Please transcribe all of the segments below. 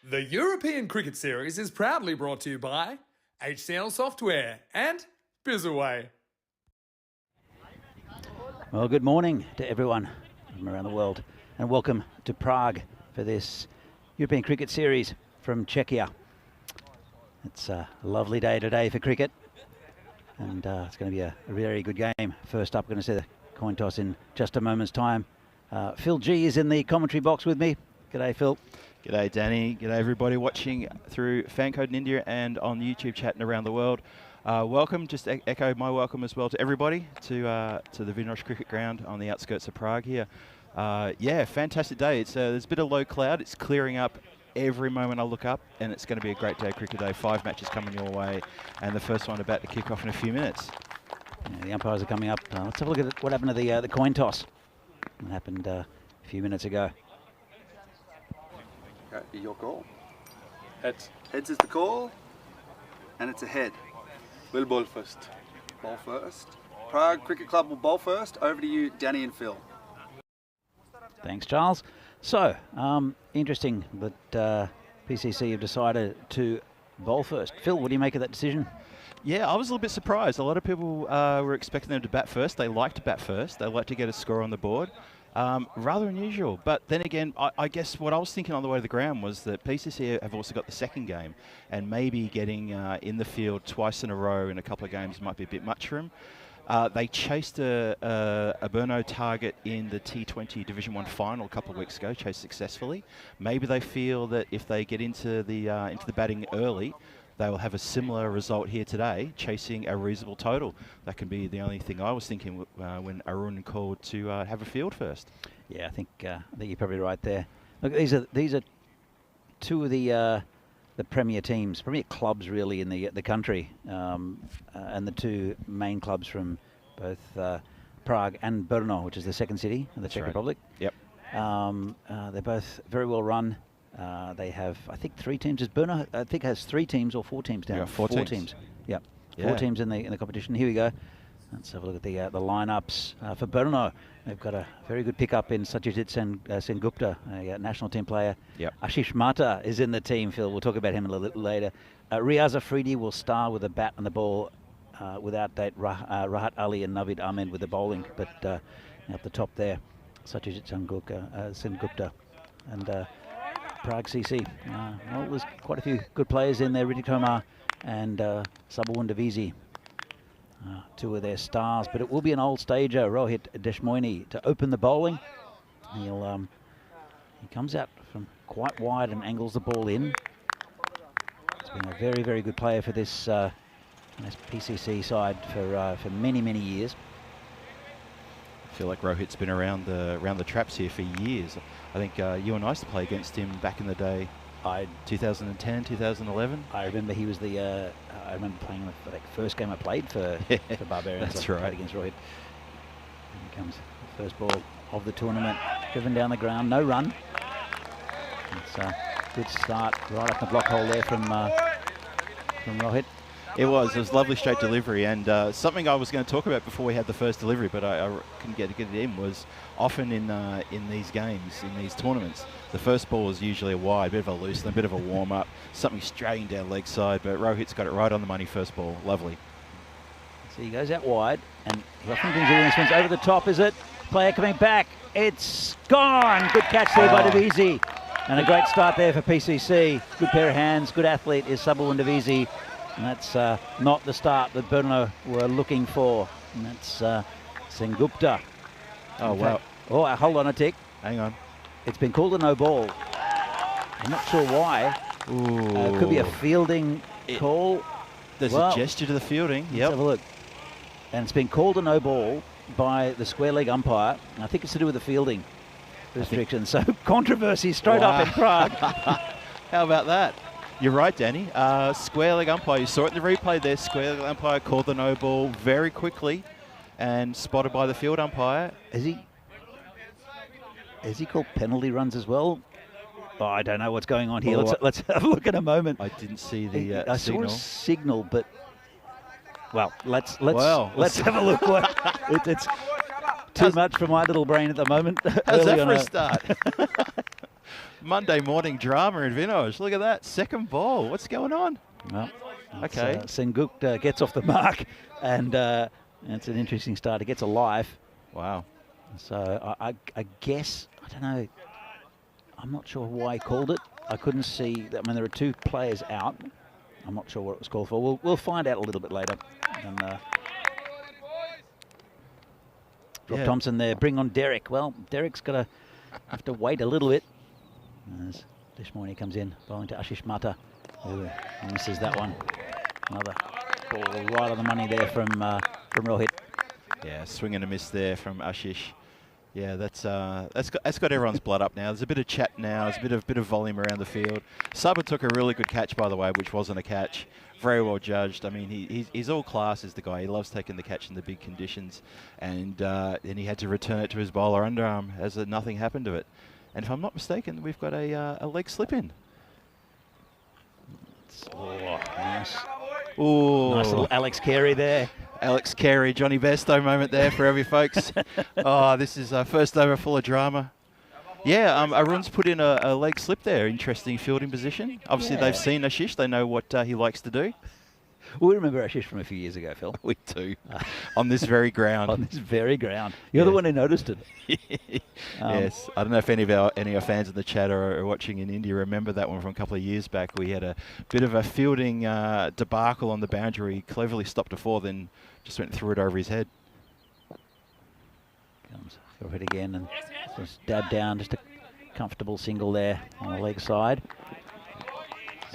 The European Cricket Series is proudly brought to you by HCL Software and Bizaway. Well, good morning to everyone from around the world and welcome to Prague for this European Cricket Series from Czechia. It's a lovely day today for cricket and it's going to be a very good game. First up, we're going to see the coin toss in just a moment's time. Phil G is in the commentary box with me. G'day, Phil. G'day, Danny. G'day, everybody watching through Fancode in India and on YouTube chat and around the world. Welcome. Just echo my welcome as well to everybody to the Vinosh Cricket Ground on the outskirts of Prague here. Yeah, fantastic day. There's a bit of low cloud. It's clearing up every moment I look up, and it's going to be a great day of cricket day. 5 matches coming your way, and the first one about to kick off in a few minutes. Yeah, the umpires are coming up. Let's have a look at what happened to the coin toss. It happened a few minutes ago. Your call. Heads. Heads is the call, and it's a head. We'll bowl first. Bowl first. Prague Cricket Club will bowl first. Over to you, Danny and Phil. Thanks, Charles. So, interesting that PCC have decided to bowl first. Phil, what do you make of that decision? Yeah, I was a little bit surprised. A lot of people were expecting them to bat first. They like to bat first. They like to get a score on the board. Rather unusual, but then again, I guess what I was thinking on the way to the ground was that PCC have also got the second game, and maybe getting in the field twice in a row in a couple of games might be a bit much for them. They chased a Brno target in the T10 Division 1 final a couple of weeks ago, chased successfully. Maybe they feel that if they get into the batting early, they will have a similar result here today, chasing a reasonable total. That can be the only thing I was thinking when Arun called to have a field first. Yeah, I think you're probably right there. Look, these are two of the premier teams, premier clubs really in the country, and the two main clubs from both Prague and Brno, which is the second city of the Czech Republic. Yep. They're both very well run. They have, I think, 3 teams. Is Brno, I think, has 3 teams or 4 teams now? Yeah, four teams. Yep. 4 teams in the competition. Here we go. Let's have a look at the lineups for Brno. They've got a very good pickup in Satyajit Sengupta, a national team player. Yep. Ashish Mata is in the team, Phil. We'll talk about him a little bit later. Riaz Afridi will star with the bat and the ball. Without date, Rahat Ali and Navid Ahmed with the bowling. But at the top there, Satyajit Sengupta and Prague CC. Well, there's quite a few good players in there. Ritik Tomar and Sabawun Devizi, 2 of their stars. But it will be an old stager, Rohit Deshmoini, to open the bowling. He comes out from quite wide and angles the ball in. He's been a very, very good player for this PCC side for many, many years. I feel like Rohit's been around the traps here for years. I think you and I used to play against him back in the day. 2010, 2011. I remember he was the. I remember playing the first game I played for Barbarians. That's I right. played against Rohit. Here comes the first ball of the tournament, driven down the ground, no run. It's a good start right up the block hole there from Rohit. It was lovely straight delivery, and something I was going to talk about before we had the first delivery, but I couldn't get it in, was often in these games, in these tournaments, the first ball is usually a wide, bit of a loose, and a bit of a warm-up, something straighting down leg side, but Rohit's got it right on the money first ball. Lovely. So he goes out wide, and he often brings it in. This one's over the top, is it? Player coming back. It's gone. Good catch there by Devizi. And a great start there for PCC. Good pair of hands, good athlete is Sabawun Devizi. And that's not the start that Brno were looking for. And that's Sengupta. Oh, wow. Oh, hold on a tick. Hang on. It's been called a no ball. I'm not sure why. It could be a fielding call. There's a gesture to the fielding. Let's have a look. And it's been called a no ball by the square leg umpire. And I think it's to do with the fielding restrictions. So controversy straight up in Prague. How about that? You're right, Danny. Square leg umpire. You saw it in the replay there. Square leg umpire called the no ball very quickly and spotted by the field umpire. Has he called penalty runs as well? Oh, I don't know what's going on here. Let's have a look in a moment. I didn't see the I signal. saw a signal, but well, let's have a look. It's too much for my little brain at the moment. How's that for a start? Monday morning drama in Vinoge. Look at that. Second ball. What's going on? Well, Okay. Sengupta gets off the mark, and it's an interesting start. He gets a life. Wow. So I guess, I don't know, I'm not sure why he called it. I couldn't see that. I mean, there were 2 players out. I'm not sure what it was called for. We'll find out a little bit later. And Rob Thompson there, bring on Derek. Well, Derek's got to have to wait a little bit. As this morning he comes in, bowling to Ashish Mata, who misses that one. Another ball right on the money there from Rohit. Yeah, swing and a miss there from Ashish. Yeah, that's got everyone's blood up now. There's a bit of chat now. There's a bit of volume around the field. Sabah took a really good catch, by the way, which wasn't a catch. Very well judged. I mean, he's all class, is the guy. He loves taking the catch in the big conditions, and he had to return it to his bowler underarm as nothing happened to it. And if I'm not mistaken, we've got a leg slip in. Oh, nice. Ooh. Nice little Alex Carey there. Alex Carey, Johnny Besto moment there for every folks. Oh, this is first over full of drama. Yeah, Arun's put in a leg slip there. Interesting fielding position. Obviously, they've seen Ashish. They know what he likes to do. We remember Ashish from a few years ago, Phil. We do. On this very ground. On this very ground. You're the one who noticed it. Yes. I don't know if any of our fans in the chat are watching in India remember that one from a couple of years back. We had a bit of a fielding debacle on the boundary. He cleverly stopped a 4, then just went and threw it over his head. Comes for it again and just dab down, just a comfortable single there on the leg side.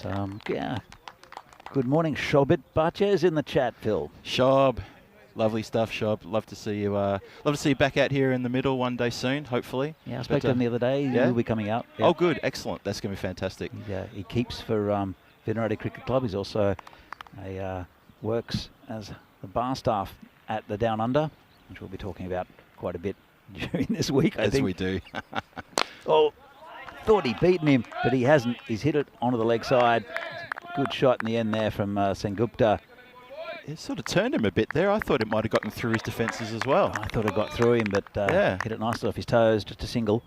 So, yeah. Good morning, Shobit Bache's in the chat, Phil. Shob, lovely stuff, Shob. Love to see you. Love to see you back out here in the middle one day soon, hopefully. Yeah, I spoke to him the other day. Yeah? He'll be coming out. Yeah. Oh, good, excellent. That's going to be fantastic. He keeps for Venerated Cricket Club. He's also works as the bar staff at the Down Under, which we'll be talking about quite a bit during this week. I think. As we do. Oh, thought he'd beaten him, but he hasn't. He's hit it onto the leg side. Good shot in the end there from Sengupta. It sort of turned him a bit there. I thought it might have gotten through his defences as well. I thought it got through him, but hit it nicely off his toes, just a single.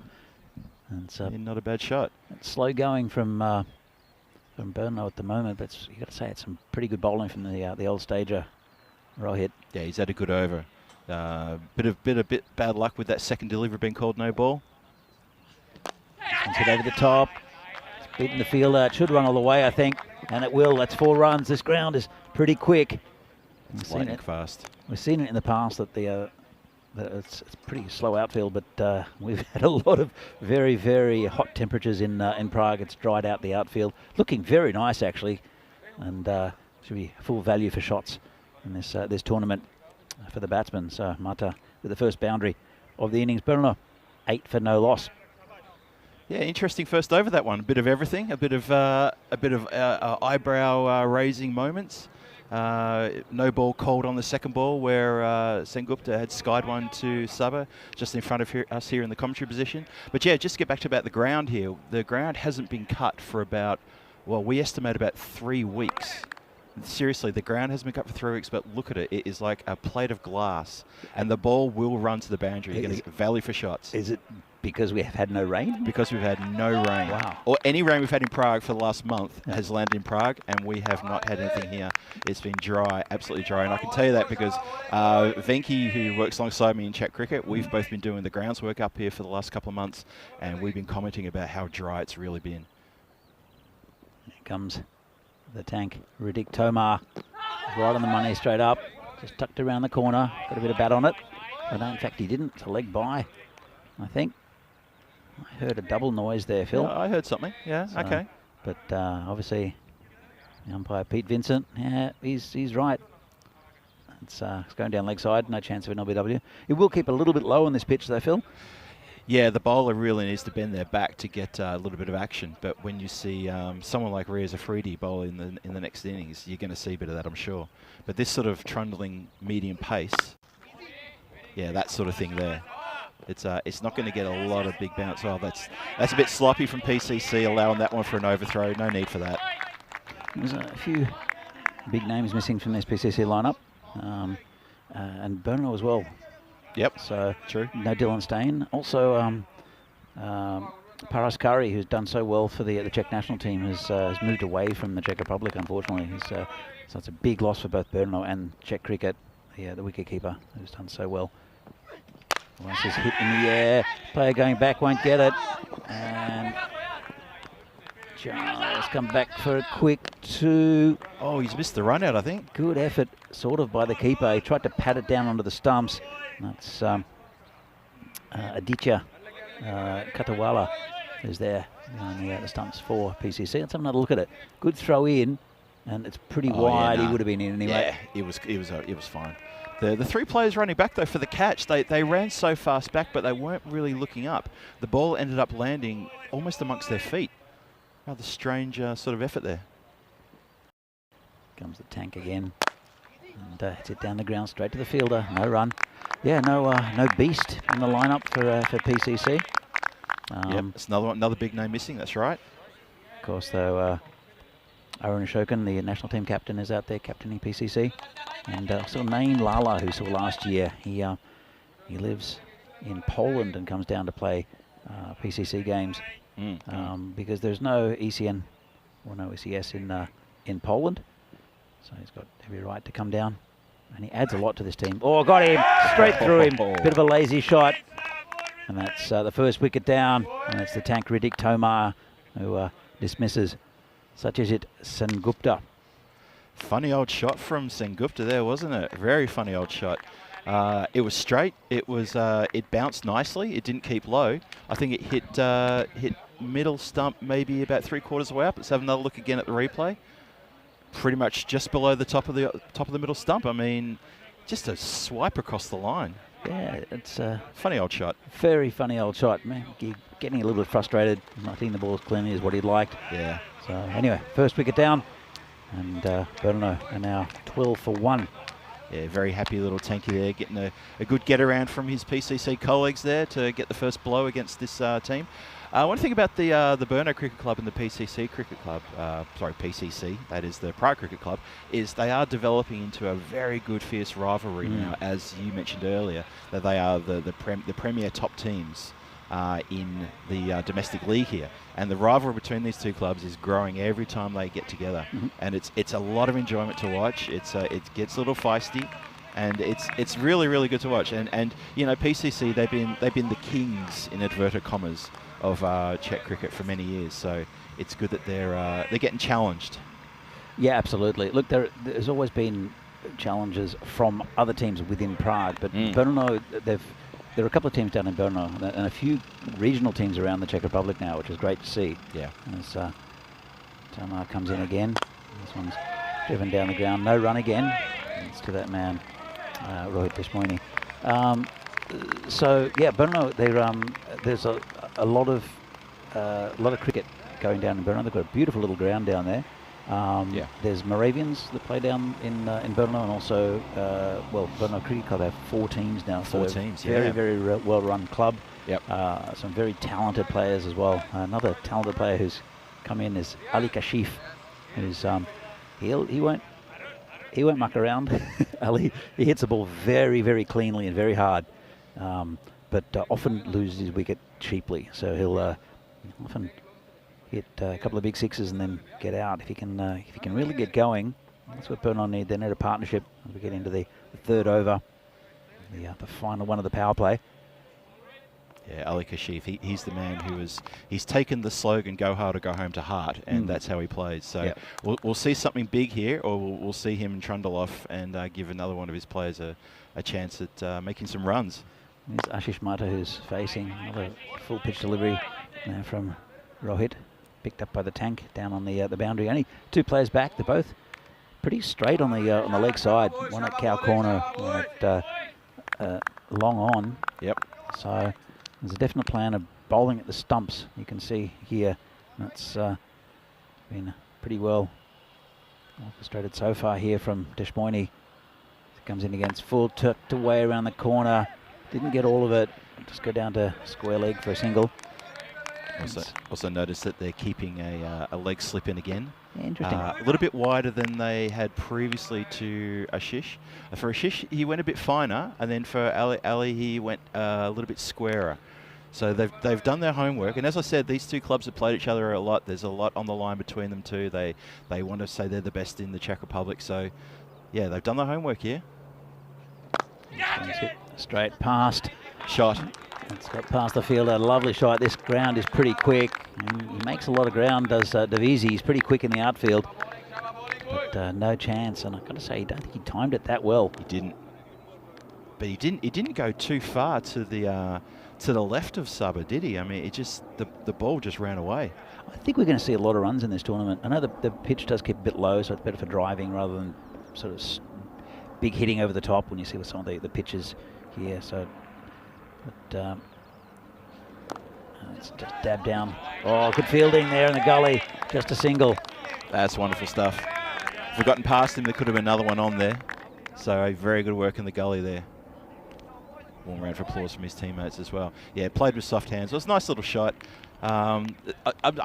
And so not a bad shot. It's slow going from Burnlow at the moment, but you got to say it's some pretty good bowling from the old stager, Rohit. Yeah, he's had a good over. Bit bad luck with that second delivery being called no ball. It's hit over the top. It's beaten the fielder. It should run all the way, I think. And it will. That's 4 runs. This ground is pretty quick. It's lightning fast. We've seen it in the past that that it's pretty slow outfield, but we've had a lot of very, very hot temperatures in Prague. It's dried out the outfield. Looking very nice, actually. And should be full value for shots in this tournament for the batsmen. So Mata with the first boundary of the innings. Burnlow, 8 for no loss. Yeah, interesting first over that one. A bit of everything, a bit of eyebrow raising moments. No ball called on the second ball where Sengupta had skied one to Sabah just in front of us here in the commentary position. But yeah, just to get back to about the ground here, the ground hasn't been cut for about, well, we estimate about 3 weeks. Seriously, the ground hasn't been cut for 3 weeks, but look at it. It is like a plate of glass, and the ball will run to the boundary. You're going to get value for shots. Is it because we have had no rain? Because we've had no rain. Wow. Or any rain we've had in Prague for the last month has landed in Prague, and we have not had anything here. It's been dry, absolutely dry. And I can tell you that because Venki, who works alongside me in Czech Cricket, we've both been doing the grounds work up here for the last couple of months, and we've been commenting about how dry it's really been. Here comes the tank, Riddick Tomar, right on the money, straight up, just tucked around the corner, got a bit of bat on it. But no, in fact, he didn't. It's a leg by, I think. I heard a double noise there, Phil. Yeah, I heard something. Yeah, so, okay. But obviously, the umpire Pete Vincent, yeah, he's right. It's going down leg side, no chance of an LBW. It will keep a little bit low on this pitch, though, Phil. Yeah, the bowler really needs to bend their back to get a little bit of action. But when you see someone like Riaz Afridi bowl in the next innings, you're going to see a bit of that, I'm sure. But this sort of trundling medium pace, yeah, that sort of thing there. It's not going to get a lot of big bounce. Oh, that's a bit sloppy from PCC, allowing that one for an overthrow. No need for that. There's a few big names missing from this PCC lineup, and Burnlow as well. Yep. So true. No Dylan Stain. Also, Paraskari, who's done so well for the Czech national team, has moved away from the Czech Republic, unfortunately. So it's a big loss for both Brno and Czech cricket, the wicketkeeper, who's done so well. Once is hit in the air, player going back won't get it, and Charles come back for a quick 2. Oh, he's missed the run out, I think. Good effort, sort of, by the keeper. He tried to pat it down onto the stumps. That's Aditya Katawala who's there on the stumps for PCC. Let's have another look at it. Good throw in, and it's pretty wide. He would have been in anyway. Yeah, it was fine. The 3 players running back, though, for the catch, they ran so fast back, but they weren't really looking up. The ball ended up landing almost amongst their feet. Rather strange sort of effort there. Comes the tank again, and hits it down the ground straight to the fielder. No run. Yeah, no beast in the lineup for PCC. Yep, it's another big name missing. That's right. Of course, though, Arun Ashokan, the national team captain, is out there captaining PCC. And saw Naeem Lala, who saw last year. He lives in Poland and comes down to play PCC games because there's no ECN or no ECS in Poland. So he's got every right to come down, and he adds a lot to this team. Oh, got him straight through him. Bit of a lazy shot, and that's the first wicket down. And it's the tank Ritik Tomar who dismisses Satyajit Sengupta. Funny old shot from Sengupta there, wasn't it? Very funny old shot. It was straight. It bounced nicely. It didn't keep low. I think it hit middle stump, maybe about 3/4 way up. Let's have another look again at the replay. Pretty much just below the top of the middle stump. I mean, just a swipe across the line. Yeah, it's a funny old shot. Very funny old shot. Man, getting a little bit frustrated. Not hitting the ball as cleanly as what he'd liked. Yeah. So anyway, first wicket down. And Brno are now 12 for 1. Yeah, very happy little tanky there, getting a good get around from his PCC colleagues there to get the first blow against this team. One thing about the Brno Cricket Club and the PCC Cricket Club, PCC, that is the Prague Cricket Club, is they are developing into a very good, fierce rivalry now, as you mentioned earlier, that they are the premier top teams in the domestic league here, and the rivalry between these two clubs is growing every time they get together, and it's a lot of enjoyment to watch. It gets a little feisty, and it's really, really good to watch. And you know, PCC, they've been the kings in inverted commas of Czech cricket for many years, so it's good that they're getting challenged. Yeah, absolutely. Look, there's always been challenges from other teams within Prague, but Brno, there are a couple of teams down in Brno and a few regional teams around the Czech Republic now, which is great to see. Yeah. As Tomar comes in again. This one's driven down the ground. No run again. It's to that man, Rohit Deshmoini. So yeah, Brno. There's a lot of cricket going down in Brno. They've got a beautiful little ground down there. There's Moravians that play down in Brno, and also Brno Cricket Club have 4 teams now. Four teams, very, very well-run club. Yep. Some very talented players as well. Another talented player who's come in is Ali Kashif, who's he won't muck around. Ali, he hits the ball very, very cleanly and very hard, but often loses his wicket cheaply. So he'll often hit a couple of big sixes and then get out. If he can really get going, that's what Brno need. They need a partnership as we get into the third over, the final one of the power play. Yeah, Ali Kashif, he's the man he's taken the slogan "Go hard or go home" to heart, and that's how he plays. So we'll see something big here, or we'll see him trundle off and give another one of his players a chance at making some runs. There's Ashish Mata, who's facing another full pitch delivery now from Rohit, picked up by the tank down on the boundary. Only 2 players back. They're both pretty straight on the leg side. One at cow corner, one at long on. Yep. So there's a definite plan of bowling at the stumps. You can see here that's been pretty well orchestrated so far here from Deshmoini. Comes in against full, tucked away around the corner. Didn't get all of it. Just go down to square leg for a single. Also notice that they're keeping a leg slip in again. Yeah, interesting. A little bit wider than they had previously to Ashish. For Ashish, he went a bit finer, and then for Ali he went a little bit squarer. So they've done their homework, and as I said, these two clubs have played each other a lot. There's a lot on the line between them too. They want to say they're the best in the Czech Republic. So, yeah, they've done their homework here. Straight past. Shot. It's got past the field. A lovely shot. This ground is pretty quick. He makes a lot of ground, does Davisi. He's pretty quick in the outfield. But no chance. And I've got to say, I don't think he timed it that well. He didn't. But he didn't go too far to the left of Saba, did he? I mean, it just the ball just ran away. I think we're going to see a lot of runs in this tournament. I know the pitch does keep a bit low, so it's better for driving rather than sort of big hitting over the top when you see with some of the pitches here. So, but it's just dab down. Oh, good fielding there in the gully. Just a single. That's wonderful stuff. If we'd gotten past him, there could have been another one on there. So very good work in the gully there. Warm round of applause from his teammates as well. Yeah, played with soft hands. It was a nice little shot. I'm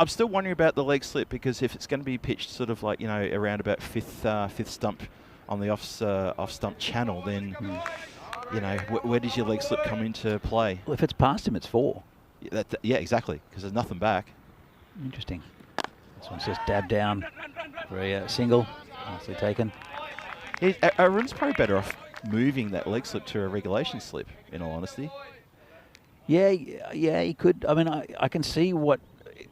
still wondering about the leg slip, because if it's going to be pitched sort of like, around about fifth stump on the off stump channel, then where does your leg slip come into play? Well, if it's past him, it's 4. Yeah, exactly, because there's nothing back. Interesting. This one's just dabbed down for a single. Nicely taken. Arun's probably better off moving that leg slip to a regulation slip, in all honesty. Yeah, he could. I mean, I can see what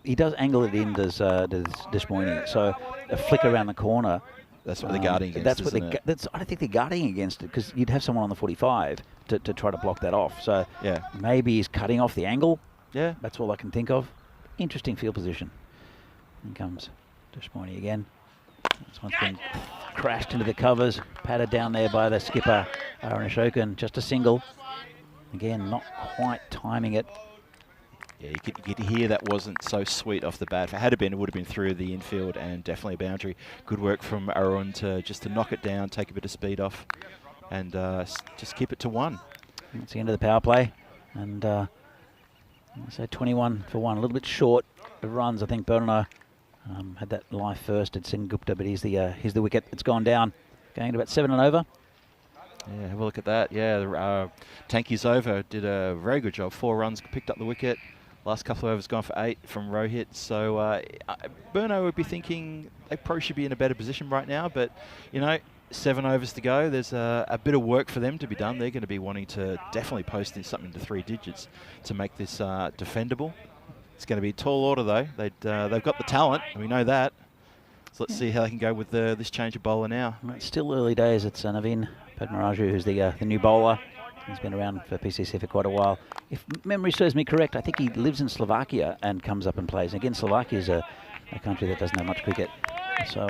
he does. Angle it in, does Deshmoini. So a flick around the corner. That's what they're guarding against. That's what I don't think they're guarding against it, because you'd have someone on the 45 to try to block that off. So yeah, maybe he's cutting off the angle. Yeah, that's all I can think of. Interesting field position. In comes Deshmoini again. This one's been crashed into the covers, patted down there by the skipper, Aaron Ashokan. Just a single. Again, not quite timing it. Yeah, you could hear that wasn't so sweet off the bat. If it had been, it would have been through the infield and definitely a boundary. Good work from Arun to knock it down, take a bit of speed off, and just keep it to 1. It's the end of the power play, and so 21 for 1, a little bit short of runs. I think Bernard had that life first at Sengupta, but he's the wicket. It's gone down, going to about 7 and over. Yeah, have a look at that. Yeah, Tanki's over, did a very good job. 4 runs, picked up the wicket. Last couple of overs gone for 8 from Rohit. So Burno would be thinking they probably should be in a better position right now, but 7 overs to go. There's a bit of work for them to be done. They're going to be wanting to definitely post in something to 3 digits to make this defendable. It's going to be a tall order though. They've got the talent, and we know that. So let's see how they can go with this change of bowler now. It's still early days. It's Naveen Padmaraju, who's the new bowler. He's been around for PCC for quite a while. If memory serves me correct, I think he lives in Slovakia and comes up and plays. Again, Slovakia is a country that doesn't have much cricket. So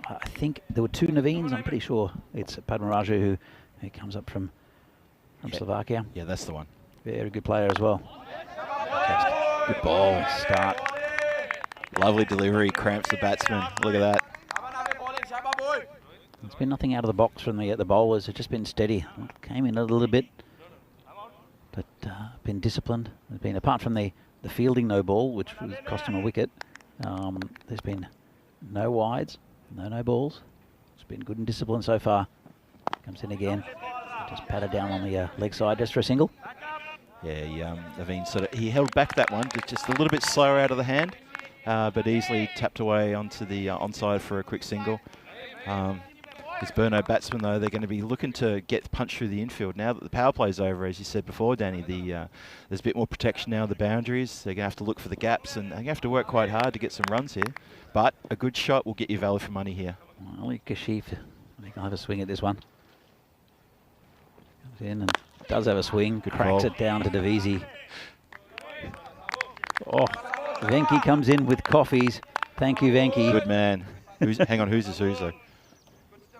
I think there were 2 Naveens. I'm pretty sure it's Padmaraju who comes up from Slovakia. Yeah, that's the one. Very good player as well. Good ball start. Lovely delivery, cramps the batsman. Look at that. It's been nothing out of the box from the bowlers. It's just been steady. Came in a little bit, but been disciplined. There's been, apart from the fielding no ball, which cost him a wicket, there's been no wides, no balls. It's been good and disciplined so far. Comes in again. Just patted down on the leg side just for a single. Yeah, Naveen he held back that one, just a little bit slower out of the hand, but easily tapped away onto the onside for a quick single. This Burno batsman, though, they're going to be looking to get punched through the infield. Now that the power play's over, as you said before, Danny, there's a bit more protection now of the boundaries. They're going to have to look for the gaps, and they're going to have to work quite hard to get some runs here. But a good shot will get you value for money here. Ali Kashif, I think I'll have a swing at this one. Comes in and does have a swing, cracks it down to Davisi. Oh, Venki comes in with coffees. Thank you, Venki. Good man. Hang on, who's though?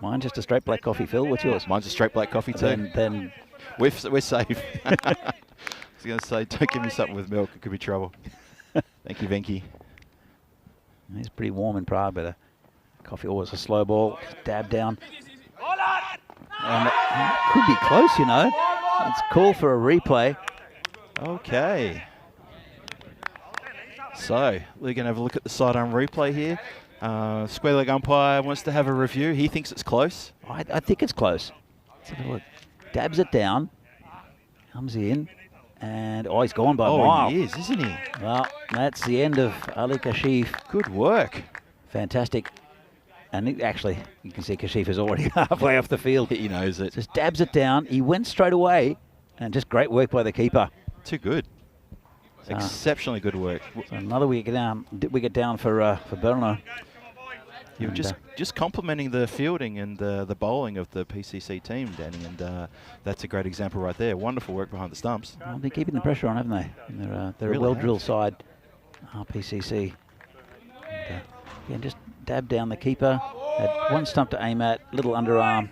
Mine's just a straight black coffee. Phil, what's yours? Mine's a straight black coffee too. Then we're safe. I was going to say, don't give me something with milk. It could be trouble. Thank you, Venki. It's pretty warm in Prague, but coffee always a slow ball. Dab down. And it could be close, It's called for a replay. Okay. So we're going to have a look at the sidearm replay here. Square leg umpire wants to have a review. He thinks it's close. I think it's close. Let's have a look. Dabs it down, comes in, And, oh, he's gone by a Oh, mile. he is, isn't he? Well, that's the end of Ali Kashif. Good work. Fantastic. And actually, you can see Kashif is already halfway off the field. He knows it. Just dabs it down. He went straight away, and just great work by the keeper. Too good. So, Exceptionally good work. so another wicket down for Berno. You were just complimenting the fielding and the bowling of the PCC team, Danny, and that's a great example right there. Wonderful work behind the stumps. Well, they're keeping the pressure on, haven't they? And they're Really a well-drilled side, PCC. And, again, just dab down the keeper. Had one stump to aim at, little underarm,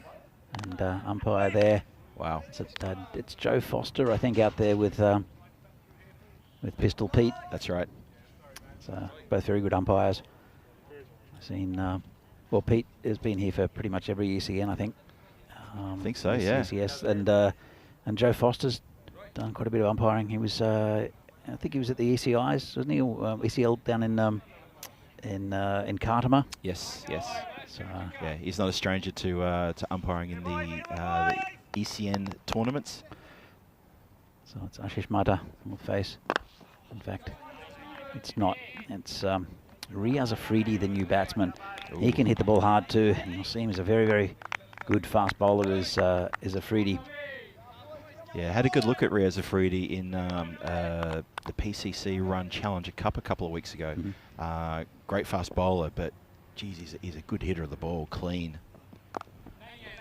and umpire there. Wow. It's Joe Foster, I think, out there with Pistol Pete. That's right. So both very good umpires. I've seen, well, Pete has been here for pretty much every ECN, I think. I think so, yeah. ECS, and Joe Foster's done quite a bit of umpiring. He was, I think he was at the ECIs, wasn't he? Or, ECL down in Cartama. Yes, yes. So, Yeah, he's not a stranger to umpiring in the ECN tournaments. so it's Ashish Mata on the face. In fact, it's not. It's Riaz Afridi, the new batsman. Ooh. He can hit the ball hard too. And you'll see him as a very, very good fast bowler is Afridi. Yeah, had a good look at Riaz Afridi in the PCC Run Challenger Cup a couple of weeks ago. Mm-hmm. Great fast bowler, but geez, he's a good hitter of the ball, clean.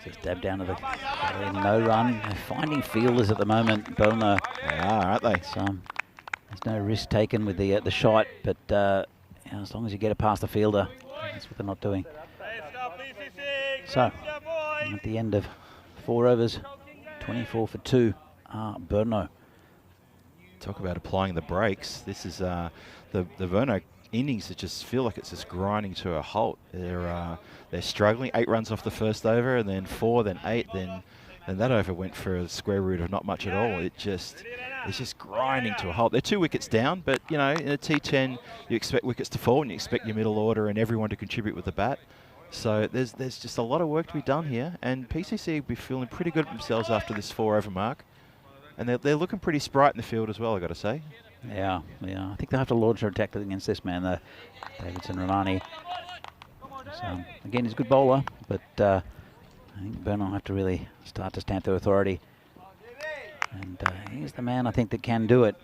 Just dab down to the no run. They're finding fielders at the moment, Belno. They are, aren't they? There's no risk taken with the shot, but you know, as long as you get it past the fielder, that's what they're not doing. So, at the end of 4 overs, 24 for 2, Berno. Talk about applying the brakes. This is the Verno innings that just feel like it's just grinding to a halt. They're struggling. 8 runs off the first over, and then 4, then 8, then that over went for a square root of not much at all. It's just grinding to a halt. They're 2 wickets down, but you know, in a T10 you expect wickets to fall and you expect your middle order and everyone to contribute with the bat. So there's just a lot of work to be done here, and PCC will be feeling pretty good themselves after this 4 over mark. And they're looking pretty sprite in the field as well, I've got to say. Yeah. I think they'll have to launch an attack against this man, Davidson Romani. So, again, he's a good bowler, but I think Berno will have to really start to stamp their authority. And he's the man, I think, that can do it.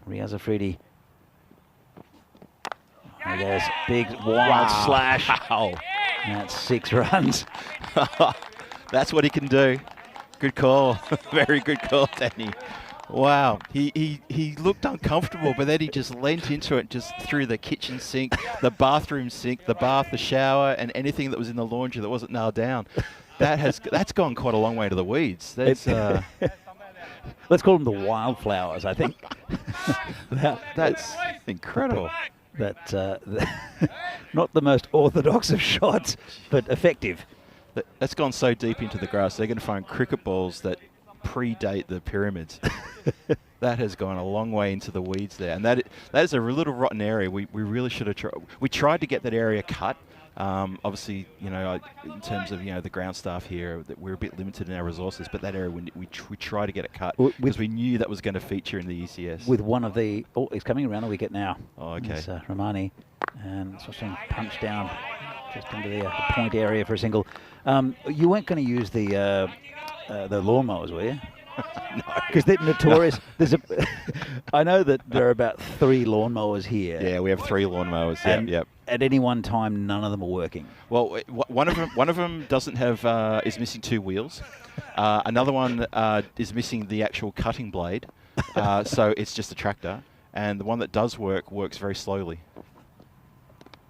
Riaz Afridi. There's big, wild slash. Wow. That's 6 runs. That's what he can do. Good call. Very good call, Danny. Wow. He looked uncomfortable, but then he just leant into it, just through the kitchen sink, the bathroom sink, the bath, the shower, and anything that was in the laundry that wasn't nailed down. That's gone quite a long way to the weeds. That's Let's call them the wildflowers, I think. that's incredible. Not the most orthodox of shots, but effective. That's gone so deep into the grass. They're going to find cricket balls that predate the pyramids. That has gone a long way into the weeds there, and that is a little rotten area. We really should have tried. We tried to get that area cut. Obviously, you know, in terms of, you know, the ground staff here, that we're a bit limited in our resources, but that area we try to get it cut because we knew that was going to feature in the ECS. With one of the, he's coming around the wicket now. Oh, okay. It's Romani, and it's watching punch down just into the point area for a single. You weren't going to use the lawnmowers, were you? No. Because they're notorious. I know that there are about 3 lawnmowers here. Yeah, we have 3 lawnmowers. And yep. at any one time, none of them are working. Well, one of them doesn't have is missing 2 wheels. Another one is missing the actual cutting blade, so it's just a tractor. And the one that does works very slowly.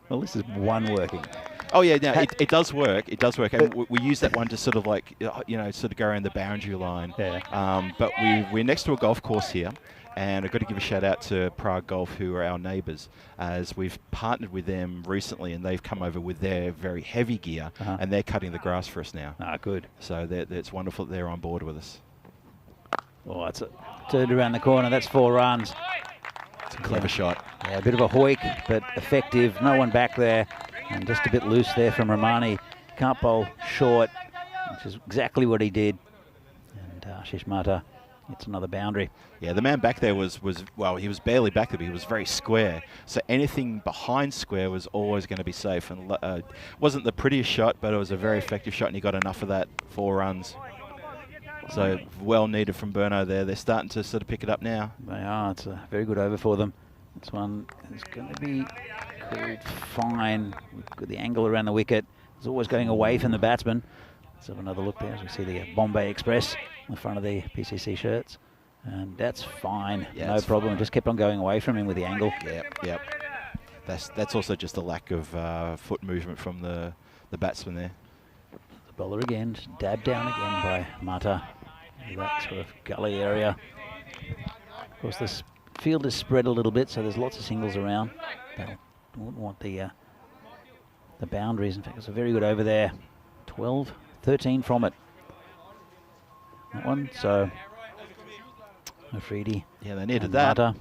Well, this is one working. Oh yeah, no, it does work. It does work, and we use that one to sort of like, you know, sort of go around the boundary line. Yeah. But we're next to a golf course here, and I've got to give a shout out to Prague Golf, who are our neighbours, as we've partnered with them recently, and they've come over with their very heavy gear, and they're cutting the grass for us now. Ah, good. So it's wonderful that they're on board with us. Oh, it's turned around the corner. That's 4 runs. It's a clever shot. Yeah, a bit of a hoik, but effective. No one back there. And just a bit loose there from Romani. Can't bowl short, which is exactly what he did. And Ashish Mata It's another boundary. Yeah, the man back there was well, he was barely back there, but he was very square. So anything behind square was always going to be safe. And wasn't the prettiest shot, but it was a very effective shot, and he got enough of that 4 runs. So well needed from Burno there. They're starting to sort of pick it up now. They are. It's a very good over for them. This one is going to be called fine. We've got the angle around the wicket. It's always going away from the batsman. Let's have another look there as we see the Bombay Express on the front of the PCC shirts. And that's fine. Yeah, no problem. fine. Just kept on going away from him with the angle. Yep. That's also just a lack of foot movement from the batsman there. The bowler again, just dabbed down again by Mata. That sort of gully area. Of course, this field is spread a little bit, so there's lots of singles around. They wouldn't want the boundaries. In fact, it's a very good over there. 12, 13 from it. That one, so Afridi. Yeah, they needed that. Mata.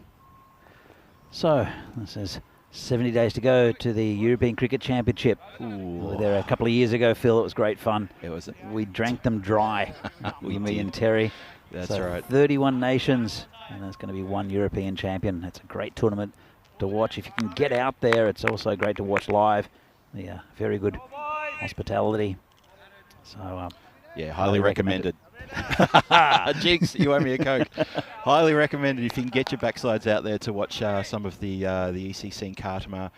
So, this is 70 days to go to the European Cricket Championship. We were there a couple of years ago, Phil. It was great fun. It was. We drank them dry, me and Terry. That's so right. 31 nations, and there's going to be 1 European champion. It's a great tournament to watch. If you can get out there, it's also great to watch live. The very good hospitality. So, yeah, highly recommended. Jinx, you owe me a Coke. Highly recommended if you can get your backsides out there to watch some of the ECN Kartama.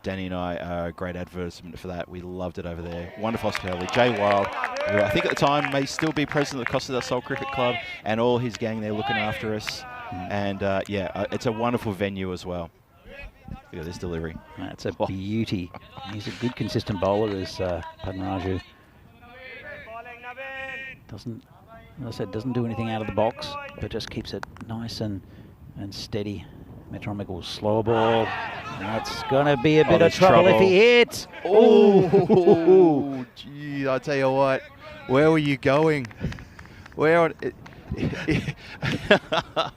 Danny and I, great advertisement for that. We loved it over there. Wonderful hospitality. Jay Wild, who I think at the time may still be president of the Costa del Sol Cricket Club, and all his gang there looking after us. And yeah, it's a wonderful venue as well. Look at this delivery. That's a beauty. He's a good consistent bowler, is Padmaraju. Doesn't, as I said, doesn't do anything out of the box, but just keeps it nice and steady. Metronomical slower ball. That's going to be a bit of trouble if he hits. Oh, gee, I tell you what. Where were you going? Where on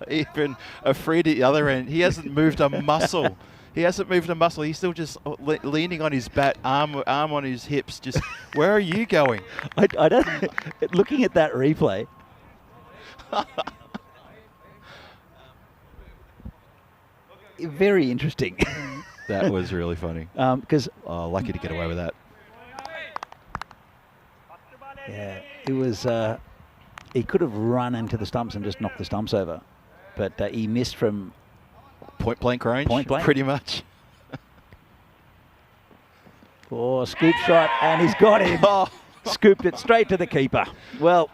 even Afridi at the other end, he hasn't moved a muscle. He hasn't moved a muscle. He's still just leaning on his bat, arm on his hips. Just, where are you going? I don't. Looking at that replay, very interesting. That was really funny. Because lucky to get away with that. Yeah, it was. He could have run into the stumps and just knocked the stumps over, but he missed from point blank range. Point blank, pretty much. Oh, scoop shot, and he's got him. Scooped it straight to the keeper. Well,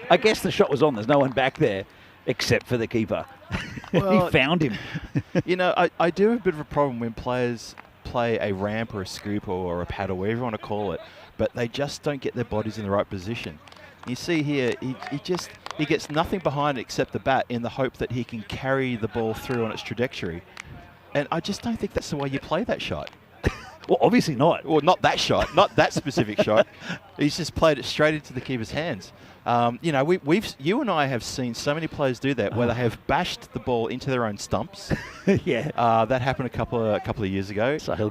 I guess the shot was on. There's no one back there except for the keeper. Well, he found him. You know, I do have a bit of a problem when players play a ramp or a scoop or a paddle, whatever you want to call it, but they just don't get their bodies in the right position. You see here, he gets nothing behind it except the bat in the hope that he can carry the ball through on its trajectory. And I just don't think that's the way you play that shot. Well, obviously not. Well, not that shot, not that specific shot. He's just played it straight into the keeper's hands. You know, you and I have seen so many players do that where they have bashed the ball into their own stumps. Yeah. That happened a couple of years ago. Sahil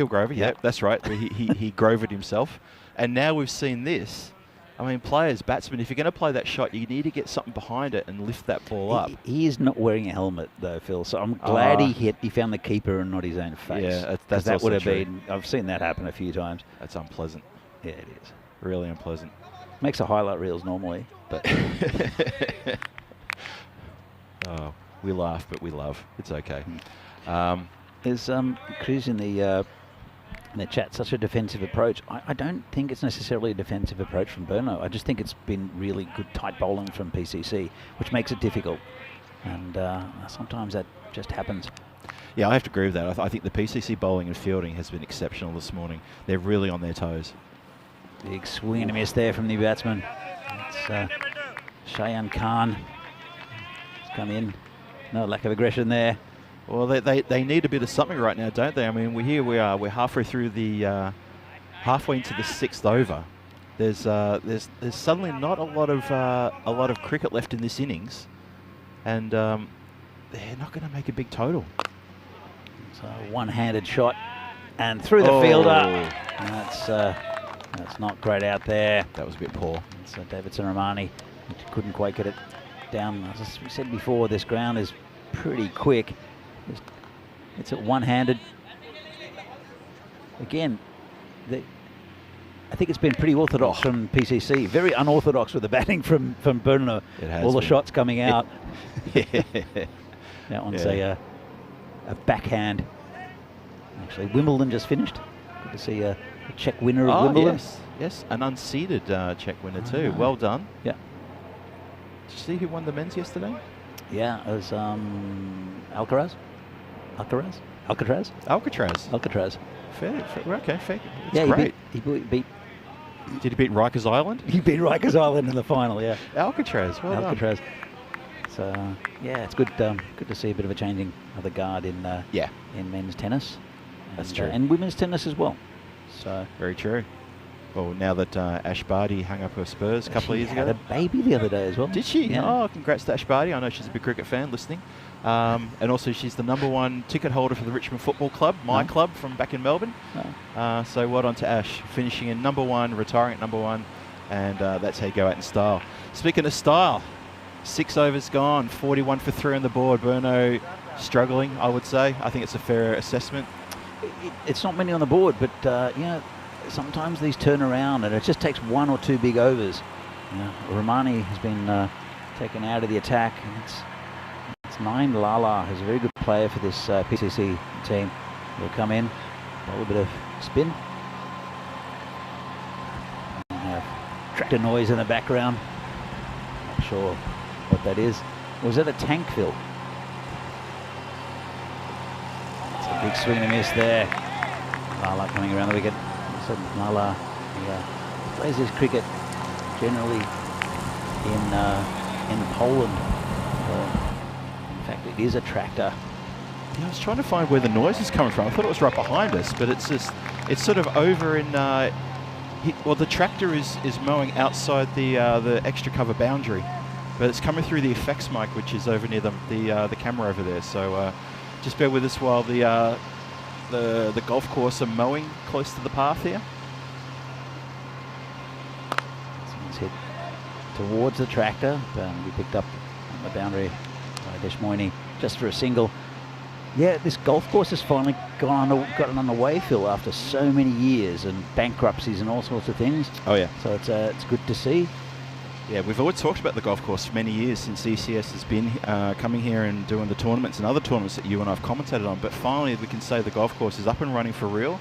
Grover. Yeah, that's right. He grovered himself. And now we've seen this. I mean, players, batsmen, if you're going to play that shot, you need to get something behind it and lift that ball up. He is not wearing a helmet, though, Phil, so I'm glad he found the keeper and not his own face. Yeah, that's that would have true. been, I've seen that happen a few times. That's unpleasant. Yeah, it is. Really unpleasant. Makes the highlight reels normally, but... Oh, we laugh, but we love. It's okay. There's Chris in the chat, such a defensive approach. I don't think it's necessarily a defensive approach from Burno. I just think it's been really good tight bowling from PCC, which makes it difficult. And sometimes that just happens. Yeah, I have to agree with that. I think the PCC bowling and fielding has been exceptional this morning. They're really on their toes. Big swing and a miss there from the batsman. It's Shayan Khan. He's come in. No lack of aggression there. Well, they need a bit of something right now, don't they? I mean, we're halfway through the halfway into the 6th over. There's suddenly not a lot of cricket left in this innings, and they're not going to make a big total. So one-handed shot and through the fielder. That's not great out there. That was a bit poor. So Davidson Ramani couldn't quite get it down. As we said before, this ground is pretty quick. It's at one-handed. Again, I think it's been pretty orthodox from PCC. Very unorthodox with the batting from Burnham. All the shots coming out. That one's a backhand. Actually, Wimbledon just finished. Good to see a Czech winner of Wimbledon. Yes, an unseeded Czech winner too. Well done. Yeah. Did you see who won the men's yesterday? Yeah, it was Alcaraz. Fair. Okay, fair. That's yeah, great. He beat. Did he beat Rikers Island? He beat Rikers Island in the final. Yeah. Alcatraz. Well done. So yeah, it's good. Good to see a bit of a changing of the guard in men's tennis. That's true. And women's tennis as well. So very true. Well, now that Ash Barty hung up her spurs a couple of years ago. She had a baby the other day as well. Did she? Yeah. Oh, congrats to Ash Barty. I know she's a big cricket fan listening. And also she's the #1 ticket holder for the Richmond Football Club, my club from back in Melbourne. So well done to Ash, finishing in #1, retiring at #1, and that's how you go out in style. Speaking of style, 6 overs gone, 41 for 3 on the board. Burno struggling, I would say. I think it's a fair assessment. It's not many on the board, but sometimes these turn around and it just takes 1 or 2 big overs. Romani has been taken out of the attack, and it's 9 Lala, who's a very good player for this PCC team. Will come in, a little bit of spin. Tractor noise in the background. Not sure what that is. Or is that a tank fill? It's a big swing and miss there. Lala coming around the wicket. Lala plays his cricket generally in Poland. In fact, it is a tractor. Yeah, I was trying to find where the noise is coming from. I thought it was right behind us, but it's sort of over in. Well, the tractor is mowing outside the extra cover boundary, but it's coming through the effects mic, which is over near the camera over there. So just bear with us while the golf course are mowing close to the path here. Someone's hit towards the tractor, but we picked up on the boundary by Deshmoini just for a single. Yeah, this golf course has finally gotten underway, Phil, after so many years and bankruptcies and all sorts of things. Oh yeah. So it's good to see. Yeah, we've always talked about the golf course for many years since ECS has been coming here and doing the tournaments and other tournaments that you and I've commentated on. But finally, we can say the golf course is up and running for real.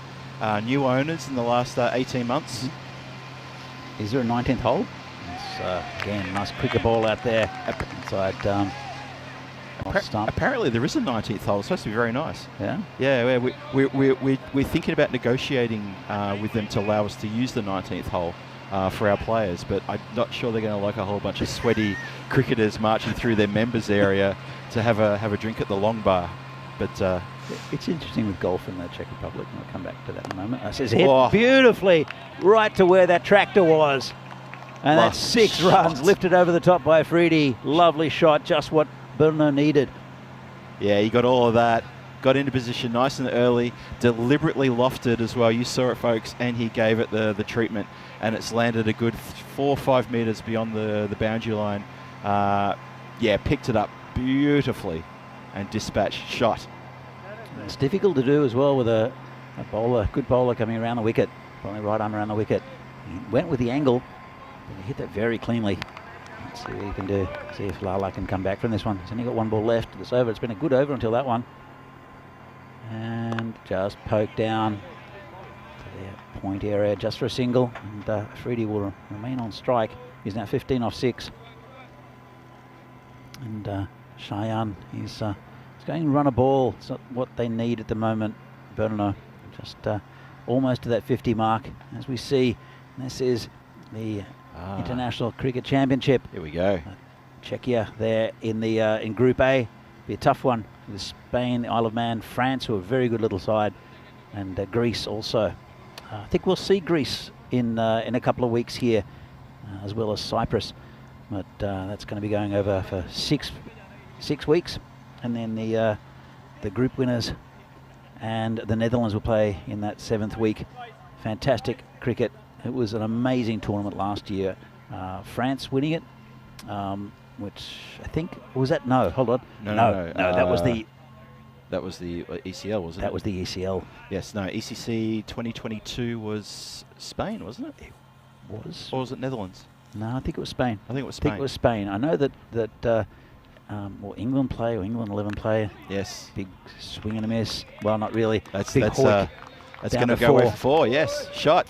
New owners in the last 18 months. Mm-hmm. Is there a 19th hole? It's, again, nice cricket ball out there inside stump. Apparently, there is a 19th hole. It's supposed to be very nice. Yeah? Yeah, we're thinking about negotiating with them to allow us to use the 19th hole. For our players, but I'm not sure they're going to like a whole bunch of sweaty cricketers marching through their members area to have a drink at the long bar. But it's interesting with golf in the Czech Republic, and we'll come back to that in a moment. It says hit beautifully right to where that tractor was, and that's 6 runs lifted over the top by Afridi. Lovely shot, just what Brno needed. Yeah, he got all of that. Got into position nice and early, deliberately lofted as well. You saw it, folks, and he gave it the treatment, and it's landed a good 4 or 5 metres beyond the boundary line. Yeah, picked it up beautifully and dispatched shot. It's difficult to do as well with a good bowler coming around the wicket, probably right on around the wicket. He went with the angle, but he hit that very cleanly. Let's see what he can do. See if Lala can come back from this one. He's only got 1 ball left. It's over. It's been a good over until that one. And just poke down to the point area just for a single, and Afridi will remain on strike. He's now 15 off 6, and Cheyenne is going to run a ball. It's not what they need at the moment. Brno just almost to that 50 mark, as we see. This is the International Cricket Championship. Here we go. Czechia there in the in Group A. Be a tough one with Spain, the Isle of Man, France, who are a very good little side, and Greece also. I think we'll see Greece in a couple of weeks here, as well as Cyprus. But that's going to be going over for six weeks, and then the group winners and the Netherlands will play in that 7th week. Fantastic cricket. It was an amazing tournament last year. France winning it. which I think was that. No, hold on. No, that was the ECL, wasn't it? That was the ECL. Yes, no, ECC 2022 was Spain, wasn't it? It was. Or was it Netherlands? No, I think it was Spain. I think it was Spain. I think it was Spain. I know that England play, or England 11 player. Yes. Big swing and a miss. Well, not really. That's big going to go away for 4. Yes, shot.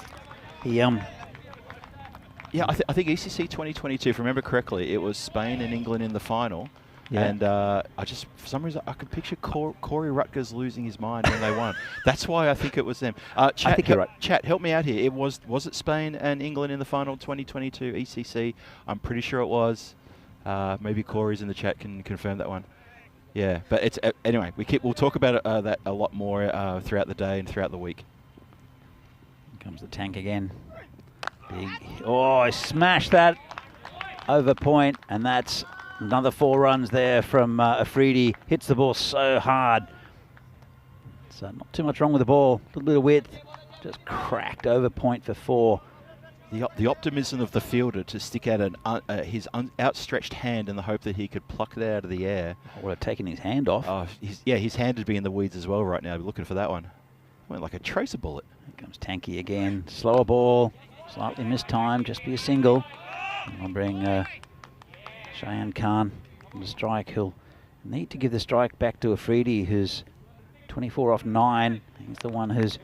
He Yeah, I think ECC 2022, if I remember correctly, it was Spain and England in the final. Yeah. And I just, for some reason, I could picture Corey Rutgers losing his mind when they won. That's why I think it was them. Chat, I think you're right. Chat, help me out here. Was it Spain and England in the final 2022 ECC? I'm pretty sure it was. Maybe Corey's in the chat can confirm that one. Yeah, but it's anyway. We'll talk about that a lot more throughout the day and throughout the week. Here comes the tank again. Big. Oh, I smashed that over point, and that's another 4 runs there from Afridi. Hits the ball so hard. So not too much wrong with the ball. A little bit of width. Just cracked over point for 4. The optimism of the fielder to stick out his outstretched hand in the hope that he could pluck it out of the air. I would have taken his hand off. Oh, his hand would be in the weeds as well right now. I'd be looking for that one. Went like a tracer bullet. Here comes Tanky again. Slower ball. Slightly mistimed. Just be a single. And I'll bring Cheyenne Khan on the strike. He'll need to give the strike back to Afridi, who's 24 off 9. He's the one who's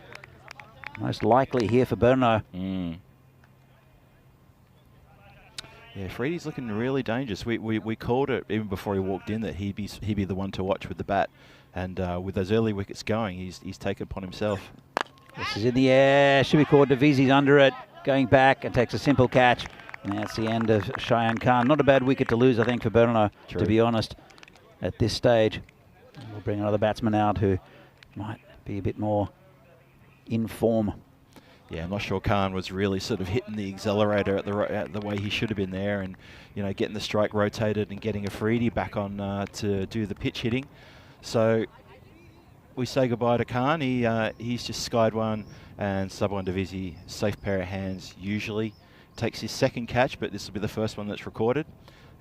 most likely here for Brno. Yeah, Freddie's looking really dangerous. We called it even before he walked in that he'd be the one to watch with the bat, and with those early wickets going, he's taken upon himself. This is in the air. Should be called. Devizi's under it, going back and takes a simple catch. And that's the end of Cheyenne Khan. Not a bad wicket to lose, I think, for Brno, to be honest, at this stage. And we'll bring another batsman out who might be a bit more in form. Yeah, I'm not sure Khan was really sort of hitting the accelerator at the way he should have been there, and getting the strike rotated and getting Afridi back on to do the pitch hitting. So we say goodbye to Khan. He's just skied one, and Subwan Devizi, safe pair of hands usually. Takes his second catch, but this will be the first one that's recorded,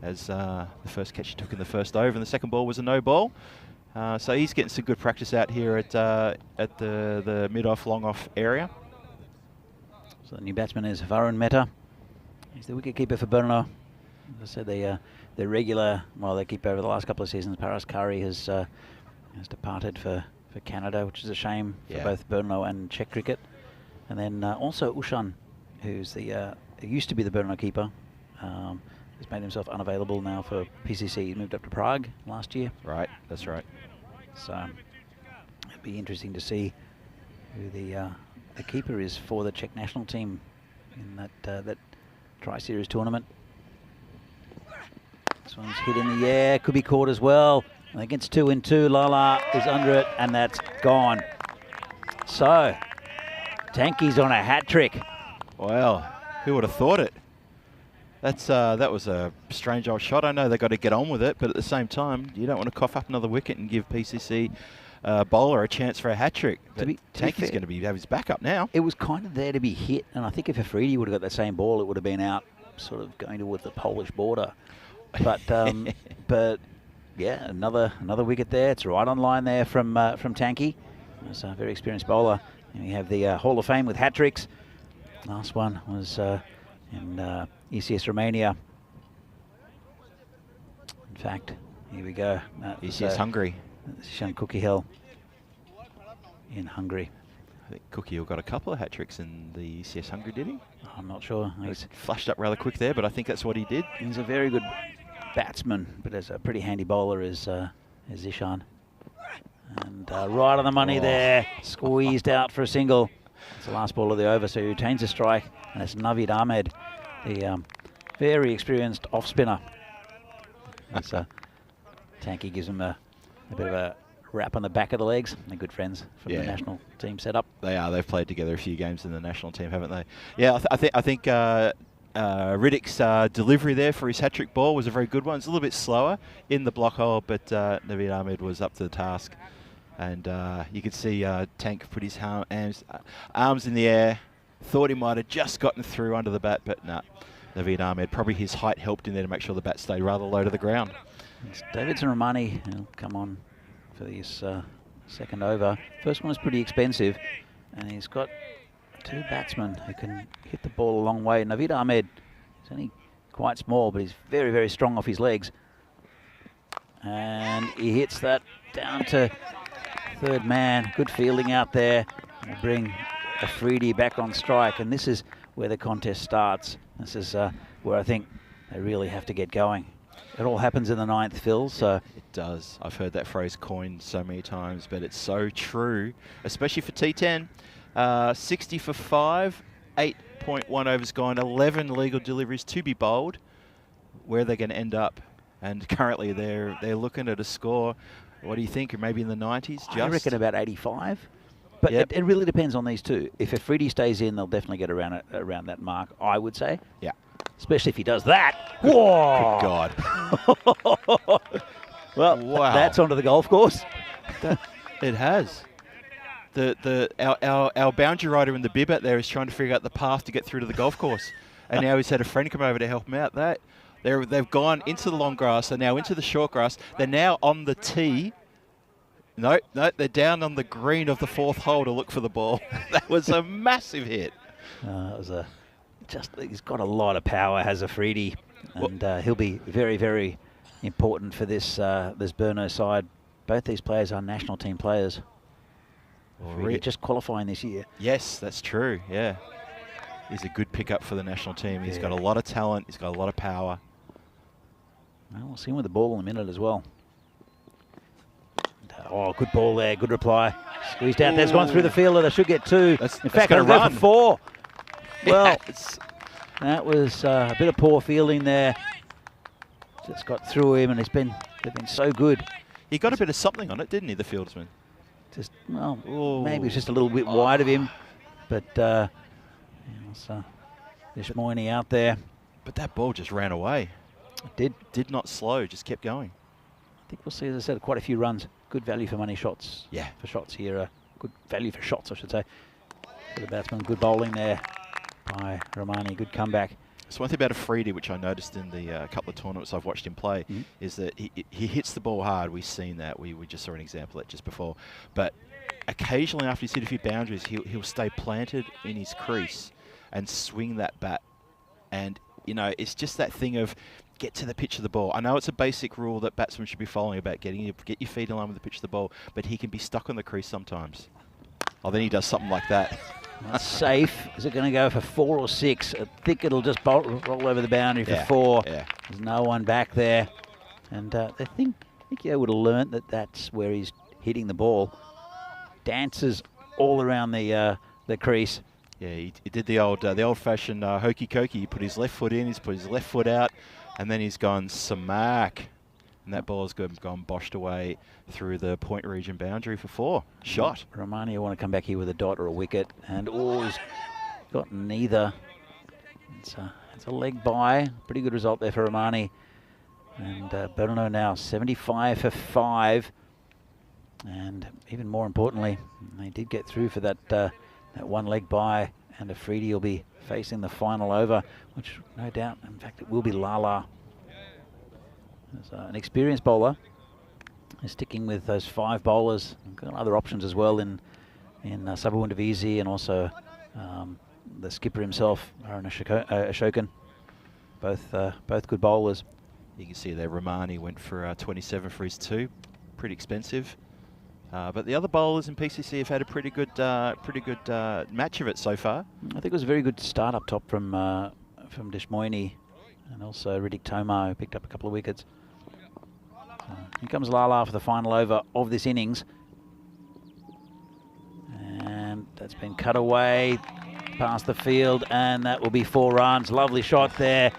as the first catch he took in the first over, and the second ball was a no ball. So he's getting some good practice out here at the mid-off, long-off area. So the new batsman is Varun Mehta. He's the wicketkeeper for Brno. As I said, the regular, well, they keep over the last couple of seasons. Paras Kari has departed for Canada, which is a shame for both Brno and Czech cricket. And then also Ushan, who's who used to be the Brno keeper, has made himself unavailable now for PCC. He moved up to Prague last year. Right, that's right. So it'd be interesting to see who the keeper is for the Czech national team in that Tri-Series tournament. This one's hit in the air, could be caught as well. And against 2 in 2, Lala is under it, and that's gone. So Tanky's on a hat trick. Well, who would have thought it? That was a strange old shot. I know they got to get on with it, but at the same time, you don't want to cough up another wicket and give PCC bowler a chance for a hat trick. Tanky's going to have his back up now. It was kind of there to be hit, and I think if Afridi would have got that same ball, it would have been out, sort of going towards the Polish border. But but yeah, another wicket there. It's right on line there from Tanky. He's a very experienced bowler. And we have the Hall of Fame with hat tricks. Last one was in ECS Romania. In fact, here we go. ECS Hungary. Shan Cookie in Hungary. I think Cookie got a couple of hat tricks in the ECS Hungary, did he? I'm not sure. He's flashed up rather quick there, but I think that's what he did. He's a very good batsman, but as a pretty handy bowler is Zishan. And right on the money there, squeezed out for a single. It's the last ball of the over, so he retains a strike. And it's Navid Ahmed, the very experienced off-spinner. Tanky gives him a bit of a wrap on the back of the legs. They're good friends from the national team setup. They are. They've played together a few games in the national team, haven't they? Yeah, I think Riddick's delivery there for his hat-trick ball was a very good one. It's a little bit slower in the block hole, but Navid Ahmed was up to the task. And you could see Tank put his arms in the air. Thought he might have just gotten through under the bat, but no. Naveed Ahmed. Probably his height helped in there to make sure the bat stayed rather low to the ground. It's Davidson Romani will come on for this second over. First one was pretty expensive, and he's got two batsmen who can hit the ball a long way. Naveed Ahmed is only quite small, but he's very, very strong off his legs. And he hits that down to third man. Good fielding out there. They bring Afridi back on strike, and this is where the contest starts. This is where I think they really have to get going. It all happens in the ninth, Phil, so... It does. I've heard that phrase coined so many times, but it's so true, especially for T10. 60 for 5, 8.1 overs gone, 11 legal deliveries to be bowled. Where are they going to end up? And currently they're looking at a score, what do you think, maybe in the 90s? Just? I reckon about 85. But yep. it really depends on these two. If Afridi stays in, they'll definitely get around that mark, I would say. Yeah. Especially if he does that. Whoa! Good God. Well, wow. That's onto the golf course. It has. Our boundary rider in the bib out there is trying to figure out the path to get through to the golf course. And now he's had a friend come over to help him out. They've gone into the long grass. They're now into the short grass. They're now on the tee. No, they're down on the green of the fourth hole to look for the ball. That was a massive hit. It was he's got a lot of power, has Afridi, and he'll be very, very important for this Burno side. Both these players are national team players. Afridi just qualifying this year. Yes, that's true. Yeah, he's a good pickup for the national team. He's got a lot of talent. He's got a lot of power. Well, we'll see him with the ball in a minute as well. Oh, good ball there. Good reply. Squeezed out there. It's gone through the fielder. They should get two. In fact, it'll go for 4. Well, that was a bit of poor fielding there. Just got through him, and they've been so good. He got a bit of something on it, didn't he, the fieldsman? Just, well, maybe it's just a little bit wide of him. But Ishmoini out there. But that ball just ran away. It did not slow, just kept going. I think we'll see, as I said, quite a few runs. Good value for money shots. Yeah. For shots here. Good value for shots, I should say. For the batsman. Good bowling there by Romani. Good comeback. So one thing about Afridi, which I noticed in the couple of tournaments I've watched him play, is that he hits the ball hard. We've seen that. We just saw an example of that just before. But occasionally after he's hit a few boundaries, he'll stay planted in his crease and swing that bat. And, you know, it's just that thing of get to the pitch of the ball. I know it's a basic rule that batsmen should be following about get your feet in line with the pitch of the ball, but he can be stuck on the crease sometimes. Oh, then he does something like that. That's safe. Is it going to go for 4 or 6? I think it'll just roll over the boundary for 4. Yeah. There's no one back there. And I think he would have learnt that that's where he's hitting the ball. Dances all around the crease. Yeah, he did the old-fashioned hokey cokey. He put his left foot in, he's put his left foot out, and then he's gone smack. And that ball's gone boshed away through the point region boundary for 4. Shot. Romani will want to come back here with a dot or a wicket. And he's got neither. It's a leg by. Pretty good result there for Romani. And Burno now 75 for 5. And even more importantly, they did get through for that one leg by. And Afridi will be facing the final over, which no doubt, in fact, it will be Lala. As an experienced bowler, is sticking with those 5 bowlers. We've got other options as well in Sabawundavizi and also the skipper himself, Aaron Ashokan. Both good bowlers. You can see there Romani went for 27 for his 2, pretty expensive. But the other bowlers in PCC have had a pretty good match of it so far. I think it was a very good start up top from Deshmoini and also Riddick Tomar, who picked up a couple of wickets. Here comes Lala for the final over of this innings. And that's been cut away past the field, and that will be 4 runs. Lovely shot there.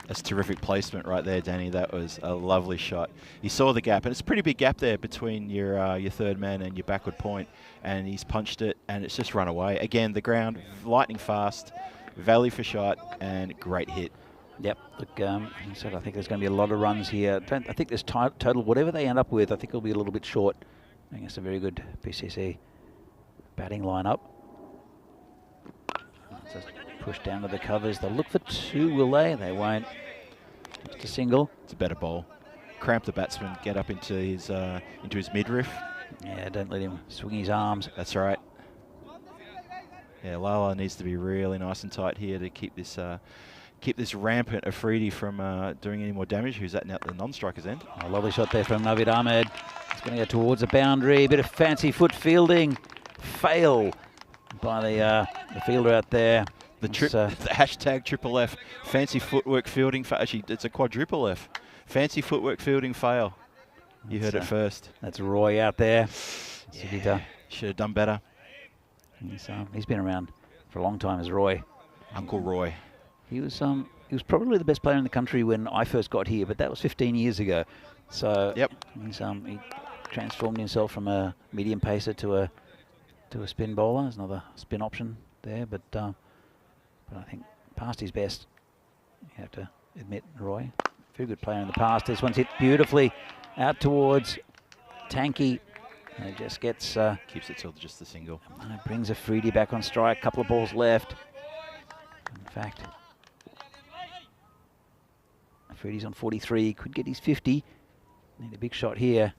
That's terrific placement right there, Danny. That was a lovely shot. You saw the gap, and it's a pretty big gap there between your third man and your backward point, and he's punched it, and it's just run away. Again, the ground, lightning fast, value for shot, and great hit. Yep, look, he said I think there's going to be a lot of runs here. I think this total, whatever they end up with, I think it'll be a little bit short. I think it's a very good PCC batting lineup. Push down to the covers. They'll look for 2, will they? They won't. Just a single. It's a better ball. Cramp the batsman, get up into his midriff. Yeah, don't let him swing his arms. That's right. Yeah, Lala needs to be really nice and tight here to keep this rampant Afridi from doing any more damage. Who's that now at the non-striker's end? A lovely shot there from Navid Ahmed. It's going to go towards the boundary. A bit of fancy foot fielding. Fail by the fielder out there. The hashtag triple F. Fancy footwork fielding. Actually, it's a quadruple F. Fancy footwork fielding fail. You heard it first. That's Roy out there. Yeah, should have done better. He's been around for a long time as Roy. Uncle Roy. He was probably the best player in the country when I first got here, but that was 15 years ago. So yep. He transformed himself from a medium pacer to a spin bowler. There's another spin option there, but I think past his best. You have to admit, Roy. Very good player in the past. This one's hit beautifully out towards Tanky. And it just gets... keeps it till just the single. Brings Afridi back on strike. Couple of balls left. In fact, Afridi's on 43. Could get his 50. Need a big shot here.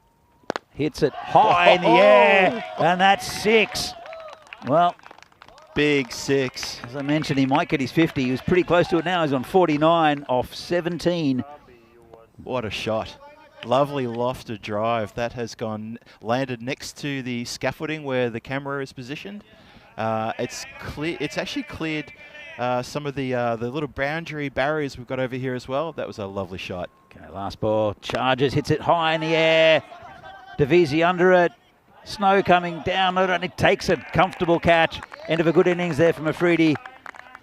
Hits it high in the air. And that's 6. Well... Big 6. As I mentioned, he might get his 50. He was pretty close to it now. He's on 49 off 17. What a shot. Lovely lofted drive. That has landed next to the scaffolding where the camera is positioned. It's actually cleared some of the little boundary barriers we've got over here as well. That was a lovely shot. Okay, last ball. Charges, hits it high in the air. Davisi under it. Snow coming down. Not only takes a comfortable catch. End of a good innings there from Afridi.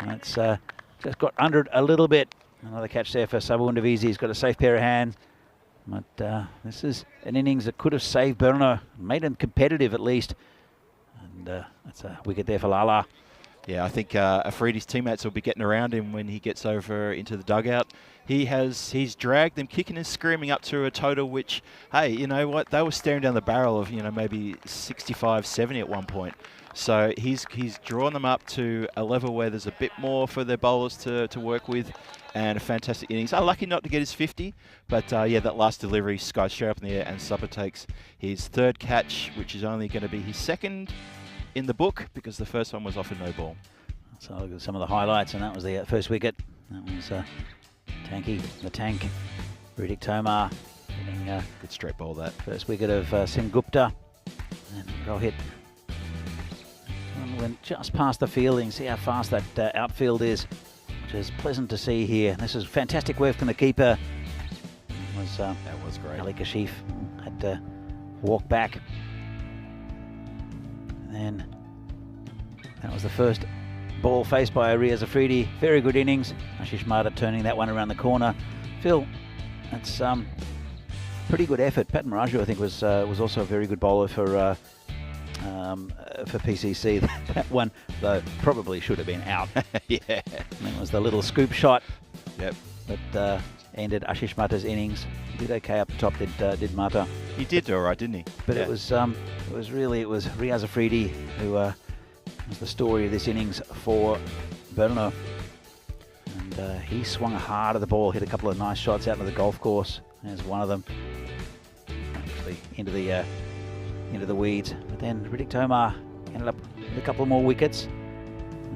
It's just got under it a little bit. Another catch there for Sabu and Davisi. He's got a safe pair of hands. But this is an innings that could have saved Berno, made him competitive at least. And that's a wicket there for Lala. Yeah, I think Afridi's teammates will be getting around him when he gets over into the dugout. He's dragged them kicking and screaming up to a total which, hey, you know what? They were staring down the barrel of, maybe 65, 70 at one point. So he's drawn them up to a level where there's a bit more for their bowlers to work with, and a fantastic innings. Lucky not to get his 50, but yeah, that last delivery, skies straight up in the air, and Supper takes his 3rd catch, which is only going to be his 2nd in the book because the first one was off a no ball. So look at some of the highlights, and that was the first wicket. That was Tanky, the tank, Ritik Tomar getting good straight ball that. First wicket of Sim Gupta, and they'll hit. Went just past the fielding. See how fast that outfield is, which is pleasant to see here. This is fantastic work from the keeper. That was great. Ali Kashif had to walk back. And then that was the first ball faced by Riaz Afridi. Very good innings. Ashish Mata turning that one around the corner. Phil, that's pretty good effort. Pat Maraju, I think, was also a very good bowler for PCC. That one, though, probably should have been out. Yeah. And it was the little scoop shot. Yep. That ended Ashish Mata's innings. He did okay up the top, did Mata. He did do all right, didn't he? But yeah. It was Riaz Afridi who was the story of this innings for Berno. And he swung hard at the ball, hit a couple of nice shots out into the golf course. There's one of them. Actually into the weeds. But then Ritik Tomar ended up with a couple more wickets.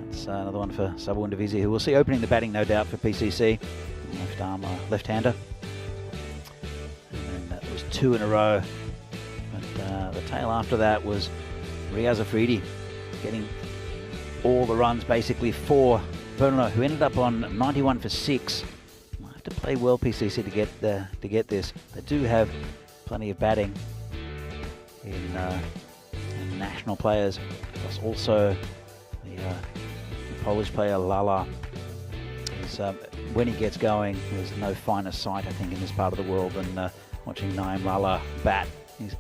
That's another one for Sabu and Davisi, who we'll see opening the batting, no doubt, for PCC. Left-hander. And then that was 2 in a row. But the tail after that was Riaz Afridi getting all the runs basically for Berno, who ended up on 91 for 6. Might have to play well, PCC, to get this. They do have plenty of batting in national players, plus also the Polish player Lala. When he gets going, there's no finer sight, I think, in this part of the world than watching Naeem Lala bat. He's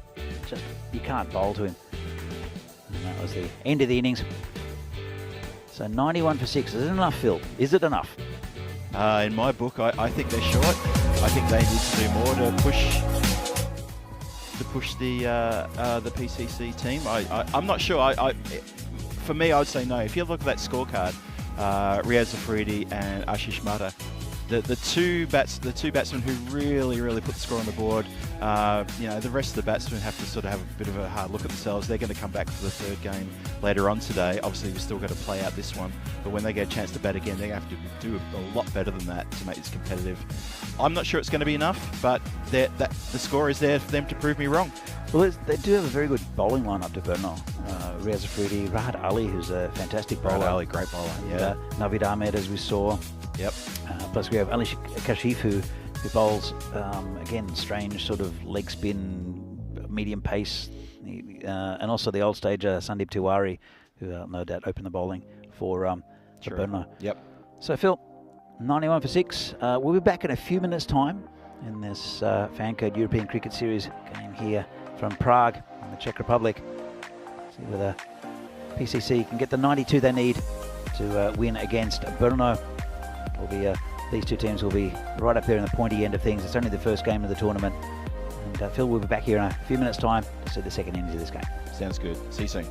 just, you can't bowl to him. And that was the end of the innings. So 91 for 6. Is it enough, Phil? Is it enough? In my book, I think they're short. I think they need to do more to push the PCC team. I'm not sure. For me, I would say no. If you look at that scorecard, Riaz Afridi and Ashish Mata. The two batsmen who really put the score on the board. The rest of the batsmen have to sort of have a bit of a hard look at themselves. They're going to come back for the third game later on today. Obviously, we've still got to play out this one, but when they get a chance to bat again, they have to do a lot better than that to make this competitive. I'm not sure it's going to be enough, but the score is there for them to prove me wrong. Well, they do have a very good bowling lineup to Burnell. Riaz Afridi, Rahat Ali, who's a fantastic bowler. Rahat Ali, great bowler. Yeah. Navid Ahmed, as we saw. Yep. Plus we have Ali Kashif, who bowls, again, strange sort of leg spin, medium pace. And also the old stager, Sandeep Tiwari, who no doubt opened the bowling for Burnell. Yep. So, Phil, 91 for 6. We'll be back in a few minutes' time in this Fan Code European Cricket Series game here from Prague in the Czech Republic. See whether PCC can get the 92 they need to win against Brno. These two teams will be right up there in the pointy end of things. It's only the first game of the tournament. And Phil will be back here in a few minutes' time to see the second innings of this game. Sounds good. See you soon.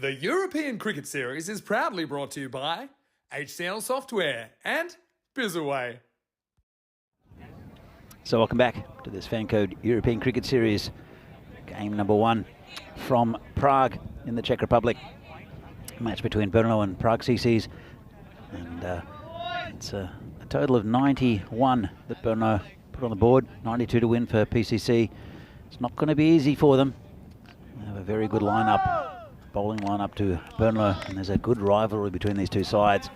The European Cricket Series is proudly brought to you by HCL Software and Bizaway. So welcome back to this Fan Code European Cricket Series, game number 1 from Prague in the Czech Republic. Match between Brno and Prague CCs, and it's a total of 91 that Brno put on the board, 92 to win for PCC. It's not going to be easy for them. They have a very good lineup, bowling lineup to Brno, and there's a good rivalry between these two sides.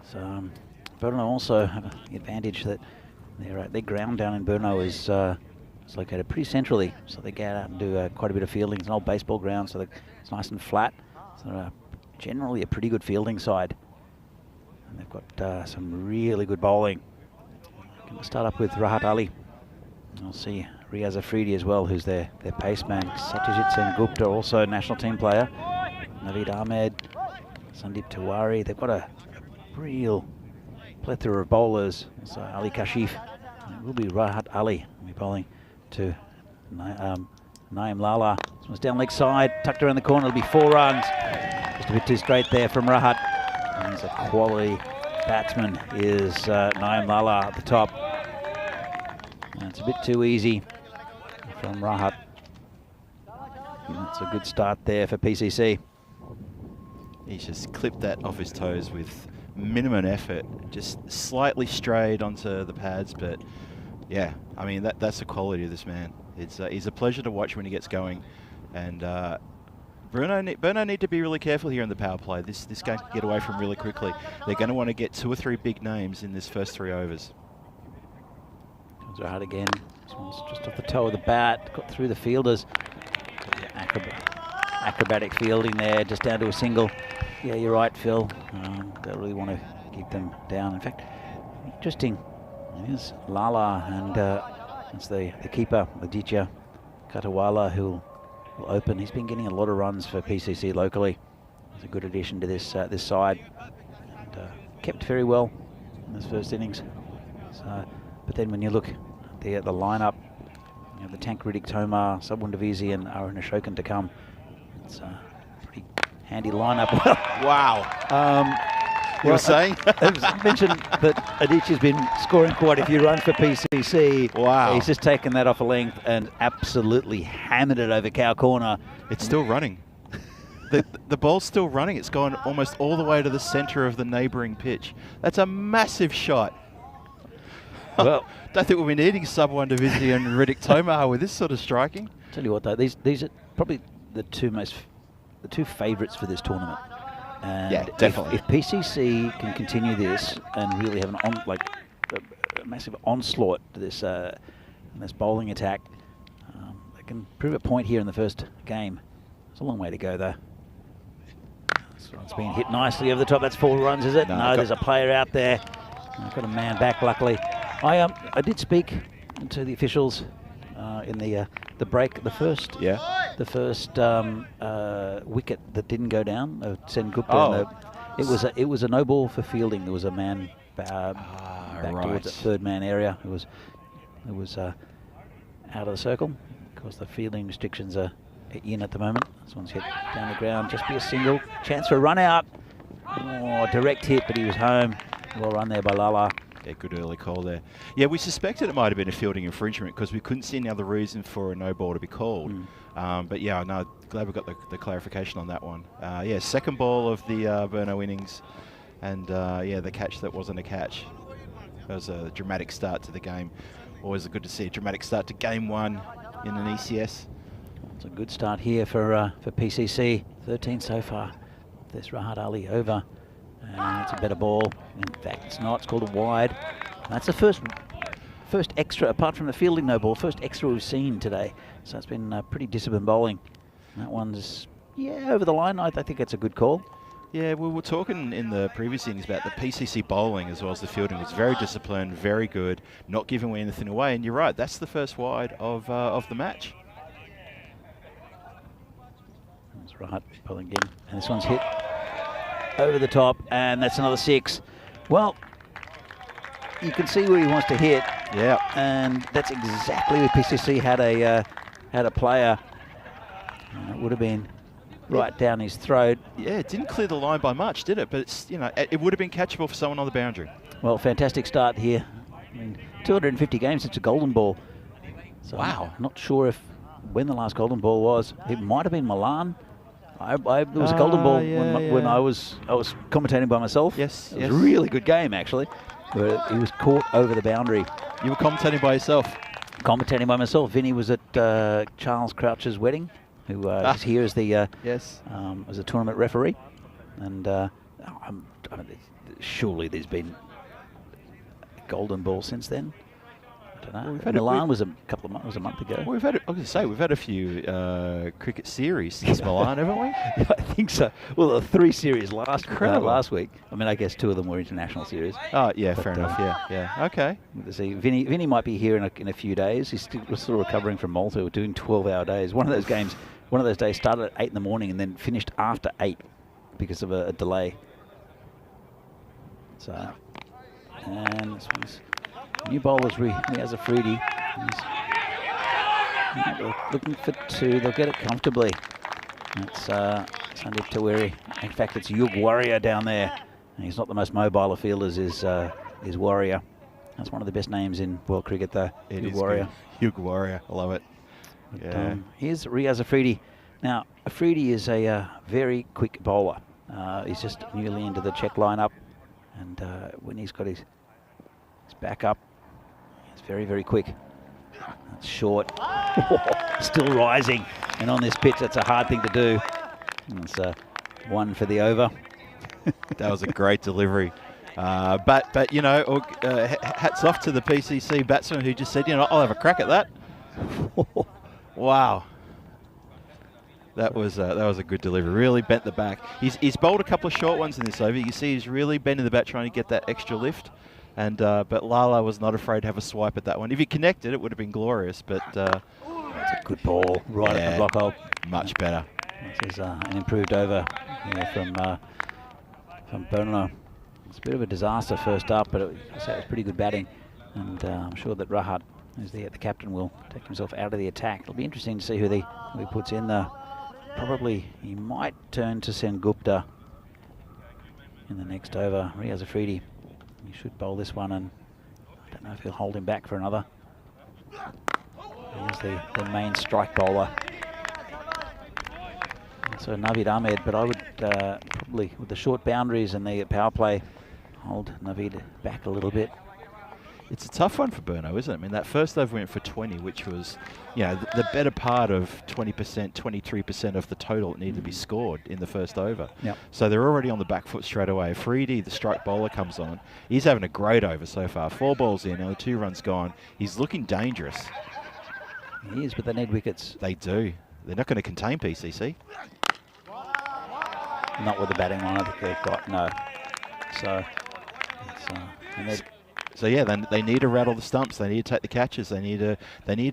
So Brno also have the advantage that their ground down in Brno is located pretty centrally, so they get out and do quite a bit of fielding. It's an old baseball ground, so it's nice and flat. So they're generally a pretty good fielding side. And they've got some really good bowling. Going to start up with Rahat Ali. We'll see Riaz Afridi as well, who's their pace man. Satyajit Sen Gupta, also a national team player. Naveed Ahmed, Sandeep Tiwari. They've got a real plethora of bowlers. So Ali Kashif. It will be Rahat Ali. Will be bowling to Naeem Lala. This one's down leg side, tucked around the corner. It'll be 4 runs. Just a bit too straight there from Rahat. And he's a quality batsman, is Naeem Lala at the top. And it's a bit too easy from Rahat. And that's a good start there for PCC. He's just clipped that off his toes with minimum effort, just slightly strayed onto the pads, but yeah, I mean, that's the quality of this man. He's a pleasure to watch when he gets going, and Brno need to be really careful here in the power play. This game can get away from really quickly. They're going to want to get 2 or 3 big names in this first 3 overs. Comes Rahat again. This one's just off the toe of the bat, got through the fielders. Acrobatic fielding there, just down to a single. Yeah, you're right, Phil. They really want to keep them down. In fact, interesting. Here's Lala, and it's the keeper, Aditya Katawala, who will open. He's been getting a lot of runs for PCC locally. He's a good addition to this side, and kept very well in his first innings. So, but then when you look at the lineup, you have the Tank Riddick, Tomar, Subwan Devizi, and Aaron Ashokan to come. It's a pretty handy lineup. Wow. You were saying? It was mentioned that Aditya's been scoring quite a few runs for PCC. Wow. He's just taken that off a length and absolutely hammered it over cow corner. It's still running. The ball's still running. It's gone almost all the way to the centre of the neighbouring pitch. That's a massive shot. Well, don't think we'll be needing Subwan Devizi and Riddick Tomar with this sort of striking. Tell you what though, these are probably the two favourites for this tournament. And yeah, definitely. If PCC can continue this and really have a massive onslaught to this bowling attack, they can prove a point here in the first game. It's a long way to go though. This one's been hit nicely over the top. That's 4 runs, is it? No, there's a player out there. I've got a man back, luckily. I did speak to the officials in the break, the first wicket that didn't go down, Sen Gupta. It was a no ball for fielding. There was a man back towards the third man area. It was out of the circle because the fielding restrictions are in at the moment. This one's hit down the ground. Just be a single. Chance for a run out. Oh, direct hit, but he was home. Well run there by Lala. Yeah, good early call there. Yeah, we suspected it might have been a fielding infringement because we couldn't see any other reason for a no ball to be called. But yeah, no, glad we got the clarification on that one. Yeah, second ball of the Brno innings, and yeah, the catch that wasn't a catch. It was a dramatic start to the game. Always good to see a dramatic start to game 1 in an ECS. It's a good start here for PCC. 13 so far. There's Rahat Ali over. And it's a better ball. In fact, it's not. It's called a wide. That's the first extra, apart from the fielding no ball, first extra we've seen today. So it's been pretty disciplined bowling. That one's, yeah, over the line. I think it's a good call. Yeah, we were talking in the previous innings about the PCC bowling as well as the fielding. It was very disciplined, very good, not giving anything away. And you're right, that's the first wide of the match. That's right, bowling again. And this one's hit over the top, and that's another 6. Well, you can see where he wants to hit. Yeah. And that's exactly where PCC had a player. And it would have been right down his throat. Yeah, it didn't clear the line by much, did it? But it's, you know, it would have been catchable for someone on the boundary. Well, fantastic start here. I mean, 250 games since a golden ball. So Wow. I'm not sure when the last golden ball was. It might have been Milan. It was a golden ball when I was commentating by myself. Yes, it was a really good game actually. Where he was caught over the boundary. You were commentating by yourself. Commentating by myself. Vinny was at Charles Crouch's wedding, who is here as the as a tournament referee, and surely there's been a golden ball since then. I don't know. Milan was a month ago. Well, I was going to say, we've had a few cricket series since Milan, haven't we? Yeah, I think so. Well, the 3 series last week. I mean, I guess 2 of them were international series. Oh, yeah, fair enough. Yeah. Okay. See, Vinny might be here in a few days. He's still recovering from Malta. We're doing 12-hour days. One of those days started at 8 in the morning and then finished after 8 because of a delay. So, and this one's new bowlers, Riaz Afridi. Looking for 2. They'll get it comfortably. It's Sandeep Tawari. In fact, it's Yug Warrior down there. And he's not the most mobile of fielders, is Warrior. That's one of the best names in world cricket, though. Yug Warrior. Yug Warrior. I love it. But, here's Riaz Afridi. Now, Afridi is a very quick bowler. He's just newly into the check lineup. And when he's got his back up, it's very, very quick. That's short. Still rising. And on this pitch, that's a hard thing to do. It's 1 for the over. That was a great delivery. But you know, hats off to the PCC batsman who just said, you know, I'll have a crack at that. Wow. That was a good delivery. Really bent the back. He's bowled a couple of short ones in this over. You see he's really bending the bat trying to get that extra lift. And but Lala was not afraid to have a swipe at that one. If he connected, it would have been glorious. But that's a good ball right at the block hole. Much better. This is an improved over from Burnlow. It's a bit of a disaster first up, but it was pretty good batting. And I'm sure that Rahat, who's the captain, will take himself out of the attack. It'll be interesting to see who he puts in there. Probably he might turn to Sengupta in the next over. Riaz Afridi. He should bowl this one, and I don't know if he'll hold him back for another. He's the main strike bowler. So Naveed Ahmed, but I would probably, with the short boundaries and the power play, hold Naveed back a little bit. It's a tough one for Burno, isn't it? I mean, that first over went for 20, which was, you know, the better part of 20%, 23% of the total that needed to be scored in the first over. Yep. So they're already on the back foot straight away. Afridi, the strike bowler, comes on. He's having a great over so far. 4 balls in, only 2 runs gone. He's looking dangerous. He is, but they need wickets. They do. They're not going to contain PCC. Not with the batting lineup that they've got, no. So, so yeah, they need to rattle the stumps. They need to take the catches. They need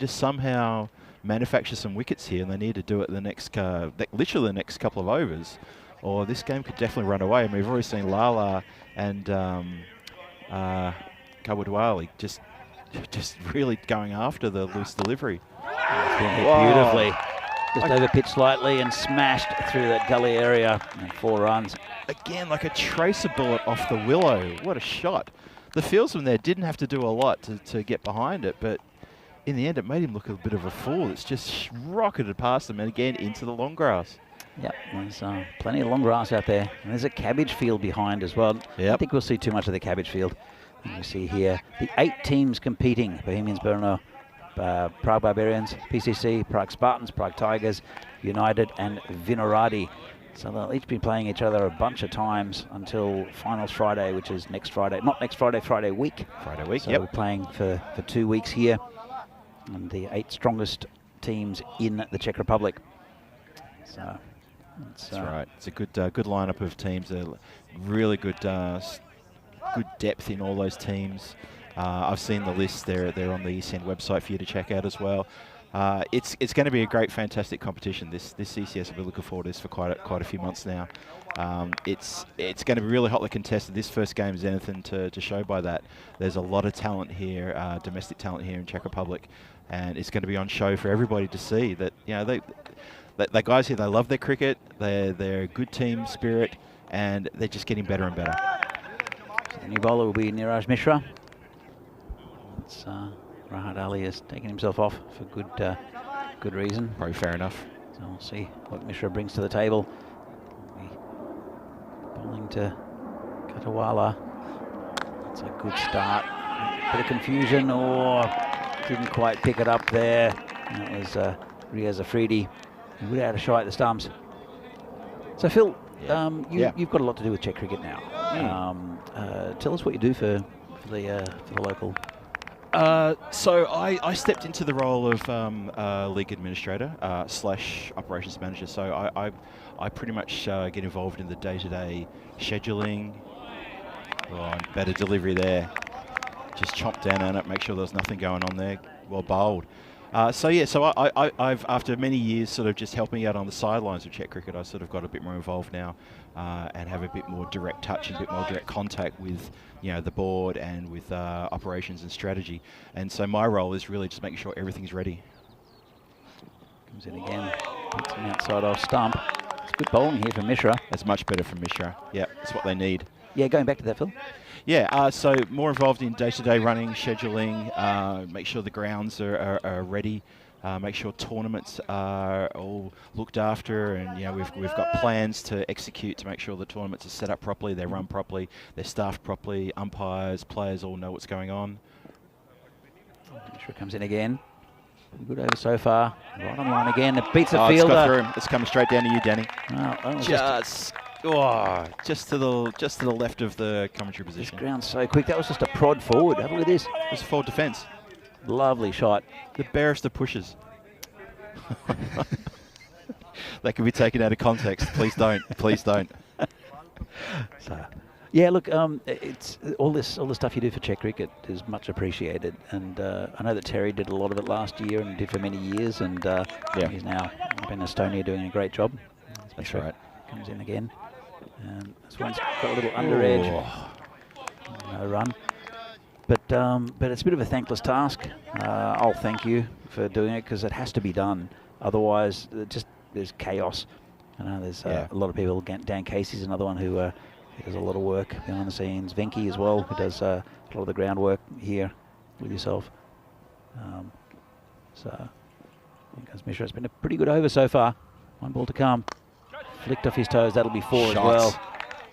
to somehow manufacture some wickets here, and they need to do it the next, literally the next couple of overs, or this game could definitely run away. I mean, we've already seen Lala and Kabudwali just really going after the loose delivery. It's been hit beautifully. Just over pitch slightly and smashed through that gully area. And 4 runs. Again, like a tracer bullet off the willow. What a shot. The fieldsman there didn't have to do a lot to get behind it, but in the end it made him look a bit of a fool. It's just rocketed past him and again into the long grass. Yep, there's plenty of long grass out there. And there's a cabbage field behind as well. Yep. I think we'll see too much of the cabbage field. And you see here the 8 teams competing. Bohemians Brno, Prague Barbarians, PCC, Prague Spartans, Prague Tigers, United and Vinoradi. So they'll each be playing each other a bunch of times until finals Friday, which is next Friday. Not next Friday, Friday week. Friday week, so yep. We're playing for 2 weeks here. And the 8 strongest teams in the Czech Republic. So that's right. It's a good lineup of teams. Really good depth in all those teams. I've seen the list there. They're on the ECN website for you to check out as well. It's going to be a great, fantastic competition. This CCS I've been looking forward to this for quite a few months now. It's going to be really hotly contested. This first game is anything to show by that. There's a lot of talent here, domestic talent here in Czech Republic, and it's going to be on show for everybody to see. That, you know, the guys here, they love their cricket. They're a good team spirit, and they're just getting better and better. So the new bowler will be Niraj Mishra. It's Rahat Ali has taken himself off for good reason. Probably fair enough. So we'll see what Mishra brings to the table. Bowling to Katawala. It's a good start. Bit of confusion, or didn't quite pick it up there. That was Riaz Afridi. He would have had a shot at the stumps. So Phil, you've got a lot to do with Czech cricket now. Tell us what you do for the local. So I stepped into the role of league administrator / operations manager. So I pretty much get involved in the day-to-day scheduling. Oh, better delivery there. Just chomp down on it, make sure there's nothing going on there. Well bowled. So I've after many years sort of just helping out on the sidelines of Czech cricket, I sort of got a bit more involved now and have a bit more direct touch and a bit more direct contact with the board and with operations and strategy. And so my role is really just making sure everything's ready. Comes in again, puts him outside off stump. It's good bowling here from Mishra. That's much better from Mishra. Yeah, that's what they need. Yeah, going back to that, Phil. Yeah, so more involved in day-to-day running, scheduling, make sure the grounds are ready, make sure tournaments are all looked after, and we've got plans to execute to make sure the tournaments are set up properly, they run properly, they're staffed properly, umpires, players all know what's going on. Mishra comes in again. Good over so far. Right on line again. It beats the fielder. It's got through him. It's coming straight down to you, Danny. Just to the left of the commentary position. This ground's so quick. That was just a prod forward. Have a look at this. It was a forward defence. Lovely shot. The barest of pushes. That can be taken out of context. Please don't. Please don't. So, yeah, look, it's all the stuff you do for Czech cricket is much appreciated, and I know that Terry did a lot of it last year and did for many years, and he's now up in Estonia doing a great job. That's right. Comes in again, and this one's got a little under edge. No run, but it's a bit of a thankless task. I'll thank you for doing it because it has to be done. Otherwise, there's chaos. I know there's a lot of people. Dan Casey's another one who. He does a lot of work behind the scenes. Venki as well, who does a lot of the groundwork here with yourself. So, here comes Mishra. It's been a pretty good over so far. One ball to come. Flicked off his toes. That'll be 4 as well.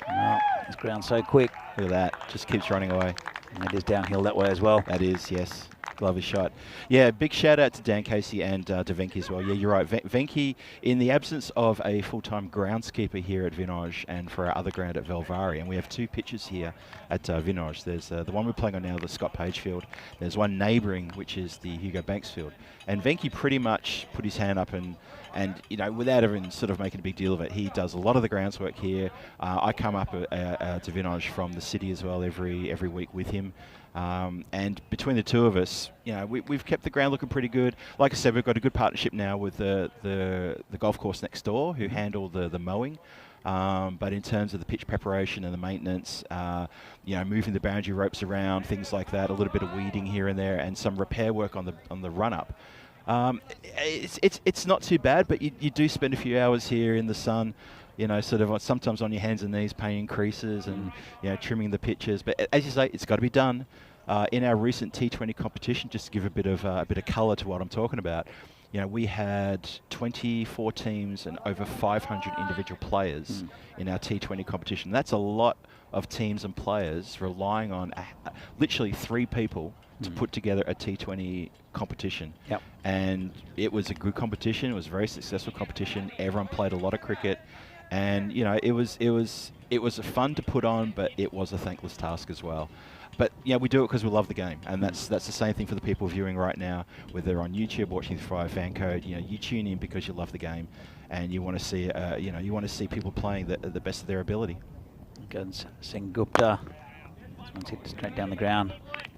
No, this ground's so quick. Look at that. Just keeps running away. And it is downhill that way as well. That is, yes. Lovely shot. Yeah, big shout out to Dan Casey and to Venki as well. Yeah, you're right. Venki, in the absence of a full-time groundskeeper here at Vinoj and for our other ground at Velvari, and we have 2 pitches here at Vinoj. There's the one we're playing on now, the Scott Page field. There's one neighbouring, which is the Hugo Banks field. And Venki pretty much put his hand up and without even sort of making a big deal of it, he does a lot of the grounds work here. I come up to Vinoj from the city as well every week with him. And between the two of us, we've kept the ground looking pretty good. Like I said, we've got a good partnership now with the golf course next door, who handle the mowing. But in terms of the pitch preparation and the maintenance, moving the boundary ropes around, things like that, a little bit of weeding here and there, and some repair work on the run up. It's not too bad, but you do spend a few hours here in the sun. Sort of sometimes on your hands and knees, painting creases and trimming the pitches. But as you say, it's got to be done. In our recent T20 competition, just to give a bit of colour to what I'm talking about, we had 24 teams and over 500 individual players in our T20 competition. That's a lot of teams and players relying on literally 3 people to put together a T20 competition. Yep. And it was a good competition. It was a very successful competition. Everyone played a lot of cricket. And it was fun to put on, but it was a thankless task as well. But we do it because we love the game, and that's the same thing for the people viewing right now, whether they're on YouTube watching the Fire Fan Code. You tune in because you love the game, and you want to see you want to see people playing the best of their ability. Goes Singh Gupta. This one's hit straight down the ground.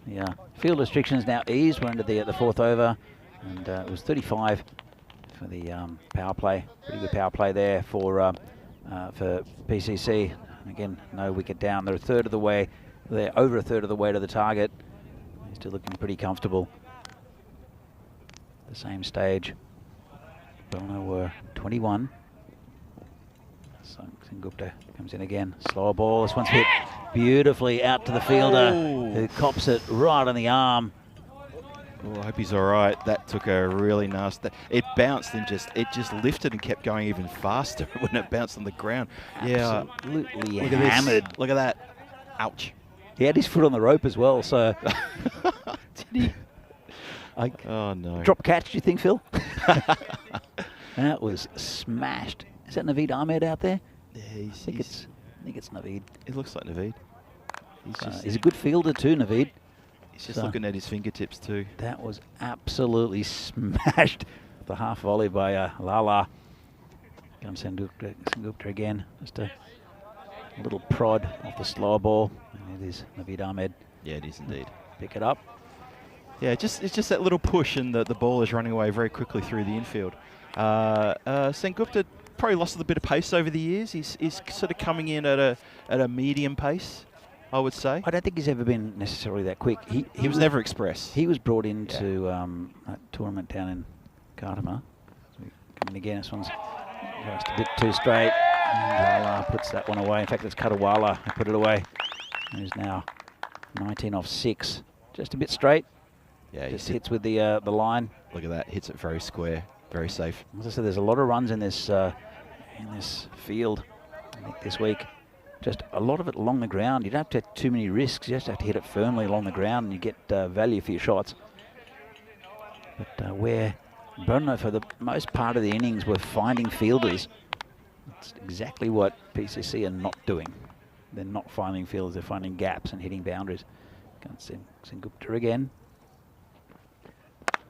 Yeah, field restrictions now eased. We're into the 4th over, and it was 35 for the power play. Pretty good power play there for PCC. Again, no wicket down. They're a third of the way. They're over a third of the way to the target. They're still looking pretty comfortable. The same stage. Belno were 21. Sengupta comes in again. Slower ball. This one's hit beautifully out to the fielder, who cops it right on the arm. Oh, I hope he's all right. That took a really nasty. It bounced and it just lifted and kept going even faster when it bounced on the ground. Yeah, Absolutely look at hammered. this. Look at that. Ouch. He had his foot on the rope as well, so did he? Oh no. Drop catch, do you think, Phil? That was smashed. Is that Naveed Ahmed out there? Yeah, I think it's Naveed. It looks like Naveed. He's a good fielder too, Naveed. He's just looking at his fingertips too. That was absolutely smashed. The half volley by Lala. Comes Sengupta again. Just a little prod off the slower ball. And it is Naveed Ahmed. Yeah, it is indeed. Pick it up. Yeah, it's just that little push, and the ball is running away very quickly through the infield. Sengupta probably lost a little bit of pace over the years. He's sort of coming in at a medium pace, I would say. I don't think he's ever been necessarily that quick. He was never express. He was brought into that tournament down in Gardama. So coming again, this one's just a bit too straight. And Lala puts that one away. In fact, it's Katawala who put it away. He's now 19 off 6. Just a bit straight. Yeah, just hits with the line. Look at that. Hits it very square, very safe. As I said, there's a lot of runs in this field, I think, this week. Just a lot of it along the ground. You don't have to take too many risks. You just have to hit it firmly along the ground, and you get value for your shots. But where Brno, for the most part of the innings, were finding fielders, that's exactly what PCC are not doing. They're not finding fielders. They're finding gaps and hitting boundaries. Can't see Sengupta again.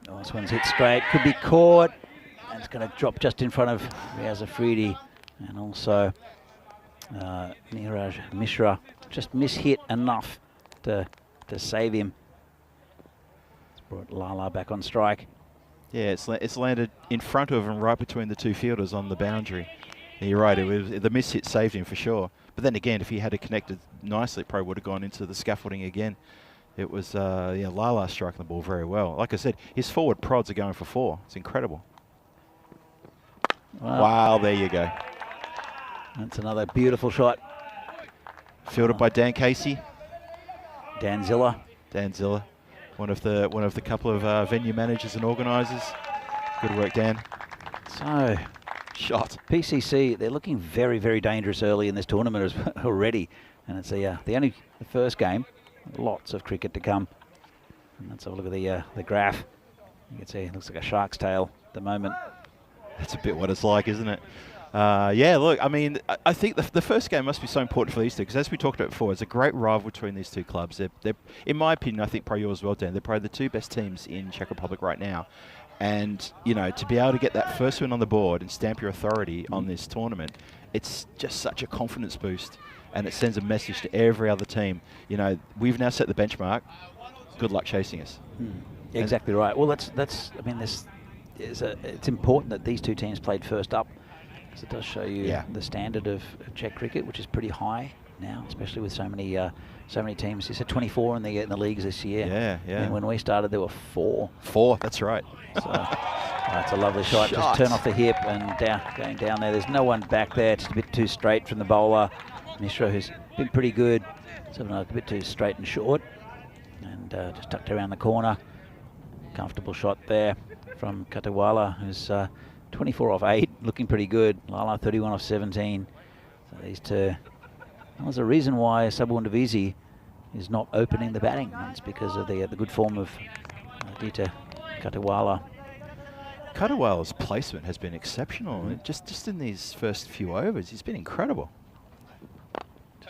Oh, this one's hit straight. Could be caught. And it's going to drop just in front of Riaz Afridi. And also Niraj Mishra. Just mishit enough to save him. It's brought Lala back on strike. Yeah, it's landed in front of and right between the two fielders on the boundary. And you're right, the miss hit saved him for sure. But then again, if he had it connected nicely, it probably would have gone into the scaffolding again. It was, Lala striking the ball very well. Like I said, his forward prods are going for 4. It's incredible. Wow, there you go. That's another beautiful shot. Fielded by Dan Casey. Dan Zilla. Dan Zilla, one of the couple of venue managers and organisers. Good work, Dan. So, shot. PCC, they're looking very, very dangerous early in this tournament already. And it's the first game. Lots of cricket to come. And let's have a look at the graph. You can see it looks like a shark's tail at the moment. That's a bit what it's like, isn't it? Yeah, look, I mean, I think the first game must be so important for these two, because as we talked about before, it's a great rival between these two clubs. They're, in my opinion, I think probably yours as well, Dan, they're probably the two best teams in Czech Republic right now. And, you know, to be able to get that first win on the board and stamp your authority on this tournament, it's just such a confidence boost. And it sends a message to every other team. You know, we've now set the benchmark. Good luck chasing us. Exactly right. Well, that's. I mean, it's important that these two teams played first up, because it does show you the standard of Czech cricket, which is pretty high now, especially with so many teams. You said 24 in the leagues this year. Yeah. I mean, when we started, there were 4. 4. That's right. So that's a lovely shot. Just turn off the hip and going down there. There's no one back there. Just a bit too straight from the bowler. Mishra, who's been pretty good, so a bit too straight and short, and just tucked around the corner. Comfortable shot there from Katawala, who's 24 off 8, looking pretty good. Lala 31 off 17. So these two. Well, there's a reason why Sabu Ndavisi is not opening the batting. It's because of the good form of Dita Katawala. Katawala's placement has been exceptional. Just in these first few overs, he's been incredible.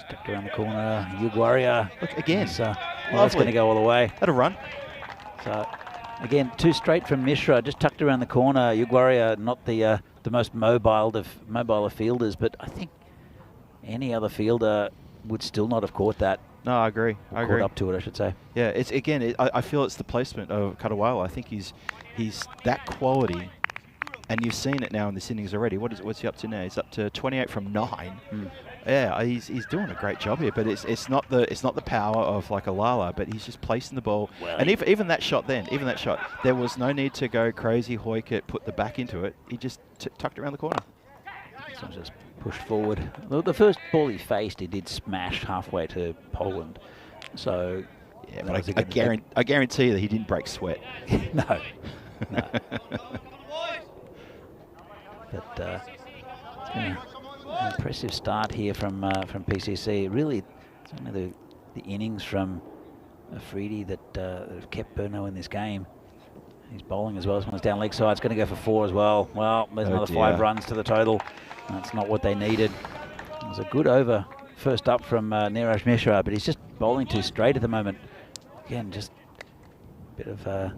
Tucked around the corner, Uguaria. Look again. That's going to go all the way. That'll run. So again, too straight from Mishra. Just tucked around the corner. Uguaria, not the most mobile of fielders, but I think any other fielder would still not have caught that. No, I agree. Caught up to it, I should say. Yeah, it's again. I feel it's the placement of Katawala. I think he's that quality And you've seen it now in this innings already. What's he up to now? He's up to 28 from 9. Yeah, he's doing a great job here, but it's not the power of like a Lala, but he's just placing the ball. Well, and even that shot, there was no need to go crazy, hoik it, put the back into it. He just tucked it around the corner. So just pushed forward. The first ball he faced, he did smash halfway to Poland. So yeah, but I guarantee you that he didn't break sweat. No. But it's been an impressive start here from PCC. Really, it's only the innings from Afridi that have kept Burno in this game. He's bowling as well. This one's down leg side. It's going to go for 4 as well. Well, there's another 5 runs to the total. That's not what they needed. It was a good over first up from Neeraj Mishra, but he's just bowling too straight at the moment. Again, just a bit of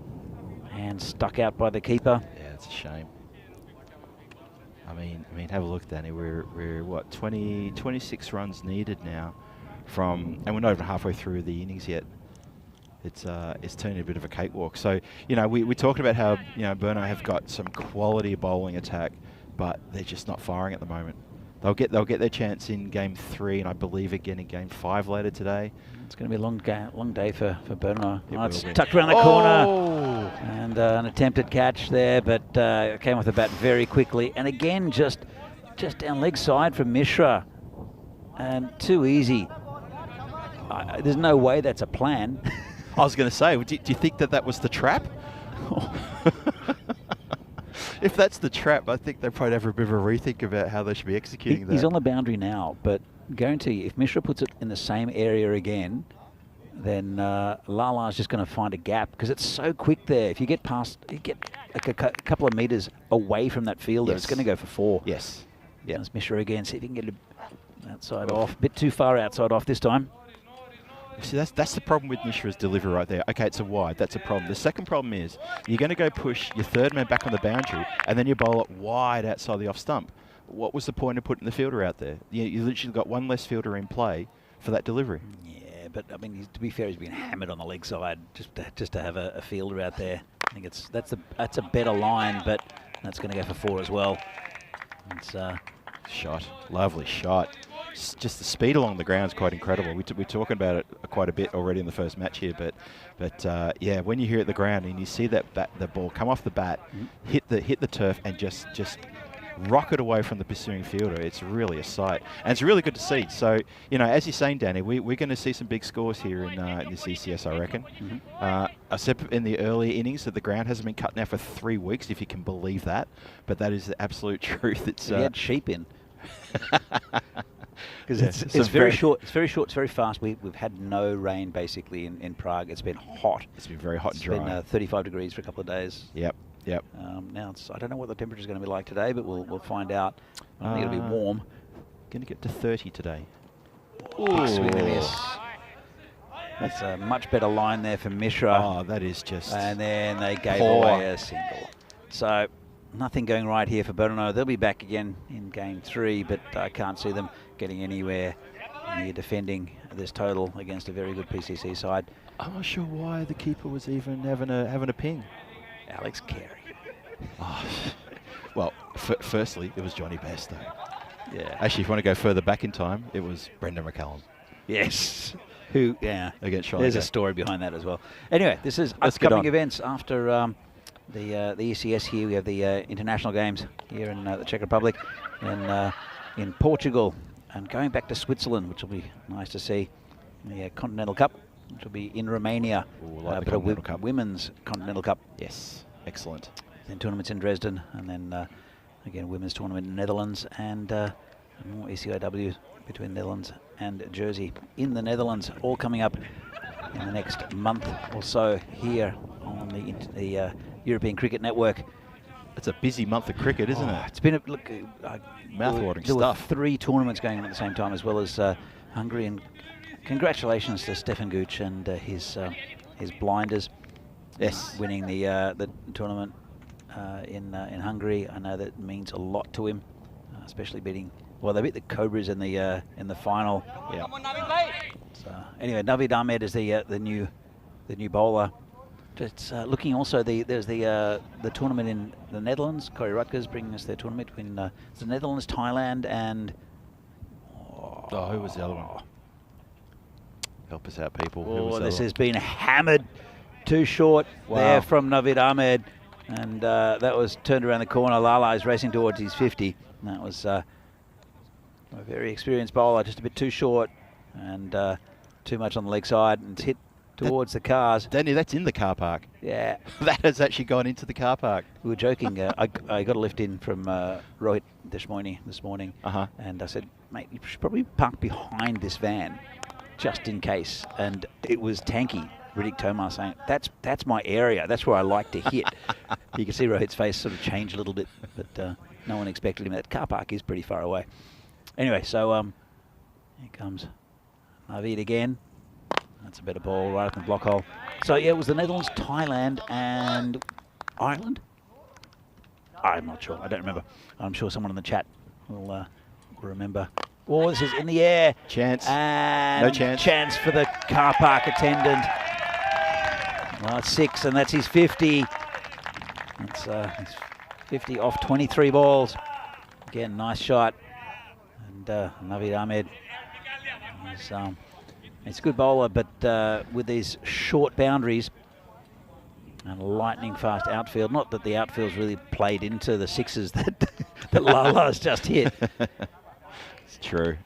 hand stuck out by the keeper. Yeah, it's a shame. I mean, have a look, Danny. We're what 26 runs needed now, and we're not even halfway through the innings yet. It's turning a bit of a cakewalk. So we're talking about how Burno have got some quality bowling attack, but they're just not firing at the moment. They'll get their chance in game 3, and I believe again in game 5 later today. It's going to be a long day for Burno. It's tucked around the corner, and an attempted catch there, but came off the bat very quickly. And again, just down leg side from Mishra, and too easy. There's no way that's a plan. I was going to say, do you think that was the trap? If that's the trap, I think they probably have a bit of a rethink about how they should be executing that. He's on the boundary now, but guarantee you, if Mishra puts it in the same area again, then Lala's just going to find a gap because it's so quick there. If you get past, you get like a couple of meters away from that fielder, it's going to go for 4. Yes. Yeah. There's Mishra again. See if you can get it outside off. A bit too far outside off this time. See, that's the problem with Mishra's delivery right there. Okay, it's a wide. That's a problem. The second problem is you're going to go push your third man back on the boundary, and then you bowl it wide outside the off stump. What was the point of putting the fielder out there? You literally got one less fielder in play for that delivery. Yeah, but I mean, to be fair, he's been hammered on the leg side just to have a fielder out there. I think that's a better line, but that's going to go for 4 as well. It's shot, lovely shot. Just the speed along the ground is quite incredible. We're talking about it quite a bit already in the first match here, but yeah, when you hear it at the ground and you see the ball come off the bat, hit the turf, and just rocket away from the pursuing fielder, it's really a sight, and it's really good to see. So as you're saying, Danny, we're going to see some big scores here in this ECS, I reckon. I said in the early innings that the ground hasn't been cut now for 3 weeks, if you can believe that, but that is the absolute truth. It's we had sheep in. Because it's very short. It's very short. It's very fast. We've had no rain basically in Prague. It's been hot. It's been very hot and dry. It's been 35 degrees for a couple of days. Yep. Now I don't know what the temperature is going to be like today, but we'll find out. I think it'll be warm. Going to get to 30 today. Big swing and miss. That's a much better line there for Mishra. Oh, that is just. And then they gave away a single. So nothing going right here for Burno. They'll be back again in game 3, but I can't see them getting anywhere near defending this total against a very good PCC side. I'm not sure why the keeper was even having a ping. Alex Carey. Oh. Well, firstly, it was Johnny Bairstow. Yeah. Actually, if you want to go further back in time, it was Brendan McCallum. Yes. Against Sri Lanka. There's a story behind that as well. Anyway, this is upcoming events after the ECS here. We have the international games here in the Czech Republic and in Portugal, and going back to Switzerland, which will be nice to see. The Continental Cup, which will be in Romania. Like but a women's Continental Cup. Yes, excellent. Then tournaments in Dresden, and then again women's tournament in the Netherlands, and more ECIW between Netherlands and Jersey in the Netherlands, all coming up in the next month or so here on the European Cricket Network. It's a busy month of cricket, isn't it? It's been mouth-watering there stuff. Were 3 tournaments going on at the same time, as well as Hungary. And congratulations to Stefan Gooch and his blinders. Yes, winning the tournament in Hungary. I know that means a lot to him, especially beating. Well, they beat the Cobras in the final. Yeah. So anyway, Navid Ahmed is the new bowler. It's looking also, there's the tournament in the Netherlands. Corey Rutgers bringing us their tournament in the Netherlands, Thailand, and... Oh, who was the other one? Help us out, people. Who was Oh, the this other has been hammered too short there from Navid Ahmed. And that was turned around the corner. Lala is racing towards his 50. And that was a very experienced bowler, just a bit too short and too much on the leg side, and it's hit towards the cars. Danny, that's in the car park. Yeah. That has actually gone into the car park. We were joking. I got a lift in from Rohit this morning, and I said, mate, you should probably park behind this van just in case. And it was tanky. Riddick Tomar saying, that's my area. That's where I like to hit. You can see Rohit's face sort of change a little bit, but no one expected him. That car park is pretty far away. Anyway, so here comes Navid again. That's a better ball right up in the block hole. So, yeah, it was the Netherlands, Thailand, and Ireland? I'm not sure. I don't remember. I'm sure someone in the chat will remember. Oh, this is in the air. Chance. And no chance. Chance for the car park attendant. Well, it's 6, and that's his 50. That's his 50 off 23 balls. Again, nice shot. And Navid Ahmed is, it's a good bowler, but with these short boundaries and lightning fast outfield, not that the outfield's really played into the sixes that Lala's just hit. It's true.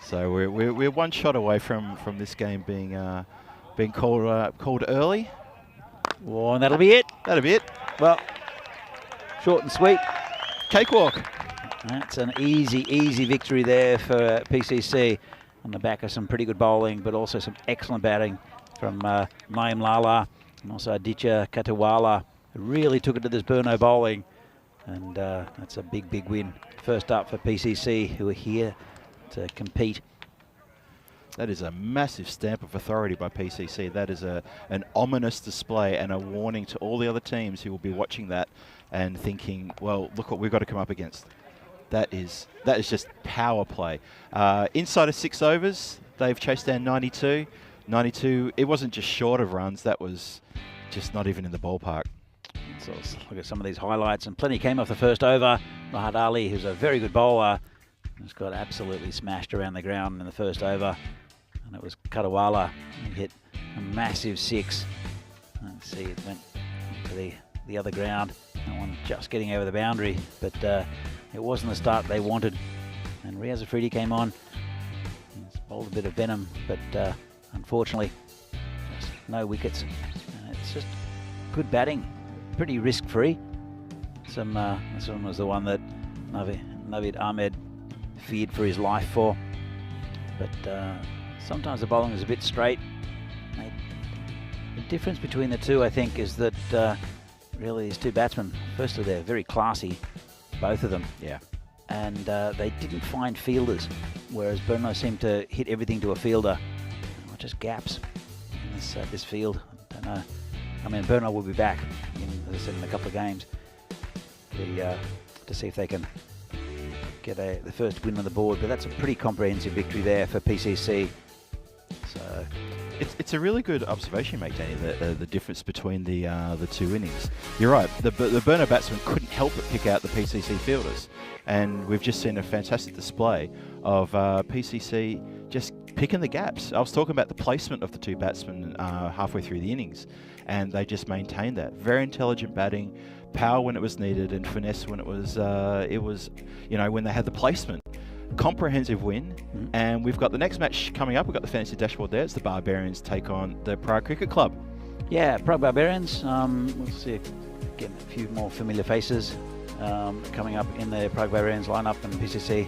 So we're one shot away from this game being called early. Oh, and that'll be it. That'll be it. Well, short and sweet. Cakewalk. That's an easy victory there for PCC on the back of some pretty good bowling, but also some excellent batting from Naeem Lala and also Aditya Katawala, who really took it to this Burno bowling. And that's a big win. First up for PCC, who are here to compete. That is a massive stamp of authority by PCC. That is an ominous display and a warning to all the other teams who will be watching that and thinking, well, look what we've got to come up against. That is just power play. Inside of 6 overs, they've chased down 92. 92, it wasn't just short of runs, that was just not even in the ballpark. So let's look at some of these highlights, and plenty came off the first over. Rahat Ali, who's a very good bowler, has got absolutely smashed around the ground in the first over. And it was Katawala who hit a massive 6. Let's see, it went to the other ground. That one just getting over the boundary, but it wasn't the start they wanted. And Riaz Afridi came on. He's bowled a bit of venom, but unfortunately, just no wickets. And it's just good batting, pretty risk-free. This one was the one that Navid Ahmed feared for his life for. But sometimes the bowling is a bit straight. The difference between the two, I think, is that really these two batsmen, firstly, they're very classy, both of them. Yeah. And they didn't find fielders, whereas Burno seemed to hit everything to a fielder. Or just gaps in this field. I don't know. I mean, Burno will be back, as I said, in a couple of games to see if they can get the first win on the board. But that's a pretty comprehensive victory there for PCC. So it's a really good observation, mate, Danny. The difference between the two innings. You're right. The Burno batsmen couldn't help but pick out the PCC fielders, and we've just seen a fantastic display of PCC just picking the gaps. I was talking about the placement of the two batsmen halfway through the innings, and they just maintained that. Very intelligent batting, power when it was needed, and finesse when it was when they had the placement. Comprehensive win, and we've got the next match coming up. We've got the fantasy dashboard there. It's the Barbarians take on the Prague Cricket Club. Yeah, Prague Barbarians. We'll see again a few more familiar faces coming up in the Prague Barbarians lineup, and PCC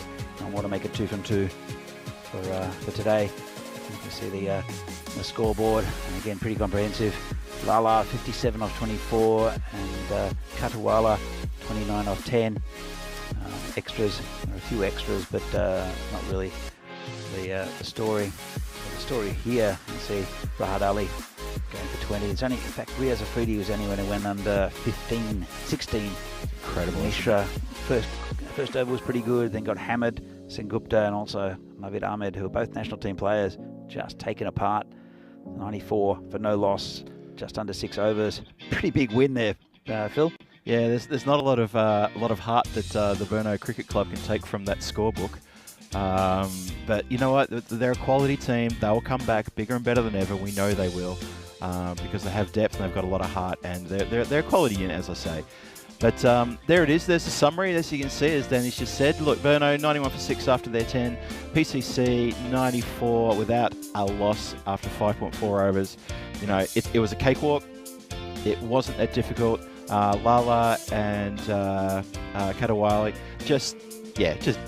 want to make it 2 from 2 for today. You can see the scoreboard, and again pretty comprehensive. Lala 57 off 24, and Katawala 29 off 10. Extras, there are a few extras, but not really the story. So the story here, you see Rahat Ali going for 20. It's only, in fact, Riaz Afridi was only when it went under 15, 16. Incredible. Mishra, first over was pretty good, then got hammered. Sengupta and also Navid Ahmed, who are both national team players, just taken apart. 94 for no loss. just under 6 overs. Pretty big win there, Phil. Yeah, there's not a lot of heart that the Burno Cricket Club can take from that scorebook. But you know what? They're a quality team. They'll come back bigger and better than ever. We know they will, because they have depth and they've got a lot of heart, and they're a quality unit, as I say. But there it is. There's the summary. As you can see, as Danny's just said, look, Burno 91 for 6 after their 10. PCC 94 without a loss after 5.4 overs. You know, it was a cakewalk. It wasn't that difficult. Lala and Katawali just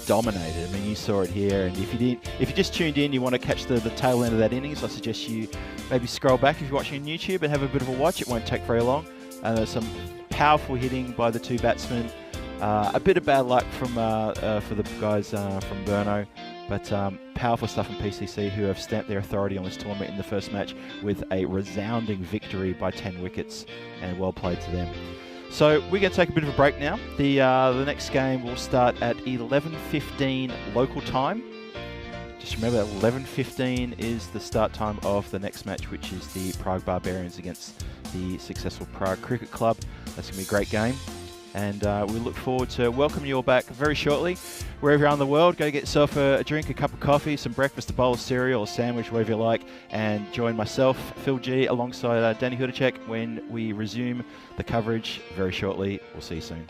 dominated. I mean, you saw it here. And if you just tuned in, you want to catch the tail end of that innings, I suggest you maybe scroll back if you're watching on YouTube and have a bit of a watch. It won't take very long. There's some powerful hitting by the 2 batsmen. A bit of bad luck from for the guys from Burno, but powerful stuff from PCC, who have stamped their authority on this tournament in the first match with a resounding victory by 10 wickets, and well played to them. So we're going to take a bit of a break now. The next game will start at 11:15 local time. Just remember that 11:15 is the start time of the next match, which is the Prague Barbarians against the successful Prague Cricket Club. That's going to be a great game. And we look forward to welcoming you all back very shortly. Wherever you are in the world, go get yourself a drink, a cup of coffee, some breakfast, a bowl of cereal, a sandwich, whatever you like, and join myself, Phil G, alongside Danny Hudacek when we resume the coverage very shortly. We'll see you soon.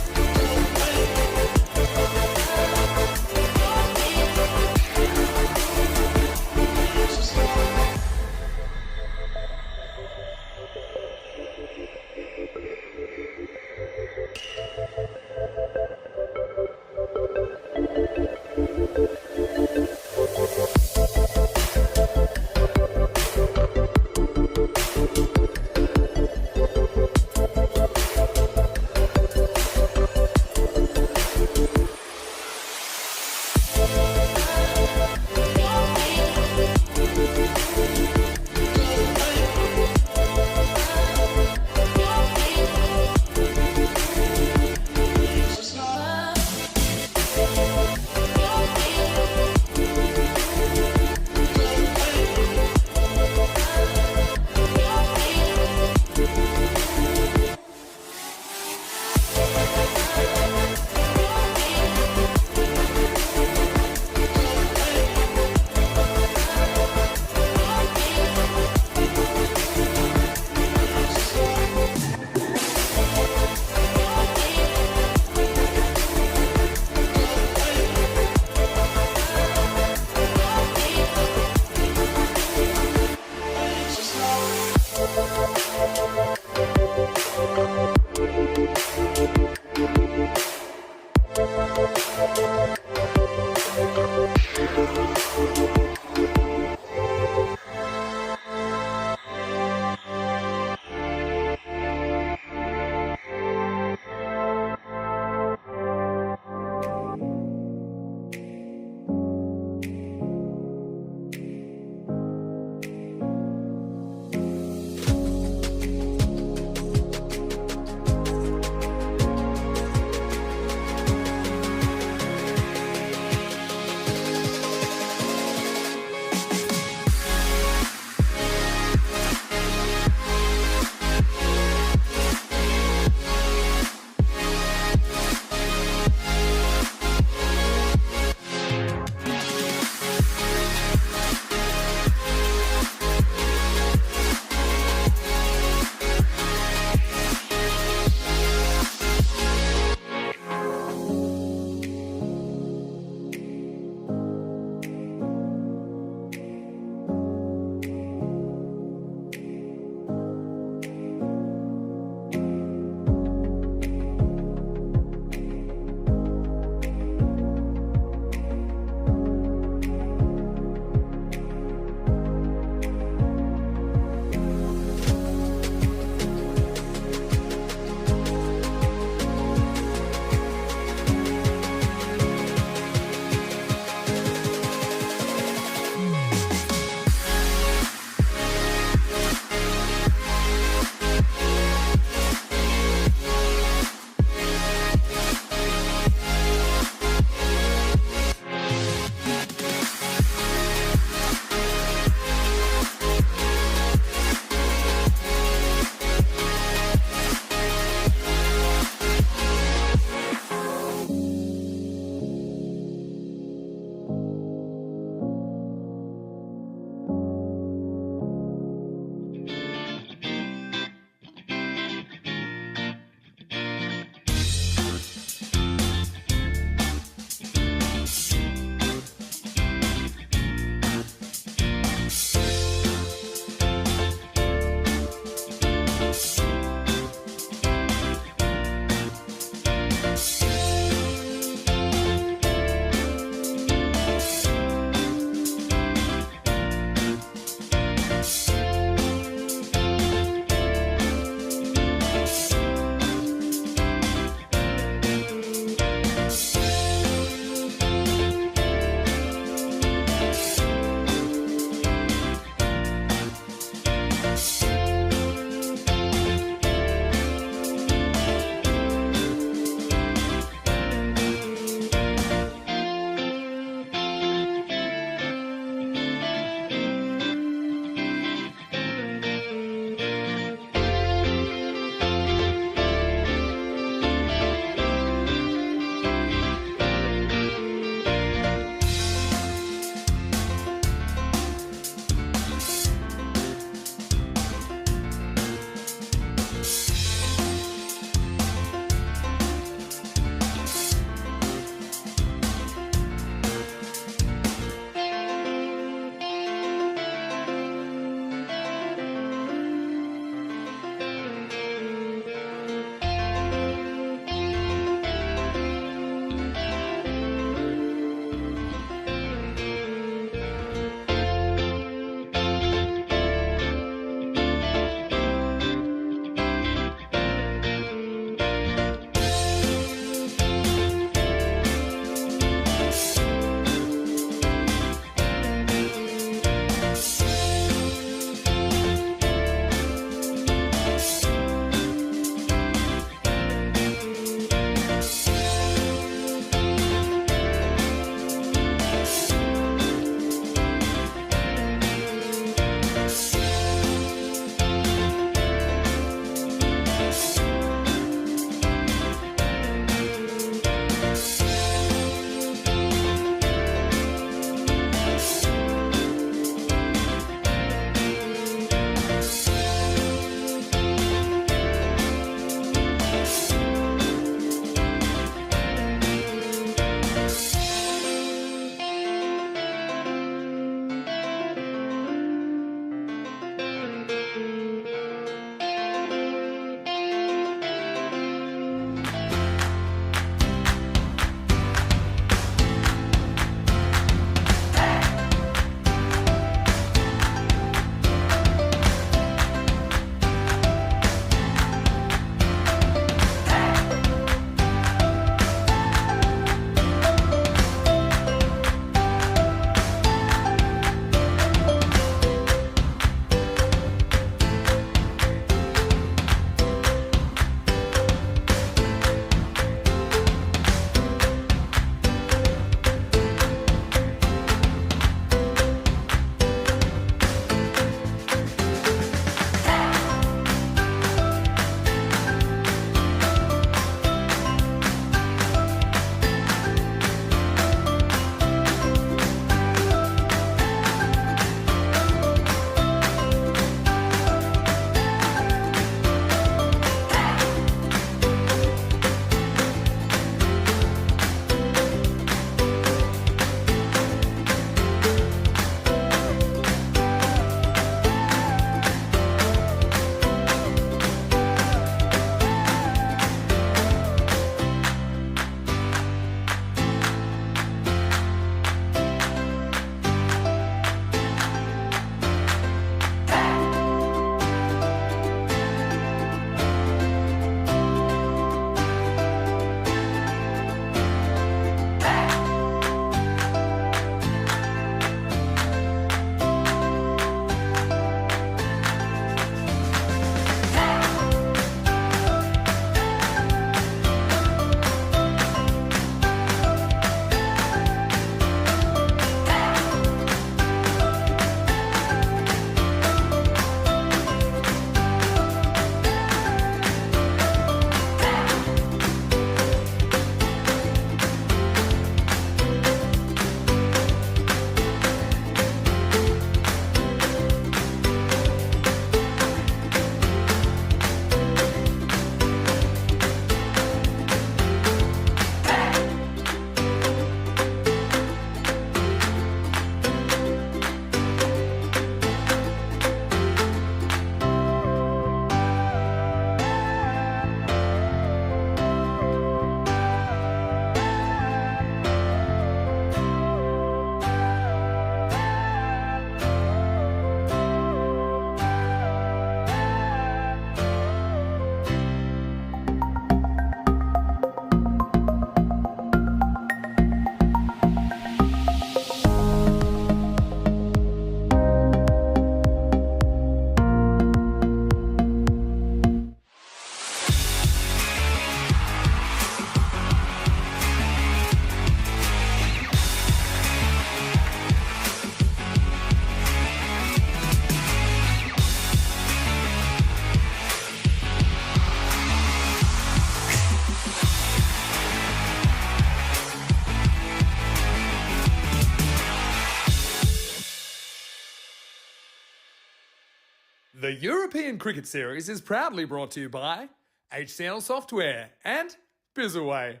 The European Cricket Series is proudly brought to you by HCN Software and Bizaway.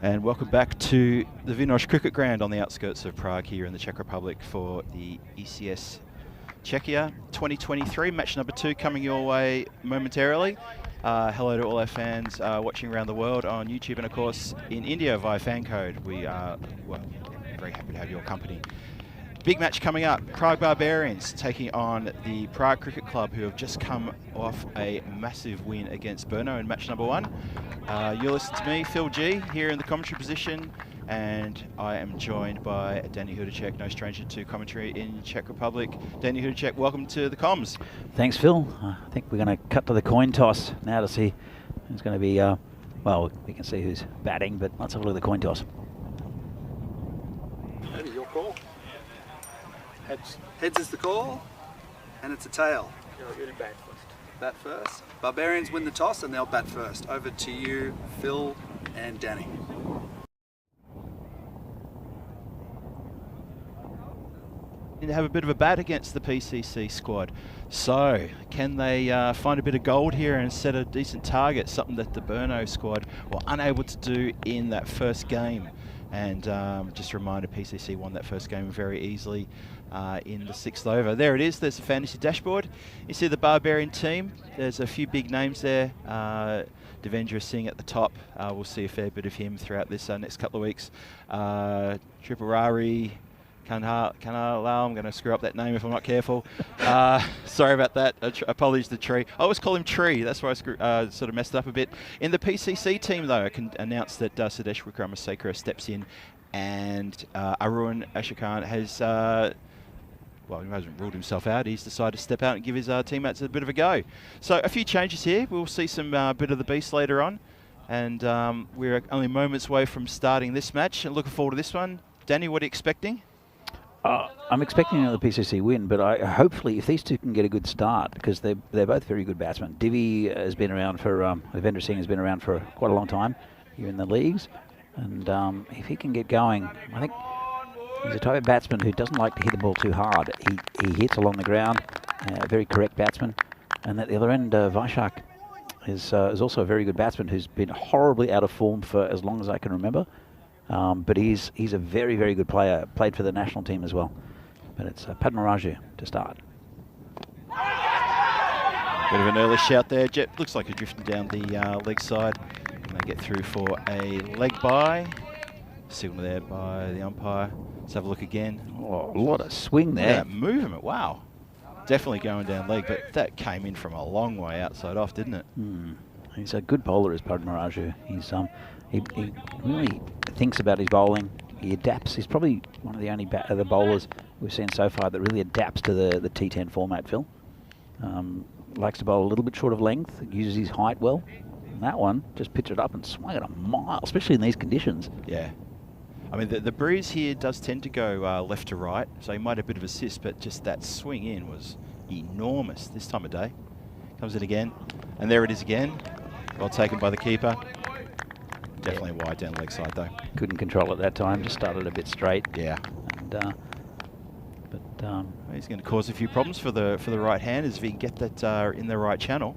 And welcome back to the Vinosh Cricket Ground on the outskirts of Prague here in the Czech Republic for the ECS Czechia 2023, match number 2 coming your way momentarily. Hello to all our fans watching around the world on YouTube and of course in India via fan code. We are very happy to have your company. Big match coming up, Prague Barbarians taking on the Prague Cricket Club, who have just come off a massive win against Brno in match number 1. You're listening to me, Phil G, here in the commentary position, and I am joined by Danny Hudacek, no stranger to commentary in Czech Republic. Danny Hudacek, welcome to the comms. Thanks, Phil. I think we're going to cut to the coin toss now to see who's going to be, well, we can see who's batting, but let's have a look at the coin toss. Danny, your call. Heads. Heads is the call, and it's a tail. You'll bat first. Bat first. Barbarians win the toss, and they'll bat first. Over to you, Phil and Danny. To have a bit of a bat against the PCC squad. So, can they find a bit of gold here and set a decent target, something that the Brno squad were unable to do in that first game? And just a reminder, PCC won that first game very easily in the 6th over. There it is, there's the fantasy dashboard. You see the Barbarian team, there's a few big names there. Devendra Singh at the top, we'll see a fair bit of him throughout this next couple of weeks. Tripurari, Kanala, I'm going to screw up that name if I'm not careful. Sorry about that. Apologies to Tree. I always call him Tree. That's why I sort of messed it up a bit. In the PCC team, though, I can announce that Sudesh Wickramasekara steps in, and Arun Ashokan has, well, he hasn't ruled himself out. He's decided to step out and give his teammates a bit of a go. So a few changes here. We'll see some bit of the beast later on, and we're only moments away from starting this match. And looking forward to this one. Danny, what are you expecting? I'm expecting another PCC win, but hopefully if these two can get a good start, because they're both very good batsmen. Divi has been around for, Devendra Singh has been around for quite a long time here in the leagues, and if he can get going, I think he's a type of batsman who doesn't like to hit the ball too hard. He hits along the ground, a very correct batsman. And at the other end, Vaishak is also a very good batsman who's been horribly out of form for as long as I can remember. But he's a very, very good player, played for the national team as well. But it's Padmaraju to start. Bit of an early shout there. Jet looks like he's drifting down the leg side. And they get through for a leg bye. Signal there by the umpire. Let's have a look again. Oh, a lot of swing there. Yeah, movement, wow. Definitely going down leg, but that came in from a long way outside off, didn't it? He's a good bowler, is Padmaraju. He really thinks about his bowling. He adapts. He's probably one of the only the bowlers we've seen so far that really adapts to the T10 format, Phil. Likes to bowl a little bit short of length, uses his height well. And that one, just pitched it up and swung it a mile, especially in these conditions. Yeah. I mean, the breeze here does tend to go left to right, so he might have a bit of assist, but just that swing in was enormous this time of day. Comes in again, and there it is again. Well taken by the keeper. Definitely wide down leg side though. Couldn't control it that time, just started a bit straight. Yeah. And, he's going to cause a few problems for the right handers if he can get that in the right channel.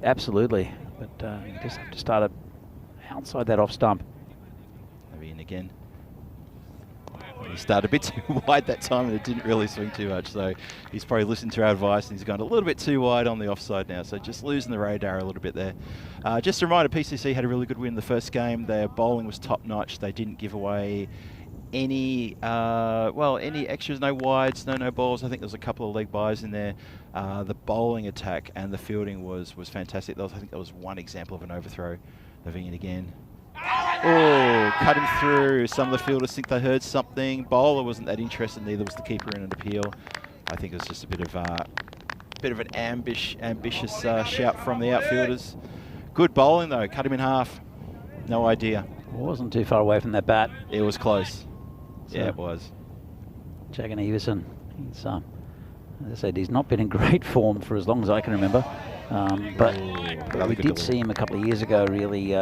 Absolutely, but you just have to start it outside that off stump. Maybe in again. He started a bit too wide that time and it didn't really swing too much. So he's probably listened to our advice and he's gone a little bit too wide on the offside now. So just losing the radar a little bit there. Just a reminder, PCC had a really good win in the first game. Their bowling was top notch. They didn't give away any any extras, no wides, no balls. I think there was a couple of leg byes in there. The bowling attack and the fielding was fantastic. I think there was one example of an overthrow. Moving in again. Oh, cut him through. Some of the fielders think they heard something. Bowler wasn't that interested, neither was the keeper in an appeal. I think it was just a bit of an ambitious shout from the outfielders. Good bowling though, cut him in half. No idea. Wasn't too far away from that bat. It was close. So Yeah, it was. Jagan Everson, he's, as I said, he's not been in great form for as long as I can remember. But we did see him a couple of years ago really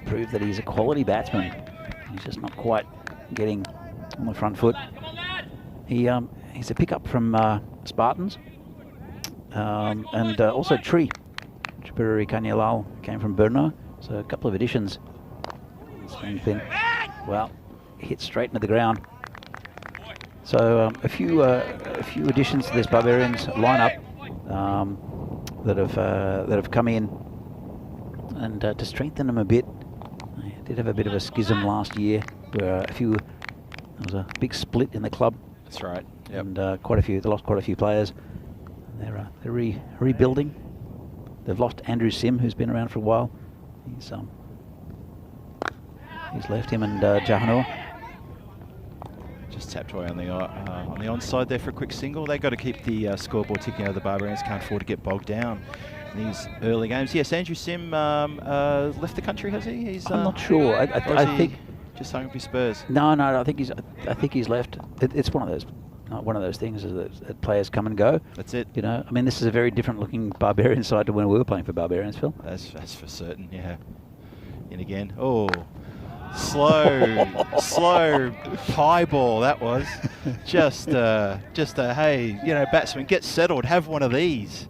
prove that he's a quality batsman. He's just not quite getting on the front foot. He's a pickup from Spartans and also Tree. Chipururi Kanyalal came from Brno, so a couple of additions. Swing pin, well, hit straight into the ground. So a few additions to this Barbarians lineup that have come in and to strengthen them a bit. They did have a bit of a schism last year where there was a big split in the club. That's right. Yep. And they lost quite a few players. They're rebuilding. They've lost Andrew Sim, who's been around for a while. He's left him and Jahanur. Just tapped away on the onside there for a quick single. They've got to keep the scoreboard ticking over. The Barbarians can't afford to get bogged down in these early games. Yes, Andrew Sim left the country, has he? I'm not sure. I think just hung up his Spurs. No, I think he's left. It's one of those things that players come and go. That's it. You know, I mean, this is a very different looking Barbarian side to when we were playing for Barbarians, Phil. That's for certain. Yeah. In again. Oh. Slow pie ball that was. Just a hey, batsman, get settled, have one of these.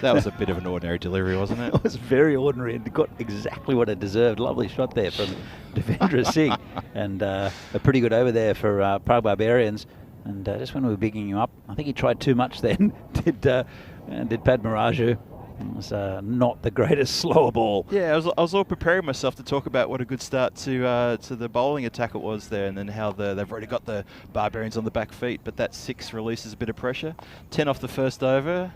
That was a bit of an ordinary delivery, wasn't it? It was very ordinary and got exactly what it deserved. Lovely shot there from Devendra Singh, and a pretty good over there for Prague Barbarians. And just when we were bigging him up, I think he tried too much then. did Padmaraju. It was not the greatest slower ball. Yeah, I was all preparing myself to talk about what a good start to the bowling attack it was there, and then how they've already got the Barbarians on the back feet. But that 6 releases a bit of pressure. 10 off the first over.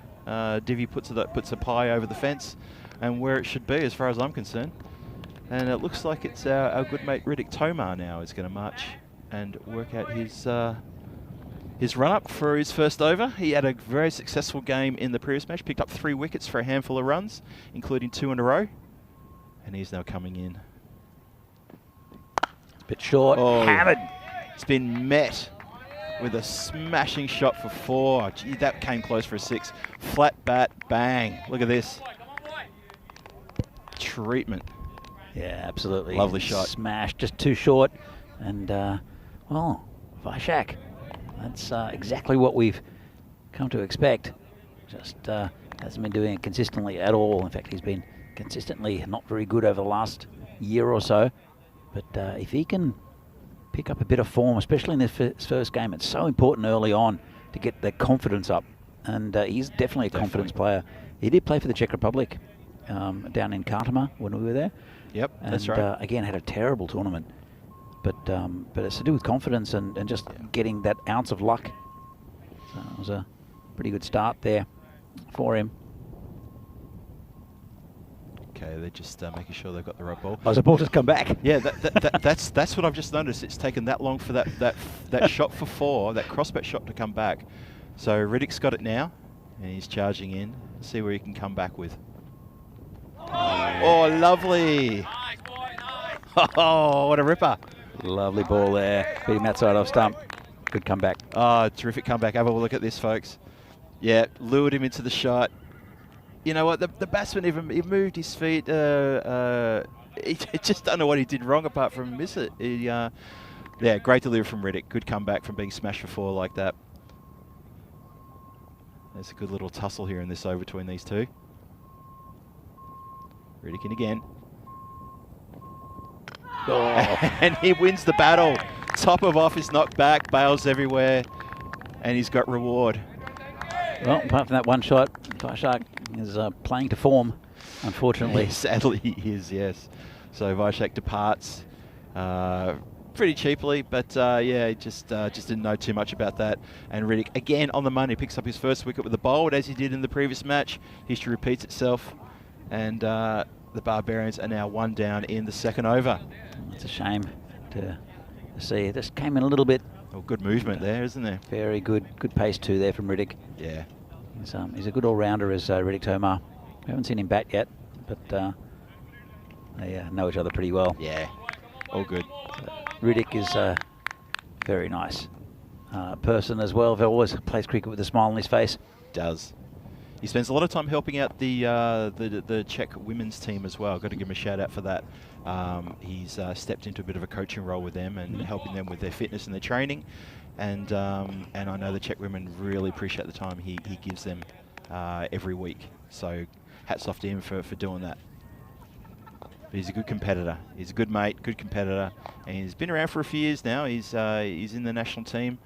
Divi puts a pie over the fence, and where it should be, as far as I'm concerned. And it looks like it's our good mate Riddick Tomar now is going to march and work out his run-up for his first over. He had a very successful game in the previous match, picked up 3 wickets for a handful of runs, including 2 in a row. And he's now coming in. Bit short, hammered. It's been met with a smashing shot for 4. Gee, that came close for a 6. Flat bat, bang. Look at this. Treatment. Yeah, absolutely. Lovely shot. Smash, just too short. And, Vaishak. That's exactly what we've come to expect. Just hasn't been doing it consistently at all. In fact, he's been consistently not very good over the last year or so. But if he can pick up a bit of form, especially in this first game, it's so important early on to get the confidence up. And he's definitely a confidence player. He did play for the Czech Republic down in Kartama when we were there. Yep, and, that's right. Again, had a terrible tournament. But it's to do with confidence and just getting that ounce of luck. So it was a pretty good start there for him. Okay, they're just making sure they've got the right ball. Oh, the ball just come back. Yeah, that's what I've just noticed. It's taken that long for that shot for 4, that crossbat shot to come back. So Riddick's got it now, and he's charging in. See where he can come back with. Oh, lovely! Nice, boy, nice. Oh, what a ripper! Lovely ball there. Beating that side off stump. Good comeback. Oh, terrific comeback. Have a look at this, folks. Yeah, lured him into the shot. You know what? The batsman he moved his feet. He just don't know what he did wrong apart from miss it. Yeah, great delivery from Riddick. Good comeback from being smashed for 4 like that. There's a good little tussle here in this over between these two. Riddick in again. Oh. And he wins the battle. top of off is knocked back, bails everywhere, and he's got reward. Well, apart from that one shot, Vaishak is playing to form, unfortunately. Sadly, he is, yes. So Vaishak departs pretty cheaply, but yeah, just didn't know too much about that. And Riddick, again, on the money, picks up his first wicket with the bowled, as he did in the previous match. History repeats itself, and the Barbarians are now 1 down in the second over. It's a shame to see. It just came in a little bit. Well, good movement there, isn't there? Very good pace too there from Riddick. Yeah. He's a good all-rounder, as Riddick Tomar. We haven't seen him bat yet, but they know each other pretty well. Yeah, all good. Riddick is a very nice person as well. He always plays cricket with a smile on his face. Does. He spends a lot of time helping out the Czech women's team as well. Got to give him a shout out for that. He's stepped into a bit of a coaching role with them and helping them with their fitness and their training. And I know the Czech women really appreciate the time he gives them every week. So hats off to him for doing that. But he's a good competitor. He's a good mate, good competitor, and he's been around for a few years now. He's in the national team,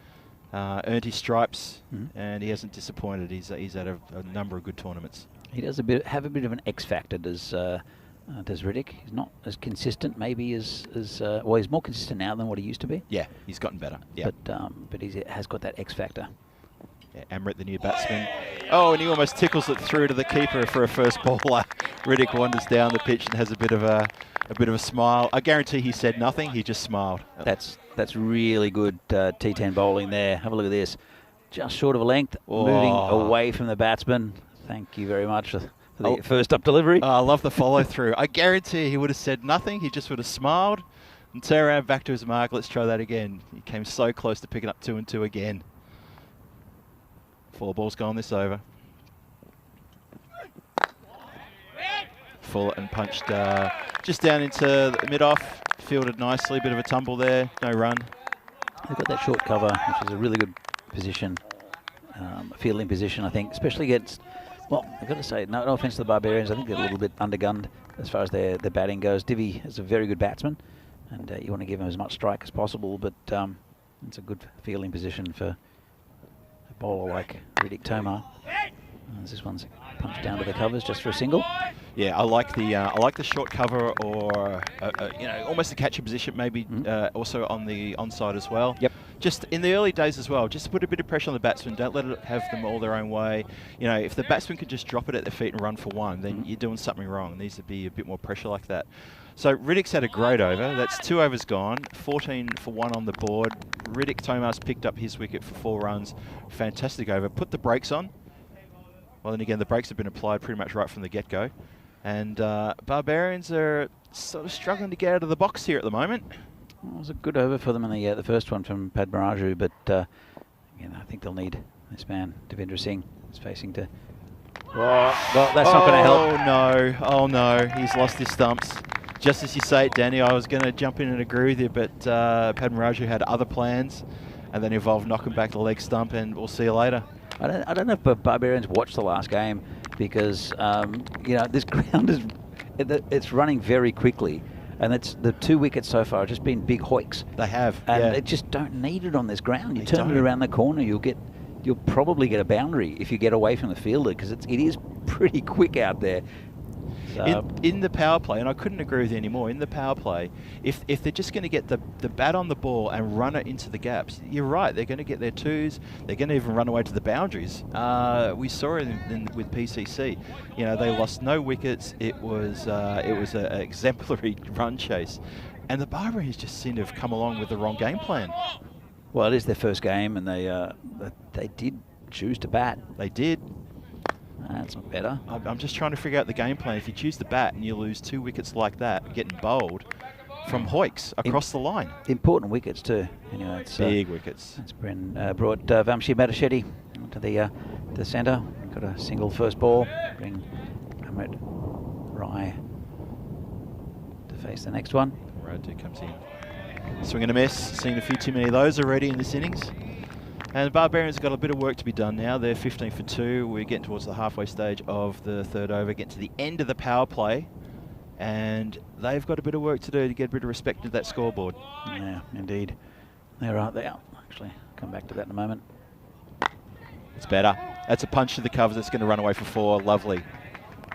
earned his stripes, and he hasn't disappointed. He's had a number of good tournaments. He does have a bit of an X factor, does Riddick. He's not as consistent, maybe as well. He's more consistent now than what he used to be. Yeah, he's gotten better. Yeah, but he has got that X factor. Yeah, Amrit, the new batsman. Oh, and he almost tickles it through to the keeper for a first bowler. Riddick wanders down the pitch and has a bit of a smile. I guarantee he said nothing. He just smiled. That's really good T10 bowling there. Have a look at this. Just short of a length, moving away from the batsman. Thank you very much for the first up delivery. I love the follow through. I guarantee he would have said nothing. He just would have smiled and turned around back to his mark. Let's try that again. He came so close to picking up 2 and 2 again. 4 balls gone this over. Full and punched just down into the mid-off. Fielded nicely, bit of a tumble there, no run. They've got that short cover, which is a really good position, fielding position, I think, especially against, well, I've got to say, no offense to the Barbarians, I think they're a little bit undergunned as far as their batting goes. Divi is a very good batsman, and you want to give him as much strike as possible, but it's a good fielding position for a bowler like Riddick Tomar. This one's punched down to the covers just for a single. Yeah, I like the short cover, or you know, almost a catcher position, maybe also on the onside as well. Yep. Just in the early days as well, just put a bit of pressure on the batsman. Don't let it have them all their own way. You know, if the batsman could just drop it at their feet and run for one, then you're doing something wrong. There needs to be a bit more pressure like that. So Riddick's had a great over. That's 2 overs gone, 14 for 1 on the board. Riddick Tomas picked up his wicket for 4 runs. Fantastic over. Put the brakes on. Well, then again, the brakes have been applied pretty much right from the get-go. And Barbarians are sort of struggling to get out of the box here at the moment. Well, it was a good over for them in the first one from Padmaraju, but again, I think they'll need this man, Devendra Singh, is facing to... well, that's not going to help. Oh no, he's lost his stumps. Just as you say it, Danny, I was going to jump in and agree with you, but Padmaraju had other plans, and then involved knocking back the leg stump, and we'll see you later. I don't know if Barbarians watched the last game, because you know, this ground it's running very quickly, and it's the 2 wickets so far have just been big hoiks. They have, and they just don't need it on this ground. You turn it around the corner, you'll probably get a boundary if you get away from the fielder, because it is pretty quick out there. In the power play, and I couldn't agree with you anymore, in the power play, if they're just going to get the bat on the ball and run it into the gaps, you're right, they're going to get their 2s, they're going to even run away to the boundaries. We saw it with PCC. You know, they lost no wickets. It was an exemplary run chase, and the Barbarians just seem to have come along with the wrong game plan. Well, it is their first game, and they did choose to bat. They did. That's not better. I'm just trying to figure out the game plan. If you choose to bat and you lose 2 wickets like that, getting bowled from hoiks across the line. Important wickets too. Anyway, it's big wickets. It's brought Vamshi Madashetty to the centre. Got a single first ball. Bring Amrit Rai to face the next one. Radu comes in. Swing and a miss. Seen a few too many of those already in this innings. And the Barbarians have got a bit of work to be done now. They're 15 for 2. We're getting towards the halfway stage of the 3rd over, getting to the end of the power play. And they've got a bit of work to do to get a bit of respect to that scoreboard. Yeah, indeed. They're right there. Actually, come back to that in a moment. It's better. That's a punch to the covers. That's going to run away for 4. Lovely.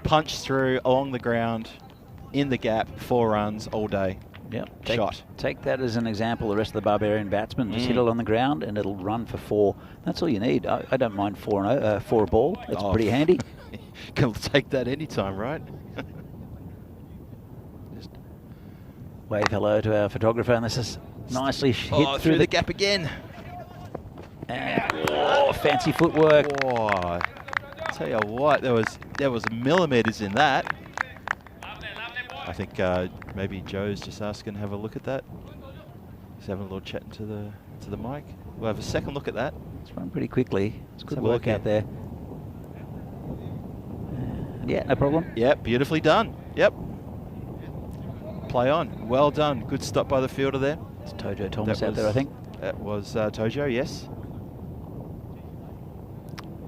Punch through along the ground, in the gap, 4 runs all day. Yep. Shot. Take that as an example. The rest of the Barbarian batsmen just hit it on the ground and it'll run for 4. That's all you need. I don't mind 4 a ball. It's pretty handy. Can take that anytime, right? Just wave hello to our photographer, and this is nicely hit through the gap again. And fancy footwork. Oh, tell you what, there was millimeters in that. I think maybe Joe's just asking to have a look at that. He's having a little chat to the mic. We'll have a second look at that. It's run pretty quickly. It's good have a look work out there. Yeah, no problem. Yep, beautifully done. Yep. Play on. Well done. Good stop by the fielder there. It's Tojo Thomas out there, I think. That was Tojo, yes.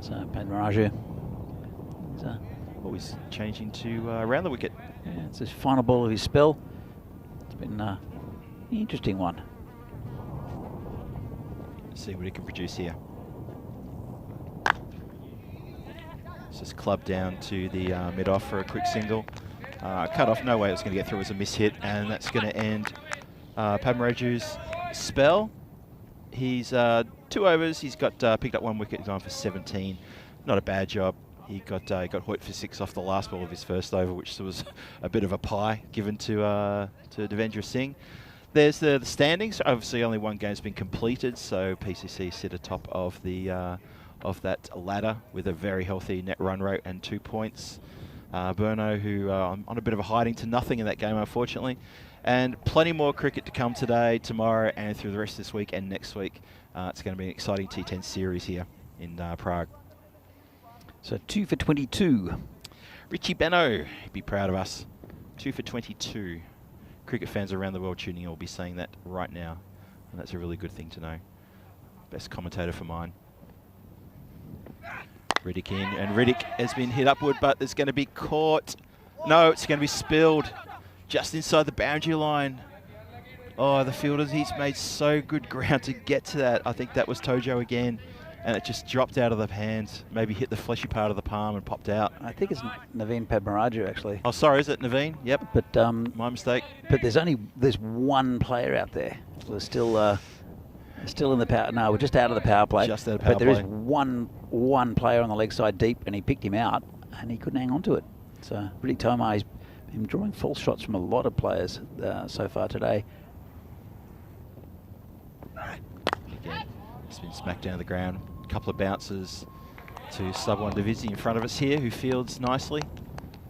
So, Padmaraju. Always changing to around the wicket. Yeah, it's his final ball of his spell. It's been an interesting one. Let's see what he can produce here. It's just clubbed down to the mid-off for a quick single. Cut off, no way it was going to get through as a miss-hit, and that's going to end Padmaraju's spell. He's 2 overs, he's got picked up 1 wicket, he's on for 17. Not a bad job. He got Hoyt for 6 off the last ball of his first over, which was a bit of a pie given to Devendra Singh. There's the standings. Obviously, only 1 game's been completed, so PCC sit atop of the of that ladder with a very healthy net run rate and 2 points. Burno, who on a bit of a hiding to nothing in that game, unfortunately. And plenty more cricket to come today, tomorrow, and through the rest of this week and next week. It's going to be an exciting T10 series here in Prague. So 2 for 22. Richie Benno, he'd be proud of us. 2 for 22. Cricket fans around the world tuning in will be saying that right now. And that's a really good thing to know. Best commentator for mine. Riddick in, and Riddick has been hit upward, but it's going to be caught. No, it's going to be spilled just inside the boundary line. Oh, the fielders, he's made so good ground to get to that. I think that was Tojo again. And it just dropped out of the hands, maybe hit the fleshy part of the palm and popped out. I think it's Naveen Padmaraju, actually. Oh, sorry, is it Naveen? Yep. But my mistake. But there's 1 player out there. We're still in the power. No, we're just out of the power play. Just out of power But there is play. one player on the leg side deep, and he picked him out, and he couldn't hang on to it. So Riddick Tomar, he's been drawing false shots from a lot of players so far today. Again, it's been smacked down to the ground. A couple of bounces to Sub-1 Divisi in front of us here, who fields nicely.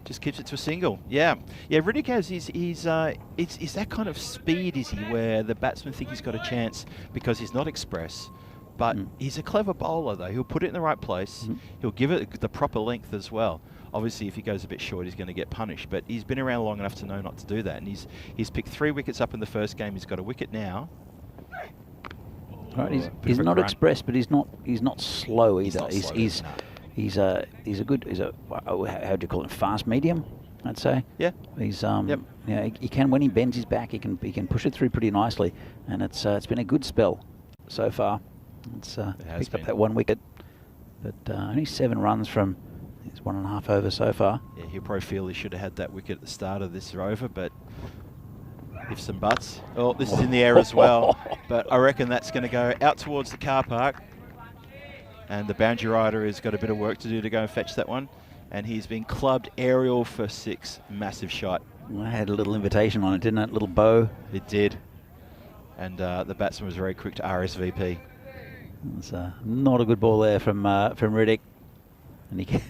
Just keeps it to a single. Yeah, Riddick has, he's that kind of speed, is he, where the batsmen think he's got a chance because he's not express. But he's a clever bowler, though. He'll put it in the right place. He'll give it the proper length as well. Obviously, if he goes a bit short, he's going to get punished. But he's been around long enough to know not to do that. And he's picked 3 wickets up in the first game. He's got a wicket now. Right, he's not express, but he's not slow either. He's a good how do you call it, fast medium, I'd say. Yeah. He's he can, when he bends his back, he can push it through pretty nicely, and it's been a good spell so far. It's picked up that 1 wicket, but only 7 runs from his 1.5 overs so far. Yeah, he'll probably feel he should have had that wicket at the start of this over, but ifs and buts. Oh, this is in the air as well, but I reckon that's going to go out towards the car park. And the boundary rider has got a bit of work to do to go and fetch that one. And he's been clubbed aerial for 6. Massive shot. Well, I had a little invitation on it, didn't it? Little bow. It did. And the batsman was very quick to RSVP. It's not a good ball there from Riddick. And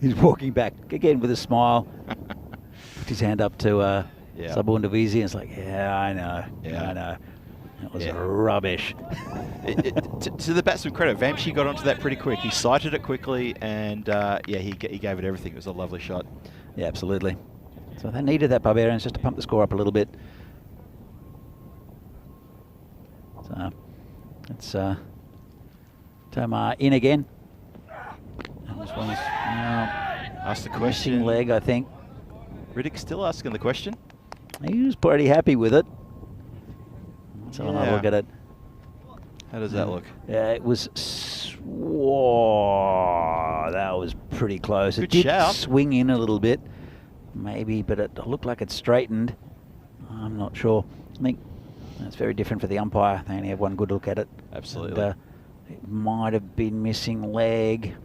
he's walking back again with a smile. Put his hand up to Sub-1 Divisi, and it's like, I know. That was rubbish. To the batsman credit, Vamshi got onto that pretty quick. He sighted it quickly, and he gave it everything. It was a lovely shot. Yeah, absolutely. So they needed that, Barbarians, just to pump the score up a little bit. So it's Tomar in again. And this one's asked the missing question. leg, I think. Riddick still asking the question. He was pretty happy with it. So I'll look at it. How does that look? Yeah, it was. Whoa, that was pretty close. Good It did shout. swing in a little bit, maybe, but it looked like it straightened. I'm not sure. I think that's very different for the umpire. They only have one good look at it. Absolutely. And, it might have been missing leg.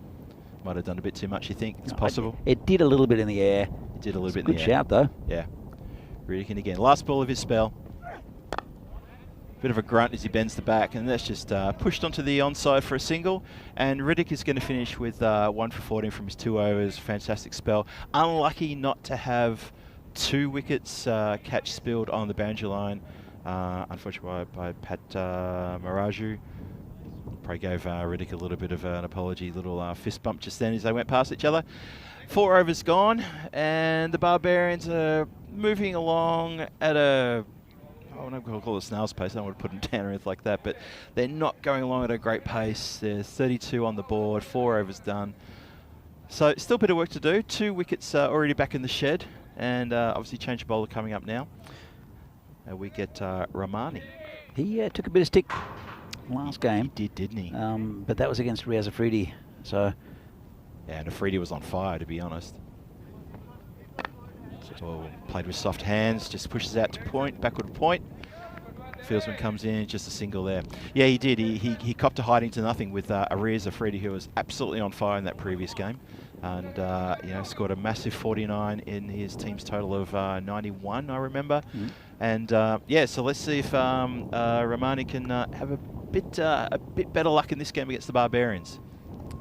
Might have done a bit too much, you think? It's possible? It did a little bit in the air. It did a little bit in Good the air. shout, though. Yeah. Riddick again. Last ball of his spell. Bit of a grunt as he bends the back, and that's just pushed onto the onside for a single. And Riddick is going to finish with 1 for 14 from his 2 overs. Fantastic spell. Unlucky not to have 2 wickets catch spilled on the boundary line. Unfortunately by Pat Maraju. Probably gave Riddick a little bit of an apology, little fist bump just then as they went past each other. 4 overs gone, and the Barbarians are moving along at a, I'm not going to call it a snail's pace, I don't want to put them down or anything like that, but they're not going along at a great pace. There's 32 on the board, 4 overs done. So still a bit of work to do. 2 wickets already back in the shed, and obviously change of bowler coming up now. We get Ramani. He took a bit of stick last game. He did, didn't he? But that was against Riaz Afridi, so... Yeah, and Afridi was on fire, to be honest. So played with soft hands, just pushes out to point, backward point. Fieldsman comes in, just a single there. Yeah, he did. He copped a hiding to nothing with Ariz Afridi, who was absolutely on fire in that previous game. And, you know, scored a massive 49 in his team's total of 91, I remember. Mm. And, yeah, so let's see if Ramani can have a bit better luck in this game against the Barbarians.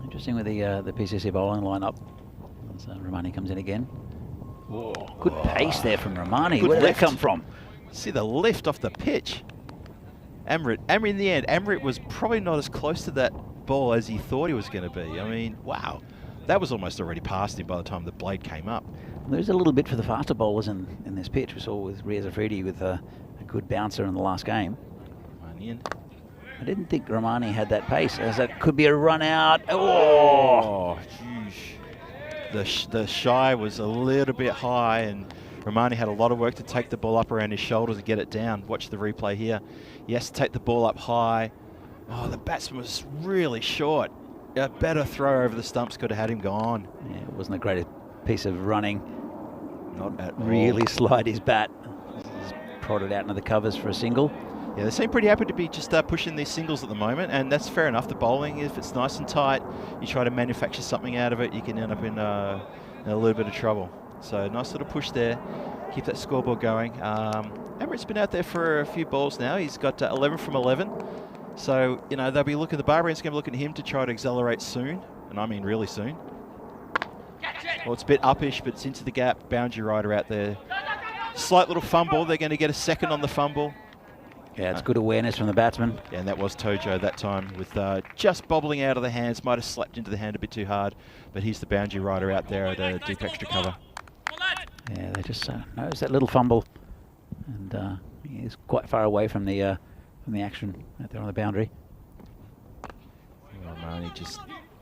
Interesting with the PCC bowling lineup. So Ramani comes in again. Whoa. Good pace there from Ramani. Good Where did lift. that come from? See the lift off the pitch. Amrit in the end, Amrit was probably not as close to that ball as he thought he was going to be. I mean, wow. That was almost already past him by the time the blade came up. There's a little bit for the faster bowlers in this pitch. We saw with Riaz Afridi with a good bouncer in the last game. Ramani. I didn't think Ramani had that pace, as that could be a run out. Oh, jeez. The shy was a little bit high, and Ramani had a lot of work to take the ball up around his shoulders and get it down. Watch the replay here. He has to take the ball up high. Oh, the batsman was really short. A better throw over the stumps could have had him gone. Yeah, it wasn't a great piece of running. Not at all. Really slide his bat. Just prodded out into the covers for a single. Yeah, they seem pretty happy to be just pushing these singles at the moment, and that's fair enough. The bowling, if it's nice and tight, you try to manufacture something out of it, you can end up in a little bit of trouble. So nice little push there. Keep that scoreboard going. Emirates been out there for a few balls now. He's got 11 from 11. So, you know, they'll be looking, the Barbarians are going to be looking at him to try to accelerate soon, and I mean really soon. Well, it's a bit uppish, but it's into the gap. Boundary rider out there. Slight little fumble. They're going to get a second on the fumble. Yeah, it's good awareness from the batsman. Yeah, and that was Tojo that time with just bobbling out of the hands. Might have slapped into the hand a bit too hard, but he's the boundary rider out there at a deep extra cover. Yeah, they just knows that little fumble, and he's quite far away from the action out there on the boundary. Well, Marnie just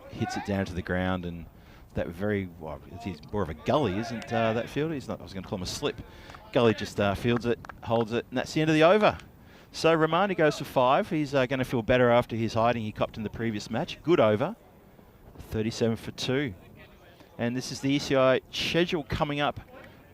hits it down to the ground, and that very, well, it's more of a gully, isn't that field? He's not. I was going to call him a slip. Gully just fields it, holds it, and that's the end of the over. So Ramani goes for 5. He's going to feel better after his hiding he copped in the previous match. Good over. 37 for 2. And this is the ECI schedule coming up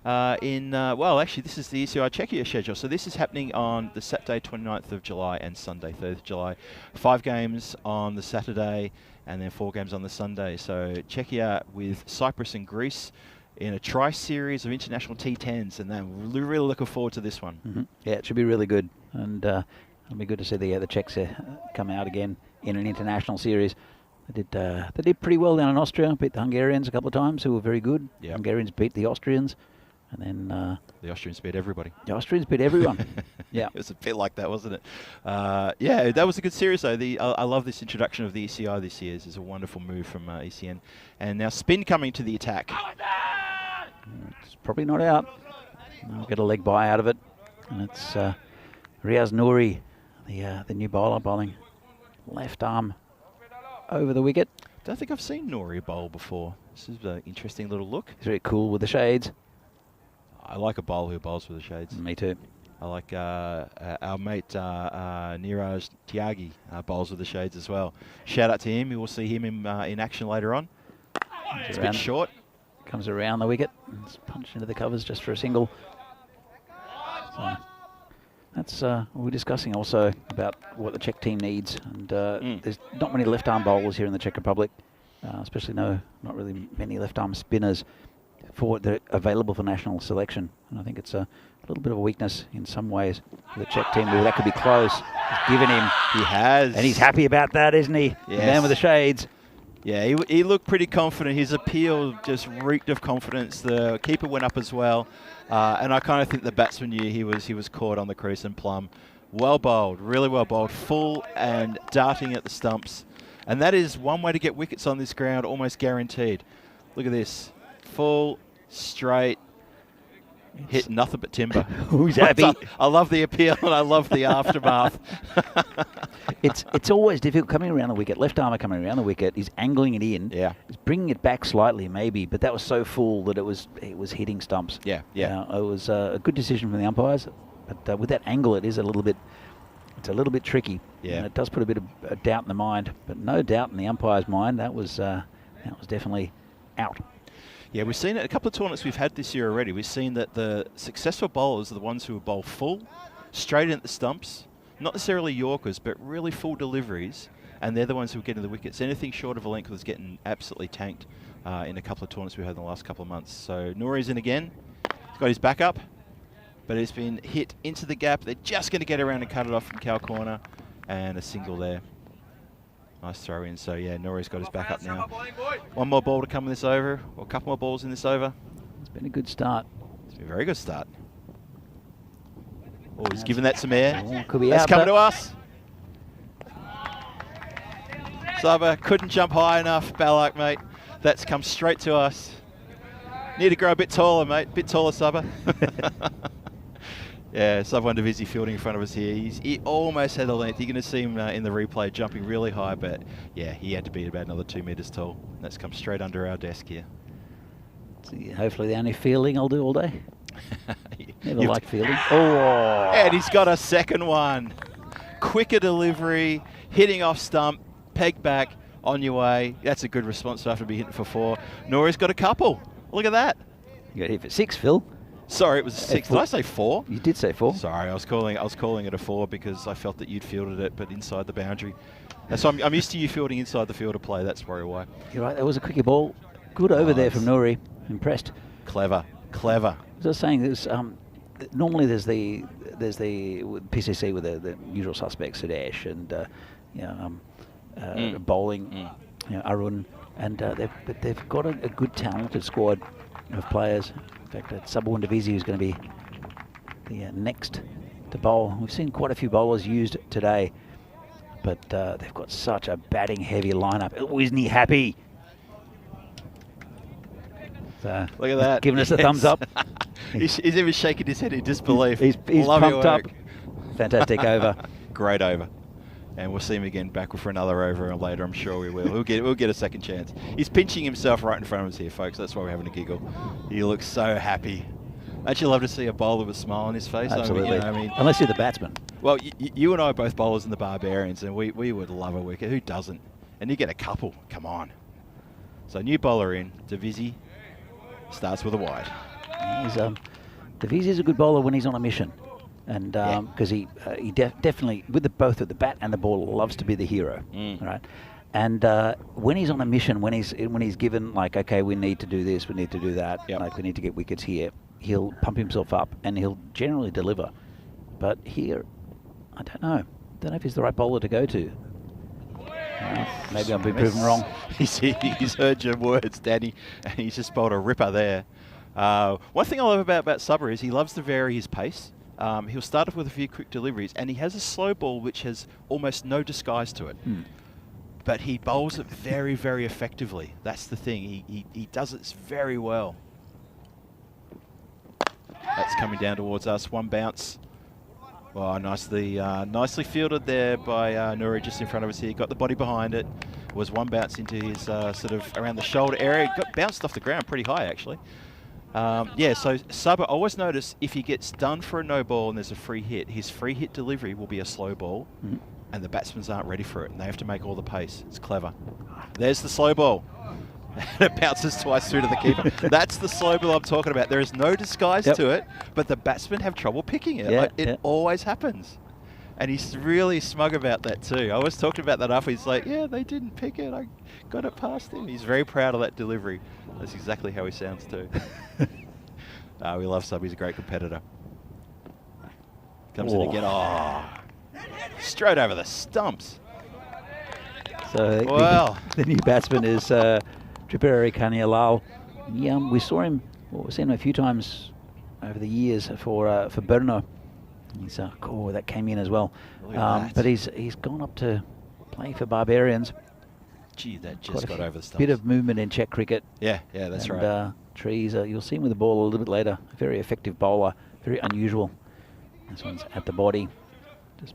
well, actually, this is the ECI Czechia schedule. So this is happening on the Saturday, 29th of July and Sunday, 3rd of July. 5 games on the Saturday and then 4 games on the Sunday. So Czechia with Cyprus and Greece in a tri-series of international T10s, and I'm really looking forward to this one. Mm-hmm. Yeah, it should be really good, and it'll be good to see the Czechs come out again in an international series. They did pretty well down in Austria, beat the Hungarians a couple of times, who were very good. Yep. Hungarians beat the Austrians, and then... the Austrians beat everybody. The Austrians beat everyone. Yeah. It was a bit like that, wasn't it? Yeah, that was a good series, though. I love this introduction of the ECI this year. It's a wonderful move from ECN. And now Spin coming to the attack. It's probably not out. I'll get a leg by out of it. And it's Riaz Nouri, the new bowler, bowling left arm over the wicket. Don't think I've seen Nouri bowl before. This is an interesting little look. He's very cool with the shades. I like a bowler who bowls with the shades. Me too. I like our mate Niraj Tyagi bowls with the shades as well. Shout out to him. You will see him in action later on. It's a bit short. Comes around the wicket. It's punched into the covers just for a single. So that's what we're discussing also about what the Czech team needs. And there's not many left-arm bowlers here in the Czech Republic, especially not really many left-arm spinners that are available for national selection. And I think it's a little bit of a weakness in some ways for the Czech team. Well, that could be close. He's given him. He has. And he's happy about that, isn't he? Yes. The man with the shades. Yeah, he looked pretty confident. His appeal just reeked of confidence. The keeper went up as well. And I kind of think the batsman knew he was caught on the crease and plumb. Well bowled, really well bowled, full and darting at the stumps. And that is one way to get wickets on this ground, almost guaranteed. Look at this. Full, straight, hit nothing but timber. Who's happy? I love the appeal and I love the aftermath. It's always difficult coming around the wicket. Left armer coming around the wicket. He's angling it in. Yeah. He's bringing it back slightly maybe, but that was so full that it was hitting stumps. Yeah, yeah. It was a good decision from the umpires, but with that angle, it's a little bit tricky. Yeah. And it does put a bit of doubt in the mind, but no doubt in the umpire's mind that was definitely out. Yeah, we've seen it a couple of tournaments we've had this year already. We've seen that the successful bowlers are the ones who bowl full, straight in at the stumps, not necessarily Yorkers, but really full deliveries, and they're the ones who are getting the wickets. Anything short of a length was getting absolutely tanked in a couple of tournaments we've had in the last couple of months. So Nouri's in again. He's got his backup, but it's been hit into the gap. They're just going to get around and cut it off from cow corner, and a single there. Nice throw in. So yeah, Nouri's got his backup now. One more ball to come in this over, or a couple more balls in this over. It's been a good start. It's been a very good start. Oh, he's giving that some air. Oh, could be That's out, coming to us. Saba couldn't jump high enough, Balak, mate. That's come straight to us. Need to grow a bit taller, mate. Bit taller, Saba. Yeah, Sub-1 Divisi fielding in front of us here. He almost had the length. You're going to see him in the replay jumping really high, but yeah, he had to be about another 2 meters tall. That's come straight under our desk here. See, hopefully the only fielding I'll do all day. Never liked fielding. Oh! And he's got a second one. Quicker delivery, hitting off stump, peg back, on your way. That's a good response after being hit for 4. Nouri's got a couple. Look at that. You got hit for 6, Phil. Sorry, it was a 6. Did I say 4? You did say 4. Sorry, I was calling it a 4 because I felt that you'd fielded it, but inside the boundary. So I'm used to you fielding inside the field of play. That's probably why. You're right. That was a quickie ball. Good over there from Nouri. Impressed. Clever, clever. As I was saying, there's normally there's the PCC with the usual suspects, Sudesh and bowling, Arun, and they've got a good talented squad of players. In fact, Sub-1 Divisi is going to be the next to bowl. We've seen quite a few bowlers used today, but they've got such a batting heavy lineup. Oh, isn't he happy? So, look at that. Giving us a thumbs up. He's even shaking his head in disbelief. He's pumped up. Fantastic over. Great over. And we'll see him again back for another over later. I'm sure we will. We'll get a second chance. He's pinching himself right in front of us here, folks. That's why we're having a giggle. He looks so happy. I'd love to see a bowler with a smile on his face. Absolutely. I mean, unless you're the batsman. Well, you and I are both bowlers in the Barbarians, and we would love a wicket. Who doesn't? And you get a couple. Come on. So new bowler in. Divisi starts with a wide. Divisi is a good bowler when he's on a mission. And because he definitely, with both of the bat and the ball, loves to be the hero, right? And when he's on a mission, when he's given like, okay, we need to do this, we need to do that, like we need to get wickets here, he'll pump himself up and he'll generally deliver. But here, I don't know if he's the right bowler to go to. Maybe I'm being proven wrong. He's heard your words, Danny, and he's just bowled a ripper there. One thing I love about Subber is he loves to vary his pace. He'll start off with a few quick deliveries, and he has a slow ball which has almost no disguise to it. But he bowls it very, very effectively. That's the thing. He does it very well. That's coming down towards us. One bounce. Oh, nicely fielded there by Nouri just in front of us here. Got the body behind it. Was one bounce into his sort of around the shoulder area. Got bounced off the ground pretty high, actually. Yeah, so Subber, I always notice if he gets done for a no ball and there's a free hit, his free hit delivery will be a slow ball, and the batsmen aren't ready for it, and they have to make all the pace. It's clever. There's the slow ball. And it bounces twice through to the keeper. That's the slow ball I'm talking about. There is no disguise to it, but the batsmen have trouble picking it. It always happens. And he's really smug about that too. I was talking about that after. He's like, yeah, they didn't pick it. I got it past him. He's very proud of that delivery. That's exactly how he sounds too. We love Sub. He's a great competitor. Comes in again. Oh, straight over the stumps. So the new batsman is Tripuri Kanyalal. Yeah, we saw him. Well, we've seen him a few times over the years for Brno. He's that came in as well. But he's gone up to play for Barbarians. Gee, that just got over the stumps. Bit of movement in Czech cricket. Yeah, that's right. Trees, you'll see him with the ball a little bit later. A very effective bowler, very unusual. This one's at the body. Just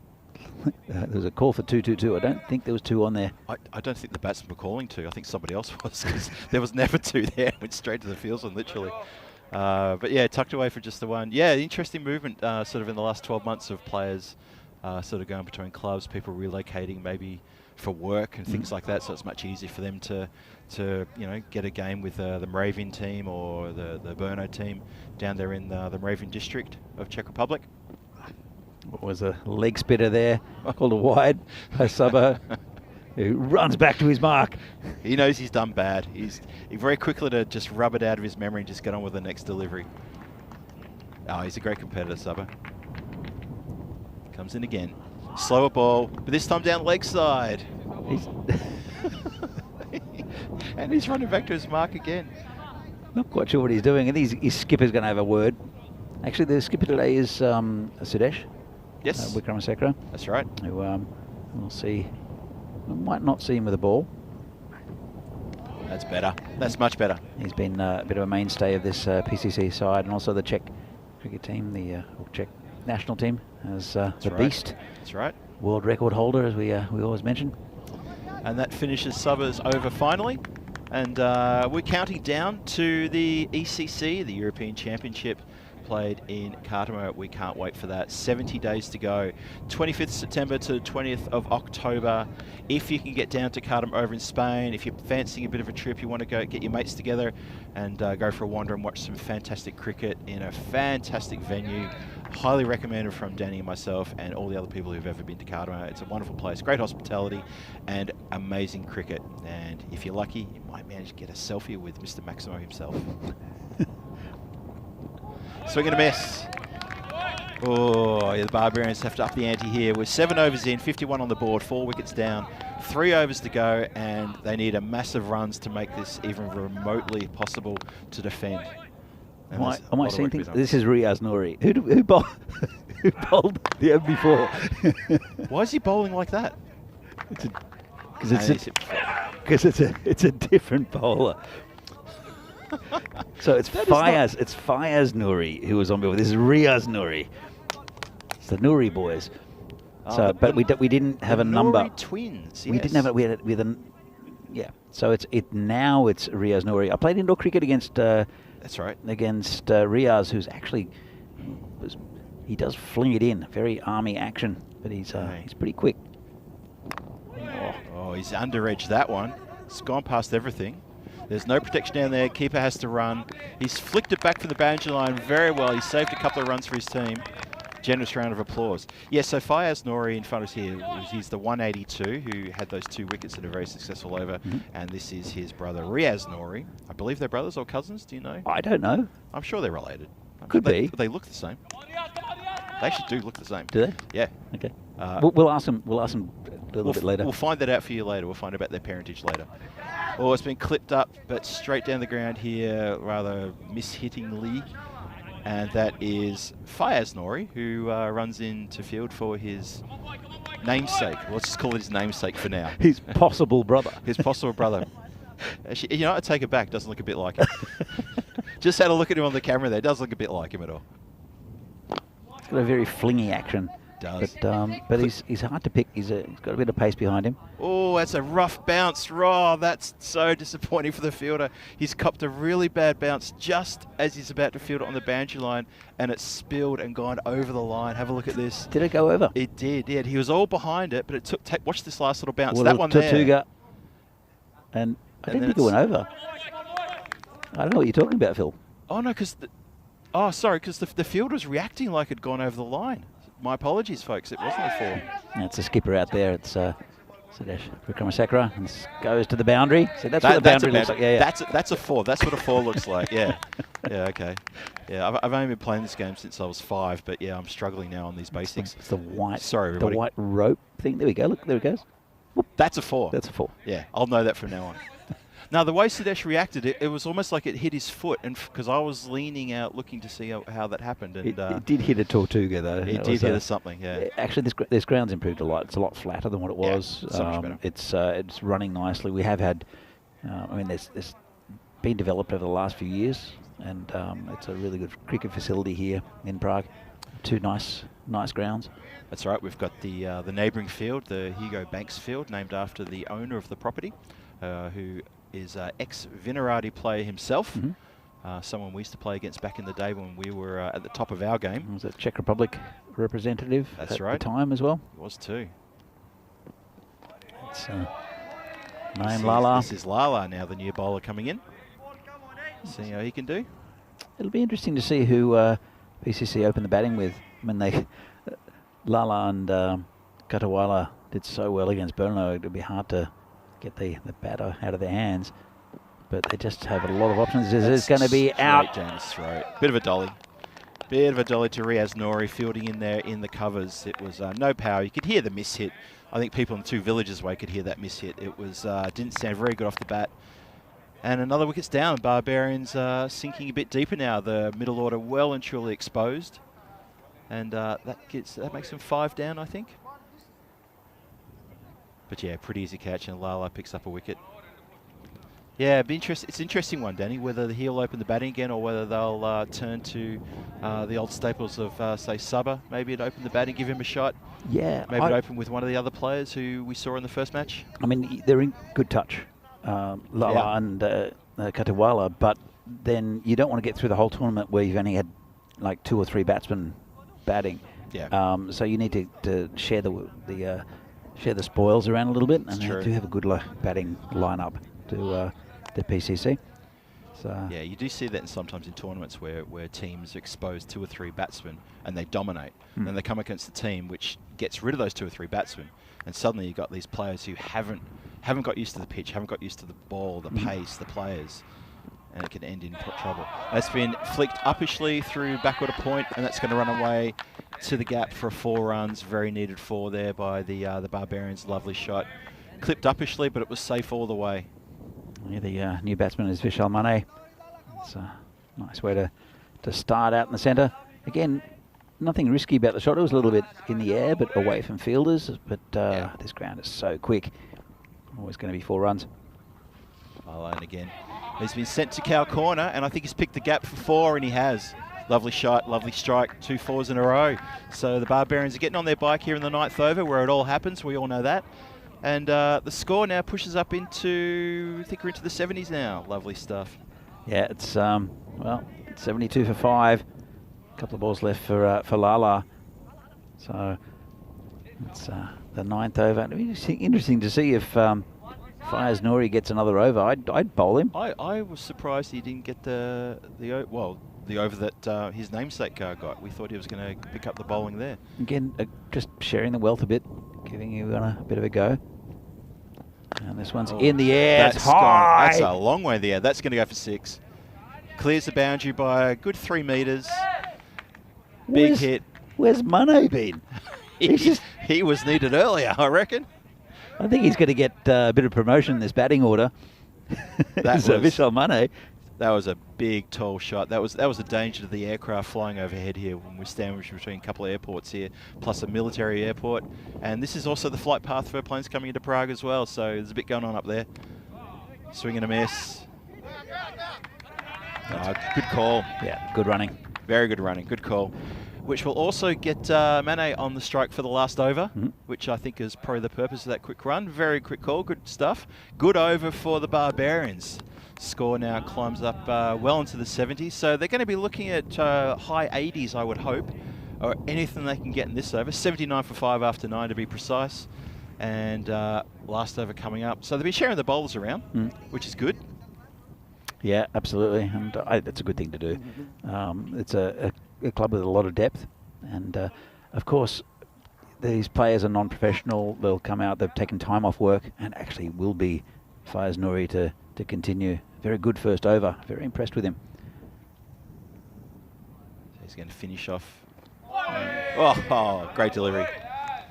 there was a call for 2-2-2. I don't think there was 2 on there. I don't think the batsman were calling 2. I think somebody else was, because there was never 2 there. Went straight to the fieldsman, literally. But yeah, tucked away for just the 1. Yeah, interesting movement sort of in the last 12 months of players sort of going between clubs, people relocating maybe for work and things like that, so it's much easier for them to get a game with the Moravian team or the Brno team down there in the Moravian district of Czech Republic. What was a leg spitter there, called a wide by Subber, who runs back to his mark. He knows he's done bad. He's very quickly to just rub it out of his memory and just get on with the next delivery. Oh, he's a great competitor, Subber. Comes in again. Slower ball, but this time down leg side. And he's running back to his mark again. Not quite sure what he's doing. And his skipper's going to have a word. Actually, the skipper today is Sudesh. Yes. Wikramasekara. That's right. Who we'll see. We might not see him with the ball. That's better. That's much better. He's been a bit of a mainstay of this PCC side, and also the Czech cricket team, the Czech national team, as the Beast. That's right. World record holder, as we always mention. And that finishes Subber's over finally. And we're counting down to the ECC, the European Championship, played in Cartamo. We can't wait for that. 70 days to go. 25th September to 20th of October. If you can get down to Cartamo over in Spain, if you're fancying a bit of a trip, you want to go get your mates together and go for a wander and watch some fantastic cricket in a fantastic venue. Highly recommended from Danny and myself and all the other people who've ever been to Cartamo. It's a wonderful place, great hospitality and amazing cricket. And if you're lucky, you might manage to get a selfie with Mr. Maximo himself. Swing and a miss. Oh, yeah, the Barbarians have to up the ante here. We're 7 overs in, 51 on the board, 4 wickets down, 3 overs to go, and they need a massive runs to make this even remotely possible to defend. Am I seeing things? This is Riaz Nouri. Who bowled the over before? Why is he bowling like that? Because it's a different bowler. So it's Fayaz. It's Fayaz Nouri who was on board. This is Riaz Nouri. It's the Nouri boys. So, but we didn't have a number. Nouri twins. We didn't have it. We had a yeah. So it's Riaz Nouri. I played indoor cricket against. That's right. Against Riaz, who's actually he does fling it in. Very army action, but he's pretty quick. Oh, he's under edge that one. It's gone past everything. There's no protection down there. Keeper has to run. He's flicked it back from the boundary line very well. He saved a couple of runs for his team. Generous round of applause. Yeah, so Fayaz Nouri in front of us here, he's the 182 who had those 2 wickets in a very successful over, and this is his brother Riaz Nouri. I believe they're brothers or cousins, do you know? I don't know. I'm sure they're related. Could be. They look the same. They actually do look the same. Do they? Yeah. Okay. We'll ask them a little bit later. We'll find that out for you later. We'll find about their parentage later. Oh, it's been clipped up, but straight down the ground here, rather mishittingly. And that is Fayaz Nouri, who runs into field for his namesake. Let's just call it his namesake for now. His possible brother. His possible brother. Actually, you know, I take it back. Doesn't look a bit like him. Just had a look at him on the camera there. Does look a bit like him at all. It's got a very flingy action. does. But he's hard to pick. He's got a bit of pace behind him. Oh, that's a rough bounce. Oh, that's so disappointing for the fielder. He's copped a really bad bounce just as he's about to field it on the boundary line, and it's spilled and gone over the line. Have a look at this. Did it go over? It did, yeah. He was all behind it, but it took... Watch this last little bounce. Well, that one there. Tortuga. And I didn't think it went over. I don't know what you're talking about, Phil. Oh, no, because... Oh, sorry, because the field was reacting like it had gone over the line. My apologies, folks. It wasn't a 4. That's a skipper out there. It's Sudesh Vikramasakara, and this goes to the boundary. So that's what the boundary looks like. Yeah, yeah. That's a 4. That's what a 4 looks like. Yeah. Yeah, okay. Yeah, I've only been playing this game since I was 5, but yeah, I'm struggling now on these basics. It's the white. Sorry, everybody. The white rope thing. There we go. Look, there it goes. Whoop. That's a 4. That's a 4. Yeah, I'll know that from now on. Now, the way Sudesh reacted, it was almost like it hit his foot, and because I was leaning out looking to see how that happened. And it did hit a Tortuga, though. It did hit something, yeah. Actually, this ground's improved a lot. It's a lot flatter than what it was. So much better. It's running nicely. We have had, I mean, there's been developed over the last few years, and it's a really good cricket facility here in Prague. 2 nice grounds. That's right. We've got the neighbouring field, the Hugo Banks field, named after the owner of the property, who is ex-Vinerati player himself. Someone we used to play against back in the day when we were at the top of our game. He was a Czech Republic representative at the time as well. He was too. It's name Lala. This is Lala now, the new bowler coming in. See how he can do. It'll be interesting to see who PCC opened the batting with. I mean, they Lala and Katawala did so well against Brno. It'll be hard to get the batter out of their hands, but they just have a lot of options. It's going to be out. Down his throat. Bit of a dolly to Riaz Nori fielding in there in the covers. It was no power. You could hear the miss hit. I think people in 2 villages away could hear that miss hit. It was didn't sound very good off the bat. And another wicket's down. Barbarians sinking a bit deeper now. The middle order well and truly exposed, and that makes them 5 down, I think. But yeah, pretty easy catch, and Lala picks up a wicket. Yeah, it's an interesting one, Danny, whether he'll open the batting again or whether they'll turn to the old staples of, say, Subba. Maybe it'd open the batting, give him a shot. Yeah. Maybe it'd open with one of the other players who we saw in the first match. I mean, they're in good touch, Lala and Katawala, but then you don't want to get through the whole tournament where you've only had like 2 or 3 batsmen batting. Yeah. So you need to share the spoils around a little bit, and they do have a good batting lineup to the PCC. So yeah, you do see that sometimes in tournaments where teams expose 2 or 3 batsmen and they dominate. Then they come against a team which gets rid of those 2 or 3 batsmen, and suddenly you've got these players who haven't got used to the pitch, haven't got used to the ball, the pace, the players, and it can end in trouble. That's been flicked uppishly through backward a point, and that's going to run away to the gap for 4 runs. Very needed 4 there by the Barbarians. Lovely shot. Clipped uppishly, but it was safe all the way. Yeah, the new batsman is Vishal Mane. It's a nice way to start out in the centre. Again, nothing risky about the shot. It was a little bit in the air, but away from fielders. But this ground is so quick. Always going to be 4 runs. Alone again. He's been sent to cow corner, and I think he's picked the gap for 4, and he has. Lovely shot, lovely strike, 2 4s in a row. So the Barbarians are getting on their bike here in the 9th over, where it all happens. We all know that. And the score now pushes up into, I think we're into the 70s now. Lovely stuff. Yeah, it's, well, 72 for 5. A couple of balls left for Lala. So it's the 9th over. It'll be interesting to see if Fires Nori gets another over. I'd bowl him. I was surprised he didn't get the over that his namesake got. We thought he was going to pick up the bowling there. Again, just sharing the wealth a bit, giving you a bit of a go. And this one's in the air. It's high. That's a long way in the air. That's going to go for 6. Clears the boundary by a good 3 metres. Big hit. Where's Mane been? He was needed earlier, I reckon. I think he's going to get a bit of promotion in this batting order. That's Vishal Mane. That was a big, tall shot. That was a danger to the aircraft flying overhead here when we're sandwiched between a couple of airports here, plus a military airport. And this is also the flight path for planes coming into Prague as well, so there's a bit going on up there. Swing and a miss. Good call. Yeah, good running. Very good running. Good call. which will also get Mane on the strike for the last over, which I think is probably the purpose of that quick run. Very quick call, good stuff. Good over for the Barbarians. Score now climbs up well into the 70s, so they're going to be looking at high 80s, I would hope, or anything they can get in this over. 79 for 5 after 9 to be precise, and last over coming up. So they'll be sharing the bowlers around, which is good. Yeah, absolutely, and it's a good thing to do. It's a club with a lot of depth, and of course, these players are non-professional. They'll come out, they've taken time off work, and actually will be Faiz Nouri to continue. Very good first over. Very impressed with him. So he's going to finish off. Oh, great delivery.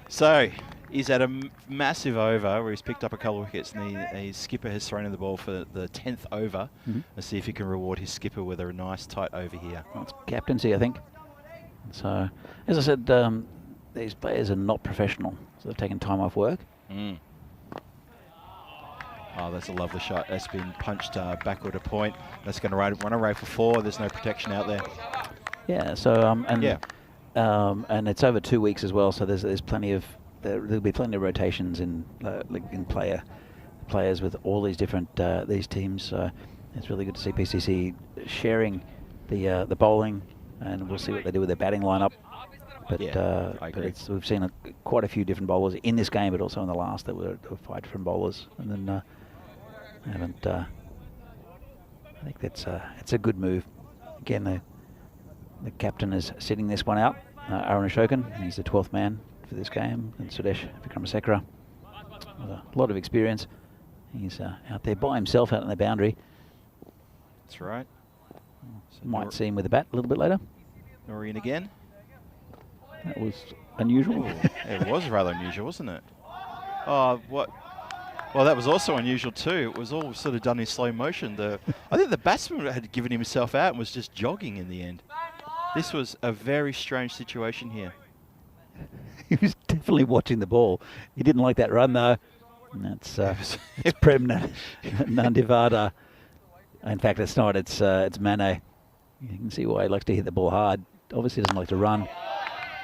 So he's at a massive over where he's picked up a couple of wickets, and his skipper has thrown in the ball for the 10th over. Let's see if he can reward his skipper with a nice tight over here. Well, it's captaincy, I think. So, as I said, these players are not professional, so they've taken time off work. Oh, that's a lovely shot. That's been punched backward a point. That's going to run away for 4. There's no protection out there. Yeah. So and it's over 2 weeks as well. So there's plenty of there'll be plenty of rotations in players with all these different these teams. So it's really good to see PCC sharing the bowling, and we'll see what they do with their batting lineup. But, I agree. We've seen quite a few different bowlers in this game, but also in the last there were 5 different bowlers, and then I think it's a good move. Again, the captain is sitting this one out, Aaron Ashokan, and he's the 12th man for this game, and Sudesh Vikramasekara with a lot of experience. He's out there by himself out on the boundary. That's right. So Might see him with the bat a little bit later. Noreen again. That was unusual. It was rather unusual, wasn't it? Oh, what? Well, that was also unusual too. It was all sort of done in slow motion. I think the batsman had given himself out and was just jogging in the end. This was a very strange situation here. He was definitely watching the ball. He didn't like that run though. And that's it's Prem Nandivada. In fact, it's not. It's Mane. You can see why he likes to hit the ball hard. Obviously, doesn't like to run.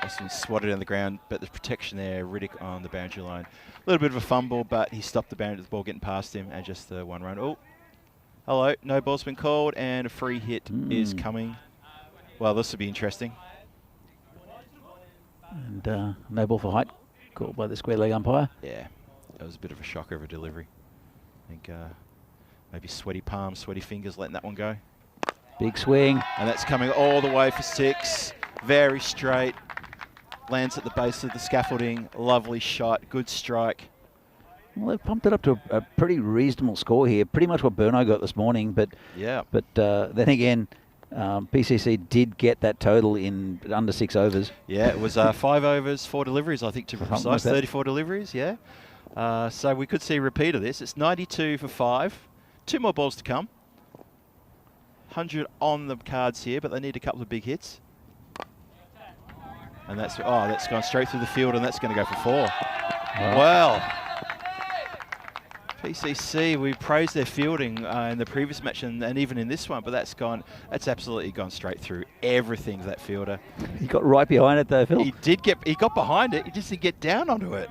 Austin swatted on the ground, but the protection there, Riddick on the boundary line. A little bit of a fumble, but he stopped the ball getting past him, and just the 1 run. Oh, hello, no ball's been called, and a free hit is coming. Well, this will be interesting. And no ball for height, called by the square leg umpire. Yeah, that was a bit of a shocker of a delivery. I think maybe sweaty palms, sweaty fingers letting that one go. Big swing. And that's coming all the way for 6. Very straight. Lands at the base of the scaffolding. Lovely shot. Good strike. Well, they've pumped it up to a pretty reasonable score here. Pretty much what Burno got this morning. But yeah. But then again, PCC did get that total in under 6 overs. Yeah, it was 5 overs, 4 deliveries, I think, to be precise. Like 34 deliveries, yeah. So we could see a repeat of this. It's 92 for 5. 2 more balls to come. 100 on the cards here, but they need a couple of big hits. And that's gone straight through the field, and that's going to go for 4. Well, PCC, we praised their fielding in the previous match and even in this one, but that's absolutely gone straight through everything, that fielder. He got right behind it though, Phil. He got behind it, he just didn't get down onto it.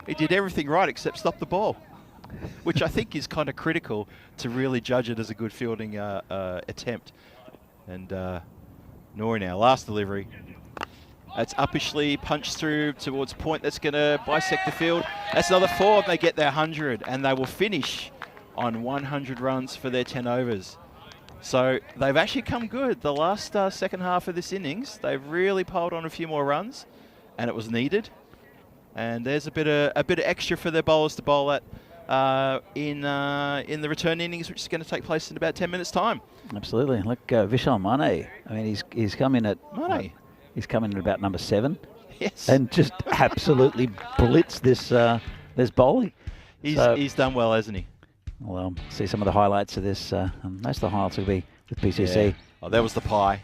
He did everything right except stop the ball, which I think is kind of critical to really judge it as a good fielding attempt. And Nori now, last delivery. That's uppishly punched through towards point. That's going to bisect the field. That's another 4, and they get their 100, and they will finish on 100 runs for their 10 overs. So they've actually come good. The last second half of this innings, they've really piled on a few more runs, and it was needed. And there's a bit of extra for their bowlers to bowl at in the return innings, which is going to take place in about 10 minutes' time. Absolutely. Like Vishal Mane. I mean, he's come in at Mane. He's coming in about number 7. Yes. And just absolutely blitzed this bowling. He's done well, hasn't he? Well, see some of the highlights of this. Most of the highlights will be with PCC. Yeah. Oh, there was the pie.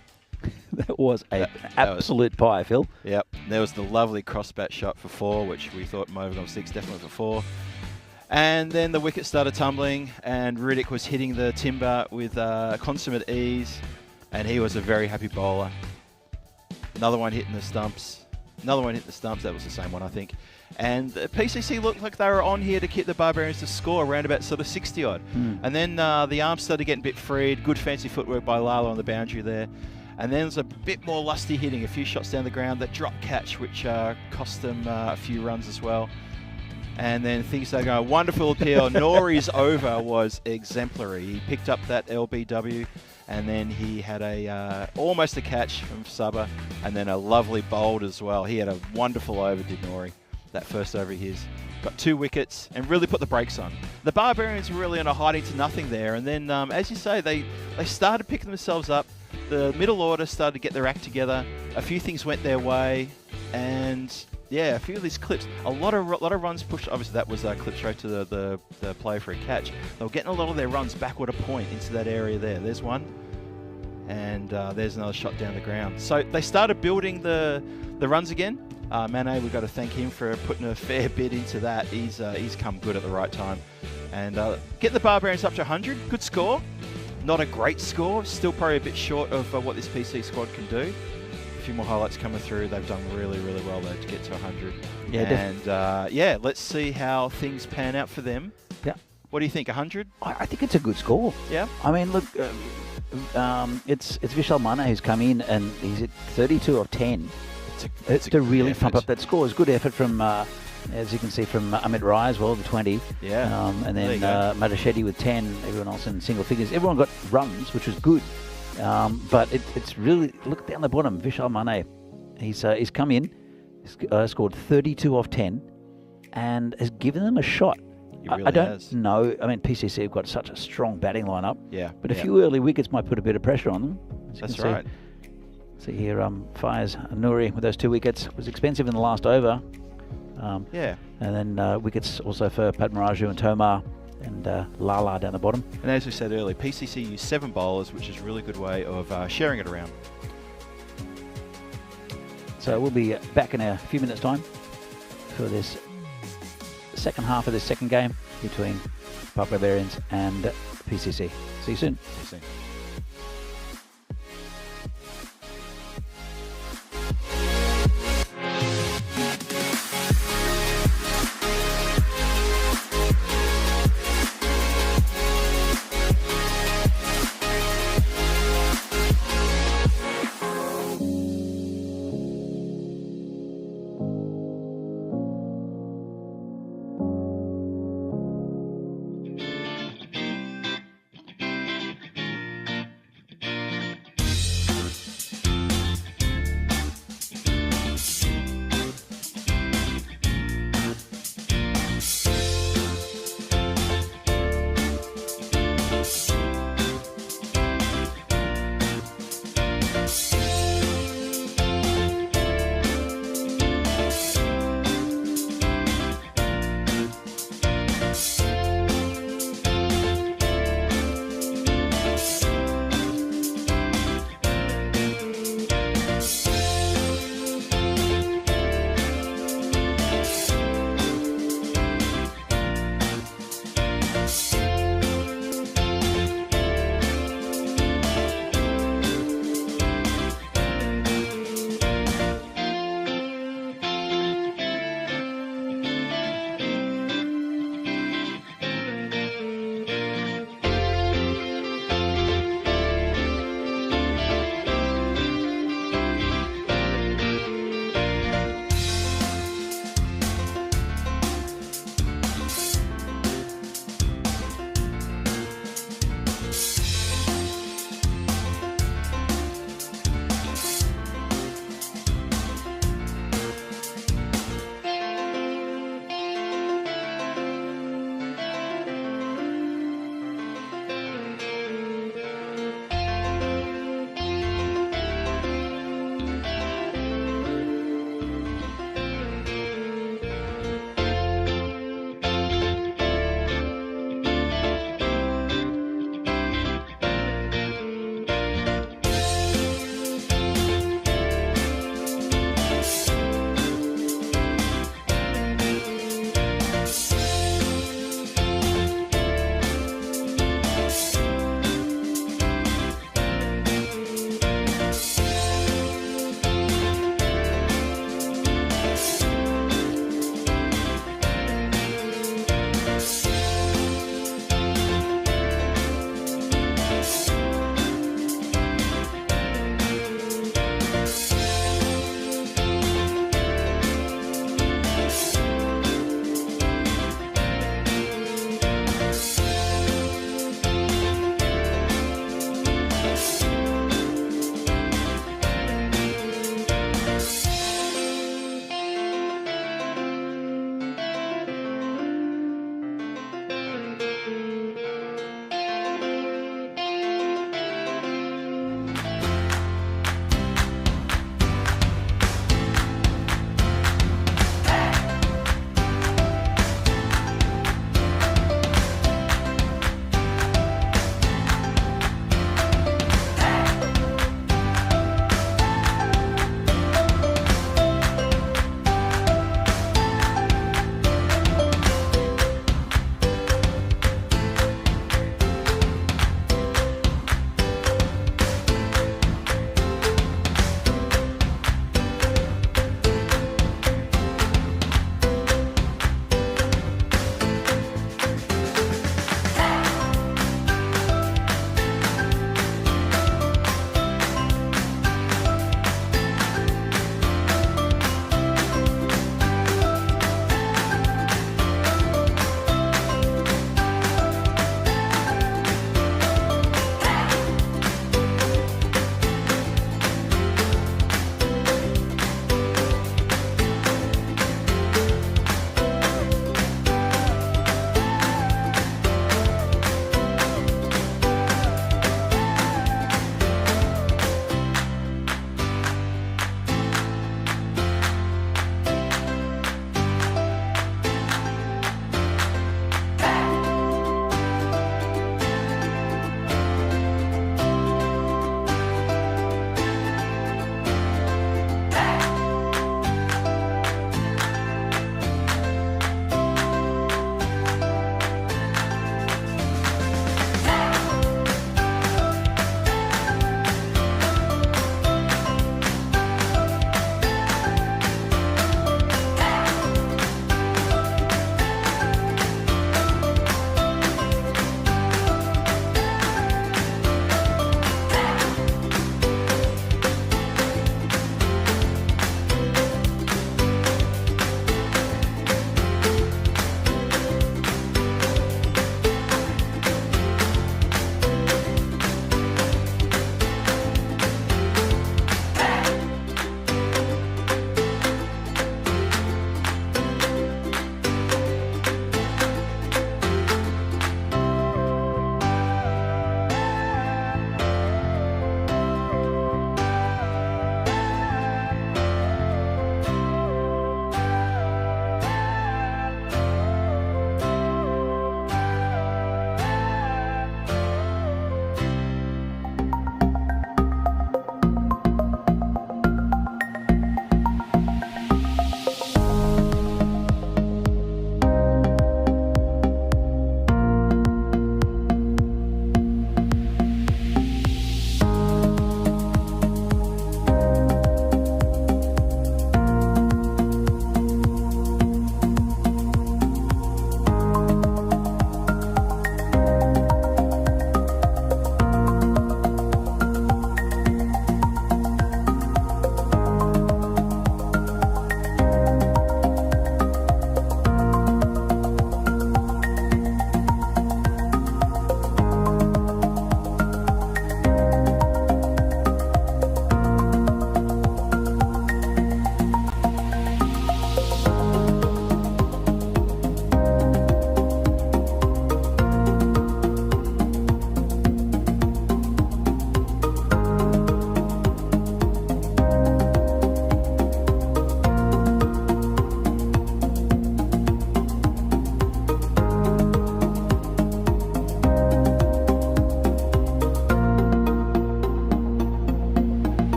That was an absolute pie, Phil. Yep. There was the lovely crossbat shot for 4, which we thought might have gone 6, definitely for 4. And then the wicket started tumbling, and Riddick was hitting the timber with consummate ease, and he was a very happy bowler. Another one hitting the stumps. Another one hitting the stumps. That was the same one, I think. And the PCC looked like they were on here to keep the Barbarians to score around about sort of 60-odd. And then the arms started getting a bit freed. Good fancy footwork by Lala on the boundary there. And then there's a bit more lusty hitting, a few shots down the ground. That drop catch, which cost them a few runs as well. And then things started going. Wonderful appeal. Nori's over was exemplary. He picked up that LBW, and then he had a almost a catch from Subba, and then a lovely bowled as well. He had a wonderful over, did Nori. That first over of his. Got 2 wickets and really put the brakes on. The Barbarians were really on a hiding to nothing there. And then, as you say, they started picking themselves up. The middle order started to get their act together. A few things went their way. And, yeah, a few of these clips. A lot of runs pushed. Obviously, that was a clip straight to the play for a catch. They were getting a lot of their runs backward a point into that area there. There's one. And there's another shot down the ground. So they started building the runs again. Mane, we've got to thank him for putting a fair bit into that. He's come good at the right time. And getting the Barbarians up to 100, good score. Not a great score, still probably a bit short of what this PC squad can do. A few more highlights coming through. They've done really, really well there to get to 100. Yeah, and yeah, let's see how things pan out for them. Yeah. What do you think, 100? I think it's a good score. Yeah. I mean, look, it's Vishal Mana who's come in and he's at 32 of 10. It's to really pump up that score. It's good effort from, as you can see, from Amit Rai as well, the 20. Yeah. And then Madashedi with 10. Everyone else in single figures. Everyone got runs, which was good. But it's really, look down the bottom, Vishal Mane. He's come in, scored 32 off 10, and has given them a shot. Really I don't know. I mean, PCC have got such a strong batting lineup. Yeah. But a few early wickets might put a bit of pressure on them. That's right. See here, Fires Nuri with those 2 wickets was expensive in the last over. Yeah. And then wickets also for Padmaraju and Tomar and Lala down the bottom. And as we said earlier, PCC used 7 bowlers, which is a really good way of sharing it around. So we'll be back in a few minutes' time for this second half of this second game between Barbarians and PCC. See you soon. See you soon.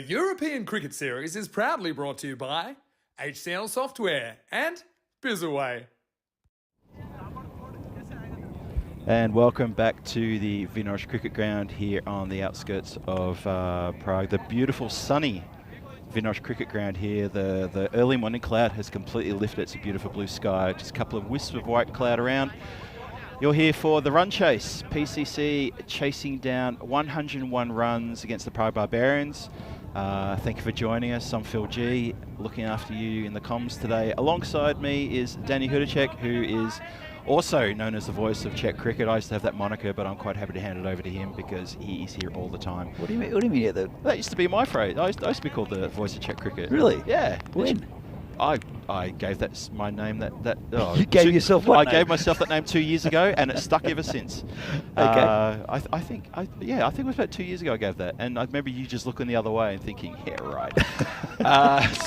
The European Cricket Series is proudly brought to you by HCL Software and Bizaway. And welcome back to the Vinosh Cricket Ground here on the outskirts of Prague. The beautiful sunny Vinosh Cricket Ground here. The early morning cloud has completely lifted. It's a beautiful blue sky. Just a couple of wisps of white cloud around. You're here for the run chase. PCC chasing down 101 runs against the Prague Barbarians. Thank you for joining us. I'm Phil G, looking after you in the comms today. Alongside me is Danny Hudacek, who is also known as the voice of Czech cricket. I used to have that moniker, but I'm quite happy to hand it over to him because he is here all the time. What do you mean? What do you mean? That used to be my phrase. I used to be called the voice of Czech cricket. Really? Yeah. When? I gave that my name. You gave yourself what I name? gave myself that name 2 years ago, and it's stuck ever since. Okay. I think it was about 2 years ago I gave that, and I remember you just looking the other way and thinking, yeah, right.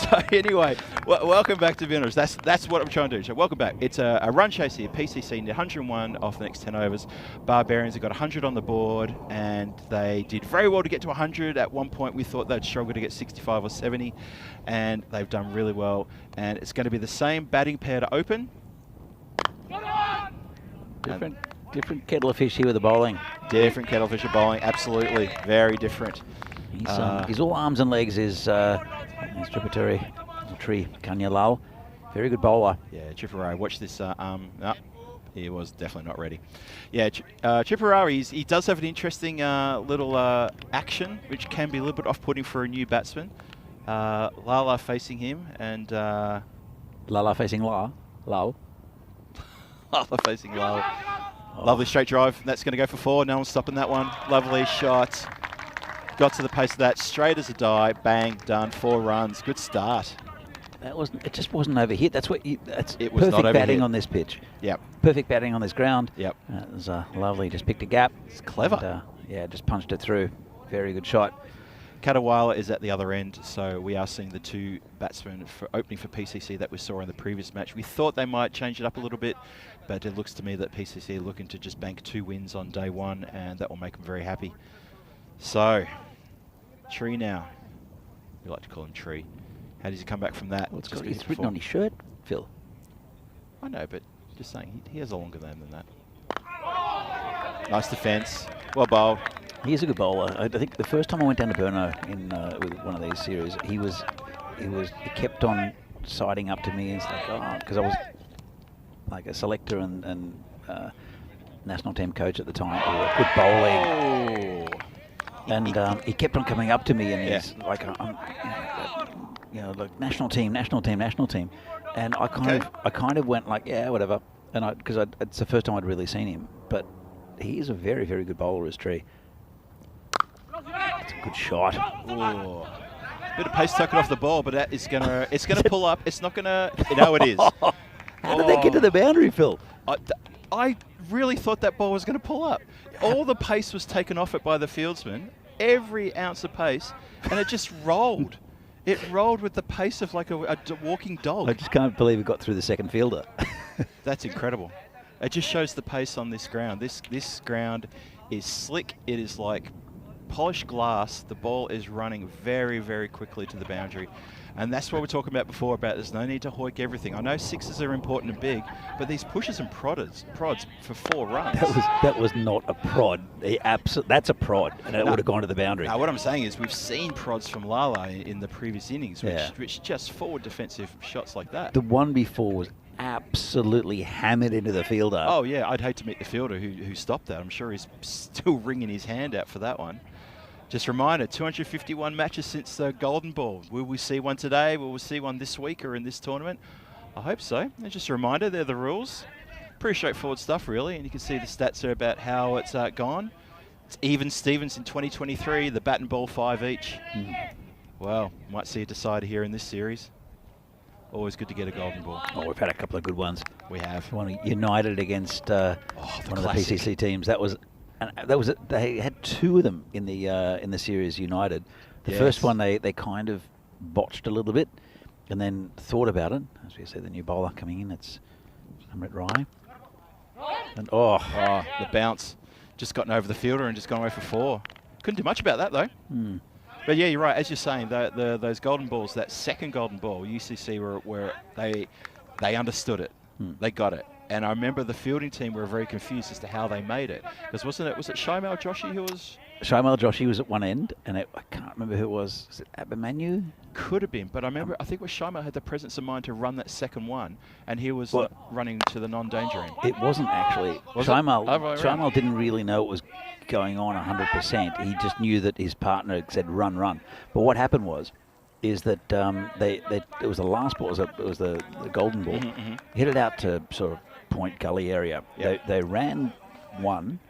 So anyway, welcome back to Vinosh. That's what I'm trying to do. So welcome back. It's a run chase here. PCC 101 off the next 10 overs. Barbarians have got 100 on the board, and they did very well to get to 100. At one point, we thought they'd struggle to get 65 or 70, and they've done really well. And it's going to be the same batting pair to open. Different kettle of fish here with the bowling. Different kettle of fish of bowling, absolutely. Very different. His all arms and legs is tributary tree Kanyalal. Very good bowler. Yeah, Tripurari. Watch this arm. No, he was definitely not ready. Yeah, Tripurari, he does have an interesting little action, which can be a little bit off-putting for a new batsman. Lala facing him, and Lala facing Lal. Lala facing Lal. Oh. Lovely straight drive. That's going to go for 4. No one's stopping that one. Lovely shot. Got to the pace of that. Straight as a die. Bang. Done. 4 runs. Good start. It just wasn't over hit. That's what that's it was perfect not batting overhit. on this pitch. Yep. Perfect batting on this ground. Yep. It was lovely. Just picked a gap. It's clever. And, yeah, just punched it through. Very good shot. Katawala is at the other end, so we are seeing the 2 batsmen for opening for PCC that we saw in the previous match. We thought they might change it up a little bit, but it looks to me that PCC are looking to just bank 2 wins on day 1, and that will make them very happy. So, Tree now. We like to call him Tree. How does he come back from that? Well, it's written on his shirt, Phil. I know, but just saying, he has a longer name than that. Nice defence. Well bowled. He is a good bowler. I think the first time I went down to Brno in with one of these series, he kept on siding up to me and stuff, because I was like a selector and national team coach at the time. Good bowling. Oh. And he kept on coming up to me, and he's like, like national team. And I kind of went like, yeah, whatever. And because it's the first time I'd really seen him, but he is a very, very good bowler, as Tree. It's a good shot. Ooh. Bit of pace tucking off the ball, but that is gonna pull up. It's not gonna. No, it is. How did they get to the boundary, Phil? I really thought that ball was going to pull up. All the pace was taken off it by the fieldsman, every ounce of pace, and it just rolled. It rolled with the pace of like a walking dog. I just can't believe it got through the second fielder. That's incredible. It just shows the pace on this ground. This ground is slick. It is like polished glass. The ball is running very, very quickly to the boundary. And that's what we're talking about before, about there's no need to hoik everything. I know 6s are important and big, but these pushes and prods for 4 runs. That was not a prod. That's a prod, and it would have gone to the boundary. Now, what I'm saying is we've seen prods from Lala in the previous innings, which just forward defensive shots like that. The one before was absolutely hammered into the fielder. Oh, yeah, I'd hate to meet the fielder who stopped that. I'm sure he's still wringing his hand out for that one. Just a reminder, 251 matches since the Golden Ball. Will we see one today? Will we see one this week or in this tournament? I hope so. And just a reminder, they're the rules. Pretty straightforward stuff, really. And you can see the stats there about how it's gone. It's even Stevens in 2023, the bat and ball 5 each. Well, might see a decider here in this series. Always good to get a Golden Ball. Oh, we've had a couple of good ones. We have. One United against one of the PCC teams. They had 2 of them in the series. United. The first one they kind of botched a little bit, and then thought about it. As we see, the new bowler coming in. It's Amrit Rai. And the bounce, just gotten over the fielder and just gone away for 4. Couldn't do much about that though. But yeah, you're right. As you're saying, those golden balls, that second golden ball, UCC were they understood it, they got it. And I remember the fielding team were very confused as to how they made it. Because was it Shaimal Joshi who was? Shaimal Joshi was at one end, and I can't remember who it was. Is it Abimanu? Could have been, but I remember I think it was Shaimal had the presence of mind to run that second one, and he was running to the non-danger end. It wasn't actually. Shaimal didn't really know what was going on 100%. He just knew that his partner said run, run. But what happened is that it was the last ball. It was the golden ball. Hit it out to sort of Point Gully area. Yep. They ran one.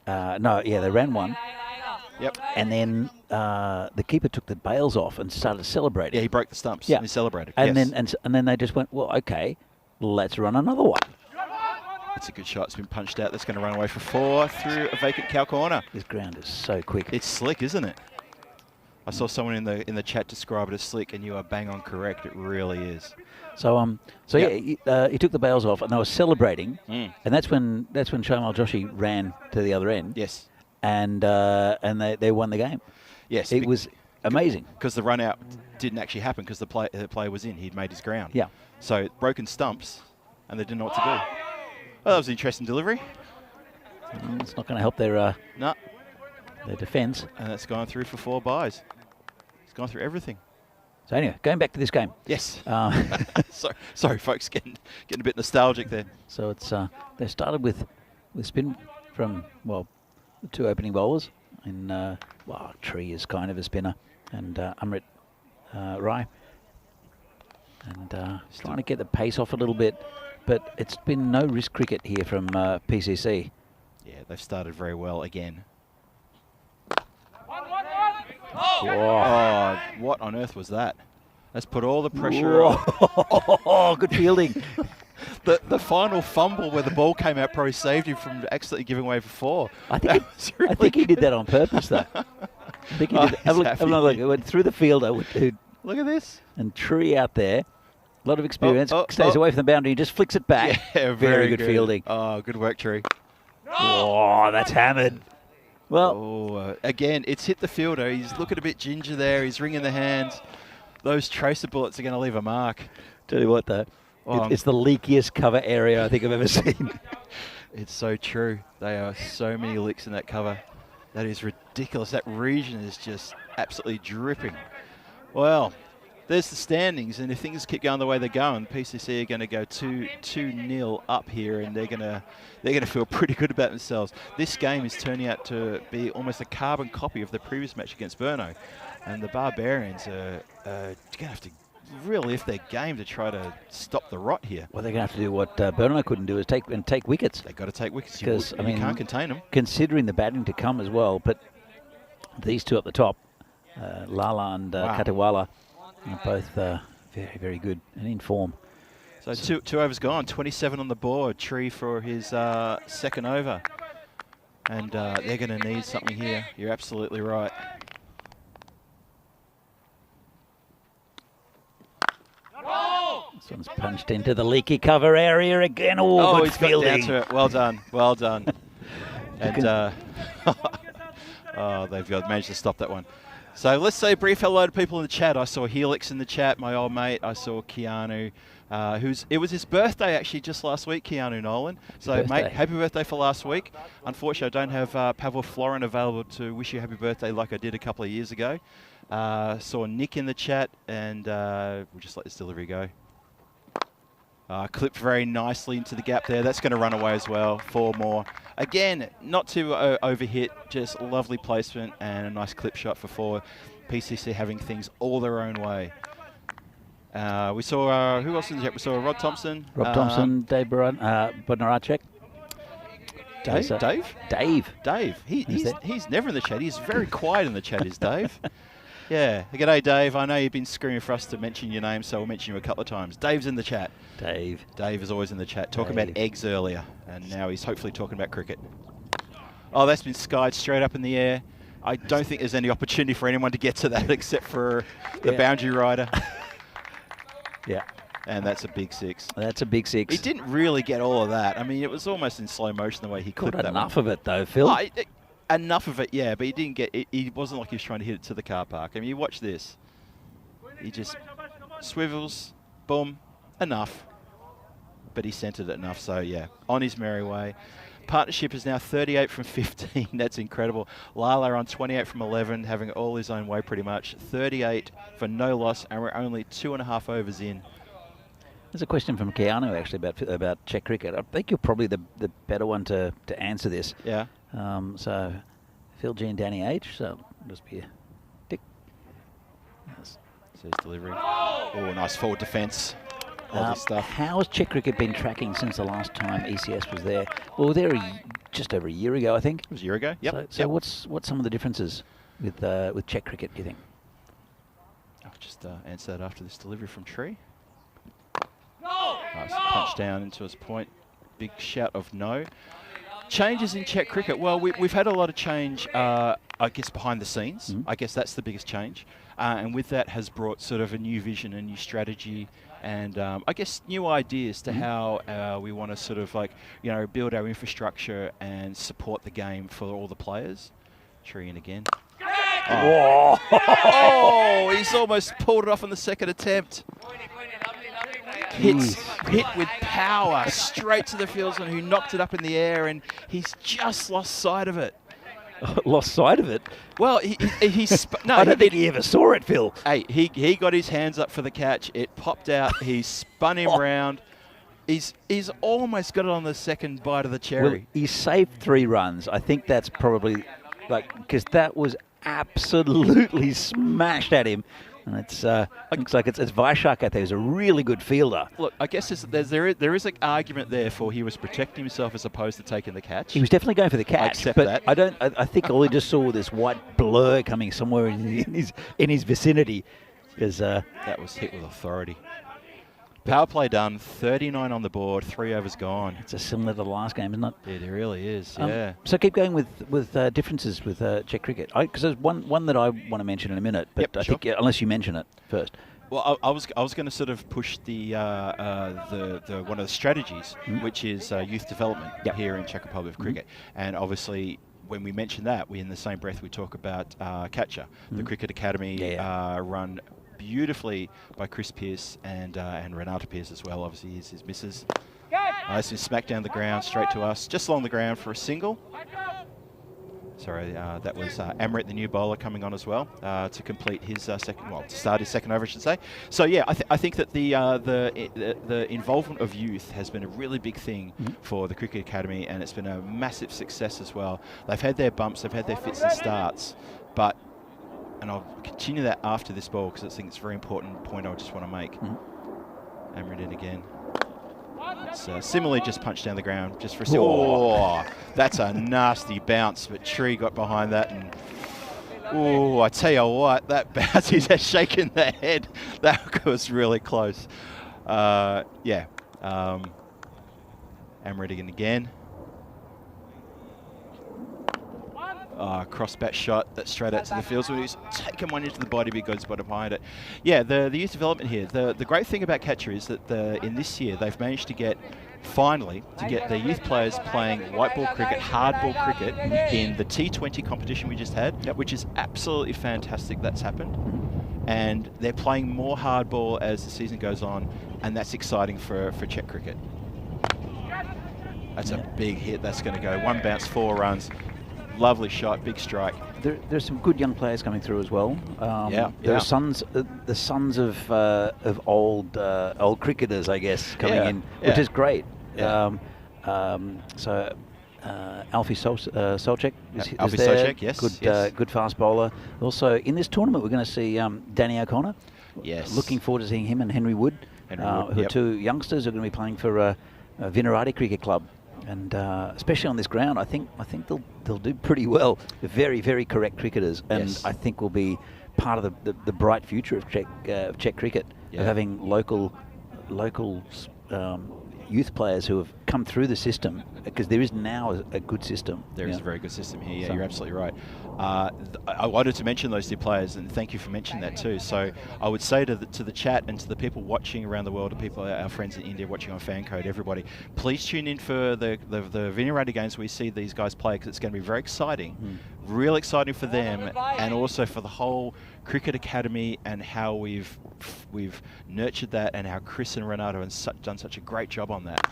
They ran one. Yep. And then the keeper took the bails off and started celebrating. Yeah, he broke the stumps. Yeah, and he celebrated. And yes. then they just went, well, okay, let's run another one. That's a good shot. It's been punched out. That's going to run away for 4 through a vacant cow corner. This ground is so quick. It's slick, isn't it? I saw someone in the chat describe it as slick, and you are bang on correct. It really is. So he took the bails off, and they were celebrating, and that's when Shaimal Joshi ran to the other end. Yes. And they won the game. Yes. It was amazing. Because the run out didn't actually happen because the player was in. He'd made his ground. Yeah. So broken stumps, and they didn't know what to do. Well, that was an interesting delivery. It's not going to help their defence. And that's gone through for 4 buys. It's gone through everything. So anyway, going back to this game. Yes. Sorry, folks, getting a bit nostalgic there. So it's they started with spin from the 2 opening bowlers, and Tree is kind of a spinner, and Amrit Rai, and trying to get the pace off a little bit, but it's been no risk cricket here from PCC. Yeah, they've started very well again. Oh, what on earth was that? Let's put all the pressure on. Oh, good fielding. The final fumble where the ball came out probably saved him from accidentally giving away for 4. I think he did that on purpose, though. I think he did. Have a look. It went through the fielder. Look at this. And Tree out there. A lot of experience. Stays away from the boundary. Just flicks it back. Yeah, very good fielding. Oh, good work, Tree. Oh, that's hammered. Well, again, it's hit the fielder. He's looking a bit ginger there. He's wringing the hands. Those tracer bullets are going to leave a mark. Tell you what, though, it's the leakiest cover area I think I've ever seen. It's so true. There are so many licks in that cover. That is ridiculous. That region is just absolutely dripping. Well, there's the standings, and if things keep going the way they're going, PCC are going to go 2-0 up here, and they're going to feel pretty good about themselves. This game is turning out to be almost a carbon copy of the previous match against Burno, and the Barbarians are going to have to really lift their game to try to stop the rot here. Well, they're going to have to do what Burno couldn't do, is take wickets. They've got to take wickets because you can't contain them. Considering the batting to come as well, but these two up the top, Lala and Katawala, are both very, very good and in form. So 2 overs gone, 27 on the board. Tree for his second over. And they're going to need something here. You're absolutely right. This one's punched into the leaky cover area again. Oh, good he's fielding. got down to it. Well done. Well done. And they've managed to stop that one. So let's say a brief hello to people in the chat. I saw Helix in the chat, my old mate. I saw Keanu, it was his birthday actually just last week, Keanu Nolan. So mate, happy birthday for last week. Unfortunately, I don't have Pavel Florin available to wish you happy birthday like I did a couple of years ago. Saw Nick in the chat, and we'll just let this delivery go. Clipped very nicely into the gap there. That's going to run away as well. 4 more. Again, not too overhit, just lovely placement and a nice clip shot for 4. PCC having things all their own way. We saw, who else in the chat? We saw Rod Thompson. Rob Thompson, Dave Bodnaracek. Dave. He's never in the chat. He's very quiet in the chat, is Dave. Yeah. G'day, Dave. I know you've been screaming for us to mention your name, so we'll mention you a couple of times. Dave's in the chat. Dave is always in the chat. Talking about eggs earlier, and now he's hopefully talking about cricket. Oh, that's been skied straight up in the air. I don't think there's any opportunity for anyone to get to that except for the boundary rider. Yeah. And that's a big 6. That's a big 6. He didn't really get all of that. I mean, it was almost in slow motion the way he clipped that one. Enough of it, though, Phil. Enough of it, yeah, but he didn't get it. He wasn't like he was trying to hit it to the car park. I mean, you watch this. He just swivels, boom, enough. But he centered it enough, so yeah, on his merry way. Partnership is now 38 from 15. That's incredible. Lala on 28 from 11, having it all his own way pretty much. 38 for no loss, and we're only 2.5 overs in. There's a question from Keanu actually about Czech cricket. I think you're probably the better one to answer this. Yeah. So Phil G and Danny H. So it'll just be a tick. Yes. So he's delivering. Oh, nice forward defence. Lovely stuff. How has Czech cricket been tracking since the last time ECS was there? Well, they were just over a year ago, I think. It was a year ago. Yep. So what's some of the differences with Czech cricket, do you think? I'll just answer that after this delivery from Tree. Nice punch down into his point. Big shout of no. Changes in Czech cricket. Well, we've had a lot of change, I guess, behind the scenes. I guess that's the biggest change. And with that has brought sort of a new vision, a new strategy, and I guess new ideas to how we want to sort of build our infrastructure and support the game for all the players. Tree in again. Oh. Oh, he's almost pulled it off on the second attempt. Hit with power straight to the fieldsman who knocked it up in the air, and he's just lost sight of it. Lost sight of it? Well, no, I don't think he ever saw it, Phil. Hey, he got his hands up for the catch. It popped out. He spun him round. He's almost got it on the second bite of the cherry. Well, he saved 3 runs. I think that's probably because that was absolutely smashed at him. And it's looks like it's Vaishak out there who's a really good fielder. Look, I guess there is an argument there for he was protecting himself as opposed to taking the catch. He was definitely going for the catch. I accept but that. I think all he just saw was this white blur coming somewhere in his vicinity. Because that was hit with authority. Power play done, 39 on the board, 3 overs gone. It's a similar to the last game, isn't it? It really is, yeah. So keep going with differences with Czech cricket. Because there's one that I want to mention in a minute, but I think unless you mention it first. Well, I was going to sort of push the one of the strategies, which is youth development here in Czech Republic of cricket, and obviously. When we mention that, in the same breath we talk about Catcher, the cricket academy run beautifully by Chris Pearce and Renata Pearce as well. Obviously, he's his missus. Nice and smack down the ground, straight to us, just along the ground for a single. Sorry, that was Amrit, the new bowler, coming on as well to complete his to start his second over, I should say. So yeah, I think that the involvement of youth has been a really big thing for the Cricket Academy, and it's been a massive success as well. They've had their bumps, they've had their fits and starts, and I'll continue that after this ball because I think it's a very important point I just want to make. Amrit in again. It's similarly just punched down the ground just for a second. Oh, that's a nasty bounce, but Tree got behind that, and oh, I tell you what, that bounce, he's shaking the head. That was really close. Amrit again. Cross bat shot that's straight out to the field. So he's taken one into the body, but got his body behind it. Yeah, the youth development here. The great thing about Catcher is that in this year they've managed to get their youth players playing white ball cricket, hard ball cricket in the T10 competition we just had, which is absolutely fantastic. That's happened, and they're playing more hard ball as the season goes on, and that's exciting for Czech cricket. That's a big hit. That's going to go 1 bounce, 4 runs. Lovely shot, big strike. There's some good young players coming through as well. There are sons of old cricketers, I guess, coming in, which is great. Yeah. Alfie Solchek is Alfie there. Solchek, yes. Good fast bowler. Also, in this tournament, we're going to see Danny O'Connor. Yes. Looking forward to seeing him and Henry Wood, who are 2 youngsters who are going to be playing for Vinarati Cricket Club. And especially on this ground, I think they'll do pretty well. They're very, very correct cricketers, and I think will be part of the bright future of Czech cricket, of having local youth players who have come through the system, because there is now a good system. There is a very good system here. Yeah, So- you're absolutely right. I wanted to mention those 2 players, and thank you for mentioning that too. So I would say to the chat and to the people watching around the world, the people, our friends in India watching on Fancode, everybody, please tune in for the Vinny Raider games where we see these guys play, because it's going to be very exciting, real exciting for them, and also for the whole cricket academy and how we've nurtured that, and how Chris and Renato have done such a great job on that.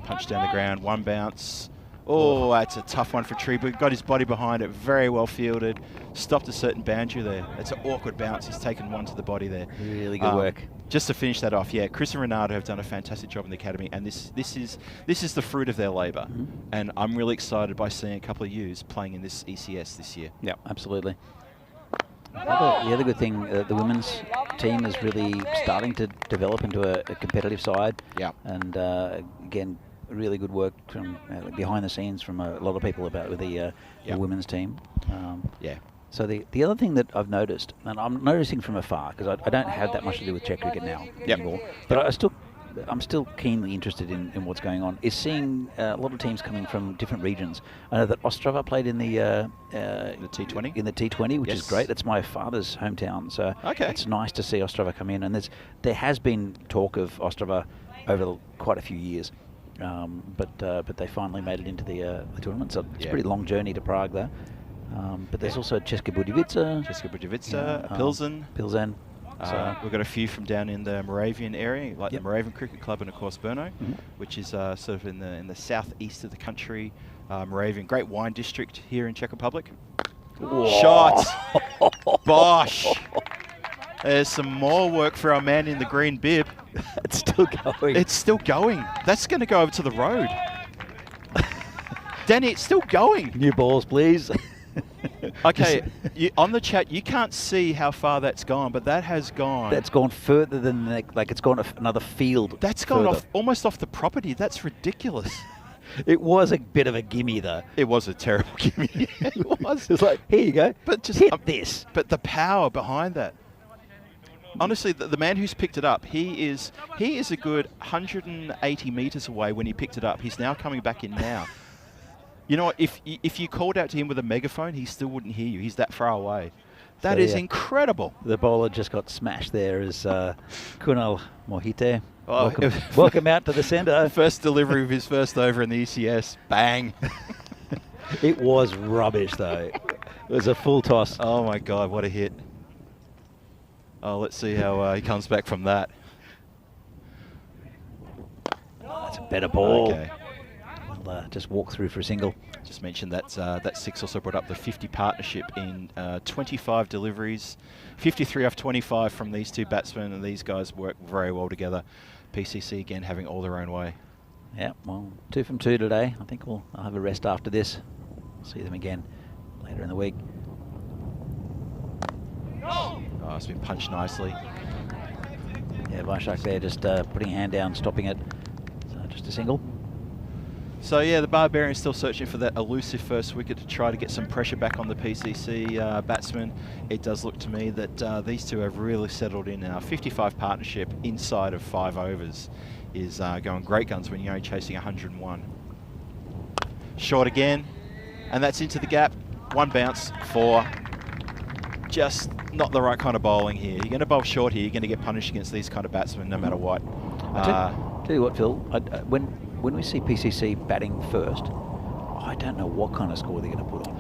Punch down the ground, 1 bounce. Oh, that's a tough one for Tree, but got his body behind it, very well fielded. Stopped a certain boundary there. It's an awkward bounce. He's taken 1 to the body there. Really good work. Just to finish that off, yeah, Chris and Renato have done a fantastic job in the academy, and this is the fruit of their labour. And I'm really excited by seeing a couple of yous playing in this ECS this year. Yeah, absolutely. The other good thing, the women's team is really starting to develop into a competitive side. Yeah. And again, really good work from behind the scenes from a lot of people with the women's team. Yeah. So the other thing that I've noticed, and I'm noticing from afar, because I don't have that much to do with Czech cricket now anymore, but I'm still keenly interested in what's going on, is seeing a lot of teams coming from different regions. I know that Ostrava played in the T20? In the T20, which is Yes. great. That's my father's hometown, so Okay. it's nice to see Ostrava come in. And there has been talk of Ostrava over quite a few years, but they finally made it into the tournament. So it's a pretty long journey to Prague there. But there's also Česká Budějovice, Pilsen. So We've got a few from down in the Moravian area, like the Moravian Cricket Club, and of course Brno, which is sort of in the southeast of the country. Moravian, great wine district here in Czech Republic. Shot! Bosh! There's some more work for our man in the green bib. it's still going. It's still going. That's going to go over to the road. Danny, it's still going. New balls, please. Okay, on the chat, you can't see how far that's gone, but that has gone. That's gone further than like it's gone another field. That's gone further. off almost off the property. That's ridiculous. It was a bit of a gimme though. It was a terrible gimme. It was. It's like, here you go. But just hit this. But the power behind that. Honestly, the man who's picked it up, he is a good 180 meters away when he picked it up. He's now coming back in now. You know what? If you called out to him with a megaphone, he still wouldn't hear you. He's that far away. That is incredible. The bowler just got smashed there as Kunal Mohite. Oh, welcome out to the centre. First delivery of his first over in the ECS. Bang. It was rubbish though. It was a full toss. Oh my God, what a hit. Oh, let's see how he comes back from that. That's a better ball. Okay. We'll just walk through for a single. Just mentioned that that 6 also brought up the 50 partnership in 25 deliveries, 53 off 25 from these 2 batsmen, and these guys work very well together. PCC again having all their own way. Yeah, well, 2 from 2 today. I think I'll have a rest after this. See them again later in the week. Oh, it's been punched nicely. Yeah, Vaishak there just putting a hand down, stopping it. So just a single. So yeah, the Barbarians still searching for that elusive first wicket to try to get some pressure back on the PCC batsmen. It does look to me that these 2 have really settled in now. 55 partnership inside of 5 overs is going great guns when you're only chasing 101. Short again, and that's into the gap. 1 bounce, 4. Just not the right kind of bowling here. You're going to bowl short here, you're going to get punished against these kind of batsmen no matter what. Tell you what, Phil, when we see PCC batting first, I don't know what kind of score they're going to put on.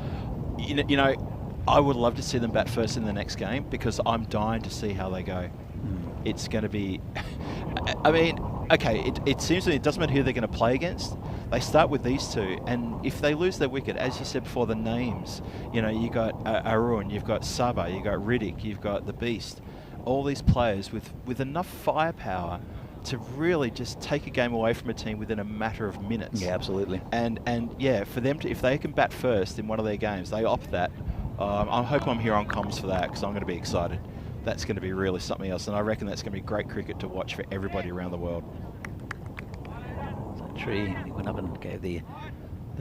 You know, I would love to see them bat first in the next game because I'm dying to see how they go. It's going to be... I mean, okay, it seems that it doesn't matter who they're going to play against. They start with these 2, and if they lose their wicket, as you said before, the names, you know, you got Arun, you've got Saba, you've got Riddick, you've got the Beast, all these players with enough firepower to really just take a game away from a team within a matter of minutes. Yeah, absolutely. And yeah, for them to, if they can bat first in one of their games, they opt that. I hope I'm here on comms for that because I'm going to be excited. That's going to be really something else, and I reckon that's going to be great cricket to watch for everybody around the world. So Tree went up and gave the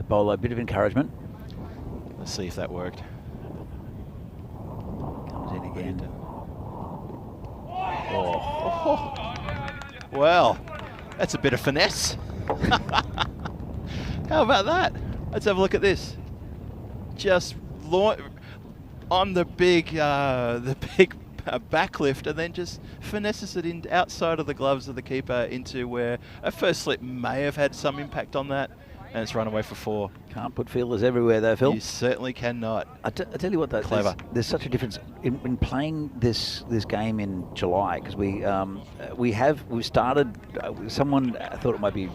bowler a bit of encouragement. Let's see if that worked. Comes in again. Oh. Well, That's a bit of finesse. How about that? Let's have a look at this. Just on the big backlift, and then just finesses it in outside of the gloves of the keeper into where a first slip may have had some impact on that, and it's run away for 4. Can't put fielders everywhere though, Phil. You certainly cannot. I tell you what, though, Clever. There's such a difference in playing this game in July, because we've started. Someone thought it might be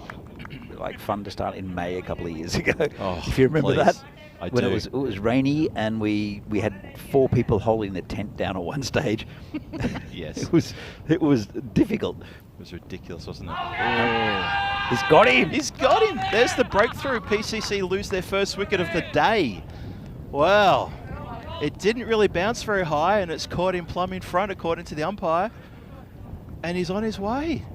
like fun to start in May a couple of years ago. Oh, if you remember please. that. I when do. it was rainy and we had 4 people holding the tent down at one stage. Yes. it was difficult. It was ridiculous, wasn't it? He's got him. He's got him. There's the breakthrough. PCC lose their first wicket of the day. Well, it didn't really bounce very high, and it's caught him plumb in front, according to the umpire. And he's on his way.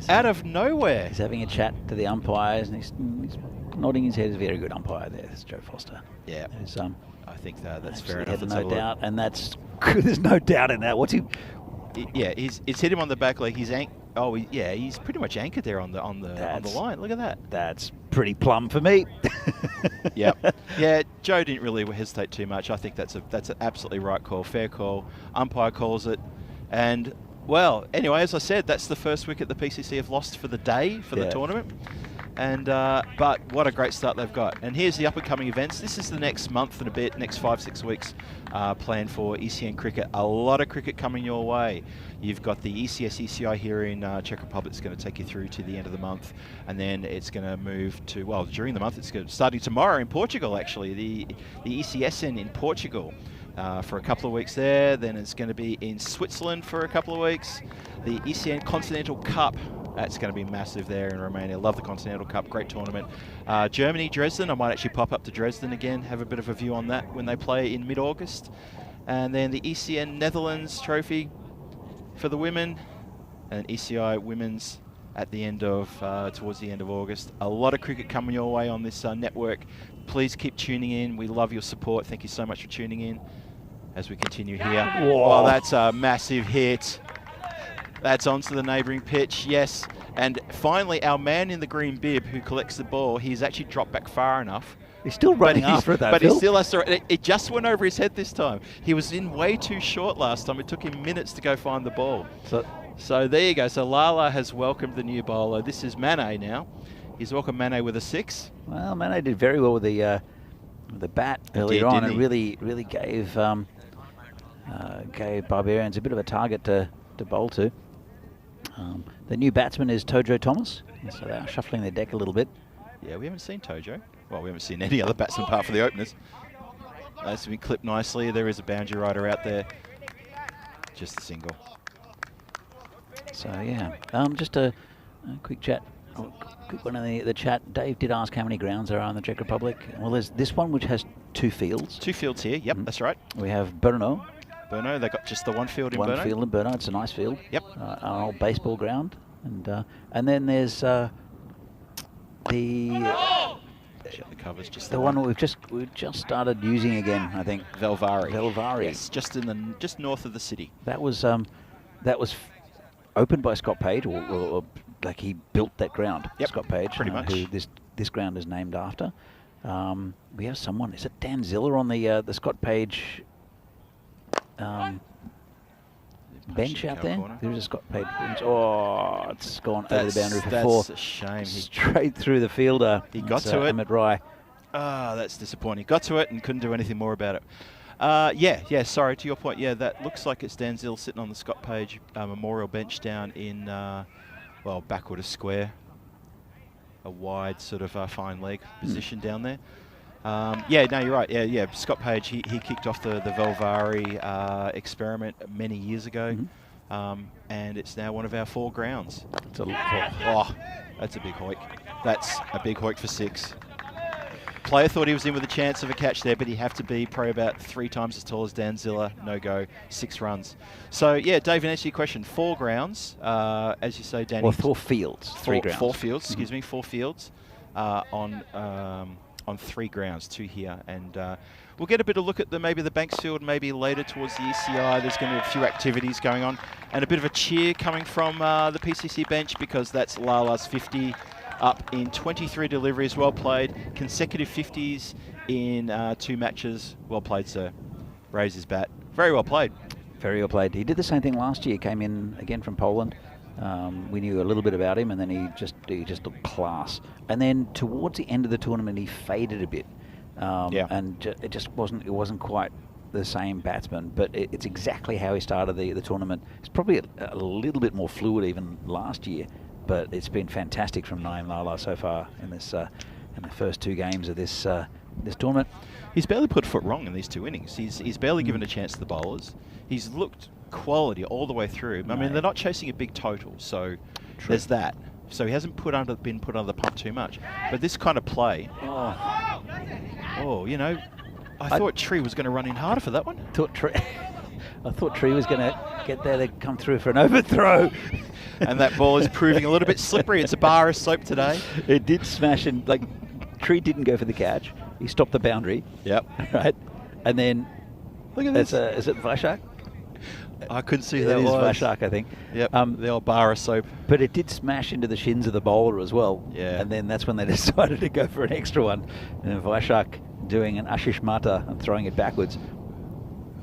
Out of nowhere. He's having a chat to the umpires, and he's nodding his head. He's a very good umpire there. That's Joe Foster. Yeah. I think that's fair enough. Had no doubt, and there's no doubt in that. What's he? Yeah, it's hit him on the back leg. He's he's pretty much anchored there on the line. Look at that. That's pretty plumb for me. Yeah, yeah. Joe didn't really hesitate too much. I think that's an absolutely right call, fair call. Umpire calls it, and well, anyway, as I said, that's the first wicket the PCC have lost for the day for the tournament. And but what a great start they've got. And here's the up-and-coming events. This is the next month and a bit, next 5-6 weeks planned for ECN cricket. A lot of cricket coming your way. You've got the ECS ECI here in Czech Republic. It's going to take you through to the end of the month, and then it's going to move to, well, during the month, it's starting tomorrow in Portugal, actually, the ECSN in Portugal. For a couple of weeks there. Then it's going to be in Switzerland for a couple of weeks. The ECN Continental Cup, that's going to be massive there in Romania. Love the Continental Cup, great tournament. Germany, Dresden, I might actually pop up to Dresden again, have a bit of a view on that when they play in mid-August. And then the ECN Netherlands Trophy for the women, and ECI Women's at the end of, towards the end of August. A lot of cricket coming your way on this network. Please keep tuning in. We love your support. Thank you so much for tuning in as we continue here. Whoa. Well, that's a massive hit. That's onto the neighbouring pitch, yes. And finally, our man in the green bib who collects the ball, he's actually dropped back far enough. He's still running after it, though, but Phil. he still has to. It just went over his head this time. He was in way too short last time. It took him minutes to go find the ball. So there you go. So Lala has welcomed the new bowler. This is Mane now. He's welcomed Mane with a 6. Well, Mane did very well with the bat earlier on. It really gave Barbarians a bit of a target to bowl to. The new batsman is Tojo Thomas, so they are shuffling their deck a little bit. Yeah, we haven't seen Tojo. Well, we haven't seen any other batsman apart from the openers. That's been clipped nicely. There is a boundary rider out there. Just a single. So yeah, just a quick chat. Quick one in the chat. Dave did ask how many grounds there are in the Czech Republic. Well, there's this one which has 2 fields. 2 fields here. Yep, that's right. We have Brno. Brno, they got just the one field in Brno. One field in Brno. It's a nice field. Yep. An old baseball ground, and then there's the covers just the one we've just started using again. I think Velvari. Velvari. Yes, just north of the city. That was opened by Scott Page, or like he built that ground. Yep, Scott Page, pretty much. Who this ground is named after. We have someone. Is it Dan Ziller on the Scott Page bench out there? Corner. There's a Scott Page bench. Oh, it's gone over the boundary for 4. That's a shame. Straight through the fielder. He got to it. Ahmed Rai. Ah, that's disappointing. Got to it and couldn't do anything more about it. Yeah, sorry, to your point, yeah, that looks like it's Dan Zill sitting on the Scott Page memorial bench down in, well, backward of square. A wide sort of fine leg position down there. Yeah, no, you're right. Yeah. Scott Page, he kicked off the Velvari experiment many years ago, and it's now one of our 4 grounds. That's a big hoik. That's a big hoik for 6. Player thought he was in with a chance of a catch there, but he'd have to be probably about 3 times as tall as Dan Ziller. No go, 6 runs. So yeah, Dave, in answer to your question, 4 grounds, as you say, Danny. Or 4 fields, 3 grounds. 4 fields, excuse me, 4 fields on on 3 grounds, 2 here, and we'll get a bit of look at maybe the Banksfield, maybe later towards the ECI. There's going to be a few activities going on, and a bit of a cheer coming from the PCC bench, because that's Lala's 50 up in 23 deliveries. Well played, consecutive 50s in 2 matches. Well played, sir. Raise his bat. Very well played. Very well played. He did the same thing last year. Came in again from Poland. We knew a little bit about him, and then he just looked class. And then towards the end of the tournament, he faded a bit, and it wasn't quite the same batsman. But it's exactly how he started the tournament. It's probably a little bit more fluid even last year, but it's been fantastic from Naeem Lala so far in this in the first 2 games of this tournament. He's barely put foot wrong in these 2 innings. He's barely given a chance to the bowlers. He's looked quality all the way through. I mean, they're not chasing a big total, so there's that. So he hasn't been put under the pump too much. But this kind of play, you know, I thought Tree was going to run in harder for that one. I thought Tree was going to get there to come through for an overthrow. And that ball is proving a little bit slippery. It's a bar of soap today. It did smash, and like Tree didn't go for the catch. He stopped the boundary. Yep. Right, and then look at this. Is it Vaishak? I couldn't see that. It is was Vaishak, I think. Yep. The old bar of soap. But it did smash into the shins of the bowler as well. Yeah. And then that's when they decided to go for an extra one. And then Vaishak doing an Ashish Mata and throwing it backwards.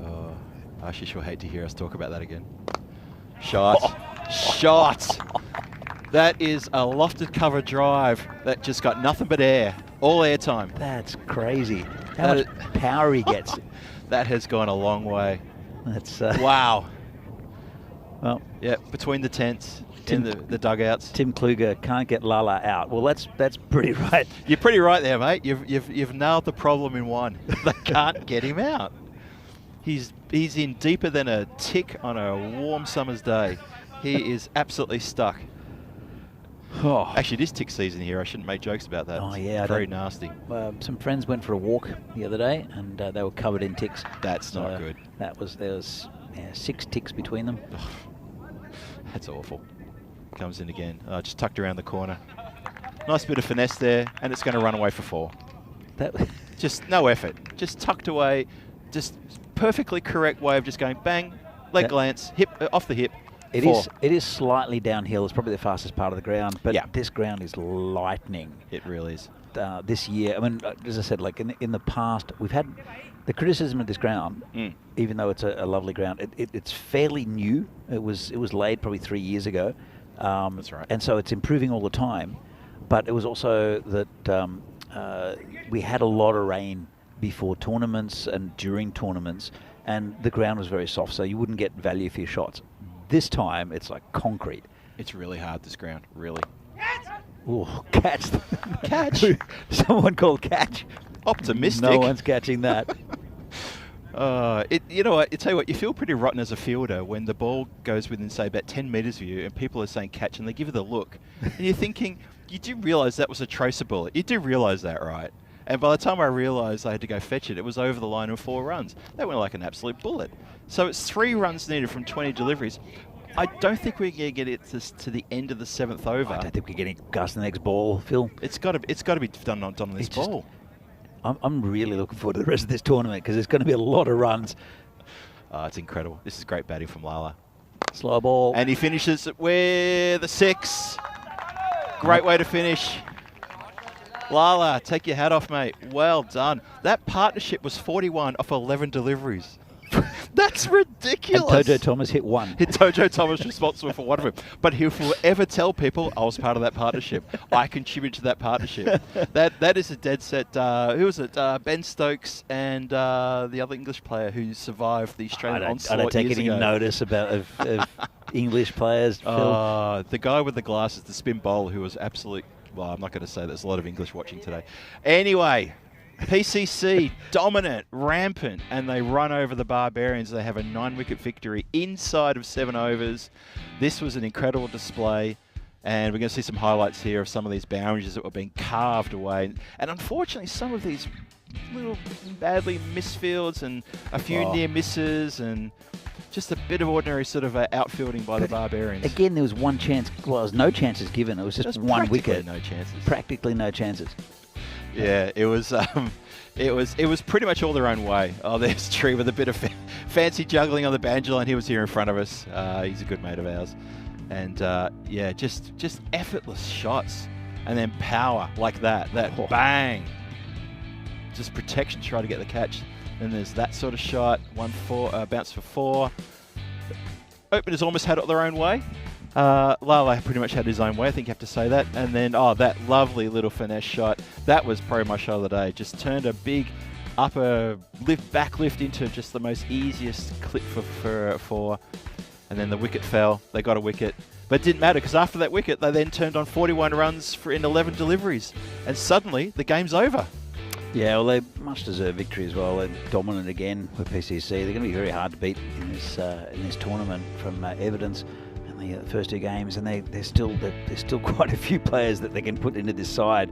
Oh, Ashish will hate to hear us talk about that again. Shot. Shot. That is a lofted cover drive that just got nothing but air. All air time. That's crazy. How much power he gets. That has gone a long way. That's wow. Well, yeah, between the tents, in the dugouts. Tim Kluger can't get Lala out. Well, that's pretty right. You're pretty right there, mate. You've nailed the problem in one. They can't get him out. He's in deeper than a tick on a warm summer's day. He is absolutely stuck. Oh. Actually, it is tick season here. I shouldn't make jokes about that. Oh, yeah. Very nasty. Some friends went for a walk the other day, and they were covered in ticks. That's not good. There was 6 ticks between them. That's awful. Comes in again. Just tucked around the corner. Nice bit of finesse there, and it's going to run away for 4. Just no effort. Just tucked away. Just perfectly correct way of just going bang, leg glance, hip off the hip. It is slightly downhill. It's probably the fastest part of the ground, but yeah. This ground is lightning. It really is. This year, I mean, as I said, like in the past, we've had the criticism of this ground, even though it's a lovely ground. It's fairly new. It was laid probably 3 years ago. That's right. And so it's improving all the time. But it was also that we had a lot of rain before tournaments and during tournaments, and the ground was very soft, so you wouldn't get value for your shots. This time, it's like concrete. It's really hard, this ground, really. Oh, catch. Catch. Someone called catch. Optimistic. No one's catching that. You know what, I tell you what, you feel pretty rotten as a fielder when the ball goes within, say, about 10 metres of you and people are saying catch and they give it a look. And you're thinking, you do realise that was a tracer bullet. You do realise that, right? And by the time I realised I had to go fetch it, it was over the line in 4 runs. That went like an absolute bullet. So it's 3 runs needed from 20 deliveries. I don't think we're going to get it to the end of the 7th over. I don't think we're getting Gus the next ball, Phil. It's got to be done on this ball. I'm really looking forward to the rest of this tournament because there's going to be a lot of runs. It's incredible. This is great batting from Lala. Slow ball. And he finishes with a 6. Great way to finish. Lala, take your hat off, mate. Well done. That partnership was 41 off 11 deliveries. That's ridiculous. And Tojo Thomas hit 1. Tojo Thomas responsible for 1 of them. But he'll forever tell people I was part of that partnership. I contributed to that partnership. That is a dead set. Who was it? Ben Stokes and the other English player who survived the Australian onslaught. I don't take any ago. notice of English players, Phil. The guy with the glasses, the spin bowler, who was absolute. Well, I'm not going to say there's a lot of English watching today. Anyway, PCC dominant, rampant, and they run over the Barbarians. They have a 9-wicket victory inside of 7 overs. This was an incredible display, and we're going to see some highlights here of some of these boundaries that were being carved away. And unfortunately, some of these little badly missed fields and a few near misses and just a bit of ordinary sort of outfielding by the Barbarians. Again, there was 1 chance. Well, there was no chances given. It was just 1 wicket. No chances. Practically no chances. Yeah, it was pretty much all their own way. Oh, there's Tree with a bit of fancy juggling on the banjo line. He was here in front of us. He's a good mate of ours. And yeah, just effortless shots. And then power like that bang. Just protection, try to get the catch. Then there's that sort of shot, bounce for 4. Openers almost had it their own way. Lala pretty much had his own way, I think you have to say that. And then, that lovely little finesse shot. That was probably my shot of the day. Just turned a big upper back lift into just the most easiest clip for 4. And then the wicket fell. They got a wicket. But it didn't matter, because after that wicket, they then turned on 41 runs in 11 deliveries. And suddenly, the game's over. Yeah, well, they much deserved victory as well. They're dominant again with PCC. They're going to be very hard to beat in this tournament from evidence. The first 2 games, and there's still quite a few players that they can put into this side.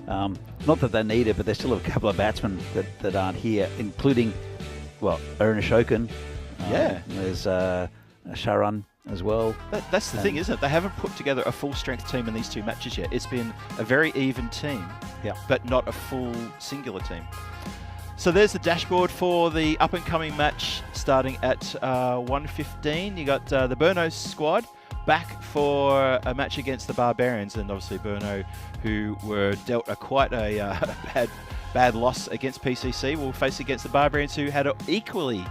Not that they need it, but there's still a couple of batsmen that aren't here, including, Arun Ashokan. Yeah. There's Sharan as well. That's the thing, isn't it? They haven't put together a full-strength team in these 2 matches yet. It's been a very even team, but not a full singular team. So there's the dashboard for the up-and-coming match starting at 1:15. You got the Burno squad back for a match against the Barbarians, and obviously Burno, who were dealt quite a bad loss against PCC, will face against the Barbarians, who had an equally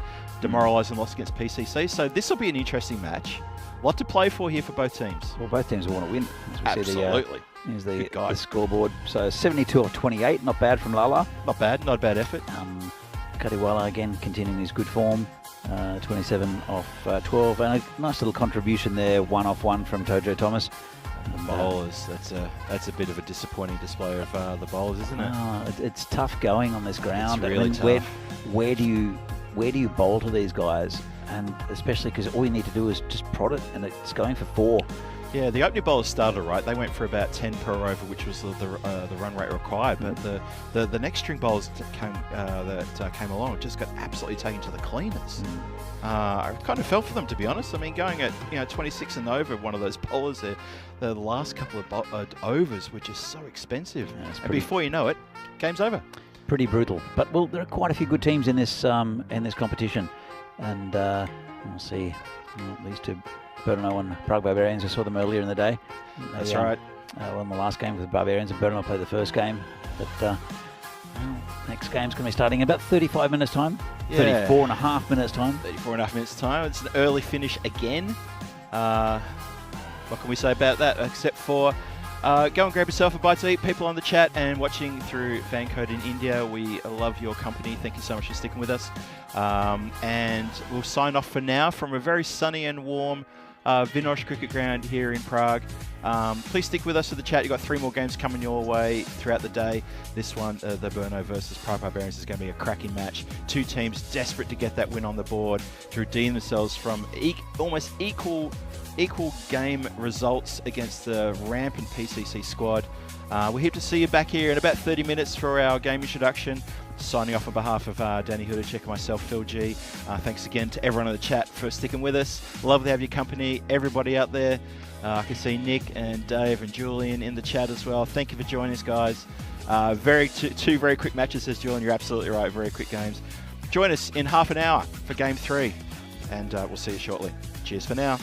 demoralising loss against PCC. So this will be an interesting match. A lot to play for here for both teams. Well, both teams will want to win. Absolutely. Here's the scoreboard. So 72 off 28, not bad from Lala. Not a bad effort. Kadiwala again continuing his good form. 27 off 12, and a nice little contribution there, 1 off 1 from Tojo Thomas. Bowlers, that's a bit of a disappointing display of the bowlers, isn't it? It's tough going on this ground. It's really tough. Where do you bowl to these guys? And especially because all you need to do is just prod it, and it's going for 4. Yeah, the opening bowlers started right. They went for about 10 per over, which was the run rate required. But the next string bowlers that came along just got absolutely taken to the cleaners. I kind of felt for them, to be honest. I mean, going at 26 and over, one of those bowlers there, the last couple of overs were just so expensive. Yeah, and before you know it, game's over. Pretty brutal. But there are quite a few good teams in this competition, and we'll see these 2. Burno and Prague Barbarians. I saw them earlier in the day. That's right. Won the last game with the Barbarians, and Burno played the first game. But next game's going to be starting in about 35 minutes time. 34 and a half minutes time. 34 and a half minutes time. It's an early finish again. What can we say about that except for go and grab yourself a bite to eat. People on the chat and watching through Fancode in India, we love your company. Thank you so much for sticking with us. And we'll sign off for now from a very sunny and warm Vinosh Cricket Ground here in Prague. Please stick with us for the chat. You've got 3 more games coming your way throughout the day. This one, the Burno versus Prague Barbarians, is going to be a cracking match. 2 teams desperate to get that win on the board, to redeem themselves from almost equal game results against the rampant PCC squad. We hope to see you back here in about 30 minutes for our game introduction. Signing off on behalf of Danny Hudacek and myself, Phil G. Thanks again to everyone in the chat for sticking with us. Love to have your company. Everybody out there. I can see Nick and Dave and Julian in the chat as well. Thank you for joining us, guys. Two very quick matches, says Julian. You're absolutely right. Very quick games. Join us in half an hour for Game 3. And we'll see you shortly. Cheers for now.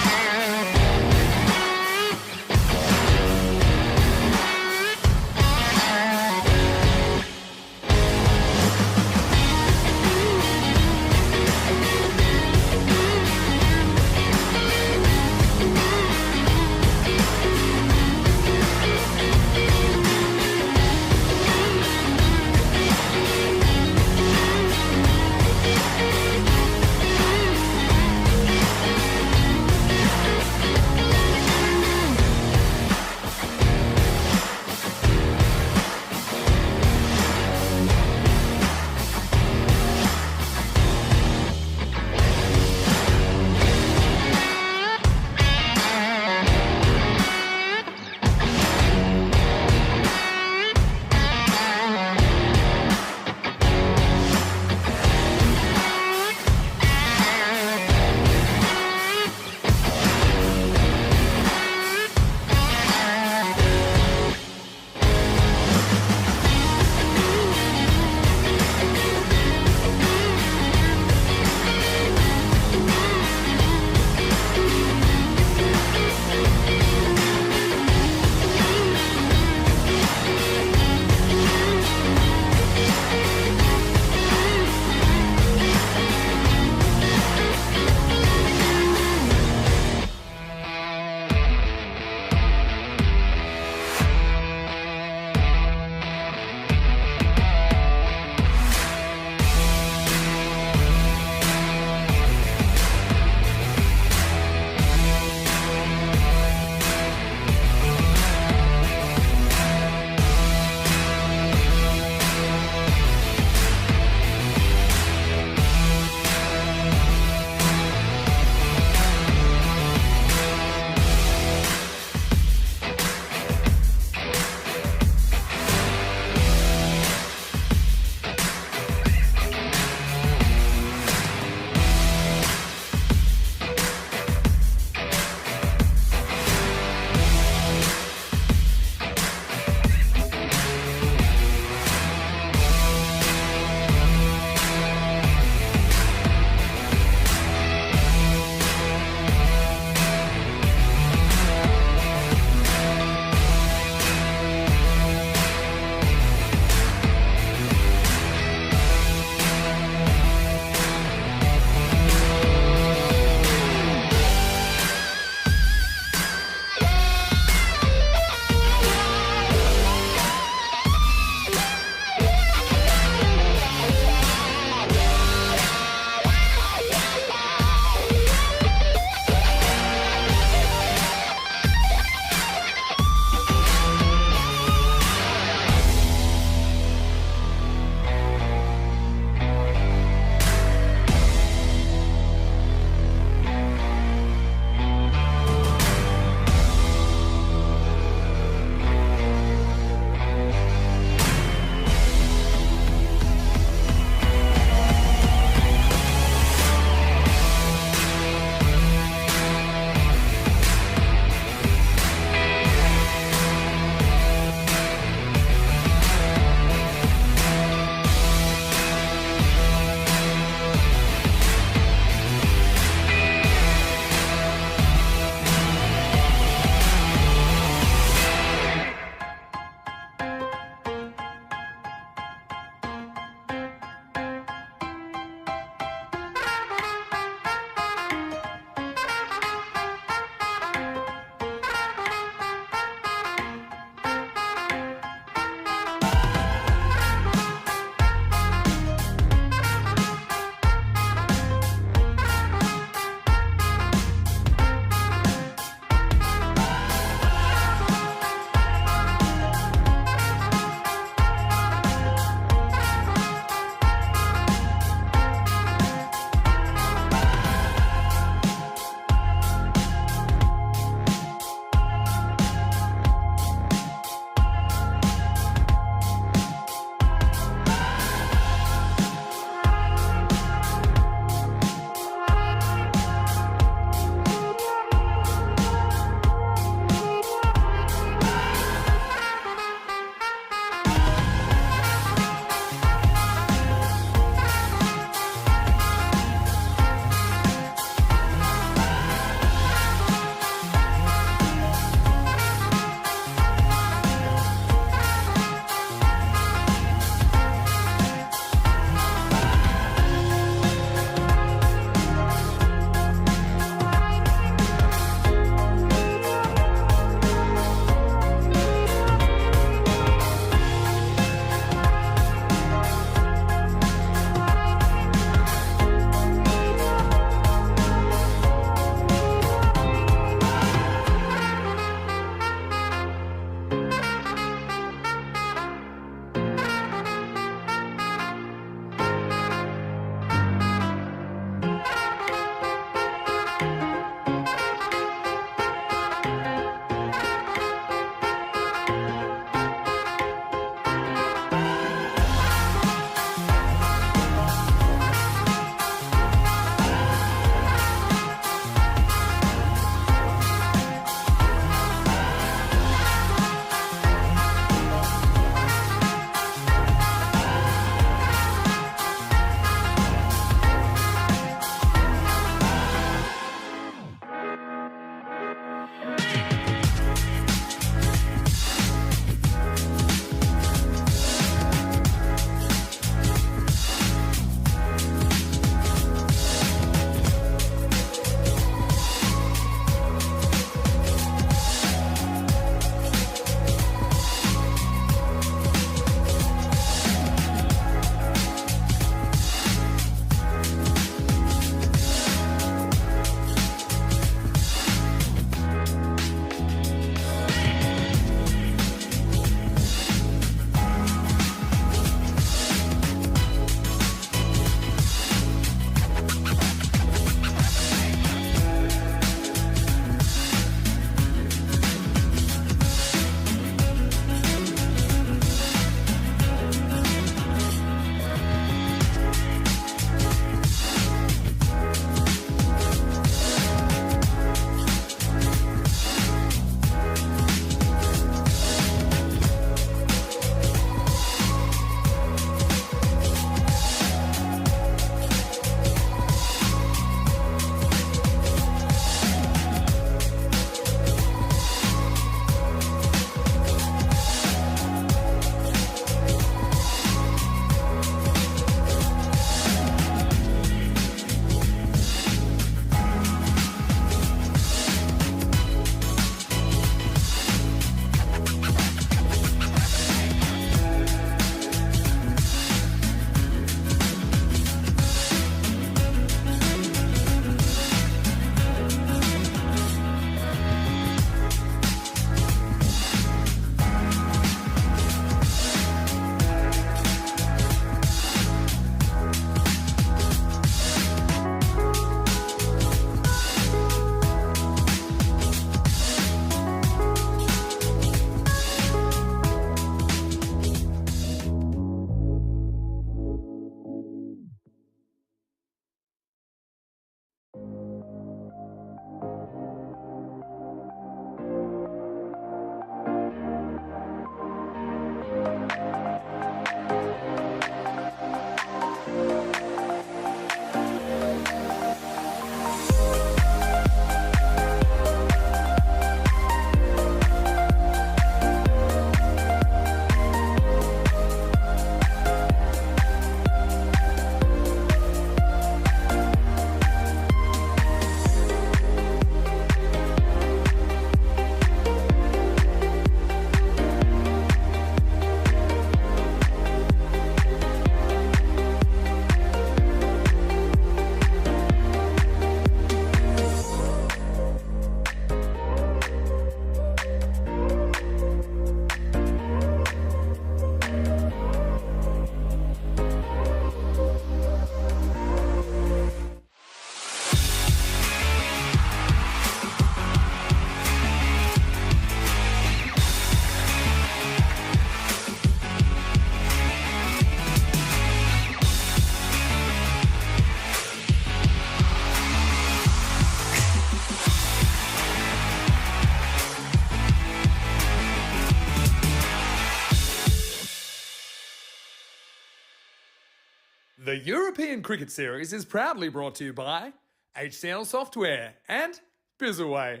The European Cricket Series is proudly brought to you by HCL Software and Bizaway.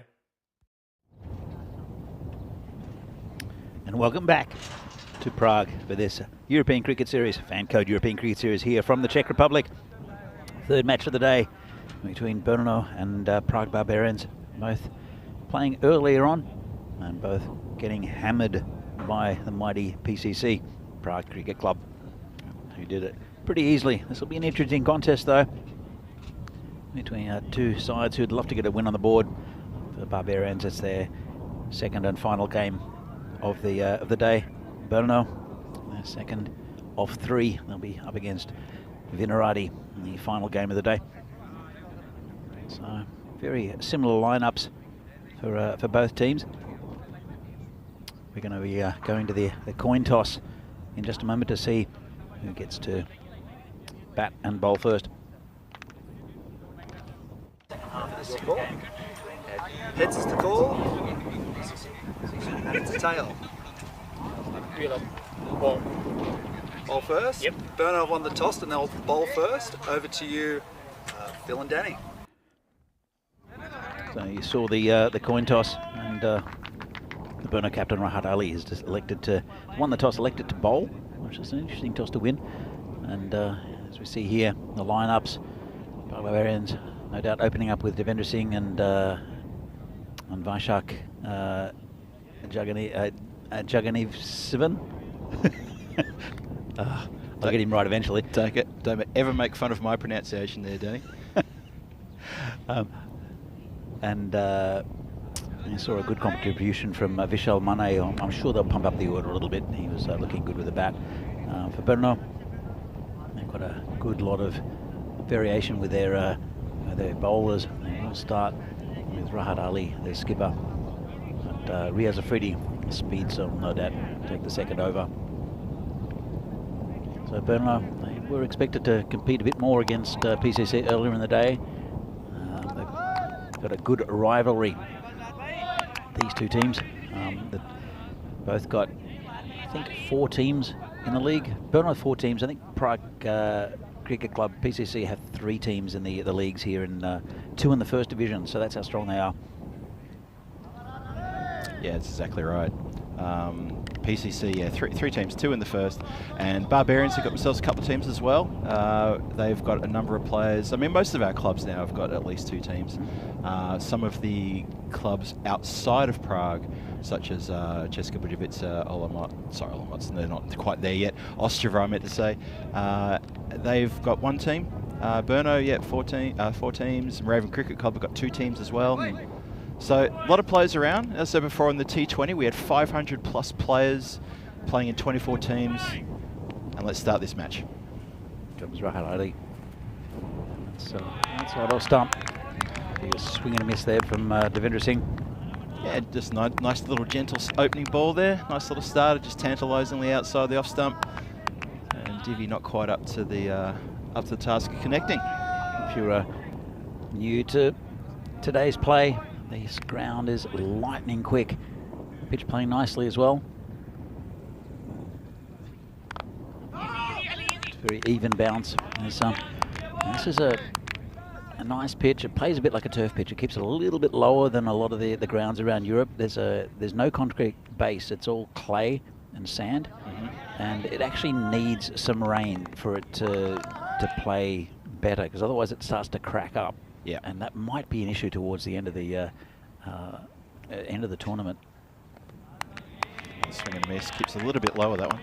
And welcome back to Prague for this European Cricket Series, fan code European Cricket Series here from the Czech Republic. Third match of the day between Brno and Prague Barbarians, both playing earlier on and both getting hammered by the mighty PCC, Prague Cricket Club, who did it pretty easily. This will be an interesting contest though, between two sides who'd love to get a win on the board. For the Barbarians, it's their second and final game of the day. Brno, their second of three. They'll be up against Vinaradi in the final game of the day. So very similar lineups for both teams. We're going to be going to the coin toss in just a moment to see who gets to bat and bowl first. Heads is the call. And it's a tail. Ball. Bowl first. Yep. Brno won the toss and they'll bowl first. Over to you, Phil and Danny. So you saw the coin toss, and the Brno captain Rahat Ali has just won the toss, elected to bowl, which is an interesting toss to win. And as we see here, the lineups, Barbarians no doubt opening up with Devendra Singh and Vaishak Jaganev Sivan. I'll get him right eventually. Take it. Don't ever make fun of my pronunciation there, Danny. And I saw a good contribution from Vishal Mane. I'm sure they'll pump up the order a little bit. He was looking good with the bat. For Brno, they've got a good lot of variation with their bowlers. They will start with Rahat Ali, their skipper. But Riaz Afridi, speed, so no doubt take the second over. So Brno, they were expected to compete a bit more against PCC earlier in the day. They've got a good rivalry, these two teams. They've both got, I think, 4 teams in the league. Brno 4 teams. I think Prague Cricket Club, PCC, have 3 teams in the leagues here, and 2 in the first division. So that's how strong they are. Yeah, that's exactly right. PCC, yeah, three teams, 2 in the first, and Barbarians have got themselves a couple of teams as well. They've got a number of players. I mean, most of our clubs now have got at least 2 teams. Some of the clubs outside of Prague, such as Česká Budějovice, Olomouc, they're not quite there yet. Ostrava, I meant to say, they've got 1 team. Brno, yeah, 4 teams. Raven Cricket Club have got 2 teams as well. So a lot of players around. As I said before, in the T20 we had 500 plus players playing in 24 teams. And let's start this match. Comes Rahat Ali. That's right off stump. He was swinging a miss there from Devendra Singh. Yeah, just nice little gentle opening ball there. Nice little starter, just tantalisingly outside the off stump. And Divi not quite up to the task of connecting. If you're new to today's play, this ground is lightning quick. Pitch playing nicely as well. It's a very even bounce. This is a nice pitch. It plays a bit like a turf pitch. It keeps it a little bit lower than a lot of the grounds around Europe. There's no concrete base. It's all clay and sand, and it actually needs some rain for it to play better, because otherwise it starts to crack up. Yeah, and that might be an issue towards the end of the tournament. Swing and a miss, keeps a little bit lower, that one.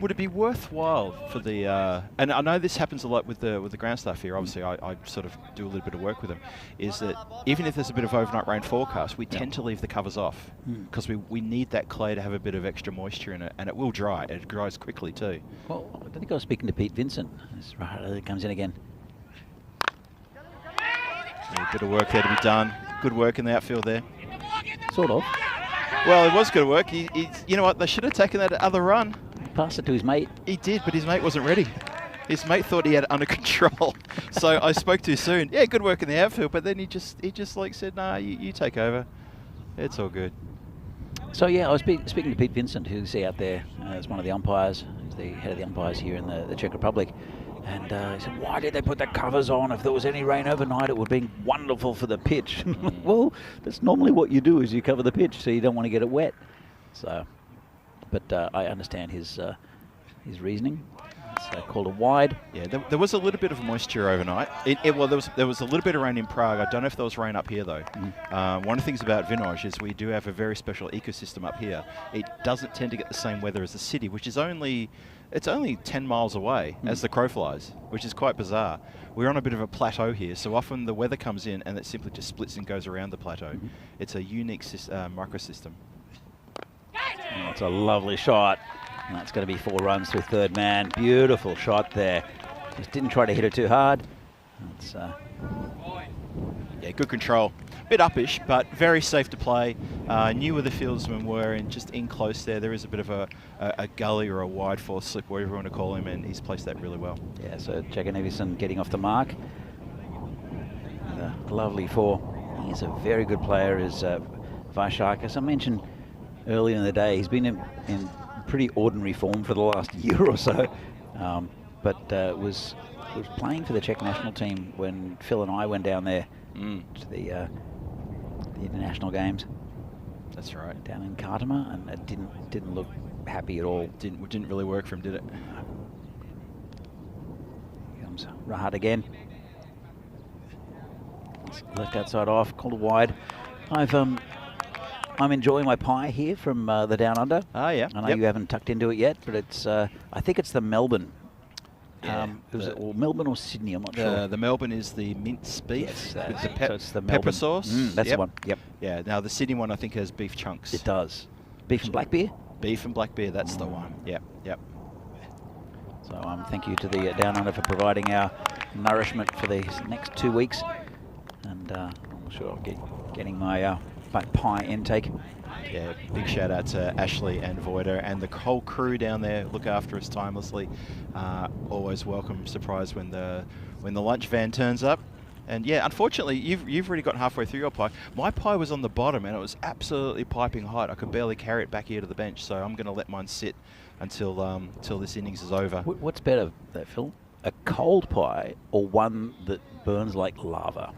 Would it be worthwhile for the and I know this happens a lot with the ground staff here. Obviously, I sort of do a little bit of work with them. Is that even if there's a bit of overnight rain forecast, we tend to leave the covers off because we need that clay to have a bit of extra moisture in it, and it will dry. It dries quickly too. Well, I think I was speaking to Pete Vincent. It comes in again. Yeah, a bit of work there to be done. Good work in the outfield there. Sort of. Well, it was good work. You know what? They should have taken that other run. He passed it to his mate. He did, but his mate wasn't ready. His mate thought he had it under control. So I spoke too soon. Yeah, good work in the outfield, but then he just like said, nah, you take over. It's all good. So yeah, I was speaking to Pete Vincent, who's out there as one of the umpires. He's the head of the umpires here in the Czech Republic. And he said, why did they put the covers on? If there was any rain overnight, it would have been wonderful for the pitch. Well, that's normally what you do is you cover the pitch so you don't want to get it wet. So, but I understand his reasoning. So called a wide. Yeah, there was a little bit of moisture overnight. Well, there was a little bit of rain in Prague. I don't know if there was rain up here though. One of the things about Vinoj is we do have a very special ecosystem up here. It doesn't tend to get the same weather as the city, which is only 10 miles away as the crow flies, which is quite bizarre. We're on a bit of a plateau here, so often the weather comes in and it simply just splits and goes around the plateau. It's a unique microsystem. Oh, it's a lovely shot. And that's going to be 4 runs through third man. Beautiful shot there. Just didn't try to hit it too hard. It's, yeah, good control. Bit uppish, but very safe to play. Knew where the fieldsmen were and just in close there. There is a bit of a gully or a wide force slip, whatever you want to call him, and he's placed that really well. Yeah, so Jaganevison getting off the mark. And a lovely 4. He's a very good player, is Vaishak. As I mentioned earlier in the day, he's been in pretty ordinary form for the last year or so, but was playing for the Czech national team when Phil and I went down there to the international games. That's right. Down in Kartama, and it didn't look happy at all. Didn't really work for him, did it? Here comes Rahat again. Left outside off, called a wide. I'm enjoying my pie here from the Down Under. Ah, yeah. I know you haven't tucked into it yet, but it's I think it's the Melbourne. Yeah, or Melbourne or Sydney, I'm not sure. The Melbourne is the mince beef with the so it's the pepper Melbourne. sauce. That's the one, yep. Yeah, now the Sydney one I think has beef chunks. It does. Beef and black beer? Beef and black beer, that's the one. Yep. So thank you to the Down Under for providing our nourishment for these next 2 weeks. And I'm sure I'll be getting my pie intake. Yeah, big shout out to Ashley and Voida and the whole crew down there. Look after us timelessly. Always welcome surprise when the lunch van turns up. And yeah, unfortunately, you've already got halfway through your pie. My pie was on the bottom and it was absolutely piping hot. I could barely carry it back here to the bench, so I'm going to let mine sit until this innings is over. What's better, Phil? A cold pie or one that burns like lava?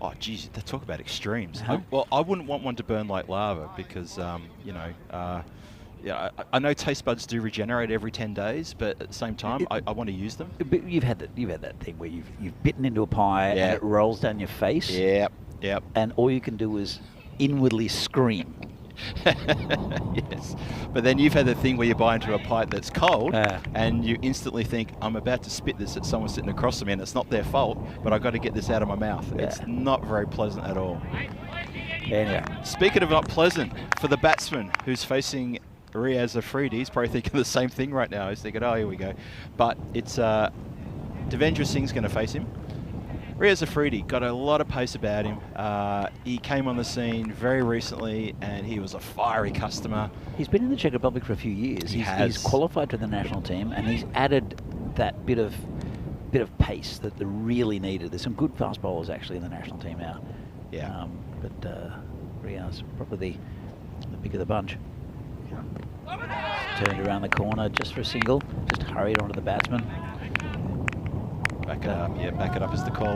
Oh, geez, they talk about extremes. Huh? I wouldn't want one to burn like lava because, I know taste buds do regenerate every 10 days, but at the same time, I want to use them. But you've had that thing where you've bitten into a pie and it rolls down your face. Yep. And all you can do is inwardly scream. Yes, but then you've had the thing where you buy into a pie that's cold and you instantly think, I'm about to spit this at someone sitting across from me and it's not their fault, but I've got to get this out of my mouth. Yeah. It's not very pleasant at all. Anyway. Speaking of not pleasant, for the batsman who's facing Riaz Afridi, he's probably thinking the same thing right now. He's thinking, oh, here we go. But it's Devendra Singh's going to face him. Riaz Afridi got a lot of pace about him. He came on the scene very recently and he was a fiery customer. He's been in the Czech Republic for a few years. He's qualified to the national team and he's added that bit of pace that they really needed. There's some good fast bowlers actually in the national team now. Yeah. But Riaz probably the pick of the bunch. Turned around the corner just for a single, just hurried onto the batsman. Back it up is the call.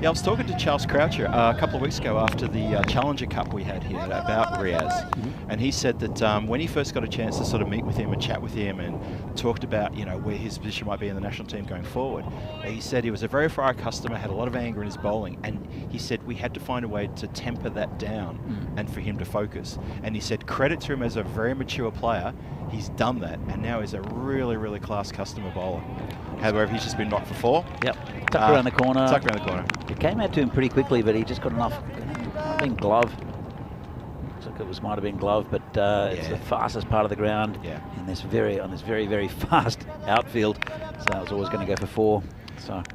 Yeah, I was talking to Charles Croucher a couple of weeks ago after the Challenger Cup we had here about Riaz, and he said that when he first got a chance to sort of meet with him and chat with him and talked about where his position might be in the national team going forward, he said he was a very fiery customer, had a lot of anger in his bowling, and he said we had to find a way to temper that down and for him to focus. And he said credit to him as a very mature player, he's done that, and now he's a really, really class customer bowler. However, he's just been knocked for 4. Yep, tucked around the corner. Tucked around the corner. It came out to him pretty quickly, but he just got enough. I think glove. Looks like it might have been glove, but it's the fastest part of the ground. Yeah. In this very, very fast outfield. So I was always going to go for 4.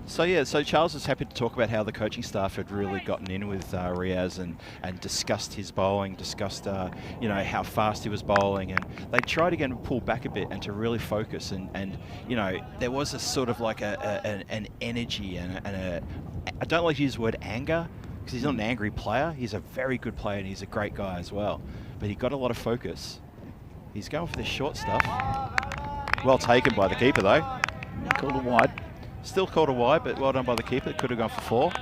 So Charles was happy to talk about how the coaching staff had really gotten in with Riaz and discussed his bowling, discussed how fast he was bowling, and they tried again to pull back a bit and to really focus. And there was a sort of like an energy and I don't like to use the word anger because he's not an angry player. He's a very good player and he's a great guy as well. But he got a lot of focus. He's going for the short stuff. Well taken by the keeper though. Called it wide. Still called a wide, but well done by the keeper. It could have gone for 4.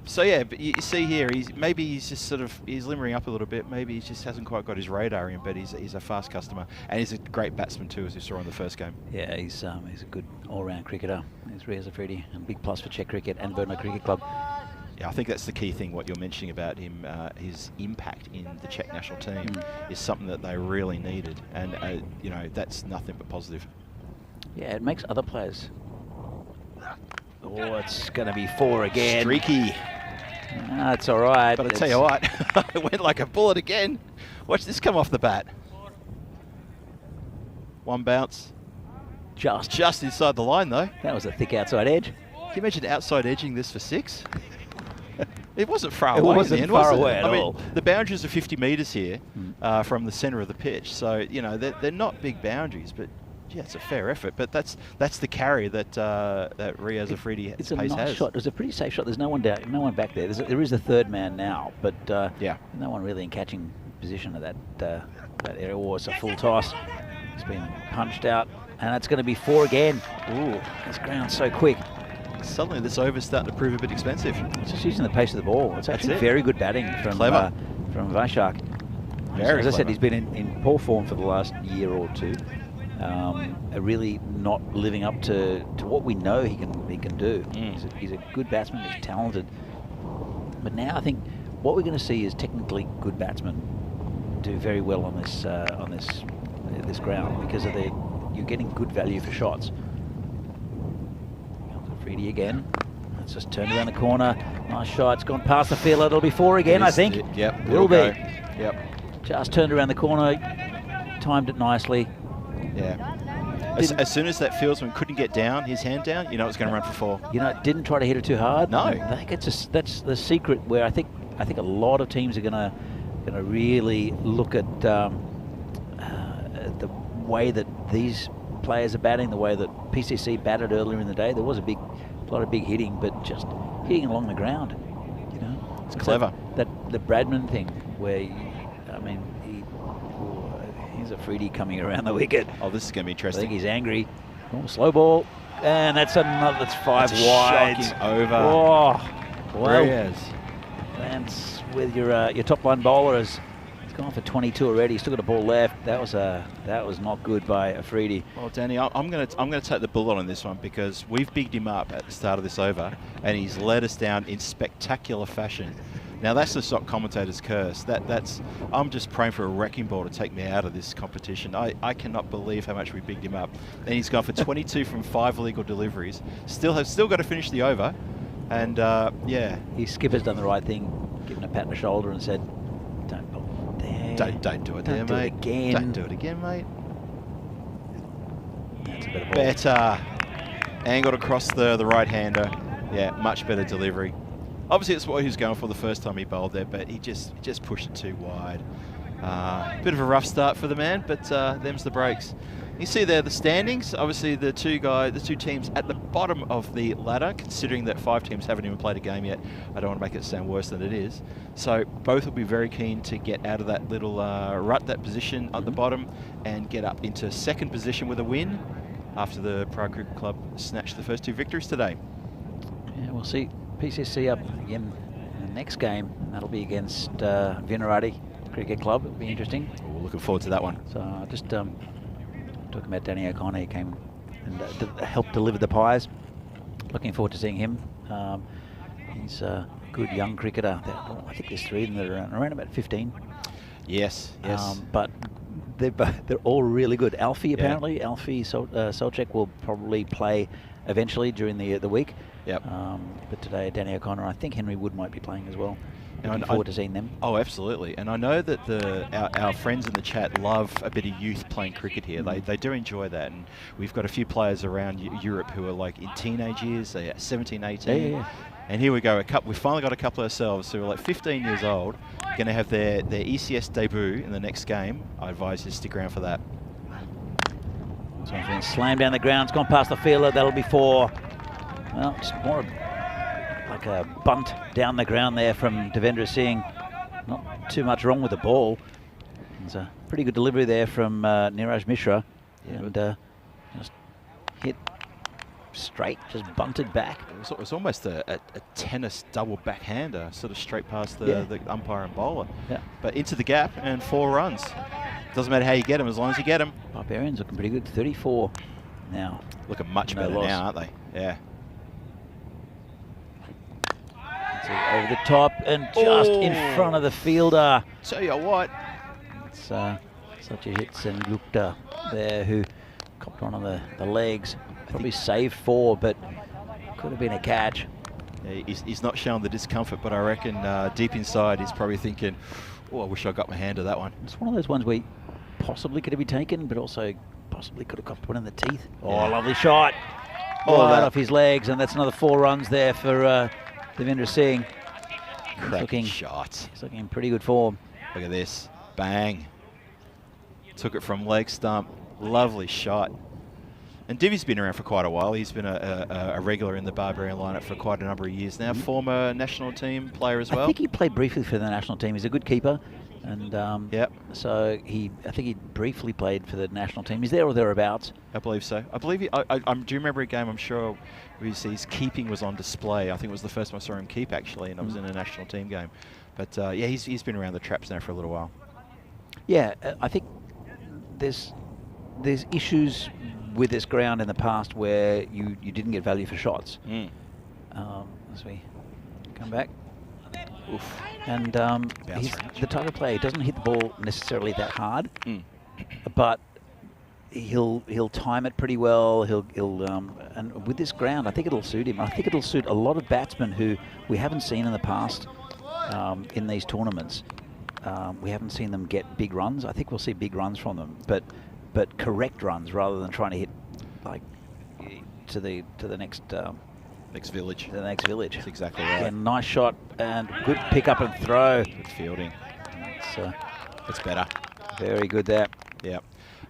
So yeah, but you see here, he's just sort of, he's limbering up a little bit. Maybe he just hasn't quite got his radar in, but he's a fast customer. And he's a great batsman too, as you saw in the first game. Yeah, he's a good all-round cricketer. He's Riaz Afridi, and a big plus for Czech cricket and Brno Cricket Club. Yeah, I think that's the key thing, what you're mentioning about him, his impact in the Czech national team is something that they really needed. And, you know, that's nothing but positive. Yeah, it makes other players. Oh, it's going to be 4 again. Streaky. That's all right. But I tell you what, it went like a bullet again. Watch this come off the bat. 1 bounce. Just inside the line, though. That was a thick outside edge. Can you imagine outside edging this for 6? It wasn't far It away. wasn't in the end, far was it? away at all. I mean, the boundaries are 50 metres here from the centre of the pitch. So, you know, they're not big boundaries, but yeah, it's a fair effort. But that's the carry that that Riaz Afridi It's a pace nice has. shot. It was a pretty safe shot. There's no one down, no one back there. There is a third man now, but yeah, no one really in catching position of that area. Oh, it's a full toss. It's been punched out, and it's going to be 4 again. Ooh, this ground's so quick. Suddenly this over's starting to prove a bit expensive. It's just using the pace of the ball. It's actually very good batting from Vaishak. Very As I said, he's been in poor form for the last year or 2. Really not living up to what we know he can do. He's a good batsman. He's talented. But now I think what we're going to see is technically good batsmen do very well on this ground because of you're getting good value for shots. Freedy again. It's just turned around the corner. Nice shot. It's gone past the fielder. It'll be 4 again, I think. Yep. Will be. Yep. Just turned around the corner. Timed it nicely. Yeah. As soon as that fieldsman couldn't get down, his hand down, you know it's going to run for 4. You know, didn't try to hit it too hard. No. I think that's the secret where I think a lot of teams are going to really look at the way that these players are batting, the way that PCC batted earlier in the day. There was a lot of big hitting, but just hitting along the ground. You know, it's clever. That the Bradman thing, where here's a Freedy coming around the wicket. Oh, this is going to be interesting. I think he's angry. Oh, slow ball, and that's 5 wide. Shocking over. Oh, well, Riaz. Lance with your top line bowler has gone for 22 already. He's still got a ball left. That was not good by Afridi. Well, Danny, I'm going to take the bullet on this one because we've bigged him up at the start of this over, and he's let us down in spectacular fashion. Now that's the stock commentator's curse. I'm just praying for a wrecking ball to take me out of this competition. I cannot believe how much we bigged him up, and he's gone for 22 from 5 legal deliveries. Still got to finish the over, and yeah. His skipper's done the right thing, given a pat on the shoulder and said, "Don't bowl there. Don't do it there, mate. Don't do it again. Don't do it again, mate." That's a better ball. Better. Angled across the right-hander. Yeah, much better delivery. Obviously, it's what he was going for the first time he bowled there, but he just pushed it too wide. Bit of a rough start for the man, but them's the breaks. You see there the standings. Obviously, the two teams at the bottom of the ladder, considering that 5 teams haven't even played a game yet. I don't want to make it sound worse than it is. So both will be very keen to get out of that little rut, that position at the bottom, and get up into 2nd position with a win after the Prague Cricket Club snatched the first 2 victories today. Yeah, we'll see PCC up again in the next game. That'll be against Vinarati Cricket Club. It'll be interesting. We're looking forward to that one. So just talking about Danny O'Connor, he came and helped deliver the pies. Looking forward to seeing him. He's a good young cricketer. I think there's 3 of them that are around about 15. Yes. But they're all really good. Alfie, apparently, Alfie Solchek will probably play eventually during the week. Yep. But today, Danny O'Connor, I think Henry Wood might be playing as well. Looking forward to seeing them. Oh, absolutely. And I know that our friends in the chat love a bit of youth playing cricket here. They do enjoy that. And we've got a few players around Europe who are like in teenage years, they're 17, 18. Yeah. And here we go. We've finally got a couple ourselves who are like 15 years old, going to have their ECS debut in the next game. I advise you to stick around for that. So it's been slammed down the ground. It's gone past the fielder. That'll be 4. Well, just more like a bunt down the ground there from Devendra Singh. Not too much wrong with the ball. It's a pretty good delivery there from Niraj Mishra. Yeah, and just hit straight, just bunted back. It was almost a tennis double backhander, sort of straight past the, Yeah. the umpire and bowler. Yeah. But into the gap and 4 runs. Doesn't matter how you get them, as long as you get them. Barbarians looking pretty good. 34 now. Looking much No better loss. now, aren't they? Yeah. So over the top and just in front of the fielder. Tell you what. It's such a hit. Sengupta there, who copped one on the legs. Probably saved 4, but could have been a catch. Yeah, he's not showing the discomfort, but I reckon deep inside he's probably thinking, oh, I wish I got my hand to that one. It's one of those ones where possibly could have been taken, but also possibly could have copped one in the teeth. Oh, Yeah. lovely shot. Oh, Right that- off his legs, and that's another 4 runs there for Devendra Singh. Cracking shot. He's looking in pretty good form. Look at this. Bang. Took it from leg stump. Lovely shot. And Divi's been around for quite a while. He's been a regular in the Barbarian lineup for quite a number of years now. Former national team player as well. I think he played briefly for the national team. He's a good keeper. And Yep. so I think he briefly played for the national team. He's there or thereabouts. I believe so. I believe do you remember a game, I'm sure, where his keeping was on display. I think it was the first time I saw him keep, actually, and I was in a national team game. But, yeah, he's been around the traps now for a little while. Yeah, I think there's issues with this ground in the past where you didn't get value for shots. As we come back. Oof. And he's range. the type of player, he doesn't hit the ball necessarily that hard, but he'll time it pretty well. And with this ground, I think it'll suit him. I think it'll suit a lot of batsmen who we haven't seen in the past in these tournaments. We haven't seen them get big runs. I think we'll see big runs from them, but correct runs rather than trying to hit like to the next Next village. the next village. That's exactly right. Again, nice shot and good pick up and throw. Good fielding. It's It's better. very good there. Yeah.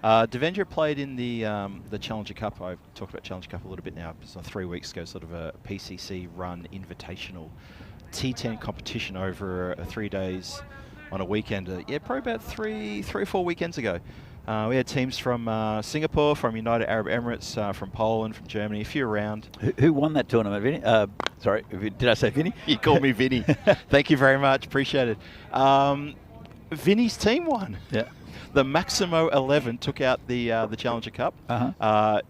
Devendra played in the Challenger Cup. I've talked about Challenger Cup a little bit now. It was 3 weeks ago, sort of a PCC run invitational T10 competition over 3 days on a weekend. Yeah, probably about three or 4 weekends ago. We had teams from Singapore, from United Arab Emirates, from Poland, from Germany, a few around. Who won that tournament, Vinny? Sorry, did I say Vinny? You called me Vinny. Thank you very much. Appreciate it. Vinny's team won. Yeah. The Maximo 11 took out the Challenger Cup.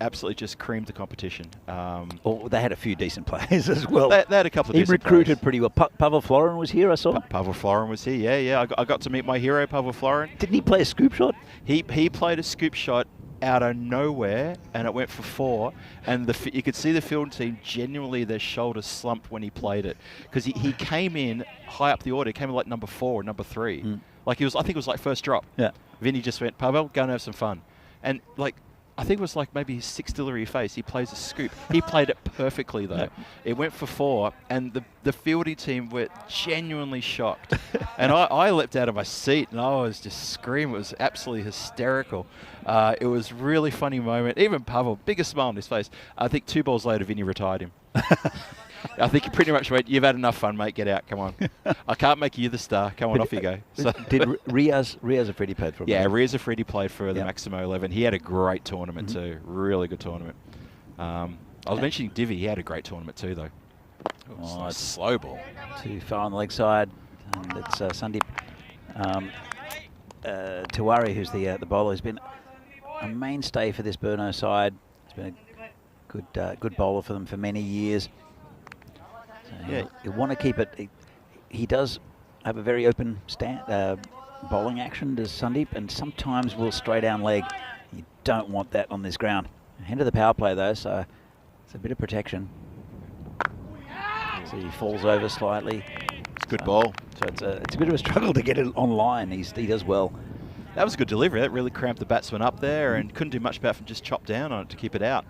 Absolutely just creamed the competition. Oh, they had a few decent players as well. They had a couple of He decent recruited players. pretty well. Pavel Florin was here, I saw. Pavel Florin was here. Yeah. I got to meet my hero, Pavel Florin. Didn't he play a scoop shot? He played a scoop shot out of nowhere, and it went for 4. And you could see the field team genuinely their shoulders slumped when he played it, because he came in high up the order. He came in like number 4 or number 3. Like I think it was like first drop. Yeah. Vinny just went, Pavel, go and have some fun. And like, I think it was like maybe his 6th delivery face. He plays a scoop. He played it perfectly though. Yeah. It went for 4, and the fielding team were genuinely shocked. And I leapt out of my seat and I was just screaming. It was absolutely hysterical. It was a really funny moment. Even Pavel, biggest smile on his face. I think 2 balls later, Vinny retired him. I think he pretty much went, you've had enough fun, mate. Get out. Come on. I can't make you the star. Come on, off you go. So Did Riaz Afridi played for him? yeah, Riaz Afridi played for the Yep. Maximo 11. He had a great tournament too. Really good tournament. I was mentioning Divi. He had a great tournament too, though. Oh, it's Slow ball. too far on the leg side. And it's Sandeep Tiwari, who's the bowler, has been a mainstay for this Burno side. He's been a good bowler for them for many years. So Yeah. you want to keep it. He does have a very open bowling action, does Sandeep, and sometimes will stray down leg. You don't want that on this ground. End of the power play though, so it's a bit of protection. So he falls over slightly. It's a good ball. So it's a bit of a struggle to get it online. He does well. That was a good delivery. That really cramped the batsman up there and couldn't do much about from just chop down on it to keep it out.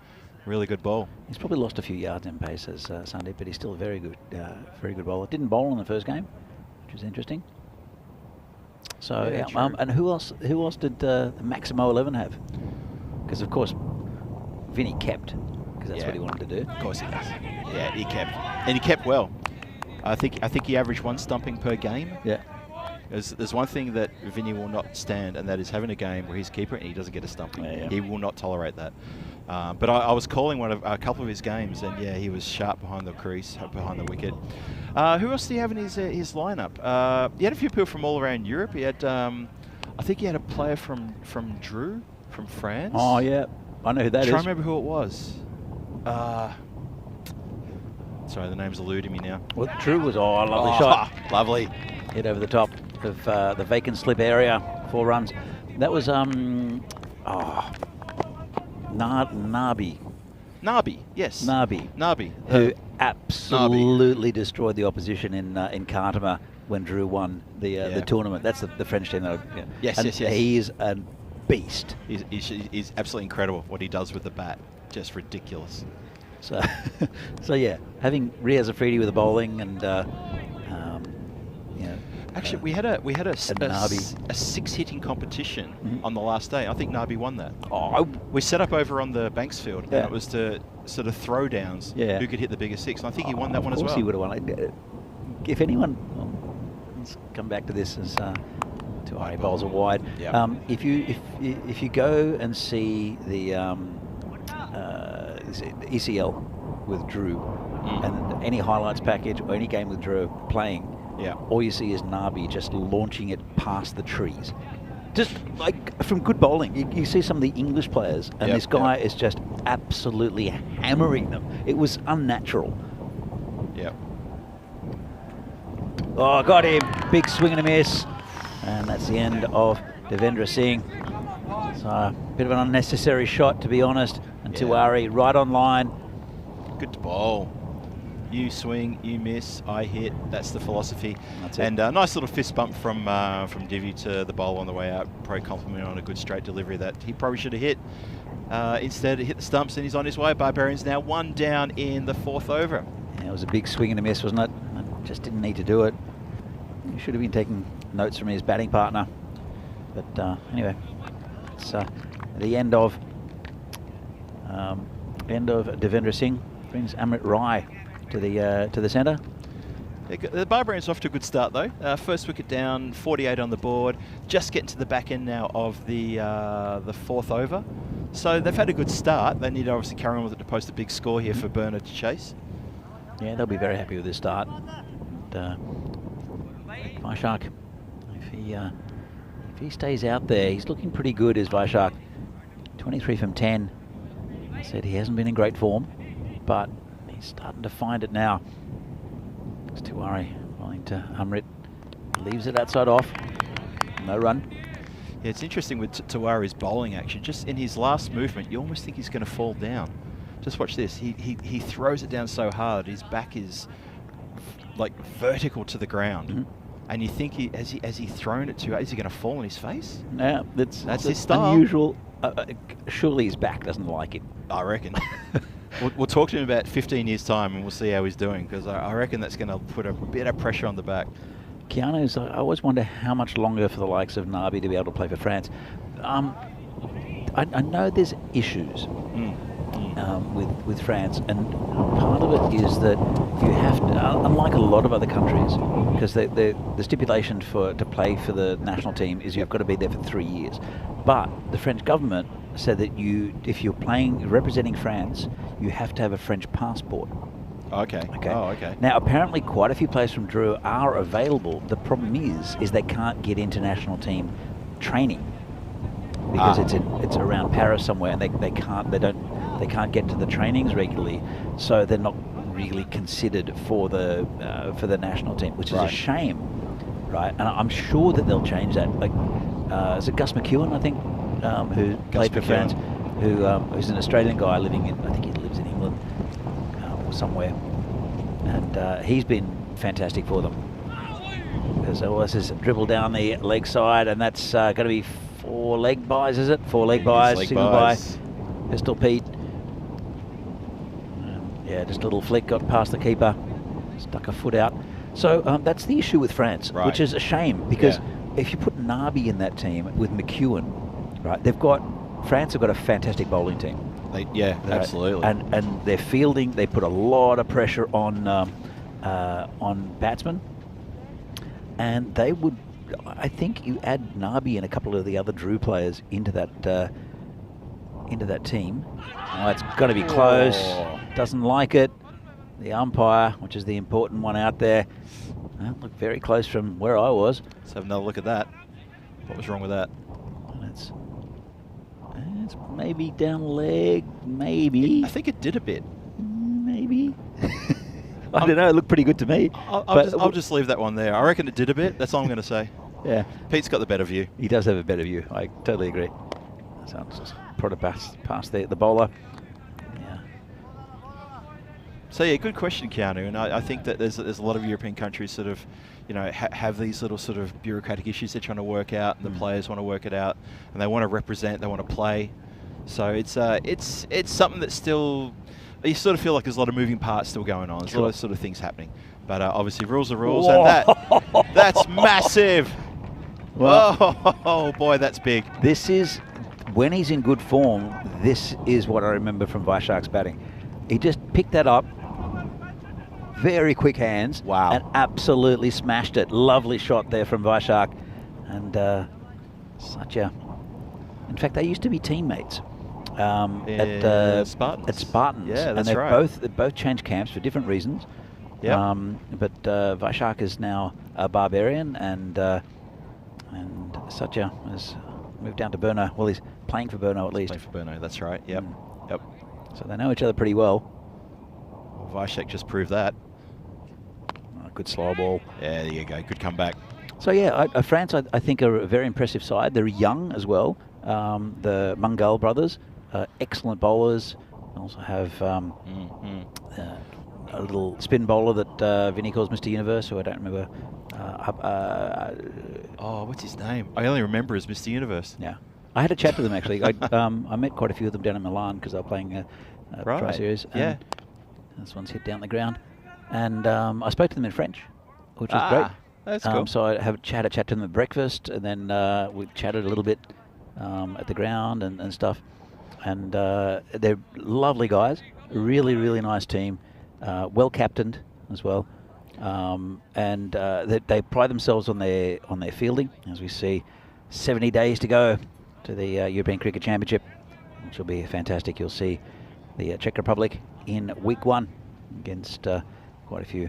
Really good ball. He's probably lost a few yards in pace as Sandeep, but he's still a very good bowler. Didn't bowl in the first game, which was interesting. So Yeah, yeah, true. and who else did the Maximo 11 have? Because of course, Vinny kept, because that's Yeah. what he wanted to do. Of course he does. Yeah, he kept. And he kept well. I think he averaged 1 stumping per game. Yeah. There's one thing that Vinny will not stand, and that is having a game where he's keeper and he doesn't get a stumping. Yeah. He will not tolerate that. But I was calling a couple of his games, and yeah, he was sharp behind the crease, behind the wicket. Who else do you have in his lineup? He had a few people from all around Europe. He had, I think he had a player from Drew, from France. Oh yeah, I know who that is. Try to remember who it was. Sorry, the name's eluding me now. Well, Drew was a lovely shot. Lovely. Hit over the top of the vacant slip area, 4 runs. That was Nabi. Nabi, yes. Nabi, who absolutely destroyed the opposition in Khartoum when Drew won the tournament. That's the French team. Yes, and yes. He is a beast. He's absolutely incredible what he does with the bat. Just ridiculous. So, so yeah, having Riaz Afridi with the bowling and actually we had a Nabi. 6 hitting competition on the last day. I think Nabi won that. Oh, we set up over on the Banksfield, and it was to sort of throw downs. Yeah. Who could hit the biggest 6? And I think he won that one as well. Of course he would have won. If anyone, let's come back to this as two RA bowls are wide. Yep. If you go and see the ECL with Drew and any highlights package or any game with Drew playing, all you see is Nabi just launching it past the trees. Just like from good bowling. You see some of the English players and this guy is just absolutely hammering them. It was unnatural. Yep. Oh, got him. Big swing and a miss. And that's the end of Devendra Singh. So a bit of an unnecessary shot, to be honest. And Tiwari right on line. Good to bowl. You swing, you miss, I hit. That's the philosophy. That's it. And a nice little fist bump from Divi to the bowl on the way out. Probably compliment on a good straight delivery that he probably should have hit. Instead, hit the stumps and he's on his way. Barbarians now 1 down in the 4th over. Yeah, it was a big swing and a miss, wasn't it? Just didn't need to do it. He should have been taking notes from his batting partner. But anyway, it's the end of Devendra Singh. Brings Amrit Rai to the centre. The Barbarians off to a good start though. First wicket down, 48 on the board. Just getting to the back end now of the 4th over. So they've had a good start. They need to obviously carry on with it to post a big score here for Burner to chase. Yeah, they'll be very happy with this start. Vaishak, if he stays out there, he's looking pretty good, is Vaishak. 23 from 10. I said he hasn't been in great form, but he's starting to find it now. It's Tiwari rolling to Amrit. Leaves it outside off. No run. Yeah, it's interesting with Tiwari's bowling action. Just in his last movement, you almost think he's going to fall down. Just watch this. He throws it down so hard. His back is like vertical to the ground. And you think has he thrown it too hard? Is he going to fall on his face? Yeah, that's his style. Unusual. Surely his back doesn't like it. I reckon. We'll talk to him about 15 years' time and we'll see how he's doing, because I reckon that's going to put a bit of pressure on the back. Keanu's, I always wonder how much longer for the likes of Nabi to be able to play for France. I know there's issues with France, and part of it is that you have to, unlike a lot of other countries, because the stipulation to play for the national team is you've got to be there for 3 years. But the French government said that if you're representing France, you have to have a French passport. Okay. Oh, okay. Now, apparently quite a few players from Drew are available. The problem is they can't get international team training because it's around Paris somewhere, and they can't get to the trainings regularly, so they're not really considered for the national team, which is a shame, right? And I'm sure that they'll change that. Like, is it Gus McEwen, I think, who played for France, who's an Australian guy living in, I think he lives in England or somewhere, and he's been fantastic for them. Because this is dribble down the leg side, and that's going to be 4 leg buys, is it? 4 leg buys, single buy, Pistol Pete. Yeah, just a little flick, got past the keeper, stuck a foot out. So that's the issue with France, which is a shame, because if you put Nabi in that team with McEwen, right, France have got a fantastic bowling team. Absolutely. And their fielding, they put a lot of pressure on batsmen, and they would, I think you add Nabi and a couple of the other Drew players into that into that team. Oh, it's got to be close. Doesn't like it. The umpire, which is the important one out there, looked very close from where I was. Let's have another look at that. What was wrong with that? It's maybe down leg, maybe. I think it did a bit. Maybe. I don't know. It looked pretty good to me. I'll just leave that one there. I reckon it did a bit. That's all I'm going to say. Yeah. Pete's got the better view. He does have a better view. I totally agree. So it's just put it past the bowler. Yeah. So yeah, good question, Keanu. And I think that there's a lot of European countries sort of, you know, have these little sort of bureaucratic issues they're trying to work out, and the players want to work it out, and they want to represent, they want to play. So it's something that's still, you sort of feel like there's a lot of moving parts still going on. There's a lot of sort of things happening. But obviously rules are rules, Whoa. and that's massive. Well, oh boy, that's big. This is, when he's in good form, this is what I remember from Vaishak's batting. He just picked that up, very quick hands, Wow. and absolutely smashed it. Lovely shot there from Vaishak. And in fact, they used to be teammates at Spartans. At Spartans. Yeah, that's and right. They both changed camps for different reasons. Yeah. But Vaishak is now a Barbarian, and Satya has moved down to Burno. Well, he's playing for Burno at least. Playing for Burno, that's right. Yep. Yep. So they know each other pretty well. Well, Vaishak just proved that. Good slow ball. Yeah, there you go. Good comeback. So yeah, France, I think, are a very impressive side. They're young as well. The Mungal brothers, excellent bowlers. Also have a little spin bowler that Vinny calls Mr. Universe, who I don't remember. Oh, what's his name? I only remember as Mr. Universe. Yeah, I had a chat to them actually. I met quite a few of them down in Milan because they were playing a Tri Series. Yeah. This one's hit down the ground, and I spoke to them in French, which was great. That's cool. So I had a chat to them at breakfast, and then we chatted a little bit at the ground and stuff. And they're lovely guys, really, really nice team, well captained as well. And they pride themselves on their fielding, as we see 70 days to go to the European Cricket Championship, which will be fantastic. You'll see the Czech Republic in week 1 against quite a few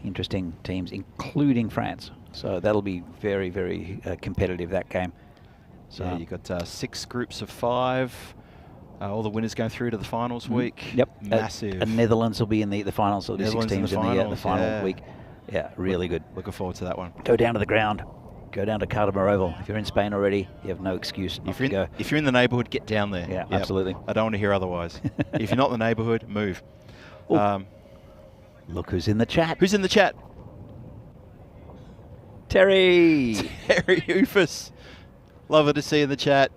interesting teams, including France. So that'll be very, very competitive, that game. So yeah, you've got 6 groups of 5. All the winners going through to the finals week. Yep. Massive. And Netherlands will be in the finals, so there'll be 6 teams in the final week. Yeah, really good. Looking forward to that one. Go down to the ground. Go down to Cardiff Oval. If you're in Spain already, you have no excuse not to go. If you're in the neighbourhood, get down there. Yeah, absolutely. I don't want to hear otherwise. If you're not in the neighbourhood, move. Look who's in the chat. Who's in the chat? Terry. Terry Ufus. Love to see you in the chat.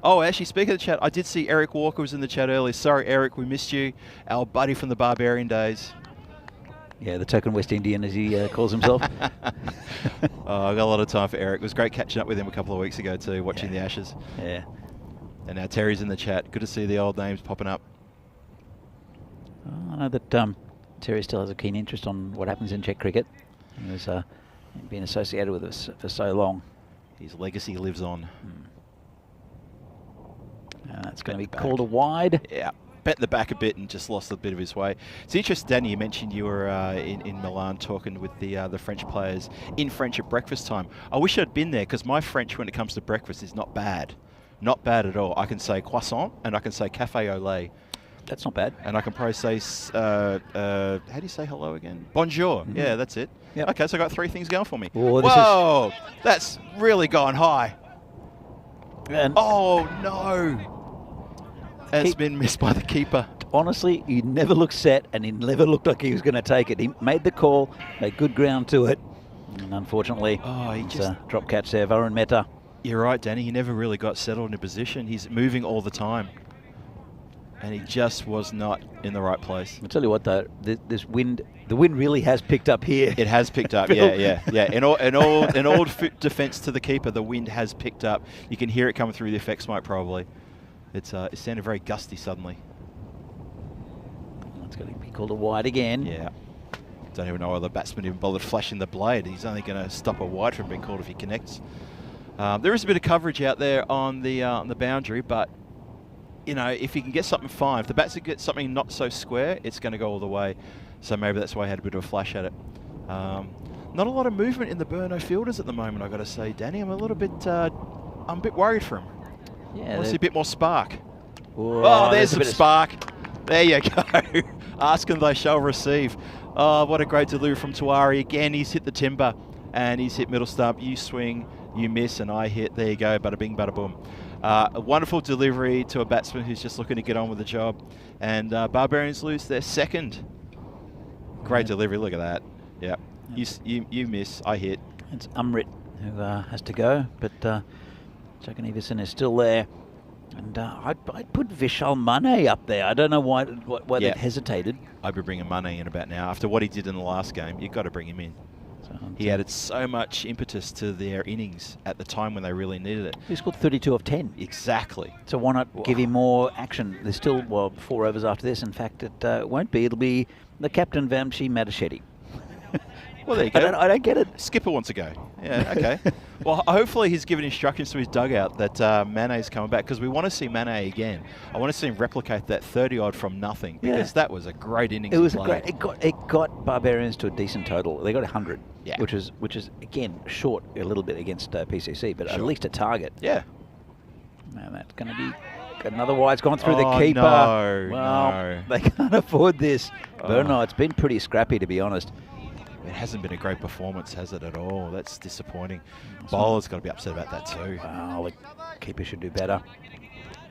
Oh, actually, speaking of the chat, I did see Eric Walker was in the chat earlier. Sorry, Eric, we missed you. Our buddy from the Barbarian days. Yeah, the token West Indian, as he calls himself. Oh, I got a lot of time for Eric. It was great catching up with him a couple of weeks ago too, watching the Ashes. Yeah. And now Terry's in the chat. Good to see the old names popping up. I know that Terry still has a keen interest on what happens in Czech cricket. He's been associated with us for so long. His legacy lives on. That's going to be called a wide. Yeah, bent the back a bit and just lost a bit of his way. It's interesting, Danny, you mentioned you were in Milan talking with the French players in French at breakfast time. I wish I'd been there, because my French when it comes to breakfast is not bad. Not bad at all. I can say croissant and I can say café au lait. That's not bad. And I can probably say, how do you say hello again? Bonjour. Yeah, that's it. Yep. Okay, so I got 3 things going for me. Whoa, that's really gone high. And oh, no. It's been missed by the keeper. Honestly, he never looked set, and he never looked like he was going to take it. He made the call, made good ground to it, and unfortunately, he just drop catch there, Varun Mehta. You're right, Danny. He never really got settled in a position. He's moving all the time, and he just was not in the right place. I'll tell you what, though, the wind really has picked up here. It has picked up. yeah. In all defence to the keeper, the wind has picked up. You can hear it coming through the effects mic probably. It sounded very gusty suddenly. It's going to be called a wide again. Yeah. Don't even know why the batsman even bothered flashing the blade. He's only going to stop a wide from being called if he connects. There is a bit of coverage out there on the boundary, but you know, if he can get something fine, if the bats get something not so square, it's going to go all the way. So maybe that's why I had a bit of a flash at it. Not a lot of movement in the Burno fielders at the moment, I've got to say, Danny. I'm a bit worried for him. Yeah, I want to see a bit more spark. Oh, there's some spark. There you go. Ask and they shall receive. Oh, what a great delivery from Tuari. Again, he's hit the timber and he's hit middle stump. You swing, you miss, and I hit. There you go. Bada bing, bada boom. A wonderful delivery to a batsman who's just looking to get on with the job. And Barbarians lose their second. Great delivery. Look at that. Yeah. You miss. I hit. It's Umrit who has to go, but Jagan Everson is still there. And I'd put Vishal Mane up there. I don't know why they hesitated. I'd be bringing Mane in about now. After what he did in the last game, you've got to bring him in. So he added so much impetus to their innings at the time when they really needed it. He scored 32 of 10. Exactly. So why not give him more action? There's still, 4 overs after this. In fact, it won't be. It'll be the captain, Vamshi Madasheti. Well, there you go. I don't get it. Skipper wants to go. Yeah, okay. Well, hopefully he's given instructions to his dugout that Mane's coming back, because we want to see Mane again. I want to see him replicate that 30-odd from nothing, because that was a great innings. It was great. It got Barbarians to a decent total. They got 100, which is again short a little bit against PCC, but at least a target. Yeah. Now that's going to be another wide. It's gone through the keeper. No. They can't afford this. Burno, it's been pretty scrappy, to be honest. It hasn't been a great performance, has it, at all? That's disappointing. Bowler's got to be upset about that too. Wow, the keeper should do better.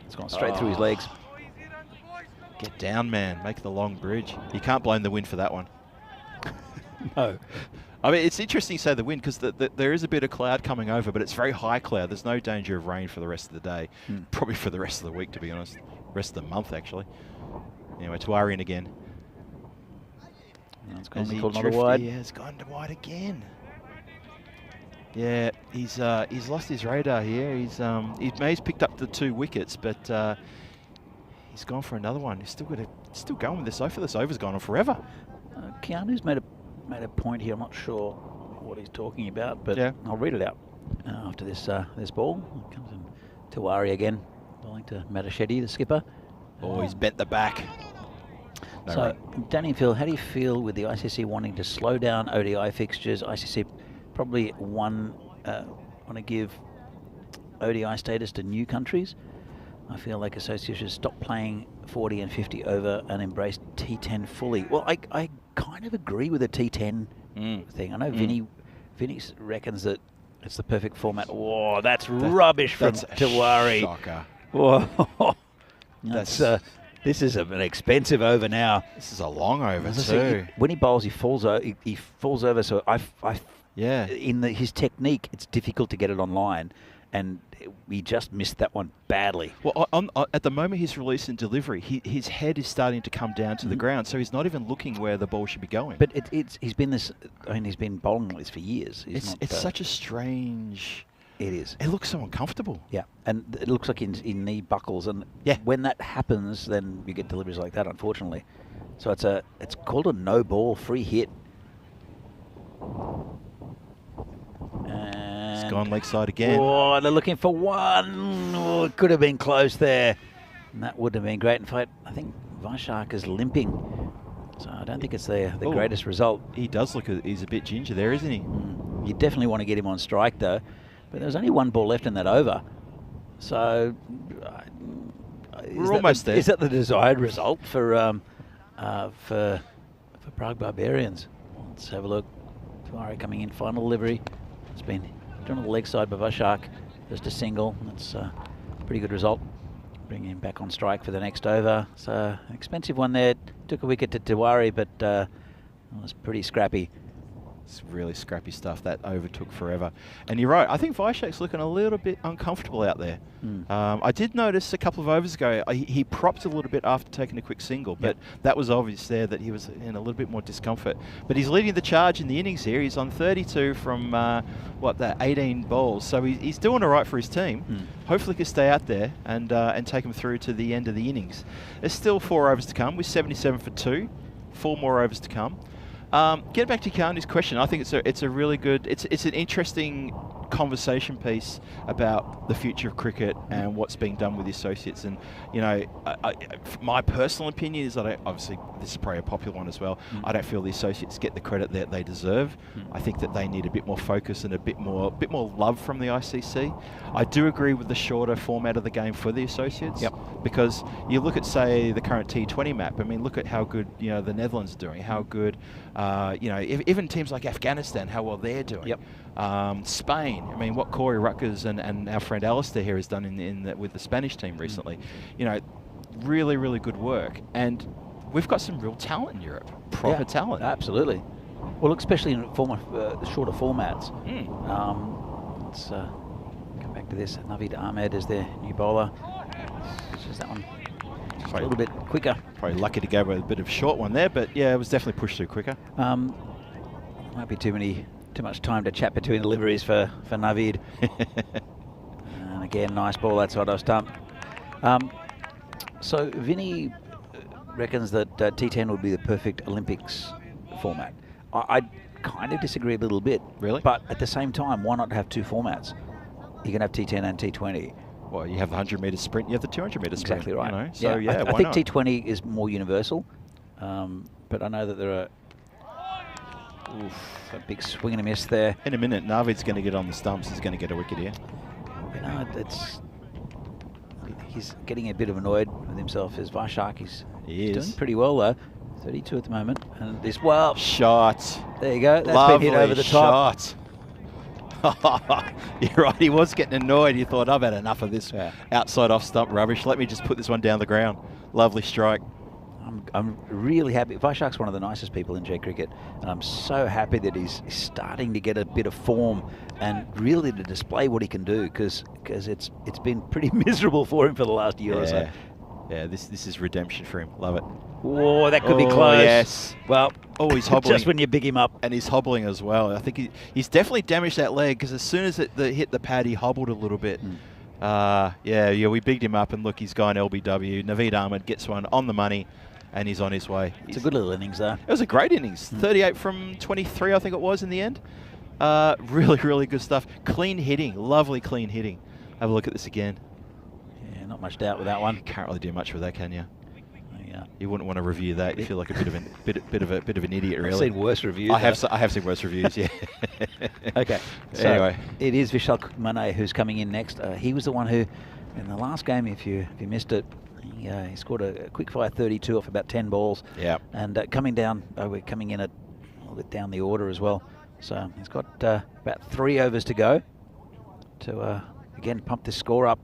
It's gone straight through his legs. Get down, man. Make the long bridge. You can't blame the wind for that one. No. I mean, it's interesting you say the wind, because there is a bit of cloud coming over, but it's very high cloud. There's no danger of rain for the rest of the day. Probably for the rest of the week, to be honest. Rest of the month, actually. Anyway, Tuari in again. It's gone another wide. Yeah, it's gone to wide again. Yeah, he's lost his radar here. He's picked up the 2 wickets, but he's gone for another one. He's still going with this over. This over's gone on forever. Keanu's made a point here. I'm not sure what he's talking about, but I'll read it out after this ball. It comes in Tuari again, bowling to Madasheti, the skipper. Oh, he's bent the back. No, so, Danny and Phil, how do you feel with the ICC wanting to slow down ODI fixtures? ICC probably want to give ODI status to new countries. I feel like associations should stop playing 40 and 50 over and embrace T10 fully. Well, I kind of agree with the T10 thing. I know Vinny reckons that it's the perfect format. Whoa, that's rubbish from Tuari. Shocker. Whoa. This is an expensive over now. This is a long over too. When he bowls, he falls over. So in his technique, it's difficult to get it online, and he just missed that one badly. Well, at the moment he's releasing delivery, his head is starting to come down to the ground, so he's not even looking where the ball should be going. But he's been bowling like this for years. It's such a strange. It is. It looks so uncomfortable. Yeah, and it looks like in knee buckles, and when that happens, then you get deliveries like that, unfortunately. So it's called a no ball free hit. And it's gone leg side again. Oh, they're looking for one. Oh, it could have been close there, and that would have been great. In fact, I think Vaishak is limping, so I don't think it's the greatest result. He does look. He's a bit ginger there, isn't he? You definitely want to get him on strike though. But there's only 1 ball left in that over. So we're almost there. Is that the desired result for Prague Barbarians? Let's have a look. Tuari coming in, final delivery. It's been done on the leg side by Vaishak. Just a single. That's a pretty good result. Bringing him back on strike for the next over. So an expensive one there. Took a wicket to Tuari, but it was pretty scrappy. It's really scrappy stuff. That over took forever. And you're right. I think Vaishak's looking a little bit uncomfortable out there. I did notice a couple of overs ago, he propped a little bit after taking a quick single, but that was obvious there that he was in a little bit more discomfort. But he's leading the charge in the innings here. He's on 32 from, 18 balls. So he's doing all right for his team. Hopefully he can stay out there and take him through to the end of the innings. There's still 4 overs to come. We're 77 for 2. 4 more overs to come. Get back to Kanu's question. I think it's a really good. It's an interesting conversation piece about the future of cricket and what's being done with the associates. And, you know, my personal opinion is that obviously this is probably a popular one as well. I don't feel the associates get the credit that they deserve. I think that they need a bit more focus and a bit more love from the ICC. I do agree with the shorter format of the game for the associates. Because you look at, say, the current T20 map. I mean, look at how good, you know, the Netherlands are doing, how good, you know, even teams like Afghanistan, how well they're doing. Spain, I mean, what Corey Ruckers and our friend Alistair here has done with the Spanish team recently. You know, really, really good work. And we've got some real talent in Europe, proper talent. Absolutely. Well, look, especially in shorter formats. Let's come back to this. Naveed Ahmed is their new bowler. It's just that one just a little bit quicker. Probably lucky to go with a bit of a short one there, but yeah, it was definitely pushed through quicker. Might be too much time to chat between deliveries for Naveed. And again, nice ball outside of stump. So Vinny reckons that T10 would be the perfect Olympics format. I kind of disagree a little bit. Really? But at the same time, why not have two formats? You can have T10 and T20. Well, you have the 100-metre sprint, you have the 200-metre sprint. Exactly right. You know? So yeah, I why think not? T20 is more universal, but I know that there are a big swing and a miss there. In a minute, Navid's going to get on the stumps. He's going to get a wicket here. You know, he's getting a bit of annoyed with himself as Vashak. He's doing pretty well though. 32 at the moment, and this shot. There you go. That's Lovely been hit over the top. Shot. You're right. He was getting annoyed. He thought, I've had enough of this outside off stump rubbish. Let me just put this one down the ground. Lovely strike. I'm really happy. Vashak's one of the nicest people in J cricket, and I'm so happy that he's starting to get a bit of form and really to display what he can do, because it's been pretty miserable for him for the last year or so. Yeah, this is redemption for him. Love it. Oh, that could be close. Yes. Well, he's hobbling. Just when you big him up. And he's hobbling as well. I think he's definitely damaged that leg, because as soon as it hit the pad, he hobbled a little bit. Yeah, we bigged him up, and look, he's gone LBW. Naveed Ahmed gets one on the money, and he's on his way. It's a good little innings, though. It was a great innings. 38 from 23, I think it was, in the end. Really, really good stuff. Clean hitting. Lovely clean hitting. Have a look at this again. Yeah, not much doubt with that one. You can't really do much with that, can you? Yeah. You wouldn't want to review that. You feel like a bit of an idiot, really. I've seen worse reviews. I have seen worse reviews. Yeah. Okay. So anyway, it is Vishal Mane who's coming in next. He was the one who, in the last game, if you missed it, he scored a quick fire 32 off about 10 balls. Yeah. And coming down, we're coming in a little bit down the order as well. So he's got about 3 overs to go to again pump this score up.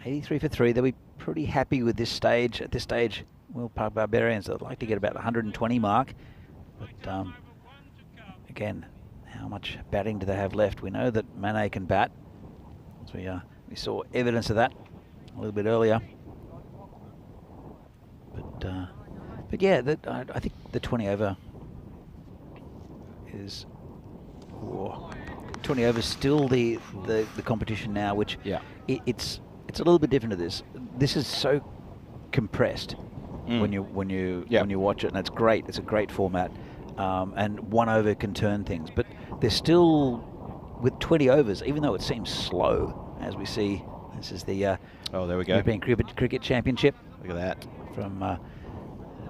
83 for 3. They'll be pretty happy with this stage. At this stage, Will Park Barbarians, they'd like to get about the 120 mark. But again, how much batting do they have left? We know that Mane can bat. So we saw evidence of that a little bit earlier. But yeah, I think the 20 over is 20 over still the competition now, which it's a little bit different to this. This is so compressed when you watch it, and it's great. It's a great format, and 1 over can turn things. But they're still with 20 overs, even though it seems slow, as we see. This is the there we go. European Cricket Championship. Look at that. From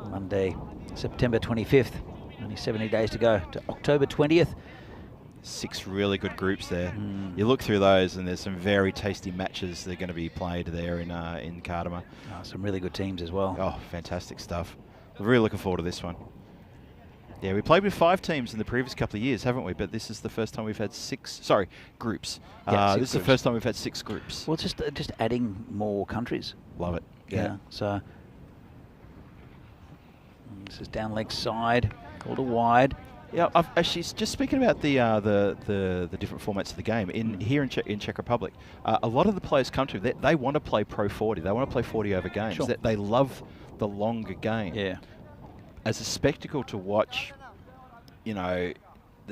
Monday, September 25th. Only 70 days to go to October 20th. 6 really good groups there. You look through those, and there's some very tasty matches that are going to be played there in Cardamom. Some really good teams as well. Oh, fantastic stuff. We're really looking forward to this one. Yeah, we played with 5 teams in the previous couple of years, haven't we? But this is the first time we've had 6. Sorry, groups. This is the first time we've had 6 groups. Well, just adding more countries. Love it. Yeah. So this is down leg side, called a wide. Yeah, actually, just speaking about the different formats of the game here in Czech Republic, a lot of the players come to they want to play Pro 40. They want to play 40 over games. Sure. They love the longer game. Yeah. As a spectacle to watch, the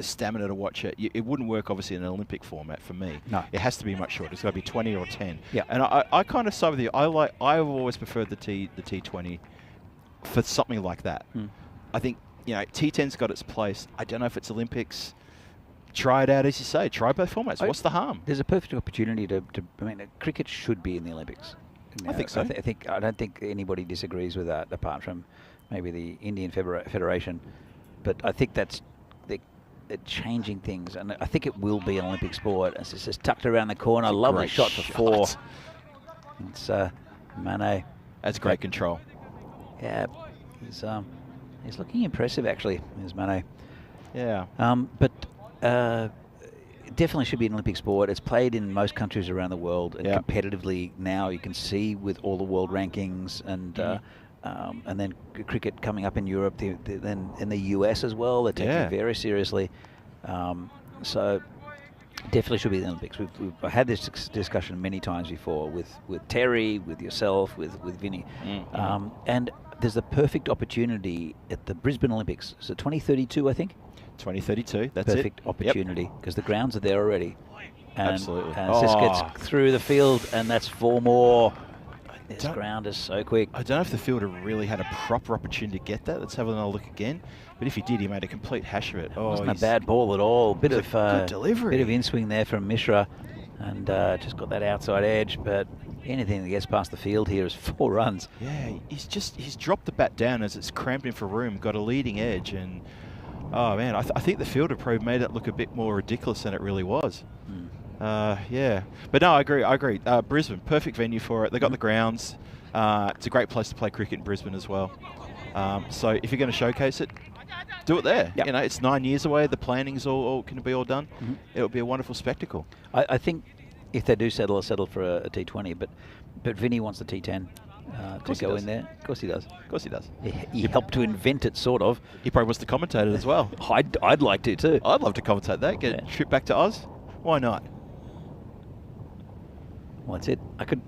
stamina to watch it. It wouldn't work obviously in an Olympic format for me. No. It has to be much shorter. It's got to be 20 or 10. Yeah. And I kind of side with you. I've always preferred the T20 for something like that. I think. T10's got its place. I don't know if it's Olympics. try it out, as you say. Try both formats. What's the harm? There's a perfect opportunity to I mean, cricket should be in the Olympics. I think so. I don't think anybody disagrees with that, apart from maybe the Indian Federation. But I think they're changing things, and I think it will be an Olympic sport. It's just tucked around the corner. Lovely shot for 4. It's Mane. That's great control. Yeah, he's looking impressive actually. There's Mane. Yeah. But it definitely should be an Olympic sport. It's played in most countries around the world, and competitively now you can see with all the world rankings and then cricket coming up in Europe, then in the US as well. They're taking it very seriously. So definitely should be the Olympics. We've had this discussion many times before with Terry, with yourself, with Vinny. And there's the perfect opportunity at the Brisbane Olympics. So 2032, I think? 2032, that's perfect opportunity, because the grounds are there already. And, Absolutely. And it just gets through the field, and that's 4 more. This ground is so quick. I don't know if the fielder really had a proper opportunity to get that. Let's have another look again. But if he did, he made a complete hash of it. It wasn't a bad ball at all. Bit of good delivery. Bit of in-swing there from Mishra, and just got that outside edge. But anything that gets past the field here is 4 runs. Yeah, he's dropped the bat down as it's cramped in for room, got a leading edge, and oh man, I think the fielder probably made it look a bit more ridiculous than it really was. Yeah, but no, I agree. Brisbane, perfect venue for it. They got the grounds. It's a great place to play cricket in Brisbane as well. So if you're going to showcase it, do it there. Yep. You know, it's 9 years away. The planning's all can be all done. It'll be a wonderful spectacle. I think if they do settle for a T20, but Vinny wants the T10 to go in there. Of course he does. Of course he does. He helped to invent it, sort of. He probably wants to commentate it as well. I'd like to too. I'd love to commentate that. Get a trip back to Oz. Why not? Well, that's it. I could.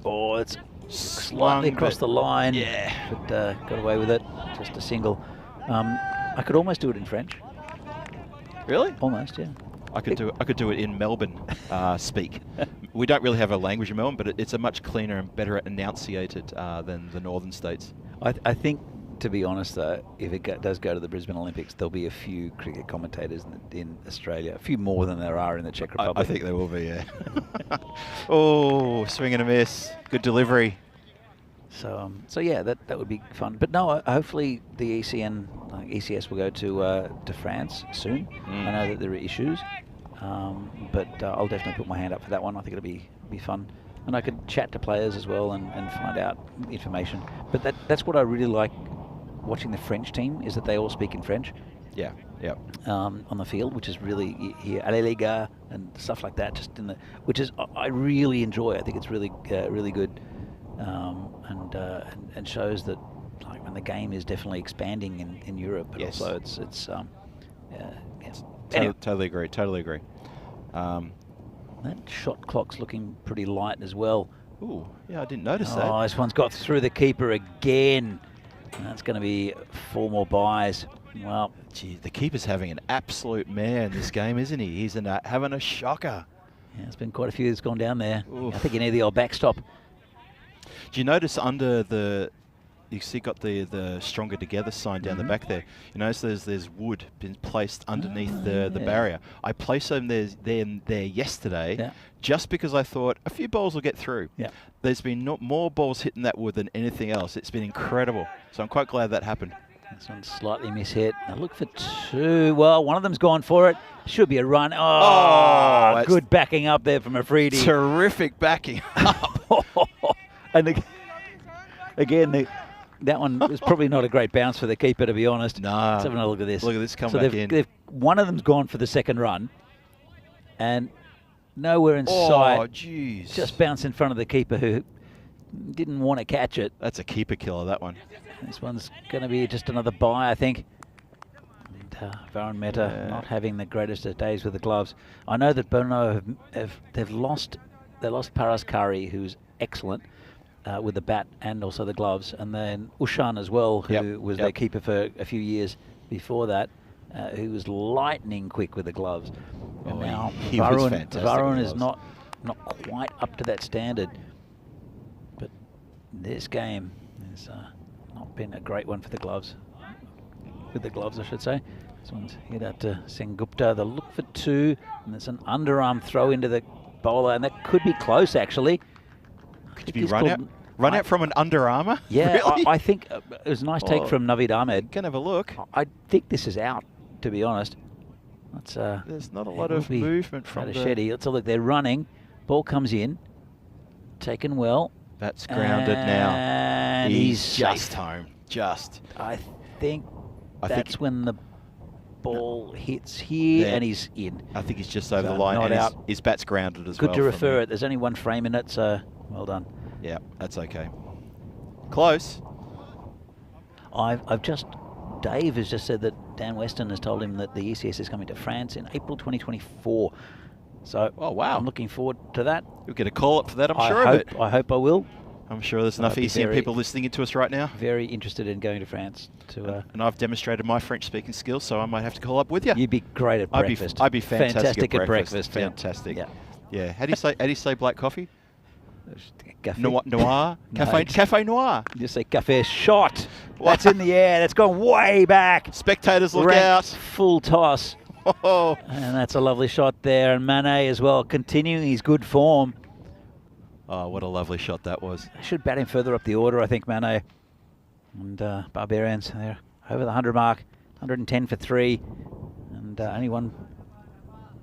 Oh, it's slightly across the line. Yeah. But got away with it. Just a single. I could almost do it in French. Really? Almost, yeah. I could do it in Melbourne speak. We don't really have a language in Melbourne, but it's a much cleaner and better enunciated than the northern states. I think, to be honest, though, if it does go to the Brisbane Olympics, there'll be a few cricket commentators in Australia, a few more than there are in the Czech Republic. I think there will be, yeah. Oh, swing and a miss. Good delivery. So yeah, that would be fun. But no, hopefully the ECN, ECS will go to France soon. I know that there are issues, but I'll definitely put my hand up for that one. I think it'll be fun. And I could chat to players as well and find out information. But that's what I really like watching the French team, is that they all speak in French. Yeah, yeah. On the field, which is really here, allez les gars, and stuff like that. Just which is I really enjoy. I think it's really good, and shows that like when the game is definitely expanding in Europe, but also it's anyway. Totally agree. That shot clock's looking pretty light as well. Ooh, yeah, I didn't notice that. Oh, this one's got through the keeper again. And that's going to be 4 more buys. Well, gee, the keeper's having an absolute mare in this game, isn't he? He's having a shocker. Yeah, there's been quite a few that's gone down there. Oof. I think you need the old backstop. Do you notice under you see got the stronger together sign down the back there? You notice there's wood been placed underneath the barrier. I placed them there yesterday just because I thought a few balls will get through. Yeah. There's been more balls hitting that wood than anything else. It's been incredible. So I'm quite glad that happened. This one's slightly mishit. Now look for 2. Well, one of them's gone for it. Should be a run. Oh, good backing up there from Afridi. Terrific backing up. And again, that one was probably not a great bounce for the keeper, to be honest. No. Let's have another look at this. Look at this come back in. One of them's gone for the second run, and nowhere in sight. Oh, jeez. Just bounced in front of the keeper, who didn't want to catch it. That's a keeper killer, that one. This one's going to be just another buy, I think. And Varun Mehta not having the greatest of days with the gloves. I know that Bono they've lost Paras Kari, who's excellent with the bat and also the gloves, and then Ushan as well, who was their keeper for a few years before that, who was lightning quick with the gloves. And now he was fantastic. Varun is not quite up to that standard. But this game has not been a great one for the gloves. With the gloves, I should say. This one's hit out to Sengupta. They'll look for 2, and there's an underarm throw into the bowler, and that could be close, actually. Could you be run out from an Under Armour? Yeah, Really? I think it was a nice take from Naveed Ahmed. Can have a look. I think this is out, to be honest. That's, there's not a lot of movement from Shetty. Let's look. They're running. Ball comes in. Taken well. That's grounded now. And He's just safe. home. Just. I think that's when the ball hits here and he's in. I think he's just over So the line. not And out. his bat's grounded as well. Good to refer it. There's only 1 frame in it, so well done. Yeah, that's okay. Close. Dave has just said that Dan Weston has told him that the ECS is coming to France in April 2024. So I'm looking forward to that. You'll get a call up for that, I'm sure of it. I hope I will. I'm sure there's enough ECN people listening into us right now. Very interested in going to France. And I've demonstrated my French speaking skills, so I might have to call up with you. You'd be great at breakfast. I'd be fantastic at breakfast. Fantastic. Yeah. Yeah. How do you say black coffee? Café. Noir? Cafe noir. You just say cafe shot. That's in the air. That's gone way back. Spectators look out. Full toss. Oh. And that's a lovely shot there. And Mane as well, continuing his good form. Oh, what a lovely shot that was. They should bat him further up the order, I think, Mane. And Barbarians, they're over the 100 mark. 110 for 3. And only 1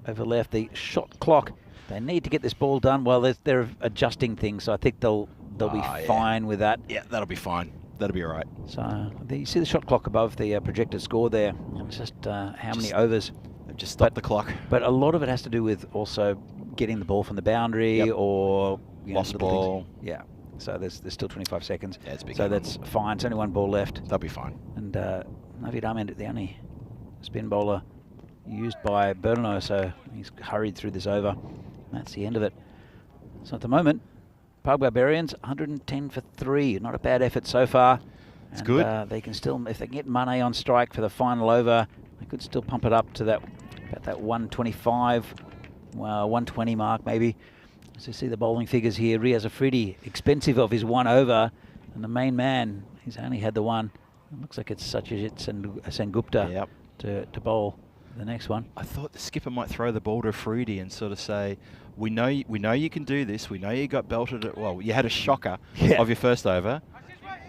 over left. The shot clock. They need to get this ball done. Well, they're adjusting things, so I think they'll be fine with that. Yeah, that'll be fine. That'll be all right. So you see the shot clock above the projected score there. And it's just how many overs. They've just stopped the clock. But a lot of it has to do with also getting the ball from the boundary or lost ball. Things. Yeah. So there's still 25 seconds. Yeah, it's big. So that's fine. It's only 1 ball left. They'll be fine. And Naveed Ahmed, the only spin bowler used by Berno, so he's hurried through this over. That's the end of it. So at the moment, Pug Barbarians 110 for 3. Not a bad effort so far. It's good. They can still, if they can get Mane on strike for the final over, they could still pump it up to about that 125, 120 mark maybe. As you see the bowling figures here, Riaz Afridi, expensive of his 1 over, and the main man, he's only had the 1. It looks like it's Satyajit Sengupta to bowl the next one. I thought the skipper might throw the ball to Afridi and sort of say, we know you can do this. We know you got belted at, well, you had a shocker of your first over.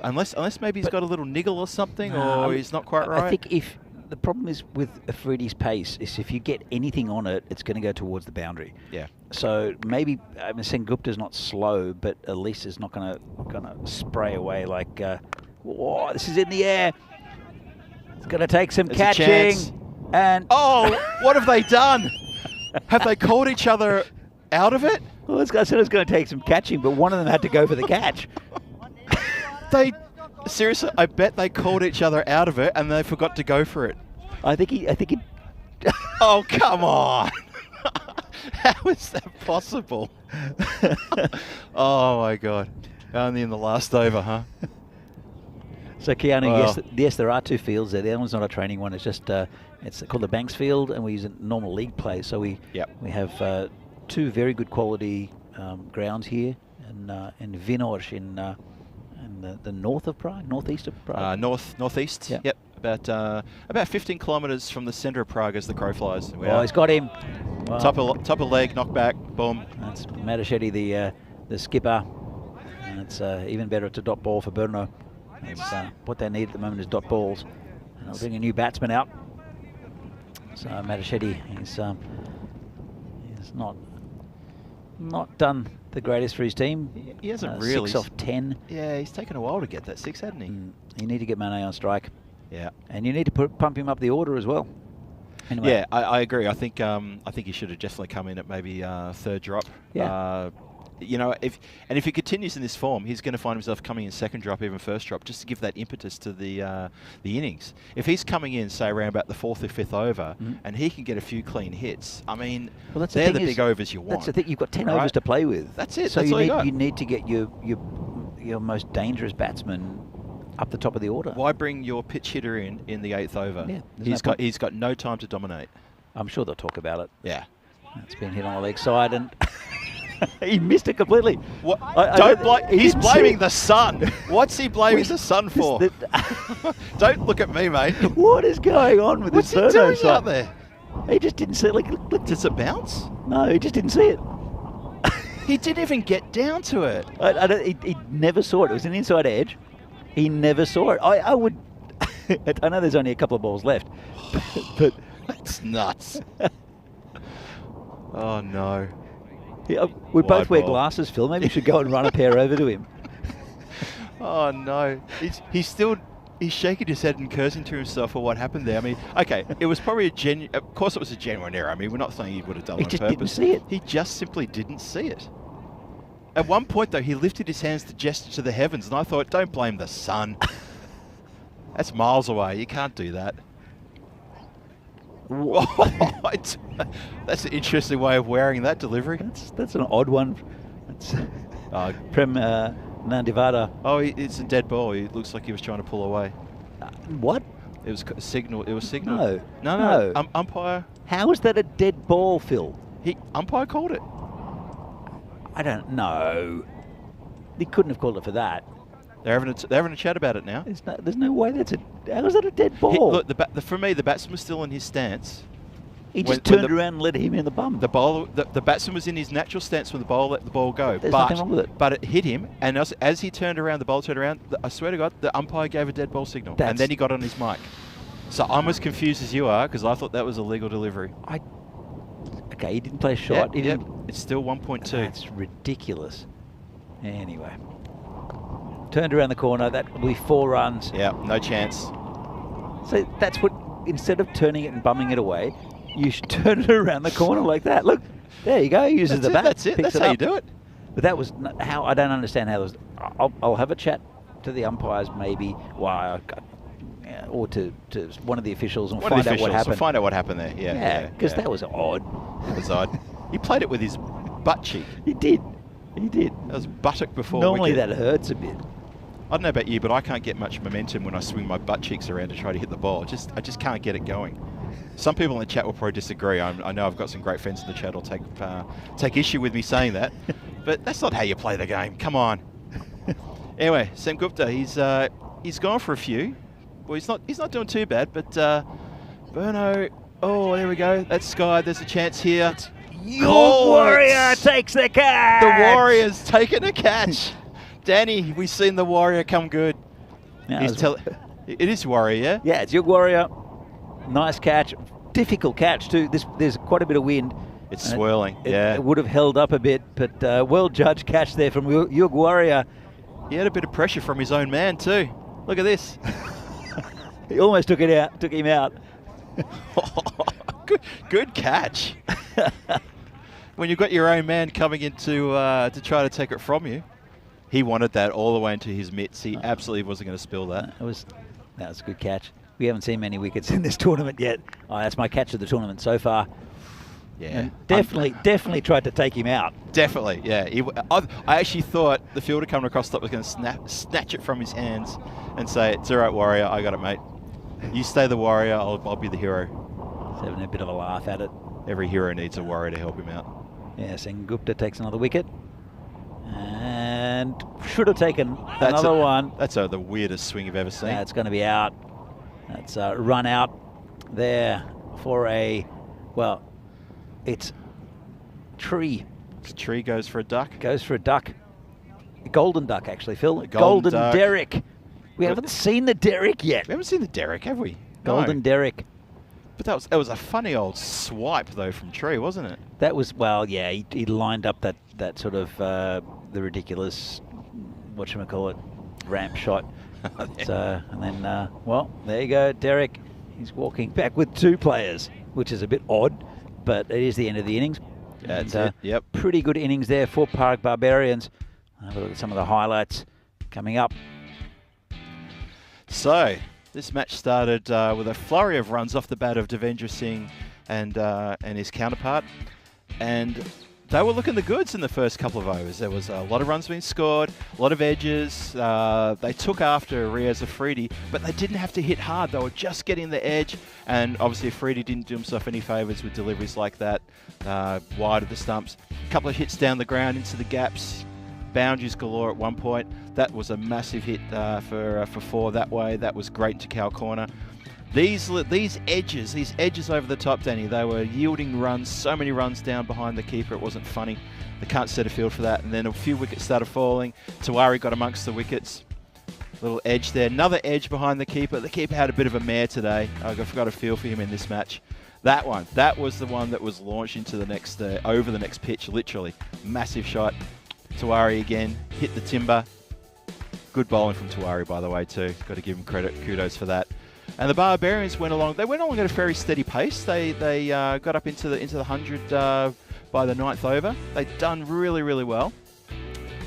Unless maybe he's got a little niggle or something, or he's not quite right. I think if the problem is with Afridi's pace is if you get anything on it, it's going to go towards the boundary. Yeah. So maybe Sengupta's not slow, but at least it's not going to spray away like, whoa, this is in the air. It's going to take some catching. And what have they done? Have they called each other out of it? Well, this guy said it was going to take some catching, but one of them had to go for the catch. Seriously, I bet they called each other out of it and they forgot to go for it. I think he. Oh, come on. How is that possible? Oh, my God. Only in the last over, huh? So, Keanu, yes, there are 2 fields there. The other one's not a training one. It's just it's called the Banks Field, and we use a normal league play. So we have 2 very good quality grounds here in Vinorj in the north of Prague, northeast of Prague. Northeast. Yeah. Yep. About 15 kilometres from the centre of Prague as the crow flies. He's got him. Wow. Top of leg, knock back, boom. That's Matachetti, the skipper. And it's even better to dot ball for Berno. What they need at the moment is dot balls. And they'll bring a new batsman out. So Matachetti, he's not done the greatest for his team. He hasn't really. 6 off 10. Yeah, he's taken a while to get that 6, hasn't he? You need to get Mane on strike. Yeah. And you need to pump him up the order as well. Anyway. Yeah, I agree. I think he should have definitely come in at maybe 3rd drop. Yeah. If he continues in this form, he's going to find himself coming in 2nd drop, even 1st drop, just to give that impetus to the innings. If he's coming in, say, around about the 4th or 5th over, and he can get a few clean hits, I mean, they're the big overs you want. That's the thing. You've got 10 overs to play with. That's it. So that's you need to get your most dangerous batsman up the top of the order. Why bring your pitch hitter in the 8th over? Yeah, he's got no time to dominate. I'm sure they'll talk about it. Yeah. It's been hit on the leg side and He missed it completely. What? Don't blame. He's blaming the sun. What's he blaming the sun for? Don't look at me, mate. What is going on with What's this he doing Perno side? out there? He just didn't see it. Look. Does it bounce? No, he just didn't see it. He didn't even get down to it. He never saw it. It was an inside edge. He never saw it. I would. I know there's only a couple of balls left, but That's nuts. Oh no. yeah, we both Wide wear ball. glasses, Phil. Maybe you should go and run a pair over to him. Oh no. He's shaking his head and cursing to himself for what happened there. I mean, okay, it was probably of course it was a genuine error. I mean, we're not saying he would have done He it on just purpose. didn't see it. He just simply didn't see it. At one point though, he lifted his hands to gesture to the heavens, and I thought, don't blame the sun. That's miles away. You can't do that. That's an interesting way of wearing that delivery. That's an odd one. That's Prem Nandivada. Oh, it's a dead ball. It looks like he was trying to pull away. What? It was signal. It was signal. No. Umpire. How is that a dead ball, Phil? Umpire called it. I don't know. He couldn't have called it for that. They're having a chat about it now. There's no way that's how is that a dead ball? Look, for me, the batsman was still in his stance. He just turned around and let him in the bum. The batsman was in his natural stance when the bowler let the ball go. There's nothing wrong with it. But it hit him, and as he turned around, the bowler turned around. I swear to God, the umpire gave a dead ball signal, and then he got on his mic. So I'm as confused as you are because I thought that was a legal delivery. Okay, he didn't play a shot. Yeah, it's still 1.2. That's ridiculous. Anyway, turned around the corner. That will be 4 runs. Yeah, no chance. So that's what, instead of turning it and bumming it away, you should turn it around the corner like that. Look, there you go. He uses the bat. That's it. That's how you do it. But that was how I don't understand how it was. I'll have a chat to the umpires maybe. Or to one of the officials and find out what happened. Find out what happened there. Yeah. Because that was odd. It was odd. He played it with his butt cheek. He did. That was buttock before. Normally wicket. that hurts a bit. I don't know about you, but I can't get much momentum when I swing my butt cheeks around to try to hit the ball. I just can't get it going. Some people in the chat will probably disagree. I know I've got some great friends in the chat who'll take issue with me saying that, but that's not how you play the game. Come on. Anyway, Sam Gupta, he's gone for a few. Well, he's not doing too bad, but Berno. Oh, there we go. That's Sky. There's a chance here. Your Warrior takes the catch. The Warrior's taking a catch. Danny, we've seen the Warrior come good. It is Warrior, yeah? Yeah, it's your Warrior. Nice catch. Difficult catch, too. There's quite a bit of wind. It's swirling, yeah. It would have held up a bit, but well-judged catch there from your Warrior. He had a bit of pressure from his own man, too. Look at this. He almost took him out. Good catch. When you've got your own man coming in to try to take it from you. He wanted that all the way into his mitts. He absolutely wasn't going to spill that. That was a good catch. We haven't seen many wickets in this tournament yet. Oh, that's my catch of the tournament so far. Yeah, and definitely tried to take him out. Definitely, yeah. I actually thought the fielder coming across the top was going to snatch it from his hands and say, "It's all right, Warrior. I got it, mate. You stay the Warrior. I'll be the hero." He's having a bit of a laugh at it. Every hero needs a Warrior to help him out. Yeah, Singh Gupta takes another wicket. And should have taken another one. That's the weirdest swing you've ever seen. Yeah, it's going to be out. That's a run out there for it's Tree. Tree goes for a duck. Goes for a duck. A golden duck, actually, Phil. Golden duck. Derrick. We haven't seen the Derrick yet. We haven't seen the Derrick, have we? Golden No. Derrick. But that was a funny old swipe, though, from Tree, wasn't it? That was, he lined up that sort of the ridiculous, whatchamacallit, ramp shot. So, and then, there you go, Derrick. He's walking back with 2 players, which is a bit odd, but it is the end of the innings. That's it, yep. Pretty good innings there for Park Barbarians. Have a look at some of the highlights coming up. So, this match started with a flurry of runs off the bat of Devendra Singh and his counterpart. And they were looking the goods in the first couple of overs. There was a lot of runs being scored, a lot of edges. They took after Riaz Afridi, but they didn't have to hit hard. They were just getting the edge. And obviously Afridi didn't do himself any favours with deliveries like that, wide of the stumps. couple of hits down the ground into the gaps. Boundaries galore at one point. That was a massive hit for 4 that way. That was great into cow corner. These edges over the top, Danny, they were yielding runs, so many runs down behind the keeper, it wasn't funny. They can't set a field for that. And then a few wickets started falling. Tawari got amongst the wickets. Little edge there. Another edge behind the keeper. The keeper had a bit of a mare today. I've got a feel for him in this match. That was the one that was launched into the next, over the next pitch, literally. Massive shot. Tawari again, hit the timber. Good bowling from Tawari, by the way, too. Got to give him credit, kudos for that. And the Barbarians went along. They went along at a very steady pace. They got up into the 100 by the 9th over. They'd done really, really well.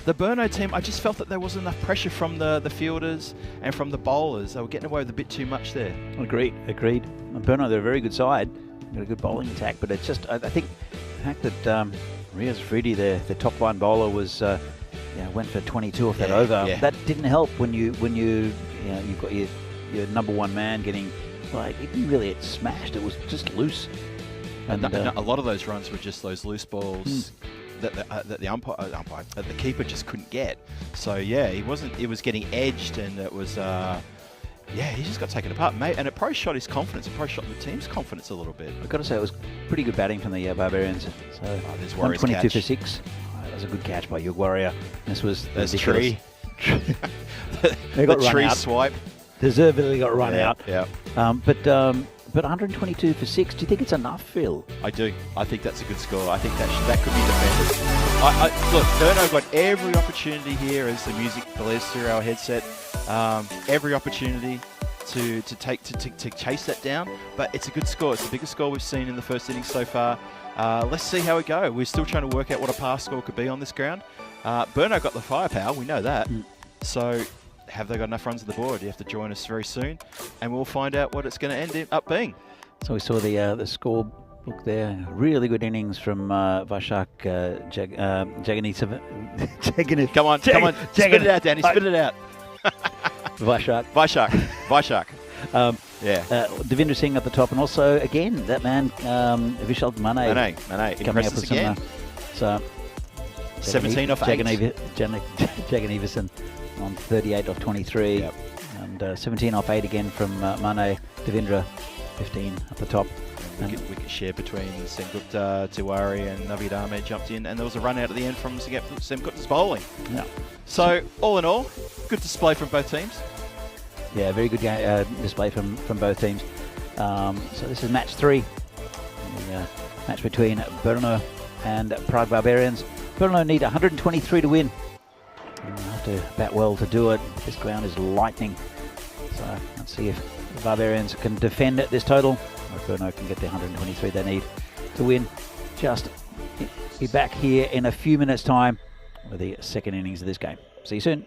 The Burno team, I just felt that there wasn't enough pressure from the fielders and from the bowlers. They were getting away with a bit too much there. Agreed. Burno, they're a very good side. Got a good bowling attack, but it's just, I think the fact that Riaz Afridi, the top line bowler, was went for 22 off that over. Yeah. That didn't help when you've got your number one man getting, like, it didn't really get smashed. It was just loose. And a lot of those runs were just those loose balls that the keeper just couldn't get. So yeah, he was getting edged, and it was he just got taken apart, mate. And it probably shot his confidence. It probably shot the team's confidence a little bit. I've got to say, it was pretty good batting from the Barbarians. So there's Warrior's 122 catch. for 6. That was a good catch by your Warrior. This was There's ridiculous. Tree. They got the run tree out. swipe. Deservedly got run out. Yeah. But 122 for 6. Do you think it's enough, Phil? I do. I think that's a good score. I think that could be defended. Look, Burno got every opportunity here as the music blares through our headset. Every opportunity to chase that down. But it's a good score. It's the biggest score we've seen in the first innings so far. Let's see how we go. We're still trying to work out what a pass score could be on this ground. Burno got the firepower. We know that. So have they got enough runs on the board? You have to join us very soon, and we'll find out what it's going to end up being. So we saw the score book there. Really good innings from Vashak Jaganith. Come on. Spit it out, Danny. Spit it out. Vashak. Devendra Singh at the top, and also again that man Vishal Mane coming up with again. So 17 off 8. Jaganevison on 38 off 23, and 17 off 8 again from Mane. Devendra 15 at the top. Wicket share between Sengupta, Tiwari and Naveed Ahmed jumped in, and there was a run out at the end from Sengupta's bowling. Yeah. So all in all, good display from both teams. Yeah, very good display from both teams. So this is match 3. The match between Brno and Prague Barbarians. Brno need 123 to win. And have to bat well to do it. This ground is lightning. So let's see if the Barbarians can defend this total, or if Brno can get the 123 they need to win. Just be back here in a few minutes' time with the second innings of this game. See you soon.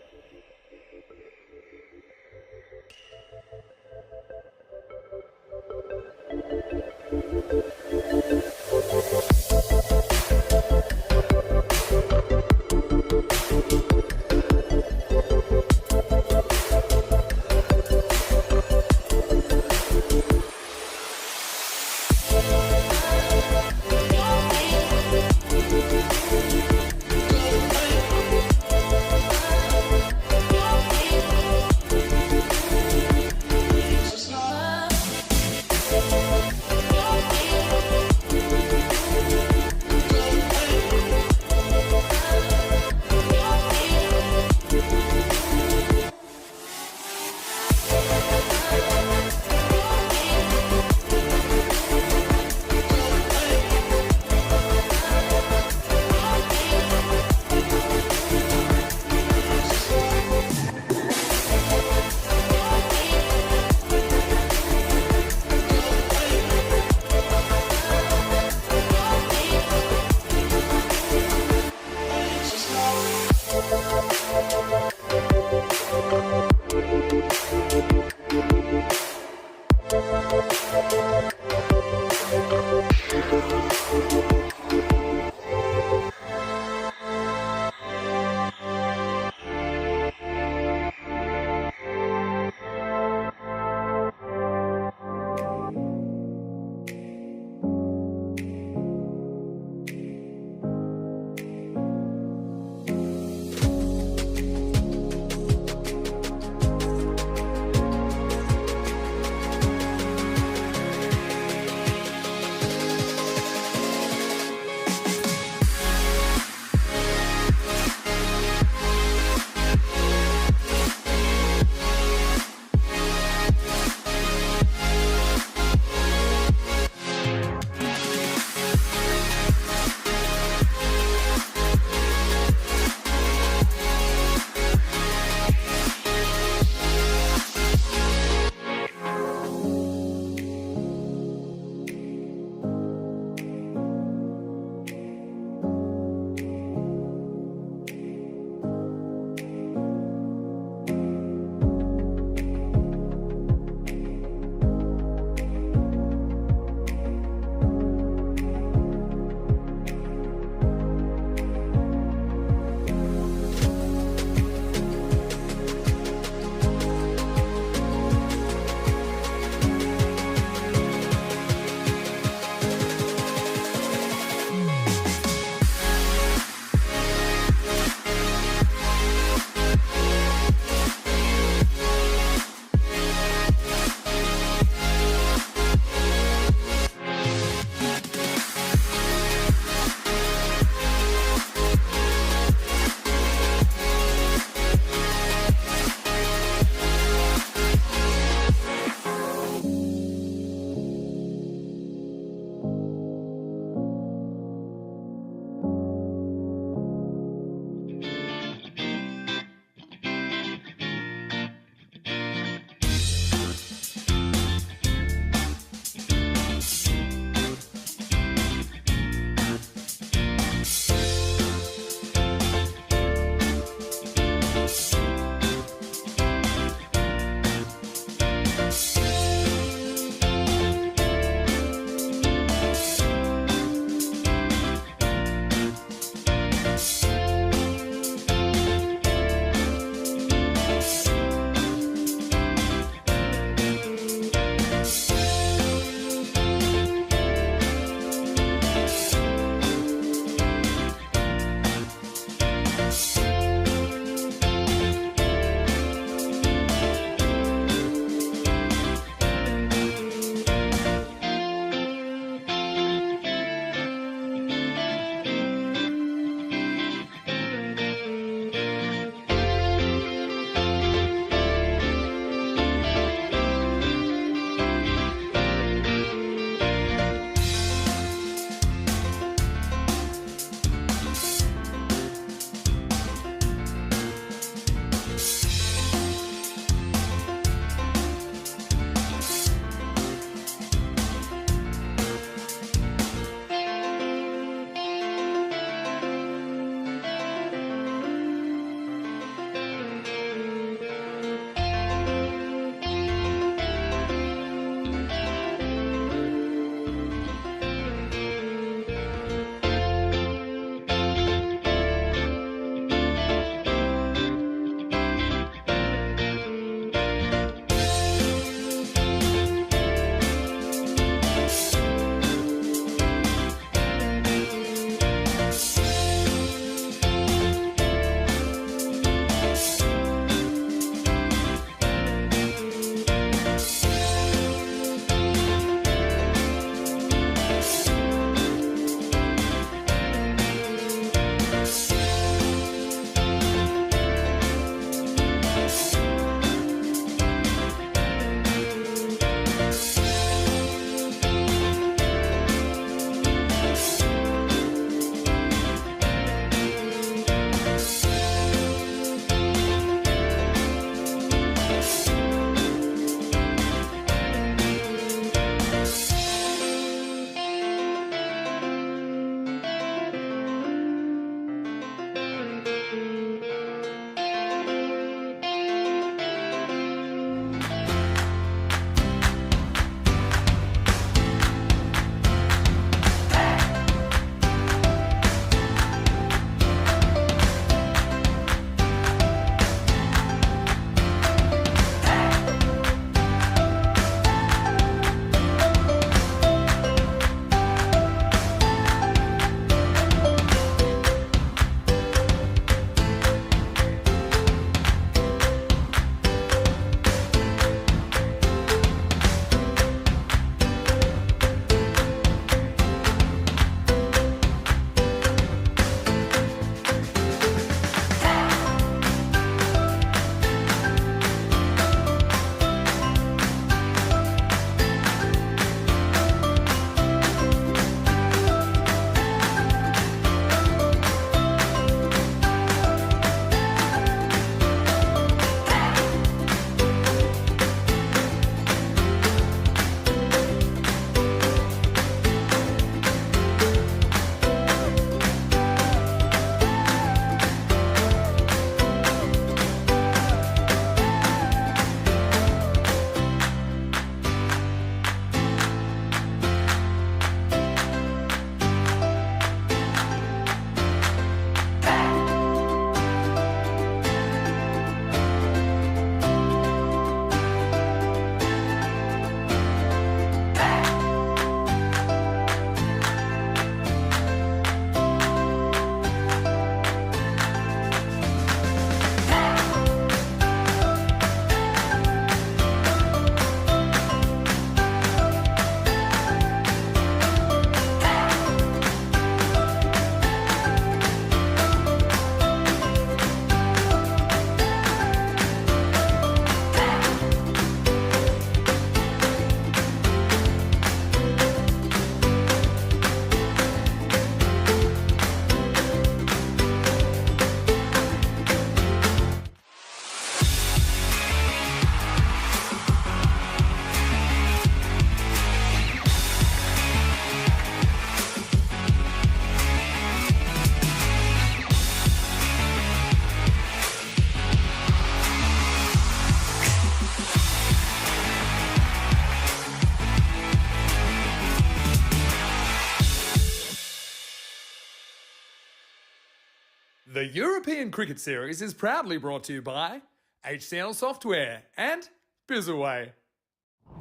The European Cricket Series is proudly brought to you by HCL Software and Bizaway.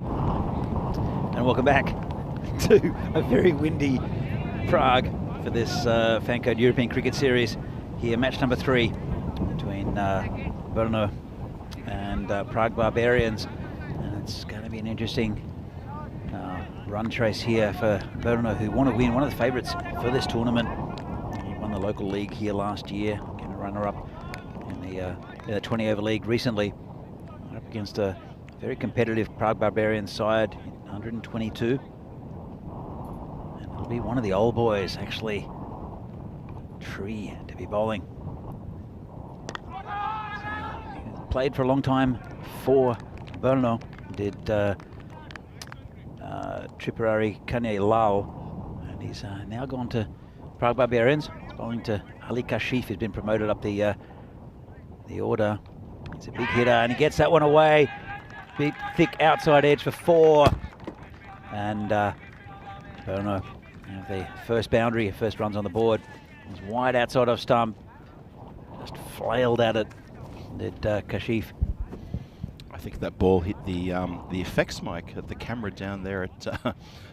And welcome back to a very windy Prague for this Fancode European Cricket Series. Here, match number 3 between Brno and Prague Barbarians. And it's going to be an interesting run trace here for Brno, who want to win, one of the favourites for this tournament. He won the local league here last year, getting a runner-up in the 20-over league recently. Up against a very competitive Prague Barbarians side, 122. And it'll be one of the old boys, actually, Tree, to be bowling. So, played for a long time for Brno, did Tripurari Kanye Lal, and he's now gone to Prague Barbarians. He's bowling to Ali Kashif, who's been promoted up the order. He's a big hitter, and he gets that one away. Big, thick outside edge for 4. And Brno have the first boundary, first runs on the board. It was wide outside of stump. Just flailed at it, did Kashif. I think that ball hit the effects mic at the camera down there at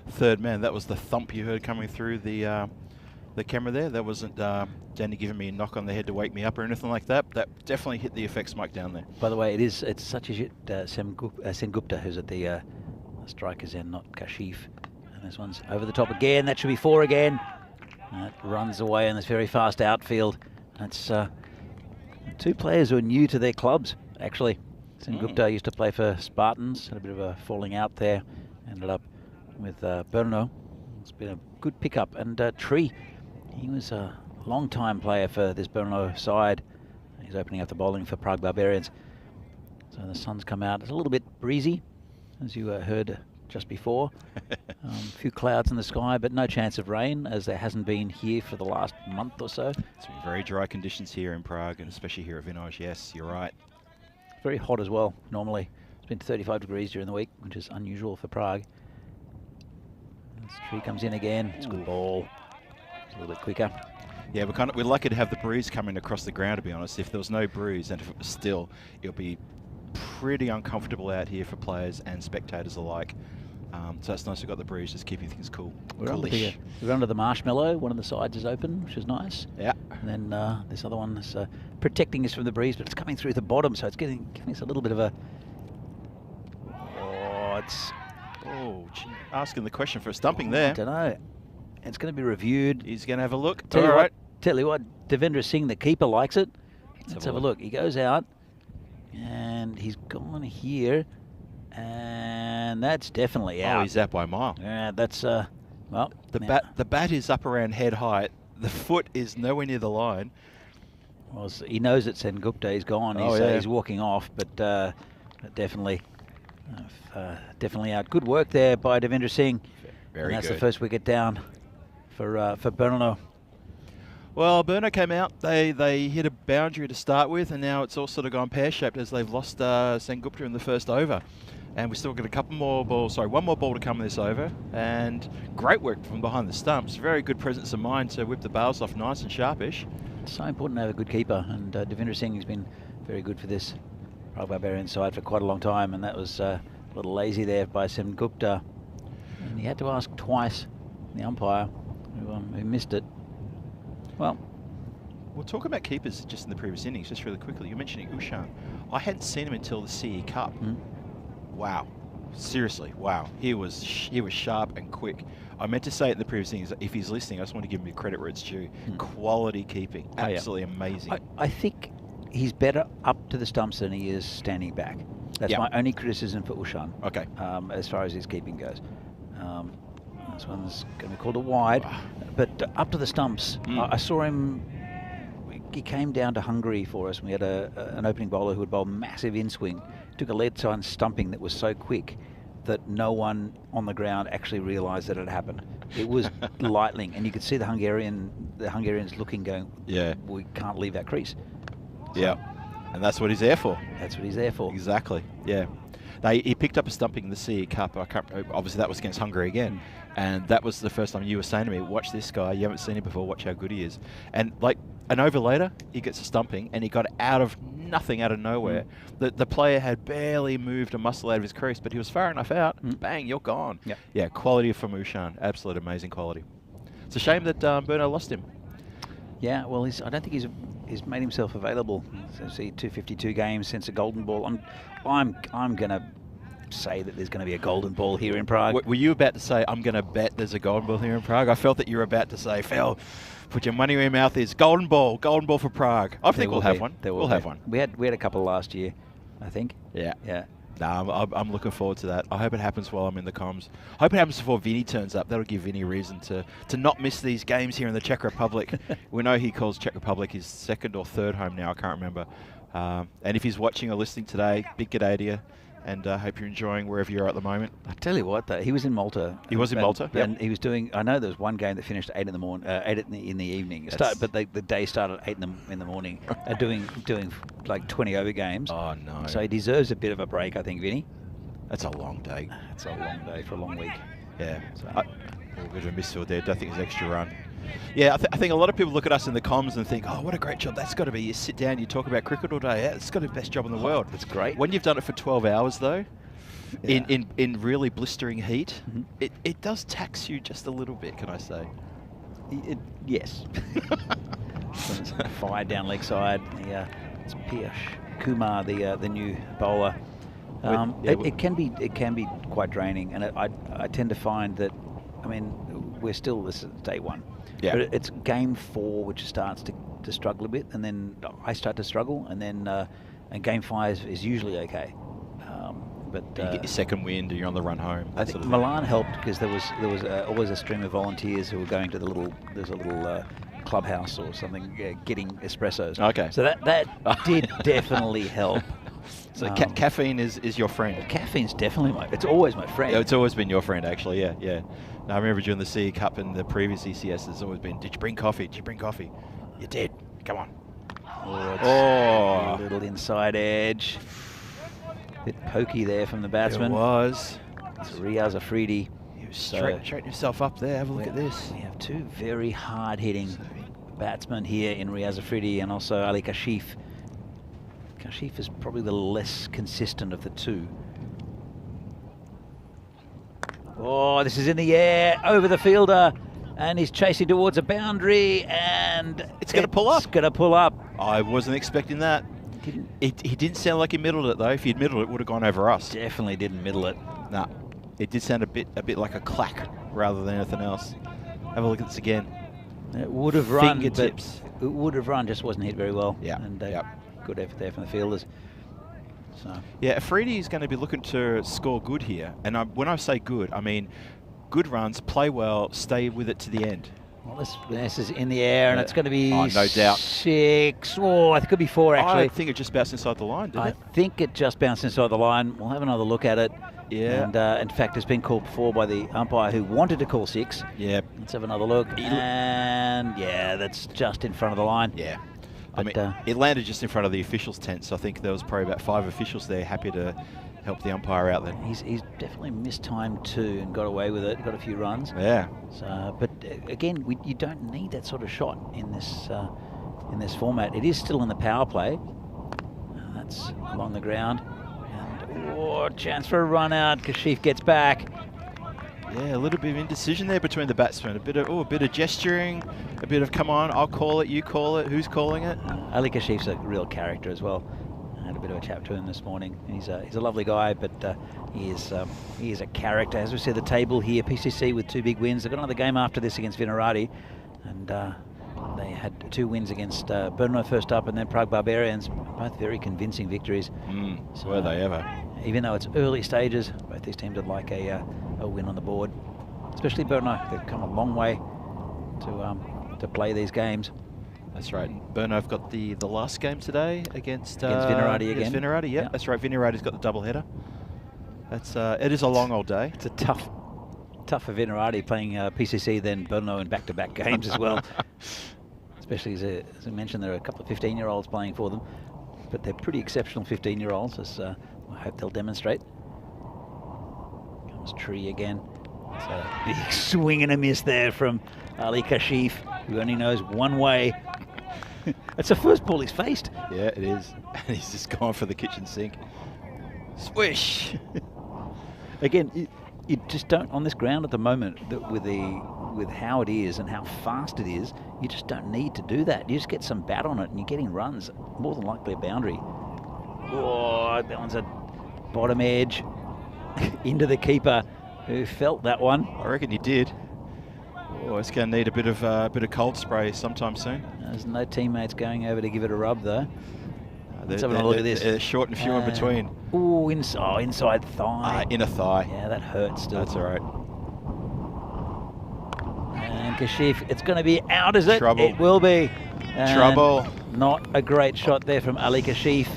third man. That was the thump you heard coming through the camera there. That wasn't Danny giving me a knock on the head to wake me up or anything like that. That definitely hit the effects mic down there. By the way, it's such a Sengupta who's at the strikers end, not Kashif. And this one's over the top again. That should be 4 again. That runs away in this very fast outfield. That's 2 players who are new to their clubs, actually. Sengupta used to play for Spartans, had a bit of a falling out there. Ended up with Brno. It's been a good pickup. And Tree, he was a long-time player for this Brno side. He's opening up the bowling for Prague Barbarians. So the sun's come out. It's a little bit breezy, as you heard just before. A few clouds in the sky, but no chance of rain, as there hasn't been here for the last month or so. It's been very dry conditions here in Prague, and especially here at Vinoj. Yes, you're right. Very hot as well, normally. It's been 35 degrees during the week, which is unusual for Prague. This Tree comes in again. It's a good ball. It's a little bit quicker. Yeah, we're lucky to have the breeze coming across the ground, to be honest. If there was no breeze and if it was still, it would be pretty uncomfortable out here for players and spectators alike. So it's nice we've got the breeze, just keeping things cool. We're under the marshmallow. One of the sides is open, which is nice. Yeah. And then this other one is protecting us from the breeze, but it's coming through the bottom, so it's giving us a little bit of a... Oh, gee, asking the question for a stumping there. I don't know. It's going to be reviewed. He's going to have a look. Tell you what, Devendra Singh, the keeper, likes it. Let's have a look. He goes out, and he's gone here, and that's definitely out. Oh, he's out by a mile. Yeah, that's well. The bat is up around head height. The foot is nowhere near the line. Well, he knows that Sengupta is gone. He's walking off, but definitely out. Good work there by Devendra Singh. Very and that's good. The first wicket down for Brno. Well, Brno came out. They hit a boundary to start with, and now it's all sort of gone pear-shaped as they've lost Sengupta in the first over. And we've still got one more ball to come in this over. And great work from behind the stumps. Very good presence of mind to whip the bails off nice and sharpish. It's so important to have a good keeper, and Devendra Singh has been very good for this Prague Barbarian side for quite a long time, and that was a little lazy there by Sengupta. And he had to ask twice, the umpire, who missed it. Well, we'll talk about keepers just in the previous innings, just really quickly. You're mentioning Ushan. I hadn't seen him until the CE Cup. Wow. Seriously, wow. He was sharp and quick. I meant to say it in the previous innings. If he's listening, I just want to give him credit where it's due. Quality keeping. Absolutely amazing. I think he's better up to the stumps than he is standing back. That's my only criticism for Ushan. Okay. As far as his keeping goes. This one's going to be called a wide. But up to the stumps, I saw him. He came down to Hungary for us. We had an opening bowler who would bowl massive in-swing. Took a lead sign stumping that was so quick that no one on the ground actually realised that it had happened. It was lightning, and you could see the Hungarians looking, going, yeah, we can't leave that crease. So yeah, and that's what he's there for. That's what he's there for. Exactly, yeah. He picked up a stumping in the CE Cup. Obviously, that was against Hungary again. And that was the first time you were saying to me, watch this guy. You haven't seen him before. Watch how good he is. And like an over later, he gets a stumping, and he got out of nothing, out of nowhere. The player had barely moved a muscle out of his crease, but he was far enough out. Bang, you're gone. Yep. Yeah, quality for Mushan. Absolute amazing quality. It's a shame that Berno lost him. Yeah, well, I don't think he's made himself available. So see, 252 games since a golden ball. I'm going to say that there's going to be a golden ball here in Prague. Were you about to say, I'm going to bet there's a golden ball here in Prague? I felt that you were about to say, Phil, put your money where your mouth is. Golden ball for Prague. I think we'll have one. We'll have one. We had a couple last year, I think. Yeah. Yeah. No, I'm looking forward to that. I hope it happens while I'm in the comms. I hope it happens before Vinny turns up. That'll give Vinny reason to not miss these games here in the Czech Republic. We know he calls Czech Republic his second or third home now. I can't remember. And if he's watching or listening today, big g'day to you. And I hope you're enjoying wherever you're at the moment. I tell you what, though, he was in Malta. He was in Malta, and he was doing. I know there was one game that finished at 8 in the morning, 8 in the evening. But the day started at 8 in the morning. Doing like 20 over games. Oh no! So he deserves a bit of a break, I think, Vinny. That's a long day. It's a long day for a long week. Yeah. So a bit of a misfield there. Don't think it's an extra run. Yeah, I think a lot of people look at us in the comms and think, oh, what a great job that's got to be. You sit down, you talk about cricket all day. Yeah, it's got to be the best job in the world. That's great. When you've done it for 12 hours, though, in really blistering heat, it does tax you just a little bit, can I say? Yes. Fire down leg side. It's Piyash Kumar, the new bowler. It can be quite draining, and I tend to find that, I mean, this is day one. Yeah. But it's game 4 which starts to struggle a bit, and then I start to struggle, and then and game 5 is usually okay. But you get your second wind, and you're on the run home. I think Milan helped because there was always a stream of volunteers who were going to there's a little clubhouse or something getting espressos. Okay. So that did definitely help. So caffeine is your friend. Caffeine's definitely it's always my friend. Yeah, it's always been your friend, actually. Yeah. Now, I remember during the CE Cup and the previous ECS, there's always been, did you bring coffee? You did. Come on. A little inside edge. Bit pokey there from the batsman. It was. It's Riaz Afridi. He was straightening himself up there. Have a look at this. We have two very hard-hitting batsmen here in Riaz Afridi and also Ali Kashif. Kashif is probably the less consistent of the two. Oh, this is in the air, over the fielder, and he's chasing towards a boundary, and it's going to pull up. It's going to pull up. I wasn't expecting that. He didn't sound like he middled it, though. If he'd middled it, it would have gone over us. Definitely didn't middle it. No, it did sound a bit like a clack rather than anything else. Have a look at this again. It would have run, fingertips. But it would have run, just wasn't hit very well. Yeah. And good effort there from the fielders. So. Yeah, Afridi is going to be looking to score good here. And when I say good, I mean good runs, play well, stay with it to the end. Well, this is in the air, and it's going to be no doubt 6. Oh, I think it could be 4, actually. I think it just bounced inside the line, didn't it? I think it just bounced inside the line. We'll have another look at it. Yeah. And in fact, it's been called before by the umpire who wanted to call 6. Yeah. Let's have another look. And yeah, that's just in front of the line. Yeah. But, I mean, it landed just in front of the officials' tent, so I think there was probably about 5 officials there happy to help the umpire out then. He's definitely mistimed too and got away with it, got a few runs. Yeah. So, but again, you don't need that sort of shot in this format. It is still in the power play. That's along the ground. And chance for a run out. Kashif gets back. Yeah, a little bit of indecision there between the batsmen. A bit of gesturing, a bit of come on, I'll call it, you call it, who's calling it? Ali Kashif's a real character as well. I had a bit of a chat to him this morning. He's a lovely guy, but he is a character. As we see the table here, PCC with 2 big wins. They've got another game after this against Vinarati, and they had 2 wins against Brno first up, and then Prague Barbarians. Both very convincing victories. So, were they ever? Even though it's early stages, both these teams would like a win on the board. Especially Brno. They've come a long way to play these games. That's right. Brno have got the last game today against Vinarati again. Against Vinarati, yeah. That's right. Vinarati's got the double header. That's it is a long old day. It's a tough for Vinarati playing PCC then Brno in back-to-back games as well. Especially as I mentioned, there are a couple of 15-year-olds playing for them, but they're pretty exceptional 15-year-olds, as I hope they'll demonstrate. It's Tree again. It's a big swing and a miss there from Ali Kashif, who only knows one way. It's the first ball he's faced. Yeah, it is. And he's just gone for the kitchen sink. Swish! Again, you just don't, on this ground at the moment, with how it is and how fast it is, you just don't need to do that. You just get some bat on it and you're getting runs, more than likely a boundary. Oh, that one's a bottom edge into the keeper, who felt that one. I reckon he did. Oh, it's going to need a bit of cold spray sometime soon. There's no teammates going over to give it a rub though. Let's have a They're- look at this. They're short and few in between. Oh, inside thigh. Inner thigh. Yeah, that hurts still. That's all right. And Kashif, it's going to be out, is it? Trouble. It will be. And Trouble. Not a great shot there from Ali Kashif.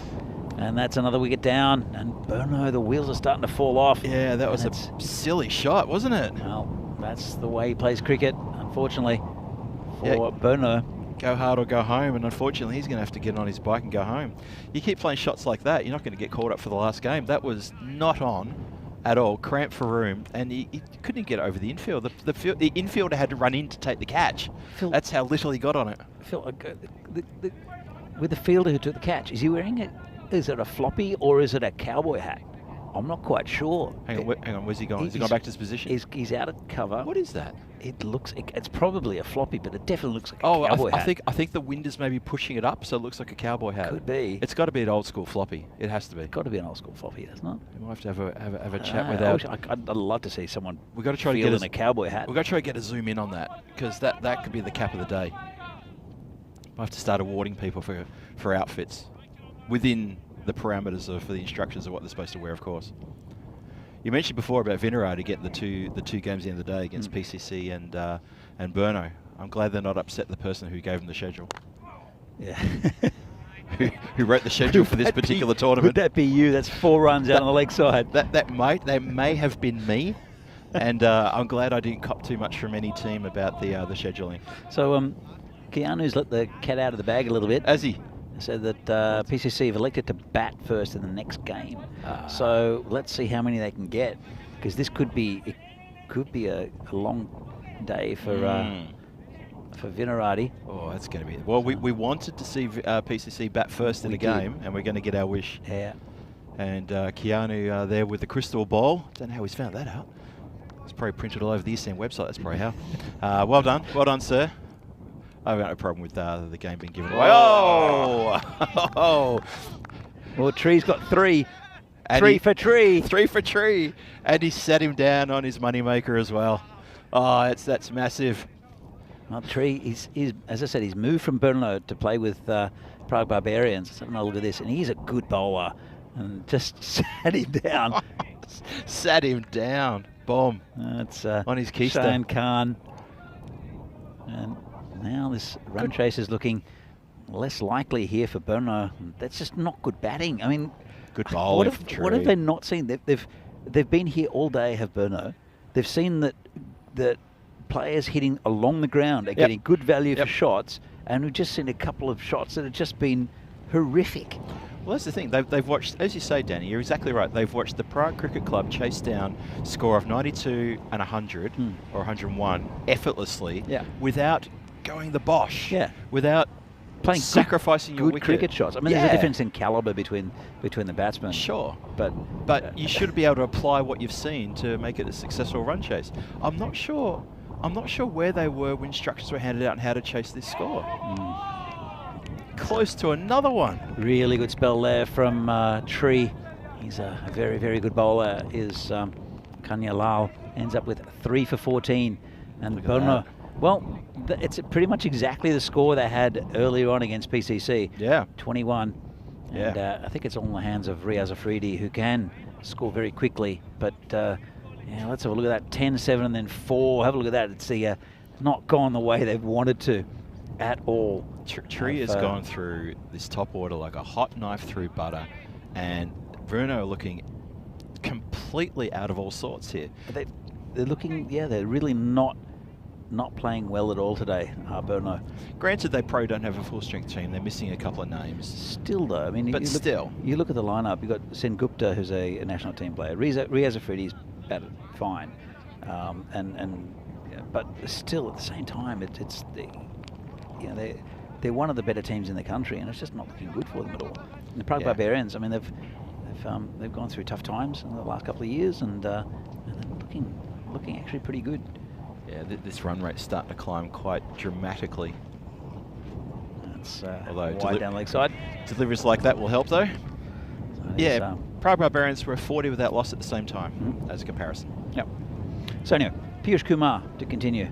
And that's another wicket down. And Burno, the wheels are starting to fall off. Yeah, that was And a silly shot, wasn't it? Well, that's the way he plays cricket, unfortunately, for Yeah. Burno. Go hard or go home, and unfortunately he's going to have to get on his bike and go home. You keep playing shots like that, you're not going to get caught up for the last game. That was not on at all, cramped for room, and he couldn't get over the infield. The infielder had to run in to take the catch. Phil, That's how little he got on it. Phil, with the fielder who took the catch, is he wearing it? Is it a floppy or is it a cowboy hat? I'm not quite sure. Hang on, where's he gone? Has he gone back to his position? He's out of cover. What is that? It's probably a floppy, but it definitely looks like a Oh, cowboy hat. I think the wind is maybe pushing it up, so it looks like a cowboy hat. Could be. It's got to be an old school floppy. It has to be. Got to be an old school floppy, doesn't it? We might have to have a chat with I'd love to see someone We've got to try to feel get in a cowboy hat. We've got to try to get a zoom in on that, because that could be the cap of the day. We'll have to start awarding people for outfits within the parameters of the instructions of what they're supposed to wear, of course. You mentioned before about Vinarati getting the two games at the end of the day against PCC and Burno. I'm glad they're not upset the person who gave them the schedule. Yeah. who wrote the schedule for this particular tournament. Would that be you? That's 4 runs out on the leg side. That may have been me, and I'm glad I didn't cop too much from any team about the scheduling. So Keanu's let the cat out of the bag a little bit. Has he? Said that PCC have elected to bat first in the next game. So let's see how many they can get, because this could be a long day for Vinarati. Oh, that's going to be. Well, we wanted to see PCC bat first in the game, and we're going to get our wish. Yeah. And Keanu there with the crystal ball. Don't know how he's found that out. It's probably printed all over the ECN website. That's probably how. Well done, sir. I've got no problem with the game being given away. Oh! Well, Tree's got 3. And Three for Tree. 3 for Tree. And he sat him down on his moneymaker as well. Oh, that's massive. Well, Tree, he's as I said, he's moved from Brno to play with Prague Barbarians. Let's have a look at this. And he's a good bowler. And just sat him down. Sat him down. Boom. That's on his keister. Shane Khan. And now this run chase is looking less likely here for Brno. That's just not good batting. I mean, good bowling. What have they not seen? They've been here all day, have Brno. They've seen that players hitting along the ground are getting good value for shots, and we've just seen a couple of shots that have just been horrific. Well, that's the thing. They've watched, as you say, Danny, you're exactly right. They've watched the Prague Cricket Club chase down a score of 92 and 100 or 101 effortlessly without going the bosh. Yeah. Without playing sacrificing your good wicket. cricket shots. I mean, there's a difference in caliber between the batsmen. Sure. But you should be able to apply what you've seen to make it a successful run chase. I'm not sure where they were when instructions were handed out on how to chase this score. Close to another one. Really good spell there from Tree. He's a very, very good bowler. Is Kanya Lal ends up with 3 for 14. And Brno, well, it's pretty much exactly the score they had earlier on against PCC. Yeah. 21. And I think it's all in the hands of Riaz Afridi, who can score very quickly. But let's have a look at that. 10, 7, and then 4. Have a look at that. It's not gone the way they've wanted to at all. Tree has gone through this top order like a hot knife through butter, and Bruno looking completely out of all sorts here. They're looking, they're really not playing well at all today, Brno. Granted, they probably don't have a full-strength team. They're missing a couple of names. Still, though, I mean, you look at the lineup. You've got Sen Gupta, who's a national team player. Riaz Afridi's batted fine, but still at the same time, it's the, you know, they're one of the better teams in the country, and it's just not looking good for them at all. And the Prague Barbarians, I mean, they've gone through tough times in the last couple of years, and they're looking actually pretty good. Yeah, this run rate's starting to climb quite dramatically. That's Although wide down leg side. Deliveries like that will help, though. So Yeah, Prague Barbarians were 40 without loss at the same time, as a comparison. Yep. So anyway, Piyush Kumar to continue.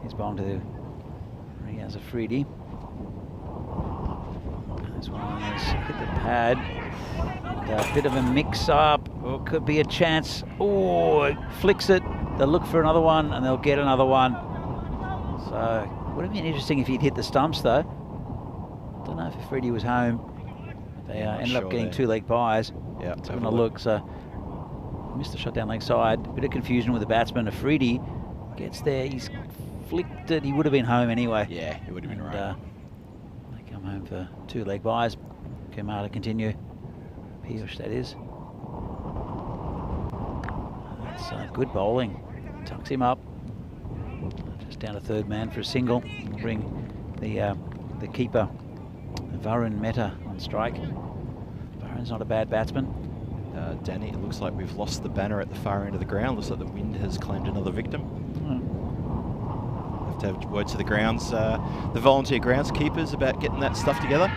He's bound to Riaz Afridi. This one has hit the pad. And a bit of a mix-up. Oh, could be a chance. Oh, it flicks it. They'll look for another one, and they'll get another one. So, would have been interesting if he'd hit the stumps, though. Don't know if Afridi was home. They ended up getting 2-leg buys. Yeah, let's have a look. So, missed the shot down leg side. Bit of confusion with the batsman. Afridi gets there. He's flicked it. He would have been home anyway. Yeah, he would have been right. They come home for 2-leg buys. Kumar to continue. Piyush, that is. That's good bowling. Tucks him up. Just down to third man for a single. We'll bring the keeper, Varun Mehta, on strike. Varun's not a bad batsman. Danny, it looks like we've lost the banner at the far end of the ground. Looks like the wind has claimed another victim. Have to have words to the grounds, the volunteer groundskeepers about getting that stuff together.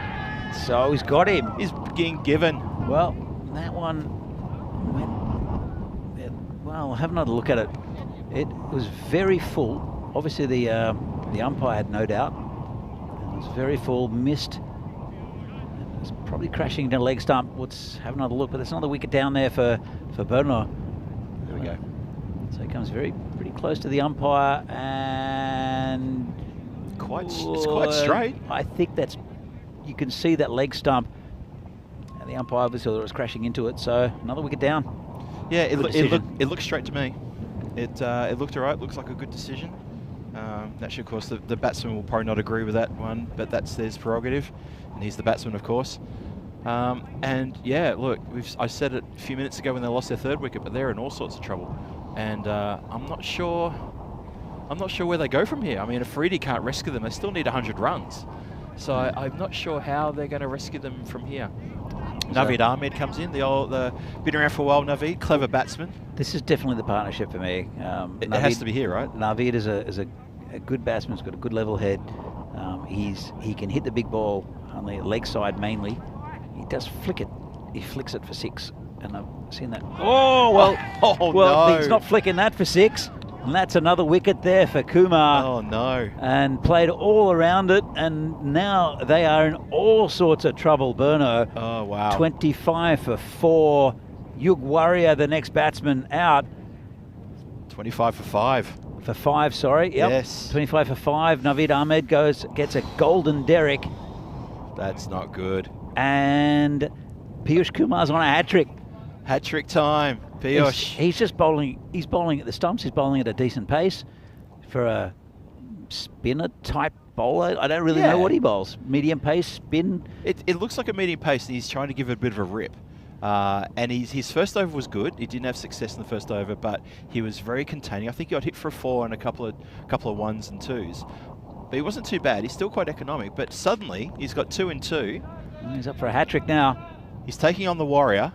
So he's got him. He's being given. Well, that one went. Well, I'll have another look at it. It was very full. Obviously, the umpire had no doubt. It was very full. Missed. It was probably crashing into leg stump. Let's have another look. But there's another wicket down there for Berno. There we go. So he comes pretty close to the umpire, and it's quite straight. I think that's. You can see that leg stump, and the umpire obviously thought it was crashing into it. So another wicket down. Yeah, it looked straight to me. It looked alright. Looks like a good decision. Actually, of course, the batsman will probably not agree with that one, but that's his prerogative, and he's the batsman, of course. And yeah, look, I said it a few minutes ago when they lost their third wicket, but they're in all sorts of trouble, and I'm not sure where they go from here. I mean, Afridi can't rescue them. They still need 100 runs. So I'm not sure how they're going to rescue them from here. Naveed Ahmed comes in, the been around for a while. Naveed, clever batsman. This is definitely the partnership for me. It has to be here, right? Naveed is a good batsman. He's got a good level head. He can hit the big ball on the leg side mainly. He does flick it. He flicks it for 6, and I've seen that. Oh well, no. He's not flicking that for 6. And that's another wicket there for Kumar. Oh, no. And played all around it. And now they are in all sorts of trouble, Berno. Oh, wow. 25 for 4. Yug Warrior, the next batsman, out. 25 for 5. For 5, sorry. Yep. Yes. 25 for 5. Naveed Ahmed gets a golden derrick. That's not good. And Piyush Kumar's on a hat-trick. Hat-trick time. Piyush. He's just bowling. He's bowling at the stumps. He's bowling at a decent pace for a spinner type bowler. I don't really know what he bowls. Medium pace, spin. It looks like a medium pace, and he's trying to give it a bit of a rip. And his first over was good. He didn't have success in the first over, but he was very containing. I think he got hit for a 4 and a couple of 1s and 2s. But he wasn't too bad. He's still quite economic. But suddenly he's got 2 and 2. He's up for a hat-trick now. He's taking on the Warrior.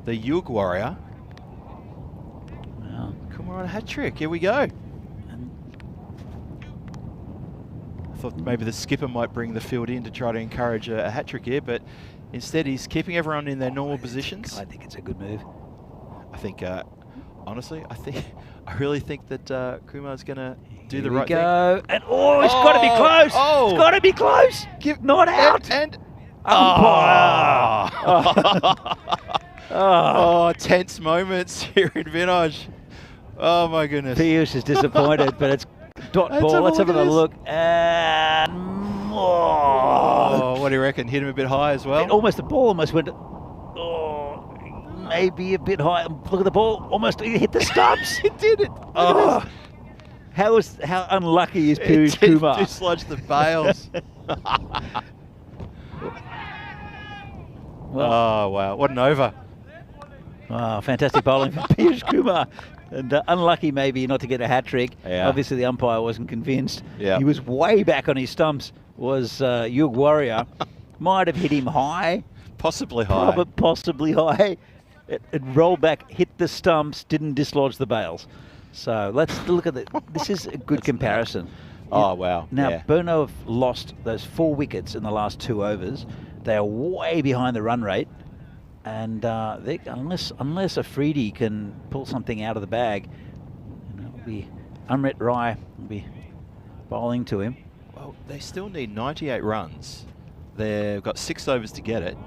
The Yug Warrior. Well, Kumar on a hat-trick. Here we go. I thought maybe the skipper might bring the field in to try to encourage a hat-trick here, but instead he's keeping everyone in their normal positions. I think it's a good move. I think, honestly, I really think that Kumar's going to do the right thing. And it's got to be close. Oh. It's got to be close. Not out. And umpire. Oh, tense moments here in Vinaj. Oh my goodness. Piyush is disappointed, but it's dot ball. Let's have another look. And what do you reckon? Hit him a bit high as well? The ball almost went. Maybe a bit high. Look at the ball. Almost hit the stumps. It did it. How unlucky is Piyush Kumar? It dislodged the bails. Well, oh wow! What an over. Oh, fantastic bowling from Piyush Kumar. And unlucky maybe not to get a hat-trick. Yeah. Obviously the umpire wasn't convinced. Yeah. He was way back on his stumps, was Yug Warrior. Might have hit him high. Possibly high. Possibly high. It rolled back, hit the stumps, didn't dislodge the bails. So let's look at it. This is a good comparison. Oh, wow. Now, yeah. Burno have lost those 4 wickets in the last 2 overs. They are way behind the run rate. And unless Afridi can pull something out of the bag, it'll be Amrit Rai will be bowling to him. Well, they still need 98 runs. They've got 6 overs to get it.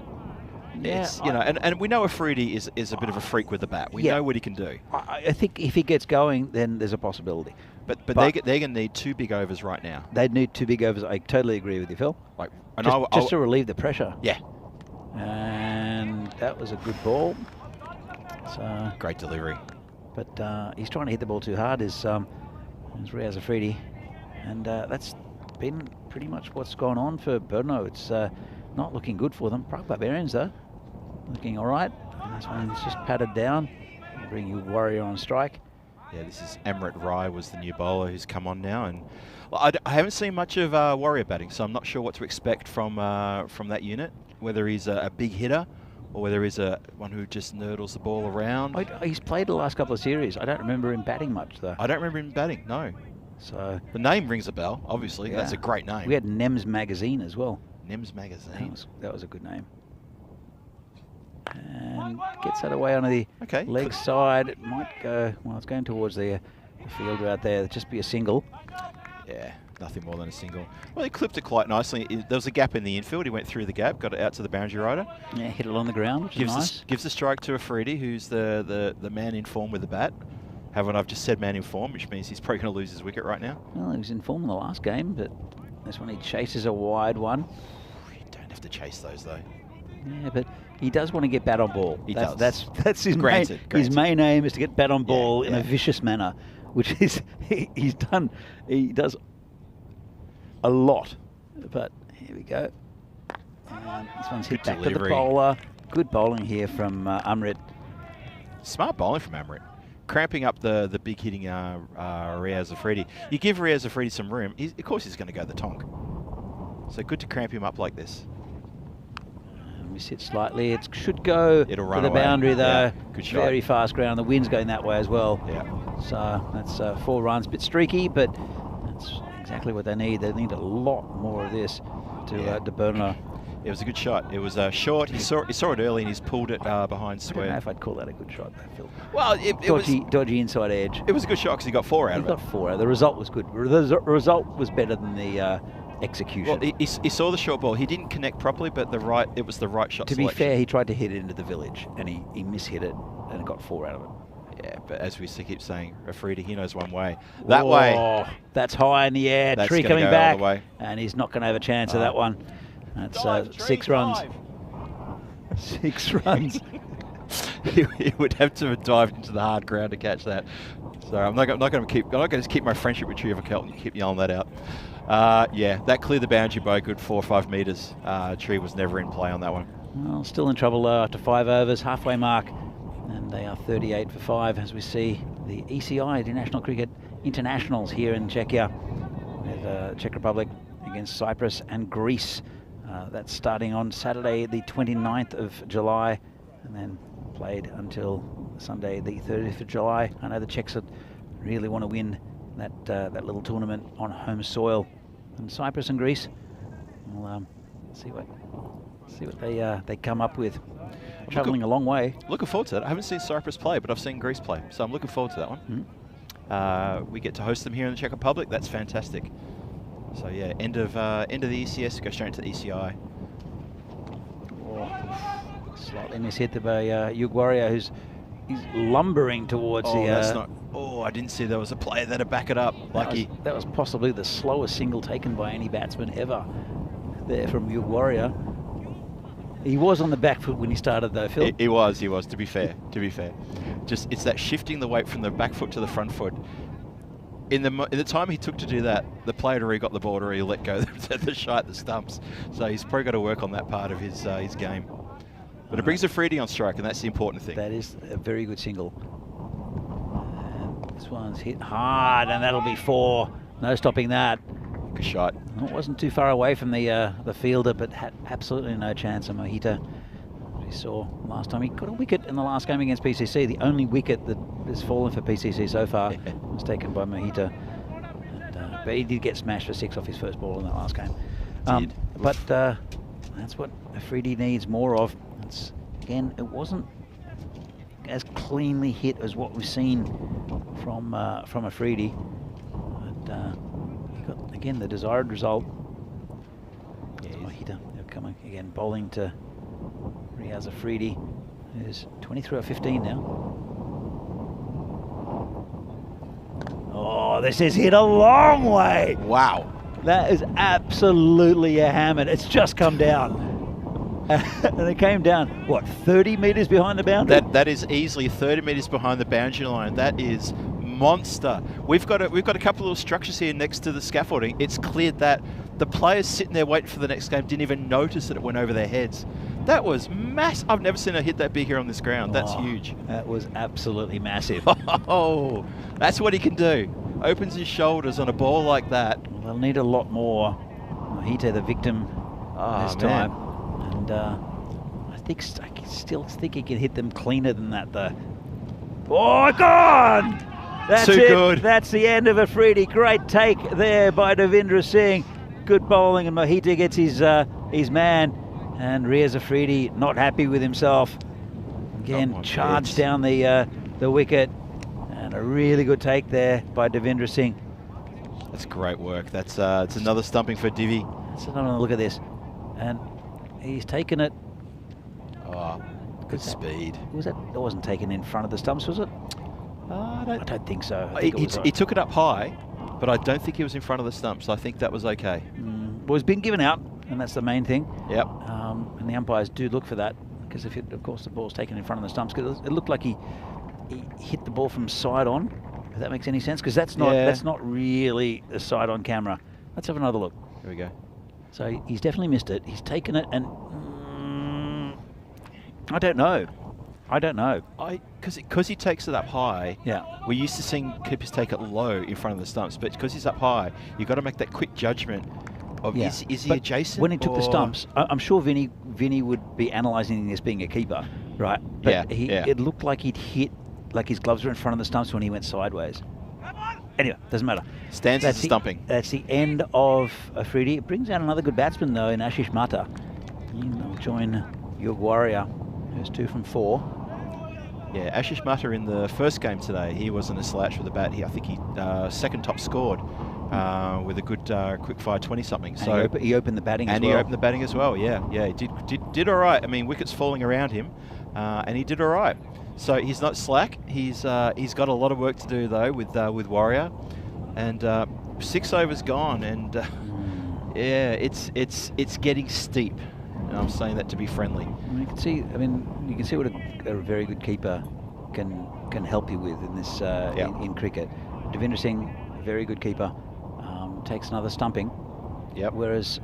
Yeah, It's, and we know Afridi is a bit of a freak with the bat. We know what he can do. I think if he gets going, then there's a possibility. But they're going to need 2 big overs right now. They'd need 2 big overs. I totally agree with you, Phil. Just to relieve the pressure. Yeah. And that was a good ball. So great delivery. But he's trying to hit the ball too hard. Is Riaz Afridi, and that's been pretty much what's gone on for Burno. It's not looking good for them. Prague Barbarians though, looking all right. And this one's just patted down. Bring you Warrior on strike. Yeah, this is Amrit Rai was the new bowler who's come on now, and well, I haven't seen much of Warrior batting, so I'm not sure what to expect from that unit. Whether he's a big hitter or whether he's one who just nurdles the ball around. He's played the last couple of series. I don't remember him batting much though. I don't remember him batting. No. So the name rings a bell. Obviously, yeah. That's a great name. We had Nems Magazine as well. Nems Magazine. That was a good name. And gets that away on the leg side. It might go, well, it's going towards the fielder out there. It'll just be a single. Yeah, nothing more than a single. Well, he clipped it quite nicely. There was a gap in the infield. He went through the gap, got it out to the boundary rider. Yeah, hit it on the ground, which is nice. Gives the strike to Afridi, who's the man in form with the bat. Haven't I've just said man in form, which means he's probably going to lose his wicket right now. Well, he was in form in the last game, but this one he chases a wide one. You don't have to chase those, though. Yeah, but he does want to get bat on ball. He does. That's his granted. His main aim is to get bat on ball in a vicious manner, which is he does a lot. But here we go. And this one's hit back to the bowler. Good bowling here from Amrit. Smart bowling from Amrit. Cramping up the big hitting Riaz Afridi. You give Riaz Afridi some room, of course he's going to go the tonk. So good to cramp him up like this. Miss hit slightly. It should go It'll to run the away. boundary though. Yeah, good shot. Very fast ground. The wind's going that way as well. Yeah. So that's 4 runs. Bit streaky, but that's exactly what they need. They need a lot more of this to Burno. It was a good shot. It was short. He saw it early and he's pulled it behind square. I don't know if I'd call that a good shot, though, Phil. Well, it was dodgy inside edge. It was a good shot because he got 4 out of it. He got 4 out. The result was good. The result was better than the execution. Well, he saw the short ball. He didn't connect properly, but it was the right shot to selection. be fair, he tried to hit it into the village and he mishit it and got 4 out of it. Yeah, but as we keep saying, Afridi, he knows one way. That way. That's high in the air. That's Tree gonna coming go back. all the way. And he's not going to have a chance of that one. That's 6 runs. 6 runs. He would have to have dived into the hard ground to catch that. So I'm not going to keep my friendship with Tree over Kelton. You keep yelling that out. Yeah, that cleared the boundary by a good 4 or 5 metres. Tree was never in play on that one. Well, still in trouble after 5 overs, halfway mark. And they are 38 for 5 as we see the ECI, International Cricket Internationals here in Czechia with Czech Republic against Cyprus and Greece. That's starting on Saturday, the 29th of July, and then played until Sunday, the 30th of July. I know the Czechs really want to win that little tournament on home soil. And Cyprus and Greece, we'll see what they come up with. Travelling a long way. Looking forward to that. I haven't seen Cyprus play, but I've seen Greece play, so I'm looking forward to that one. Mm-hmm. We get to host them here in the Czech Republic. That's fantastic. So yeah, end of the ECS, go straight into the ECI. Slightly mishit by Yug Warrior, he's lumbering towards the. That's not. Oh, I didn't see there was a player there to back it up. Lucky. That was possibly the slowest single taken by any batsman ever. There from Yug Warrior. He was on the back foot when he started, though, Phil. He was. To be fair, just it's that shifting the weight from the back foot to the front foot. In the time he took to do that, the player had already got the ball, already let go the shy at the stumps. So he's probably got to work on that part of his game. But it brings Afridi on strike, and that's the important thing. That is a very good single. And this one's hit hard, and that'll be 4. No stopping that. Good shot. Well, it wasn't too far away from the fielder, but had absolutely no chance. And Mohita, we saw last time, he got a wicket in the last game against PCC. The only wicket that has fallen for PCC so far was taken by Mohita. And, but he did get smashed for 6 off his first ball in that last game. But that's what Afridi needs more of. Again, it wasn't as cleanly hit as what we've seen from Afridi. But he got, again, the desired result. Mohita, they're coming again, bowling to Riaz Afridi, who's 23 or 15 now. Oh, this is hit a long way. Wow. That is absolutely a hammer. It's just come down. And it came down, what, 30 metres behind the boundary? That is easily 30 metres behind the boundary line. That is monster. We've got a couple of little structures here next to the scaffolding. It's cleared that. The players sitting there waiting for the next game didn't even notice that it went over their heads. That was massive. I've never seen a hit that big here on this ground. That's huge. That was absolutely massive. Oh, that's what he can do. Opens his shoulders on a ball like that. Well, they'll need a lot more. Mohita, the victim this time. And I still think he can hit them cleaner than that, though. Oh, gone! That's Too it. good. That's the end of Afridi. Great take there by Devendra Singh. Good bowling, and Mohita gets his man. And Riaz Afridi not happy with himself. Again, charged down the wicket. And a really good take there by Devendra Singh. That's great work. That's it's another stumping for Divi. Let's have a look at this. And he's taken it. Oh, good speed. That wasn't taken in front of the stumps, was it? I don't think so. I think He took it up high, but I don't think he was in front of the stumps. I think that was okay. Well, it's been given out, and that's the main thing. Yep. And the umpires do look for that, because if of course the ball's taken in front of the stumps, because it looked like he hit the ball from side on. If that makes any sense, because that's not really a side on camera. Let's have another look. Here we go. So he's definitely missed it. He's taken it, and I don't know. Because he takes it up high. Yeah. We're used to seeing keepers take it low in front of the stumps, but because he's up high, you've got to make that quick judgment of is he adjacent? When he took the stumps, I'm sure Vinny would be analysing this being a keeper, right? But it looked like he'd hit, like his gloves were in front of the stumps when he went sideways. Anyway, doesn't matter. Stands as stumping. That's the end of Afridi. It brings out another good batsman, though, in Ashish Mata. He'll join Yug Warrior, who's 2 from 4. Yeah, Ashish Mata in the first game today, he wasn't a slouch with the bat. I think he second top scored with a good quick fire 20-something. So he opened the batting as well. And he opened the batting as well, yeah. He did all right. I mean, wickets falling around him, and he did all right. So he's not slack. He's got a lot of work to do, though, with Warrior. And 6 overs gone, and it's getting steep. And I'm saying that to be friendly. You can see what a very good keeper can help you with in this in cricket. Devendra Singh, very good keeper, takes another stumping. Yep. Whereas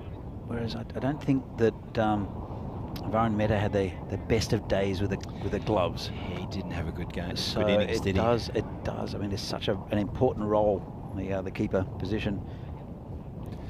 I don't think that Varun Mehta had the best of days with the gloves. He didn't have a good game. So good innings, it does. I mean, it's such an important role, the keeper position.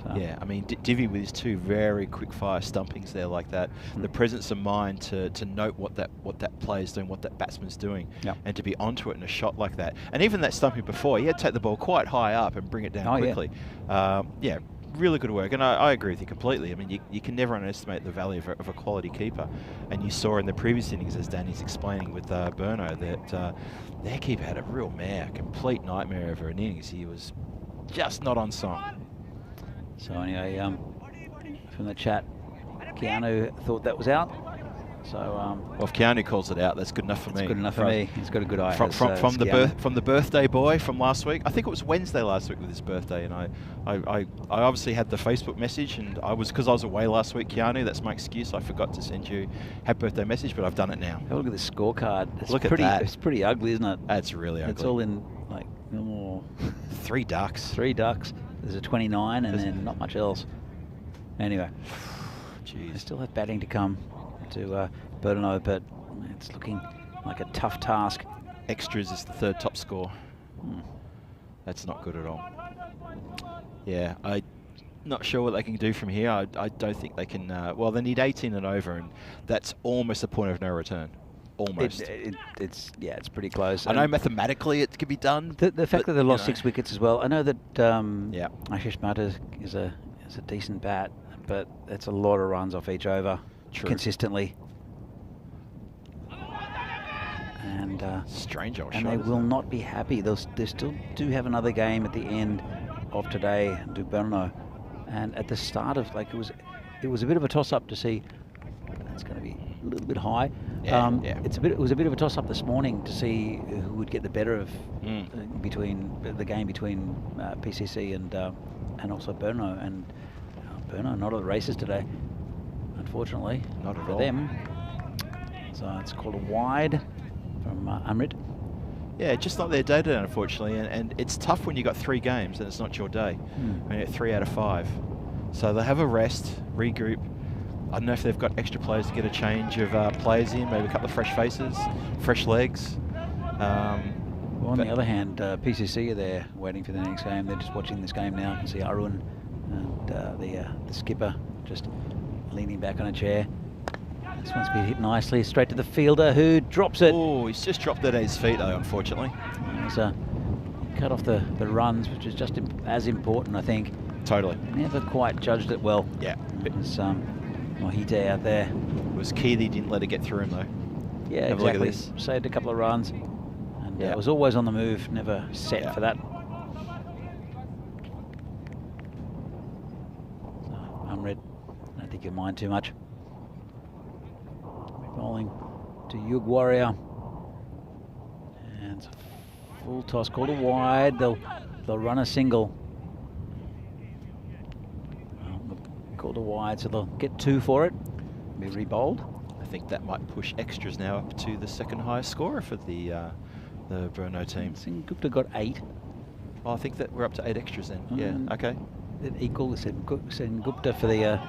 So. Yeah, I mean, Divi with his 2 very quick fire stumpings there like that, the presence of mind to note what that player's doing, what that batsman's doing, and to be onto it in a shot like that. And even that stumping before, he had to take the ball quite high up and bring it down quickly. Yeah, really good work. And I agree with you completely. I mean, you can never underestimate the value of a quality keeper. And you saw in the previous innings, as Danny's explaining with Burno, that their keeper had a real complete nightmare over an innings. He was just not on song. So anyway, from the chat, Keanu thought that was out. So well, if Keanu calls it out, that's good enough for me. That's good enough for me. He's got a good eye. From the birthday boy from last week. I think it was Wednesday last week with his birthday, and I obviously had the Facebook message, and because I was away last week, Keanu. That's my excuse. I forgot to send you happy birthday message, but I've done it now. Look at this scorecard. Look at that. It's pretty ugly, isn't it? That's really ugly. It's all in like 3 ducks. 3 ducks. There's a 29 and then not much else. Anyway, jeez. I still have batting to come to Bernardo, but it's looking like a tough task. Extras is the third top score. That's not good at all. Yeah, I'm not sure what they can do from here. I don't think they can. Well, they need 18 and over, and that's almost a point of no return. Almost. It's pretty close. I know mathematically it could be done. The fact that they lost 6 wickets as well. I know that Ashish Mata is a decent bat, but that's a lot of runs off each over consistently. And strange old and shot. they will not be happy. They still do have another game at the end of today, do Brno. And at the start of it was a bit of a toss up to see. It's going to be a little bit high. It was a bit of a toss up this morning to see who would get the better of between the game between PCC and also Brno. And Brno not at the races today, unfortunately. Not at for all. them. So it's called a wide from Amrit. Yeah, just not their day today, unfortunately, and it's tough when you got 3 games and it's not your day. I mean, 3 out of 5. So they'll have a rest, regroup. I don't know if they've got extra players to get a change of players in, maybe a couple of fresh faces, fresh legs. Well, on the other hand, PCC are there waiting for the next game. They're just watching this game now. You can see Arun and the skipper just leaning back on a chair. This one's been hit nicely, straight to the fielder who drops it. Oh, he's just dropped it at his feet though, unfortunately. He's cut off the runs, which is just as important, I think. Totally. Never quite judged it well. Yeah. There's Mohite out there. It was key that he didn't let it get through him though. Yeah, Have a look at exactly. this. Saved a couple of runs. And it was always on the move, never set for that. So, Amrit, I don't think you'll mind too much. Bowling to Yug Warrior. And it's a full toss, called a wide. They'll run a single. Called a wide, so they'll get 2 for it. Be re-bowled. I think that might push extras now up to the second highest scorer for the Brno team. Sengupta got 8. Oh, I think that we're up to 8 extras then. Yeah, okay. It equals Sengupta for the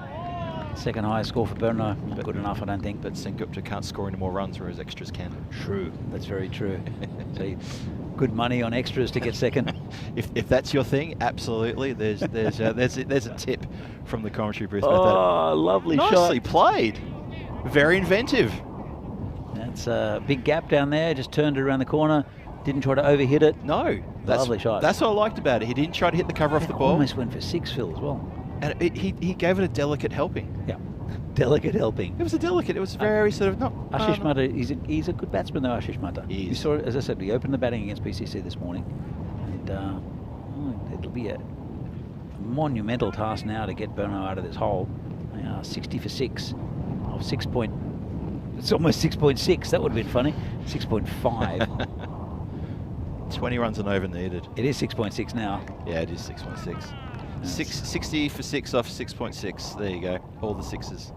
second highest score for Brno. Not good enough, I don't think. But Sengupta can't score any more runs, whereas extras can. True, that's very true. So good money on extras to get second. If that's your thing, absolutely. There's a tip from the commentary booth. Oh, lovely shot. Nicely played. Very inventive. That's a big gap down there. Just turned it around the corner. Didn't try to overhit it. No. Lovely shot. That's what I liked about it. He didn't try to hit the cover off the ball. Almost went for 6, Phil, as well. And he gave it a delicate helping. Yeah. Delicate helping. It was a delicate. It was very sort of not. Ashish Mata, he's a good batsman though. Ashish Mata. He You is. saw, as I said, we opened the batting against PCC this morning, and it'll be a monumental task now to get Brno out of this hole. They are 60 for 6 of 6 point. It's almost 6.6. That would have been funny. 6.5. 20 runs and over needed. It is 6.6 now. Yeah, it is 6.6. 60 for 6 off 6.6. There you go. All the 6s.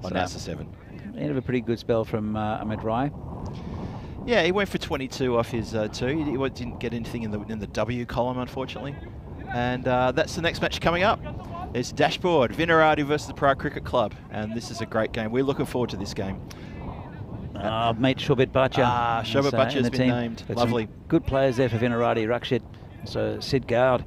Oh, now it's a 7. End of a pretty good spell from Amit Rai. Yeah, he went for 22 off his 2. He didn't get anything in the W column, unfortunately. And that's the next match coming up. It's Dashboard, Vinaradi versus the Prague Cricket Club. And this is a great game. We're looking forward to this game. Mate Shobit Bhatia. Shobit Bhatia has been named. Lovely. Good players there for Vinaradi, Rakshit. So Sid Gowd,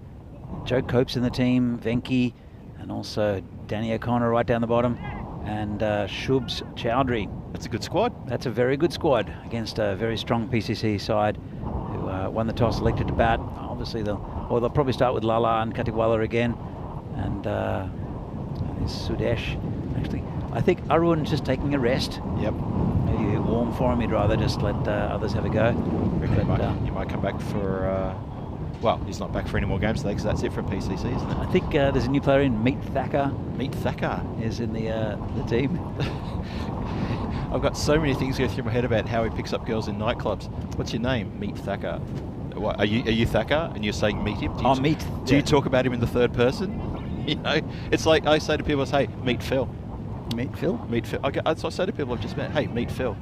Joe Copes in the team, Venki, and also Danny O'Connor right down the bottom. And Shubs Chowdhury. That's a good squad. That's a very good squad against a very strong PCC side who won the toss, elected to bat. Obviously, they'll probably start with Lala and Katiwala again. And there's Sudesh. Actually, I think Arun's just taking a rest. Yep. Maybe warm for him. He'd rather just let others have a go. He might come back for... well, he's not back for any more games today because that's it from PCC, isn't it? I think there's a new player in, Meet Thacker. Meet Thacker is in the team. I've got so many things going through my head about how he picks up girls in nightclubs. What's your name? Meet Thacker. What, are you Thacker and you're saying meet him? Do you talk about him in the third person? You know, it's like I say to people, hey, meet Phil. Meet Phil? Meet Phil. Okay, that's what I say to people I've just met. Hey, meet Phil.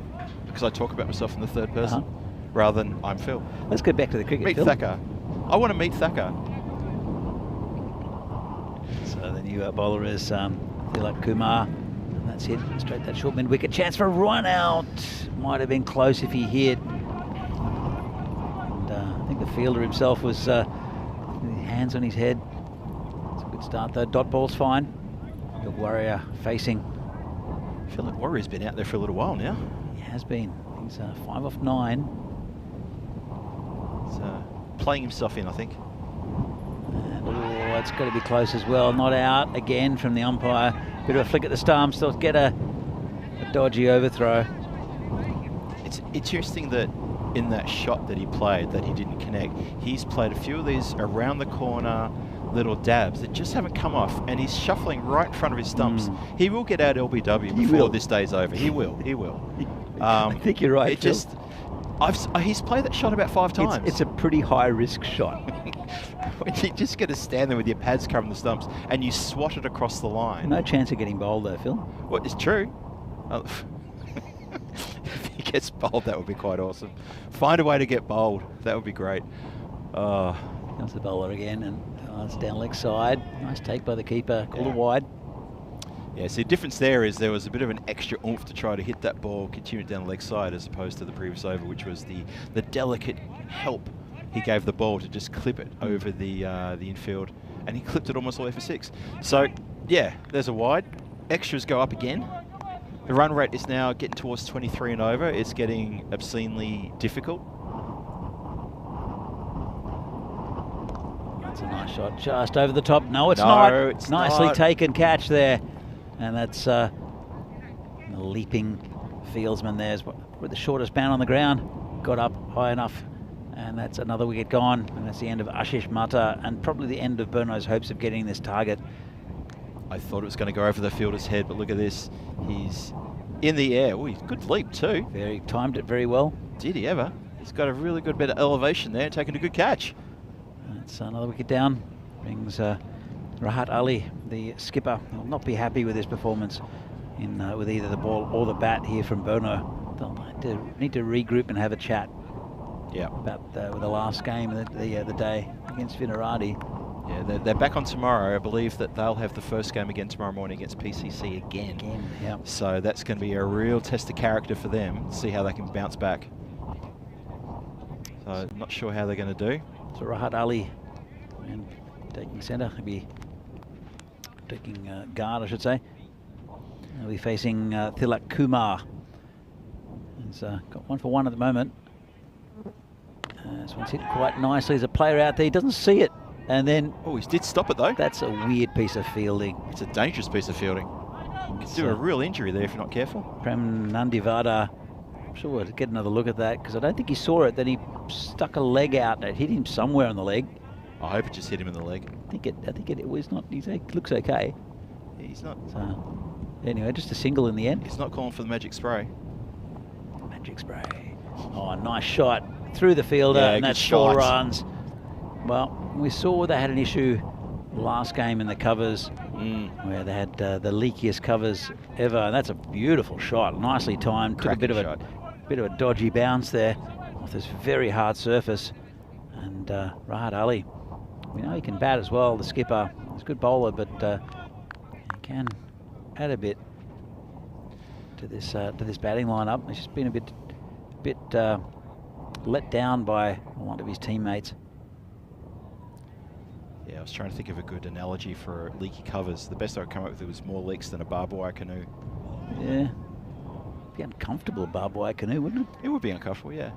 Because I talk about myself in the third person rather than I'm Phil. Let's go back to the cricket. Meet Thacker. I want to meet Thacker. So the new bowler is Thilak Kumar. That's hit straight that short mid wicket. Chance for a run out. Might have been close if he hit. And I think the fielder himself was with his hands on his head. It's a good start though. Dot ball's fine. The Warrior facing. I feel like Warrior's been out there for a little while now. He has been. He's 5 off 9. He's playing himself in, I think. And, it's got to be close as well. Not out again from the umpire. Bit of a flick at the stumps. They'll get a dodgy overthrow. It's interesting that in that shot that he played, that he didn't connect, he's played a few of these around the corner little dabs that just haven't come off, and he's shuffling right in front of his stumps. He will get out LBW before this day's over. He will. He will. I think you're right. He's played that shot about 5 times. It's a pretty high risk shot. When you just got to stand there with your pads covering the stumps and you swat it across the line. No chance of getting bowled though, Phil. Well, it's true. If he gets bowled, that would be quite awesome. Find a way to get bowled. That would be great. Comes the bowler again, and it's down leg side. Nice take by the keeper. Called it wide. Yeah, so the difference there is there was a bit of an extra oomph to try to hit that ball, continue it down the leg side, as opposed to the previous over, which was the delicate help he gave the ball to just clip it over the infield, and he clipped it almost all the way for 6. So, yeah, there's a wide. Extras go up again. The run rate is now getting towards 23 and over. It's getting obscenely difficult. That's a nice shot, just over the top. No, it's not. It's nicely not. taken catch there. And that's the leaping fieldsman there's with the shortest bound on the ground. Got up high enough, and that's another wicket gone. And that's the end of Ashish Mata, and probably the end of Burno's hopes of getting this target. I thought it was going to go over the fielder's head, but look at this. He's in the air. Oh, he's good leap too. Very timed it very well. Did he ever? He's got a really good bit of elevation there, taking a good catch. That's another wicket down. Brings Rahat Ali, the skipper, will not be happy with his performance in with either the ball or the bat here from Burno. They'll need to regroup and have a chat. Yeah. About with the last game of the day against Vinarati. Yeah, they're back on tomorrow. I believe that they'll have the first game again tomorrow morning against PCC again. Yeah. So that's going to be a real test of character for them. See how they can bounce back. So not sure how they're going to do. So Rahat Ali and taking centre, maybe taking guard, I should say. They'll be facing Tilak Kumar. He's got 1 for 1 at the moment. This one's hit quite nicely. There's a player out there. He doesn't see it. And then... Oh, he did stop it though. That's a weird piece of fielding. It's a dangerous piece of fielding. You could do a real injury there if you're not careful. Prem Nandivada. I'm sure we'll get another look at that, because I don't think he saw it. Then he stuck a leg out. It hit him somewhere on the leg. I hope it just hit him in the leg. I think it was not. He looks okay. He's not. So, anyway, just a single in the end. He's not calling for the magic spray. Magic spray. Oh, nice shot through the fielder, Yeah, and that's 4 runs. Well, we saw they had an issue last game in the covers, where they had the leakiest covers ever. And that's a beautiful shot, nicely timed. Took a bit of a dodgy bounce there off this very hard surface. And Rahat Ali, we know he can bat as well. The skipper, he's a good bowler, but he can add a bit to this batting lineup. He's just been a bit let down by a lot of his teammates. Yeah, I was trying to think of a good analogy for leaky covers. The best I could come up with was more leaks than a barbed wire canoe. Yeah. Be uncomfortable, a barbed wire canoe, wouldn't it? It would be uncomfortable, yeah.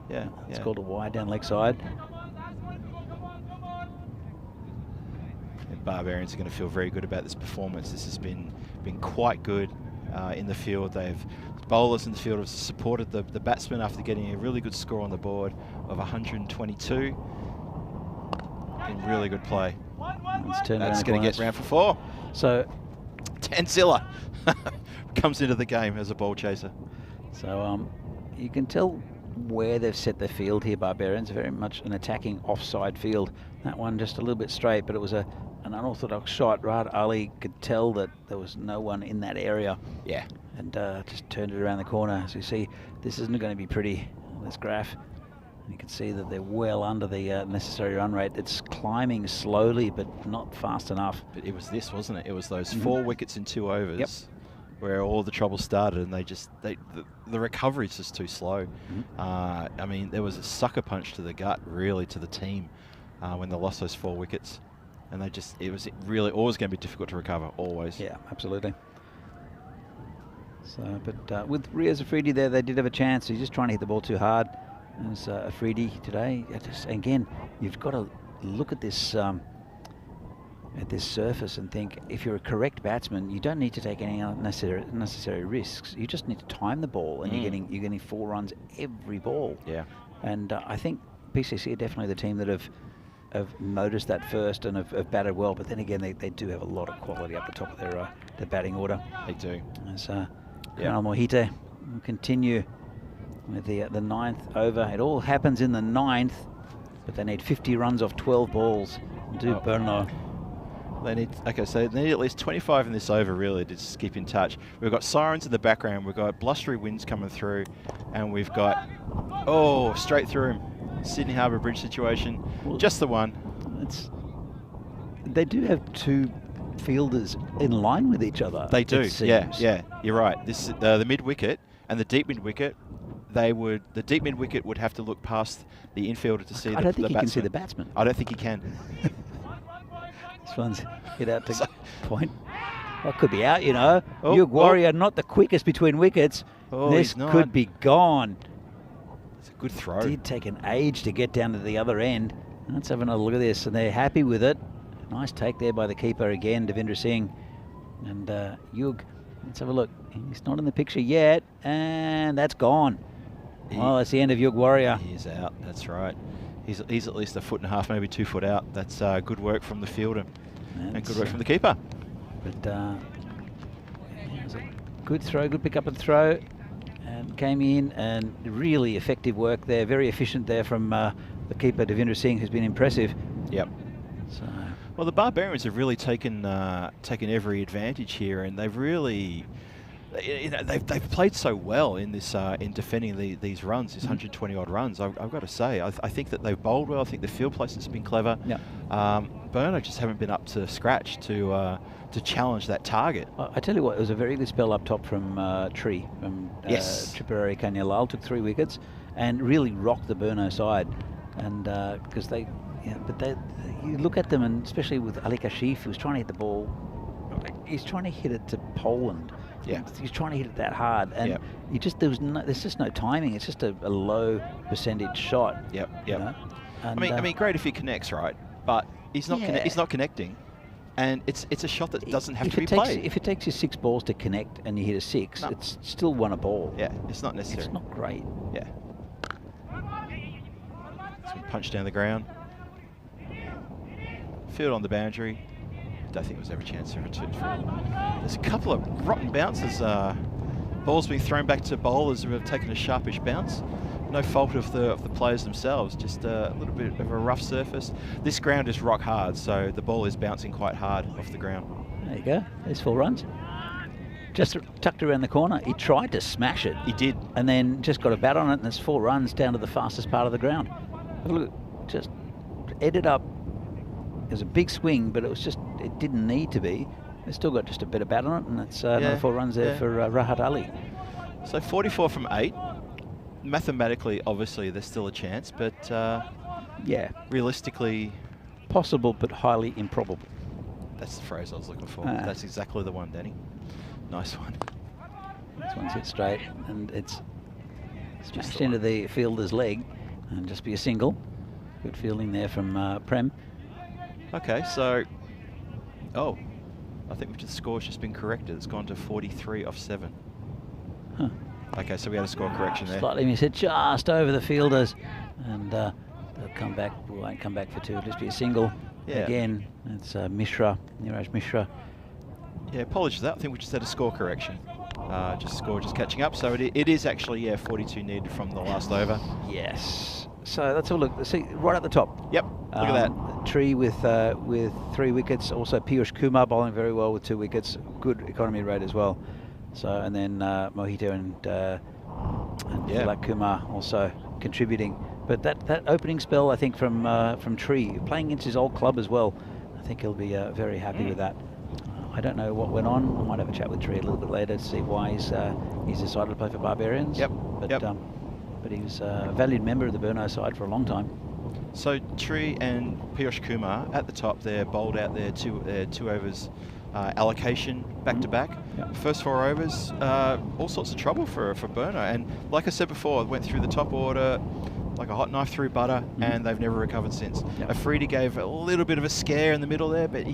It's called a wide down leg side. And Barbarians are going to feel very good about this performance. This has been quite good in the field. Bowlers in the field have supported the batsmen after getting a really good score on the board of 122. In really good play. That's going to get round for 4. So Tanzilla comes into the game as a ball chaser. So you can tell where they've set their field here, Barbarians. Very much an attacking offside field. That one just a little bit straight, but it was an unorthodox shot. Rahat Ali could tell that there was no one in that area. Yeah. And just turned it around the corner. So you see, this isn't going to be pretty, this graph. You can see that they're well under the necessary run rate. It's climbing slowly, but not fast enough. But it was this, wasn't it? It was those 4 wickets in 2 overs. Yep. where all the trouble started, and the recovery is just too slow. I mean, there was a sucker punch to the gut, really, to the team when they lost those 4 wickets, and it was really always going to be difficult to recover, always. Yeah, absolutely. So, but with Riaz Afridi there, they did have a chance. He's just trying to hit the ball too hard. There's Afridi today. Again, you've got to look at this surface and think, if you're a correct batsman, you don't need to take any unnecessary risks. You just need to time the ball, and you're getting 4 runs every ball. Yeah. And I think PCC are definitely the team that have noticed that first and have batted well. But then again, they do have a lot of quality up the top of their batting order. They do. As Colonel Mohite will continue with the 9th over. It all happens in the 9th, but they need 50 runs off 12 balls. Burno. They need, so they need at least 25 in this over, really, to just keep in touch. We've got sirens in the background, we've got blustery winds coming through, and we've got, straight through him. Sydney Harbour Bridge situation, just the one. They do have 2 fielders in line with each other. They do, yeah, you're right. This the mid wicket and the deep mid wicket. The deep mid wicket would have to look past the infielder to see the batsman. I don't think he can see the batsman. I don't think he can. This one's hit out to point. Well, could be out, you know. Yug Warrior, not the quickest between wickets. This could be gone. It's a good throw. It did take an age to get down to the other end. Let's have another look at this, and they're happy with it. Nice take there by the keeper again, Devendra Singh. And Yug, let's have a look. He's not in the picture yet, and that's gone. Well, that's the end of Yug Warrior. He's out, that's right. He's at least 1.5 foot, maybe 2 foot out. That's good work from the fielder and good work from the keeper. But it was a good throw, good pick up and throw, and came in, and really effective work there. Very efficient there from the keeper, Devendra Singh, who's been impressive. Yep. So. Well, the Barbarians have really taken every advantage here, and they've really, they've played so well in this in defending these runs, these 120 odd runs. I've got to say, I think that they've bowled well. I think the field placements have been clever. Yeah. Burno just haven't been up to scratch to challenge that target. I tell you what, it was a very good spell up top from Tree. Yes. Tripurari Kanyalal took 3 wickets and really rocked the Burno side, and because you look at them, and especially with Ali Kashif, who was trying to hit the ball. He's trying to hit it to Poland. Yeah. He's trying to hit it that hard, and there's just no timing. It's just a low percentage shot. Yep. You know? And, I mean, great if he connects, right? But he's not. He's not connecting, and it's a shot that doesn't have to be played. If it takes you 6 balls to connect and you hit a 6, it's still won a ball. Yeah, it's not necessary. It's not great. Yeah. Some punch down the ground. Field on the boundary. Don't think there was ever a chance for a 2 There's a couple of rotten bounces. Balls being thrown back to bowlers who have taken a sharpish bounce. No fault of the players themselves, just a little bit of a rough surface. This ground is rock hard, so the ball is bouncing quite hard off the ground. There you go. There's 4 runs. Just tucked around the corner. He tried to smash it. He did. And then just got a bat on it, and there's 4 runs down to the fastest part of the ground. Look, just ended up. It was a big swing, but it didn't need to be. They still got just a bit of bat on it, and that's another 4 runs there for Rahat Ali. So 44 from 8. Mathematically, obviously, there's still a chance, but realistically, possible but highly improbable. That's the phrase I was looking for. That's exactly the one, Danny. Nice one. This one's hit straight, and it's smashed into the fielder's leg, and just be a single. Good fielding there from Prem. Okay, so, I think the score's just been corrected. It's gone to 43 off 7. Huh. Okay, so we had a score correction there. Slightly missed it, just over the fielders, and they'll come back. Won't come back for 2. It'll just be a single. Yeah. Again, it's Mishra, Niraj Mishra. Yeah, apologies for that. I think we just had a score correction. Just catching up. So it is actually 42 needed from the last over. Yes. So let's have a look. See, right at the top. Yep. Look at that. Tree with 3 wickets. Also Piyush Kumar bowling very well with 2 wickets. Good economy rate as well. So, and then Mohito and Tilak Kumar also contributing. But that opening spell, I think, from Tree, playing against his old club as well, I think he'll be very happy with that. I don't know what went on. I might have a chat with Tree a little bit later to see why he's decided to play for Barbarians. Yep. But he was a valued member of the Burno side for a long time. So Tree and Piyush Kumar at the top there, bowled out their two overs allocation back to back. Yep. First 4 overs, all sorts of trouble for Burno. And like I said before, it went through the top order like a hot knife through butter, and they've never recovered since. Yep. Afridi gave a little bit of a scare in the middle there, but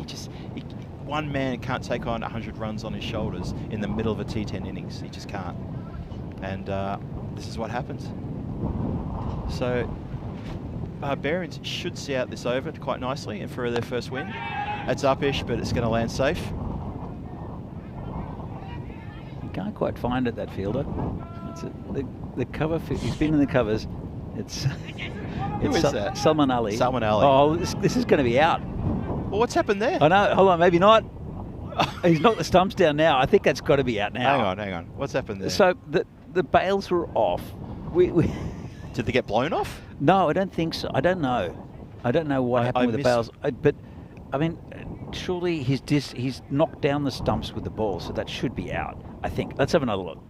one man can't take on 100 runs on his shoulders in the middle of a T10 innings. He just can't. And this is what happens. So Barbarians should see out this over quite nicely and for their first win. It's up-ish, but it's going to land safe. You can't quite find it, that fielder. The cover, he's been in the covers. It's is that? Salman Ali. Salman Ali. Oh, this is going to be out. Well, what's happened there? I know. Hold on, maybe not. He's knocked the stumps down now. I think that's got to be out now. Hang on. What's happened there? So the bails were off. Did they get blown off? No, I don't think so. I don't know. I don't know what happened with the bails. But I mean, surely he's knocked down the stumps with the ball, so that should be out. I think. Let's have another look.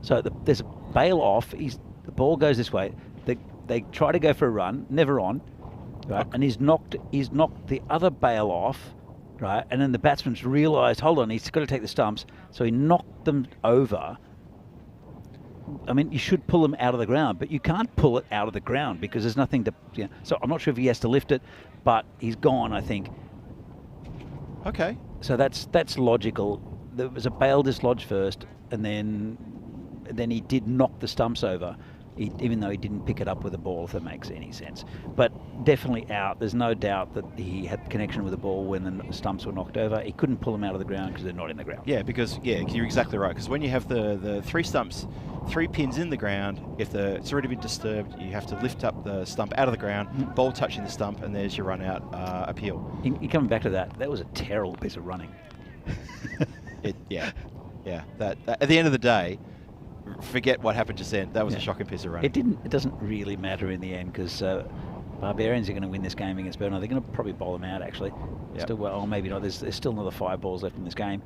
So there's a bail off. The ball goes this way. They try to go for a run, never on, right? And he's knocked the other bail off, right? And then the batsman's realised, hold on, he's got to take the stumps, so he knocked them over. I mean, you should pull them out of the ground, but you can't pull it out of the ground because there's nothing to. You know, so I'm not sure if he has to lift it, but he's gone, I think. Okay. So that's logical. There was a bail dislodged first, and then he did knock the stumps over. Even though he didn't pick it up with the ball, if that makes any sense. But definitely out. There's no doubt that he had connection with the ball when the stumps were knocked over. He couldn't pull them out of the ground because they're not in the ground. Yeah, because you're exactly right. Because when you have the 3 stumps, 3 pins in the ground, if it's already been disturbed, you have to lift up the stump out of the ground, ball touching the stump, and there's your run out appeal. You're coming back to that. That was a terrible piece of running. That at the end of the day, forget what happened just then. That was a shocking piece of running. It doesn't really matter in the end because Barbarians are going to win this game against Burno. They're going to probably bowl them out actually. Yep. Still, well, maybe not. There's still another 5 balls left in this game.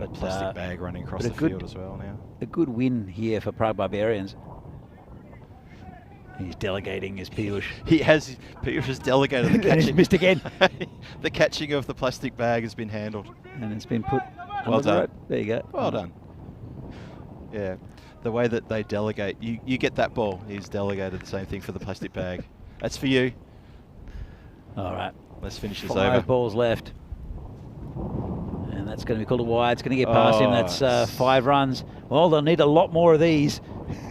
A plastic bag running across the field as well now. A good win here for Prague Barbarians. He's delegating his Piyush. Piyush has delegated the catching. He's missed again. The catching of the plastic bag has been handled. And it's been put Well done. rope. There you go. Well done. Yeah. The way that they delegate, you get that ball. He's delegated the same thing for the plastic bag. That's for you. All right. Let's finish this 5 over. balls left. And that's going to be called a wide. It's going to get past him. That's 5 runs. Well, they'll need a lot more of these.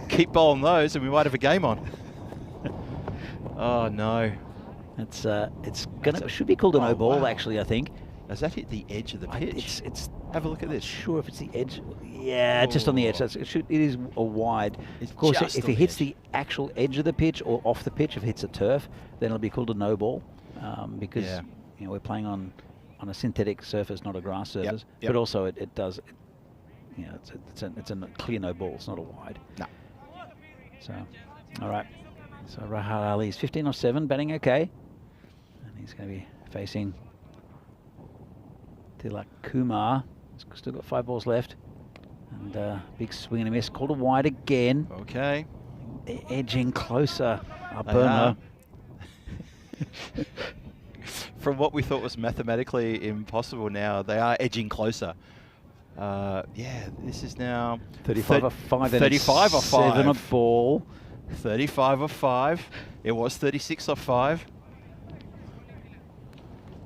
Keep bowling those and we might have a game on. Oh, no. It should be called a no ball, actually, I think. Has that hit the edge of the pitch? Have a look at this. Sure, if it's the edge. Yeah, just on the edge. It is a wide. Of course, if it hits the actual edge of the pitch or off the pitch, if it hits a turf, then it'll be called a no ball because we're playing on a synthetic surface, not a grass surface. Yep. But also it does. It's a clear no ball. It's not a wide. No. So, all right. So Rahat Ali is 15 or 7, batting okay, and he's going to be facing Tilak Kumar. He's still got 5 balls left. And big swing and a miss. Called a wide again. Okay. They're edging closer. Burno. From what we thought was mathematically impossible now, they are edging closer. This is now 35 or 5. 35 or 5. 7 off ball. 35 or 5. It was 36 or 5.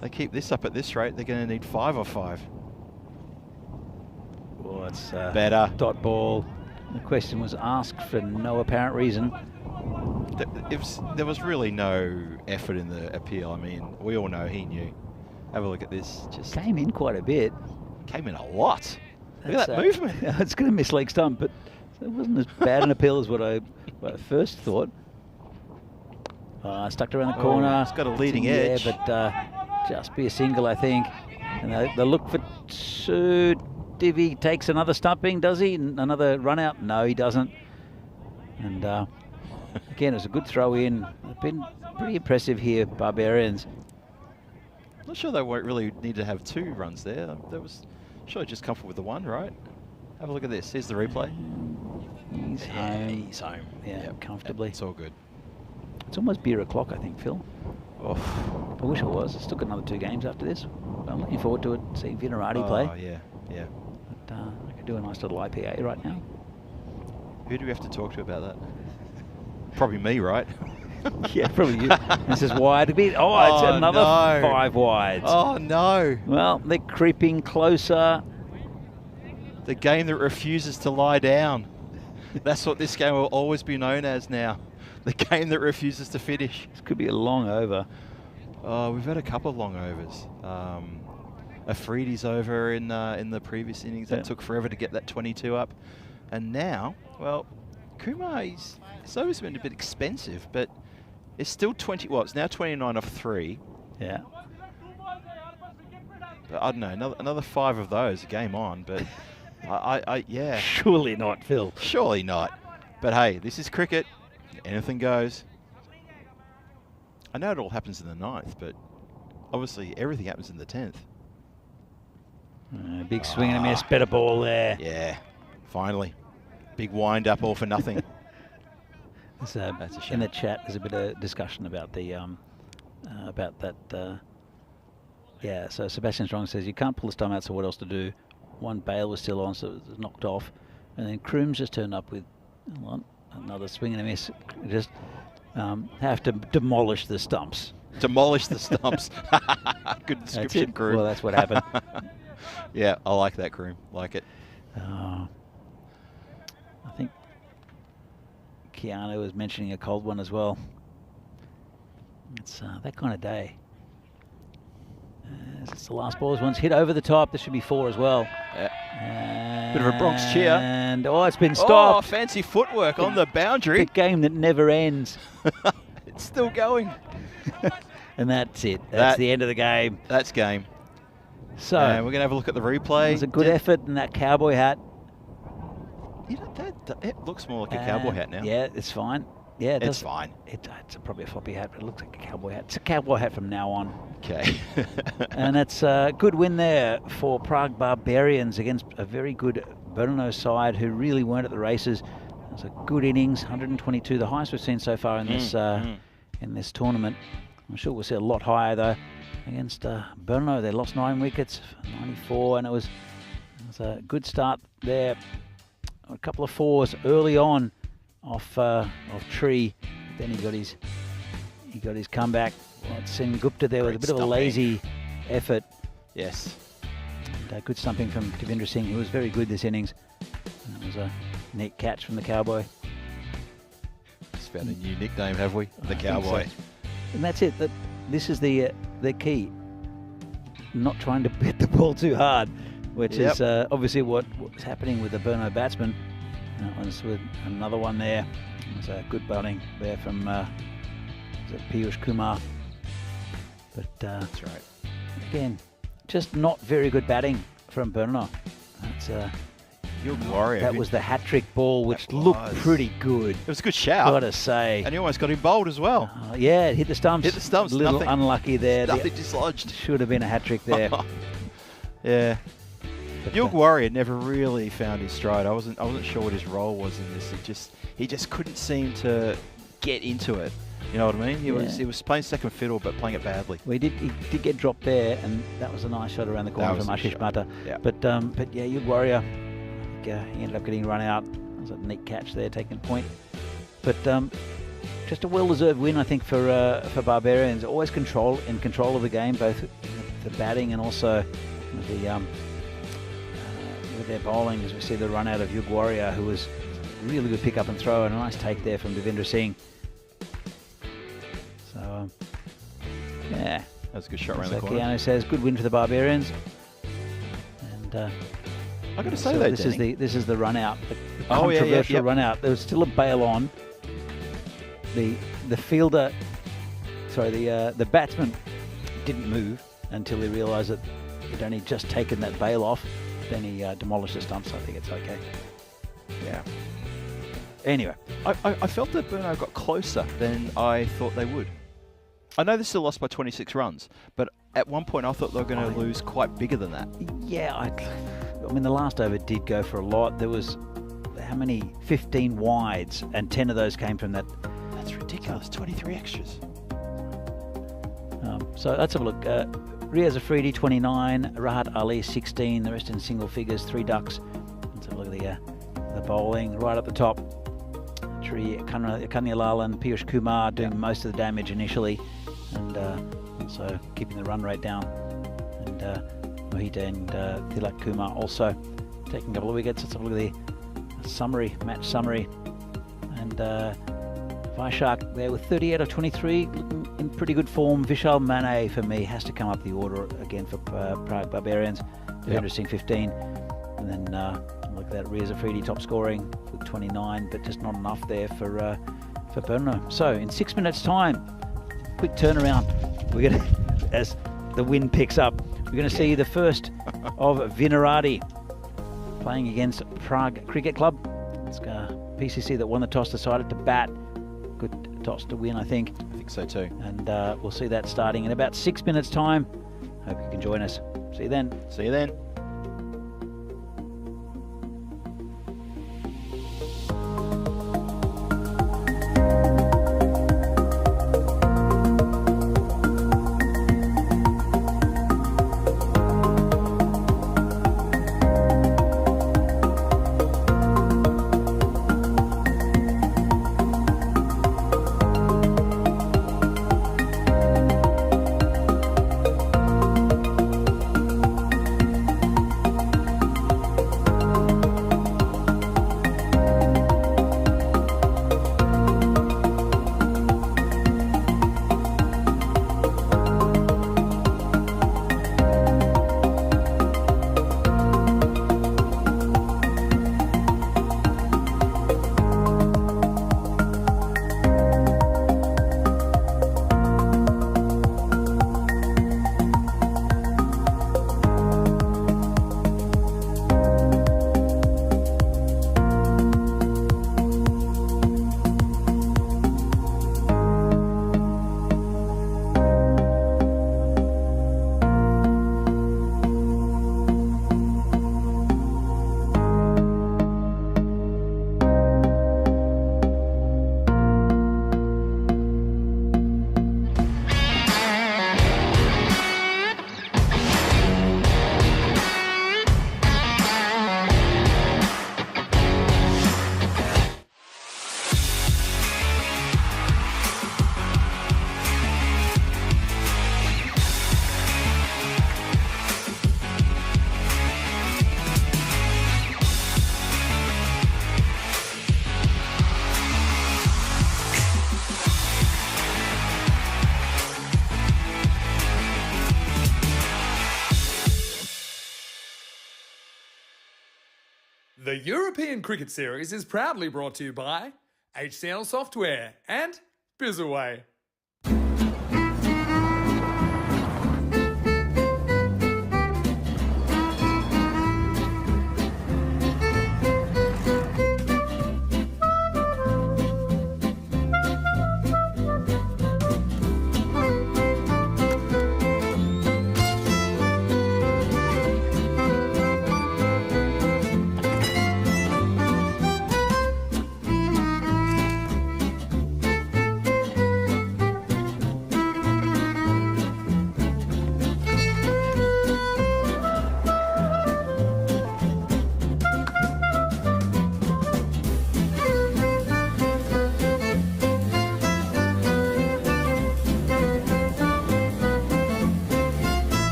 They keep this up at this rate, they're going to need 5 or 5. Well, it's better. Dot ball. The question was asked for no apparent reason. There was really no effort in the appeal. I mean, we all know he knew. Have a look at this. Just came in quite a bit. Came in a lot. Look at that movement. It's going to miss leg stump, but it wasn't as bad an appeal as what I first thought. Stuck around the corner. It's got a leading edge. Yeah, but just be a single, I think. And they look for 2. Divi takes another stumping, does he? Another run out? No, he doesn't. And again, it was a good throw in. They've been pretty impressive here, Barbarians. Not sure they won't really need to have 2 runs there. That was Surely just comfortable with the 1, right? Have a look at this. Here's the replay. He's home. He's home. Yeah, comfortably. It's all good. It's almost beer o'clock, I think, Phil. Oh, I wish it was. Still got another 2 games after this. I'm looking forward to it, seeing Vinarati play. Oh, yeah, yeah. But I could do a nice little IPA right now. Who do we have to talk to about that? Probably me, right? Yeah, probably you. This is wide a bit. Oh, it's Oh, another no. 5 wides. Oh, no. Well, they're creeping closer. The game that refuses to lie down. That's what this game will always be known as now. The game that refuses to finish. This could be a long over. Oh, we've had a couple of long overs. Afridi's over in the previous innings. That took forever to get that 22 up. And now, well, Kumar, it's always been a bit expensive, but it's still 20. Well, it's now 29 off 3. Yeah. But I don't know, another 5 of those, game on. But yeah. Surely not, Phil. Surely not. But hey, this is cricket. Anything goes. I know it all happens in the 9th, but obviously everything happens in the 10th. Big swing and a miss. Better ball there. Yeah, finally. Big wind up, all for nothing. That's a shame. in the chat, there's a bit of discussion about the about that. Yeah, so Sebastian Strong says you can't pull the stump out, so what else to do? One bail was still on, so it was knocked off, and then Crooms just turned up with another swing and a miss. Just have to demolish the stumps. Demolish the stumps. Good description, Croom. Well, that's what happened. Yeah, I like that, Croom. Like it. I think Keanu was mentioning a cold one as well. It's that kind of day. It's the last ball. This one's hit over the top. This should be 4 as well. Bit of a Bronx cheer. And it's been stopped. Oh, fancy footwork on the boundary. The game that never ends. It's still going. And that's it. That's the end of the game. That's game. So and we're going to have a look at the replay. It was a good effort in that cowboy hat. You know, it looks more like a cowboy hat now. Yeah, it's fine. Yeah, it's fine. It's probably a floppy hat, but it looks like a cowboy hat. It's a cowboy hat from now on. Okay. And it's a good win there for Prague Barbarians against a very good Brno side who really weren't at the races. It was a good innings, 122, the highest we've seen so far in this in this tournament. I'm sure we'll see a lot higher though against Brno. They lost 9 wickets, 94, and it was a good start there. A couple of 4s early on off Tree. Then he got his comeback. Sen Gupta there with a bit of a lazy effort. Yes. And, good stumping from Devendra Singh, who was very good this innings. And it was a neat catch from the Cowboy. Just found a new nickname, have we? The Cowboy. So. And that's it. This is the key. Not trying to hit the ball too hard, which is obviously what's happening with the Brno batsman. With another one there. There's a good bowling there from Piyush Kumar. But that's right. Again, just not very good batting from Brno. That's Warrior. That was the hat-trick ball, which looked pretty good. It was a good shout. Gotta say. And he almost got him bowled as well. Yeah, it hit the stumps. Hit the stumps. A little nothing, unlucky there. Nothing dislodged. Should have been a hat-trick there. Yeah. Yug Warrior never really found his stride. I wasn't sure what his role was in this. He just couldn't seem to get into it. You know what I mean? He was playing second fiddle, but playing it badly. Well, he did get dropped there, and that was a nice shot around the corner from Ashish Mata. Yeah. But yeah, Yug Warrior, he ended up getting run out. That was a neat catch there, taking point. But just a well-deserved win, I think, for Barbarians. Always in control of the game, both the batting and also with their bowling, as we see the run out of Yug Warrior, who was really good pick up and throw, and a nice take there from Devendra Singh. So, yeah. That was a good shot around the corner. Keanu says, good win for the Barbarians. And I got to say though, this is the run out, the Oh, controversial run out. There was still a bail on. The fielder, sorry, the batsman didn't move until he realised that he'd only just taken that bail off. Then he demolished the stumps. I think it's okay. Yeah. Anyway, I felt that Brno got closer than I thought they would. I know they still lost by 26 runs, but at one point I thought they were going to lose quite bigger than that. Yeah, I mean, the last over did go for a lot. There was, how many? 15 wides, and 10 of those came from that. That's ridiculous, 23 extras. So let's have a look. Riaz Afridi, 29. Rahat Ali, 16. The rest in single figures, 3 ducks. Let's have a look at the bowling right up the top. Kanyalal and Piyush Kumar doing most of the damage initially, and also keeping the run rate down. And Mohita and Tilak Kumar also taking a couple of wickets. Let's have a look at the summary, match summary. And Vaishak there with 38 of 23, looking in pretty good form. Vishal Mane for me has to come up the order again for Prague Barbarians. Very interesting, 15. And then look at that, Riaz Afridi top scoring with 29, but just not enough there for Brno. So in 6 minutes time, quick turnaround. We're going to, as the wind picks up, we're going to see the first of Vinarati playing against Prague Cricket Club. It's PCC that won the toss, decided to bat. Good toss to win, I think. I think so too. And we'll see that starting in about 6 minutes time. Hope you can join us. See you then. See you then. The European Cricket Series is proudly brought to you by HCN Software and Bizaway.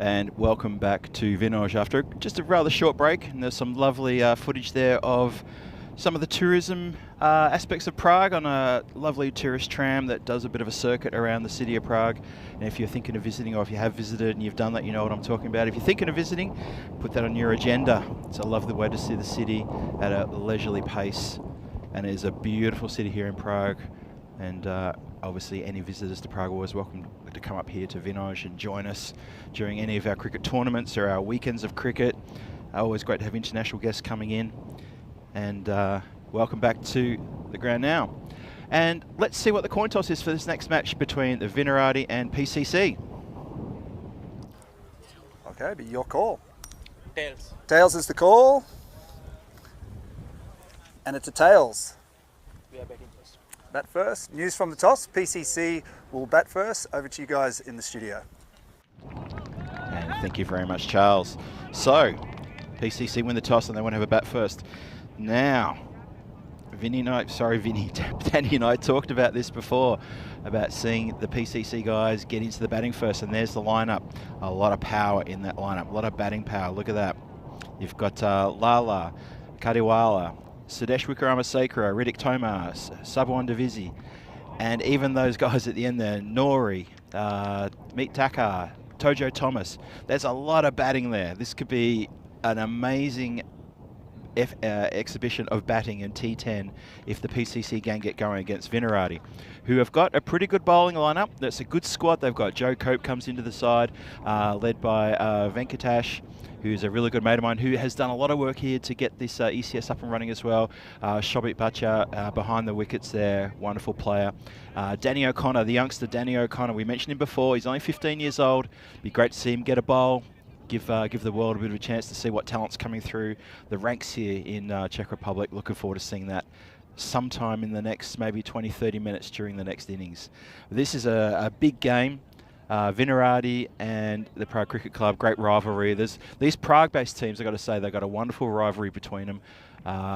And welcome back to Vinoj after just a rather short break. And there's some lovely footage there of some of the tourism aspects of Prague on a lovely tourist tram that does a bit of a circuit around the city of Prague. And if you're thinking of visiting, or if you have visited and you've done that, you know what I'm talking about. If you're thinking of visiting, put that on your agenda. It's a lovely way to see the city at a leisurely pace. And it is a beautiful city here in Prague. And obviously any visitors to Prague are always welcome to come up here to Vinoj and join us during any of our cricket tournaments or our weekends of cricket. Always great to have international guests coming in. And welcome back to the ground now. And let's see what the coin toss is for this next match between the Vinarati and PCC. Okay, but your call. Tails. Tails is the call. And it's a tails. We are betting first. Bat first. News from the toss. PCC will bat first. Over to you guys in the studio. And thank you very much, Charles. So, PCC win the toss and they want to have a bat first. Now, Danny and I talked about this before, about seeing the PCC guys get into the batting first, and there's the lineup. A lot of power in that lineup, a lot of batting power. Look at that. You've got Lala, Kadiwala, Sudesh Wickramasekara, Riddick Tomas, Sabuan Divisi, and even those guys at the end there, Nori, Meet Takar, Tojo Thomas. There's a lot of batting there. This could be an amazing exhibition of batting in T10 if the PCC gang get going against Vinarati, who have got a pretty good bowling lineup. That's a good squad. They've got Joe Cope comes into the side, led by Venkatash, who's a really good mate of mine, who has done a lot of work here to get this ECS up and running as well. Shobit Bhatia behind the wickets there, wonderful player. Danny O'Connor, the youngster Danny O'Connor, we mentioned him before. He's only 15 years old. Be great to see him get a bowl. Give the world a bit of a chance to see what talent's coming through the ranks here in Czech Republic. Looking forward to seeing that sometime in the next maybe 20-30 minutes during the next innings. This is a big game. Vinarati and the Prague Cricket Club, great rivalry. There's these Prague-based teams, I've got to say, they've got a wonderful rivalry between them.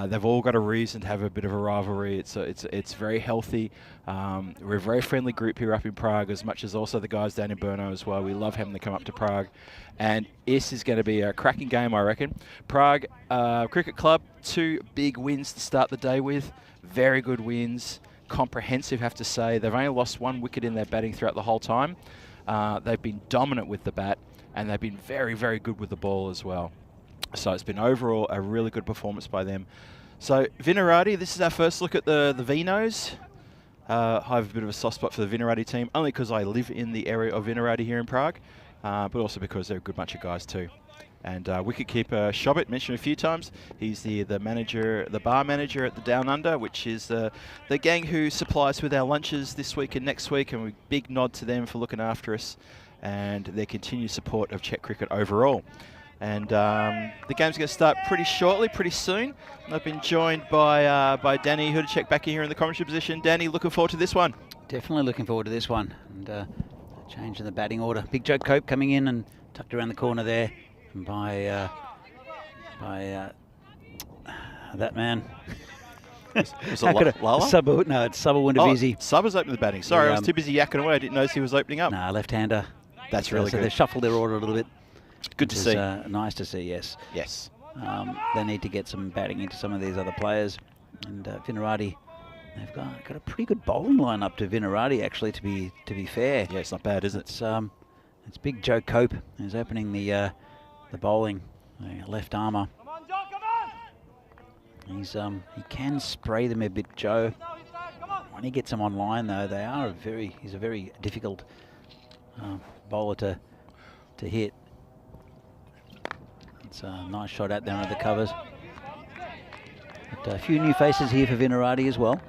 They've all got a reason to have a bit of a rivalry. It's very healthy. We're a very friendly group here up in Prague, as much as also the guys down in Brno as well. We love having them come up to Prague. And this is going to be a cracking game, I reckon. Prague Cricket Club, 2 big wins to start the day with. Very good wins. Comprehensive, have to say. They've only lost 1 wicket in their batting throughout the whole time. They've been dominant with the bat, and they've been very, very good with the ball as well. So it's been overall a really good performance by them. So Vinarati, this is our first look at the Vinos. I have a bit of a soft spot for the Vinarati team, only because I live in the area of Vinarati here in Prague, but also because they're a good bunch of guys too. And wicketkeeper Shobit, mentioned a few times, he's the manager, the bar manager at the Down Under, which is the gang who supplies with our lunches this week and next week, and we big nod to them for looking after us and their continued support of Czech cricket overall. And the game's going to start pretty shortly, pretty soon. And I've been joined by Danny Hudacek back here in the commentary position. Danny, looking forward to this one. Definitely looking forward to this one. And change in the batting order. Big Joe Cope coming in and tucked around the corner there by that man. Was it Lala? Sabu, no, it's Sabu Windavisi. Sabu's opening the batting. Sorry, I was too busy yakking away. I didn't notice he was opening up. Nah, left-hander. That's really so good. They've shuffled their order a little bit. Good to see. Nice to see, yes. Yes. They need to get some batting into some of these other players. And Vinarati, they've got a pretty good bowling line up to Vinarati, actually, to be fair. Yeah, it's not bad, is it? It's big Joe Cope who's opening the bowling, left armour. He can spray them a bit, Joe. When he gets them online, though, he's a very difficult bowler to hit. It's a nice shot out there under the covers. But a few new faces here for Vinarati as well.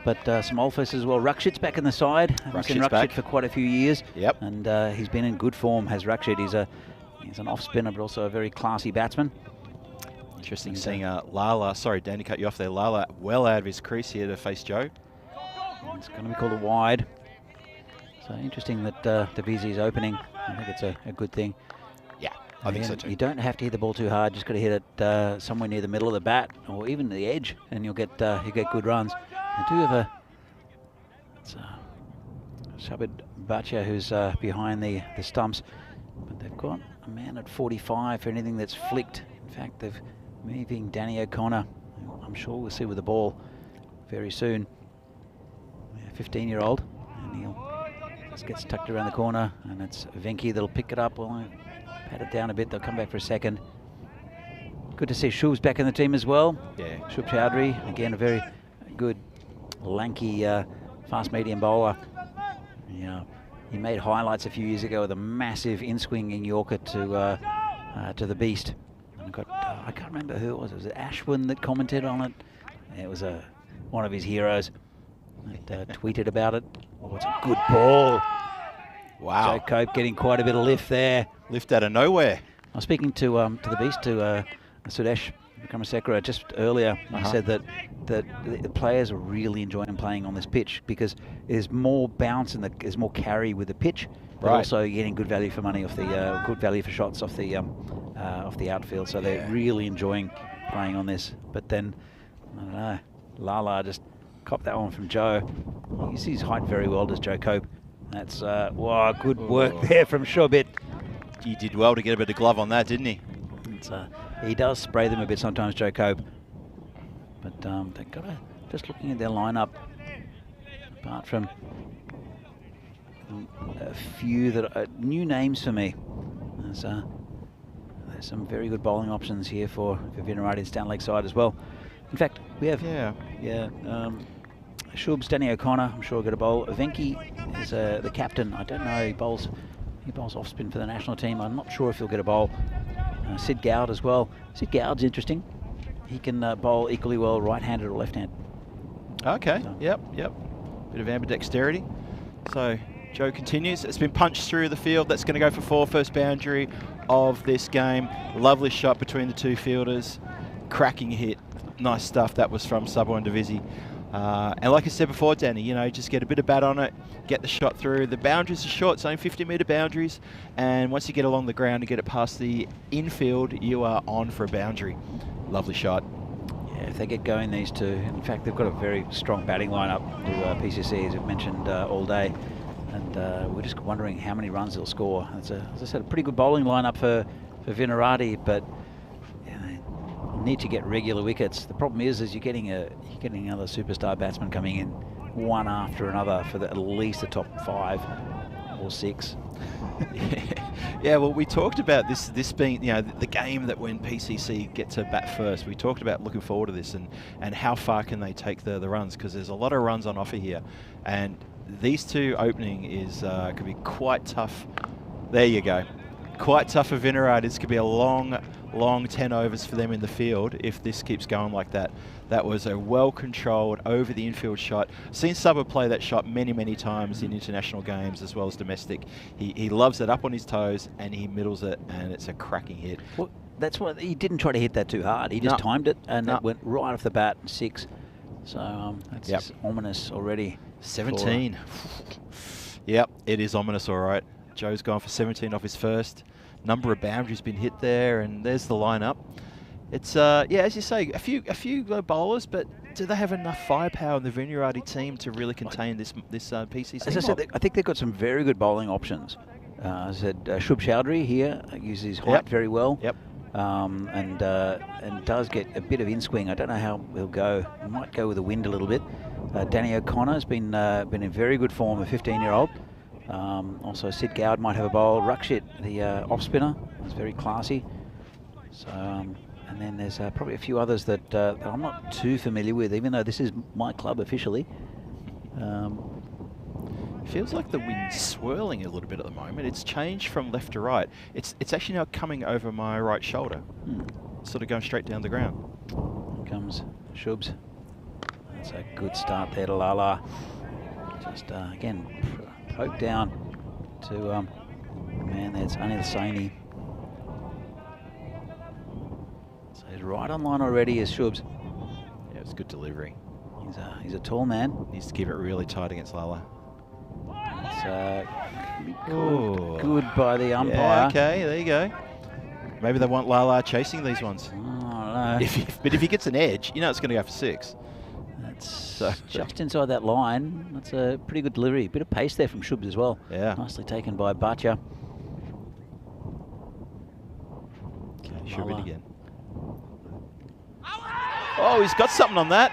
But some old faces as well. Rakshit's back in the side. I've seen Rakshit for quite a few years. Yep. And he's been in good form, has Rakshit. He's an off-spinner, but also a very classy batsman. Interesting seeing Lala, sorry, Danny cut you off there. Lala well out of his crease here to face Joe. It's going to be called a wide. So interesting that Divisi is opening. I think it's a good thing. Yeah, I think so too. You don't have to hit the ball too hard. Just got to hit it somewhere near the middle of the bat or even the edge, and you get good runs. I do have it's Shobit Bhatia who's behind the stumps, but they've got a man at 45 for anything that's flicked. In fact, they've moving Danny O'Connor. I'm sure we'll see with the ball very soon. 15-year-old, and he'll just gets tucked around the corner, and it's Venki that'll pick it up. Well, pat it down a bit. They'll come back for a second. Good to see Shub's back in the team as well. Yeah. Shub Chowdhury, again, a very good, lanky, fast medium bowler. he made highlights a few years ago with a massive in-swinging Yorker to the beast. And I can't remember who it was. Was it Ashwin that commented on it? It was one of his heroes that tweeted about it. Oh, it's a good ball. Wow. Joe Cope getting quite a bit of lift there. Lift out of nowhere. I was speaking to the beast, to Sudesh Kamasekara just earlier. He said that the players are really enjoying playing on this pitch because there's more bounce and there's more carry with the pitch, but also getting good value for money off the good value for shots off the outfield. So they're really enjoying playing on this. But then I don't know, Lala just copped that one from Joe. He uses his height very well, does Joe Cope. That's wow, good work there from Shobit. He did well to get a bit of glove on that, didn't he? He does spray them a bit sometimes, Joe Cope. But they've got just looking at their lineup, apart from a few that are new names for me. There's some very good bowling options here for Vinarati's down leg side as well. In fact, we have Shubs, Danny O'Connor, I'm sure will get a bowl. Venki is the captain. I don't know, he bowls off spin for the national team. I'm not sure if he'll get a bowl. Sid Gowd as well. Sid Gowd's interesting. He can bowl equally well right-handed or left-handed. Okay, yep. Bit of ambidexterity. So Joe continues. It's been punched through the field. That's going to go for 4, first boundary of this game. Lovely shot between the two fielders. Cracking hit. Nice stuff. That was from Subbo and Divisi. And like I said before, Danny, just get a bit of bat on it, get the shot through. The boundaries are short, it's only 50-metre boundaries, and once you get along the ground and get it past the infield, you are on for a boundary. Lovely shot. Yeah, if they get going, these two. In fact, they've got a very strong batting lineup to PCC, as we've mentioned all day, and we're just wondering how many runs they'll score. It's as I said, a pretty good bowling lineup for Vinarati, but need to get regular wickets. The problem is you're getting another superstar batsman coming in one after another for at least the top 5 or 6. Yeah, well, we talked about this being the game that when PCC get to bat first. We talked about looking forward to this and how far can they take the runs, because there's a lot of runs on offer here, and these two opening is could be quite tough. There you go. Quite tough for Vinarati. This could be a long 10 overs for them in the field if this keeps going like that. That was a well-controlled over the infield shot. Seen Subba play that shot many times in international games as well as domestic. He loves it up on his toes and he middles it, and it's a cracking hit. Well, that's what he didn't try to hit that too hard. He just timed it and it went right off the bat, 6. So that's just ominous already. 17. Yep, it is ominous, all right. Joe's gone for 17 off his first. Number of boundaries been hit there, and there's the lineup. It's as you say, a few bowlers, but do they have enough firepower in the Vinarati team to really contain this PCC? As I said, I think they've got some very good bowling options. As I said, Shub Chowdhury here uses his height very well. Yep. And does get a bit of in-swing. I don't know how he'll go. He might go with the wind a little bit. Danny O'Connor's been in very good form, a 15-year-old. Also, Sid Gowd might have a bowl. Rakshit, the off-spinner, is very classy. So, and then there's probably a few others that I'm not too familiar with, even though this is my club officially. Feels like the wind's swirling a little bit at the moment. It's changed from left to right. It's actually now coming over my right shoulder, sort of going straight down the ground. Here comes Shubs. That's a good start there to Lala. Just again, poke down to man. There's Anil Saini. So he's right on line already as Shubs. Yeah, it's good delivery. He's a tall man. Needs to keep it really tight against Lala. It's good by the umpire. Yeah, okay, there you go. Maybe they want Lala chasing these ones. Oh, I don't know. But if he gets an edge, it's going to go for 6. That's just inside that line. That's a pretty good delivery. Bit of pace there from Shubs as well. Yeah. Nicely taken by Bhatia. Okay, Shubit again. Oh, he's got something on that.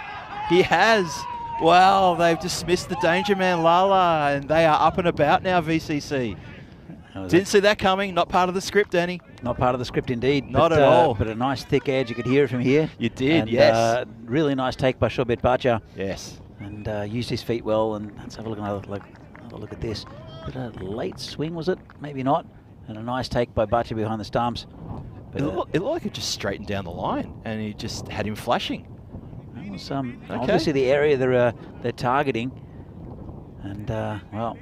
He has. Wow, they've dismissed the danger man Lala, and they are up and about now, VCC. Didn't see that coming. Not part of the script, Danny. Not part of the script indeed. Not at all. But a nice thick edge. You could hear it from here. You did, and, yes. Really nice take by Shobit Bhatia. Yes. And used his feet well. And let's have a look at Another look at this. Bit of a late swing, was it? Maybe not. And a nice take by Butcher behind the stumps. But, It looked like it just straightened down the line, and he just had him flashing. that was obviously the area they're targeting. And, well,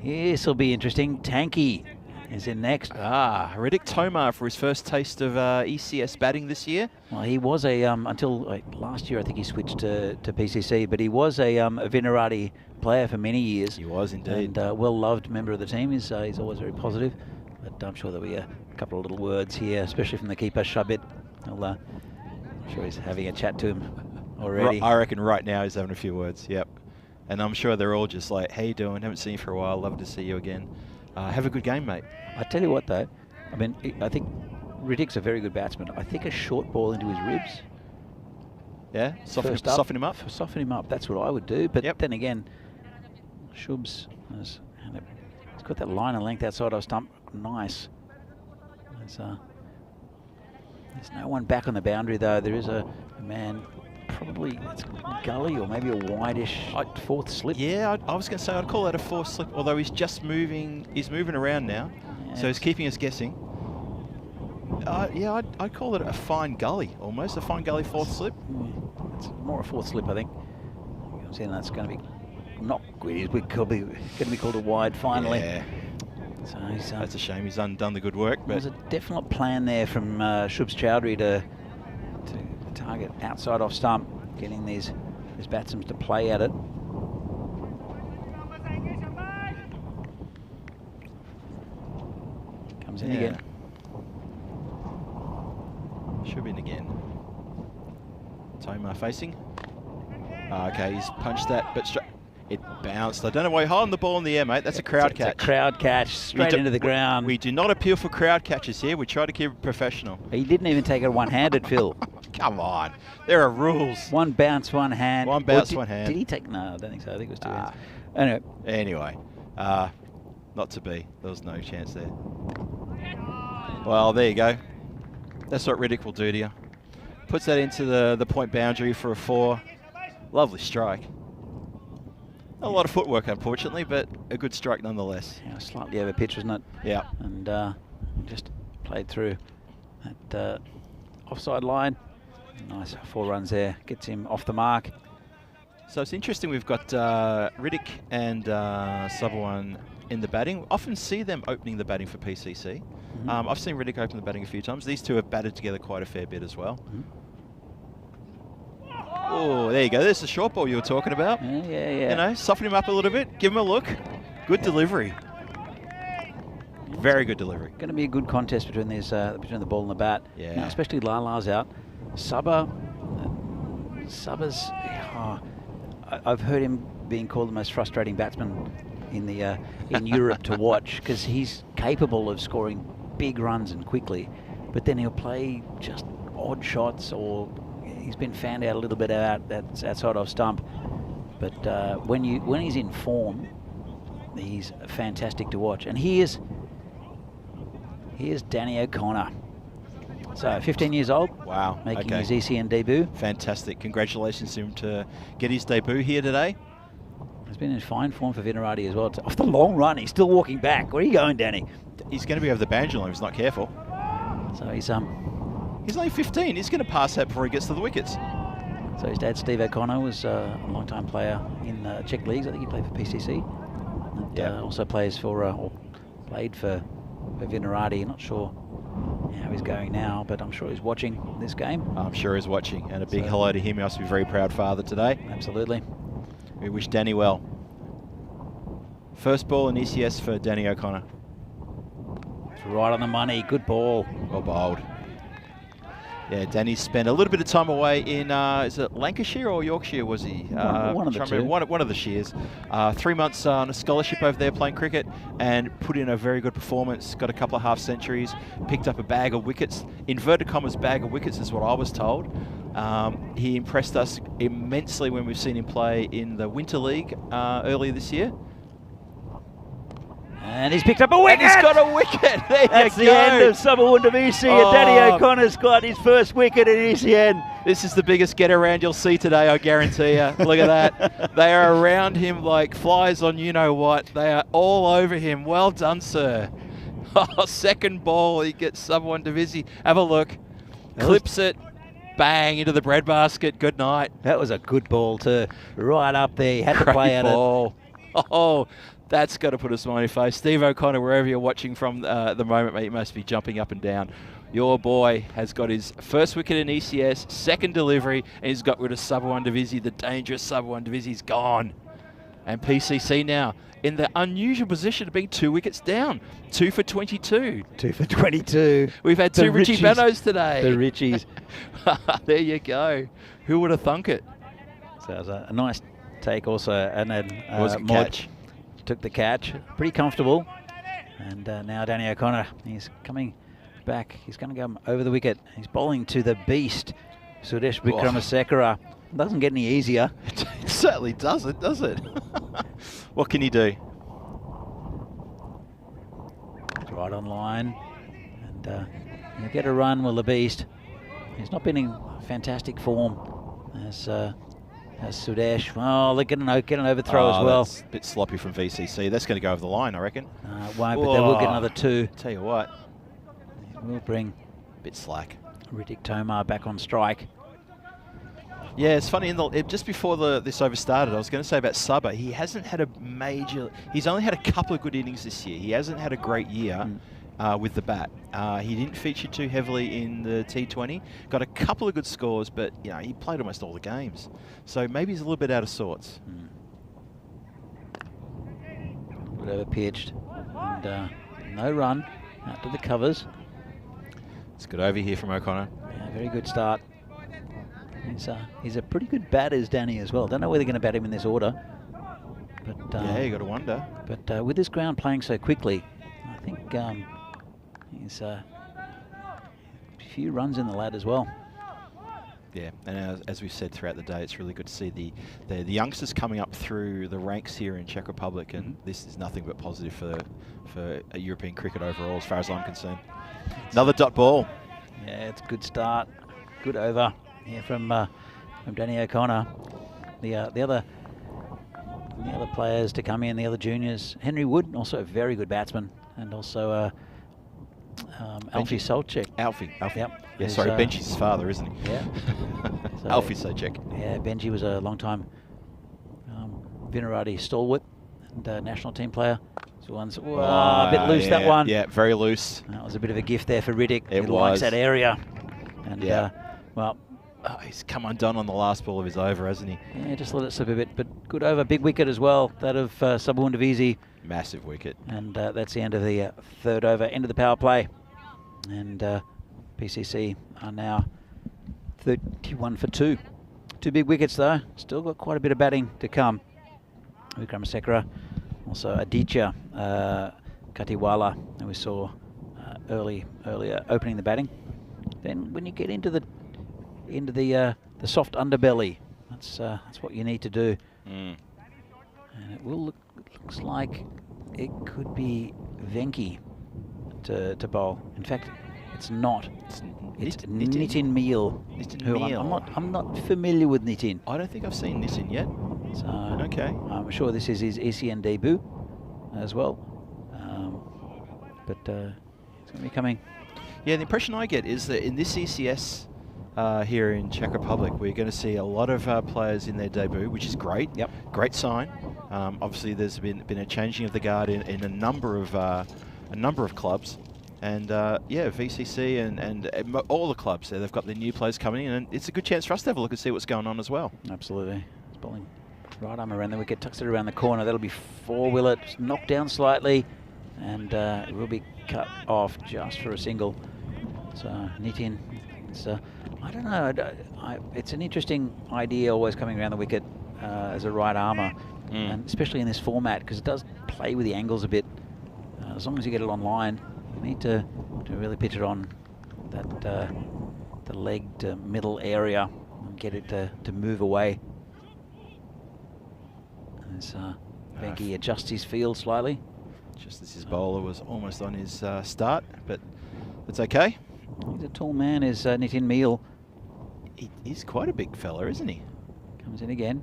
this will be interesting. Tanky is in next. Riddick Tomar for his first taste of ECS batting this year. Well, he was until last year, I think he switched to PCC, but he was a Vinarati player for many years. He was indeed. And well-loved member of the team. He's always very positive. But I'm sure there'll be a couple of little words here, especially from the keeper, Shabit. I'm sure he's having a chat to him already. I reckon right now he's having a few words, yep. And I'm sure they're all just like, how you doing? Haven't seen you for a while. Love to see you again. Have a good game, mate. I tell you what, though. I mean, I think Riddick's a very good batsman. I think a short ball into his ribs. Yeah? Soften him up? Soften him up. That's what I would do. But Yep. then again, Shubs has got that line and length outside of stump. Nice. There's no one back on the boundary, though. There is a man, probably it's gully or maybe a whitish fourth slip. Yeah, I was going to say I'd call that a fourth slip, although he's just moving. He's moving around now, so he's keeping us guessing. Yeah, I'd call it a fine gully, almost a fine gully fourth slip. It's more a fourth slip, I think. I'm saying that's going to be not good. It's going to be called a wide finally. Yeah. So That's a shame. He's undone the good work. But there's a definite plan there from Shubs Chowdhury to target outside off stump, getting these batsmen to play at it. Comes in again. Should be in again. Tomar facing. Okay, he's punched that, but it bounced. I don't know why you're holding the ball in the air, mate. That's a crowd catch. It's a crowd catch straight into the ground. We do not appeal for crowd catches here. We try to keep it professional. He didn't even take it one-handed, Phil. Come on. There are rules. One bounce, one hand. One bounce, one hand. Did he take? No, I don't think so. I think it was two hands. Anyway, not to be. There was no chance there. Well, there you go. That's what Riddick will do to you. Puts that into the point boundary for a 4. Lovely strike. A lot of footwork, unfortunately, but a good strike nonetheless. Yeah, slightly over pitch, wasn't it? Yeah. And just played through that offside line. Nice 4 runs there. Gets him off the mark. So it's interesting. We've got Riddick and Subban in the batting. Often see them opening the batting for PCC. I've seen Riddick open the batting a few times. These two have batted together quite a fair bit as well. Oh, there you go. There's the short ball you were talking about. Yeah. You know, soften him up a little bit. Give him a look. Good delivery. Very good delivery. Going to be a good contest between these between the ball and the bat. Yeah. Now, especially Lala's out. Subba's. I've heard him being called the most frustrating batsman in the in Europe to watch, because he's capable of scoring big runs and quickly, but then he'll play just odd shots, or he's been found out a little bit outside off stump. But when he's in form, he's fantastic to watch. And here's Danny O'Connor. So 15 years old. Wow. Making his ECN debut. Fantastic. Congratulations to him to get his debut here today. He's been in fine form for Vinarati as well. It's off the long run, he's still walking back. Where are you going, Danny? He's going to be over the boundary line if he's not careful. So he's only 15. He's going to pass that before he gets to the wickets. So his dad, Steve O'Connor, was a long-time player in Czech leagues. I think he played for PCC. And, also plays for, or played for Vinarati. Not sure how he's going now, but I'm sure he's watching this game. I'm sure he's watching, and a big hello to him. He must be a very proud father today. Absolutely. We wish Danny well. First ball in ECS for Danny O'Connor. It's right on the money. Good ball. Well bowled. Yeah, Danny spent a little bit of time away in, is it Lancashire or Yorkshire, was he? One of the two. One of the Shears. 3 months on a scholarship over there playing cricket, and put in a very good performance. Got a couple of half centuries, picked up a bag of wickets. Inverted commas bag of wickets is what I was told. He impressed us immensely when we've seen him play in the Winter League earlier this year. And he's picked up a wicket! And he's got a wicket! There That's you the go. end of Sabawundavisi, and Danny O'Connor's got his first wicket at ECN. This is the biggest get-around you'll see today, I guarantee you. Look at that. They are around him like flies on you-know-what. They are all over him. Well done, sir. Oh, second ball, he gets Sabawundavisi. Have a look. Clips it. Bang, into the breadbasket. Good night. That was a good ball too. Right up there. He had to play at ball. Oh, that's got to put a smile on your face. Steve O'Connor, wherever you're watching from at the moment, mate, you must be jumping up and down. Your boy has got his first wicket in ECS, second delivery, and he's got rid of Sabawundavisi. The dangerous Sabawundavisi's gone. And PCC now in the unusual position of being 2 wickets down. 2 for 22. 2 for 22. We've had two Richie Benos today. The Richies. There you go. Who would have thunk it? So it was a nice take also. And then It was a Mod catch. took the catch. Pretty comfortable. And now Danny O'Connor, he's coming back. He's going to go over the wicket. He's bowling to the beast, Sudesh Vikramasekara. Doesn't get any easier. It certainly doesn't, does it? What can he do? It's right on line. And he'll get a run, will the beast. He's not been in fantastic form as Sudesh. Oh, they're getting an overthrow as well. That's a bit sloppy from VCC. That's going to go over the line, I reckon. Won't, but they will get another 2. Tell you what. We'll bring Bit slack. Riddick Tomar back on strike. Yeah, it's funny. Just before this over started, I was going to say about Subba. He hasn't had a major. He's only had a couple of good innings this year. He hasn't had a great year with the bat. He didn't feature too heavily in the T20. Got a couple of good scores, but he played almost all the games. So maybe he's a little bit out of sorts. Good over pitched, and no run out to the covers. It's good over here from O'Connor. Yeah, very good start. He's a pretty good batter, is Danny, as well. Don't know whether they're going to bat him in this order. But Yeah, you got to wonder. But with this ground playing so quickly, I think he's a few runs in the lad as well. Yeah, and as we've said throughout the day, it's really good to see the youngsters coming up through the ranks here in Czech Republic, and this is nothing but positive for European cricket overall, as far as I'm concerned. Another dot ball. Yeah, it's a good start, good over here from Danny O'Connor. The other players to come in, the other juniors, Henry Wood, also a very good batsman, and also Alfie Solchek. Alfie. Yep. Yeah, sorry, Benji's father, isn't he? Yeah. So, Alfie Solchek. Yeah, Benji was a long-time Vinarati stalwart and national team player. So one's a bit loose, that one. Yeah, very loose. That was a bit of a gift there for Riddick. It He likes was. that area. And well, he's come undone on the last ball of his over, hasn't he? yeah, just let it slip a bit. But good over, big wicket as well. That of Sabawundavisi. Massive wicket. And that's the end of the third over, end of the power play. And PCC are now 31 for 2. 2 big wickets though. Still got quite a bit of batting to come. Vikramasekara, also Aditya Katiwala, and we saw earlier opening the batting. Then when you get into the soft underbelly, that's what you need to do. And it looks like it could be Venki to bowl. In fact, it's not. It's Nitin Meal. I'm not familiar with Nitin. I don't think I've seen Nitin yet. So Okay. I'm sure this is his ECN debut as well. But it's going to be coming. Yeah, the impression I get is that in this ECS here in Czech Republic, we're going to see a lot of players in their debut, which is great. Yep. Great sign. Obviously, there's been a changing of the guard in a number of clubs, and yeah, VCC and all the clubs there, they've got their new players coming in, and it's a good chance for us to have a look and see what's going on as well. Absolutely. It's bowling right arm around the wicket, tucks it around the corner. That'll be 4-wheeler, knocked down slightly, and it will be cut off just for a single. So Nitin, I don't know. It's an interesting idea, always coming around the wicket as a right armour, and especially in this format, because it does play with the angles a bit. As long as you get it on line, you need to really pitch it on that the leg to middle area and get it to move away. As Venki adjusts his field slightly. Just as his bowler was almost on his start, but it's okay. He's a tall man, is Nitin Meal. He's quite a big fella, isn't he? Comes in again.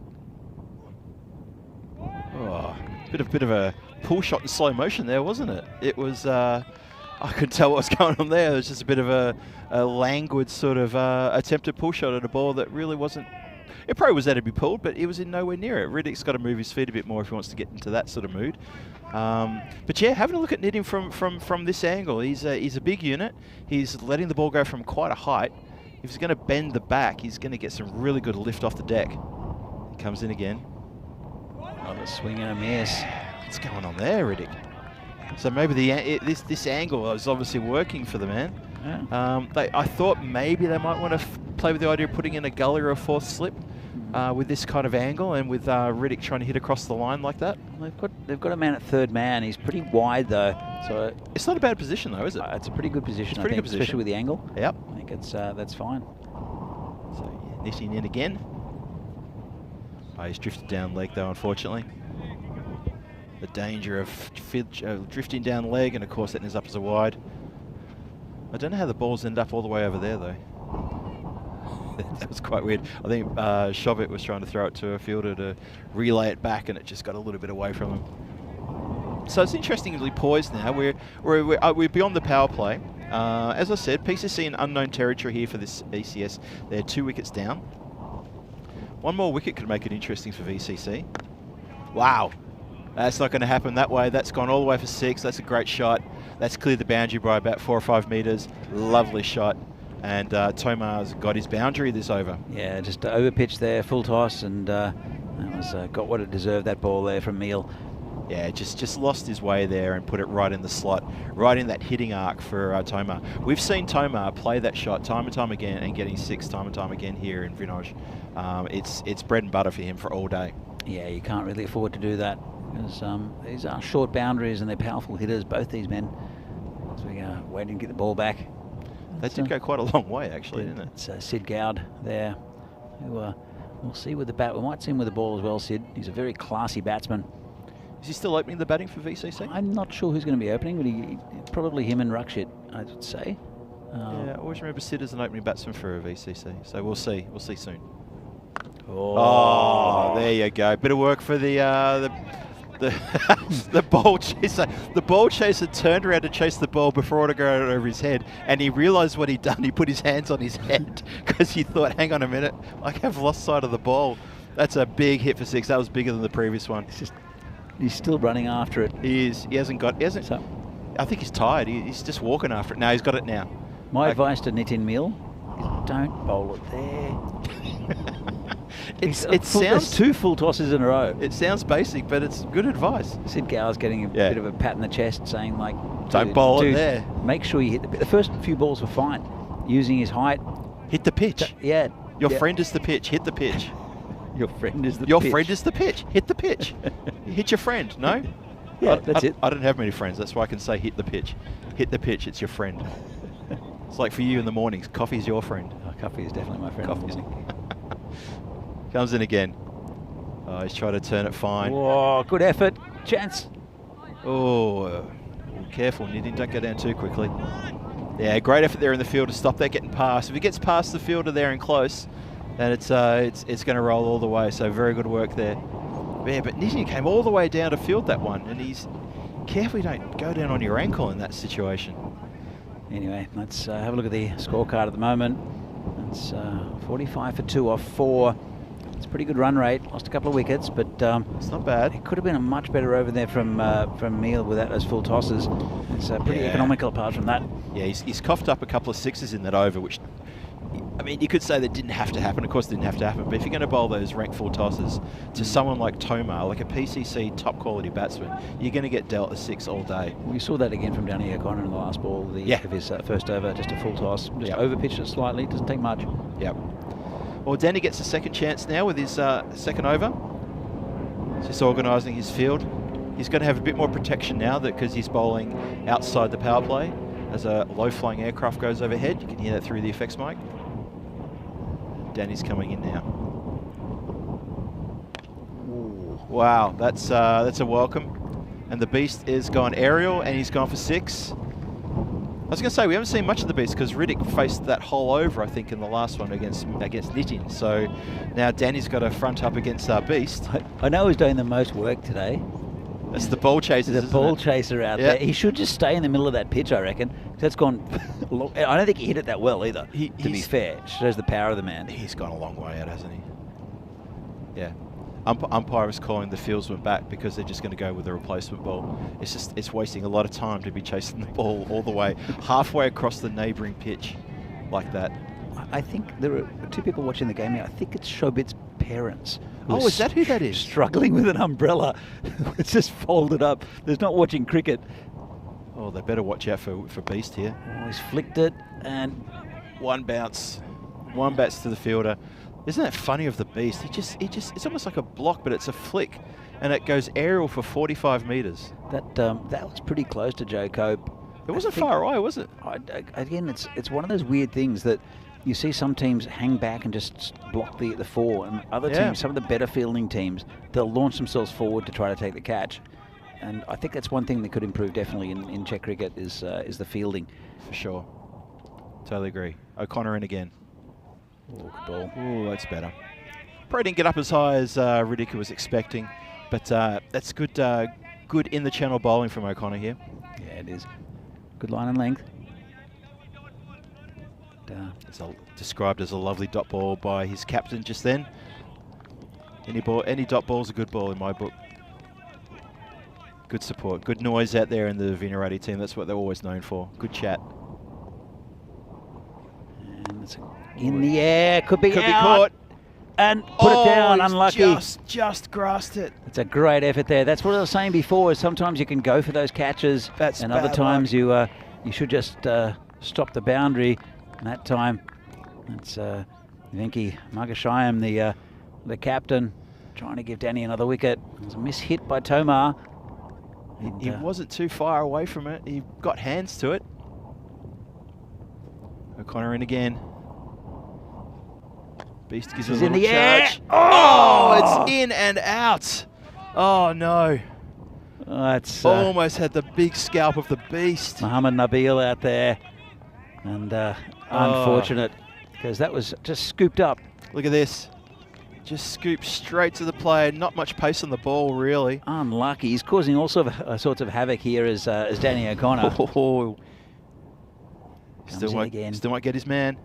Oh, bit of a pull shot in slow motion there, wasn't it? It was. I couldn't tell what was going on there. It was just a bit of a languid sort of attempted pull shot at a ball that really wasn't. It probably was there to be pulled, but he was in nowhere near it. Riddick's got to move his feet a bit more if he wants to get into that sort of mood. But yeah, having a look at Nitin from this angle, he's a big unit. He's letting the ball go from quite a height. If he's going to bend the back, he's going to get some really good lift off the deck. He comes in again. Oh, the swing and a miss. What's going on there, Riddick? So maybe this angle is obviously working for the man. Yeah. I thought maybe they might want to play with the idea of putting in a gully or a fourth slip with this kind of angle, and with Riddick trying to hit across the line like that. They've got a man at third man. He's pretty wide though, so it's not a bad position though, is it? It's a pretty good position. It's a pretty good position, especially with the angle. Yep. I think it's that's fine. So yeah, Nitin in again. Oh, he's drifted down leg though, unfortunately. The danger of drifting down leg, and of course that ends up as a wide. I don't know how the balls end up all the way over there though. That was quite weird. I think Shovit was trying to throw it to a fielder to relay it back, and it just got a little bit away from him. So it's interestingly poised now. We're beyond the power play. As I said, PCC in unknown territory here for this ECS. They're 2 wickets down. One more wicket could make it interesting for VCC. Wow. That's not going to happen that way. That's gone all the way for 6. That's a great shot. That's cleared the boundary by about 4 or 5 metres. Lovely shot. And Tomar's got his boundary this over. Yeah, just over pitch there, full toss, and that was got what it deserved, that ball there from Meal. Yeah, just lost his way there and put it right in the slot, right in that hitting arc for Tomar. We've seen Tomar play that shot time and time again and getting 6 time and time again here in Vinoj. It's bread and butter for him for all day. Yeah, you can't really afford to do that, because these are short boundaries and they're powerful hitters, both these men. So we are waiting to get the ball back. That did go quite a long way, actually, didn't it? It's Sid Gowd there, who we'll see with the bat. We might see him with the ball as well, Sid. He's a very classy batsman. Is he still opening the batting for VCC? I'm not sure who's going to be opening, but probably him and Rakshit, I would say. Yeah, I always remember Sid as an opening batsman for a VCC, so we'll see. We'll see soon. Oh, there you go. Bit of work for the the ball chaser. The ball chaser turned around to chase the ball before it got over his head, and he realised what he'd done. He put his hands on his head because he thought, hang on a minute, I have lost sight of the ball. That's a big hit for 6. That was bigger than the previous one. He's still running after it. He is. He hasn't. So, I think he's tired. He's just walking after it. No, he's got it now. My advice to Nitin Meal is don't bowl it there. It sounds 2 full tosses in a row. It sounds basic, but it's good advice. Sid Gower's getting a bit of a pat in the chest, saying like, don't bowl it there. Make sure you hit the first few balls were fine, using his height. Hit the pitch. Yeah. Your friend is the pitch. Hit the pitch. Your friend is the pitch. Your friend is the pitch. Hit the pitch. Hit your friend. No. Yeah, that's it. I don't have many friends. That's why I can say hit the pitch. Hit the pitch. It's your friend. It's like for you in the mornings. Coffee's your friend. Oh, coffee is definitely my friend. Coffee's comes in again. Oh, he's trying to turn it fine. Whoa, good effort. Chance. Oh, careful, Nitin. Don't go down too quickly. Yeah, great effort there in the field to stop that getting past. If he gets past the fielder there and close, then it's going to roll all the way. So very good work there. Yeah, but Nitin came all the way down to field that one, and he's careful you don't go down on your ankle in that situation. Anyway, let's have a look at the scorecard at the moment. It's 45 for 2 off 4. It's a pretty good run rate. Lost a couple of wickets, but it's not bad. It could have been a much better over there from Meal without those full tosses. It's pretty economical apart from that. Yeah, he's coughed up a couple of 6s in that over, which, I mean, you could say that didn't have to happen. Of course it didn't have to happen. But if you're going to bowl those rank full tosses to someone like Tomar, like a PCC top quality batsman, you're going to get dealt a 6 all day. We saw that again from Danny O'Connor in the last ball of his first over, just a full toss. Just over-pitched it slightly, doesn't take much. Yep. Well, Danny gets a second chance now with his second over. He's just organising his field. He's going to have a bit more protection now because he's bowling outside the power play as a low-flying aircraft goes overhead. You can hear that through the effects mic. Danny's coming in now. Ooh. Wow, that's a welcome. And the Beast is gone aerial, and he's gone for 6. I was going to say, we haven't seen much of the Beast because Riddick faced that hole over, I think, in the last one against Nitin. So now Danny's got a front up against our Beast. I know he's doing the most work today. That's the ball chaser. The ball chaser out there. He should just stay in the middle of that pitch, I reckon. That's gone. I don't think he hit it that well either. To be fair, it shows the power of the man. He's gone a long way out, hasn't he? Yeah. Umpire is calling the fieldsman back because they're just going to go with a replacement ball. It's wasting a lot of time to be chasing the ball all the way halfway across the neighbouring pitch like that. I think there are 2 people watching the game here. I think it's Shobit's parents. Oh, is that who that is? Struggling with an umbrella. It's just folded up. There's not watching cricket. Oh, they better watch out for Beast here. Oh, he's flicked it and one bounce to the fielder. Isn't that funny of the Beast? It's almost like a block, but it's a flick, and it goes aerial for 45 metres. That was pretty close to Joe Cope. It wasn't far away, was it? Again, it's one of those weird things that you see some teams hang back and just block the 4, and other teams, some of the better fielding teams, they'll launch themselves forward to try to take the catch. And I think that's one thing that could improve definitely in Czech cricket is the fielding. For sure. Totally agree. O'Connor in again. Oh, good ball. Oh, that's better. Probably didn't get up as high as Riddick was expecting, but that's good good in the channel bowling from O'Connor here. Yeah, it is. Good line and length. It's described as a lovely dot ball by his captain just then. Any dot ball's a good ball in my book. Good support, good noise out there in the Vinarati team. That's what they're always known for. Good chat. And it's in the air, could be out. Caught. And put it down, unlucky. Just grasped it. It's a great effort there. That's what I was saying before, is sometimes you can go for those catches, and other times you should just stop the boundary. And that time, it's Venki Magashayam, the captain, trying to give Danny another wicket. It was a miss hit by Tomar. He wasn't too far away from it. He got hands to it. O'Connor in again. Beast gives it a little in the charge. Air. Oh, it's in and out. Oh, no. That's almost had the big scalp of the Beast. Muhammad Nabil out there. And unfortunate, because that was just scooped up. Look at this. Just scooped straight to the player. Not much pace on the ball, really. Unlucky. He's causing all sorts of havoc here as Danny O'Connor. Still won't get his man.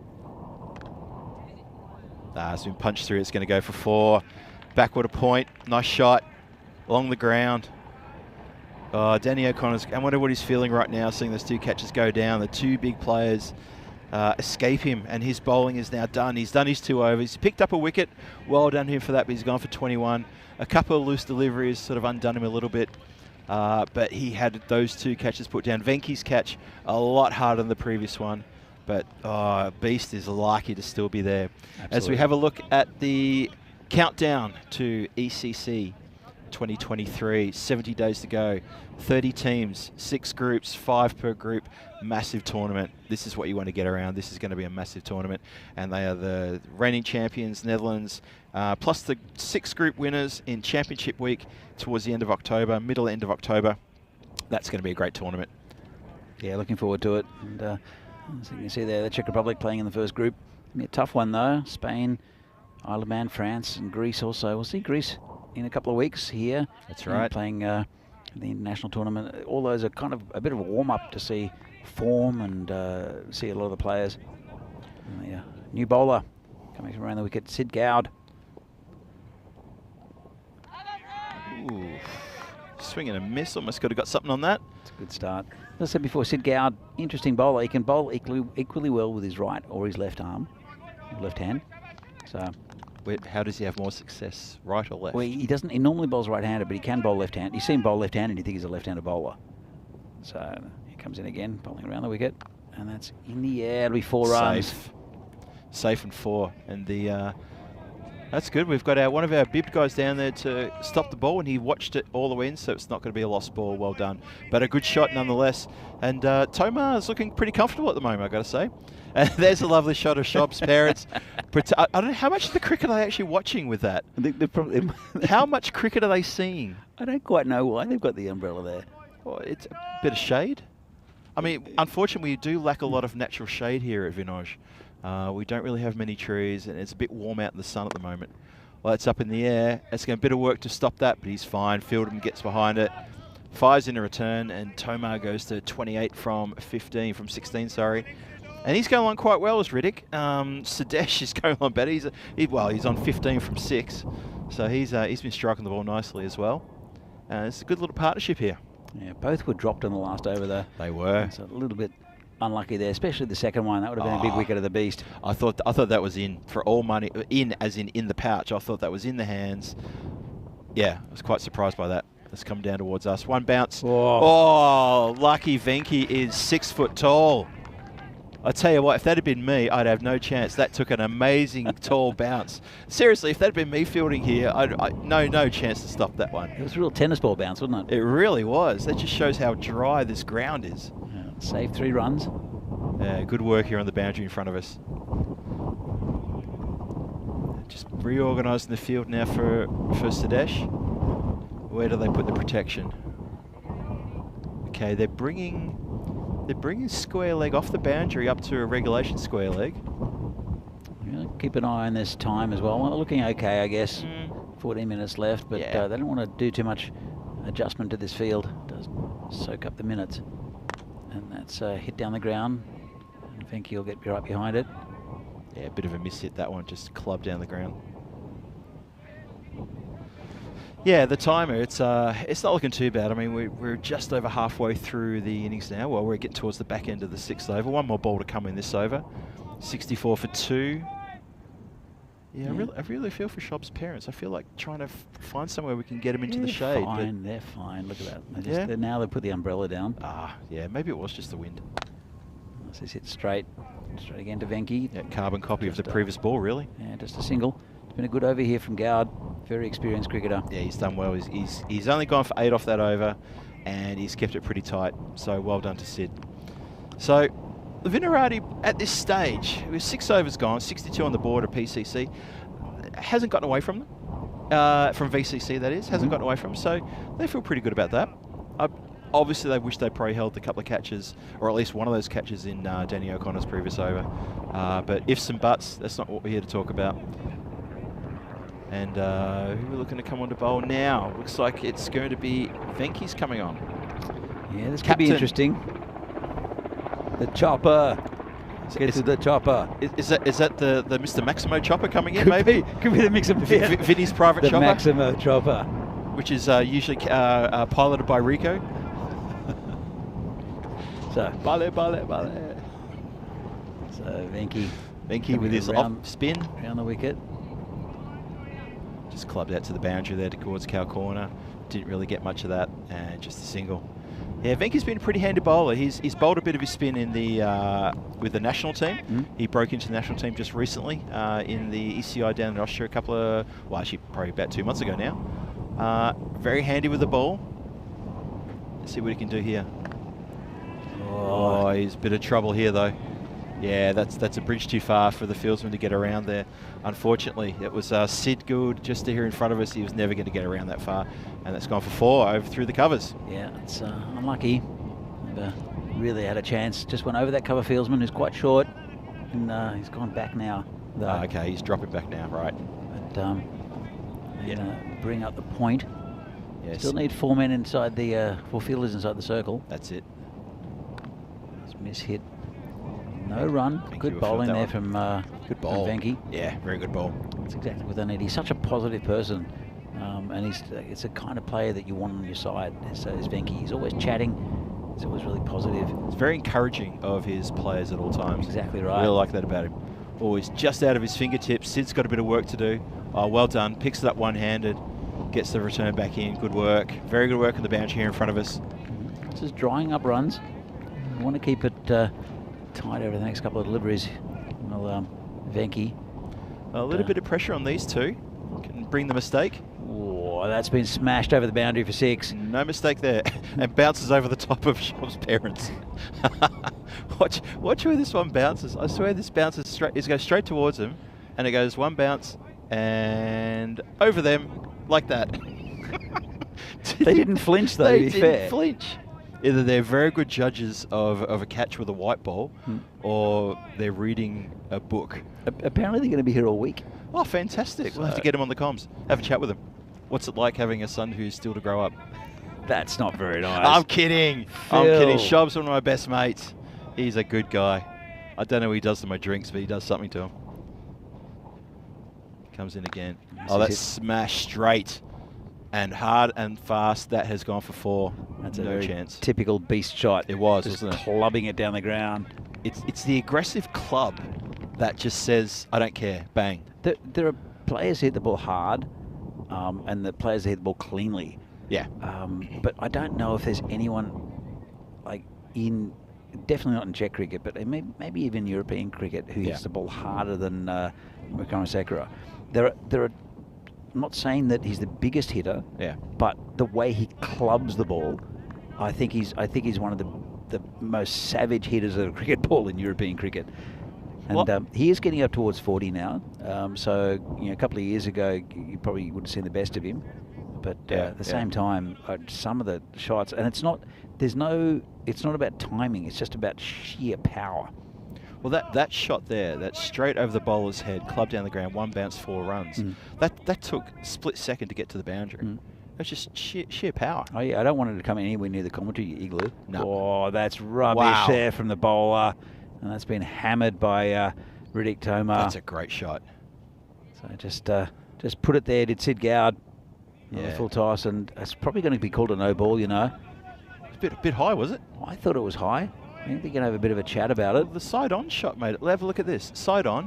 It's been punched through. It's going to go for 4. Backward a point. Nice shot. Along the ground. Danny O'Connor's... I wonder what he's feeling right now, seeing those 2 catches go down. The 2 big players escape him, and his bowling is now done. He's done his 2 overs. He's picked up a wicket. Well done to him for that, but he's gone for 21. A couple of loose deliveries sort of undone him a little bit. But he had those 2 catches put down. Venki's catch a lot harder than the previous one. But Beast is lucky to still be there. Absolutely. As we have a look at the countdown to ECC 2023, 70 days to go, 30 teams, 6 groups, 5 per group, massive tournament. This is what you want to get around. This is going to be a massive tournament. And they are the reigning champions, Netherlands, plus the 6 group winners in championship week towards the end of October, end of October. That's going to be a great tournament. Yeah, looking forward to it. And as you can see there, the Czech Republic playing in the first group. It'll be a tough one though. Spain, Isle of Man, France, and Greece also. We'll see Greece in a couple of weeks here. That's right. Playing the international tournament. All those are kind of a bit of a warm-up to see form and see a lot of the players. And the new bowler coming from around the wicket, Sid Gowd. Ooh. Swing and a miss. Almost could have got something on that. It's a good start. As I said before, Sid Gowd, interesting bowler. He can bowl equally well with his right or his left arm, left hand. So, how does he have more success, right or left? Well, he doesn't. He normally bowls right-handed, but he can bowl left-handed. You see him bowl left-handed, you think he's a left-handed bowler. So he comes in again, bowling around the wicket, and that's in the air. It'll be 4 runs. Safe and 4, and the That's good. We've got one of our bib guys down there to stop the ball, and he watched it all the way in, so it's not going to be a lost ball. Well done. But a good shot nonetheless. And Tomar's looking pretty comfortable at the moment, I've got to say. And there's a lovely shot of Shop's parents. But I don't know, how much of the cricket are they actually watching with that? I think they're probably How much cricket are they seeing? I don't quite know why they've got the umbrella there. Well, it's a bit of shade. I mean, unfortunately, we do lack a lot of natural shade here at Vinoj. We don't really have many trees, and it's a bit warm out in the sun at the moment. Well, it's up in the air. It's going to be a bit of work to stop that, but he's fine. Fieldham gets behind it, fires in a return, and Tomar goes to 28 from 16, sorry. And he's going along quite well as Riddick. Sadesh is going along better. He's on 15 from 6, so he's been striking the ball nicely as well. It's a good little partnership here. Yeah, both were dropped in the last over there. They were. So a little bit unlucky there, especially the second one. That would have been a big wicket of the beast. I thought that was in for all money, as in the pouch. I thought that was in the hands. Yeah, I was quite surprised by that. It's come down towards us. One bounce. Oh, lucky Venki is 6 foot tall. I tell you what, if that had been me, I'd have no chance. That took an amazing tall bounce. Seriously, if that had been me fielding here, no chance to stop that one. It was a real tennis ball bounce, wasn't it? It really was. That just shows how dry this ground is. Yeah, saved 3 runs. Good work here on the boundary in front of us. Just reorganising the field now for Sadesh. Where do they put the protection? Okay, they're bringing square leg off the boundary up to a regulation square leg. Yeah, keep an eye on this time as well. Well, looking okay, I guess. 14 minutes left, but Yeah. they don't want to do too much adjustment to this field. It does soak up the minutes. And that's hit down the ground. I think he'll get right behind it. Yeah, a bit of a miss hit, that one, just clubbed down the ground. Yeah, the timer, it's not looking too bad. I mean, we're just over halfway through the innings now. Well, we're getting towards the back end of the 6th over. One more ball to come in this over. 64 for 2. Yeah, I really feel for Shob's parents. I feel like trying to find somewhere we can get them into the shade. Fine, they're fine. Look at that. Now they put the umbrella down. Yeah, maybe it was just the wind. This is hit straight again to Venki. Yeah, carbon copy of the previous ball, really. Yeah, just a single. It's been a good over here from Gowd. Very experienced cricketer. Yeah, he's done well. He's only gone for 8 off that over, and he's kept it pretty tight. So well done to Sid. So Vinarati at this stage, with 6 overs gone, 62 on the board of PCC, hasn't gotten away from them. From VCC, that is. Hasn't gotten away from them. So they feel pretty good about that. Obviously, they wish they probably held a couple of catches, or at least one of those catches in Danny O'Connor's previous over. But ifs and buts, that's not what we're here to talk about. And who are we looking to come on to bowl now? Looks like it's going to be Venki's coming on. Yeah, this could be interesting. The chopper. Get to the chopper. Is that the Mr. Maximo chopper coming in, maybe? Could be the Maximo. Vinny's private chopper. The Maximo chopper. Which is usually piloted by Rico. So, Bale. So Venki with his off spin. Around the wicket. Just clubbed out to the boundary there towards Cow Corner. Didn't really get much of that, and just a single. Yeah, Venki's been a pretty handy bowler. He's bowled a bit of his spin in the with the national team. He broke into the national team just recently in the ECI down in Austria actually probably about 2 months ago now. Very handy with the ball. Let's see what he can do here. Oh, he's a bit of trouble here though. Yeah, that's a bridge too far for the fieldsman to get around there. Unfortunately, it was Sid Gould just here in front of us. He was never going to get around that far, and that's gone for 4 over through the covers. Yeah, it's unlucky. Never really had a chance. Just went over that cover fieldsman who's quite short, and he's gone back now. Okay, he's dropping back now, right? But bring up the point. Yes. Still need 4 men inside the 4 fielders inside the circle. That's it. It's mishit. No run. Good bowling there from Venki. Yeah, very good ball. That's exactly what they need. He's such a positive person, and it's a kind of player that you want on your side. So is Venki. He's always chatting. He's always really positive. It's very encouraging of his players at all times. Exactly right. I really like that about him. Always just out of his fingertips. Sid's got a bit of work to do. Oh, well done. Picks it up one-handed. Gets the return back in. Good work. Very good work on the boundary here in front of us. This is drying up runs. We want to keep it tight over the next couple of deliveries. Well, Venki. A little bit of pressure on these two. Can bring the mistake. Oh, that's been smashed over the boundary for 6. No mistake there. And bounces over the top of Shob's parents. Watch where this one bounces. I swear this bounces straight. It goes straight towards him, and it goes one bounce and over them like that. They didn't flinch though. They to be didn't fair. flinch. Either they're very good judges of a catch with a white ball, or they're reading a book. Apparently they're going to be here all week. Oh, fantastic. We'll have to get him on the comms. Have a chat with him. What's it like having a son who's still to grow up? That's not very nice. I'm kidding. I'm kidding. Shob's one of my best mates. He's a good guy. I don't know what he does to my drinks, but he does something to him. Comes in again. Oh, that's smashed straight and hard and fast. That has gone for 4. That's no a very chance. typical beast shot. It was, just wasn't it? clubbing it down the ground. It's the aggressive club that just says, I don't care. Bang. There are players who hit the ball hard, and the players who hit the ball cleanly. Yeah. But I don't know if there's anyone like definitely not in Czech cricket, but maybe even European cricket who hits the ball harder than Mukama Sakura. There are. I'm not saying that he's the biggest hitter, but the way he clubs the ball, I think he's one of the most savage hitters of a cricket ball in European cricket. And he is getting up towards 40 now. So a couple of years ago, you probably would have seen the best of him. But at the same time, some of the shots, and it's not about timing. It's just about sheer power. Well, that shot there, that's straight over the bowler's head, clubbed down the ground, 1 bounce, 4 runs. That took a split second to get to the boundary. That's just sheer power. Oh yeah, I don't want it to come anywhere near the commentary igloo. No. Oh, that's rubbish there from the bowler, and that's been hammered by Riddick Tomar. That's a great shot. So just put it there. Did Sid Gowd? Full toss, and it's probably going to be called a no ball. It's a bit high, was it? I thought it was high. I think they're going to have a bit of a chat about it. Well, the side-on shot made it. Have a look at this. Side-on.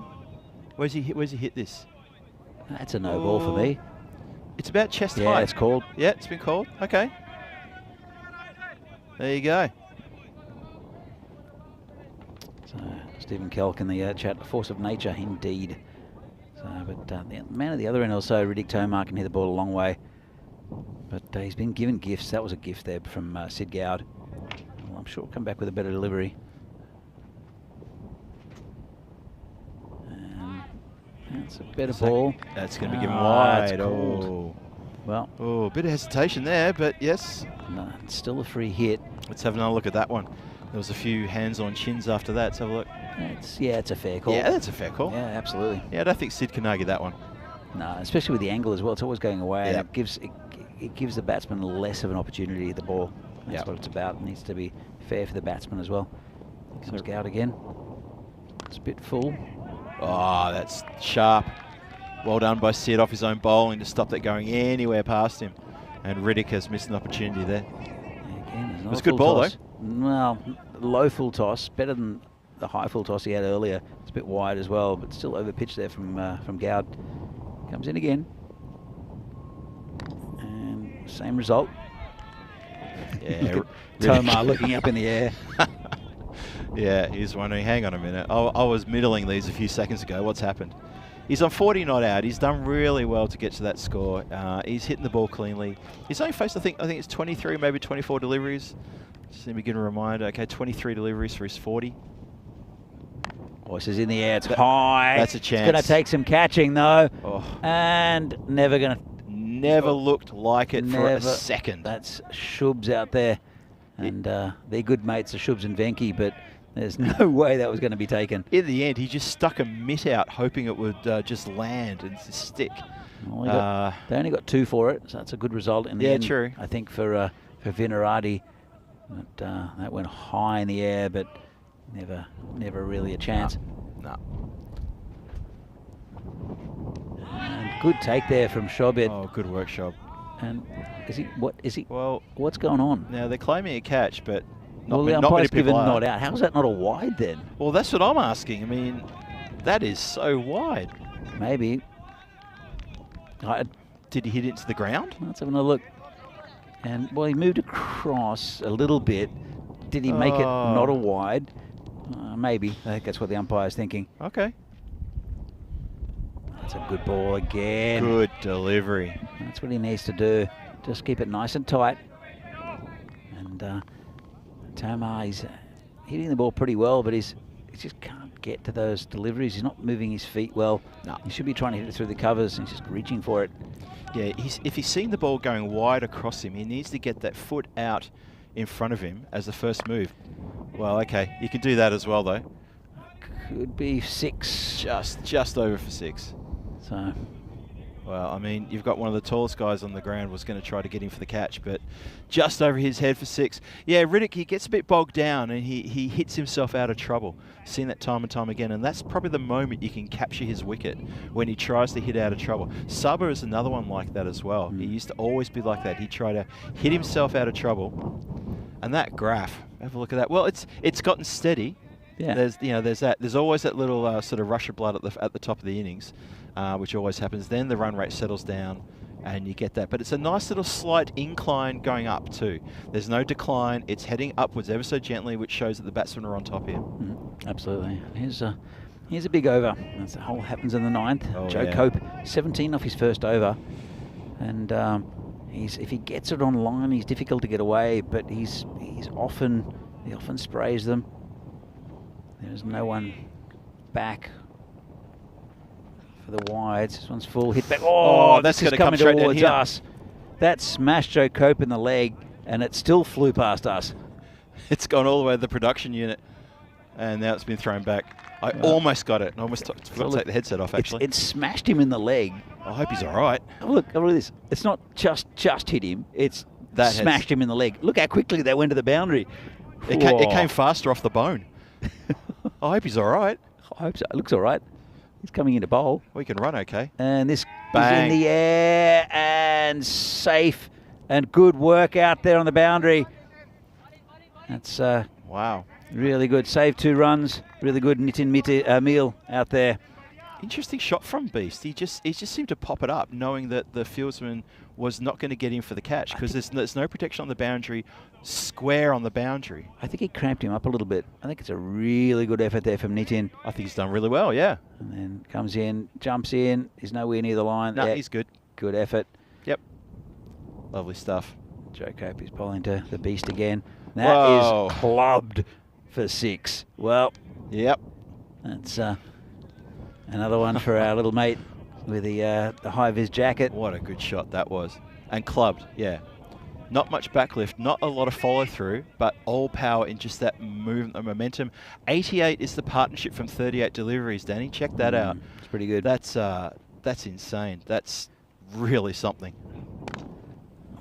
Where's he hit this? That's a no ball for me. It's about chest high. Yeah, it's called. Yeah, it's been called. Okay. There you go. So Stephen Kelk in the chat, a force of nature indeed. So, but the man at the other end also, Riddick Tomar, can hit the ball a long way. But he's been given gifts. That was a gift there from Sid Gowd. Well, I'm sure we'll come back with a better delivery. And that's a better ball. That's going to be given wide. Well. Oh, a bit of hesitation there, but yes. No, it's still a free hit. Let's have another look at that one. There was a few hands on chins after that. Let's have a look. It's a fair call. Yeah, that's a fair call. Yeah, absolutely. Yeah, I don't think Sid can argue that one. No, especially with the angle as well. It's always going away. Yeah. And it gives the batsman less of an opportunity to hit the ball. That's what it's about. It needs to be fair for the batsman as well. Comes Gowd again. It's a bit full. Oh, that's sharp. Well done by Sid off his own bowling to stop that going anywhere past him. And Riddick has missed an opportunity there. Again, it was a good ball, though. Well, low full toss, better than the high full toss he had earlier. It's a bit wide as well, but still over pitch there from Gowd. Comes in again. And same result. Yeah, Tomar looking up in the air. Yeah, he's wondering, hang on a minute. I was middling these a few seconds ago. What's happened? He's on 40 not out. He's done really well to get to that score. He's hitting the ball cleanly. He's only faced, I think it's 23, maybe 24 deliveries. Just let me get a reminder. Okay, 23 deliveries for his 40. Voice is in the air. It's high. That's a chance. It's going to take some catching, though. Oh. And never going to... Never looked like it for a second. That's Shubs out there. And they're good mates, the Shubs and Venki, but there's no way that was going to be taken. In the end, he just stuck a mitt out, hoping it would just land and stick. Well, they only got 2 for it, so that's a good result in the end. Yeah, true. I think for Vinarati. But that went high in the air, but never really a chance. No. And good take there from Shobit. Oh, good work, Shob. And is he? Well, what's going on? Now they're claiming a catch, but the umpire's given not out. How's that not a wide then? Well, that's what I'm asking. I mean, that is so wide. Maybe. Did he hit it into the ground? Let's have a look. And well, he moved across a little bit. Did he make it not a wide? Maybe. I think that's what the umpire's thinking. Okay. a good ball again. Good delivery. That's what he needs to do. Just keep it nice and tight. And Tamar, he's hitting the ball pretty well, but he just can't get to those deliveries. He's not moving his feet well. No. He should be trying to hit it through the covers, and he's just reaching for it. Yeah, if he's seeing the ball going wide across him, he needs to get that foot out in front of him as the first move. Well, okay, you can do that as well, though. Could be 6. Just over for 6. So, well, I mean, you've got one of the tallest guys on the ground was going to try to get him for the catch, but just over his head for 6. Yeah, Riddick, he gets a bit bogged down and he hits himself out of trouble. Seen that time and time again, and that's probably the moment you can capture his wicket, when he tries to hit out of trouble. Sabah is another one like that as well. He used to always be like that. He'd try to hit himself out of trouble. And that graph, have a look at that. Well, it's gotten steady. yeah. There's that. There's always that little sort of rush of blood at the top of the innings, which always happens. Then the run rate settles down, and you get that. But it's a nice little slight incline going up too. There's no decline. It's heading upwards ever so gently, which shows that the batsmen are on top here. Absolutely. Here's a big over. That's the whole happens in the 9th. Oh, Joe yeah. Cope, 17 off his first over, and if he gets it on line, he's difficult to get away. But he often sprays them. There's no one back for the wides. This one's full hit back. Oh, that's this is gonna come coming straight down towards here. us. That smashed Joe Cope in the leg, and it still flew past us. It's gone all the way to the production unit, and now it's been thrown back. I almost got it. I almost forgot to take the headset off, actually. It smashed him in the leg. I hope he's all right. Oh, look at this. It's not just hit him. It's That smashed him in the leg. Look how quickly they went to the boundary. It came faster off the bone. I hope he's all right. I hope so. It looks all right. He's coming into bowl. We can run okay. And this Bang. is in the air and safe. And good work out there on the boundary. That's Wow. really good. Saved 2 runs. Really good Nitin Meal out there. Interesting shot from Beast. He just seemed to pop it up, knowing that the fieldsman was not going to get him for the catch because there's no protection on the boundary, square on the boundary. I think he cramped him up a little bit. I think it's a really good effort there from Nitin. I think he's done really well, yeah. And then comes in, jumps in. He's nowhere near the line. No, Yeah, he's good. good effort. Yep. Lovely stuff. Joe Cope is bowling to the Beast again. That Whoa. is clubbed for 6. Well, Yep. that's another one for our little mate with the high-vis jacket. What a good shot that was. And clubbed, yeah. Not much backlift, not a lot of follow-through, but all power in just that movement and momentum. 88 is the partnership from 38 deliveries, Danny. Check that out. It's pretty good. That's insane. That's really something.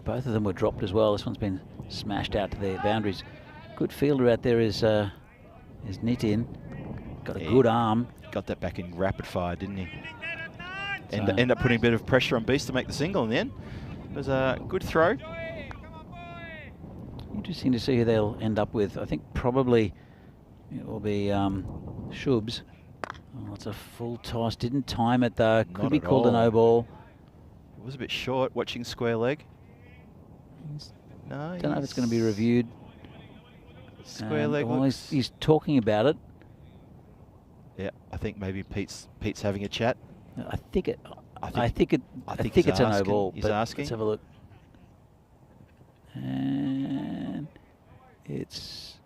Both of them were dropped as well. This one's been smashed out to the boundaries. Good fielder out there is Nitin. Got a good arm. Got that back in rapid fire, didn't he? End up putting a bit of pressure on Beast to make the single in the end. It was a good throw. Interesting to see who they'll end up with. I think probably it will be Shubs. Oh, it's a full toss. Didn't time it though. Could Not be at called a all. no ball. It was a bit short, watching square leg. No, Don't know if it's going to be reviewed. Square leg Well, looks... he's talking about it. Yeah, I think maybe Pete's having a chat. I think it's he's a no asking. ball. He's but asking. Let's have a look. And it's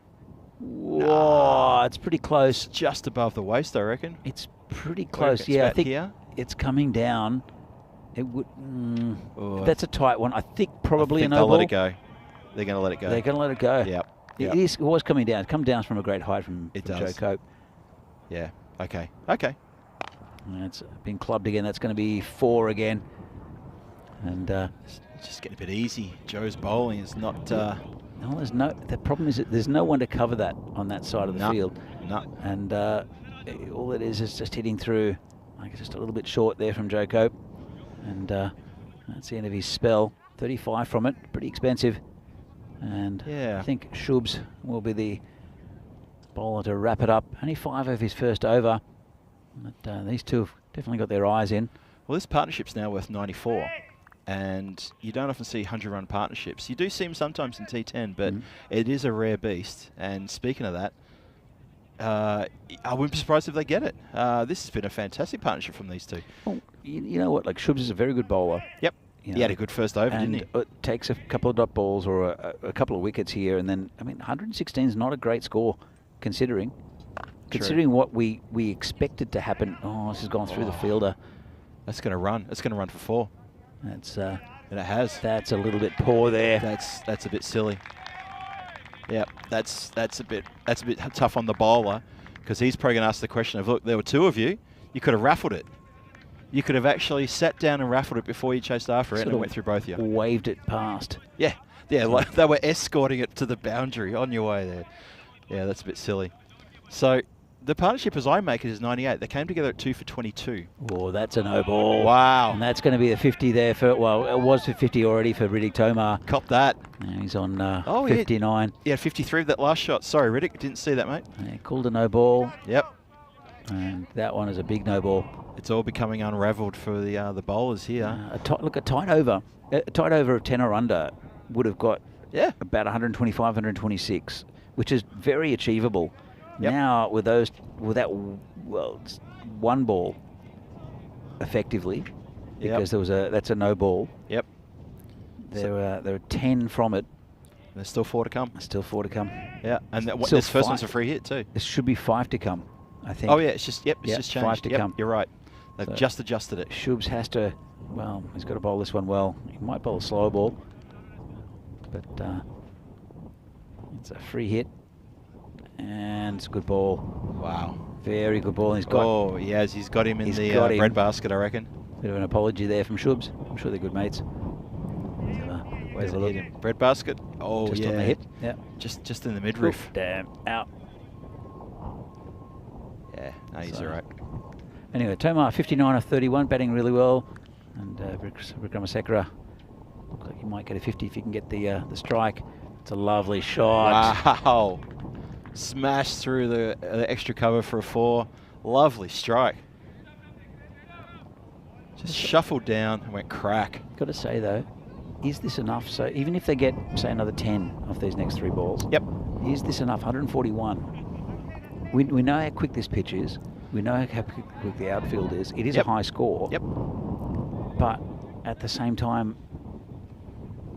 it's pretty close. Just above the waist, I reckon. It's pretty Where close. it's Yeah, I about think here. it's coming down. It would. Oh, That's a tight one. I think probably I a think no they'll ball. let it go. They're going to let it go. They're going to let it go. Yep. It was coming down. It comes down from a great height from Joe does. Cope. Yeah. Okay. Okay. And it's been clubbed again. That's going to be 4 again. And It's just getting a bit easy. Joe's bowling is not... no, there's no. The problem is that there's no one to cover that on that side of the field. No. And all it is just hitting through. Like just a little bit short there from Joe Cope. And that's the end of his spell. 35 from it. Pretty expensive. And Yeah. I think Shubs will be the bowler to wrap it up. Only 5 of his first over. But these two have definitely got their eyes in. Well, this partnership's now worth 94. And you don't often see 100-run partnerships. You do see them sometimes in T10, but it is a rare beast. And speaking of that, I wouldn't be surprised if they get it. This has been a fantastic partnership from these two. Well, you know what? Like Shubs is a very good bowler. Yep. You He had know, a good first over, didn't he? and it takes a couple of dot balls or a couple of wickets here, and then 116 is not a great score, considering what we expected to happen. Oh, this has gone through the fielder. That's going to run. It's going to run for 4. That's And it has. That's a little bit poor there. That's a bit silly. Yeah, that's a bit tough on the bowler, because he's probably going to ask the question of, look, there were 2 of you. You could have raffled it. You could have actually sat down and raffled it before you chased after it, and it went through both of you. Waved it past. Yeah, like they were escorting it to the boundary on your way there. Yeah, that's a bit silly. So the partnership, as I make it, is 98. They came together at 2 for 22. Oh, that's a no ball. Wow. And that's going to be a 50 there for, well, it was for 50 already for Riddick Tomar. Cop that. Now he's on 59. 59. He had 53 with that last shot. Sorry, Riddick, didn't see that, mate. Yeah, called a no ball. Yep. And that one is a big no ball. It's all becoming unravelled for the bowlers here. A tight over. A tight over of 10 or under would have got about 125, 126, which is very achievable. Yep. Now with that it's 1 ball effectively, because that's a no ball. Yep. There are 10 from it. There's still 4 to come. Still 4 to come. Yeah, and Still this first 5. one's a free hit too. There should be 5 to come, I think. Oh yeah, it's just it's just changed. 5 to come. You're right. They've just adjusted it. Shubs has to, well, he's got to bowl this one well. He might bowl a slow ball, but it's a free hit, and it's a good ball. Wow. Very good ball. And he's got. Oh, he has. He's got him in the bread basket, I reckon. Bit of an apology there from Shubs. I'm sure they're good mates. Where's it hit him? Bread basket. Oh, just yeah. on the hip. Yeah. Just in the midriff. Damn. Out. Yeah. No, he's all right. Anyway, Tomar 59 of 31, batting really well, and Vikramasekara looks like he might get a 50 if he can get the strike. It's a lovely shot. Wow. Smashed through the extra cover for a 4. Lovely strike. Just shuffled down and went crack. Got to say though, is this enough? So even if they get, say, another 10 off these next 3 balls, yep. Is this enough? 141. We know how quick this pitch is. We know how quick the outfield is. It is a high score. Yep. But at the same time,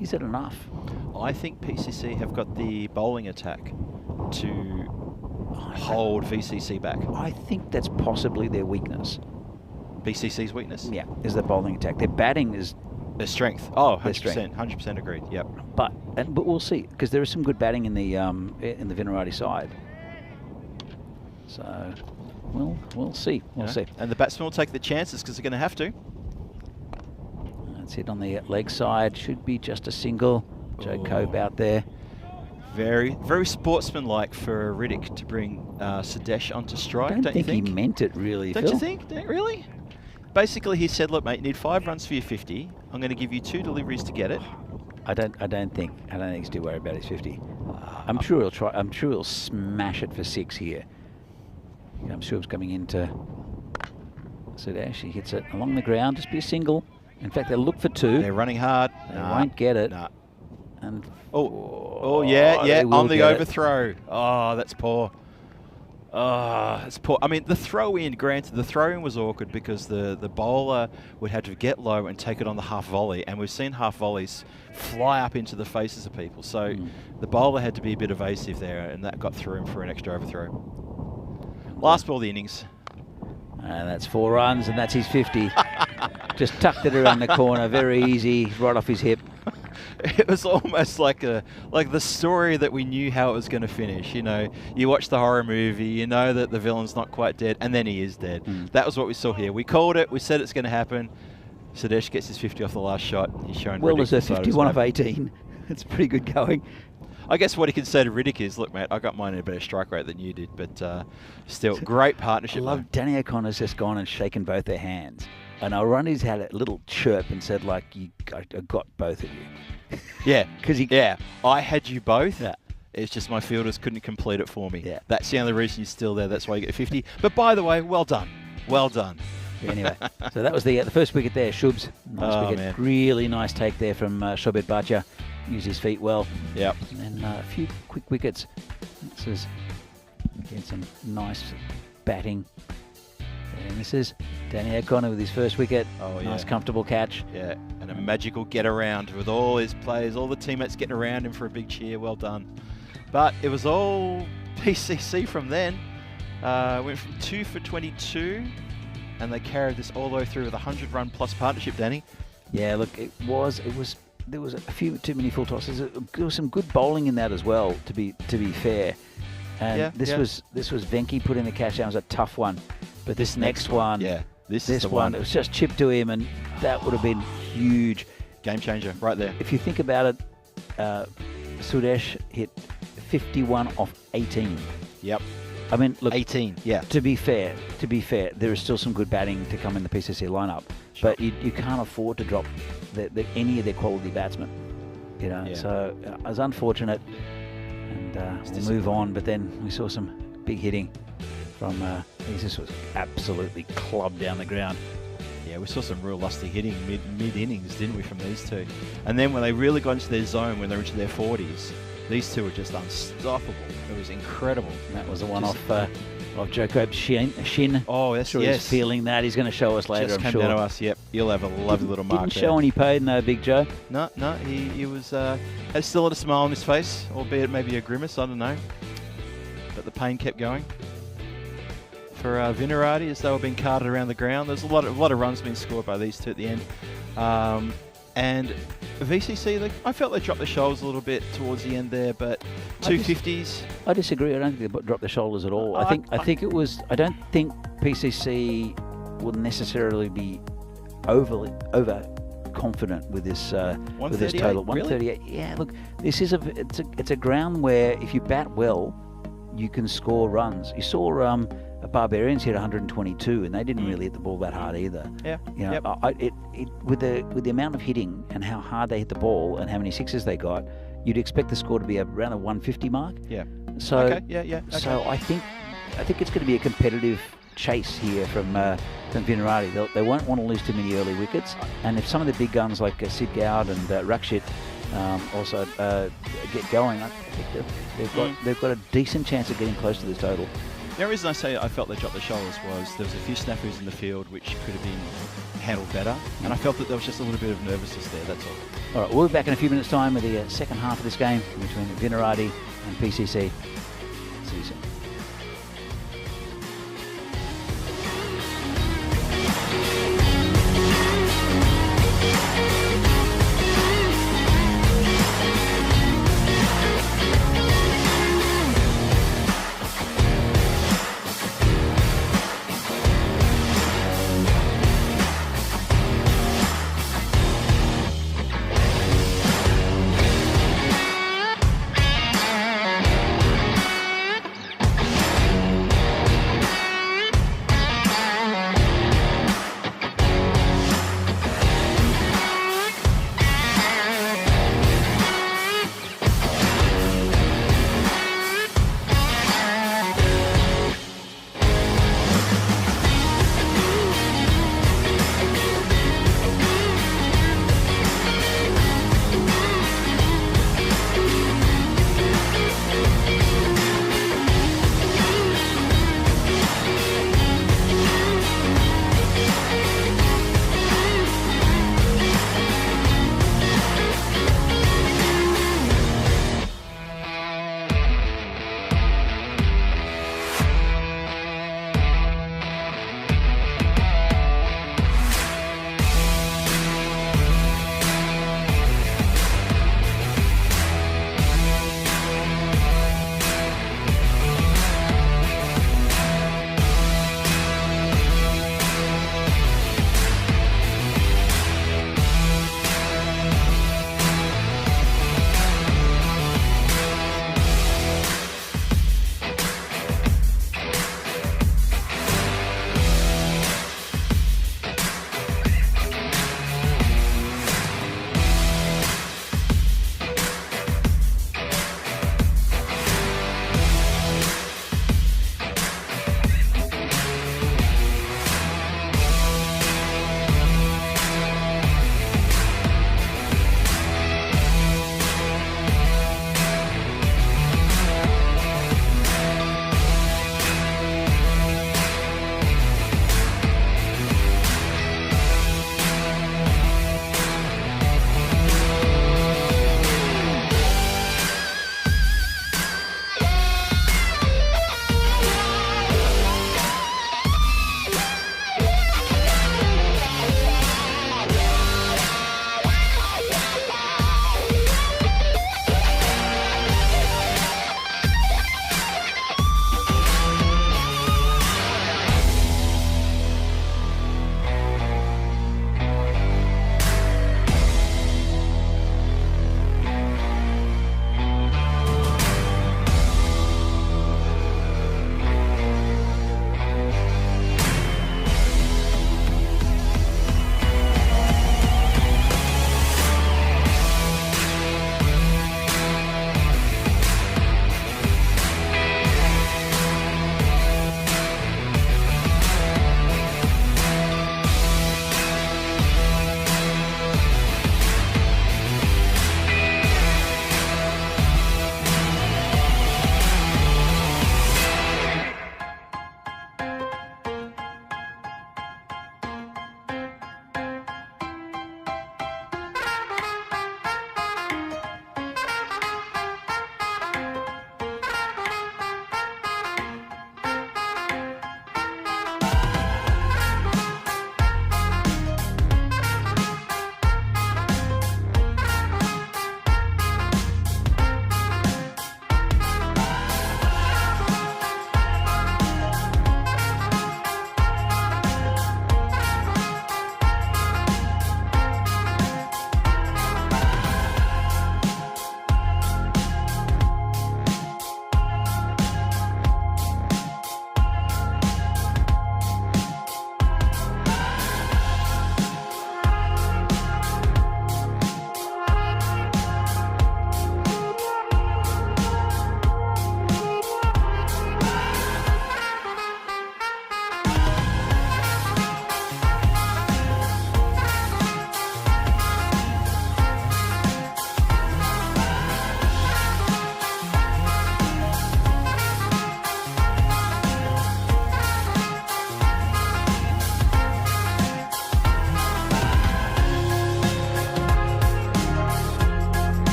is it enough? I think PCC have got the bowling attack to hold VCC back. I think that's possibly their weakness. BCC's weakness? Yeah, is the bowling attack. Their batting is... Their strength. Oh, 100%. Strength. 100% agreed. Yep. But we'll see, because there is some good batting in the Vinarati side. So... We'll see. We'll see. And the batsmen will take the chances because they're going to have to. That's it on the leg side. Should be just a single. Joe Cope out there. Very, very sportsmanlike for Riddick to bring Sadesh onto strike, don't you think? He meant it, really, Don't Phil. you think? Really? Basically, he said, look, mate, you need 5 runs for your 50. I'm going to give you 2 deliveries to get it. I don't think he's too worried about his 50. I'm sure he'll try. I'm sure he'll smash it for 6 here. I'm sure it's coming into Sadesh. He hits it along the ground. Just be a single. In fact, they'll look for 2. They're running hard. They won't get it. Nah. And yeah, on the overthrow. Oh, that's poor. Oh, it's poor. I mean, the throw-in, granted, the throw-in was awkward because the bowler would have to get low and take it on the half volley, and we've seen half volleys fly up into the faces of people. So the bowler had to be a bit evasive there, and that got through him for an extra overthrow. Last ball of the innings. And that's 4 runs, and that's his 50. Just tucked it around the corner, very easy, right off his hip. It was almost like the story that we knew how it was going to finish. You know, you watch the horror movie, you know that the villain's not quite dead, and then he is dead. That was what we saw here. We called it. We said it's going to happen. Sadesh gets his 50 off the last shot. He's showing well, Riddick there's a 51 of 18. It's pretty good going. I guess what he can say to Riddick is, look, mate, I got mine at a better strike rate than you did, but still, great partnership. I love Danny O'Connor's just gone and shaken both their hands. And Ronnie's had a little chirp and said, like, I got both of you. Yeah. Because I had you both. Yeah. It's just my fielders couldn't complete it for me. Yeah. That's the only reason you're still there. That's why you get 50. But by the way, well done. Well done. Anyway, so that was the first wicket there, Shubs. Nice wicket. Man. Really nice take there from Shobit Bhatia. Used his feet well. Yep. And a few quick wickets. This is Getting some nice batting. And this is Danny O'Connor with his first wicket. Oh, Nice, yeah. comfortable catch. Yeah, and a magical get around with all his players, all the teammates getting around him for a big cheer. Well done. But it was all PCC from then. Went from 2 for 22, and they carried this all the way through with a 100-run plus partnership, Danny. Yeah, look, there was a few too many full tosses. There was some good bowling in that as well, to be fair. And Yeah, this yeah. was Venki put in the catch down. It was a tough one. But this next one, Yeah, this is the one, it was just chipped to him, and that would have been huge. Game changer right there. If you think about it, Sudesh hit 51 off 18. Yep. I mean, look, 18, yeah. to be fair, there is still some good batting to come in the PCC lineup, Sure. but you can't afford to drop any of their quality batsmen. You know, Yeah. so it was unfortunate, and we'll move on. But then we saw some big hitting from. This was absolutely clubbed down the ground. Yeah, we saw some real lusty hitting mid innings, didn't we, from these two? And then when they really got into their zone, when they were into their 40s, these two were just unstoppable. It was incredible. And that was the one off Joko's shin. Oh, yes, Sure, yes. he's feeling that. He's going to show us later, Just I'm came sure. down to us. Yep, you'll have a lovely little mark Didn't there. show any pain though, Big Joe. No, he was had still had a smile on his face, albeit maybe a grimace. I don't know, but the pain kept going. For Vinarati, as they were being carted around the ground, there's a lot of runs being scored by these two at the end. And VCC, I felt they dropped their shoulders a little bit towards the end there, but 250s. I disagree. I don't think they dropped their shoulders at all. I think it was. I don't think PCC will necessarily be over confident with this total. 138. Really? Yeah. Look, this is it's a ground where if you bat well, you can score runs. You saw Barbarians hit 122, and they didn't really hit the ball that hard either. Yeah. You know, Yep. with the amount of hitting and how hard they hit the ball and how many sixes they got, you'd expect the score to be around the 150 mark. Yeah. So Okay. Yeah. Okay. so I think it's going to be a competitive chase here from Vinarati. They won't want to lose too many early wickets, and if some of the big guns like Sid Gowd and Rakshit also get going, I think they've got a decent chance of getting close to this total. The only reason I say I felt they dropped their shoulders was there was a few snafus in the field which could have been handled better, and I felt that there was just a little bit of nervousness there, that's all. All right, we'll be back in a few minutes' time with the second half of this game between Vinarati and PCC. See you soon.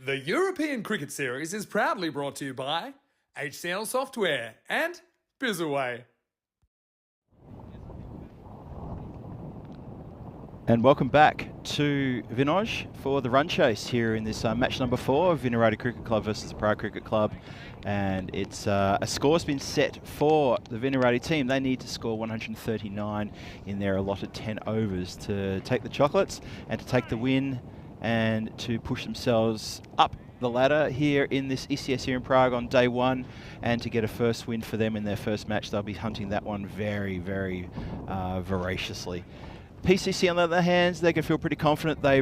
The European Cricket Series is proudly brought to you by HCL Software and Bizaway. And welcome back to Vinoj for the run chase here in this match number 4 of Vinarati Cricket Club versus the Prague Cricket Club. And it's a score's been set for the Vinarati team. They need to score 139 in their allotted 10 overs to take the chocolates and to take the win and to push themselves up the ladder here in this ECS here in Prague on day 1 and to get a first win for them in their first match. They'll be hunting that one very, very voraciously. PCC on the other hand, they can feel pretty confident. They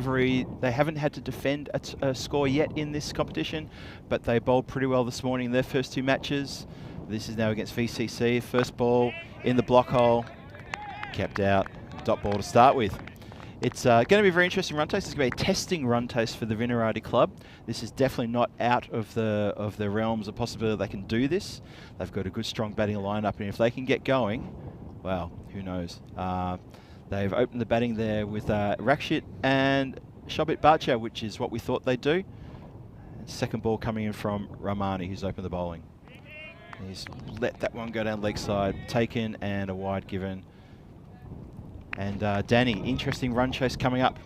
haven't had to defend a score yet in this competition, but they bowled pretty well this morning in their first 2 matches. This is now against VCC. First ball in the block hole, kept out, dot ball to start with. It's going to be a very interesting run taste. It's going to be a testing run taste for the Vinarati club. This is definitely not out of the realms of possibility they can do this. They've got a good strong batting lineup, and if they can get going, well, who knows. They've opened the batting there with Rakshit and Shobit Bhatia, which is what we thought they'd do. Second ball coming in from Ramani, who's opened the bowling. He's let that one go down leg side, taken, and a wide given. And Danny, interesting run chase coming up.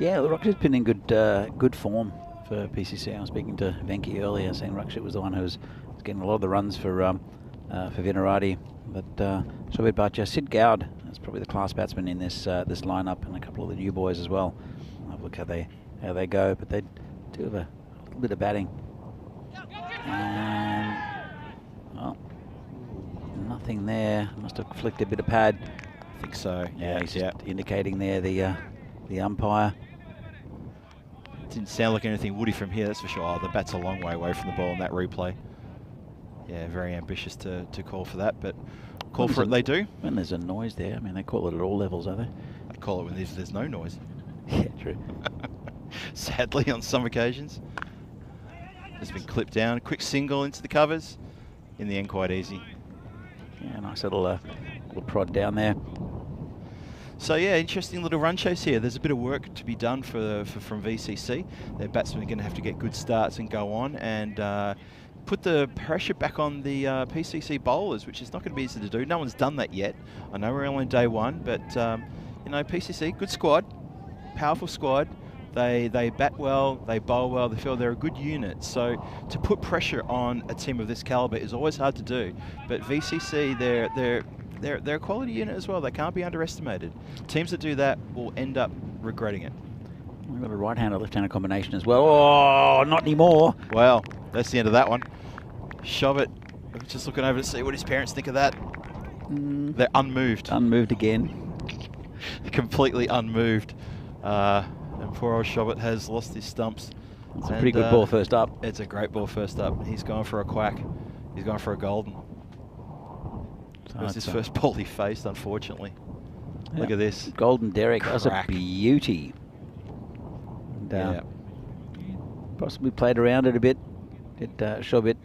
Yeah, Rakshit's been in good form for PCC. I was speaking to Venki earlier, saying Rakshit was the one who was getting a lot of the runs for Vinarati. But Shobit Bhatia, Sid Gowd is probably the class batsman in this lineup, and a couple of the new boys as well. I'll have a look how they go, but they do have a little bit of batting. And well, nothing there. Must have flicked a bit of pad. I think so. Yeah, he's just indicating there the umpire. Didn't sound like anything woody from here, that's for sure. Oh, the bat's a long way away from the ball in that replay. Yeah, very ambitious to call for that, but call for it they do. When there's a noise there, I mean, they call it at all levels, are they? They call it when there's no noise. Yeah, true. Sadly, on some occasions. It's been clipped down. Quick single into the covers. In the end, quite easy. Yeah, nice little prod down there. So yeah, interesting little run chase here. There's a bit of work to be done from VCC. Their batsmen are going to have to get good starts and go on and put the pressure back on the PCC bowlers, which is not going to be easy to do. No one's done that yet. I know we're only day 1, but you know, PCC, good squad, powerful squad. They bat well, they bowl well, they feel they're a good unit. So to put pressure on a team of this caliber is always hard to do. But VCC, they're a quality unit as well. They can't be underestimated. Teams that do that will end up regretting it. We've got a right-hander, left-hander combination as well. Oh, not anymore. Well, that's the end of that one. Shobit, just looking over to see what his parents think of that. They're unmoved. Unmoved again. Completely unmoved. And poor old Shobit has lost his stumps. It's a pretty good ball first up. It's a great ball first up. He's going for a quack. He's going for a golden. That was his first ball he faced, unfortunately. Yeah. Look at this. Golden Derek. That was a beauty. And, possibly played around it a bit. Did Shobit.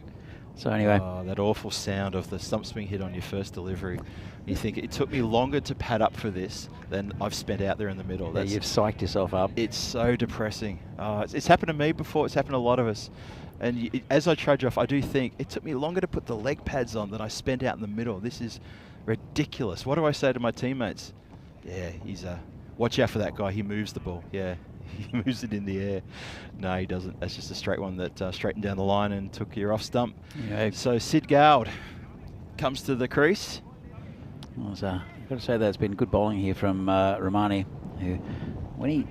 So anyway. Oh, that awful sound of the stumps being hit on your first delivery. You think it took me longer to pad up for this than I've spent out there in the middle. Yeah, you've psyched yourself up. It's so depressing. It's happened to me before. It's happened to a lot of us. And as I trudge off, I do think it took me longer to put the leg pads on than I spent out in the middle. This is ridiculous. What do I say to my teammates? Yeah, watch out for that guy. He moves the ball. Yeah, he moves it in the air. No, he doesn't. That's just a straight one that straightened down the line and took your off stump. Yeah. So Sid Gowd comes to the crease. Well, I've got to say that's been good bowling here from Ramani, who, when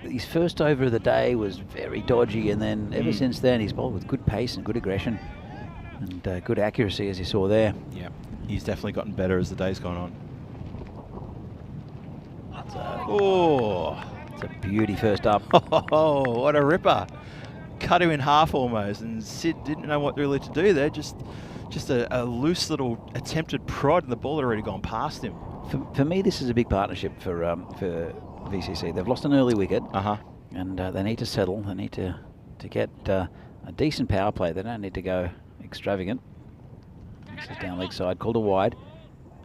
his first over of the day was very dodgy, and then ever since then he's bowled with good pace and good aggression and good accuracy, as you saw there. Yeah, he's definitely gotten better as the day's gone on. It's a beauty first up. Oh, what a ripper. Cut him in half almost, and Sid didn't know what really to do there. Just a loose little attempted prod, and the ball had already gone past him. For me, this is a big partnership for VCC. They've lost an early wicket, and they need to settle. They need to get a decent power play. They don't need to go extravagant. This is down leg side, called a wide.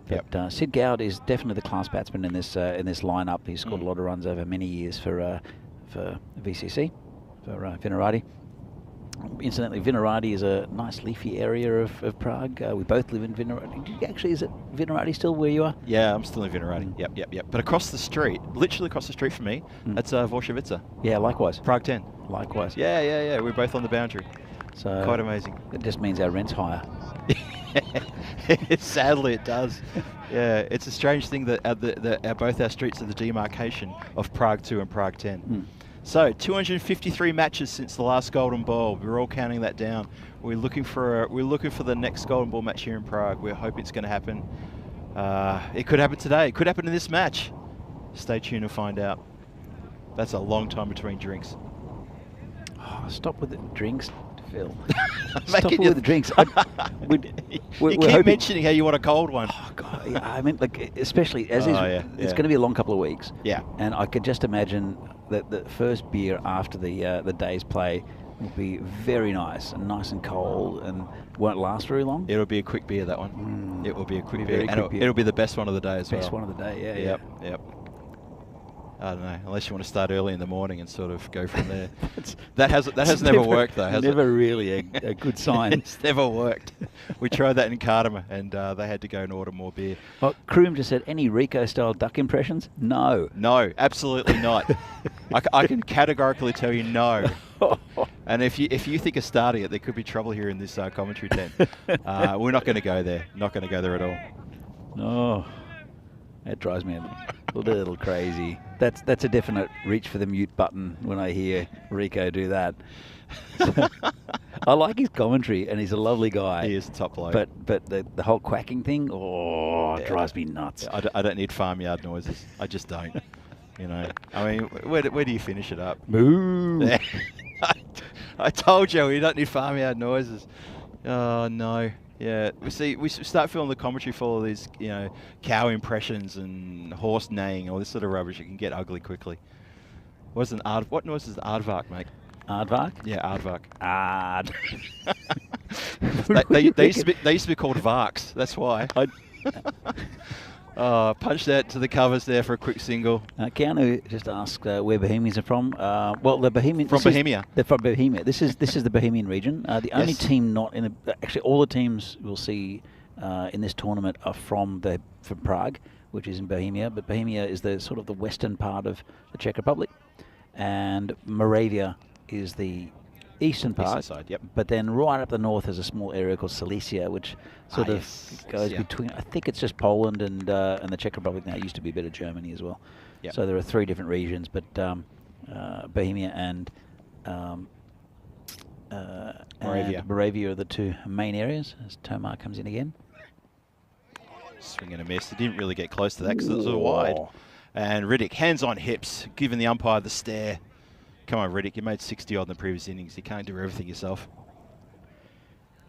But Sid Gowd is definitely the class batsman in this lineup. He's scored a lot of runs over many years for VCC, for Vinarati. Incidentally, Vinaradi is a nice leafy area of Prague. We both live in Vinaradi. Actually, is it Vinaradi still where you are? Yeah, I'm still in Vinaradi. Yep. But across the street, literally across the street from me, that's Vorshovica. Yeah, likewise. Prague 10. Likewise. Yeah. We're both on the boundary. So quite amazing. It just means our rent's higher. Sadly, it does. Yeah, it's a strange thing that both our streets are the demarcation of Prague 2 and Prague 10. So 253 matches since the last Golden Ball. We're all counting that down. We're looking for the next Golden Ball match here in Prague. We're hoping it's going to happen. It could happen today. It could happen in this match. Stay tuned to find out. That's a long time between drinks. Oh, stop with the drinks, Phil. Stop with the drinks. You keep mentioning how you want a cold one. Oh God, I mean, like, especially as it's going to be a long couple of weeks. Yeah. And I could just imagine that the first beer after the day's play will be very nice and cold and won't last very long. It'll be a quick beer, that one. It will be a quick beer. Very quick beer. It'll be the best one of the day as well. Best one of the day, yeah. Yep. I don't know, unless you want to start early in the morning and sort of go from there. that has never worked, though, has it? Never really a good sign. It's never worked. We tried that in Cardamom, and they had to go and order more beer. Well, Kroom just said, any Rico-style duck impressions? No. No, absolutely not. I can categorically tell you no. And if you think of starting it, there could be trouble here in this commentary tent. We're not going to go there. Not going to go there at all. No. That drives me a little crazy. That's a definite reach for the mute button when I hear Rico do that. I like his commentary, and he's a lovely guy. He is a top bloke. But the whole quacking thing, it drives me nuts. I don't need farmyard noises. I just don't. You know. I mean, where do you finish it up? Moo. I told you we don't need farmyard noises. Oh no. Yeah, we start feeling the commentary for all these, cow impressions and horse neighing, all this sort of rubbish. It can get ugly quickly. What noise is aardvark, mate? Aardvark? Yeah, aardvark. Aard. they used to be called varks. That's why. Punch that to the covers there for a quick single. Keanu just asked where Bohemians are from. Well, the Bohemian from Bohemia. They're from Bohemia. This is the Bohemian region. The only team not in actually all the teams we'll see in this tournament are from Prague, which is in Bohemia. But Bohemia is the sort of the western part of the Czech Republic, and Moravia is the eastern part. Eastern side, yep. But then right up the north is a small area called Silesia, which sort of goes between. I think it's just Poland and the Czech Republic now. It used to be a bit of Germany as well. Yep. So there are 3 different regions, but Bohemia and Moravia are the 2 main areas. As Tomar comes in again. Swing and a miss. He didn't really get close to that because it was wide. And Riddick, hands on hips, giving the umpire the stare. Come on, Riddick, you made 60 odd in the previous innings. You can't do everything yourself.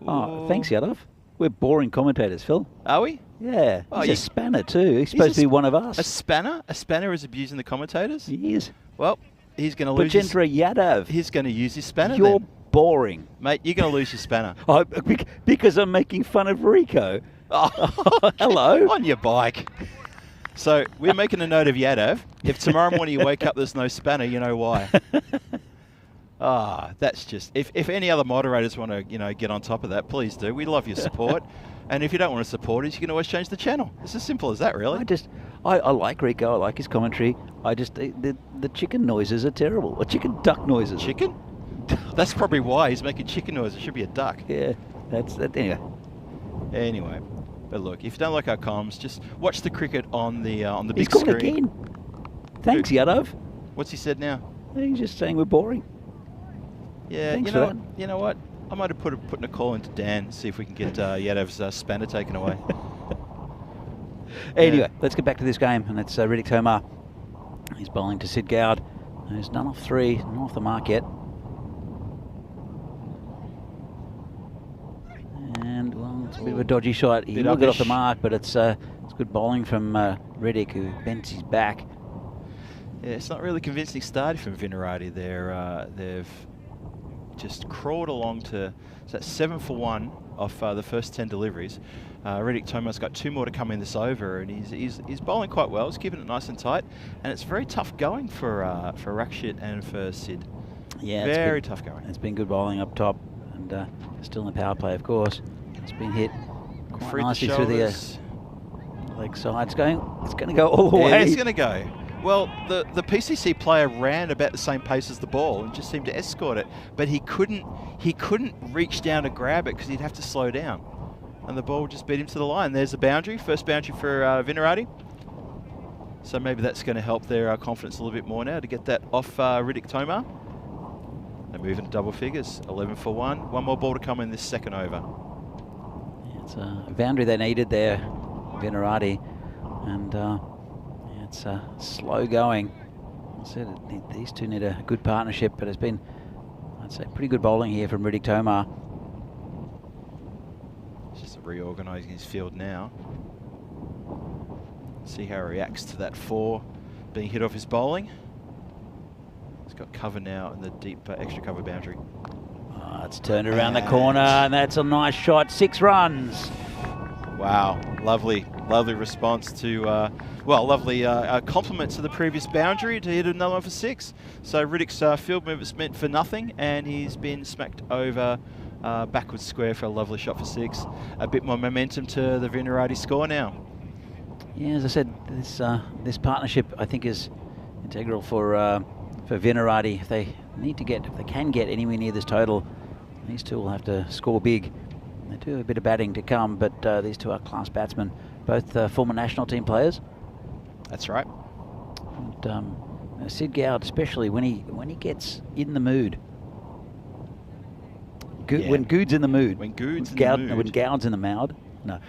Oh, thanks, Yadov. We're boring commentators, Phil. Are we? Yeah. He's a spanner, too. He's supposed to be one of us. A spanner? A spanner is abusing the commentators? He is. Well, he's going to lose Bajendra Yadav. He's going to use his spanner You're boring. Mate, you're going to lose your spanner. Oh, because I'm making fun of Rico. Oh, hello. On your bike. So we're making a note of Yadav. If tomorrow morning you wake up there's no spanner, you know why. That's just... If any other moderators want to, get on top of that, please do. We love your support. And if you don't want to support us, you can always change the channel. It's as simple as that, really. I like Rico. I like his commentary. The chicken noises are terrible. Or chicken duck noises. Chicken? That's probably why he's making chicken noises. It should be a duck. Yeah. That's that. Anyway. But look, if you don't like our comms, just watch the cricket on the big He's gone screen. Again. Thanks, Yadov. What's he said now? He's just saying we're boring. Yeah, Thanks you know what? I might have putting a call into Dan, see if we can get Yadov's spanner taken away. Anyway, let's get back to this game, and it's Riddick Tomar. He's bowling to Sid Gowd. He's none off 3, not off the mark yet. And, well, it's a bit of a dodgy shot. He will get off the mark, but it's good bowling from Riddick, who bends his back. Yeah, it's not really convincing starting from Vinaradi there. They've just crawled along to... So that's 7 for 1 off the first 10 deliveries. Riddick Tomar's got 2 more to come in this over, and he's bowling quite well. He's keeping it nice and tight, and it's very tough going for Rakshit and for Sid. Yeah, very tough going. It's been good bowling up top, and still in the power play, of course. It's been hit quite Freed the nicely through the shoulders. leg side. It's going to go all the way. Yeah, it's going to go. Well, the PCC player ran about the same pace as the ball and just seemed to escort it, but he couldn't reach down to grab it because he'd have to slow down, and the ball just beat him to the line. There's the boundary, first boundary for Vinarati. So maybe that's going to help their confidence a little bit more now to get that off Riddick Tomar. They're moving to double figures, 11 for 1. One more ball to come in this second over. Yeah, it's a boundary they needed there, Vinarati, and it's slow going. I said these two need a good partnership, but it's been, I'd say, pretty good bowling here from Riddick Tomar. Just reorganising his field now. See how he reacts to that 4 being hit off his bowling. He's got cover now in the deep extra cover boundary. Oh, it's turned around the corner, and that's a nice shot. 6 runs. Wow, lovely response to, lovely compliment to the previous boundary to hit another one for 6. So Riddick's field movement's meant for nothing, and he's been smacked over backwards square for a lovely shot for 6. A bit more momentum to the Vinarati score now. Yeah, as I said, this partnership I think is integral for Vinarati. If they can get anywhere near this total, these two will have to score big. They do have a bit of batting to come, but these two are class batsmen, both former national team players. That's right. And, Sid Gowd, especially when he gets in the mood. When Goud's in the mood. When Goud's in the mood. When Gowd's in the mood. No.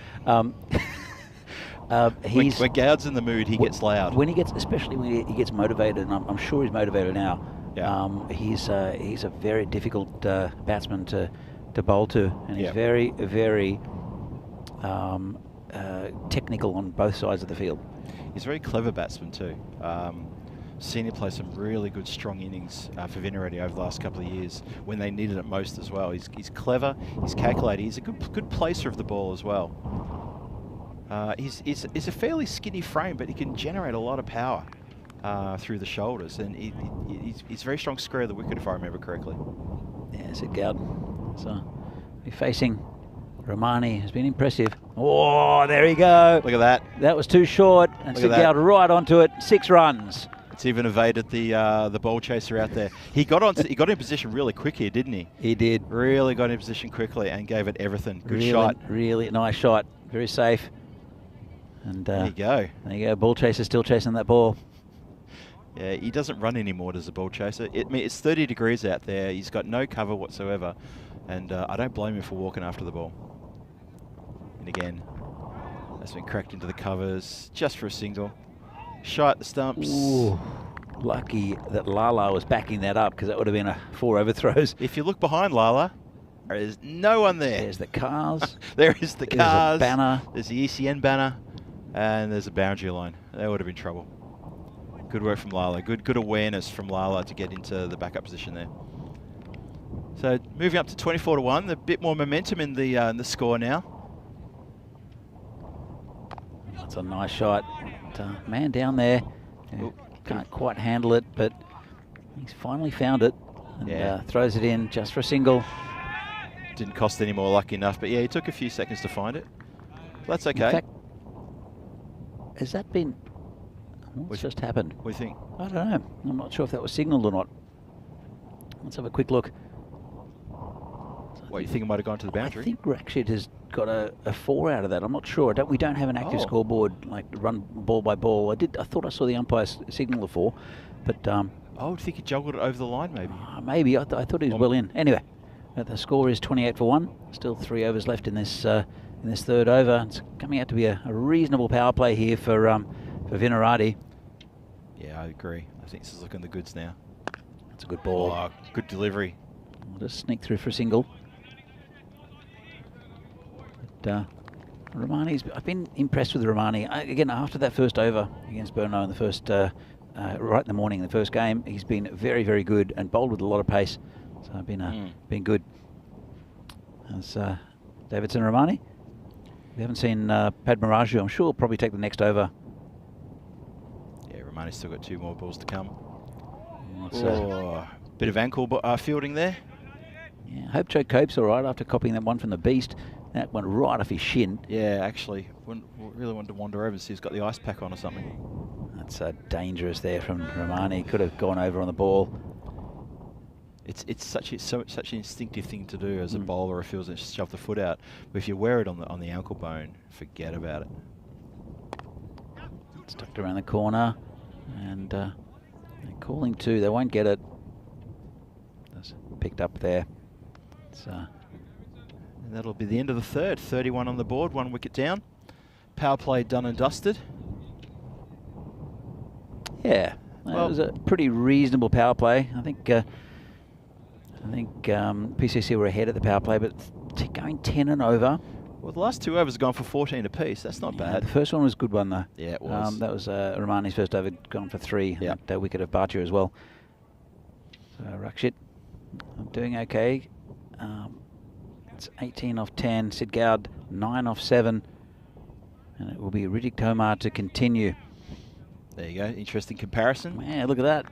When Gowd's in the mood, he gets loud. Especially when he gets motivated, and I'm sure he's motivated now. Yeah. He's a very difficult batsman to bowl to, and he's very, very technical on both sides of the field. He's a very clever batsman too. Seen him play some really good, strong innings for Vinarati over the last couple of years when they needed it most as well. He's clever, he's calculated, he's a good placer of the ball as well. He's a fairly skinny frame, but he can generate a lot of power through the shoulders, and he's very strong square of the wicket, if I remember correctly. Yeah, Sid Gowd. So, we're facing Romani, has been impressive. Oh, there you go. Look at that. That was too short, and Sid Gowd right onto it. 6 runs. It's even evaded the ball chaser out there. He got in position really quick here, didn't he? He did. Really got in position quickly and gave it everything. Good really, shot. Really nice shot. Very safe. And there you go. There you go. Ball chaser still chasing that ball. Yeah, he doesn't run anymore, does the ball chaser. It's 30 degrees out there. He's got no cover whatsoever. And I don't blame him for walking after the ball. And again, that's been cracked into the covers just for a single. Shot at the stumps. Ooh, lucky that Lala was backing that up, because that would have been 4 overthrows. If you look behind Lala, there is no one there. There's the cars. There is the cars. There's a banner. There's the ECN banner. And there's a boundary line. That would have been trouble. Good work from Lala. Good awareness from Lala to get into the backup position there. So moving up to 24 to 1. A bit more momentum in the score now. That's a nice shot. Man down there can't quite handle it, but he's finally found it and throws it in just for a single. Didn't cost any more, lucky enough, but yeah, he took a few seconds to find it. That's okay. In fact, has that been... What's just happened? What do you think? I don't know. I'm not sure if that was signalled or not. Let's have a quick look. What, you think it might have gone to the boundary? I think Rakshit has got a 4 out of that. I'm not sure. We don't have an active scoreboard, like run ball by ball. I thought I saw the umpire signal the 4, but... I would think he juggled it over the line, maybe. Maybe. I thought he was well in. Anyway, the score is 28 for 1. Still 3 overs left in this third over. It's coming out to be a reasonable power play here for Vinarati. Yeah, I agree. I think this is looking the goods now. That's a good ball. Oh, good delivery. I'll just sneak through for a single. But, Romani's, I've been impressed with Romani. Again, after that first over against Burno in the first, right in the morning, the first game, he's been very, very good and bowled with a lot of pace. So I've been good. As Davidson Romani. We haven't seen Padmaraju. I'm sure he'll probably take the next over. Yeah, Romani's still got 2 more balls to come. Bit of ankle fielding there. Yeah, I hope Joe Cope's all right after copying that one from the Beast. That went right off his shin. Yeah, actually, really wanted to wander over and see who's got the ice pack on or something. That's dangerous there from Romani. Could have gone over on the ball. It's such an instinctive thing to do as a bowler or feels and shove the foot out. But if you wear it on the ankle bone, forget about it. It's tucked around the corner, and they're calling two. They won't get it. That's picked up there. It's, and that'll be the end of the third. 31 on the board, 1 wicket down. Power play done and dusted. Yeah, well, it was a pretty reasonable power play. I think PCC were ahead at the power play, but going 10 and over. Well, the last 2 overs have gone for 14 apiece. That's not bad. The first one was a good one, though. Yeah, it was. That was Romani's first over, gone for 3. Yeah. That wicket of Bachu as well. So Rakshit, I'm doing okay. It's 18 off 10. Sid Goud, 9 off 7. And it will be Riddick Tomar to continue. There you go. Interesting comparison. Yeah, look at that.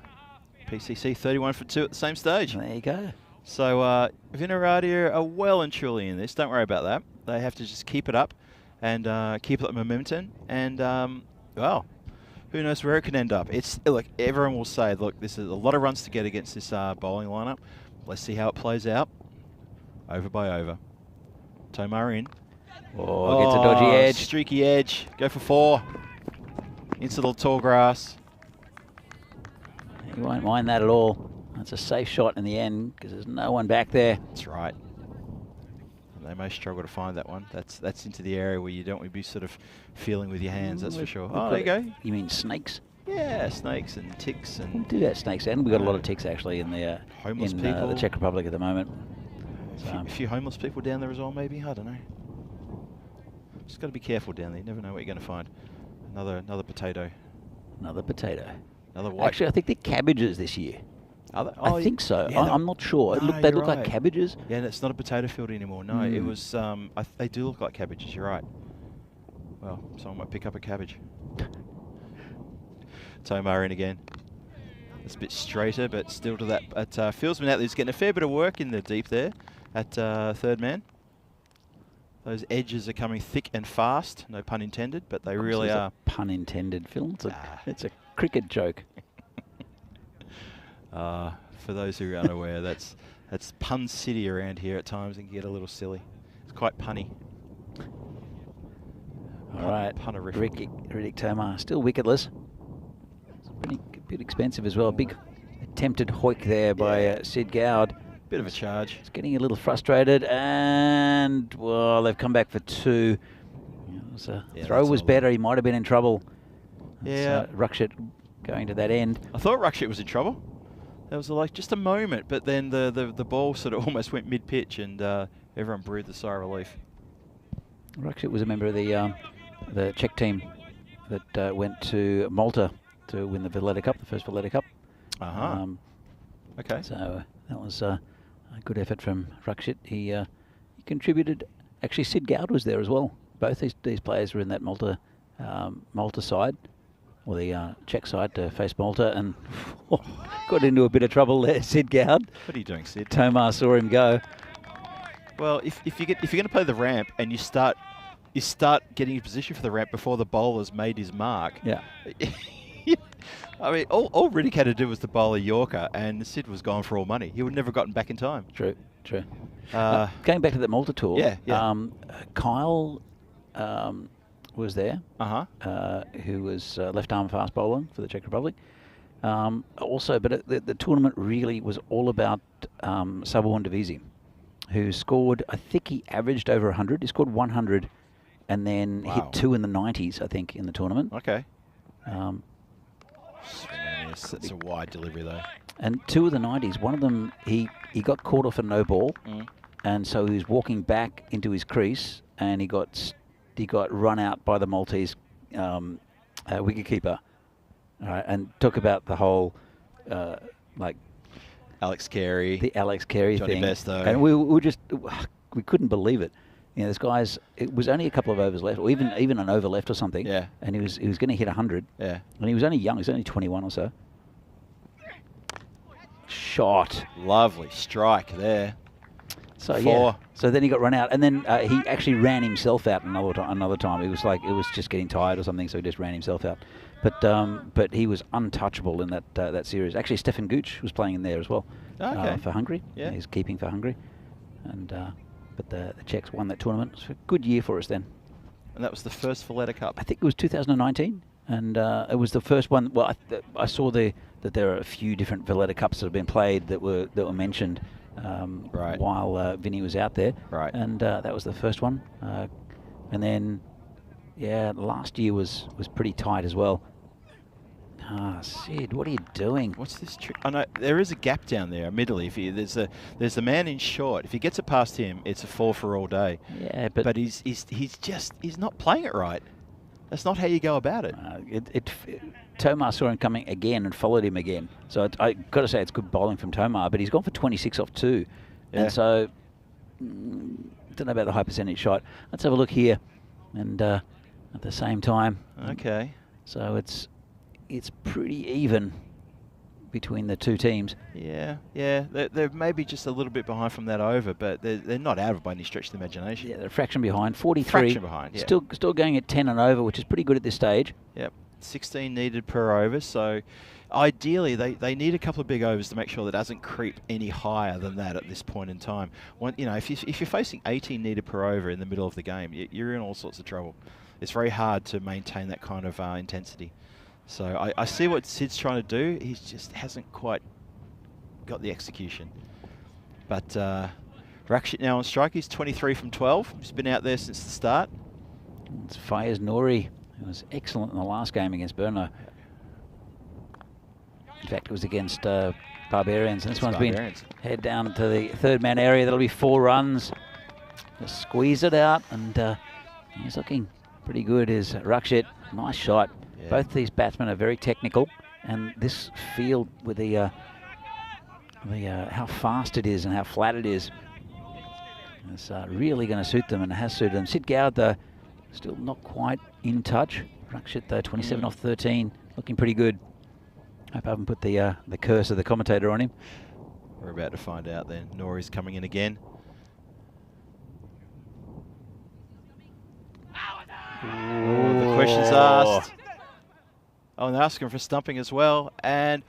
PCC 31 for 2 at the same stage. There you go. So Vinaradia are well and truly in this. Don't worry about that. They have to just keep it up and keep up momentum. And, well, who knows where it can end up. Look, everyone will say, look, this is a lot of runs to get against this bowling lineup. Let's see how it plays out. Over by over. Tomar in. Oh, gets a dodgy edge. Streaky edge. Go for 4. Into the tall grass. You won't mind that at all. That's a safe shot in the end because there's no one back there. That's right. And they may struggle to find that one. That's into the area where you don't want to be sort of feeling with your hands, that's for sure. Oh, there you go. You mean snakes? Yeah, snakes and ticks. And We do have snakes, and we've got a lot of ticks actually in the homeless in people. the Czech Republic at the moment. A few homeless people down there as well, maybe. I don't know. Just got to be careful down there. You never know what you're going to find. Another potato. Another potato. Another white. Actually, I think they're cabbages this year. Are they? I think so. Yeah, I'm not sure. No, They look you're like right. cabbages. Yeah, and it's not a potato field anymore. No, it was. They do look like cabbages. You're right. Well, someone might pick up a cabbage. Tomar in again. It's a bit straighter, but still to that. At Fieldsman out there, he's getting a fair bit of work in the deep there at third man. Those edges are coming thick and fast. No pun intended, but they really are. Pun intended, Phil. It's a cricket joke. For those who are unaware, that's pun city around here at times and can get a little silly. It's quite punny. All right, Riddick Tomar still wicketless. It's a bit expensive as well. Big attempted hoik there by Sid Goud. Bit of a charge. He's getting a little frustrated, and well, they've come back for 2. Throw was better. He might have been in trouble. Yeah, Rakshit going to that end. I thought Rakshit was in trouble. There was like just a moment, but then the ball sort of almost went mid-pitch, and everyone breathed a sigh of relief. Rakshit was a member of the Czech team that went to Malta to win the Valletta Cup, the first Valletta Cup. Okay. So that was a good effort from Rakshit. He contributed. Actually, Sid Goud was there as well. Both these players were in that Malta side, or the Czech side, to face Malta, and got into a bit of trouble there. Sid Goud. What are you doing, Sid? Tomar saw him go. Well, if you're going to play the ramp and you start getting in position for the ramp before the bowler's made his mark. Yeah. I mean, all Riddick had to do was to bowl a Yorker, and Sid was gone for all money. He would never gotten back in time. True. Going back to the Malta tour. Yeah. Kyle was there. Who was left arm fast bowler for the Czech Republic. Also, but the tournament really was all about Sabuon Divisi, who scored. I think he averaged over 100. He scored 100, and then hit 2 in the 90s. I think in the tournament. Okay. That's a wide delivery though. And 2 of the 90s, one of them he got caught off a no ball, and so he was walking back into his crease, and he got run out by the Maltese wicketkeeper. All right, and talk about the whole like Alex Carey, the Alex Carey Johnny thing, Besto. and we couldn't believe it. You know, this guy's. It was only a couple of overs left, or even an over left or something. Yeah. And he was going to hit 100. Yeah. And he was only young. He was only 21 or so. shot. Lovely strike there. So Four. yeah. So then he got run out, and then he actually ran himself out another time. It was just getting tired or something, so he just ran himself out. But he was untouchable in that series. Actually, Stefan Gooch was playing in there as well. Okay. For Hungary. Yeah. He's keeping for Hungary, and but the Czechs won that tournament. It was a good year for us then. And that was the first Valletta Cup. I think it was 2019, and it was the first one. Well, I saw that there are a few different Valletta Cups that have been played that were mentioned Right. while Vinny was out there. Right. And that was the first one. And then, yeah, last year was pretty tight as well. Sid, what are you doing? What's this trick? I know there is a gap down there. Admittedly, if there's the man in short. If he gets it past him, it's a 4 for all day. Yeah, but he's not playing it right. That's not how you go about it. Tomar saw him coming again and followed him again. So I got to say it's good bowling from Tomar, but he's gone for 26 off 2. Yeah. And so, don't know about the high percentage shot. Let's have a look here. And at the same time. Okay. So it's pretty even between the two teams. Yeah. They're maybe just a little bit behind from that over, but they're not out of by any stretch of the imagination. Yeah, they're a fraction behind. 43. Fraction behind, yeah. Still going at 10 and over, which is pretty good at this stage. Yep. 16 needed per over, so ideally they need a couple of big overs to make sure that it doesn't creep any higher than that at this point in time. If you're facing 18 needed per over in the middle of the game, you're in all sorts of trouble. It's very hard to maintain that kind of intensity. So I see what Sid's trying to do. He just hasn't quite got the execution. But Rakshit now on strike. He's 23 from 12. He's been out there since the start. It's Fayez Nouri. He was excellent in the last game against Brno. In fact, it was against Barbarians. And this one's been head down to the third man area. That'll be 4 runs. Just squeeze it out, and he's looking pretty good. Is Rakshit. Nice shot. Yeah. Both these batsmen are very technical, and this field with the how fast it is and how flat it is, it's really going to suit them, and it has suited them. Sid Gowd, though, still not quite in touch. Rakshit, though, 27 off 13, looking pretty good. Hope I haven't put the curse of the commentator on him. We're about to find out then. Nori's coming in again. Ooh, the question's asked. Oh, and they're asking for stumping as well. And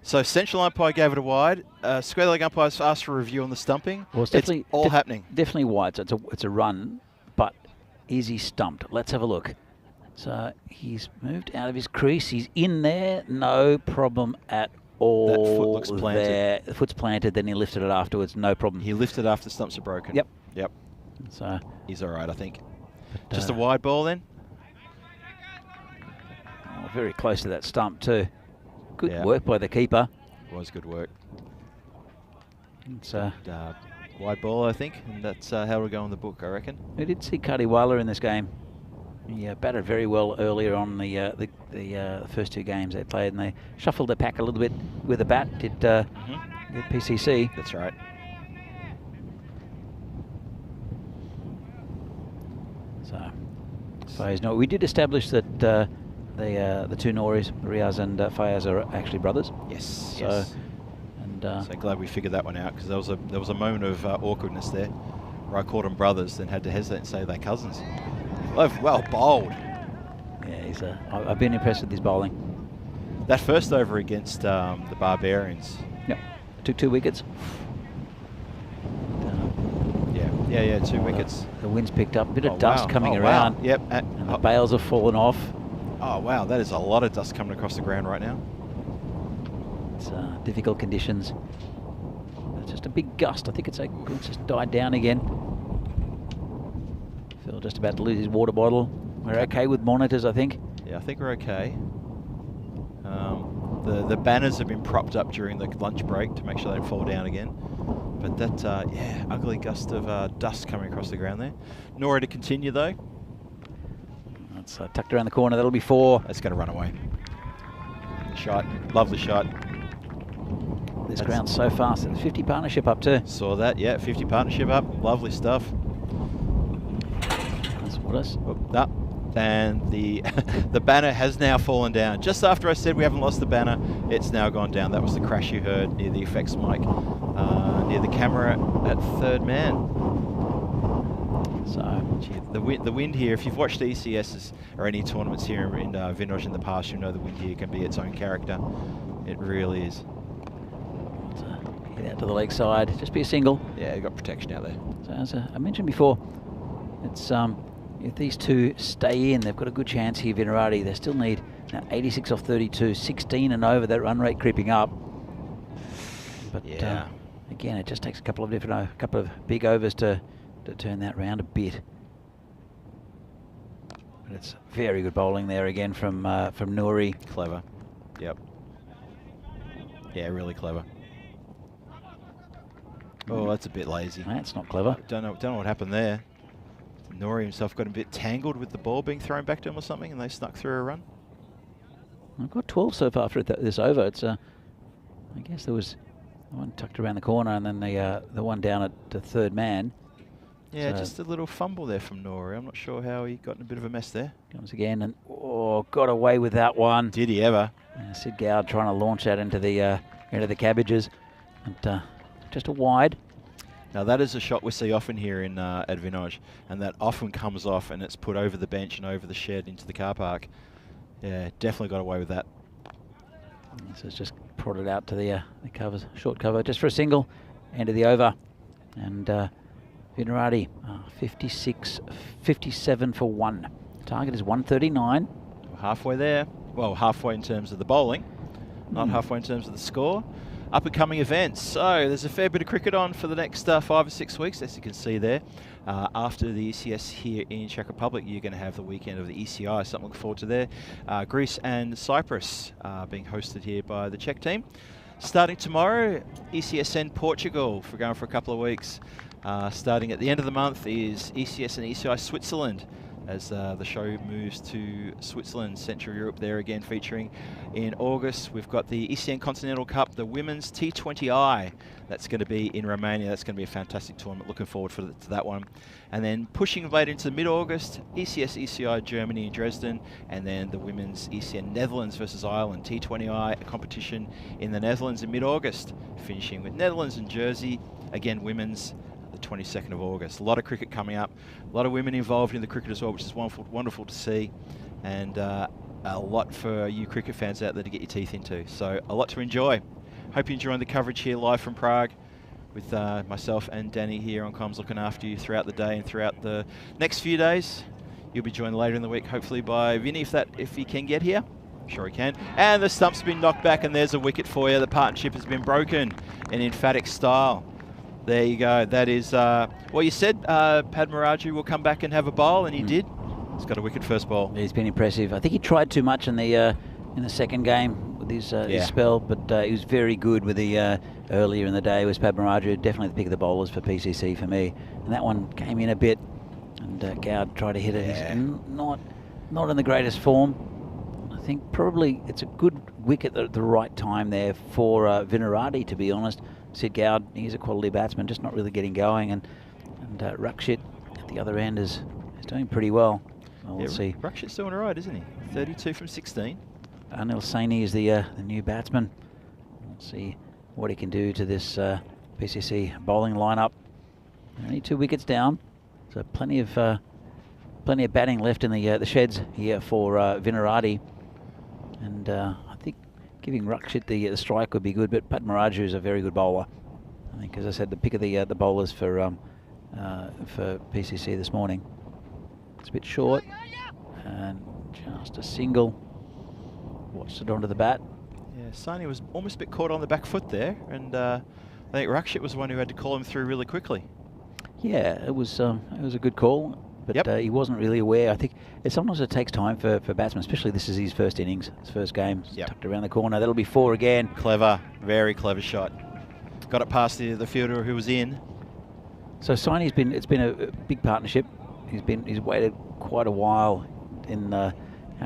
so central umpire gave it a wide. Square leg umpires asked for a review on the stumping. Well, it's all happening. Definitely wide. So it's a run, but is he stumped? Let's have a look. So he's moved out of his crease. He's in there. No problem at all. That foot looks planted. There. The foot's planted. Then he lifted it afterwards. No problem. He lifted after the stumps are broken. Yep. So he's all right, I think. But, just a wide ball then. Oh, very close to that stump too. Good work by the keeper. It was good work. It's wide ball, I think, and that's how it'll go in the book, I reckon. We did see Kadiwala in this game. He batted very well earlier on the first 2 games they played, and they shuffled the pack a little bit with the bat. Did PCC? That's right. So, we did establish that the 2 Noris, Riaz and Fayez, are actually brothers. Yes. So, yes. And so glad we figured that one out, because there was a moment of awkwardness there, where I called them brothers, then had to hesitate and say they're cousins. Well bowled. Yeah, I've been impressed with his bowling. That first over against the Barbarians. Yep. Took 2 wickets. Yeah, 2 wickets. The wind's picked up. A bit of dust coming around. Wow. Yep. And the bales have fallen off. Oh, wow. That is a lot of dust coming across the ground right now. It's difficult conditions. It's just a big gust. I think it's just died down again. Phil just about to lose his water bottle. We're okay with monitors, I think. Yeah, I think we're okay. The banners have been propped up during the lunch break to make sure they don't fall down again. But that, ugly gust of dust coming across the ground there. Nora to continue, though. That's tucked around the corner. That'll be 4. That's going to run away. Shot. Lovely shot. This ground's so fast. It's 50 partnership up, too. Saw that, yeah. 50 partnership up. Lovely stuff. That's what us. Oh, no. and the the banner has now fallen down. Just after I said we haven't lost the banner, it's now gone down. That was the crash you heard near the effects mic, near the camera at third man. So, gee, the wind here, if you've watched ECSs or any tournaments here in Vinoj in the past, you know the wind here can be its own character. It really is. Get out to the leg side, just be a single. Yeah, you got protection out there. So as I mentioned before, it's if these two stay in, they've got a good chance here. Vinarati, they still need 86 off 32, 16 and over. That run rate creeping up. But yeah, again, it just takes a couple of big overs to turn that round a bit. But it's very good bowling there again from Nouri. Clever. Yep. Yeah, really clever. Oh, that's a bit lazy. That's not clever. Don't know what happened there. Nouri himself got a bit tangled with the ball being thrown back to him or something, and they snuck through a run. I've got 12 so far for this over. It's I guess there was one tucked around the corner, and then the one down at the third man. Yeah, So just a little fumble there from Nouri. I'm not sure how he got in a bit of a mess there. comes again and got away with that one. Did he ever? Sid Gowd trying to launch that into the cabbages, and just a wide. Now that is a shot we see often here in at Vinoj, and that often comes off and it's put over the bench and over the shed into the car park. Yeah, definitely got away with that. So it's just prodded out to the covers, short cover, just for a single, end of the over, and Vinarati 57 for 1. Target is 139. Halfway there. Well, halfway in terms of the bowling, not halfway in terms of the score. Up and coming events. So there's a fair bit of cricket on for the next 5 or 6 weeks, as you can see there. After the ECS here in Czech Republic, you're going to have the weekend of the ECI, something to look forward to there. Greece and Cyprus being hosted here by the Czech team. Starting tomorrow, ECSN Portugal for going for a couple of weeks. Starting at the end of the month is ECS and ECI Switzerland, as the show moves to Switzerland, Central Europe there again featuring in August. We've got the ECN Continental Cup, the Women's T20I. That's going to be in Romania. That's going to be a fantastic tournament. Looking forward to that one. And then pushing later into mid-August, ECS ECI Germany in Dresden, and then the Women's ECN Netherlands versus Ireland, T20I, a competition in the Netherlands in mid-August, finishing with Netherlands and Jersey, again Women's, the 22nd of August. A lot of cricket coming up, a lot of women involved in the cricket as well, which is wonderful to see, and a lot for you cricket fans out there to get your teeth into. So a lot to enjoy. Hope you're enjoying the coverage here live from Prague with myself and Danny here on comms looking after you throughout the day and throughout the next few days. You'll be joined later in the week, hopefully by Vinny if he can get here. I'm sure he can. And the stump's been knocked back, and there's a wicket for you. The partnership has been broken in emphatic style. There you go. That is, well, you said Padmaraju will come back and have a bowl, and he did. He's got a wicket first ball. He's been impressive. I think he tried too much in the second game with his spell, but he was very good with the earlier in the day. Was Padmaraju definitely the pick of the bowlers for PCC for me, and that one came in a bit, and Gowd tried to hit it. Yeah. He's not in the greatest form. I think probably it's a good wicket at the right time there for Vinarati, to be honest. Sid Gowd, he's a quality batsman, just not really getting going, and Rakshit at the other end is doing pretty well. Well, we'll see. Rakshit's doing all right, isn't he? 32 from 16. Anil Saini is the new batsman. We'll see what he can do to this PCC bowling lineup. Only 2 wickets down, so plenty of batting left in the sheds here for Vinarati, and I think giving Rakshit the strike would be good. But Padmaraju is a very good bowler. I think, as I said, the pick of the bowlers for PCC this morning. It's a bit short, and just a single. Watched it onto the bat. Yeah, Saini was almost a bit caught on the back foot there, and I think Rakshit was the one who had to call him through really quickly. Yeah, it was a good call, but he wasn't really aware. I think sometimes it takes time for batsmen, especially this is his first innings, his first game. Tucked around the corner. That'll be 4 again. Clever, very clever shot. Got it past the fielder who was in. So Saini's it's been a big partnership. He's waited quite a while out in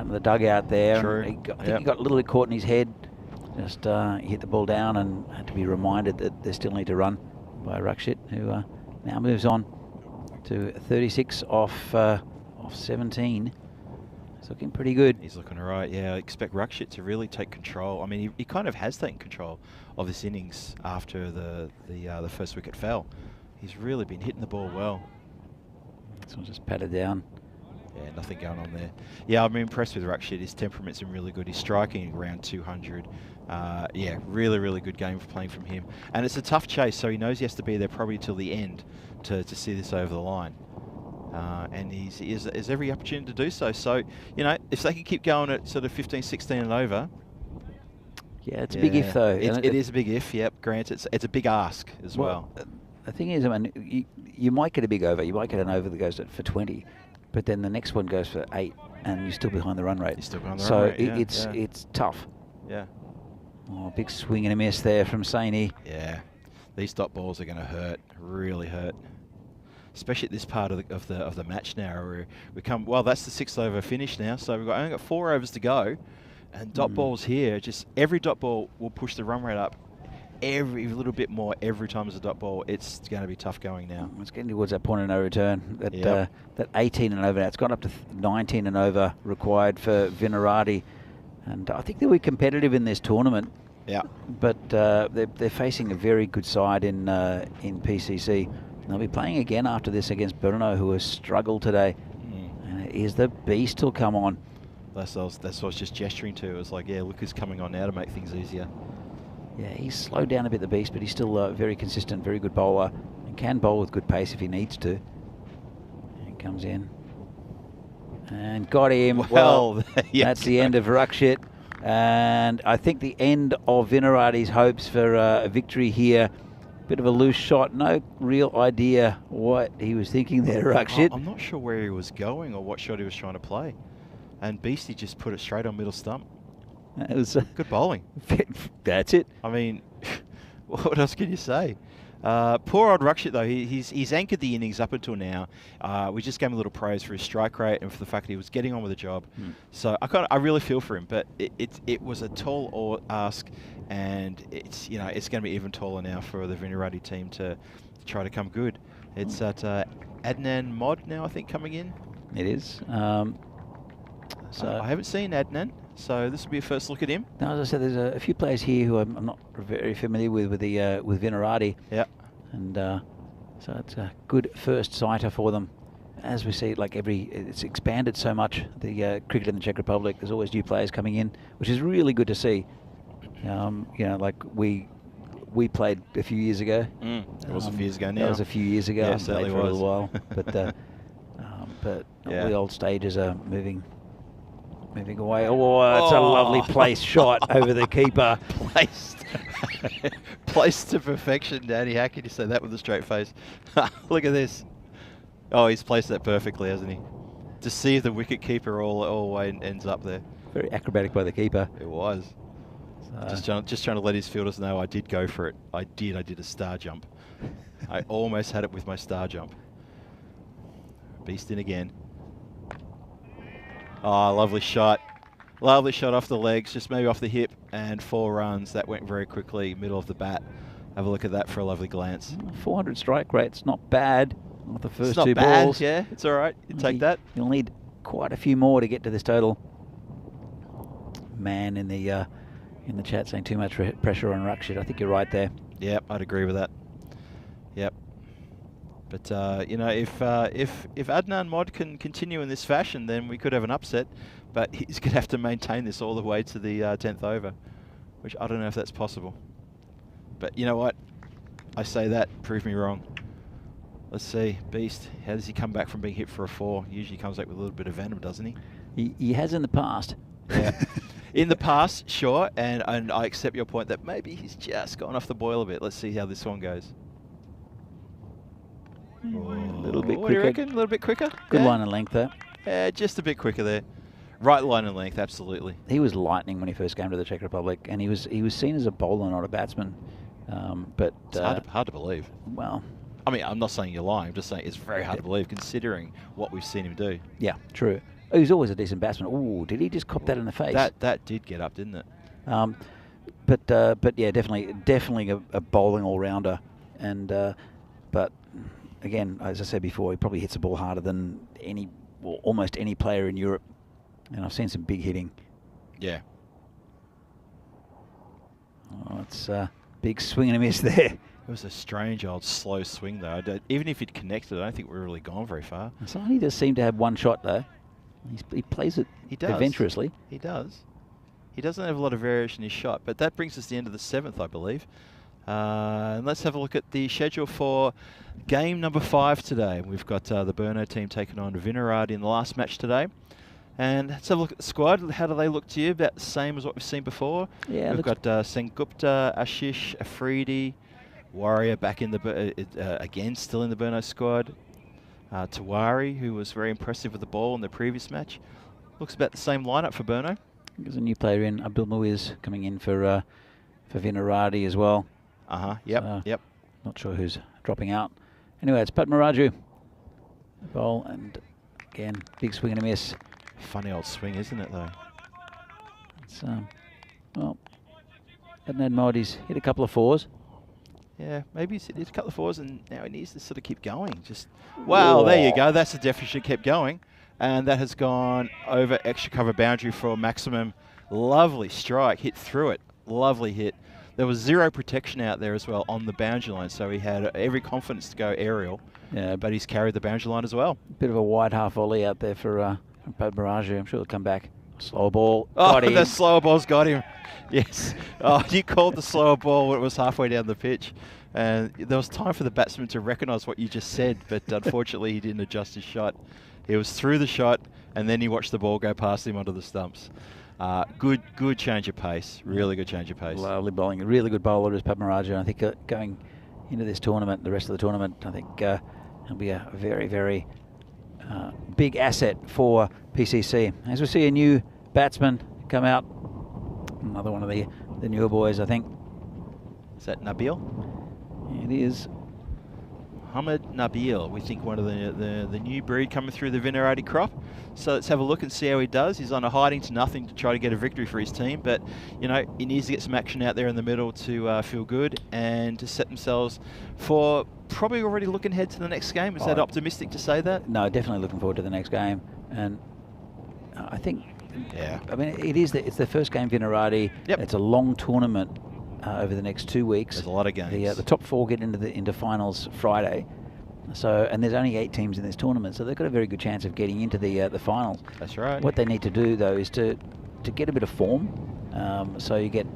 the dugout there. True. I think he got a little bit caught in his head. Just hit the ball down and had to be reminded that they still need to run by Rakshit, who now moves on to 36 off 17. He's looking pretty good. He's looking all right. Yeah, I expect Rakshit to really take control. I mean, he kind of has taken control of this innings after the first wicket fell. He's really been hitting the ball well. So I'll just pat it down. Yeah, nothing going on there. Yeah, I'm impressed with Rakshit. His temperament's been really good. He's striking around 200. Yeah, really, really good game for playing from him. And it's a tough chase, so he knows he has to be there probably till the end to see this over the line. And he has every opportunity to do so. So, you know, if they can keep going at sort of 15, 16 and over. Yeah, it's a big if, though. It is a big if, yep. Granted, it's a big ask as well. The thing is, I mean, you might get a big over. You might get an over that goes for 20, but then the next one goes for 8, and you're still behind the run rate. You're still behind the run rate, So it's tough. Yeah. Oh, big swing and a miss there from Saini. Yeah. These dot balls are going to hurt, really hurt. Especially at this part of the match now, where we come. Well, that's the 6th over finish now, so we've only got 4 overs to go, and dot balls here. Just every dot ball will push the run rate up every little bit more every time there's a dot ball. It's going to be tough going now. It's getting towards that point of no return. That 18 and over now. It's gone up to 19 and over required for Vinarati, and I think they'll be competitive in this tournament. Yeah. But they're facing a very good side in PCC. They'll be playing again after this against Brno, who has struggled today. And is the beast will come on. That's what I was just gesturing to. It was like, yeah, look who's coming on now to make things easier. Yeah, he's slowed down a bit, the beast, but he's still very consistent, very good bowler, and can bowl with good pace if he needs to. And he comes in. And got him. Well, that's the end of Rakshit. And I think the end of Vinarati's hopes for a victory here. Bit of a loose shot, no real idea what he was thinking there, Rakshit. I'm not sure where he was going or what shot he was trying to play. And Beastie just put it straight on middle stump. It was good bowling. That's it. I mean, what else can you say? Poor old Rakshit, though, he's anchored the innings up until now. We just gave him a little praise for his strike rate and for the fact that he was getting on with the job. So I really feel for him, but it was a tall ask, and it's going to be even taller now for the Vinarati team to try to come good. It's at Adnan Mod now, I think, coming in. It is. So I haven't seen Adnan. So this will be a first look at him. Now, as I said, there's a few players here who I'm not very familiar with Vinarati. Yeah. And so it's a good first sighter for them. As we see, like it's expanded so much, the cricket in the Czech Republic. There's always new players coming in, which is really good to see. You know, like we played a few years ago. It was a few years ago now. That was a few years ago. Yeah, I played for a little while. But all the old stages are moving away. Oh, that's a lovely placed shot over the keeper. Placed to perfection, Danny. How can you say that with a straight face? Look at this. Oh, he's placed that perfectly, hasn't he? To see if the wicket keeper all the way ends up there. Very acrobatic by the keeper. It was. Just trying to let his fielders know I did go for it. I did a star jump. I almost had it with my star jump. Beast in again. Oh, lovely shot. Lovely shot off the legs, just maybe off the hip, and 4 runs. That went very quickly, middle of the bat. Have a look at that for a lovely glance. 400 strike rate's not bad. Not the first it's two not bad, balls. Yeah, it's all right. You take that. You'll need quite a few more to get to this total. Man in the chat saying too much pressure on Rakshit. I think you're right there. Yep, I'd agree with that. Yep. But you know, if Adnan Mod can continue in this fashion, then we could have an upset. But he's going to have to maintain this all the way to the 10th over, which I don't know if that's possible. But you know what? I say that, prove me wrong. Let's see, Beast. How does he come back from being hit for a 4? Usually comes back with a little bit of venom, doesn't he? He has in the past. Yeah. In the past, sure, and I accept your point that maybe he's just gone off the boil a bit. Let's see how this one goes. A little bit quicker. What do you reckon? A little bit quicker? Good line and length there. Yeah, just a bit quicker there. Right line and length, absolutely. He was lightning when he first came to the Czech Republic, and he was seen as a bowler, not a batsman. But it's hard to believe. Well, I mean, I'm not saying you're lying. I'm just saying it's very hard to believe, considering what we've seen him do. Yeah, true. Oh, he's always a decent batsman. Ooh, did he just cop that in the face? That did get up, didn't it? But yeah, definitely a bowling all-rounder. And but again, as I said before, he probably hits the ball harder than almost any player in Europe And I've seen some big hitting. Yeah. Oh, it's a big swing and a miss there. It was a strange old slow swing, though. Even if he'd connected, I don't think we're really gone very far. He does seem to have one shot, though. He plays it adventurously. He does. He doesn't have a lot of variation in his shot, but that brings us to the end of the 7th, I believe. And let's have a look at the schedule for game number 5 today. We've got the Burno team taking on Vinaradi in the last match today. And let's have a look at the squad. How do they look to you? About the same as what we've seen before? Yeah, we've got Sengupta, Ashish, Afridi, Warrior back in the again, still in the Burno squad. Tawari, who was very impressive with the ball in the previous match. Looks about the same lineup for Burno. There's a new player in, Abdul Muiz, coming in for Vinaradi as well. Yep, yep. Not sure who's dropping out. Anyway, it's Padmaraju. Bowl, and again, big swing and a miss. Funny old swing, isn't it, though? It's, well, Adnan Mod, he's hit a couple of 4s. Yeah, maybe he's hit a couple of 4s, and now he needs to sort of keep going. Just, wow, there you go. That's the definition. Kept going. And that has gone over extra cover boundary for maximum. Lovely strike, hit through it. Lovely hit. There was zero protection out there as well on the boundary line, so he had every confidence to go aerial. Yeah, but he's carried the boundary line as well. Bit of a wide half volley out there for Padmaraju. I'm sure he'll come back. Slow ball. Oh, the slower ball's got him. Yes. Oh, you called the slower ball when it was halfway down the pitch. And there was time for the batsman to recognise what you just said, but unfortunately he didn't adjust his shot. He was through the shot, and then he watched the ball go past him onto the stumps. Good change of pace. Really good change of pace. Lovely bowling. A really good bowler is Padmaraju. I think going into this tournament, the rest of the tournament, I think he'll be a very, very big asset for PCC. As we see a new batsman come out, another one of the newer boys, I think. Is that Nabil? It is. Mohamed Nabil, we think one of the new breed coming through the Vinaradi crop. So let's have a look and see how he does. He's on a hiding to nothing to try to get a victory for his team, but you know, he needs to get some action out there in the middle to feel good and to set themselves for probably already looking ahead to the next game. Is that optimistic to say that? No, definitely looking forward to the next game. And I think, yeah, I mean, it's the first game Vinaradi. Yep. It's a long tournament. Over the next 2 weeks. There's a lot of games. The top 4 get into finals Friday. So, and there's only 8 teams in this tournament, so they've got a very good chance of getting into the finals. That's right. What they need to do though is to get a bit of form. So you get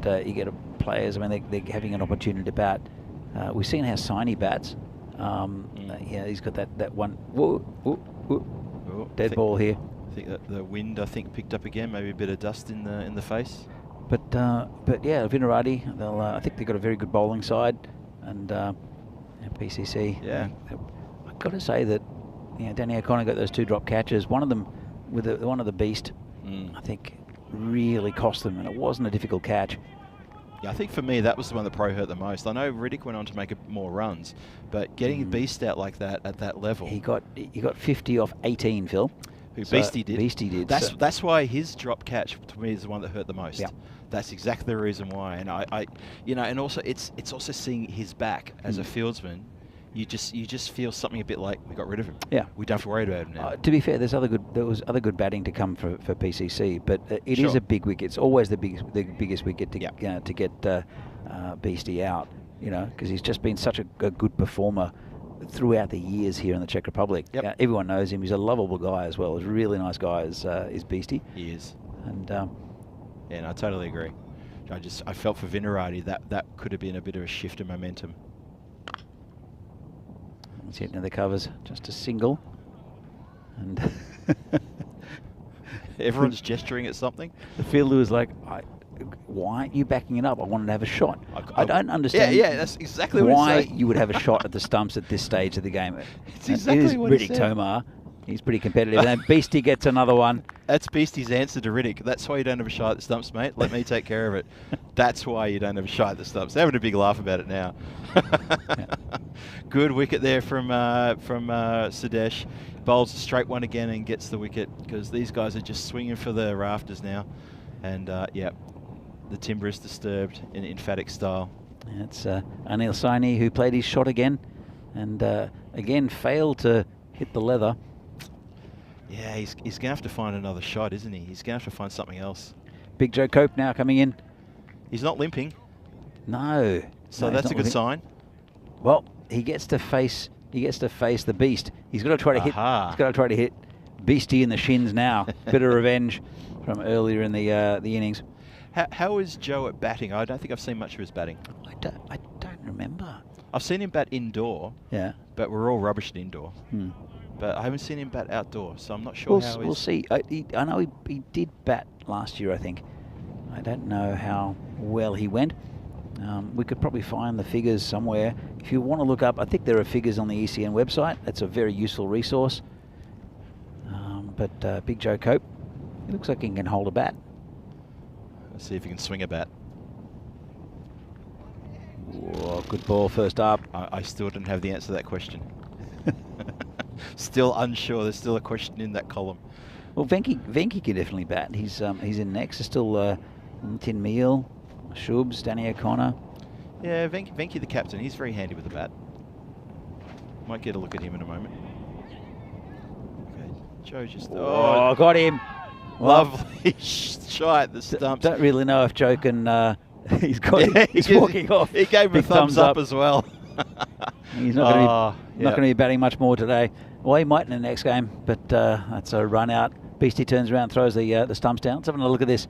players. I mean, they're having an opportunity to bat. We've seen how Saini bats. Yeah, he's got that one. Dead ball here. I think that the wind picked up again. Maybe a bit of dust in the face. But yeah, Vinaradi, I think they've got a very good bowling side, and PCC. Yeah, I've got to say that Danny O'Connor got those 2 drop catches. One of them with one of the beast, I think, really cost them, and it wasn't a difficult catch. Yeah, I think for me that was the one that probably hurt the most. I know Riddick went on to make more runs, but getting a beast out like that at that level. He got 50 off 18, Phil. Beastie did. That's why his drop catch to me is the one that hurt the most. Yeah. That's exactly the reason why. And I and also it's also seeing his back as a fieldsman. You just feel something a bit like we got rid of him. Yeah. We don't have to worry about him now. To be fair, there was other good batting to come for PCC, but it is a big wicket. It's always the biggest wicket to get Beastie out. Because he's just been such a good performer throughout the years here in the Czech Republic. Yep. Everyone knows him. He's a lovable guy as well. He's a really nice guy is Beastie. He is. And yeah, no, I totally agree. I felt for Vinaradi that could have been a bit of a shift in momentum. Let's hit into the covers. Just a single. And everyone's gesturing at something. The fielder was like, why aren't you backing it up? I wanted to have a shot. I don't understand. Yeah, that's exactly why you would have a shot at the stumps at this stage of the game. It's exactly what he said. Riddick Tomar. He's pretty competitive. And Beastie gets another one. That's Beastie's answer to Riddick. That's why you don't have a shot at the stumps, mate. Let me take care of it. That's why you don't have a shot at the stumps. They're having a big laugh about it now. Good wicket there from Sudesh. Bowls a straight one again and gets the wicket because these guys are just swinging for the rafters now. And yeah, the timber is disturbed in emphatic style. It's Anil Saini who played his shot again and again failed to hit the leather. Yeah, he's going to have to find another shot, isn't he? He's going to have to find something else. Big Joe Cope now coming in. He's not limping, No. so No, that's he's a not good sign. Well, he gets to face the beast. He's got to try to hit. Aha. He's got to try to hit Beastie in the shins now. Bit of revenge from earlier in the innings. How is Joe at batting? I don't think I've seen much of his batting. I don't remember. I've seen him bat indoor, Yeah. but we're all rubbish at indoor. Hmm. But I haven't seen him bat outdoor, so I'm not sure how We'll he's... see. I know he did bat last year, I think. I don't know how well he went. We could probably find the figures somewhere. If you want to look up, I think there are figures on the ECN website. That's a very useful resource. But Big Joe Cope, he looks like he can hold a bat. Let's see if he can swing a bat. Whoa, good ball first up. I still don't have the answer to that question. Still unsure. There's still a question in that column. Well, Venki can definitely bat. He's in next. There's still Tin Meal, Shubs, Danny O'Connor. Yeah, Venki the captain. He's very handy with the bat. Might get a look at him in a moment. Okay, Joe just... Oh, got him. Lovely shot at the stumps. Don't really know if Joe can... he's got him. He's walking off. He gave him a Big thumbs up as well. He's not going to be batting much more today. Well, he might in the next game, but that's a run out. Beastie turns around, throws the stumps down. Let's have a look at this.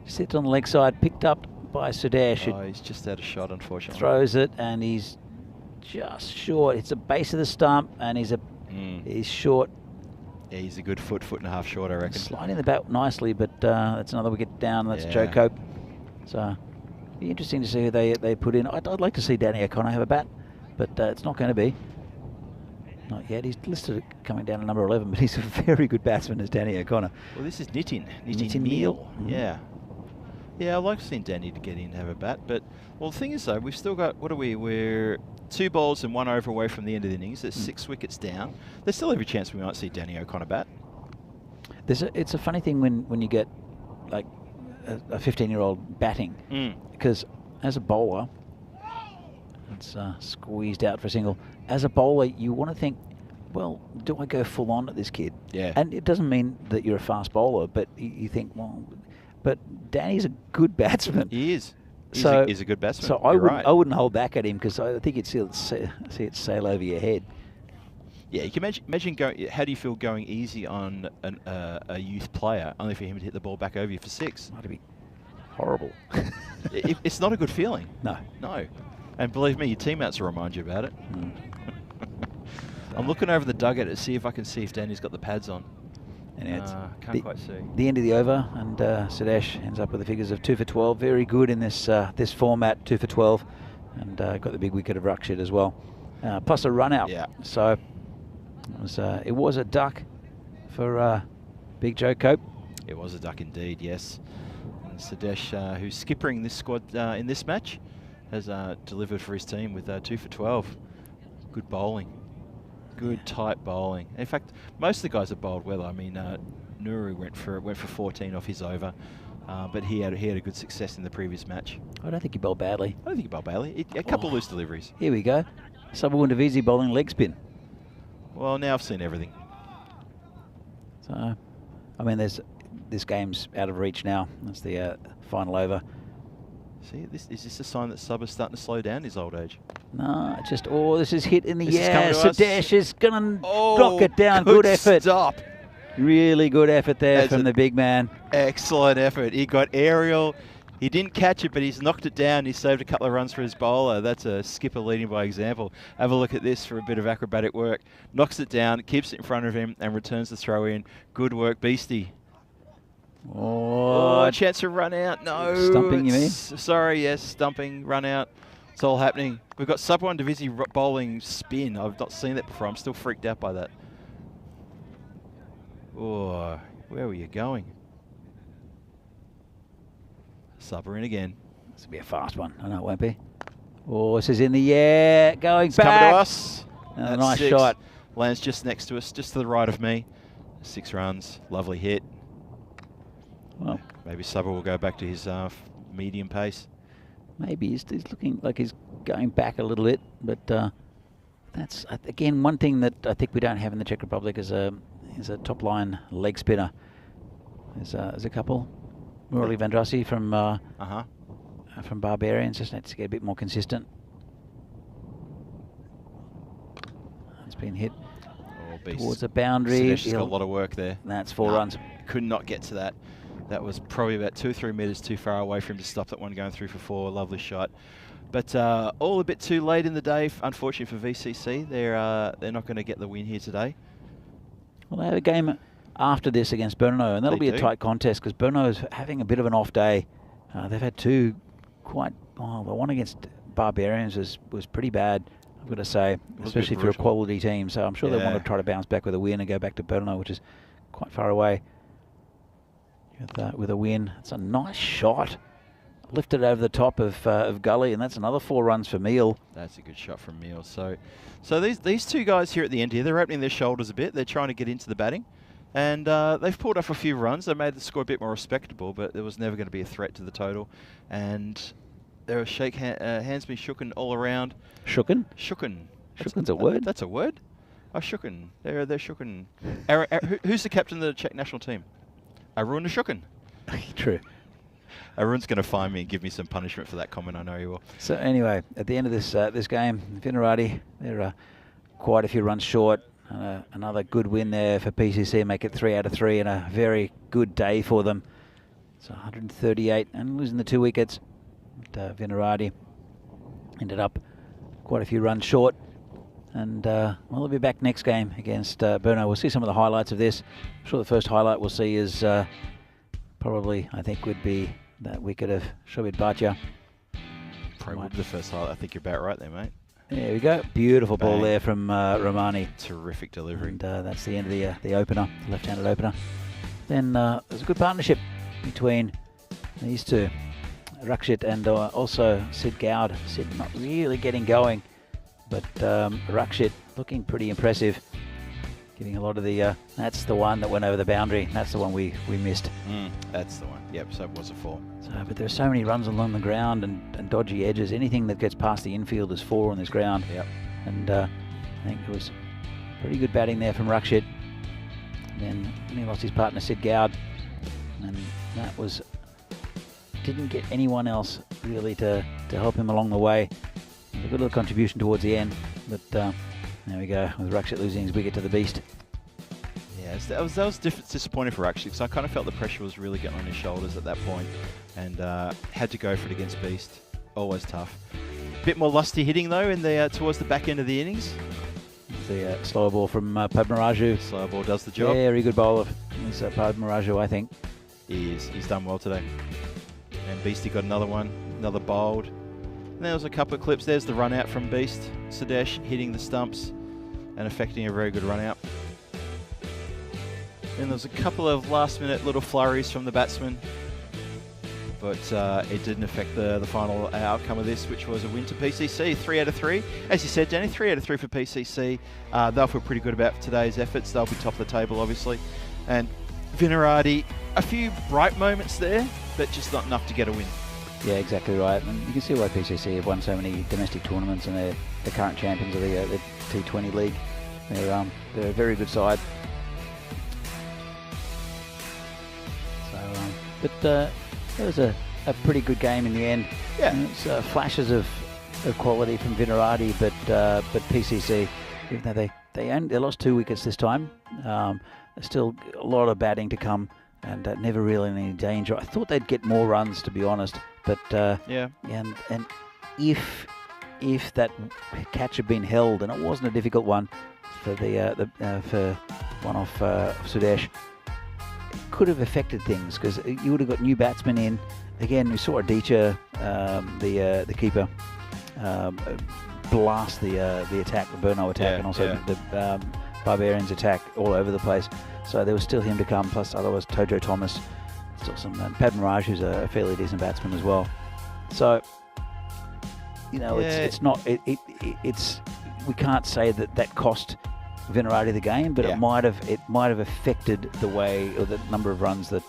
Sits on the leg side, picked up by Sudesh. Oh, he's just out of shot, unfortunately. Throws it, and he's just short. It's the base of the stump, and he's short. Yeah, he's a good foot and a half short, I reckon. Sliding the bat nicely, but that's another wicket down. That's Joe Cope. So, be interesting to see who they put in. I'd like to see Danny O'Connor have a bat, but it's not going to be. Not yet. He's listed coming down to number 11, but he's a very good batsman as Danny O'Connor. Well, this is Nitin Meal. Mm-hmm. Yeah. Yeah, I'd like to see Danny to get in and have a bat. But, well, the thing is, though, we've still got, what are we? We're 2 balls and 1 over away from the end of the innings. There's 6 wickets down. There's still every chance we might see Danny O'Connor bat. It's a funny thing when you get, like, a 15-year-old batting. Because as a bowler, it's squeezed out for a single. As a bowler, you want to think, well, do I go full on at this kid? Yeah. And it doesn't mean that you're a fast bowler, but you think, well, but Danny's a good batsman. He is. He's a good batsman. So I wouldn't hold back at him because I think you'd see it sail over your head. Yeah, you can imagine going. How do you feel going easy on a youth player, only for him to hit the ball back over you for 6? That'd be horrible. It's not a good feeling. No. No. And believe me, your teammates will remind you about it. I'm looking over the dugout to see if I can see if Danny's got the pads on. And can't quite see. The end of the over, and Sudesh ends up with the figures of 2 for 12. Very good in this this format, 2 for 12, and got the big wicket of Rakshit as well, plus a run out. Yeah. So it was a duck for Big Joe Cope. It was a duck indeed, yes. And Sudesh, who's skippering this squad in this match, has delivered for his team with 2 for 12. Good bowling. Good tight bowling. In fact, most of the guys have bowled well. I mean, Nuru went for 14 off his over, but he had a good success in the previous match. I don't think he bowled badly. I don't think he bowled badly. A couple of loose deliveries. Here we go. Subawundavizi bowling leg spin. Well, now I've seen everything. So, I mean, this game's out of reach now. That's the final over. See, is this a sign that Sub is starting to slow down his old age? No, just, this is hit in the This is air. coming to us. Sudesh is going to knock it down. Good effort. Stop. Really good effort there That's from the big man. Excellent effort. He got aerial. He didn't catch it, but he's knocked it down. He saved a couple of runs for his bowler. That's a skipper leading by example. Have a look at this for a bit of acrobatic work. Knocks it down, keeps it in front of him, and returns the throw in. Good work, Beastie. Oh, chance to run out. No. Stumping, you mean? Sorry, yes, stumping, run out. It's all happening. We've got Subawundavizi bowling spin. I've not seen that before. I'm still freaked out by that. Oh, where were you going? Subber in again. This will be a fast one. I know it won't be. Oh, this is in the air. Going It's back. coming to us. A nice shot. Lands just next to us, just to the right of me. 6 runs. Lovely hit. Well, maybe Subber will go back to his medium pace. Maybe he's looking like he's going back a little bit, but that's again one thing that I think we don't have in the Czech Republic is Here's a top line leg spinner. There's a couple. Murali Vandrasi from Barbarians. Just needs to get a bit more consistent. It's been hit towards the boundary. He's got a lot of work there. That's 4 runs. Could not get to that. That was probably about 2 or 3 metres too far away for him to stop that one going through for 4. Lovely shot. But all a bit too late in the day, unfortunately for VCC. They're not going to get the win here today. Well, they have a game after this against Brno, and that'll be a tight contest because Brno is having a bit of an off day. They've had 2 quite. Well, the one against Barbarians was pretty bad, I've got to say, especially for a quality team. So I'm sure they want to try to bounce back with a win and go back to Brno, which is quite far away. With a win, it's a nice shot. Lifted over the top of Gully, and that's another 4 runs for Meal. That's a good shot from Meal. So these 2 guys here at the end here, they're opening their shoulders a bit. They're trying to get into the batting. And they've pulled off a few runs. They made the score a bit more respectable, but there was never going to be a threat to the total. And there was hands being shooken all around. Shooken? Shooken. Shooken's a word? That's a word? Oh, shooken. They're shooken. Who's the captain of the Czech national team? Arun Shooken. True. Arun's going to find me and give me some punishment for that comment. I know he will. So anyway, at the end of this game, Vinarati, they're quite a few runs short. Another good win there for PCC, make it 3 out of 3, and a very good day for them. It's 138 and losing the 2 wickets. Vinarati ended up quite a few runs short. And they'll be back next game against Brno. We'll see some of the highlights of this. I'm sure the first highlight we'll see is probably, I think, would be that wicket of Shobit Bhatia. Probably would be the first highlight. I think you're about right there, mate. There we go. Beautiful ball there from Romani. Terrific delivery. And that's the end of the opener, the left-handed opener. Then there's a good partnership between these 2. Rakshit and also Sid Goud. Sid not really getting going. But Rakshit looking pretty impressive, getting a lot of the. That's the one that went over the boundary. That's the one we missed. That's the one. Yep. So it was a 4. So, but there are so many runs along the ground and dodgy edges. Anything that gets past the infield is 4 on this ground. Yep. And I think it was pretty good batting there from Rakshit. Then he lost his partner Sid Goud, and that was didn't get anyone else really to help him along the way. A good little contribution towards the end, but there we go, with Rakshit losing his wicket to the Beast. Yeah, that was disappointing for Rakshit, because I kind of felt the pressure was really getting on his shoulders at that point, and had to go for it against Beast. Always tough. Bit more lusty hitting though in the towards the back end of the innings. The slower ball from Padmaraju. Slower ball does the job. Very good bowler. He's Padmaraju, I think. He is. He's done well today. And Beastie got another one, another bowled. And there was a couple of clips. There's the run out from Beast. Sudesh hitting the stumps and affecting a very good run out. Then there was a couple of last minute little flurries from the batsman. But it didn't affect the final outcome of this, which was a win to PCC. 3 out of 3. As you said, Danny, 3 out of 3 for PCC. They'll feel pretty good about today's efforts. They'll be top of the table, obviously. And Vinarati, a few bright moments there, but just not enough to get a win. Yeah, exactly right. And you can see why PCC have won so many domestic tournaments, and they're the current champions of the T20 league. They're a very good side. So, it was a pretty good game in the end. Yeah. It's flashes of quality from Vinarati, but PCC, even though they lost 2 wickets this time, there's still a lot of batting to come, and never really in any danger. I thought they'd get more runs, to be honest, but yeah. And if that catch had been held, and it wasn't a difficult one for for one off Sudesh, could have affected things, because you would have got new batsmen in. Again, we saw Adichie, the keeper, blast the attack, the Brno attack, and also the Barbarians attack all over the place. So there was still him to come, plus otherwise Tojo Thomas, still some Padmaraj, who's a fairly decent batsman as well. So it's not it's we can't say that cost Vinarati the game, but it might have affected the way or the number of runs that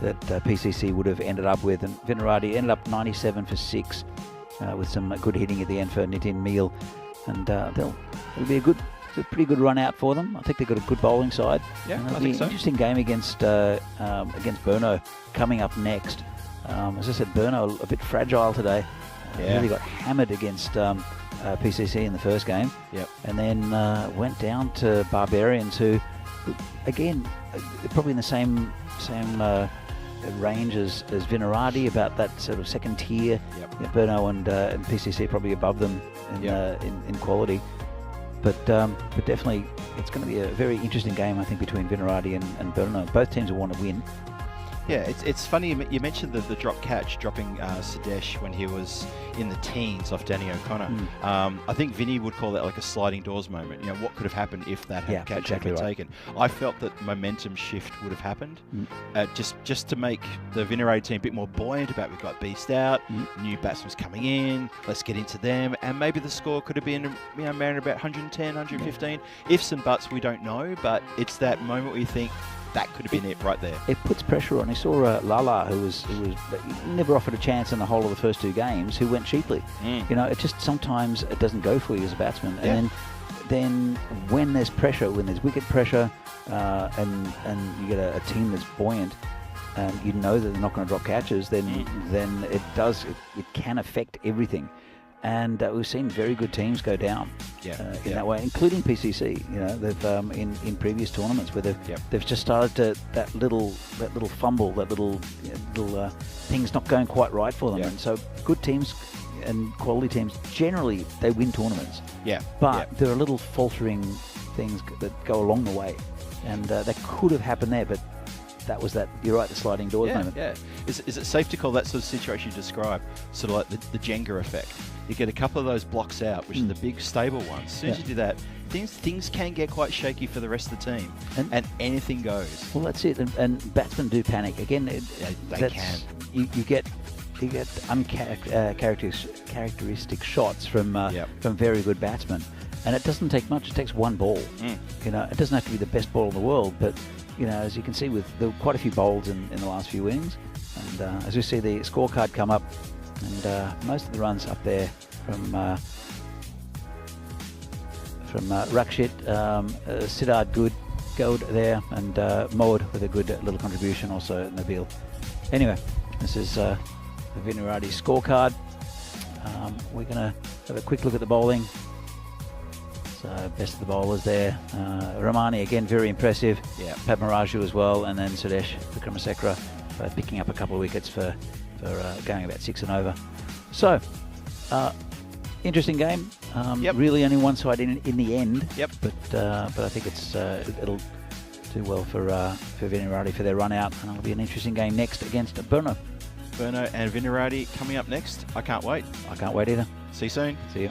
PCC would have ended up with. And Vinarati ended up 97 for 6 with some good hitting at the end for Nitin Meal, and it'll be a good It's a pretty good run out for them. I think they've got a good bowling side. Yeah, and I it'll think be so. an interesting game against Burno coming up next. As I said, Burno a bit fragile today. Yeah. Really got hammered against PCC in the first game. Yep. And then went down to Barbarians, who again, probably in the same range as Vinarati, about that sort of second tier. Yep. Yeah, Burno and PCC probably above them in quality. But definitely, it's going to be a very interesting game, I think, between Vinarati and Burno. Both teams will want to win. Yeah, it's funny you mentioned the drop catch, dropping Sadesh when he was in the teens off Danny O'Connor. I think Vinny would call that like a sliding doors moment. You know, what could have happened if that catch exactly had been right. taken? I felt that momentum shift would have happened, just to make the Vinarati team a bit more buoyant about, we've got Beast out, new batsmen coming in, let's get into them, and maybe the score could have been, you know, around about 110, 115. Ifs and buts, we don't know, but it's that moment where you think, that could have been it right there. It puts pressure on. You saw Lala, who was never offered a chance in the whole of the first two games, who went cheaply. You know, it just sometimes it doesn't go for you as a batsman. Yeah. And then when there's pressure, when there's wicket pressure, and you get a team that's buoyant, and you know that they're not going to drop catches, then it can affect everything. And we've seen very good teams go down in that way, including PCC. You know, they've in previous tournaments where they've just started to that little fumble, that little things not going quite right for them. And so good teams and quality teams generally they win tournaments. But there are little faltering things that go along the way, and that could have happened there, but. That was that. You're right. The sliding doors moment. Yeah. Is it safe to call that sort of situation you describe sort of like the Jenga effect? You get a couple of those blocks out, which are the big stable ones. As soon as you do that, things can get quite shaky for the rest of the team, and anything goes. Well, that's it. And batsmen do panic again. They can. You get uncharacteristic shots from very good batsmen, and it doesn't take much. It takes one ball. You know, it doesn't have to be the best ball in the world, but. You know, as you can see, there were quite a few bowls in the last few innings, and as we see the scorecard come up, and most of the runs up there from Rakshit, Siddharth good, Gold there, and Mohd with a good little contribution, also Nabil. Anyway, this is the Vinarati scorecard. We're going to have a quick look at the bowling. So best of the bowlers there. Ramani again very impressive. Padmaraju as well, and then Sudesh Vikramasekara picking up a couple of wickets for going about 6 and over. So interesting game. Really only one side in the end. But I think it'll do well for Vinarati for their run out, and it'll be an interesting game next against Burno. Burno and Vinarati coming up next. I can't wait. I can't wait either. See you soon. See you.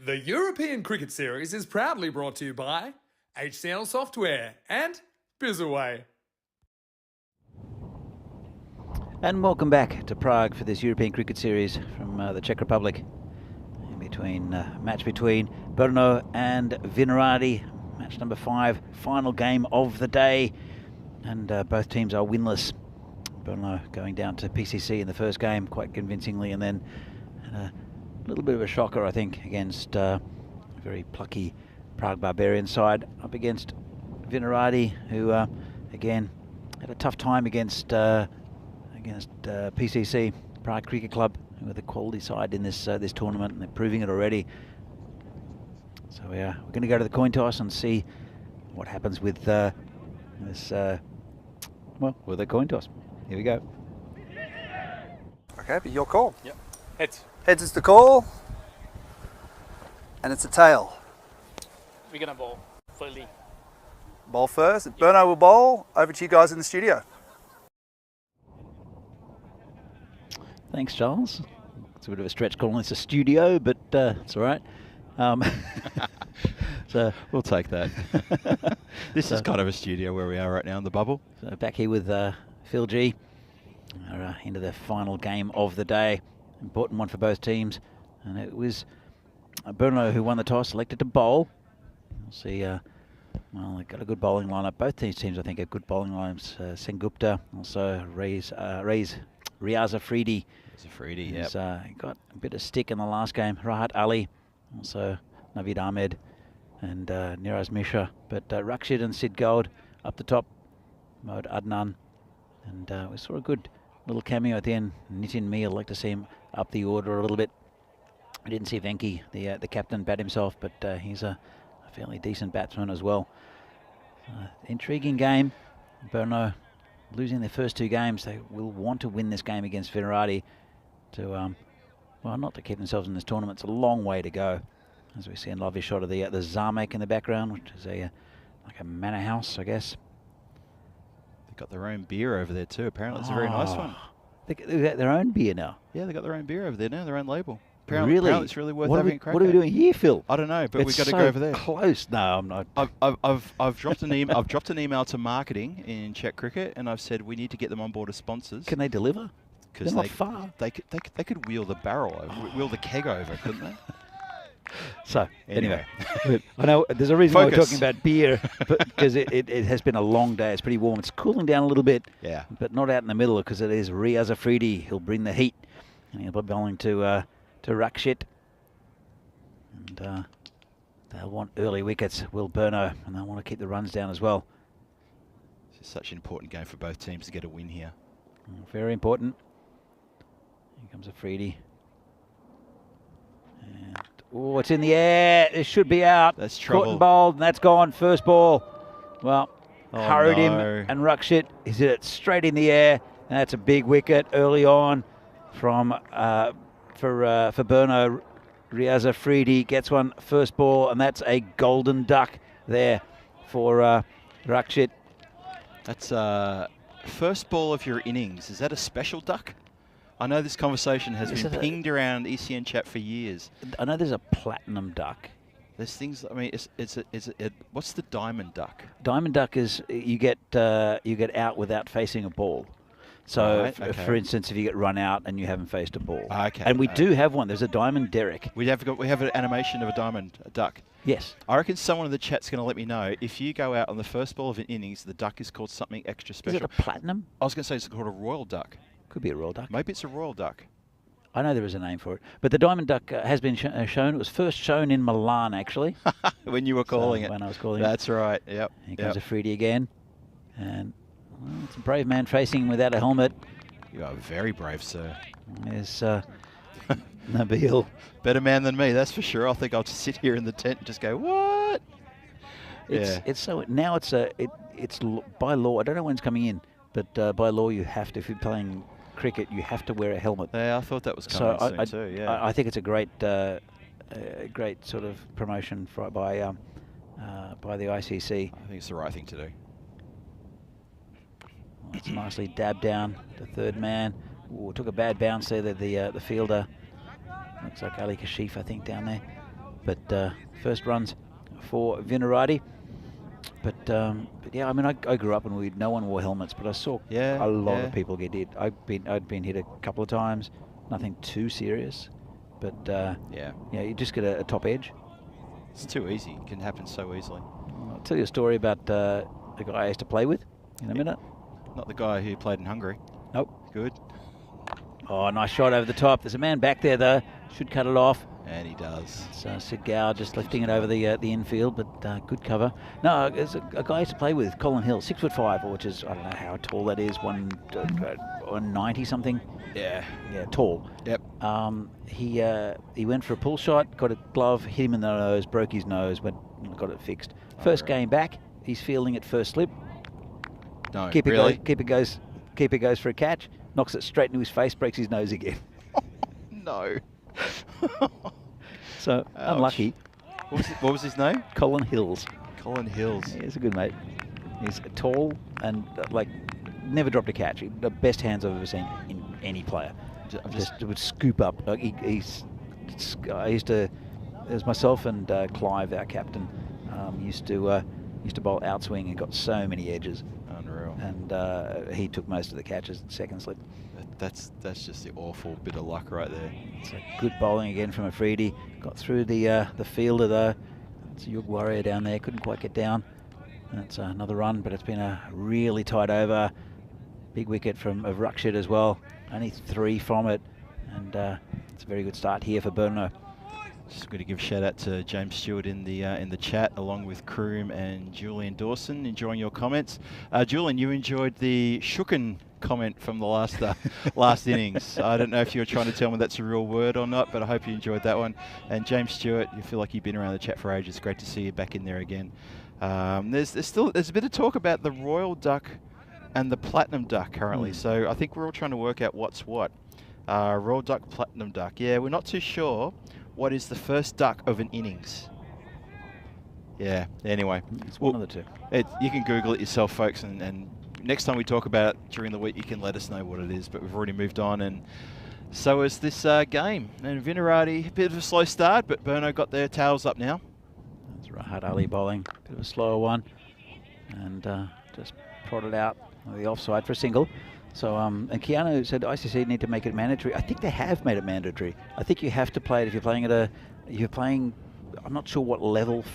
The European Cricket Series is proudly brought to you by HCL Software and Bizaway. And welcome back to Prague for this European Cricket Series from the Czech Republic. In between match between Brno and Vinaradi, match number 5, final game of the day, and both teams are winless. Brno going down to PCC in the first game quite convincingly, and then a little bit of a shocker, I think, against a very plucky Prague Barbarian side up against Vinaradi, who again had a tough time against PCC, Prague Cricket Club, who are the quality side in this this tournament, and they're proving it already. So we're going to go to the coin toss and see what happens with this. Well, with the coin toss. Here we go. Okay, but your call. Yeah. Heads. Heads is the call, and it's a tail. We're gonna bowl fully. Bowl first. Brno will bowl. Over to you guys in the studio. Thanks, Charles. It's a bit of a stretch calling this a studio, but it's all right. So We'll take that. This is kind of a studio where we are right now in the bubble. So back here with Phil G. Into the final game of the day. Important one for both teams. And it was Brno who won the toss, selected to bowl. We'll see. Well, they've got a good bowling lineup. Both these teams, I think, have good bowling lineups. Sengupta, also Riaz Afridi. Zafridi, He's yeah. got a bit of stick in the last game. Rahat Ali, also Navid Ahmed, and Niraz Misha. But Rakshid and Sid Gold up the top. Mohd Adnan. And we saw a good little cameo at the end. Nitin Mir, I'd like to see him up the order a little bit. I didn't see Venki, the captain, bat himself, but he's a fairly decent batsman as well. Intriguing game. Brno losing their first 2 games. They will want to win this game against Vinaradi to, well, not to keep themselves in this tournament. It's a long way to go. As we see a lovely shot of the Zamek in the background, which is like a manor house, I guess. They've got their own beer over there too. Apparently it's a very nice one. They got their own beer now. Yeah, they've got their own beer over there now, their own label. Really? Apparently it's really worth having a crack What are we at. doing here, Phil? I don't know, but we've got to so go over there. Close. No, I'm not. I've dropped an email. I've dropped an email to marketing in Czech Cricket, and I've said we need to get them on board as sponsors. Can they deliver? They're not far. They could wheel the barrel over, wheel the keg over, couldn't they? So anyway, I know there's a reason why we're talking about beer, because it has been a long day. It's pretty warm. It's cooling down a little bit, Yeah. but not out in the middle, because it is Riaz Afridi. He'll bring the heat, and he'll be bowling to Rakshit. And they'll want early wickets, will Brno, and they'll want to keep the runs down as well. It's such an important game for both teams to get a win here. Very important. Here comes Afridi. And Oh, it's in the air. It should be out. That's Caught trouble. and bowled, and that's gone. First ball. Well, Oh, hurried him, no. and Rakshit is hit it straight in the air, and that's a big wicket early on from for Burno. Riaz Afridi gets one first ball, and that's a golden duck there for Rakshit. That's first ball of your innings. Is that a special duck? I know this conversation has been pinged around ECN chat for years. I know there's a platinum duck. There's things. I mean, what's the diamond duck? Diamond duck is you get out without facing a ball. So, Right, okay. for instance, if you get run out and you haven't faced a ball. Okay. And we do have one. There's a diamond derrick. We have an animation of a duck. Yes. I reckon someone in the chat's going to let me know if you go out on the first ball of an innings, the duck is called something extra Is special. it a platinum? I was going to say it's called a royal duck. Could be a royal duck. Maybe it's a royal duck. I know there is a name for it. But the diamond duck has been shown. It was first shown in Milan, actually. When you were calling it. When I was calling That's right. Yep. Here comes Afridi again. And well, it's a brave man facing him without a helmet. You are very brave, sir. There's Nabil. Better man than me, that's for sure. I think I'll just sit here in the tent and just go, what? It's so now it's by law. I don't know when it's coming in, but by law you have to. If you're playing cricket, you have to wear a helmet. Yeah, I thought that was coming soon too. Yeah. I think it's a great sort of promotion by the ICC. I think it's the right thing to do. Well, it's nicely dabbed down the third man. Ooh, took a bad bounce there. The fielder looks like Ali Kashif, I think, down there. But first runs for Vinarati. But yeah, I mean, I grew up and no one wore helmets, but I saw a lot of people get hit. I'd been hit a couple of times, nothing too serious, but yeah, you just get a top edge. It's too easy. It can happen so easily. I'll tell you a story about the guy I used to play with in a minute. Not the guy who played in Hungary. Nope. Good. Oh, nice shot over the top. There's a man back there though. Should cut it off. And he does. So Sid Gow just lifting it over the infield, but good cover. No, there's a guy I used to play with, Colin Hill, 6'5", which is, I don't know how tall that is, 190 something. Yeah. Yeah, tall. Yep. He went for a pull shot, got a glove, hit him in the nose, broke his nose, got it fixed. First game back, he's fielding at first slip. No, Keeper really? goes for a catch, knocks it straight into his face, breaks his nose again. No. So, ouch. Unlucky. What was his name? Colin Hills. Colin Hills. Yeah, he's a good mate. He's tall and never dropped a catch. The best hands I've ever seen in any player. Just would scoop up. Like I used to. It was myself and Clive, our captain, used to bowl outswing and got so many edges. Unreal. And he took most of the catches in second slip. That's just the awful bit of luck right there. It's a good bowling again from Afridi. Got through the fielder though. It's a Yug Warrior down there. Couldn't quite get down. That's another run, but it's been a really tight over. Big wicket of Rakshit as well. Only 3 from it, and it's a very good start here for Burno. Just going to give a shout out to James Stewart in the chat, along with Kroom and Julian Dawson, enjoying your comments. Julian, you enjoyed the shooken comment from the last innings. I don't know if you were trying to tell me that's a real word or not, but I hope you enjoyed that one. And James Stewart, you feel like you've been around the chat for ages. Great to see you back in there again. There's a bit of talk about the royal duck and the platinum duck currently. So I think we're all trying to work out what's what. Royal duck, platinum duck. Yeah, we're not too sure what is the first duck of an innings. Yeah, anyway. It's one of the two. You can Google it yourself, folks, and next time we talk about it during the week, you can let us know what it is, but we've already moved on, and so is this game. And Vinarati, a bit of a slow start, but Burno got their tails up now. That's Rahat Ali bowling, bit of a slower one, and just prodded out the offside for a single. So, and Keanu said ICC need to make it mandatory. I think they have made it mandatory. I think you have to play it if you're playing I'm not sure what level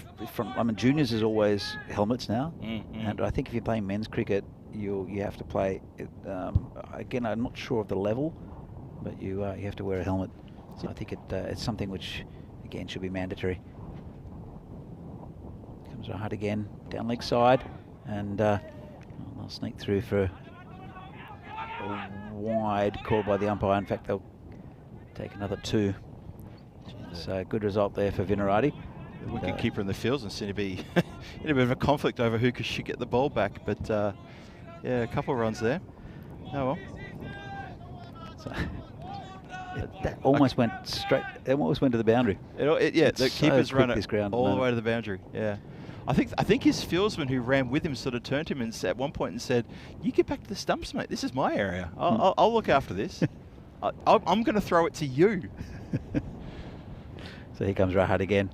juniors is always helmets now. And I think if you're playing men's cricket, you have to play it. Again, I'm not sure of the level, but you have to wear a helmet. So I think it's something which, again, should be mandatory. Comes Rahat again, down leg side, and they'll sneak through for a wide call by the umpire. In fact, they'll take another 2. So good result there for Vinarati. The wicket keeper in the fields and seem to be in a bit of a conflict over who should get the ball back. But yeah, a couple of runs there. Oh well. So that almost went straight. It almost went to the boundary. Yeah, the keeper's run it ground all the way to the boundary. Yeah, I think his fieldsman who ran with him sort of turned to him and at one point and said, "You get back to the stumps, mate. This is my area. I'll look after this. I'm going to throw it to you." So here comes Rahat again.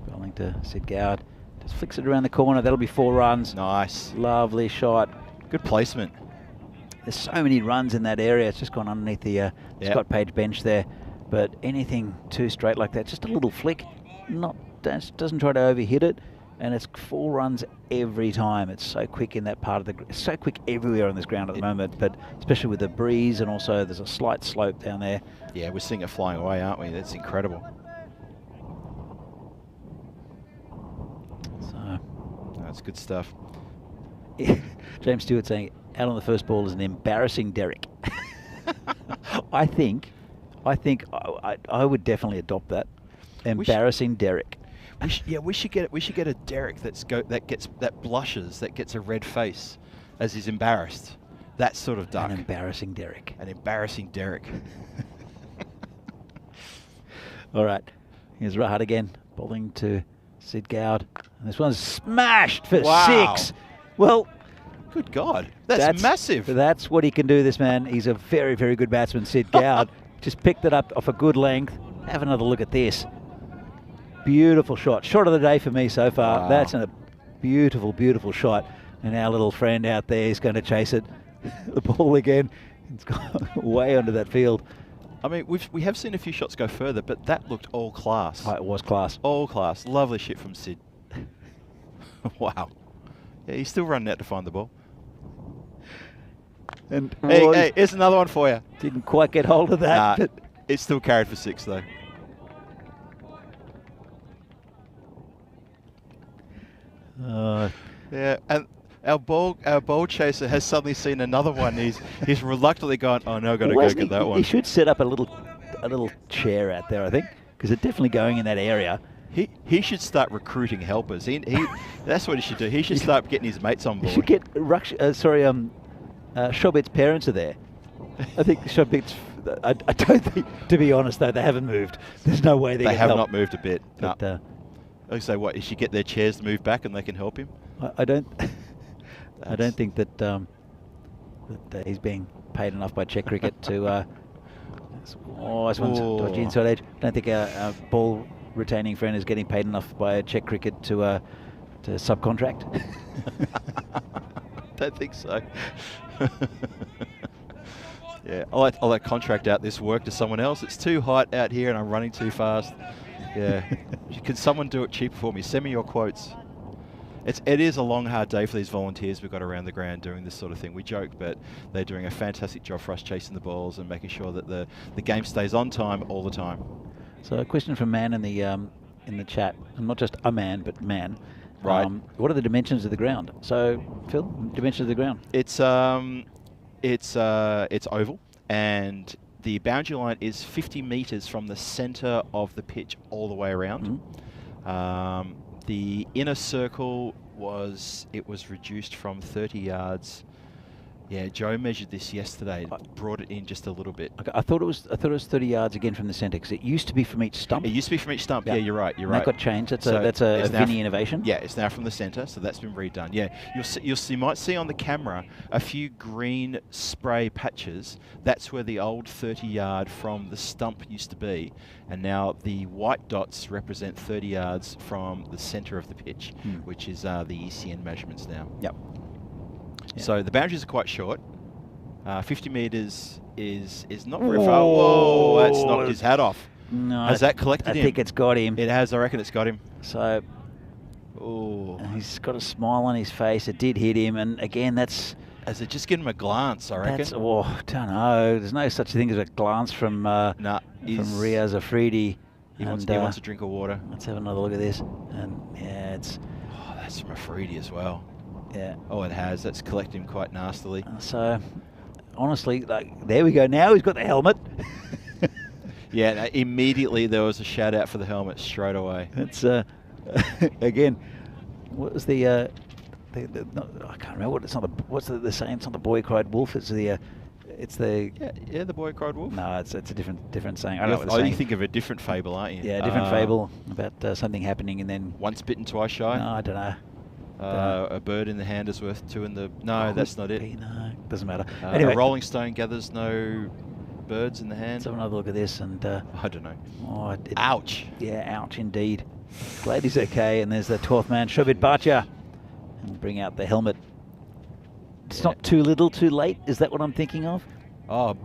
Bowling to Sid Gowd. Just flicks it around the corner. That'll be 4 runs. Nice. Lovely shot. Good placement. There's so many runs in that area. It's just gone underneath the Scott Page bench there. But anything too straight like that, just a little flick, doesn't try to overhit it, and it's 4 runs every time. It's so quick in that part of it's so quick everywhere on this ground at the moment, but especially with the breeze, and also there's a slight slope down there. Yeah, we're seeing it flying away, aren't we? That's incredible. So that's good stuff. James Stewart saying out on the first ball is an embarrassing Derek. I think I would definitely adopt that. Embarrassing Derek. We should get a Derek that blushes, that gets a red face as he's embarrassed. That sort of duck. An embarrassing Derek. An embarrassing Derek. All right, here's Rahat again, bowling to Sid Gowd. And this one's smashed for 6. Well, good God, that's massive. That's what he can do, this man. He's a very, very good batsman, Sid Gowd. Just picked it up off a good length. Have another look at this. Beautiful shot. Shot of the day for me so far. Wow. That's a beautiful, beautiful shot. And our little friend out there is going to chase it. The ball again. It's gone way onto that field. I mean, we have seen a few shots go further, but that looked all class. Oh, it was class. All class. Lovely shit from Sid. Wow. Yeah, he's still running out to find the ball. And hey, here's another one for you. Didn't quite get hold of that. Nah, it's still carried for 6 though. Yeah, and our ball chaser has suddenly seen another one. He's reluctantly gone, oh no, got to go get that one. He should set up a little chair out there, I think, because it's definitely going in that area. He should start recruiting helpers. That's what he should do. He should start getting his mates on board. He should get Shobit's parents are there. I think Shobit's. I don't think, to be honest though, they haven't moved. There's no way they have help. not moved a bit. But, no. I say what? He should get their chairs to move back and they can help him. I don't think that he's being paid enough by Czech cricket to. This one's dodgy inside edge. I don't think our ball retaining friend is getting paid enough by Czech cricket to subcontract. Don't think so. Yeah, I'll let contract out this work to someone else. It's too hot out here and I'm running too fast. Yeah. Can someone do it cheaper for me? Send me your quotes. It is a long, hard day for these volunteers we've got around the ground doing this sort of thing. We joke, but they're doing a fantastic job for us chasing the balls and making sure that the game stays on time all the time. So a question from Man in the chat, and not just a man, but man. Right. What are the dimensions of the ground? So, Phil, dimensions of the ground? It's oval, and the boundary line is 50 metres from the centre of the pitch all the way around. Mm-hmm. The inner circle was reduced from 30 yards. Yeah, Joe measured this yesterday. Brought it in just a little bit. Okay, I thought it was 30 yards again from the centre, because it used to be from each stump. It used to be from each stump. Yeah, you're right. That got changed. That's a Vinny innovation. Yeah, it's now from the centre, so that's been redone. Yeah, you might see on the camera a few green spray patches. That's where the old 30-yard from the stump used to be, and now the white dots represent 30 yards from the centre of the pitch, which is the ECN measurements now. Yep. Yeah. So the boundaries are quite short. 50 metres is not very far. Whoa, that's knocked his hat off. No, has that collected him? I think it's got him. It has, I reckon it's got him. So he's got a smile on his face. It did hit him, and again, that's... Has it just given him a glance, I reckon? Don't know. There's no such thing as a glance from Riaz Afridi. He wants a drink of water. Let's have another look at this. And yeah, it's... Oh, that's from Afridi as well. Yeah. Oh, it has. That's collected him quite nastily. So, honestly, there we go. Now he's got the helmet. Yeah, immediately there was a shout out for the helmet straight away. It's again, what was the no, I can't remember what it's not. What's the saying? It's not the boy cried wolf. It's the Yeah, the boy cried wolf. No, it's a different saying. I don't know what the You saying. think of a different fable, aren't you? Yeah, a different fable about something happening and then once bitten, twice shy. No, I don't know. A bird in the hand is worth two in the. No, that's not it. No, doesn't matter. Anyway, a rolling stone gathers no birds in the hand. Let's have another look at this and. I don't know. Oh, ouch. Yeah, ouch indeed. Glad he's okay. And there's the 12th man, Shobit Bhatia, and bring out the helmet. It's not too little, too late. Is that what I'm thinking of? Oh,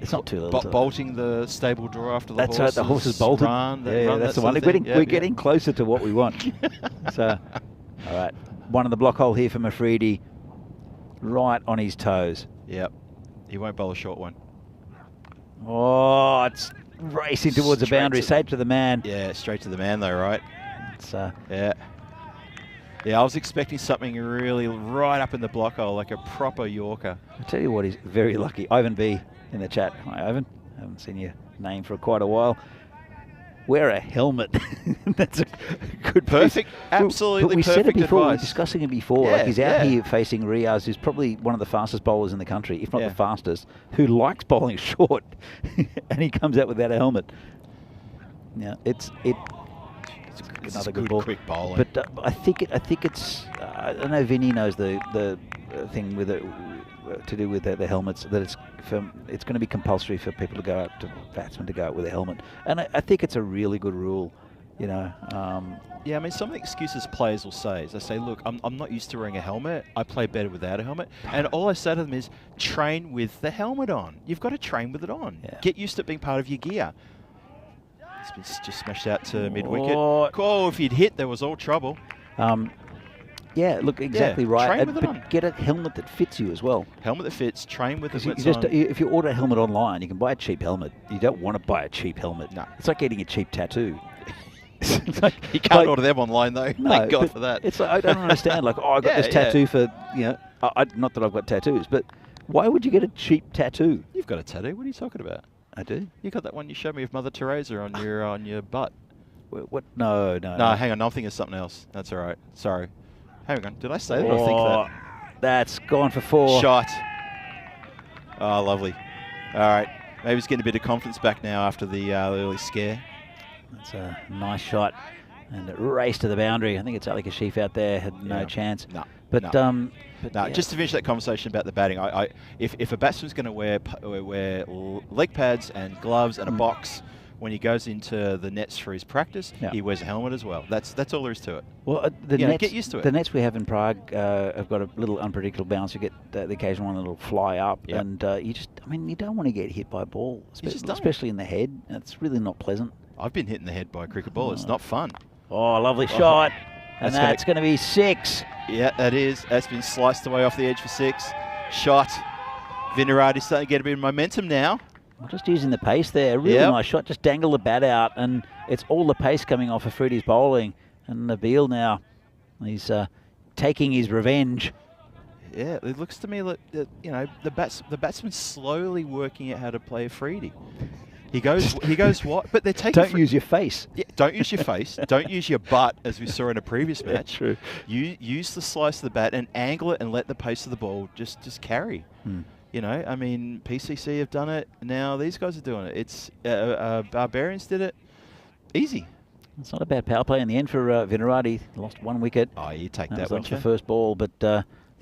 it's not too little. Bolting the stable door after the horses. That's right. The horses bolted. That's the one. We're getting closer to what we want. So, all right. One in the block hole here for Mafridi. Right on his toes. Yep. He won't bowl a short one. Oh, it's racing towards the boundary. Safe to the man. Yeah, straight to the man though, right? It's yeah. Yeah, I was expecting something really right up in the block hole, like a proper Yorker. I tell you what, he's very lucky. Ivan B in the chat. Hi, Ivan. I haven't seen your name for quite a while. Wear a helmet. That's a good perfect, absolutely but we perfect said it before. advice. We were discussing it before. Yeah, like he's out here facing Riaz, who's probably one of the fastest bowlers in the country, if not the fastest, who likes bowling short, and he comes out without a helmet. Yeah, it's another good ball. Quick bowling. But I think it's. I don't know. Vinny knows the thing with it to do with the helmets, that it's going to be compulsory for people to go out, to batsmen to go out with a helmet, and I think it's a really good rule, you know. Yeah, I mean, some of the excuses players will say is they say, look, I'm not used to wearing a helmet. I play better without a helmet. And all I say to them is train with the helmet on. You've got to train with it on. Yeah. Get used to it being part of your gear. It's been just smashed out to mid-wicket. Oh, if he'd hit, there was all trouble. Yeah, look, exactly right. Train with it on. But get a helmet that fits you as well. Helmet that fits, train with it. If you order a helmet online, you can buy a cheap helmet. You don't want to buy a cheap helmet. No. It's like getting a cheap tattoo. You can't order them online, though. No, thank God for that. It's like, I don't understand. Like, I got this tattoo for, not that I've got tattoos, but why would you get a cheap tattoo? You've got a tattoo. What are you talking about? I do. You got that one you showed me of Mother Teresa on your butt. What? No. No, hang on. I'm thinking of something else. That's all right. Sorry. Hang on. Did I say that? I think that. That's gone for 4. Shot. Oh, lovely. All right. Maybe he's getting a bit of confidence back now after the early scare. That's a nice shot. And it raced to the boundary. I think it's Ali Kashif out there. Had no chance. No. But just to finish that conversation about the batting, if a batsman's going to wear leg pads and gloves and a box when he goes into the nets for his practice, he wears a helmet as well. That's all there is to it. Well, get used to it. The nets we have in Prague have got a little unpredictable bounce. You get the occasional one that'll fly up, and you don't want to get hit by a ball, especially in the head. It's really not pleasant. I've been hit in the head by a cricket ball. It's not fun. Oh, lovely shot. And that's going to be 6. Yeah, that is. That's been sliced away off the edge for 6. Shot. Viniradi's starting to get a bit of momentum now. Well, just using the pace there. Really nice shot. Just dangle the bat out, and it's all the pace coming off of Freddie's bowling. And Nabil now, he's taking his revenge. Yeah, it looks to me like the batsman's slowly working out how to play a Freddie. He goes what? But they're taking. Don't use your face. Yeah, don't use your face. Don't use your butt, as we saw in a previous match. True. You use the slice of the bat and angle it and let the pace of the ball just carry. You know, I mean, PCC have done it. Now these guys are doing it. It's Barbarians did it. Easy. It's not a bad power play in the end for Viniradi. Lost 1 wicket. Oh, you take that was one. Off the first ball, but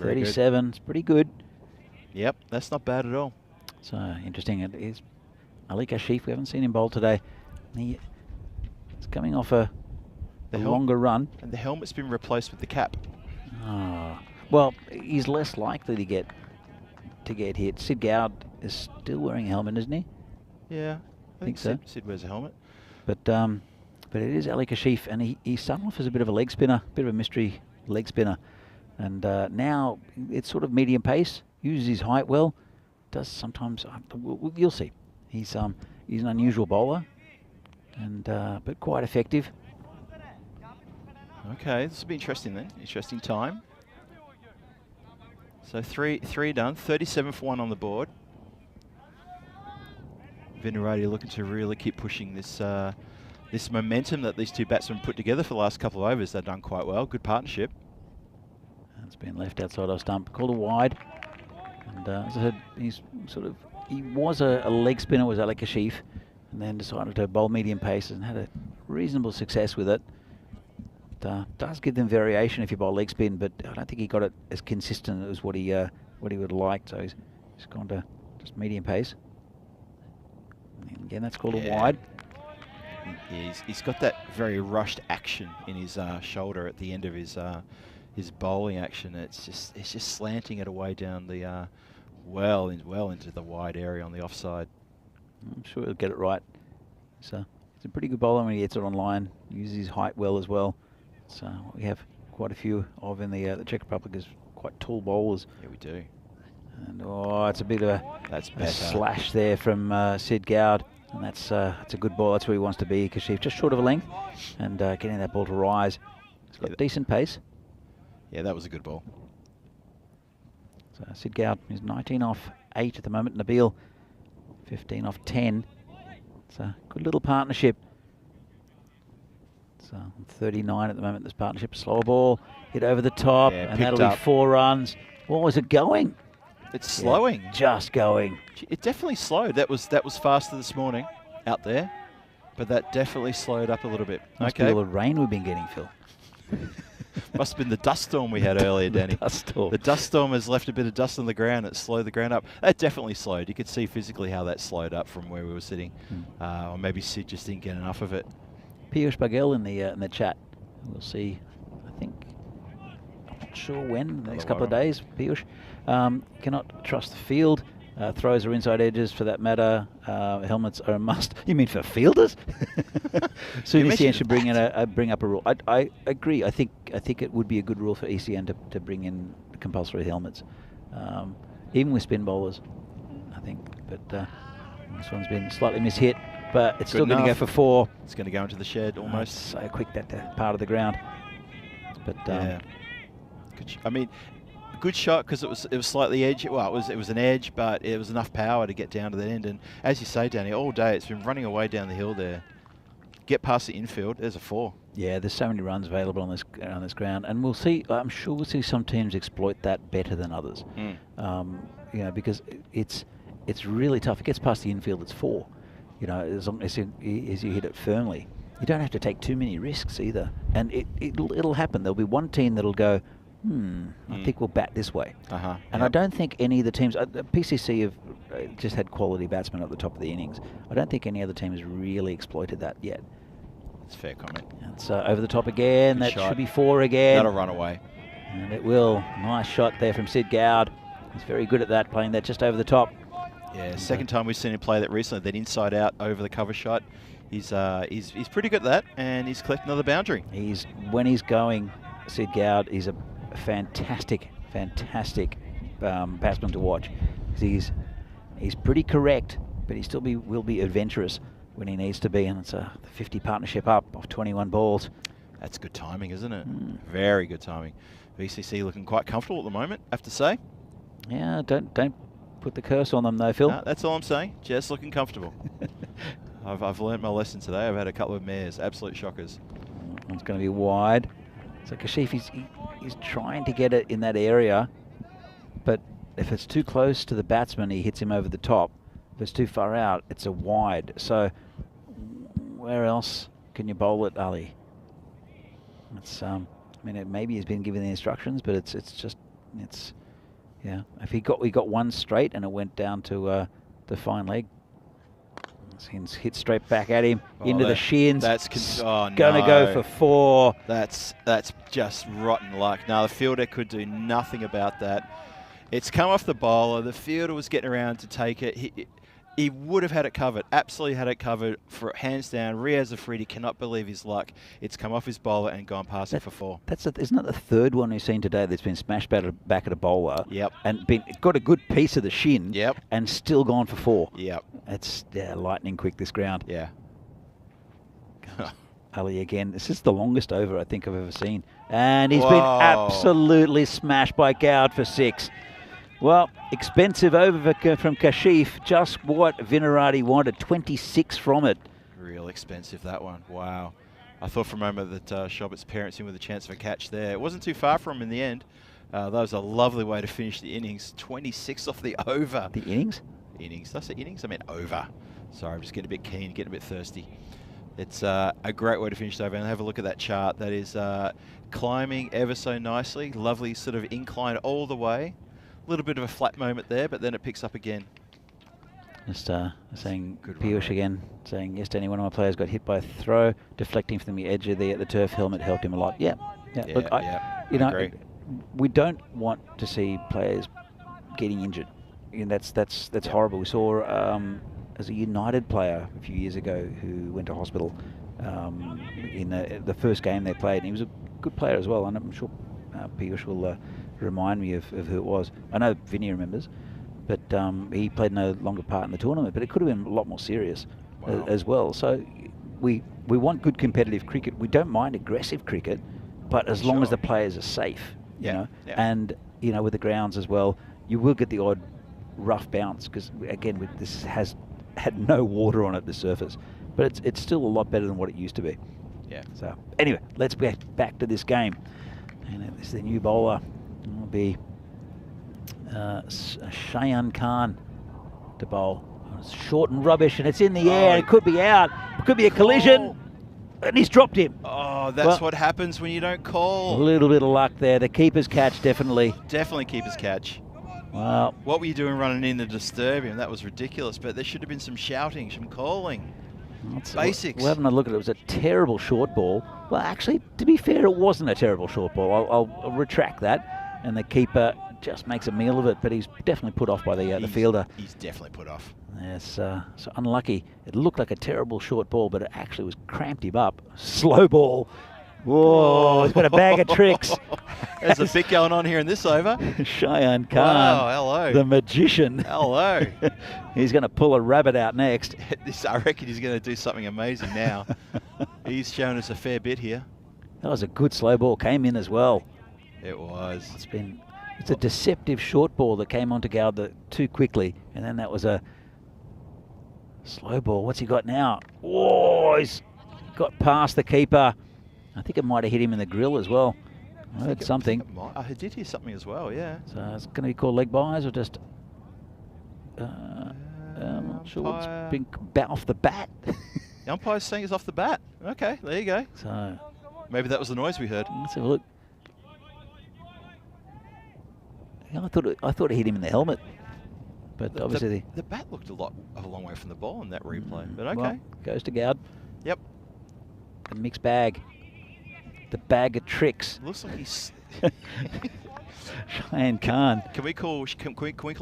37. It's pretty good. Yep, that's not bad at all. So interesting. It is Ali Kashif. We haven't seen him bowl today. He's coming off a longer run. And the helmet's been replaced with the cap. Oh. Well, he's less likely to get hit. Sid Gowd is still wearing a helmet, isn't he? Yeah, I think so. Sid wears a helmet. But it is Ali Kashif, and he started off as a bit of a leg spinner, a bit of a mystery leg spinner. And now it's sort of medium pace, uses his height well, does sometimes, you'll see. He's an unusual bowler, and but quite effective. Okay, this will be interesting then. Interesting time. So three done, 37 for 1 on the board. Vinirati looking to really keep pushing this this momentum that these two batsmen put together for the last couple of overs. They've done quite well. Good partnership. It's been left outside off stump, called a wide. And as I said, he was a leg spinner, was Alec Kashif, and then decided to bowl medium pace and had a reasonable success with it. Does give them variation if you bowl leg spin, but I don't think he got it as consistent as what he would have liked. So he's gone to just medium pace. And again, that's called a wide. Yeah, he's got that very rushed action in his shoulder at the end of his bowling action. It's just slanting it away down the well into the wide area on the offside. I'm sure he'll get it right. So he's a pretty good bowler when he gets it on line. Uses his height well as well. So we have quite a few of in the Czech Republic is quite tall bowlers. Yeah, we do. And it's a bit of That's a slash there from Sid Gowd. And that's a good ball. That's where he wants to be. Kashif just short of a length and getting that ball to rise. He's got decent pace. Yeah, that was a good ball. So Sid Gowd is 19 off 8 at the moment. Nabil 15 off 10. It's a good little partnership. So 39 at the moment, this partnership. Slower ball, hit over the top, and that'll be 4 runs. What is it going? It's slowing. Just going. It definitely slowed. That was faster this morning out there, but that definitely slowed up a little bit. Must be all the rain we've been getting, Phil. Must have been the dust storm we had earlier, Danny. The dust storm has left a bit of dust on the ground. It slowed the ground up. That definitely slowed. You could see physically how that slowed up from where we were sitting. Or maybe Sid just didn't get enough of it. Piyush Bagel in the chat. We'll see, I think, I'm not sure when, the next couple of days, Piyush. Cannot trust the field. Throws are inside edges for that matter. Helmets are a must. You mean for fielders? Soon ECN should bring up a rule. I agree. I think it would be a good rule for ECN to bring in compulsory helmets, even with spin bowlers. I think, but this one's been slightly mishit, but it's still going to go for 4. It's going to go into the shed almost. So quick that part of the ground. But yeah. I mean, good shot because it was slightly edge. Well, it was an edge, but it was enough power to get down to the end. And as you say, Danny, all day it's been running away down the hill there. Get past the infield. There's a 4. Yeah, there's so many runs available on this ground, and we'll see. I'm sure we'll see some teams exploit that better than others. Because it's really tough. It gets past the infield, it's 4. As long as you hit it firmly, you don't have to take too many risks either. And it'll happen. There'll be one team that'll go, I think we'll bat this way. And I don't think any of the teams, PCC have just had quality batsmen at the top of the innings. I don't think any other team has really exploited that yet. It's a fair comment. It's over the top again. Good that shot. Should be 4 again. That'll run away. And it will. Nice shot there from Sid Gowd. He's very good at that, playing that just over the top. Yeah, second time we've seen him play that recently, that inside out over the cover shot. He's pretty good at that, and he's collected another boundary. When he's going, Sid Gowd, he's a fantastic batsman to watch. He's pretty correct, but he still will be adventurous when he needs to be, and it's a 50 partnership up of 21 balls. That's good timing, isn't it? Very good timing. VCC looking quite comfortable at the moment, I have to say. Yeah, don't put the curse on them though, Phil. No, that's all I'm saying. Just looking comfortable. I've learnt my lesson today. I've had a couple of mares, absolute shockers. One's going to be wide. So Kashif, he's trying to get it in that area, but if it's too close to the batsman, he hits him over the top. If it's too far out, it's a wide. So where else can you bowl it, Ali? It's maybe he's been given the instructions, but it's yeah. If we got one straight and it went down to the fine leg. It's hit straight back at him into the shins. That's going to go for 4. That's just rotten luck. Now the fielder could do nothing about that. It's come off the bowler. The fielder was getting around to take it. He would have had it covered. Absolutely had it covered for hands down. Riaz Afridi cannot believe his luck. It's come off his bowler and gone past it for 4. Isn't that the third one we've seen today that's been smashed back at a bowler? Yep. And got a good piece of the shin. Yep. And still gone for 4. Yep. It's lightning quick, this ground. Yeah. Ali again. This is the longest over I think I've ever seen. And he's been absolutely smashed by Gowd for 6. Well, expensive over from Kashif. Just what Vinarati wanted. 26 from it. Real expensive, that one. Wow. I thought for a moment that Shobbett's parents in with a chance of a catch there. It wasn't too far from him in the end. That was a lovely way to finish the innings. 26 off the over. The innings? Innings. Did I say innings? I meant over. Sorry, I'm just getting a bit keen, getting a bit thirsty. It's a great way to finish the over. And have a look at that chart. That is climbing ever so nicely. Lovely sort of incline all the way. A little bit of a flat moment there, but then it picks up again. Just saying, Piyush again, saying yesterday one of my players got hit by a throw, deflecting from the edge of the terturf helmet helped him a lot. Yeah. Look, you know, agree. We don't want to see players getting injured. And that's horrible. We saw as a United player a few years ago who went to hospital in the first game they played. And he was a good player as well. And I'm sure Piyush will remind me of who it was. I know Vinny remembers. But he played no longer part in the tournament, but it could have been a lot more serious as well. So we want good competitive cricket. We don't mind aggressive cricket, but as long as the players are safe, you know. And, you know, with the grounds as well, you will get the odd rough bounce because, again, this has had no water on it, the surface. But it's still a lot better than what it used to be. Yeah. So, anyway, let's get back to this game. And this is the new bowler. It will be Shayan Khan to bowl. It's short and rubbish, and it's in the air. It could be out. It could be a collision. And he's dropped him. Oh, that's what happens when you don't call. A little bit of luck there. The keeper's catch, definitely. Definitely keeper's catch. Well, what were you doing running in to disturb him? That was ridiculous, but there should have been some shouting, some calling. Basics. We're having a look at it. It was a terrible short ball. Well, actually, to be fair, it wasn't a terrible short ball. I'll retract that. And the keeper just makes a meal of it, but he's definitely put off by the fielder. He's definitely put off. Yes, so unlucky. It looked like a terrible short ball, but it actually was cramped him up. Slow ball. Whoa, he's got a bag of tricks. There's a bit going on here in this over. Shayan Khan. Wow, hello. The magician. Hello. He's going to pull a rabbit out next. I reckon he's going to do something amazing now. He's shown us a fair bit here. That was a good slow ball. Came in as well. It was. It's a deceptive short ball that came onto Gowda too quickly, and then that was a slow ball. What's he got now? Oh, he's got past the keeper. I think it might have hit him in the grill as well. I heard something. I did hear something as well, yeah. So it's going to be called leg buys or just... I'm not sure what's been off the bat. The umpire's saying it's off the bat. Okay, there you go. So maybe that was the noise we heard. Let's have a look. Yeah, I thought it hit him in the helmet, but obviously the bat looked a long way from the ball in that replay. But okay, well, goes to Gowd. Yep. A mixed bag. The bag of tricks. Looks like he's Shayan Khan. Can we call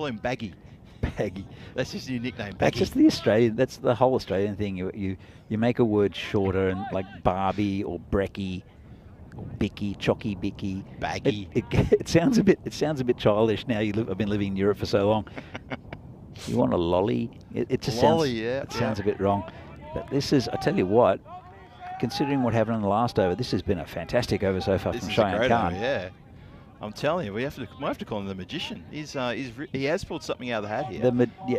him Baggy? Baggy. That's just your nickname. Baggy. That's just the Australian. That's the whole Australian thing. You make a word shorter and like Barbie or Brecky. Or Bicky, Chocky Bicky, Baggy. It sounds a bit childish now. I've been living in Europe for so long. You want a lolly? It just sounds a bit wrong. But this is, I tell you what, considering what happened in the last over, this has been a fantastic over so far from Shayan Khan. Yeah, I'm telling you, we have to call him the magician. He has pulled something out of the hat here.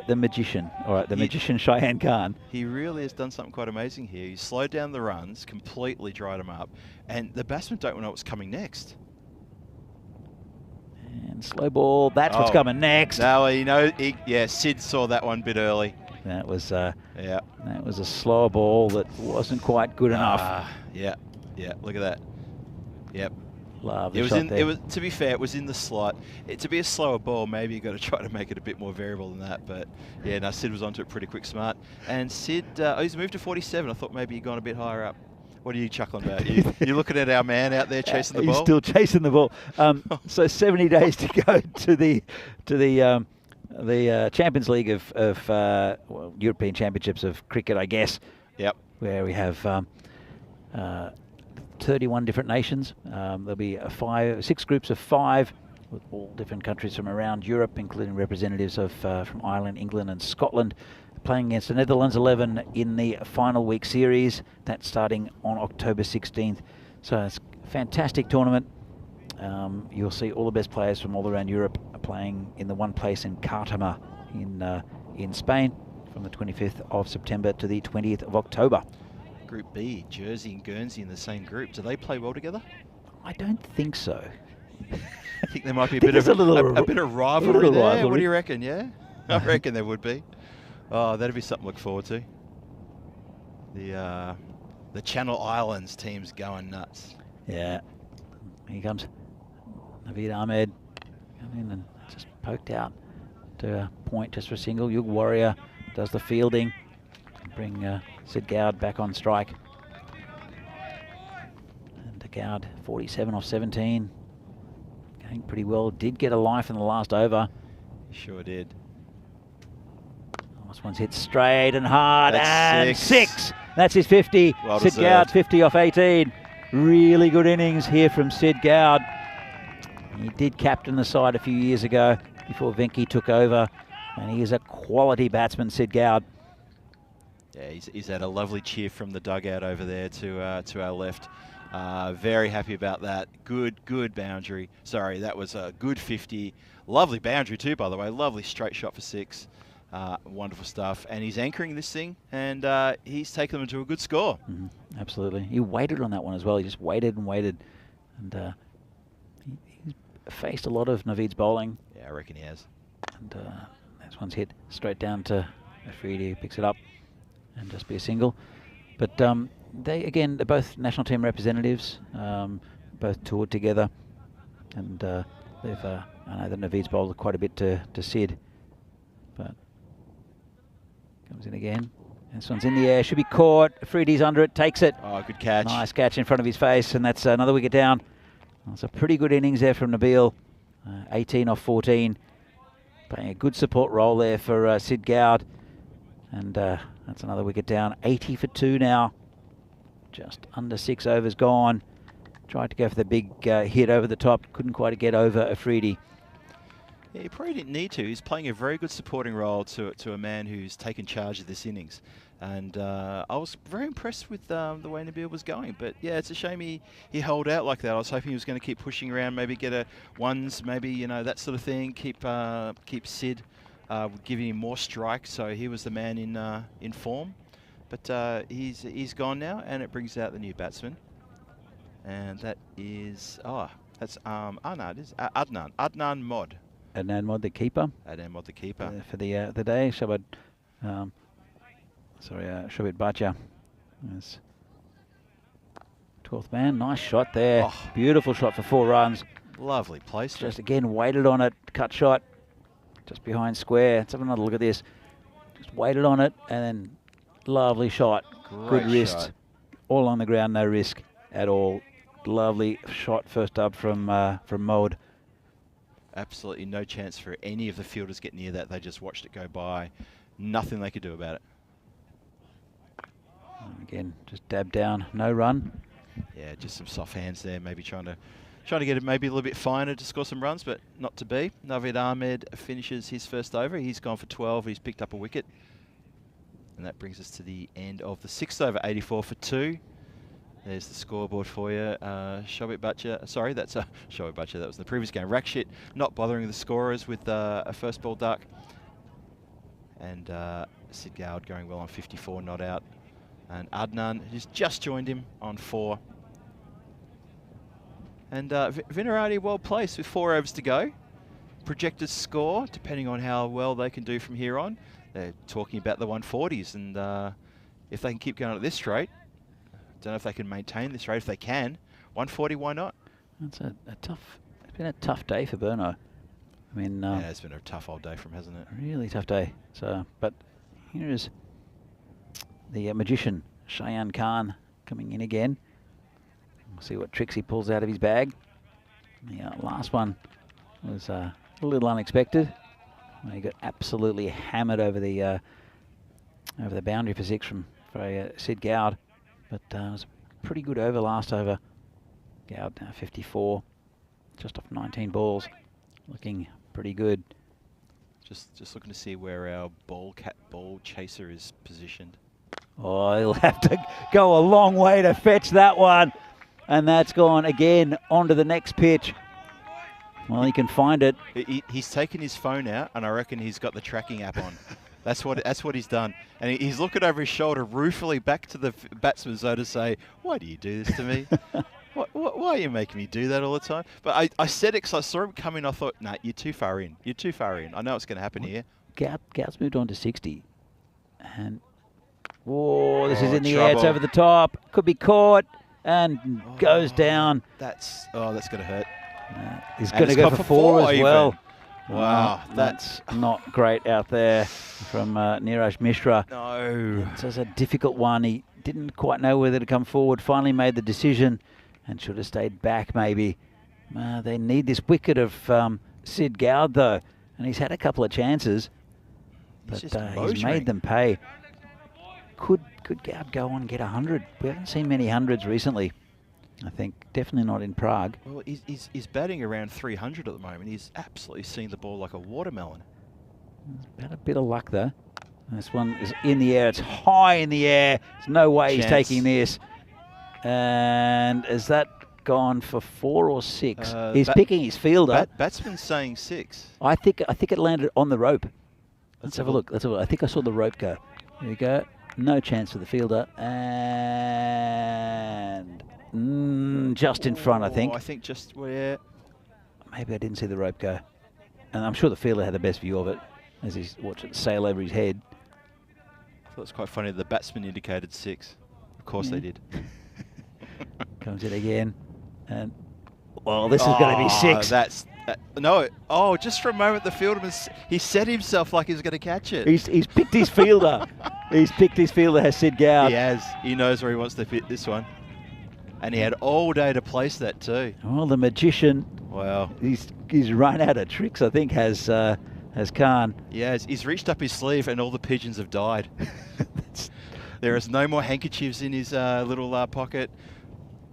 The magician. All right, the magician Shayan Khan. He really has done something quite amazing here. He slowed down the runs, completely dried them up, and the batsmen don't know what's coming next. And slow ball. That's what's coming next. No, Sid saw that one a bit early. That was that was a slower ball that wasn't quite good enough. Yeah. Look at that. Yep. Love the shot there. It was, to be fair, it was in the slot. To be a slower ball, maybe you got to try to make it a bit more variable than that. But yeah, no, Sid was onto it pretty quick, smart. And Sid, he's moved to 47. I thought maybe he'd gone a bit higher up. What are you chuckling about? You're looking at our man out there chasing the ball. He's still chasing the ball. So 70 days to go to the Champions League of European Championships of cricket, I guess. Yep. Where we have 31 different nations. There'll be 6 groups of 5 with all different countries from around Europe, including representatives from Ireland, England and Scotland, playing against the Netherlands 11 in the final week series. That's starting on October 16th. So it's a fantastic tournament. You'll see all the best players from all around Europe are playing in the one place in Cartama in Spain from the 25th of September to the 20th of October. Group B, Jersey and Guernsey in the same group. Do they play well together? I don't think so. I think there might be a bit of rivalry there. What do you reckon? Yeah, I reckon there would be. Oh, that'd be something to look forward to. The Channel Islands teams going nuts. Yeah, here comes Naveed Ahmed, come in and just poked out to a point just for a single. Yug Warrior does the fielding, bring Sid Gowd back on strike. And Gowd 47 off 17, going pretty well. Did get a life in the last over. Sure did. Last one's hit straight and hard. That's and six. That's his 50. Well Sid Gowd 50 off 18. Really good innings here from Sid Gowd. He did captain the side a few years ago before Venki took over, and he is a quality batsman, Sid Gowd. Yeah, he's had a lovely cheer from the dugout over there to our left. Very happy about that. Good boundary. Sorry, that was a good 50. Lovely boundary too, by the way. Lovely straight shot for 6. Wonderful stuff. And he's anchoring this thing, and he's taken them to a good score. Absolutely. He waited on that one as well. He just waited and waited. And he's faced a lot of Naveed's bowling. Yeah, I reckon he has. And this one's hit straight down to Afridi, who picks it up and just be a single. But they're both national team representatives, both toured together. And they've, I know that Naveed's bowled quite a bit to Sid. But comes in again. This one's in the air, should be caught. Afridi's under it, takes it. Oh, good catch. Nice catch in front of his face, and that's another wicket down. That's a pretty good innings there from Nabil. 18 off 14. Playing a good support role there for Sid Gowd. And that's another wicket down. 80 for 2 now. Just under 6 overs gone. Tried to go for the big hit over the top. Couldn't quite get over Afridi. Yeah, he probably didn't need to. He's playing a very good supporting role to a man who's taken charge of this innings. And I was very impressed with the way Nabil was going. But yeah, it's a shame he held out like that. I was hoping he was going to keep pushing around, maybe get a ones, maybe, that sort of thing. Keep Sid, giving him more strikes. So he was the man in form. But he's gone now, and it brings out the new batsman. And that is, that's Adnan Mod. Adnan Mod, the keeper. Adnan Mod, the keeper. For the day, Shabad Bhatia. Yes. 12th man, nice shot there. Oh. Beautiful shot for 4 runs. Lovely place. Just again waited on it, cut shot, just behind square. Let's have another look at this. Just waited on it, and then lovely shot. Great good wrist. shot. All on the ground, no risk at all. Lovely shot first up from Mode. Absolutely no chance for any of the fielders get near that. They just watched it go by. Nothing they could do about it. Again, just dab down, no run. Yeah, just some soft hands there. Maybe trying to get it maybe a little bit finer to score some runs, but not to be. Naveed Ahmed finishes his first over. He's gone for 12. He's picked up a wicket. And that brings us to the end of the 6th over, 84 for 2. There's the scoreboard for you. Shobit Bhatia, sorry, that's Shobit Bhatia. That was the previous game. Rakshit not bothering the scorers with a first ball duck. And Sid Gowd going well on 54, not out. And Adnan, who's just joined him on 4. And Vinarati well placed with 4 overs to go. Projected score, depending on how well they can do from here on. They're talking about the 140s, and if they can keep going at this rate, don't know if they can maintain this rate. If they can, 140, why not? That's it's been a tough day for Burno. I mean, yeah, it's been a tough old day for him, hasn't it? Really tough day. So, but here is the magician Shayan Khan coming in again. We'll see what tricks he pulls out of his bag. The last one was a little unexpected. He got absolutely hammered over the boundary for 6 for Sid Gowd. But it was a pretty good over last over. Gowd now 54, just off 19 balls. Looking pretty good. Just looking to see where our ball chaser is positioned. Oh, he'll have to go a long way to fetch that one. And that's gone again onto the next pitch. Well, he can find it. He's taken his phone out, and I reckon he's got the tracking app on. That's what he's done. And he's looking over his shoulder ruefully back to the batsman so to say, "Why do you do this to me? Why are you making me do that all the time?" But I said it because I saw him coming. I thought, "Nah, you're too far in. You're too far in. I know what's going to happen here." Gout's moved on to 60. And, this is in the trouble. air. It's over the top. Could be caught and goes down. That's going to hurt. He's And going to it's go gone for for 4 as even. well. Wow, That's not great out there from Neeraj Mishra. No. So it's a difficult one. He didn't quite know whether to come forward. Finally made the decision and should have stayed back maybe. They need this wicket of Sid Goud though, and he's had a couple of chances, but he's made them pay. Could Goud go on and get 100? We haven't seen many hundreds recently. I think definitely not in Prague. Well, he's batting around 300 at the moment. He's absolutely seeing the ball like a watermelon. About a bit of luck though. This one is in the air. It's high in the air. There's no way he's taking this. And is that gone for 4 or 6? He's picking his fielder. Batsman's saying 6. I think it landed on the rope. Let's have a look. I think I saw the rope go. There we go. No chance for the fielder. And just in front, I think. I think just where. Maybe I didn't see the rope go. And I'm sure the fielder had the best view of it as he's watching it sail over his head. I thought it was quite funny. The batsman indicated 6. Of course they did. Comes in again. And, well, this is going to be 6. No. Oh, just for a moment, the fielder, he set himself like he was going to catch it. He's picked his fielder. He's picked his fielder, has Sid Goud. He has. He knows where he wants to fit this one. And he had all day to place that too. Well, the magician. Wow. He's run out of tricks, I think, has Khan. Yeah, he's reached up his sleeve and all the pigeons have died. There is no more handkerchiefs in his little pocket.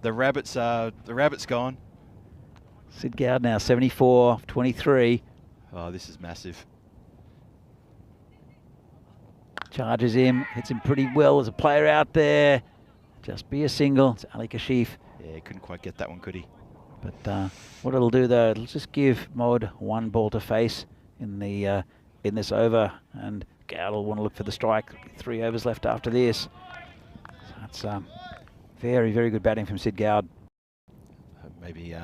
The rabbit's gone. Sid Goud now 74, 23. Oh, this is massive. Charges him, hits him pretty well. There's a player out there. Just be a single. It's Ali Kashif. Yeah, he couldn't quite get that one, could he? But what it'll do though, it'll just give Mod 1 ball to face in the in this over, and Goud will want to look for the strike. 3 overs left after this. So that's very, very good batting from Sid Goud. Maybe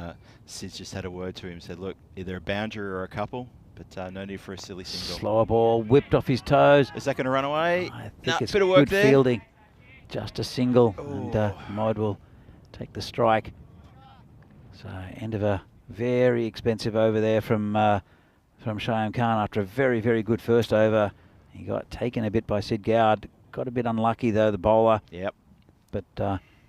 Sid's just had a word to him, said, look, either a boundary or a couple, but no need for a silly single. Slower ball, whipped off his toes. Is that going to run away? I think it's bit of work good there. fielding. Just a single, and Mod will take the strike. So end of a very expensive over there from Shaheen Khan after a very, very good first over. He got taken a bit by Sid Goud. Got a bit unlucky though, the bowler. Yep. But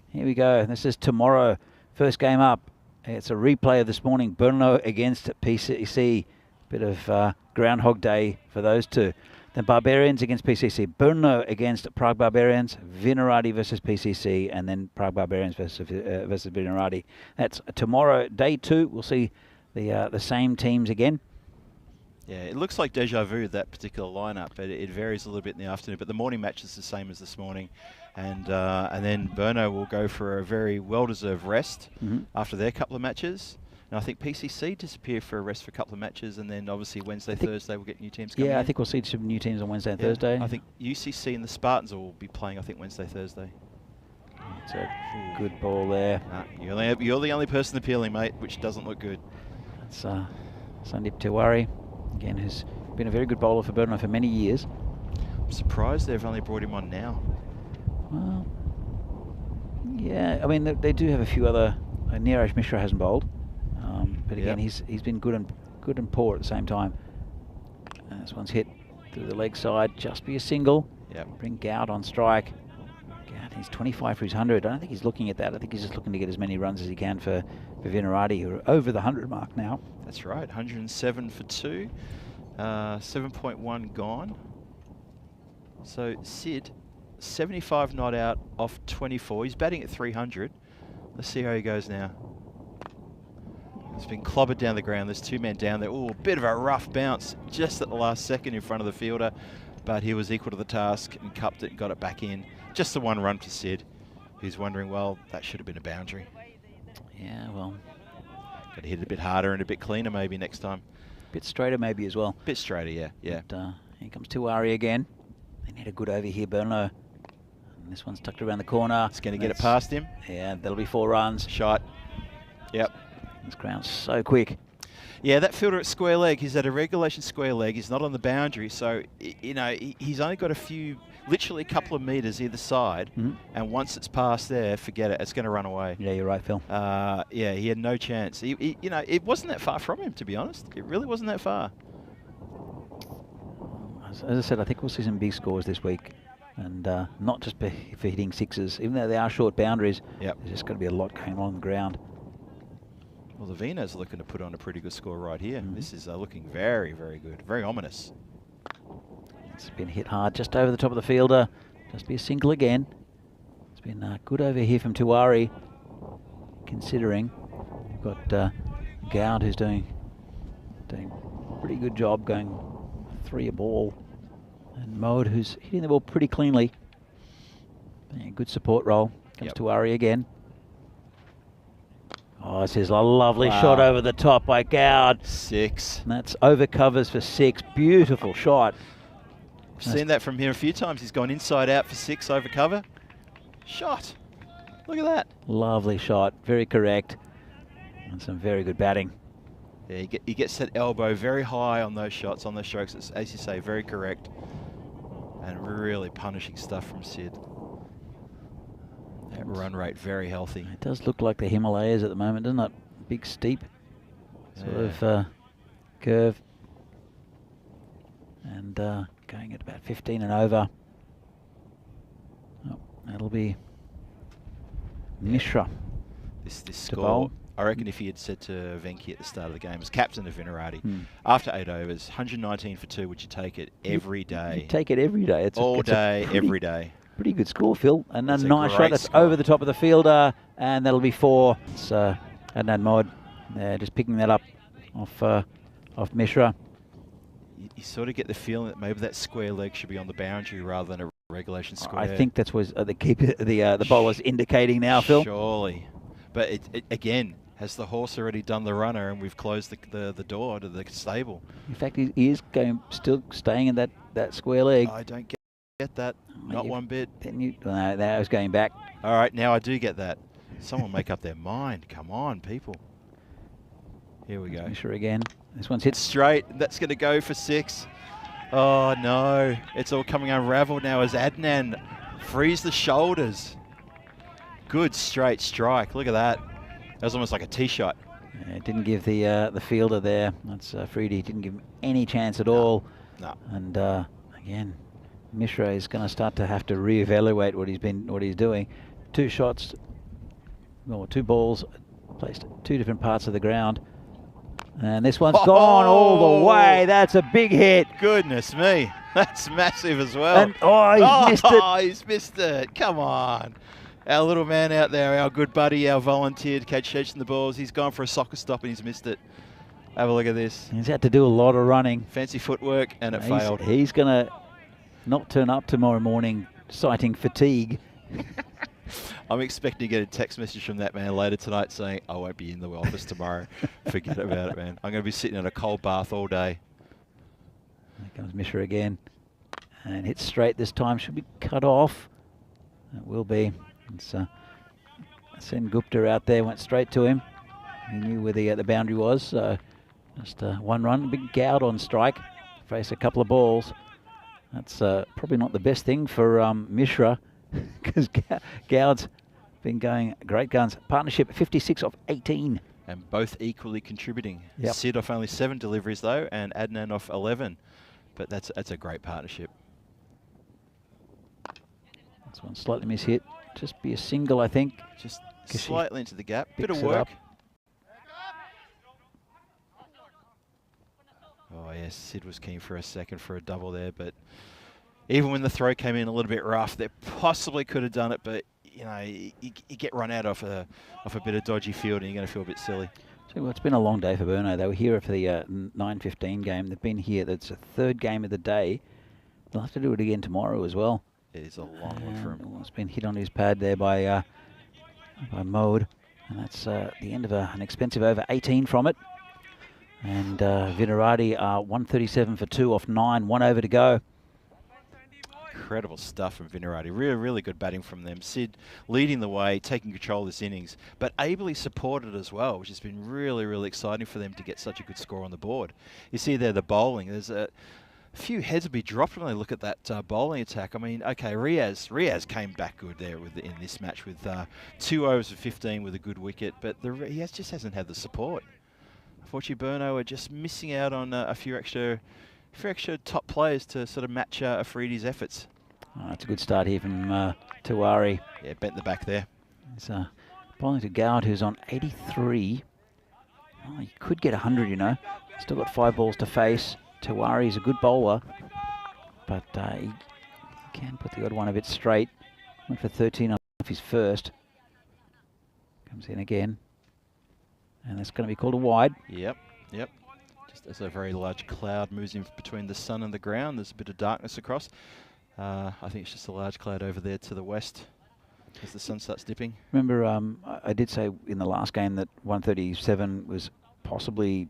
here we go. This is tomorrow. First game up. It's a replay of this morning. Brno against PCC. Bit of Groundhog Day for those two. Then Barbarians against PCC. Brno against Prague Barbarians. Vinarati versus PCC. And then Prague Barbarians versus Vinarati. That's tomorrow, day 2. We'll see the same teams again. Yeah, it looks like deja vu, that particular lineup, but it varies a little bit in the afternoon. But the morning match is the same as this morning. And then Brno will go for a very well-deserved rest after their couple of matches. And I think PCC disappear for a rest for a couple of matches, and then obviously Wednesday, Thursday we'll get new teams coming in. I think we'll see some new teams on Wednesday and Thursday. I think UCC and the Spartans will be playing, I think, Wednesday, Thursday. It's a good ball there. Nah, you're the only person appealing, mate, which doesn't look good. That's Sandeep Tiwari, again, who's been a very good bowler for Brno for many years. I'm surprised they've only brought him on now. Well, yeah, I mean, they do have a few other. Neeraj Mishra hasn't bowled. But again, he's been good and poor at the same time. This one's hit through the leg side, just be a single. Bring Goud on strike. Goud, he's 25 for his 100. I don't think he's looking at that. I think he's just looking to get as many runs as he can for Vinarati, who are over the 100 mark now. That's right, 107 for 2, 7.1 gone. So Sid, 75 not out off 24. He's batting at 300. Let's see how he goes now. He's been clobbered down the ground. There's 2 men down there. Oh, a bit of a rough bounce just at the last second in front of the fielder. But he was equal to the task and cupped it and got it back in. Just the 1 run for Sid, who's wondering, well, that should have been a boundary. Yeah, well, Got to hit it a bit harder and a bit cleaner maybe next time. Bit straighter maybe as well. Bit straighter, yeah. But, here comes Tuari again. They need a good over here, Burnlow. And this one's tucked around the corner. It's going to get it past him. Yeah, that'll be 4 runs. Shot. Yep. This ground's so quick. Yeah, that fielder at square leg, he's at a regulation square leg. He's not on the boundary, so, you know, he's only got literally a couple of metres either side, and once it's past there, forget it. It's going to run away. Yeah, you're right, Phil. Yeah, he had no chance. You know, it wasn't that far from him, to be honest. It really wasn't that far. As I said, I think we'll see some big scores this week, and not just for hitting sixes. Even though they are short boundaries, there's just going to be a lot going on the ground. Well, the Vino's looking to put on a pretty good score right here. This is looking very, very good. Very ominous. It's been hit hard just over the top of the fielder. Just be a single again. It's been good over here from Tuari, considering we've got Gowd who's doing a pretty good job going 3 a ball, and Mode who's hitting the ball pretty cleanly. Yeah, good support roll. Comes Tuari again. Oh, this is a lovely shot over the top by Gowd. 6. And that's over covers for 6. Beautiful shot. I've seen that from him a few times. He's gone inside out for 6 over cover. Shot. Look at that. Lovely shot. Very correct. And some very good batting. Yeah, he gets that elbow very high on those shots, on those strokes. It's, as you say, very correct. And really punishing stuff from Sid. That run rate, very healthy. It does look like the Himalayas at the moment, doesn't it? Big steep sort of curve. And going at about 15 and over. Oh, that'll be Mishra. This score, I reckon if he had said to Venki at the start of the game, as captain of Vinarati, after 8 overs, 119 for 2, would you take it every day? You take it every day. It's all day, every day. Pretty good score, Phil. And a That's nice shot. That's over the top of the fielder, and that'll be 4. It's Adnan Mod just picking that up off Mishra. You sort of get the feeling that maybe that square leg should be on the boundary rather than a regulation square. I think that's what the bowler's indicating now, Phil. Surely. But it again, has the horse already done the runner and we've closed the door to the stable? In fact, he is still staying in that square leg. I don't get that. Not one bit. No, that was going back. All right, now I do get that. Someone make up their mind. Come on, people. Here we go. Mishra again. This one's hit straight. That's going to go for 6. Oh, no. It's all coming unraveled now as Adnan frees the shoulders. Good straight strike. Look at that. That was almost like a tee shot. Yeah, it didn't give the fielder there. That's Freedy. Didn't give him any chance at all. No. And again, Mishra is going to start to have to reevaluate what he's doing. 2 shots, or 2 balls placed at 2 different parts of the ground. And this one's gone all the way. That's a big hit. Goodness me. That's massive as well. And, he's missed it. Oh, he's missed it. Come on. Our little man out there, our good buddy, our volunteer coach chasing the balls. He's gone for a soccer stop and he's missed it. Have a look at this. He's had to do a lot of running. Fancy footwork and it failed. He's going to not turn up tomorrow morning citing fatigue. I'm expecting to get a text message from that man later tonight saying, I won't be in the office tomorrow. Forget about it, man. I'm going to be sitting in a cold bath all day. There comes Mishra again. And hits straight this time. Should be cut off. It will be. It's Sen Gupta out there, went straight to him. He knew where the boundary was. So just 1 run. Big Gowd on strike. Face a couple of balls. That's probably not the best thing for Mishra, because Gowd's been going great guns. Partnership 56 of 18. And both equally contributing. Yep. Sid off only 7 deliveries though, and Adnan off 11. But that's a great partnership. This one slightly mishit. Just be a single, I think. Just slightly into the gap. Bit of Picks it work. up. Oh yes, Sid was keen for a second for a double there, but even when the throw came in a little bit rough, they possibly could have done it, but you know, you get run out off a bit of dodgy field and you're going to feel a bit silly. So it's been a long day for Burno. They were here for the 9:15 game. They've been here. That's a 3rd game of the day. They'll have to do it again tomorrow as well. It is a long one for him. It's been hit on his pad there by Mode. And that's the end of an expensive over 18 from it. And Vinarati are 137 for 2 off 9, 1 over to go. Incredible stuff from Vinarati. Really, really good batting from them. Sid leading the way, taking control of this innings, but ably supported as well, which has been really, really exciting for them to get such a good score on the board. You see there the bowling. There's a few heads will be dropped when they look at that bowling attack. I mean, okay, Riaz came back good there in this match with 2 overs of 15 with a good wicket, but he just hasn't had the support. Unfortunately, Burno are just missing out on a few extra top players to sort of match Afridi's efforts. Oh, that's a good start here from Tiwari. Yeah, bent the back there. It's bowling to Gowd, who's on 83. Oh, he could get 100, you know. Still got 5 balls to face. Tiwari's a good bowler, but he can put the odd one a bit straight. Went for 13 off his first. Comes in again. And that's going to be called a wide. Yep. Just as a very large cloud moves in between the sun and the ground, there's a bit of darkness across. I think it's just a large cloud over there to the west as the sun starts dipping. Remember, I did say in the last game that 137 was possibly,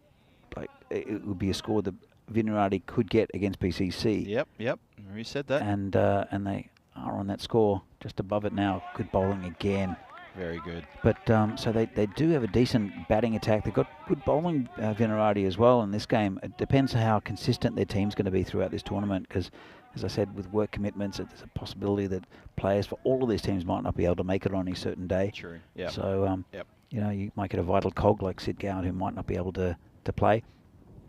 like, it would be a score that Vinarati could get against PCC. Yep. You said that. And they are on that score, just above it now. Good bowling again. Very good. But so they do have a decent batting attack. They've got good bowling, Vinarati, as well in this game. It depends how consistent their team's going to be throughout this tournament, because, as I said, with work commitments, there's a possibility that players for all of these teams might not be able to make it on a certain day. True. Yeah. So you know, you might get a vital cog like Sid Gowd who might not be able to play,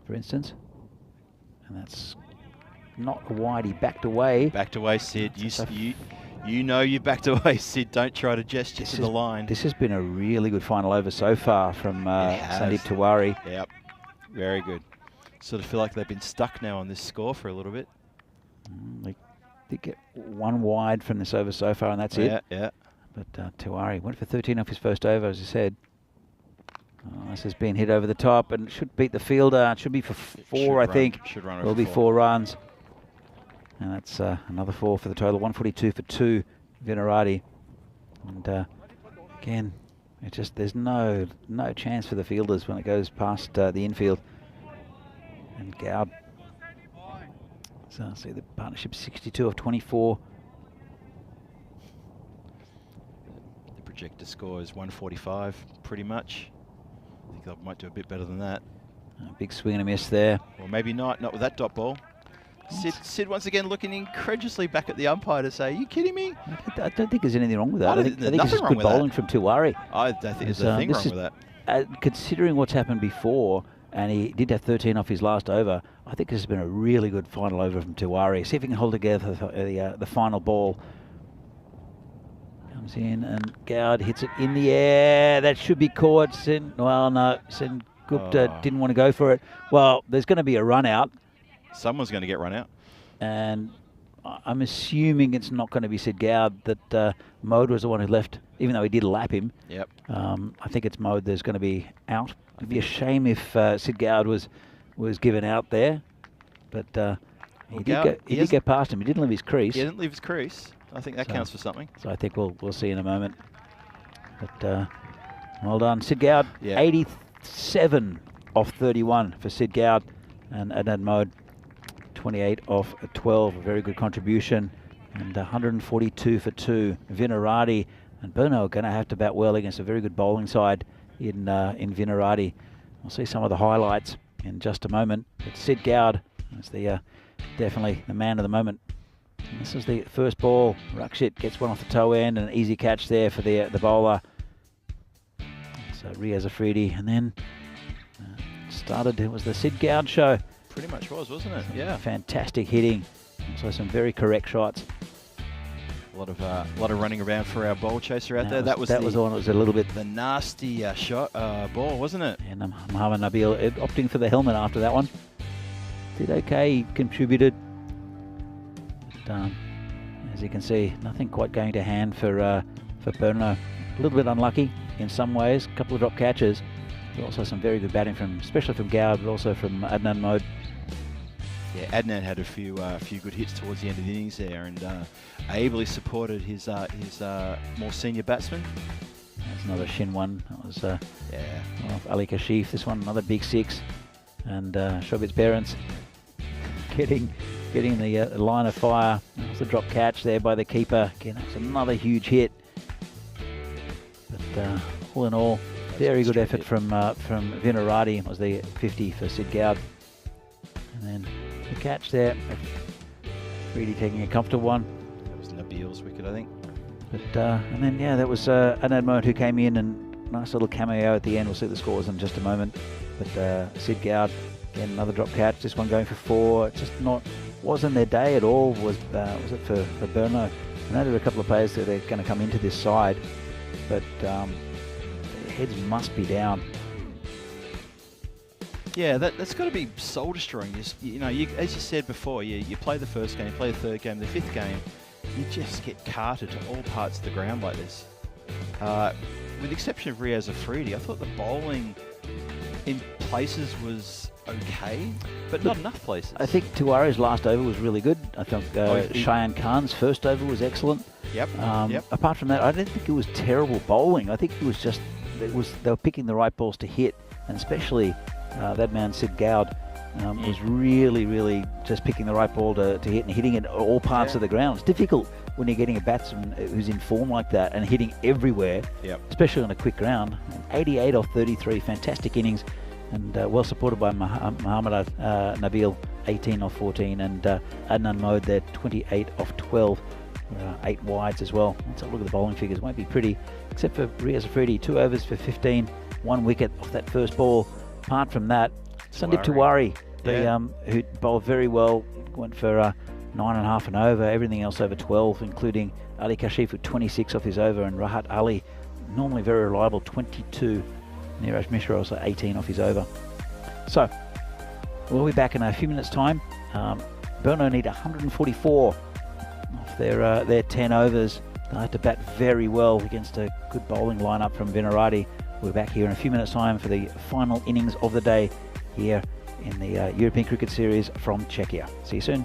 for instance. And that's not a wide. He backed away. Backed away, Sid. You know you backed away, Sid. Don't try to gesture to the line. This has been a really good final over so far from Sandeep Tiwari. Yep, very good. Sort of feel like they've been stuck now on this score for a little bit. They did get 1 wide from this over so far, and that's it. Yeah. But Tiwari went for 13 off his first over, as I said. This has been hit over the top, and it should beat the fielder. It should be for 4, I think. Should run. It'll be 4 runs. And that's another 4 for the total. 142 for 2, Vinarati. And again, it just there's no chance for the fielders when it goes past the infield. And Gowd. So I see the partnership 62 of 24. The projector score is 145, pretty much. I think they might do a bit better than that. A big swing and a miss there. Or maybe not with that dot ball. Sid once again looking incredulously back at the umpire to say, "Are you kidding me?" I don't think there's anything wrong with that. I think it's just good bowling from Tiwari. I don't think there's a thing wrong with that. Considering what's happened before, and he did have 13 off his last over, I think this has been a really good final over from Tiwari. See if he can hold together the final ball. Comes in and Gowd hits it in the air. That should be caught. Sen Gupta didn't want to go for it. Well, there's going to be a run out. Someone's going to get run out. And I'm assuming it's not going to be Sid Gowd, that Mode was the one who left, even though he did lap him. Yep. I think it's Mode that's going to be out. It'd be a shame if Sid Gowd was given out there. But he did go past him. He didn't leave his crease. He didn't leave his crease. I think that counts for something. So I think we'll see in a moment. But well done. Sid Gowd, 87 off 31 for Sid Gowd. And Adnan Mode, 28 off 12, a very good contribution. And 142 for 2. Vinarati and Burno are going to have to bat well against a very good bowling side in Vinarati. We'll see some of the highlights in just a moment. But Sid Gowd is definitely the man of the moment. And this is the first ball. Rakshit gets one off the toe end, and an easy catch there for the bowler. So Riaz Afridi, and then it was the Sid Gowd show. Pretty much was, wasn't it? Yeah. Fantastic hitting. So some very correct shots. A lot of running around for our ball chaser out there. That was the one that was a little bit the nasty shot ball, wasn't it? And Muhammad Nabil opting for the helmet after that one. Did okay, he contributed. But, as you can see, nothing quite going to hand for Burno. A little bit unlucky in some ways. A couple of drop catches. But also some very good batting especially from Gowd, but also from Adnan Mode. Yeah, Adnan had a few good hits towards the end of the innings there, and ably supported his more senior batsman. There's another Shin one. That was off Ali Kashif. This one, another big 6. And Shobit's parents getting the line of fire. That was a drop catch there by the keeper. Again, that was another huge hit. But all in all, very good effort from Vinarati. It was the 50 for Sid Goud. And then the catch there, really taking a comfortable one. That was Nabil's wicket, I think. But and then that was Anand Mohan who came in, and nice little cameo at the end. We'll see the scores in just a moment. But Sid Goud, again, another drop catch. This one going for 4. It's just wasn't their day at all. Was it for Burno? I know there were a couple of players that are going to come into this side, but their heads must be down. Yeah, that's got to be soul destroying. As you said before, you play the first game, you play the third game, the fifth game, you just get carted to all parts of the ground like this. With the exception of Riaz Afridi, I thought the bowling in places was okay, but not enough places. I think Tiwari's last over was really good. I think Cheyenne Khan's first over was excellent. Yep. Apart from that, I didn't think it was terrible bowling. I think it was just they were picking the right balls to hit, and especially that man Sid Goud was really just picking the right ball to hit and hitting it all parts of the ground. It's difficult when you're getting a batsman who's in form like that and hitting everywhere, especially on a quick ground. 88 off 33, fantastic innings, and well supported by Muhammad Nabil, 18 off 14, and Adnan Mohd there, 28 off 12, 8 wides as well. Let's have a look at the bowling figures. Won't be pretty, except for Riaz Afridi, 2 overs for 15, 1 wicket off that first ball. Apart from that, Sandeep Tiwari, who bowled very well, went for 9.5 and over, everything else over 12, including Ali Kashif with 26 off his over, and Rahat Ali, normally very reliable, 22. Neeraj Mishra also 18 off his over. So, we'll be back in a few minutes' time. Burno need 144 off their 10 overs. They have to bat very well against a good bowling lineup from Vinarati. We're back here in a few minutes' time for the final innings of the day here in the European Cricket Series from Czechia. See you soon.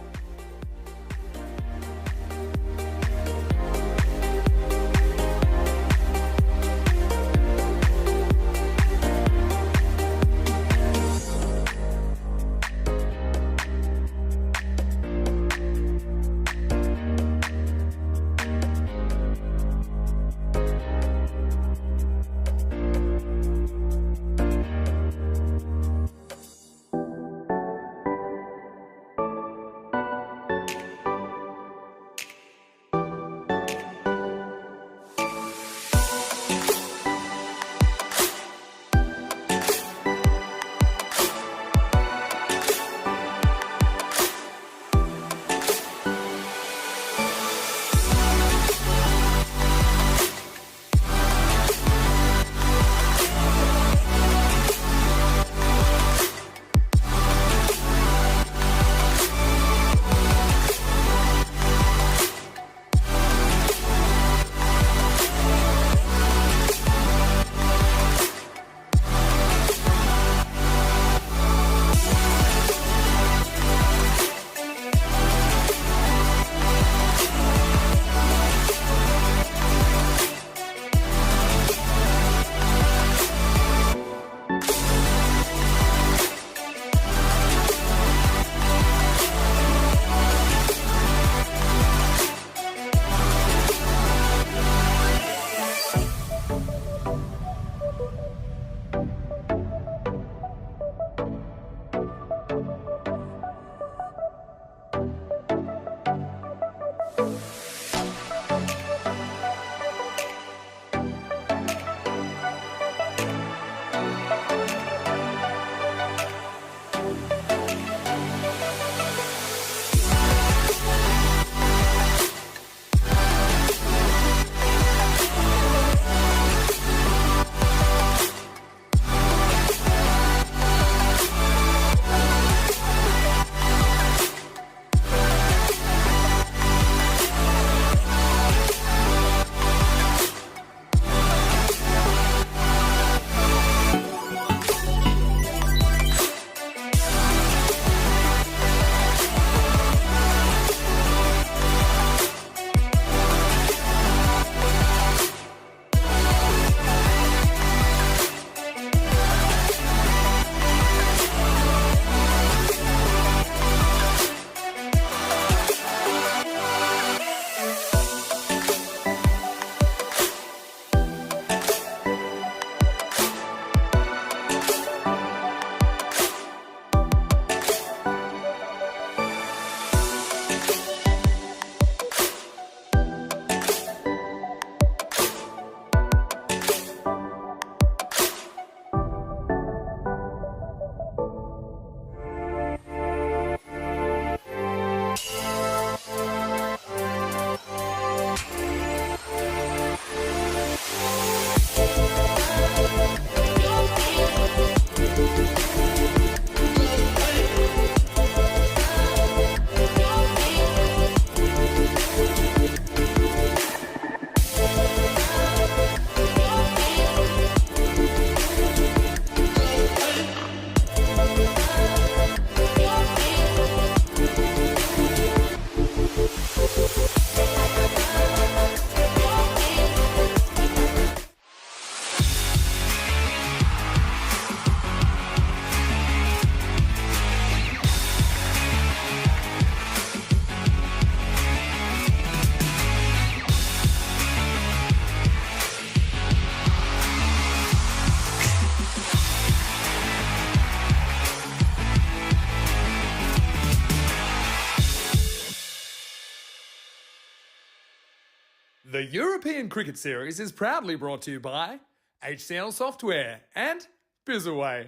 The European Cricket Series is proudly brought to you by HCL Software and Bizaway.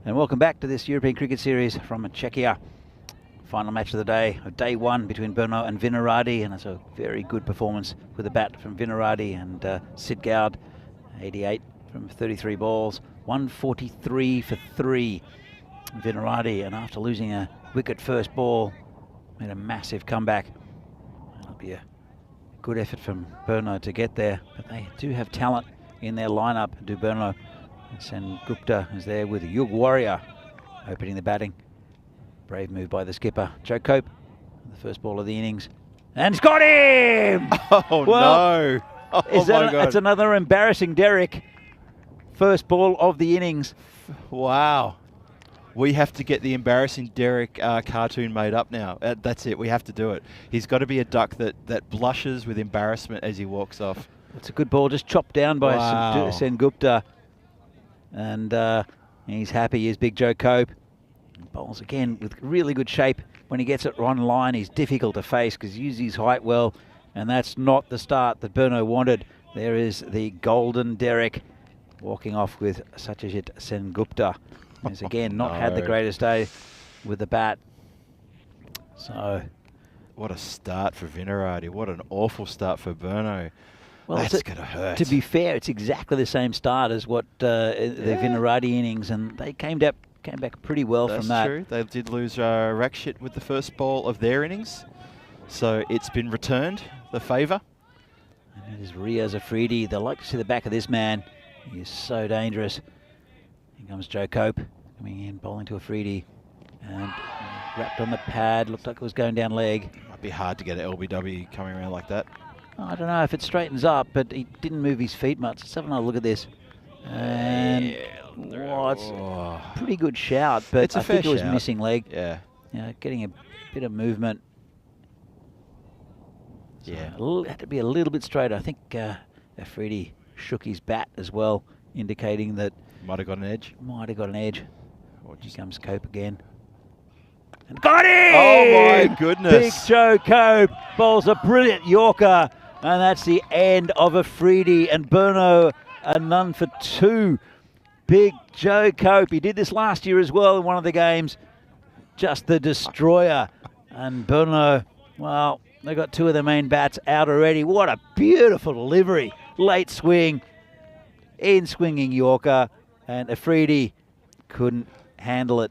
And welcome back to this European Cricket Series from Czechia. Final match of the day, of day one between Brno and Vinaradi, and it's a very good performance with a bat from Vinaradi and Sidgaard, 88 from 33 balls, 143 for 3. Vinaradi, and after losing a wicket first ball, made a massive comeback. It'll be a good effort from Brno to get there, but they do have talent in their lineup, do Brno. Sen Gupta is there with Yug Warrior opening the batting. Brave move by the skipper, Joe Cope, the first ball of the innings. And he's got him! Oh, well, no. Oh, my God. That's another embarrassing Derek. First ball of the innings. Wow. We have to get the embarrassing Derek cartoon made up now. That's it. We have to do it. He's got to be a duck that blushes with embarrassment as he walks off. It's a good ball, just chopped down by Wow. Sen Gupta. And he's happy, is Big Joe Cope. Bowls again with really good shape. When he gets it on line, he's difficult to face because he uses his height well. And that's not the start that Brno wanted. There is the golden Derek walking off with Satyajit Sen Gupta. He's again not had the greatest day with the bat. So, what a start for Vinaradi. What an awful start for Brno. well, That's going to hurt. To be fair, it's exactly the same start as what the Vinaradi innings, and they came back pretty well from that. That's true. They did lose Rakshit with the first ball of their innings. So it's been returned, the favour. And it is Riaz Afridi. They like to see the back of this man. He is so dangerous. Here comes Joe Cope coming in, bowling to Afridi. And wrapped on the pad. Looked like it was going down leg. Might be hard to get an LBW coming around like that. I don't know if it straightens up, but he didn't move his feet much. Let's have another look at this. And it's a pretty good shout, but It's a I think fair it was shout. missing leg. Yeah. Getting a bit of movement. So Yeah. had to be a little bit straighter. I think Afridi shook his bat as well, indicating that Might have got an edge. might have got an edge. Or Here just comes Cope again. And got him! Oh, my goodness. Big Joe Cope bowls a brilliant Yorker. And that's the end of Afridi. And Brno a none for 2. Big Joe Cope. He did this last year as well in one of the games. Just the destroyer. And Brno, well, they got 2 of their main bats out already. What a beautiful delivery. Late swing. In swinging Yorker. And Afridi couldn't handle it.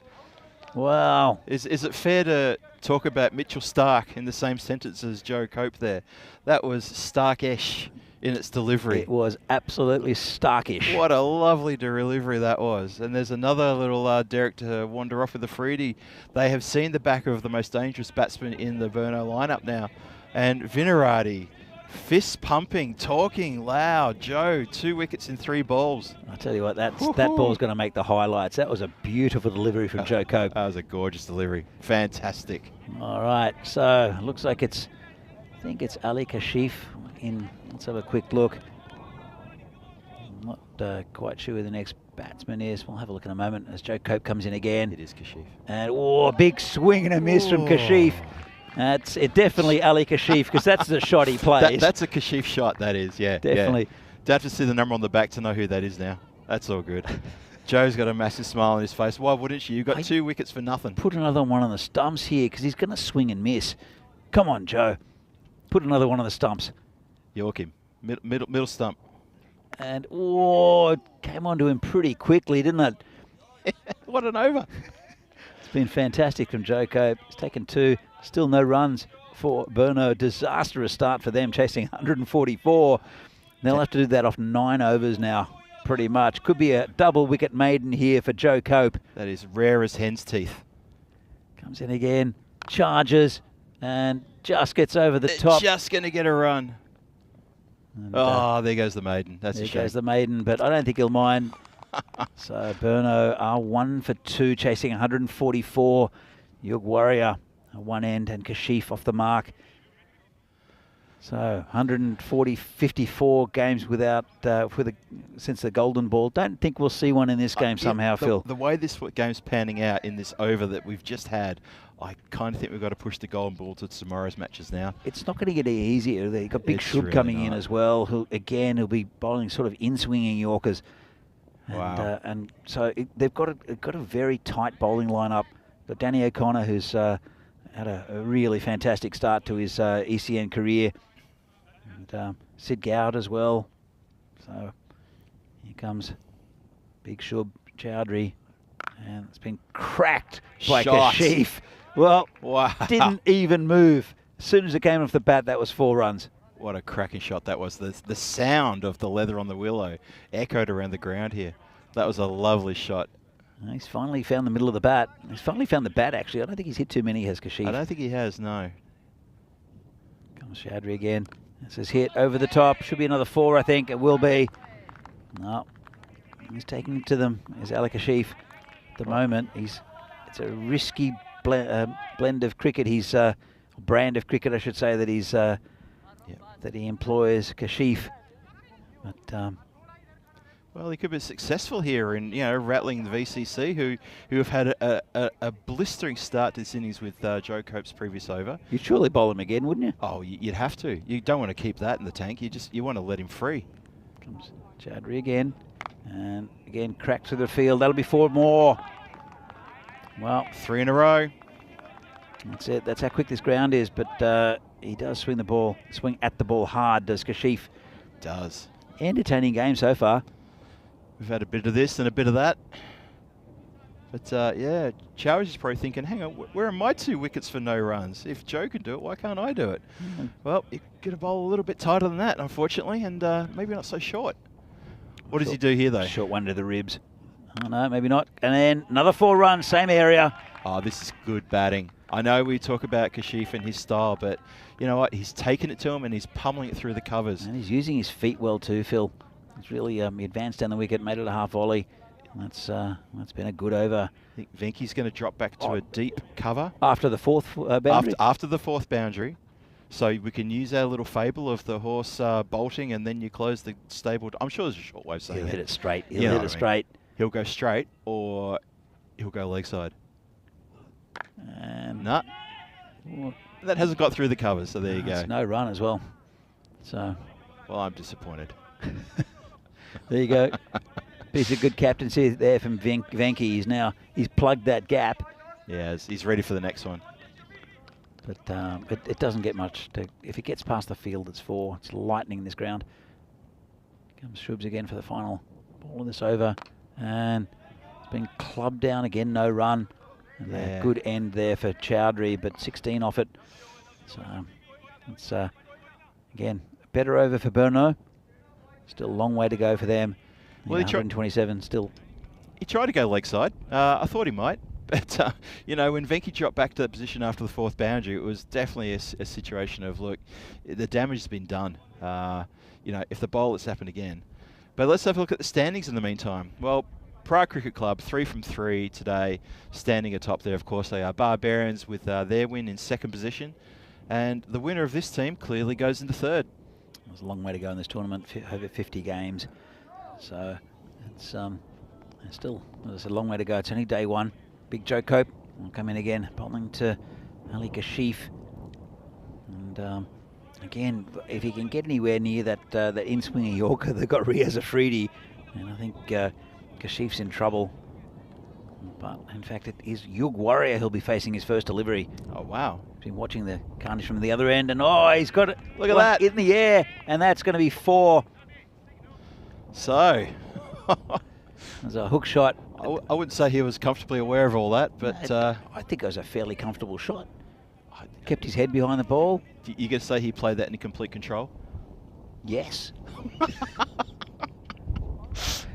Wow. Is it fair to talk about Mitchell Stark in the same sentence as Joe Cope there? That was Stark-ish in its delivery. It was absolutely starkish. What a lovely delivery that was. And there's another little Derek to wander off with Afridi. They have seen the back of the most dangerous batsman in the Brno lineup now. And Vinaradi, fist pumping, talking loud. Joe, 2 wickets in 3 balls. I tell you what, that ball's going to make the highlights. That was a beautiful delivery from Joe Cope. That was a gorgeous delivery. Fantastic. All right, so looks like I think it's Ali Kashif in. Let's have a quick look. I'm not quite sure who the next batsman is. We'll have a look in a moment as Joe Cope comes in again. It is Kashif. And a big swing and a miss from Kashif. That's it, definitely Ali Kashif, because that's the shot he plays. That's a Kashif shot, that is, yeah. Definitely. Yeah. Don't have to see the number on the back to know who that is now. That's all good. Joe's got a massive smile on his face. Why wouldn't you? You got 2 wickets for nothing. Put another one on the stumps here, because he's going to swing and miss. Come on, Joe. Put another one on the stumps. York him. Middle stump. And, it came onto him pretty quickly, didn't it? What an over. It's been fantastic from Joe Cope. He's taken 2. Still no runs for Brno. Disastrous start for them, chasing 144. They'll have to do that off 9 overs now, pretty much. Could be a double wicket maiden here for Joe Cope. That is rare as hen's teeth. Comes in again, charges, and just gets over the top. Just going to get a run. And, there goes the maiden. That's a shame. There goes the maiden, but I don't think he'll mind. So Brno are 1 for 2, chasing 144. Yug Warrior, one end, and Kashif off the mark. So 140, 54 games without since the golden ball. Don't think we'll see one in this game somehow, Phil. The way this game's panning out in this over that we've just had, I kind of think we've got to push the golden ball to tomorrow's matches now. It's not going to get any easier. They've got Big Shub really coming in not. as well. He'll be bowling sort of in-swinging Yorkers. And, Wow. And so they've got a very tight bowling lineup. But Danny O'Connor, who's had a really fantastic start to his ECN career. And Sid Gowd as well. So here comes Big Shub Chowdhury. And it's been cracked by Shot. Kashif. Well, Wow. didn't even move. As soon as it came off the bat, that was 4 runs. What a cracking shot that was. The sound of the leather on the willow echoed around the ground here. That was a lovely shot. He's finally found the middle of the bat. He's finally found the bat, actually. I don't think he's hit too many, has Kashif. I don't think he has, no. Comes Chowdhury again. This is hit over the top. Should be another 4, I think. It will be. No. He's taking it to them. There's Ali Kashif. At the moment, it's a risky blend of cricket. He's brand of cricket, I should say, that he's that he employs, Kashif. But well, he could be successful here in rattling the VCC, who have had a blistering start to this innings with Joe Cope's previous over. You'd surely bowl him again, wouldn't you? Oh, you'd have to. You don't want to keep that in the tank. You want to let him free. Comes Chowdhury again, and again cracked to the field. That'll be 4 more. Well, 3 in a row. That's it. That's how quick this ground is. But he does swing at the ball hard, does Kashif. Does. Entertaining game so far. We've had a bit of this and a bit of that. But yeah, Chowdhury is probably thinking, hang on, where are my 2 wickets for no runs? If Joe can do it, why can't I do it? Well, you got to bowl a little bit tighter than that, unfortunately, and maybe not so short. What does he do here, though? Short one to the ribs. Oh, no, maybe not. And then another 4 runs, same area. Oh, this is good batting. I know we talk about Kashif and his style, but you know what? He's taken it to him and he's pummeling it through the covers. And he's using his feet well too, Phil. It's really he advanced down the wicket, made it a half volley. That's been a good over. I think Venky's going to drop back to a deep cover. After the 4th boundary? After the 4th boundary. So we can use our little fable of the horse bolting and then you close the stable. I'm sure there's a short way of saying He'll hit it straight. You He'll know hit what it I mean. straight. He'll go straight or he'll go leg side. And Nah. That hasn't got through the covers, so there you go. It's no run as well. So Well, I'm disappointed. there you go. Piece of good captaincy there from Venky. He's plugged that gap. Yeah, he's ready for the next one. But it doesn't get much. If it gets past the field, it's 4. It's lightning in this ground. Comes Shubs again for the final ball of this over. And it's been clubbed down again, no run. And a good end there for Chowdhury, but 16 off it. So it's, again, a better over for Burno. Still a long way to go for them. Well, 127 still. He tried to go leg side. I thought he might. But, when Venky dropped back to that position after the 4th boundary, it was definitely a situation of, look, the damage has been done. If the bowl has happened again. But let's have a look at the standings in the meantime. Well, Prague Cricket Club, 3 from 3 today, standing atop there. Of course, they are Barbarians with their win in 2nd position. And the winner of this team clearly goes into 3rd. There's a long way to go in this tournament, over 50 games. So it's still there's a long way to go. It's only day 1. Big Joe Cope will come in again, bowling to Ali Kashif. And again, if he can get anywhere near that in-swinging Yorker, they've got Riaz Afridi, and I think Kashif's in trouble. But in fact, it is Yug Warrior who'll be facing his first delivery. Oh, wow. Been watching the Carnage from the other end, and he's got it. Look at that. In the air, and that's going to be 4. So, There's a hook shot. I wouldn't say he was comfortably aware of all that, but I think it was a fairly comfortable shot. Kept his head behind the ball. You going to say he played that in complete control? Yes.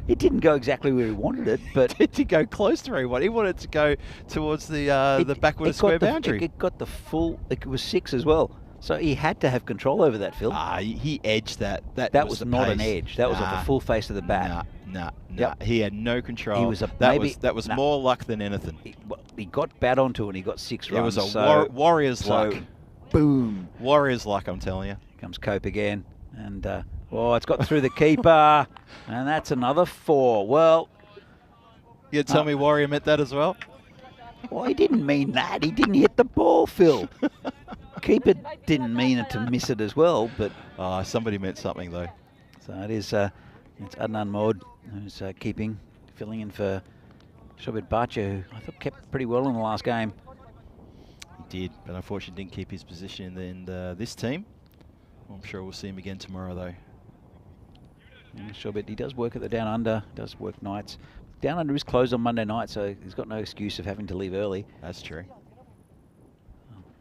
It didn't go exactly where he wanted it, but It did go close to where he wanted. He wanted to go towards the backward square boundary. It got the full. It was 6 as well. So he had to have control over that, Phil. He edged that. That was the not an pace. edge. That was off the full face of the bat. Nah. Yep. He had no control. He was that was more luck than anything. He got bat onto it and he got 6 runs. It was a warrior's luck. Boom. Warrior's luck, I'm telling you. Comes Cope again. And, it's got through the keeper. And that's another 4. Well, You tell me Warrior meant that as well? well, he didn't mean that. He didn't hit the ball, Phil. Keeper didn't mean it to miss it as well, but... somebody meant something, though. So it is, it's Adnan Maud who's filling in for Shobit Bacha, who I thought kept pretty well in the last game. He did, but unfortunately didn't keep his position in this team. I'm sure we'll see him again tomorrow, though. Yeah, Shobit, he does work at the Down Under, does work nights. Down Under is closed on Monday night, so he's got no excuse of having to leave early. That's true.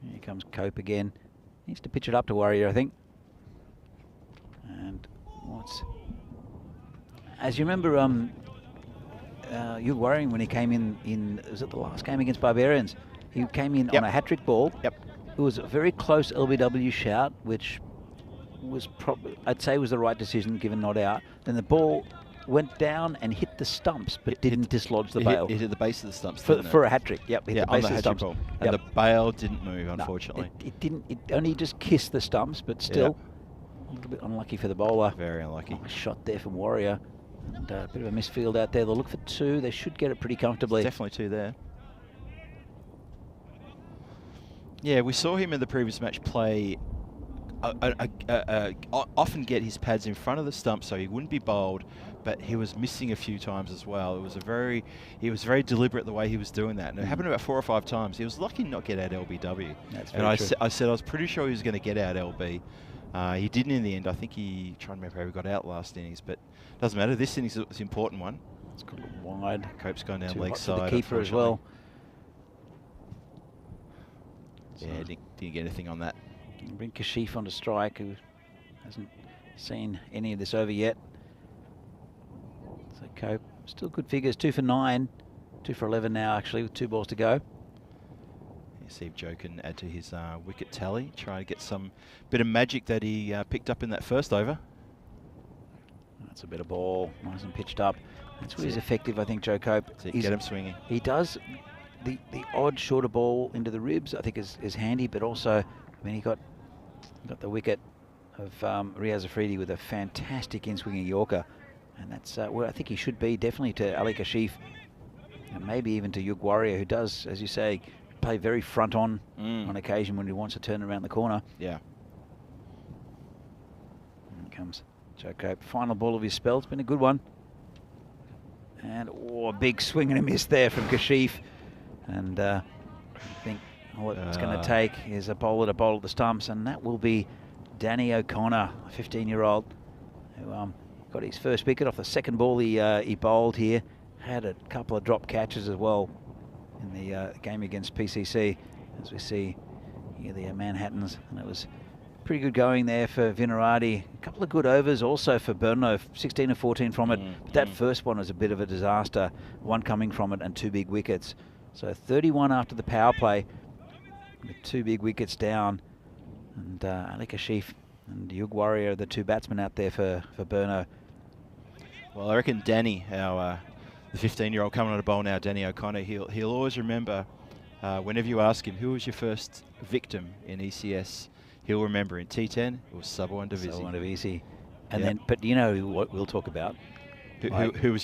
Here comes Cope again. Needs to pitch it up to Warrior, I think. And as you remember, you were worrying when he came in, was it the last game against Barbarians? He came in on a hat-trick ball. Yep. It was a very close LBW shout, which was probably, I'd say, was the right decision given not out. Then the ball went down and hit the stumps, but didn't dislodge the bail. It hit the base of the stumps, for a hat-trick, yep. Hit the base on of the stumps. ball. And the bail didn't move, unfortunately. No, it didn't. It only just kissed the stumps, but still a little bit unlucky for the bowler. Very unlucky. Nice shot there from Warrior. And a bit of a misfield out there. They'll look for 2. They should get it pretty comfortably. There's definitely 2 there. Yeah, we saw him in the previous match play, often get his pads in front of the stump so he wouldn't be bowled, but he was missing a few times as well. He was very deliberate the way he was doing that. And it happened about 4 or 5 times. He was lucky not to get out LBW. That's and very true. I said I was pretty sure he was going to get out LB. He didn't in the end. I think trying to remember how he got out last innings, but doesn't matter. This innings was an important one. It's got a little wide. Cope's gone down Too leg hot for side. the keeper as well. Yeah, didn't get anything on that. Bring Kashif onto strike, who hasn't seen any of this over yet. So Cope, still good figures. 2 for 9, 2 for 11 now, actually, with 2 balls to go. See if Joe can add to his wicket tally, try to get some bit of magic that he picked up in that first over. That's a bit of ball, nice and pitched up. That's where he's effective, I think, Joe Cope. Get him swinging. He does. The odd shorter ball into the ribs, I think, is handy, but also, I mean, he got the wicket of Riaz Afridi with a fantastic in-swinging Yorker, and that's where I think he should be, definitely to Ali Kashif, and maybe even to Yug Warrior, who does, as you say, play very front on occasion when he wants to turn around the corner. Yeah. Here comes Joe Cope. Final ball of his spell. It's been a good one. And a big swing and a miss there from Kashif. And I think what it's going to take is a bowler to bowl at the stumps, and that will be Danny O'Connor, a 15-year-old, who got his first wicket off the second ball he bowled here. Had a couple of drop catches as well in the game against PCC, as we see here the Manhattans, and it was pretty good going there for Vinarati. A couple of good overs also for Burno, 16 or 14 from it. But that first one was a bit of a disaster, one coming from it and 2 big wickets. So 31 after the power play, with 2 big wickets down, and Ali Kashif and Yug Warrior, the 2 batsmen out there for Burno. Well, I reckon Danny, the 15-year-old coming on a bowl now, Danny O'Connor, he'll always remember, whenever you ask him, who was your first victim in ECS, he'll remember in T10, it was Sub-1 Divisi. Sub-1 Divisi. And then, but you know what we'll talk about. Who was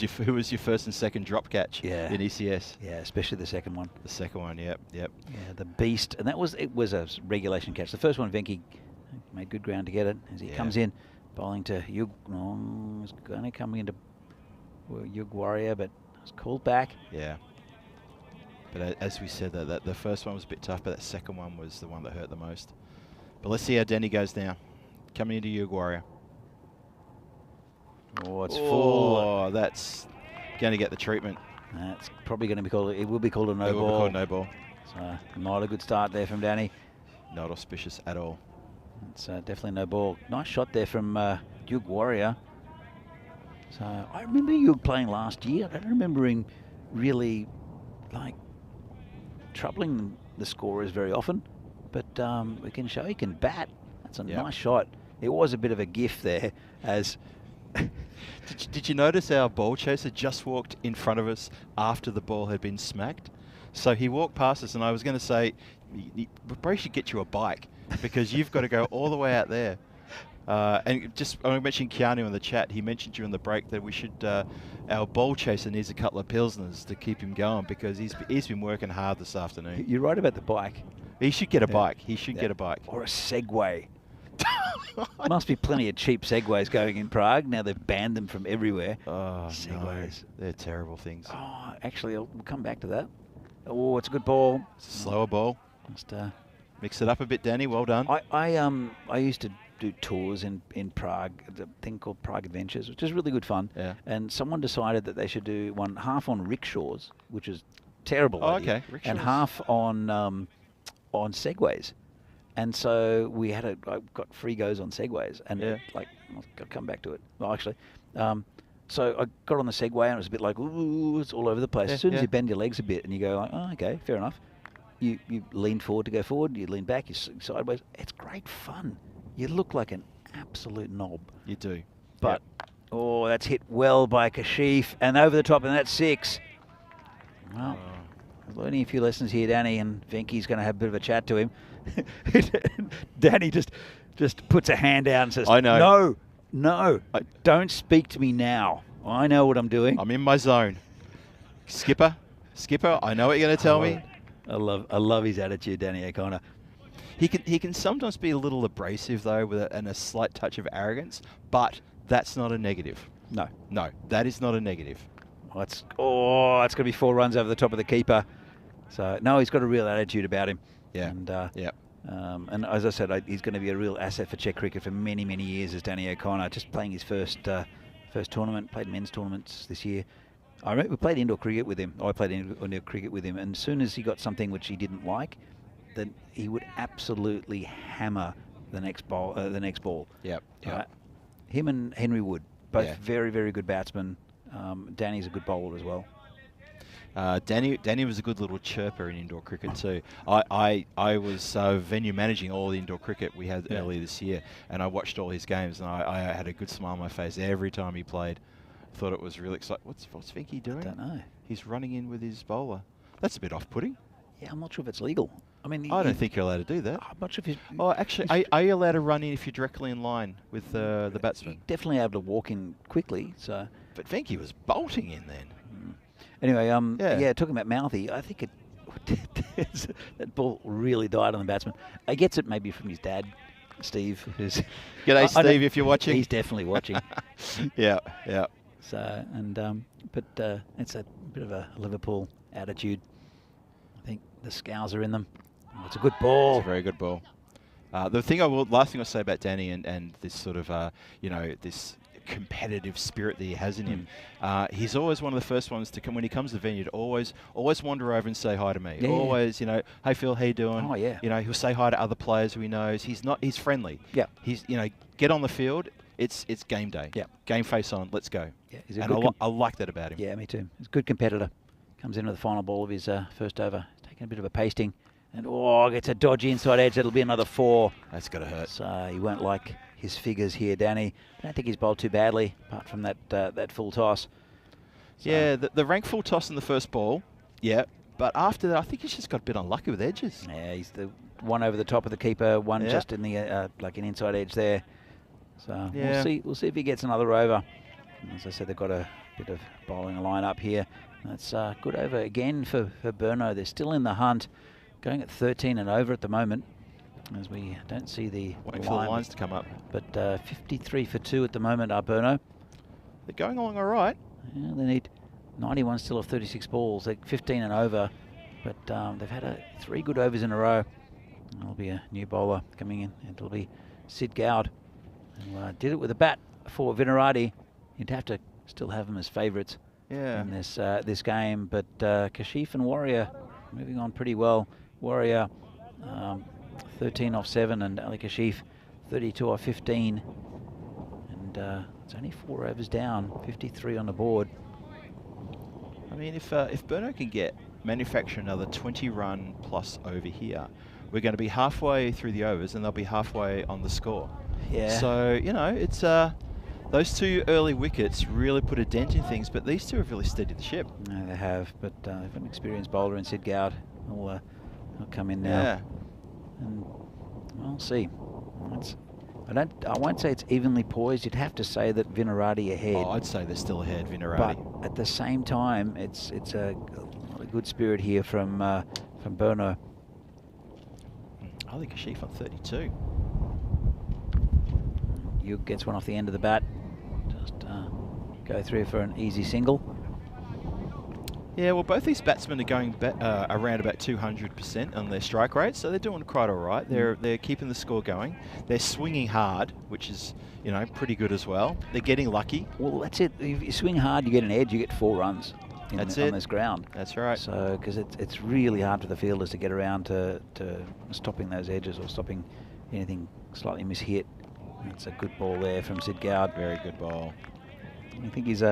your first and second drop catch in ECS? Yeah, especially the second one. The second one, yep. Yeah, the beast, and it was a regulation catch. The first one, Venki made good ground to get it as he comes in, bowling to Yug. He's going to come into Yug Warrior, but it was called back. Yeah. But as we said, that the first one was a bit tough, but that second one was the one that hurt the most. But let's see how Danny goes now. Coming into Yug Warrior. Oh, it's full. Oh, that's going to get the treatment. That's probably going to be called, it will be called a no ball. It will be called no ball. So not a good start there from Danny. Not auspicious at all. It's definitely no ball. Nice shot there from Yug Warrior. So I remember Yug playing last year. I don't remember him really troubling the scorers very often, but we can show he can bat. That's a nice shot. It was a bit of a gift there as... Did you notice our ball chaser just walked in front of us after the ball had been smacked? So he walked past us, and I was going to say, we probably should get you a bike because you've got to go all the way out there. And just, I mentioned Keanu in the chat. He mentioned during the break that we should, our ball chaser needs a couple of Pilsners to keep him going because he's been working hard this afternoon. You're right about the bike. He should get a bike. He should get a bike. Or a Segway. Must be plenty of cheap Segways going in Prague. Now they've banned them from everywhere. Oh, Segways. No. They're terrible things. Oh, actually, we'll come back to that. Oh, it's a good ball. It's a slower ball. Just, mix it up a bit, Danny. Well done. I used to do tours in Prague, a thing called Prague Adventures, which is really good fun. Yeah. And someone decided that they should do one half on rickshaws, which is terrible idea, okay. Rickshaws. and half on Segways. And so I got free goes on Segways, and I'll come back to it. Well, actually, so I got on the Segway, and it was a bit like, ooh, it's all over the place. As soon as you bend your legs a bit, and you go like, oh, okay, fair enough. You lean forward to go forward, you lean back, you sideways. It's great fun. You look like an absolute knob. You do. But, that's hit well by Kashif, and over the top, and that's 6. Well, learning a few lessons here, Danny, and Venky's going to have a bit of a chat to him. Danny just puts a hand out and says, I know. No, don't speak to me now. I know what I'm doing. I'm in my zone. Skipper, I know what you're going to tell me. I love his attitude, Danny O'Connor. He can sometimes be a little abrasive, though, and a slight touch of arrogance, but that's not a negative. No, that is not a negative. It's going to be 4 runs over the top of the keeper. So, no, he's got a real attitude about him. Yeah. And as I said, he's going to be a real asset for Czech cricket for many, many years as Danny O'Connor, just playing his first tournament, played men's tournaments this year. I remember we played indoor cricket with him. I played indoor cricket with him, and as soon as he got something which he didn't like, then he would absolutely hammer the next ball. Yep. Him and Henry Wood, both very, very good batsmen. Danny's a good bowler as well. Danny was a good little chirper in indoor cricket too. I was venue managing all the indoor cricket we had earlier this year, and I watched all his games, and I had a good smile on my face every time he played. Thought it was really exciting. What's Vinky doing? I don't know. He's running in with his bowler. That's a bit off-putting. Yeah, I'm not sure if it's legal. I mean, I don't think you're allowed to do that. I'm not sure if Oh, actually, are you allowed to run in if you're directly in line with the batsman? You're definitely able to walk in quickly. So, but Vinky was bolting in then. Anyway, talking about Mouthy, I think that ball really died on the batsman. He gets it maybe from his dad, Steve. G'day, Steve, if you're watching. He's definitely watching. Yeah. So, but it's a bit of a Liverpool attitude. I think the scows are in them. Oh, it's a good ball. It's a very good ball. Last thing I'll say about Danny and this sort of, this competitive spirit that he has in him. He's always one of the first ones to come when he comes to the venue to always wander over and say hi to me. Always, hey Phil, how you doing? Oh yeah. He'll say hi to other players who he knows. He's friendly. Yeah. He's get on the field. It's game day. Yeah. Game face on. Let's go. Yeah. I like that about him. Yeah, me too. He's a good competitor. Comes in with the final ball of his first over. He's taking a bit of a pasting. And gets a dodgy inside edge. That'll be another 4. That's got to hurt. So he won't like his figures here, Danny. I don't think he's bowled too badly, apart from that full toss. So yeah, the rank full toss in the first ball. Yeah, but after that, I think he's just got a bit unlucky with edges. Yeah, he's the one over the top of the keeper, one just in the like an inside edge there. So we'll see if he gets another over. And as I said, they've got a bit of bowling line up here. That's good over again for Burno. They're still in the hunt, going at 13 and over at the moment, as we don't see the lines to come up. But 53 for 2 at the moment are Burno. They're going along all right. Yeah, they need 91 still of 36 balls. They're 15 and over, but they've had 3 good overs in a row. There'll be a new bowler coming in. It'll be Sid Gowd, who did it with a bat for Vinarati. You'd have to still have them as favourites in this game, but Kashif and Warrior moving on pretty well. Warrior 13 off 7, and Ali Kashif 32 off 15, and it's only 4 overs down, 53 on the board. I mean, if Burno can manufacture another 20-run plus over here, we're going to be halfway through the overs, and they'll be halfway on the score. Yeah. So it's those 2 early wickets really put a dent in things, but these 2 have really steadied the ship. No, they have, but they've got an experienced bowler in Sid Gowd. He'll come in now. Yeah. And we'll see. I I won't say it's evenly poised. You'd have to say that Vinarati ahead. Oh, I'd say they're still ahead, Vinarati. But at the same time, it's a good spirit here from Berno. I think Kashif on 32. You gets one off the end of the bat. Just go through for an easy single. Yeah, well, both these batsmen are going around about 200% on their strike rate, so they're doing quite all right. They're keeping the score going. They're swinging hard, which is, you know, pretty good as well. They're getting lucky. Well, that's it. If you swing hard, you get an edge. You get 4 runs on this ground. That's right. So, because it's really hard for the fielders to get around to stopping those edges or stopping anything slightly mishit. That's a good ball there from Sid Gowd. Very good ball. I think he's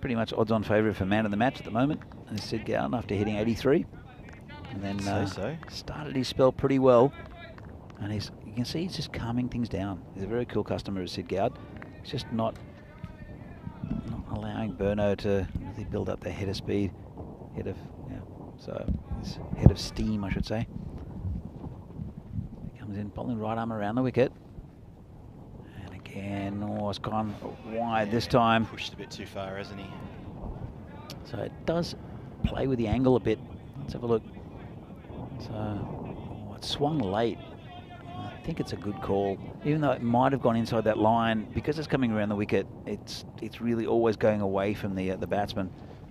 pretty much odds-on favourite for man of the match at the moment. And Sid Gowd after hitting 83. And then started his spell pretty well. And you can see he's just calming things down. He's a very cool customer, Sid Gowd. He's just not allowing Berno to really build up their head of speed. Head of steam, I should say. He comes in, bowling right arm around the wicket. And again, it's gone wide this time. Pushed a bit too far, hasn't he? So it does play with the angle a bit. Let's have a look. So it swung late. I think it's a good call, even though it might have gone inside that line. Because it's coming around the wicket, it's really always going away from the batsman.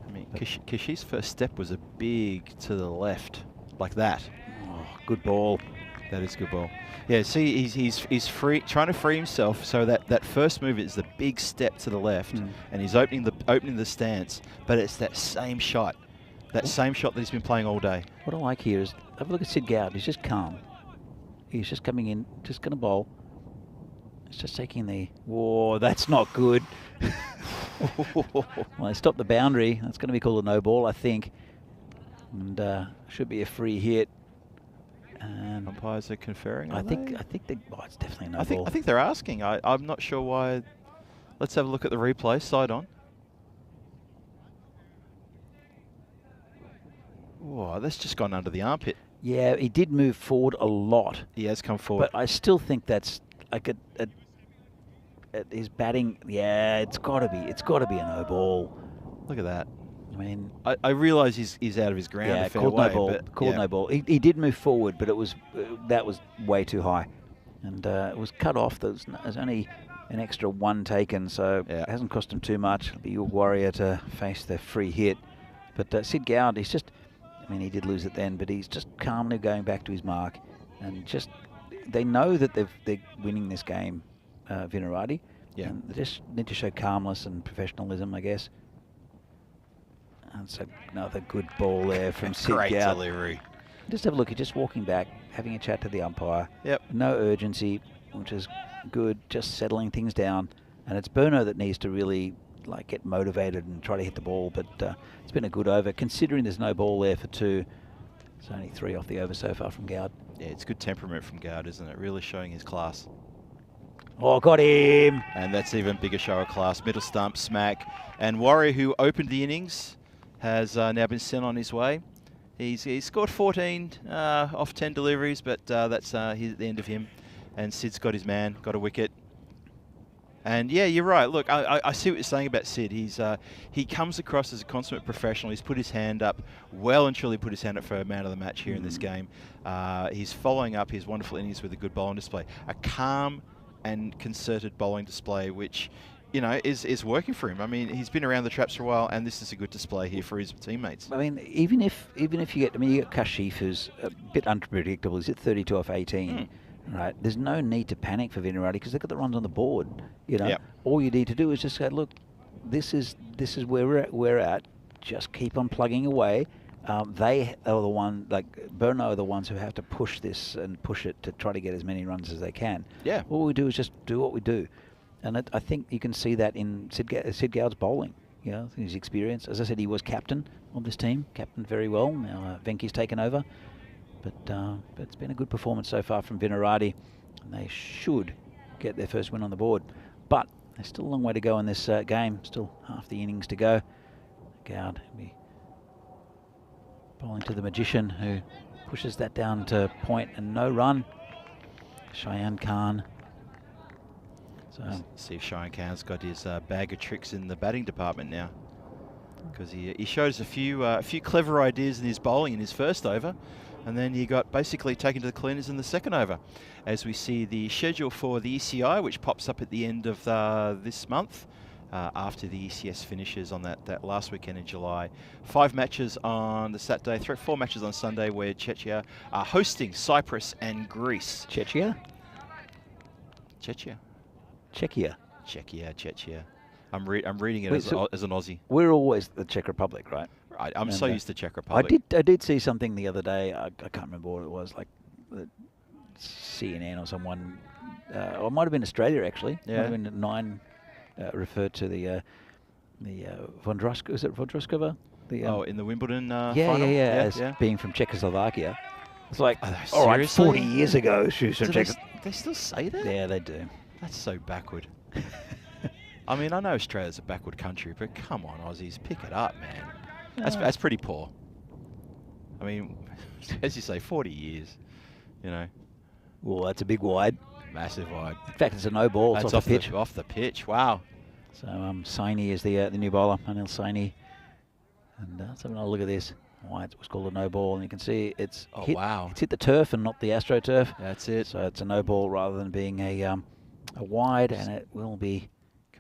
I mean, Kashif's first step was a big to the left, like that. Oh, good ball. That is good ball. Yeah, see, he's free, trying to free himself. So that first move is the big step to the left, and he's opening the stance. But it's that same shot, same shot that he's been playing all day. What I like here is have a look at Sid Gowd. He's just calm. He's just coming in, just going to bowl. It's just taking the... Whoa, that's not good. Well, they stopped the boundary. That's going to be called a no ball, I think. And should be a free hit. And umpires are conferring. I think it's definitely a no ball. I think they're asking. I'm not sure why. Let's have a look at the replay. Side on. Whoa, that's just gone under the armpit. Yeah, he did move forward a lot. He has come forward. But I still think that's like his batting. Yeah, it's got to be a no ball. Look at that. I mean, I realise he's out of his ground. Yeah, a fair called way, no ball. but Called no ball. He did move forward, but that was way too high, and it was cut off. There's only an extra 1 taken, so it hasn't cost him too much. It'll be your warrior to face the free hit. But Sid Gowd, he's just. I mean, he did lose it then, but he's just calmly going back to his mark, and just they know that they're winning this game, Vinarati. Yeah. And they just need to show calmness and professionalism, I guess. And so another good ball there from Sid Great Gowd. delivery. Just have a look. He's just walking back, having a chat to the umpire. Yep. No urgency, which is good. Just settling things down, and it's Berno that needs to really get motivated and try to hit the ball. But it's been a good over, considering there's no ball there for 2. It's only 3 off the over so far from Gowd. Yeah, it's good temperament from Gowd, isn't it? Really showing his class. Oh, got him! And that's even bigger show of class. Middle stump, smack. And Warrior, who opened the innings, has now been sent on his way. He's scored 14 off 10 deliveries, but that's the end of him. And Sid's got his man, got a wicket. And yeah, you're right. Look, I see what you're saying about Sid. He comes across as a consummate professional. He's put his hand up, well and truly put his hand up for a man of the match here in this game. He's following up his wonderful innings with a good bowling display. A calm and concerted bowling display, which, you know, is working for him. I mean, he's been around the traps for a while, and this is a good display here for his teammates. I mean, even if you get, you got Kashif, who's a bit unpredictable. He's at 32 off 18. Right, there's no need to panic for Vinarati because they've got the runs on the board. You know, all you need to do is just say, look, this is where we're at. Just keep on plugging away. They are the one, Berno are the ones who have to push this and push it to try to get as many runs as they can. Yeah. All we do is just do what we do, and I think you can see that in Sid Gowd's bowling. You know, his experience. As I said, he was captain of this team, captained very well. Now Venky's taken over. But it's been a good performance so far from Vinarati, and they should get their first win on the board. But there's still a long way to go in this game. Still half the innings to go. Gowd will be bowling to the Magician, who pushes that down to point and no run. Cheyenne Khan So see if Cheyenne Khan's got his bag of tricks in the batting department now, because he showed us a few clever ideas in his bowling in his first over, and then he got basically taken to the cleaners in the second over. As we see the schedule for the ECI, which pops up at the end of this month, after the ECS finishes on that last weekend in July. 5 matches on the Saturday, 4 matches on Sunday, where Czechia are hosting Cyprus and Greece. Czechia? Czechia. Czechia. Czechia. I'm reading it Wait, as so an Aussie. We're always the Czech Republic, right? I'm so used to Czech Republic. I did see something the other day. I can't remember what it was, like the CNN or someone. Or it might have been Australia, actually. Yeah. Might have been 9 referred to the Vondroskova. Is it Vondroskova? In the Wimbledon final? Yeah, as being from Czechoslovakia. It's like, all right, seriously? 40 years ago she was from Czech. They still say that? Yeah, they do. That's so backward. I mean, I know Australia's a backward country, but come on, Aussies, pick it up, man. That's pretty poor. I mean, as you say, 40 years, you know. Well, that's a big wide. Massive wide. In fact, it's a no ball. It's off the pitch. Off the pitch, wow. So Saini is the new bowler, Anil Saini. And let's have another look at this. Why it was called a no ball, and you can see it's hit the turf and not the AstroTurf. That's it. So it's a no ball rather than being a wide, and it will be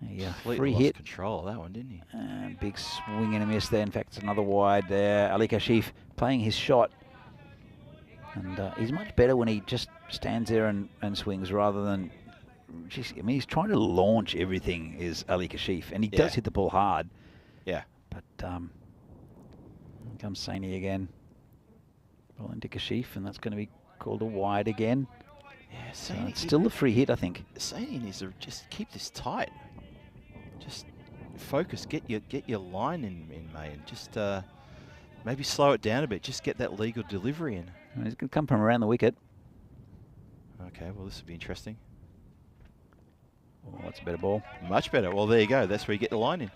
a free hit. Control of that one, didn't he? And big swing and a miss there. In fact, it's another wide there. Ali Kashif playing his shot, and he's much better when he just stands there and swings rather than. I mean, he's trying to launch everything. Is Ali Kashif, and he does hit the ball hard. Yeah, but. Comes Saini again. Well, into Kashif, and that's going to be called a wide again. Yeah, so it's still a free hit, I think. Saini needs to just keep this tight. Just focus, get your line in May, and just maybe slow it down a bit. Just get that legal delivery in. And he's going to come from around the wicket. Okay, well, this will be interesting. Oh, that's a better ball. Much better. Well, there you go. That's where you get the line in.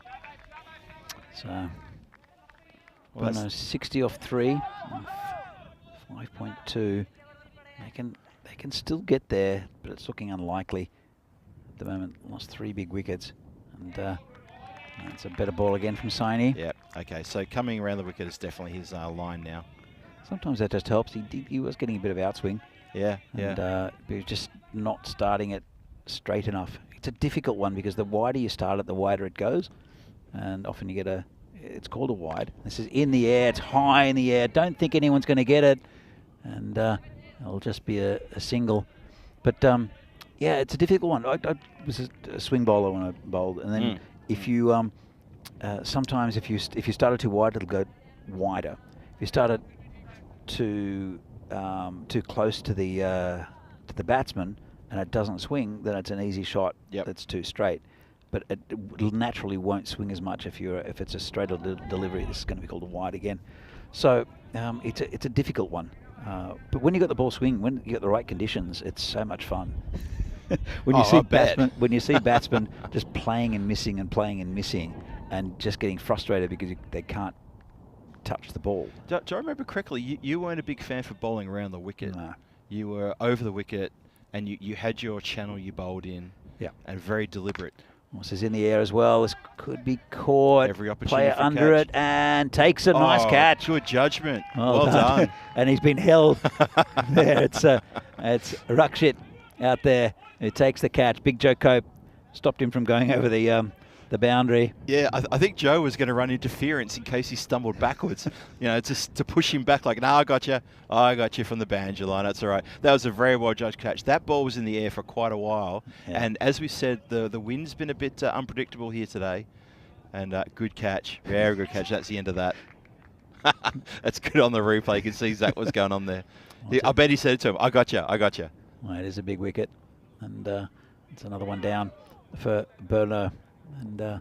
So. Well, Bono 60 off 3, 5.2. They can still get there, but it's looking unlikely at the moment. Lost 3 big wickets, and it's a better ball again from Saini. Yeah. Okay. So coming around the wicket is definitely his line now. Sometimes that just helps. He was getting a bit of outswing. Yeah. And he was just not starting it straight enough. It's a difficult one because the wider you start it, the wider it goes, and often you get it's called a wide. This is in the air. It's high in the air. Don't think anyone's going to get it. And it'll just be a single. But, yeah, it's a difficult one. I was a swing bowler when I bowled. And then if you, sometimes if you start it too wide, it'll go wider. If you start it too close to the batsman and it doesn't swing, then it's an easy shot that's too straight. But it naturally won't swing as much if it's a straight delivery. This is going to be called a wide again. So it's a difficult one. But when you got the ball swing, when you get the right conditions, it's so much fun. when you see batsmen just playing and missing and playing and missing, and just getting frustrated because they can't touch the ball. Do I remember correctly? You weren't a big fan for bowling around the wicket. No. You were over the wicket, and you had your channel you bowled in. Yeah. And very deliberate. This is in the air as well. This could be caught. Every opportunity Player for under catch. it and takes a nice catch. Good judgment. Well done. And he's been held there. It's Rakshit out there who takes the catch. Big Joe Cope stopped him from going over the boundary. Yeah, I think Joe was going to run interference in case he stumbled backwards. Just to push him back like, no, I got you from the boundary line. That's all right. That was a very well judged catch. That ball was in the air for quite a while. Yeah. And as we said, the wind's been a bit unpredictable here today. And good catch. Very good catch. That's the end of that. That's good on the replay. You can see exactly what's going on there. I bet he said it to him, I got you. Well, it is a big wicket. And it's another one down for Burno. And,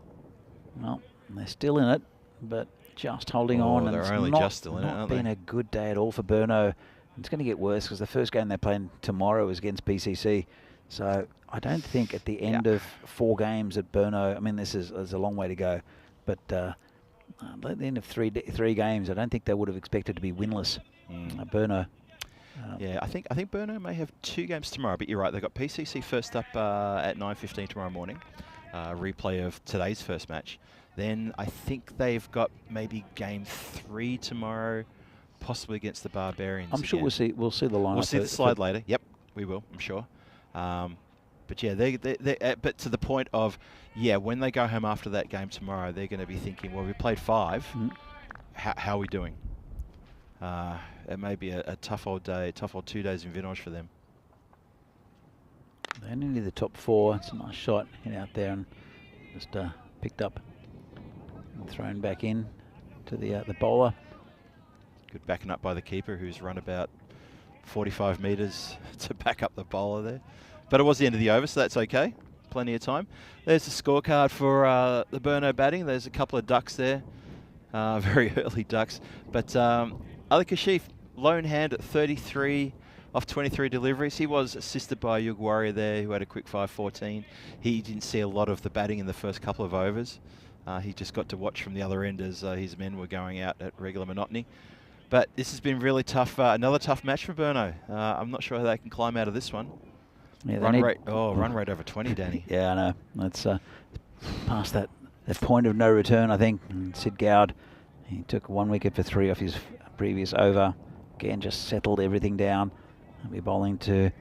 well, they're still in it, but just holding on. And they're only just still in it, aren't they? It's not been a good day at all for Burno. It's going to get worse because the first game they're playing tomorrow is against PCC. So I don't think at the end of 4 games at Burno, I mean, there's a long way to go, but at the end of three games, I don't think they would have expected to be winless at Burno. Yeah, I think Burno may have 2 games tomorrow, but you're right. They've got PCC first up at 9:15 tomorrow morning. Replay of today's first match. Then I think they've got maybe game 3 tomorrow, possibly against the Barbarians. I'm sure again. we'll see the lineup. We'll see the slide later. Yep, we will. I'm sure. But yeah, but to the point of, yeah, when they go home after that game tomorrow, they're going to be thinking, well, we played 5. How are we doing? It may be a tough old day, tough old 2 days in Vinoge for them. They're nearly the top 4. It's a nice shot. Hit out there and just picked up and thrown back in to the bowler. Good backing up by the keeper, who's run about 45 metres to back up the bowler there. But it was the end of the over, so that's okay. Plenty of time. There's the scorecard for the Burno batting. There's a couple of ducks there. Very early ducks. But Ali Kashif, lone hand at 33 off 23 deliveries. He was assisted by Yug Warrior there, who had a quick 5-14. He didn't see a lot of the batting in the first couple of overs. He just got to watch from the other end as his men were going out at regular monotony. But this has been really tough. Another tough match for Burno. I'm not sure how they can climb out of this one. Yeah, run rate over 20, Danny. Yeah, I know. That's past that point of no return, I think. And Sid Gowd, he took 1 wicket for 3 off his previous over. Again, just settled everything down. He'll be bowling to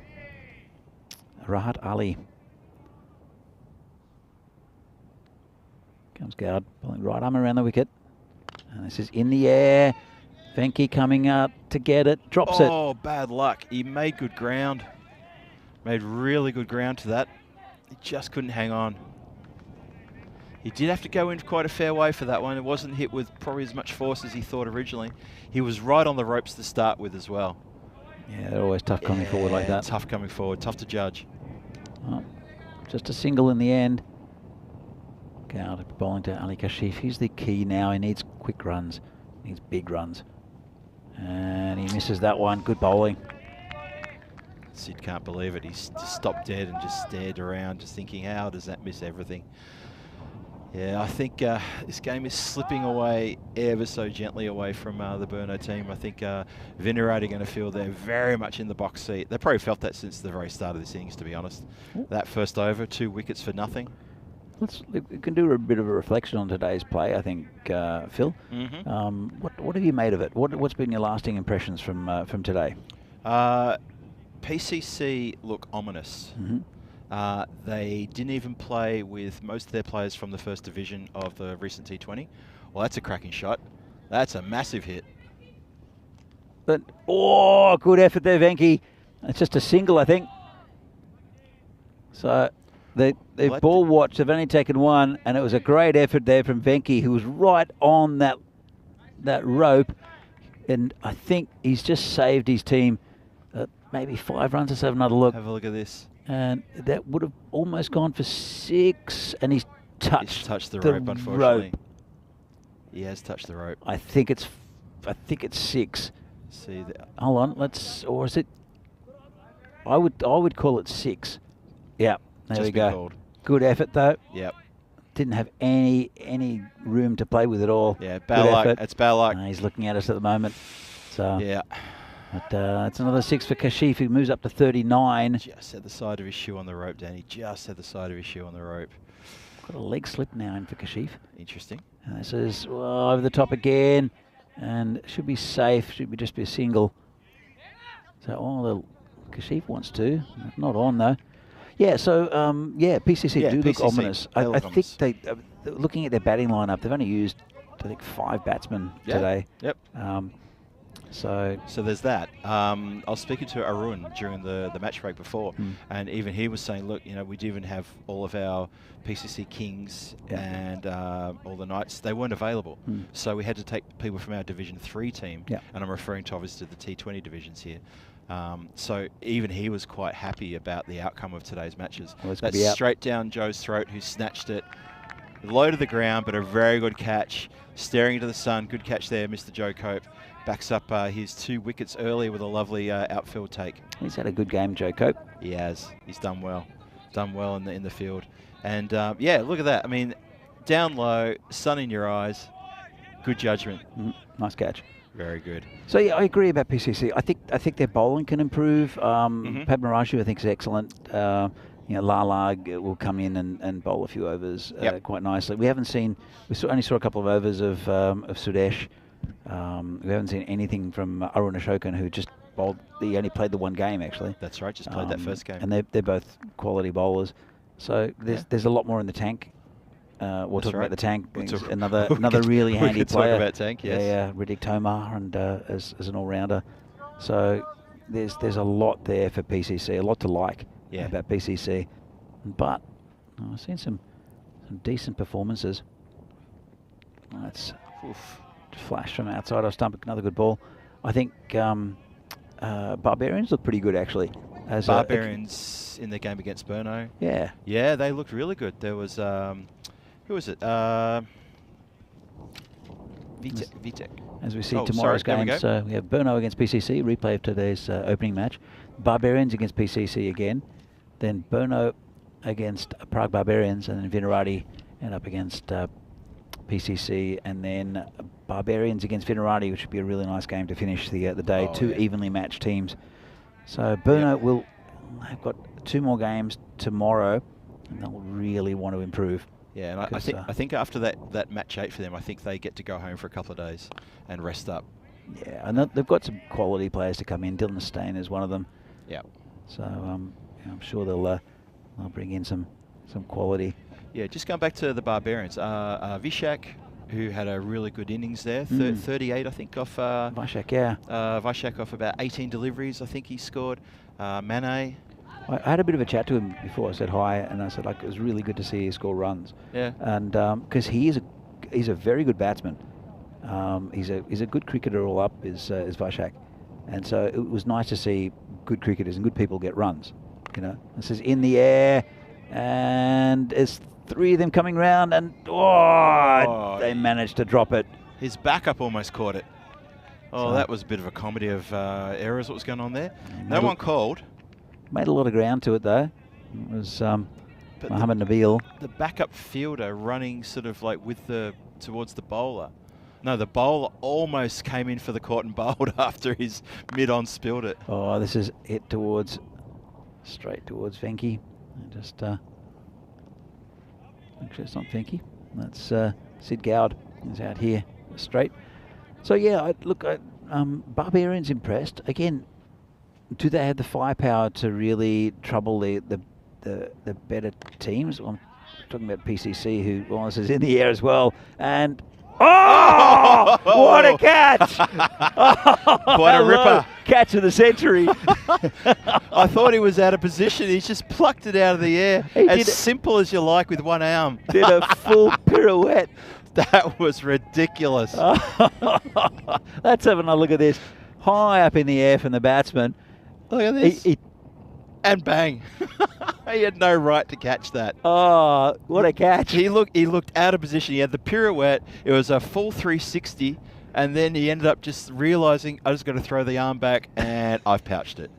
Rahat Ali. Comes Gowd, bowling right arm around the wicket. And this is in the air. Venki coming out to get it, drops it. Oh, bad luck. He made good ground. Made really good ground to that. He just couldn't hang on. He did have to go in quite a fair way for that one. It wasn't hit with probably as much force as he thought originally. He was right on the ropes to start with as well. Yeah, they're always tough coming forward like that. Tough coming forward, tough to judge. Oh, just a single in the end. Gowd bowling to Ali Kashif. He's the key now. He needs quick runs. He needs big runs. And he misses that one. Good bowling. Sid can't believe it. He's just stopped dead and just stared around, just thinking, how does that miss everything? Yeah, I think this game is slipping away ever so gently away from the Burno team. I think Vinirad are going to feel they're very much in the box seat. They probably felt that since the very start of this innings, to be honest. That first over, 2 wickets for nothing. We can do a bit of a reflection on today's play, I think, Phil. What have you made of it? What's been your lasting impressions from today? PCC look ominous. They didn't even play with most of their players from the first division of the recent T20. Well, that's a cracking shot. That's a massive hit. But, oh, good effort there, Venki. It's just a single, I think. So they've ball watched. They've only taken 1, and it was a great effort there from Venki, who was right on that rope. And I think he's just saved his team maybe 5 runs. Let's have another look. Have a look at this. And that would have almost gone for 6, and he's touched the rope, unfortunately. He has touched the rope. I think it's 6. See that? Hold on, or is it? I would call it 6. Yeah, there we go. Called. Good effort though. Yep. Didn't have any room to play with at all. Yeah, bad luck. Effort. It's bad luck. He's looking at us at the moment. So yeah. But it's another 6 for Kashif, who moves up to 39. Just had the side of his shoe on the rope, Danny. Just had the side of his shoe on the rope. Got a leg slip now in for Kashif. Interesting. And this is over the top again. And should be safe. Should just be a single. So, Kashif wants to. Not on, though. Yeah, so, PCC do look ominous. I think they, looking at their batting lineup, they've only used, I think, 5 batsmen today. Yep. So there's that. I was speaking to Arun during the match break before, and even he was saying, look, we do even have all of our PCC Kings and all the Knights. They weren't available. So we had to take people from our Division 3 team, and I'm referring to obviously the T20 divisions here. So even he was quite happy about the outcome of today's matches. Well, that's straight down Joe's throat, who snatched it, low to the ground, but a very good catch. Staring into the sun, good catch there, Mr. Joe Cope. Backs up his 2 wickets early with a lovely outfield take. He's had a good game, Joe Cope. He has. He's done well. Done well in the field. And yeah, look at that. I mean, down low, sun in your eyes. Good judgment. Nice catch. Very good. So yeah, I agree about PCC. I think their bowling can improve. Padmaraju I think is excellent. Lala will come in and bowl a few overs quite nicely. We only saw a couple of overs of Sudesh. We haven't seen anything from Arun Ashokan, who just bowled. He only played the one game actually. That's right. Just played that first game. And they're both quality bowlers. So there's a lot more in the tank. We'll talk about the tank. Another really handy player. Talk about tank, yes. Yeah, Riddick Tomar and as an all-rounder. So there's a lot there for PCC, a lot to like about PCC. But I've seen some decent performances. That's flash from outside of stump, another good ball. I think Barbarians look pretty good actually. As Barbarians in their game against Burno. Yeah. Yeah, they looked really good. There was who was it? Vitek. As we see tomorrow's games, we have Burno against PCC, replay of today's opening match. Barbarians against PCC again. Then Burno against Prague Barbarians, and then Vinarati end up against PCC, and then Barbarians against Vinarati, which would be a really nice game to finish the day. Two evenly matched teams. So Burno have got 2 more games tomorrow, and they'll really want to improve. Yeah, and I think after that match 8 for them, I think they get to go home for a couple of days and rest up. Yeah, and they've got some quality players to come in. Dylan Stain is one of them. Yeah. So I'm sure they'll bring in some quality. Yeah, just going back to the Barbarians, Vishak, who had a really good innings there, 38 I think off. Vishak, yeah. Vishak off about 18 deliveries, I think he scored. Mane. I had a bit of a chat to him before. I said hi, and I said it was really good to see you score runs. Yeah. And because he's a very good batsman. He's a good cricketer all up, is Vishak, and so it was nice to see good cricketers and good people get runs. This is in the air, and there's 3 of them coming round, and they managed to drop it. His backup almost caught it. Oh, that was a bit of a comedy of errors. What was going on there? No one called. Made a lot of ground to it though. It was Mohammed Nabil. The backup fielder running sort of like towards the bowler. No, the bowler almost came in for the caught and bowled after his mid-on spilled it. Oh, this is hit straight towards Venki. Just actually it's not Venki. That's Sid Gowd is out here straight. So yeah, Barbarians impressed again. Do they have the firepower to really trouble the better teams? Well, I'm talking about PCC, who this is in the air as well, and what a catch! What a ripper! Catch of the century. I thought he was out of position. He's just plucked it out of the air, as simple as you like with one arm. Did a full pirouette. That was ridiculous. Let's have another look at this. High up in the air from the batsman. Look at this. And bang. He had no right to catch that. Oh, what a catch. He looked out of position. He had the pirouette. It was a full 360. And then he ended up just realising, I just got to throw the arm back, and I've pouched it.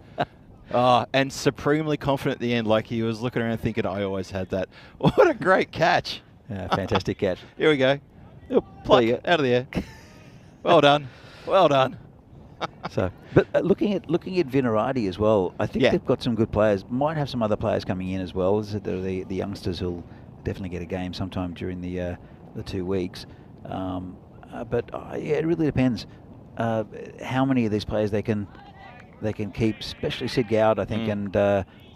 And supremely confident at the end, like he was looking around thinking, I always had that. What a great catch. Fantastic catch. Here we go. Pluck out of the air. Well done. Well done. So, but looking at Vinarati as well, I think they've got some good players. Might have some other players coming in as well. The youngsters who'll definitely get a game sometime during the 2 weeks. But it really depends how many of these players they can keep, especially Sid Gowd, I think, and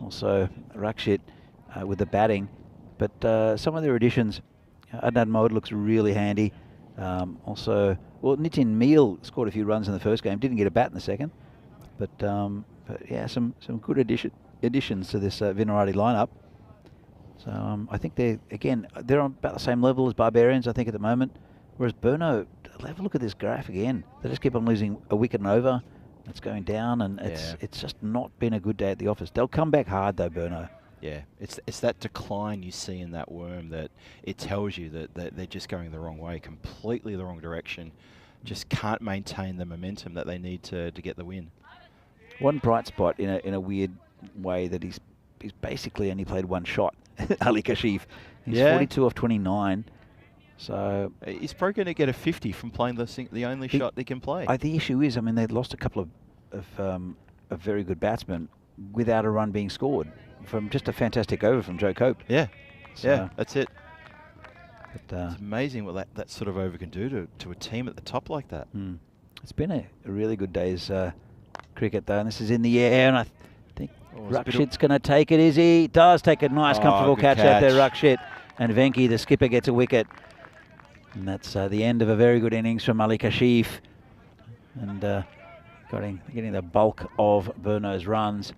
also Rakshit with the batting. But some of their additions, Adnan Mohd looks really handy. Nitin Meal scored a few runs in the first game, didn't get a bat in the second. But yeah, some good additions to this Vinarati lineup. So I think they're on about the same level as Barbarians, I think, at the moment. Whereas Burno, have a look at this graph again. They just keep on losing a wicket and over. It's going down, and it's just not been a good day at the office. They'll come back hard though, Burno. Yeah, it's that decline you see in that worm that it tells you that they're just going the wrong way, completely the wrong direction. Just can't maintain the momentum that they need to get the win. One bright spot in a weird way that he's basically only played one shot, Ali Kashif. He's 42 off 29. So He's probably going to get a 50 from playing the only shot he can play. the issue is, I mean, they lost a couple of very good batsmen without a run being scored from just a fantastic over from Joe Cope. Yeah, So, yeah, that's it. But, It's amazing what that sort of over can do to a team at the top like that. it's been a really good day's cricket, though, and this is in the air, and I think Oh, it's a bit of- Rakshit's going to take it, is he? Does take a nice, Oh, comfortable good catch out there, catch. Rakshit. And Venki, the skipper, gets a wicket. And that's the end of a very good innings from Ali Kashif. And getting the bulk of Burno's runs.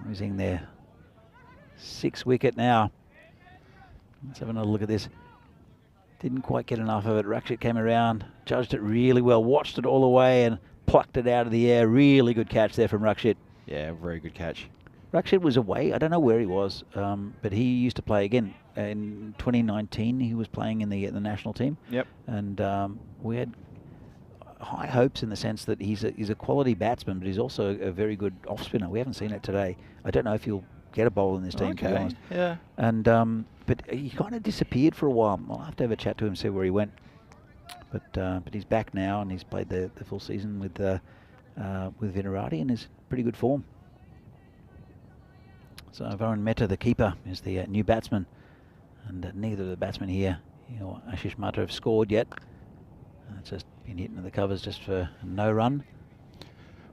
Losing their 6th wicket now. Let's have another look at this. Didn't quite get enough of it. Rakshit came around, judged it really well, watched it all the way and plucked it out of the air. Really good catch there from Rakshit. Yeah, very good catch. Rakshit was away. I don't know where he was, but he used to play again. In 2019, he was playing in the national team. Yep. And we had high hopes in the sense that he's a quality batsman, but he's also a very good off spinner. We haven't seen it today. I don't know if he'll get a bowl in this team, to be honest. Yeah. And but he kind of disappeared for a while. I'll have to have a chat to him, see where he went. But he's back now, and he's played the full season with Vinarati, and is pretty good form. So Varun Mehta, the keeper, is the new batsman, and neither of the batsmen here, Ashish Mata, have scored yet. It's just been hitting the covers just for no run.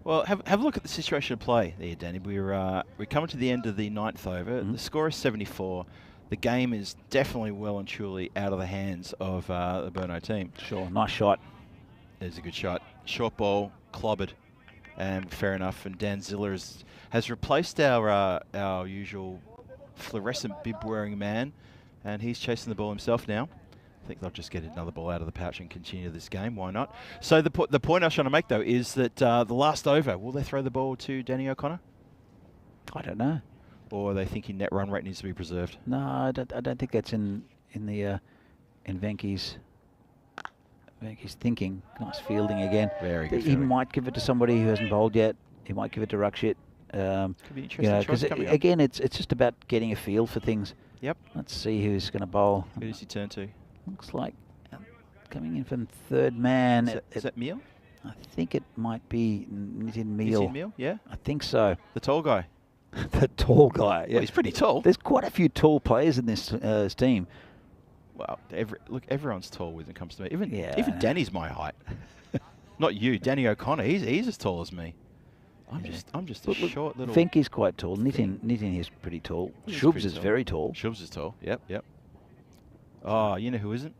Well, have a look at the situation of play there, Danny. We're coming to the end of the 9th over. The score is 74. The game is definitely well and truly out of the hands of the Burno team. Sure, nice shot. There's a good shot. Short ball, clobbered, and fair enough. And Dan Ziller has replaced our usual fluorescent bib-wearing man, and he's chasing the ball himself now. I think they'll just get another ball out of the pouch and continue this game. Why not? So the point I was trying to make, though, is that the last over, will they throw the ball to Danny O'Connor? I don't know. Or are they thinking net run rate needs to be preserved? No, I don't think that's in Venki's thinking. Nice fielding again. Very good He fielding. might give it to somebody who hasn't bowled yet. He might give it to Rakshit. Could be interesting choice coming up. Again, it's just about getting a feel for things. Yep. Let's see who's going to bowl. Who does he turn to? Looks like coming in from third man. Is that Meal? I think it might be Nitin Meal. Nitin Meal, yeah. I think so. The tall guy. The tall guy. Yeah. Well, he's pretty tall. There's quite a few tall players in this team. Well, everyone's tall when it comes to me. Even Yeah. Danny's my height. Not you, Danny O'Connor. He's as tall as me. I'm just a short little. Venki's quite tall. Nitin is pretty tall. He's Shubs pretty is tall. very tall. Shubs is tall. Yep. Oh, you know who isn't?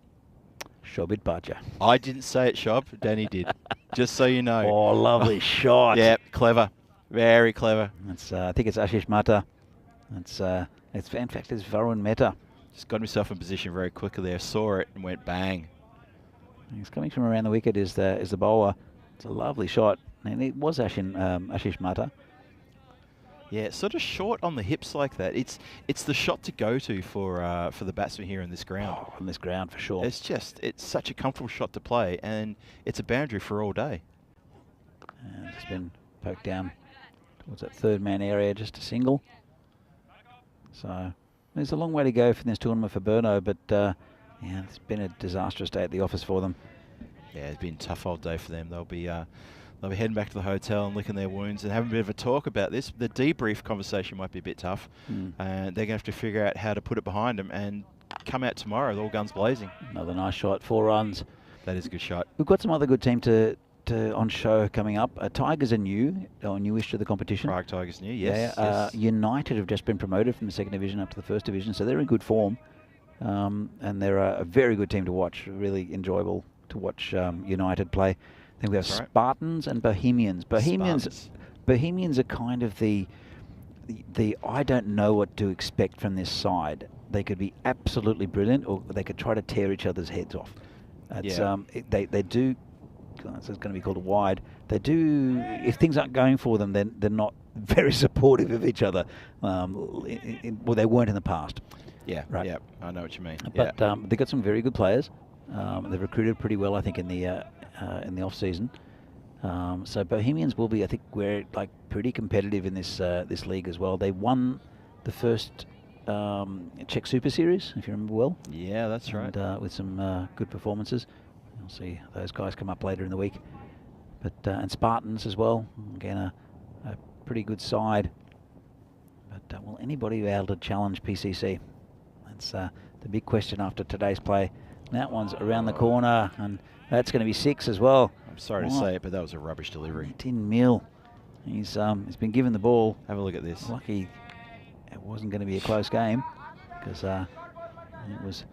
Shobit Bhatia. I didn't say it, Shob. Danny did. Just so you know. Oh, lovely shot. Yep, clever. Very clever. That's I think it's Ashish Mata. In fact it's Varun Mehta. Just got himself in position very quickly there. Saw it and went bang. He's coming from around the wicket is the bowler. It's a lovely shot, and it was Ashish Mata. Yeah, it's sort of short on the hips like that. It's the shot to go to for the batsman here in this ground. Oh, on this ground for sure. It's such a comfortable shot to play, and it's a boundary for all day. And it's been poked down towards that third man area, just a single. So there's a long way to go for this tournament for Burno, but yeah, it's been a disastrous day at the office for them. Yeah, it's been a tough old day for them. They'll be heading back to the hotel and licking their wounds and having a bit of a talk about this. The debrief conversation might be a bit tough, and they're going to have to figure out how to put it behind them and come out tomorrow with all guns blazing. Another nice shot, 4 runs. That is a good shot. We've got some other good team to on show coming up. Tigers are newish to the competition. Prague Tigers new, yes. Yeah, yes. United have just been promoted from the 2nd division up to the 1st division, so they're in good form, and they're a very good team to watch. Really enjoyable to watch United play. I think we have That's right. Spartans and Bohemians. Bohemians are kind of the I don't know what to expect from this side. They could be absolutely brilliant, or they could try to tear each other's heads off. It's, they do. It's going to be called a wide. They do. If things aren't going for them, then they're not very supportive of each other. Well, they weren't in the past. Yeah, right. Yeah, I know what you mean. But they've got some very good players. They've recruited pretty well, I think, in the off season. So Bohemians will be, I think, we're like pretty competitive in this league as well. They won the first Czech Super Series, if you remember well. Yeah, that's right. And, with some good performances. You'll see those guys come up later in the week. But and Spartans as well. Again, a pretty good side. But will anybody be able to challenge PCC? That's the big question after today's play. That one's around the corner, and that's going to be 6 as well. I'm sorry to say it, but that was a rubbish delivery. 10 mil. He's been given the ball. Have a look at this. Lucky it wasn't going to be a close game, because it was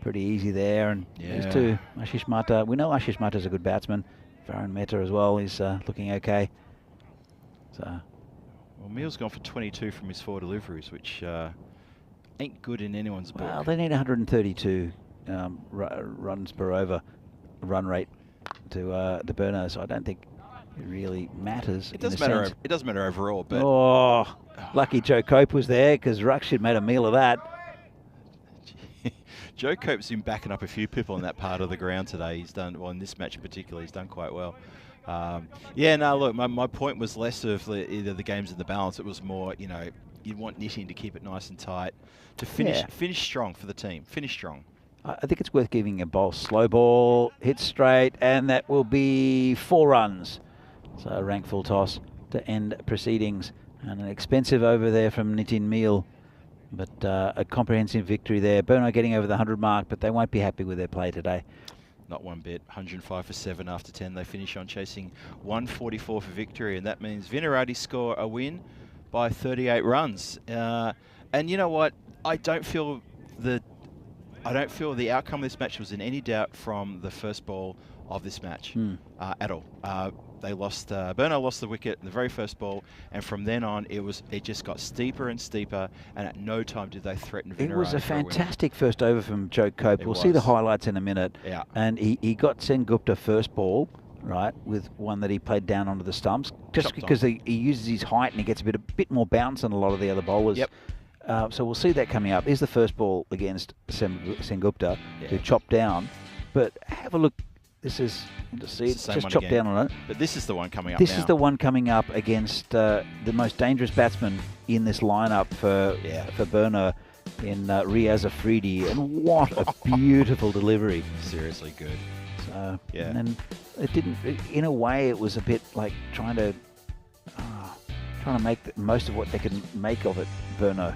pretty easy there. And these two, Ashish Mata. We know Ashish Mata's a good batsman. Varun Mehta as well. He's looking okay. So. Well, Meal's gone for 22 from his 4 deliveries, which ain't good in anyone's book. Well, they need 132 runs per over run rate to Burno, so I don't think it really matters. It doesn't matter. It doesn't matter overall. But lucky Joe Cope was there, because Rakshit made a meal of that. Joe Cope's been backing up a few people in that part of the ground today. He's done well in this match in particular. He's done quite well. Yeah, no, look, my point was less of either the games in the balance. It was more, you know, you want Knitting to keep it nice and tight, to finish strong for the team. Finish strong. I think it's worth giving a bowl. Slow ball, hit straight, and that will be 4 runs. So a rank full toss to end proceedings. And an expensive over there from Nitin Meal. But a comprehensive victory there. Burno getting over the 100 mark, but they won't be happy with their play today. Not one bit. 105 for 7 after 10. They finish on chasing 144 for victory, and that means Vinarati score a win by 38 runs. And you know what? I don't feel the outcome of this match was in any doubt from the first ball of this match at all. They lost. Burno lost the wicket in the very first ball, and from then on, it just got steeper and steeper. And at no time did they threaten Vinarati. It was a fantastic first over from Joe Cope. We'll see the highlights in a minute. Yeah. And he got Sen Gupta first ball, right, with one that he played down onto the stumps, just because he uses his height and he gets a bit more bounce than a lot of the other bowlers. Yep. So we'll see that coming up. Here's the first ball against Sen Gupta, who chopped down. But have a look. This is, just see it, just chop down on it. But this is the one coming up This is the one coming up against the most dangerous batsman in this lineup for Burno in Riaz Afridi. And what a beautiful delivery. Seriously good. So, and then it didn't, in a way, it was a bit like trying to make the most of what they could make of it, Burno.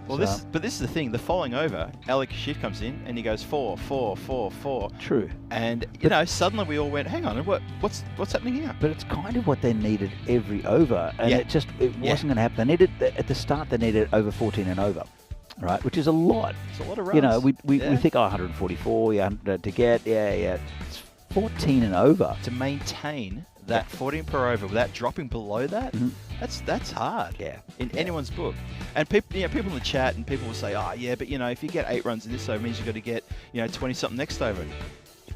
Well, but this is the thing. The following over, Ali Kashif comes in and he goes 4, 4, 4, 4. True. And you know, suddenly we all went, "Hang on, what's happening here?" But it's kind of what they needed every over, and it wasn't going to happen. They needed at the start. They needed over 14 and over, right? Which is a lot. It's a lot of runs. You know, we think 144, to get, It's 14 and over to maintain that 14 per over without dropping below that. That's hard. In anyone's book. And people in the chat and people will say, but you know, if you get 8 runs in this over, it means you've got to get 20 something next over.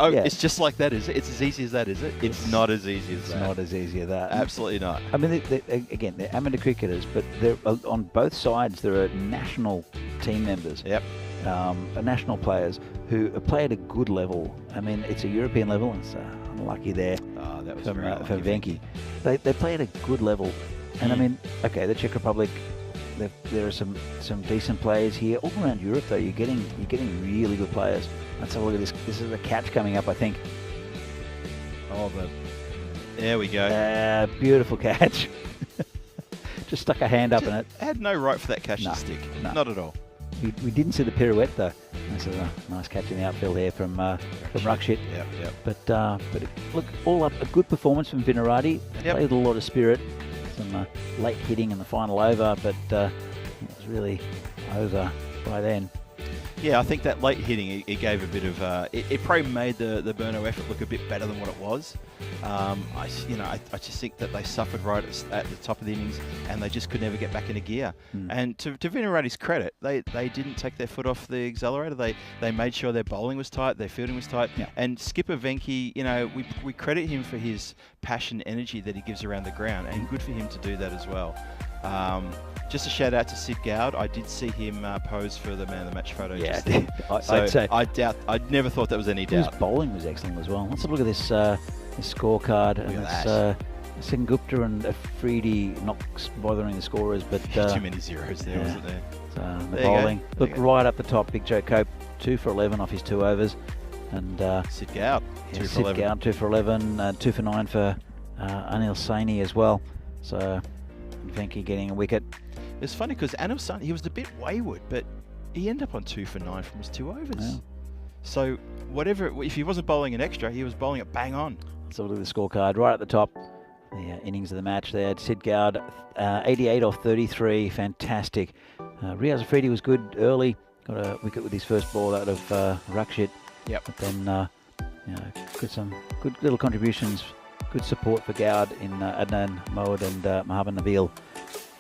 Oh, it's just like that, is it? It's as easy as that, is it? It's not as easy as that. It's not as easy as that. Absolutely not. I mean, again, they're amateur cricketers, but they're on both sides. There are national team members. Yep. National players who play at a good level. I mean, it's a European level, and it's unlucky there that was from Venki. They play at a good level, and I mean, okay, the Czech Republic. There are some decent players here all around Europe. Though you're getting really good players. Let's have a look at this. This is a catch coming up, I think. There we go. Beautiful catch. Just stuck a hand up in it. Had no right for that catch to stick. No. Not at all. We didn't see the pirouette though. This is a nice catch in the outfield here from Rakshit. Yep. But look, all up, a good performance from Vinarati. Played with a lot of spirit. Some late hitting in the final over, but it was really over by then. Yeah, I think that late hitting, it gave a bit of... it probably made the Burno effort look a bit better than what it was. I just think that they suffered right at the top of the innings, and they just could never get back into gear. And to Vinarati's credit, they didn't take their foot off the accelerator. They made sure their bowling was tight, their fielding was tight. Yeah. And Skipper Venki, we credit him for his passion, energy that he gives around the ground, and good for him to do that as well. Just a shout out to Sid Gowd. I did see him pose for the man of the match photo. Yeah, just then. I'd say. I never thought that was any doubt. His bowling was excellent as well. Let's have a look at this scorecard. Look at it's Sen Gupta and Afridi not bothering the scorers, but too many zeros there, wasn't there? The There you go. bowling. There Look, you go. right up the top, Big Joe Cope, 2 for 11 off his 2 overs. And Sid Goud, 2 for 11. Goud, 2 for 11, 2 for 9 for Anil Saini as well. So Venki getting a wicket. It's funny because Anil Sun, he was a bit wayward, but he ended up on 2 for 9 from his 2 overs. Yeah. So whatever, if he wasn't bowling an extra, he was bowling it bang on. So look at the scorecard right at the top. The innings of the match there. Sid Goud, 88 off 33, fantastic. Riaz Afridi was good early, got a wicket with his first ball out of Rakshit. Yep. But then, some good little contributions, good support for Goud in Adnan Mohd and Mahaban Nabil.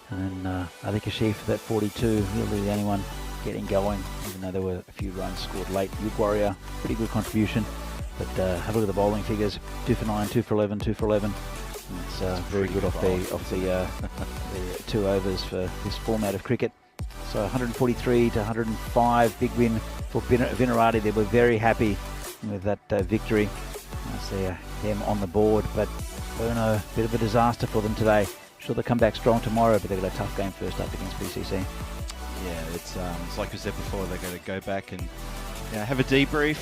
And then Adi Kashif for that 42, really the only one getting going, even though there were a few runs scored late. Youth Warrior, pretty good contribution. But have a look at the bowling figures: 2 for 9, 2 for 11, 2 for 11. It's very good off the 2 overs for this format of cricket. So 143 to 105, big win for Vinarati. They were very happy with that victory. I see them on the board, but Burno, a bit of a disaster for them today. Sure, they'll come back strong tomorrow, but they've got a tough game first up against BCC. Yeah, it's like we said before, they're going to go back and have a debrief,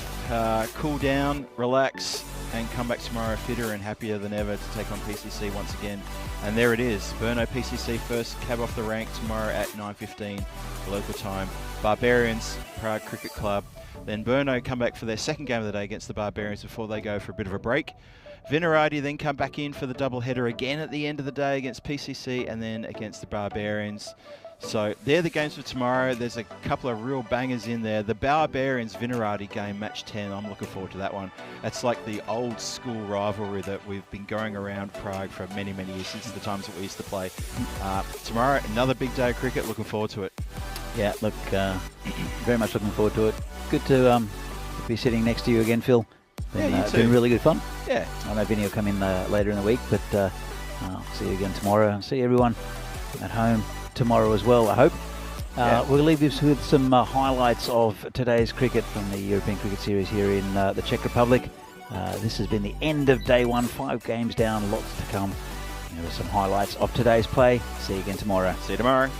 cool down, relax, and come back tomorrow fitter and happier than ever to take on PCC once again. And there it is, Burno PCC first cab off the rank tomorrow at 9:15 local time. Barbarians, Prague Cricket Club. Then Burno come back for their second game of the day against the Barbarians before they go for a bit of a break. Vinarati then come back in for the double header again at the end of the day against PCC and then against the Barbarians. So they're the games for tomorrow. There's a couple of real bangers in there. The Barbarians Vinarati game, match 10. I'm looking forward to that one. That's like the old school rivalry that we've been going around Prague for many, many years, since the times that we used to play. Tomorrow, another big day of cricket. Looking forward to it. Yeah, look, very much looking forward to it. Good to be sitting next to you again, Phil. You too. Been really good fun. Yeah. I know Vinny will come in later in the week, but I'll see you again tomorrow and see everyone at home tomorrow as well, I hope. We'll leave this with some highlights of today's cricket from the European Cricket Series here in the Czech Republic. This has been the end of day 1, 5 games down, lots to come. There are some highlights of today's play. See you again tomorrow. See you tomorrow.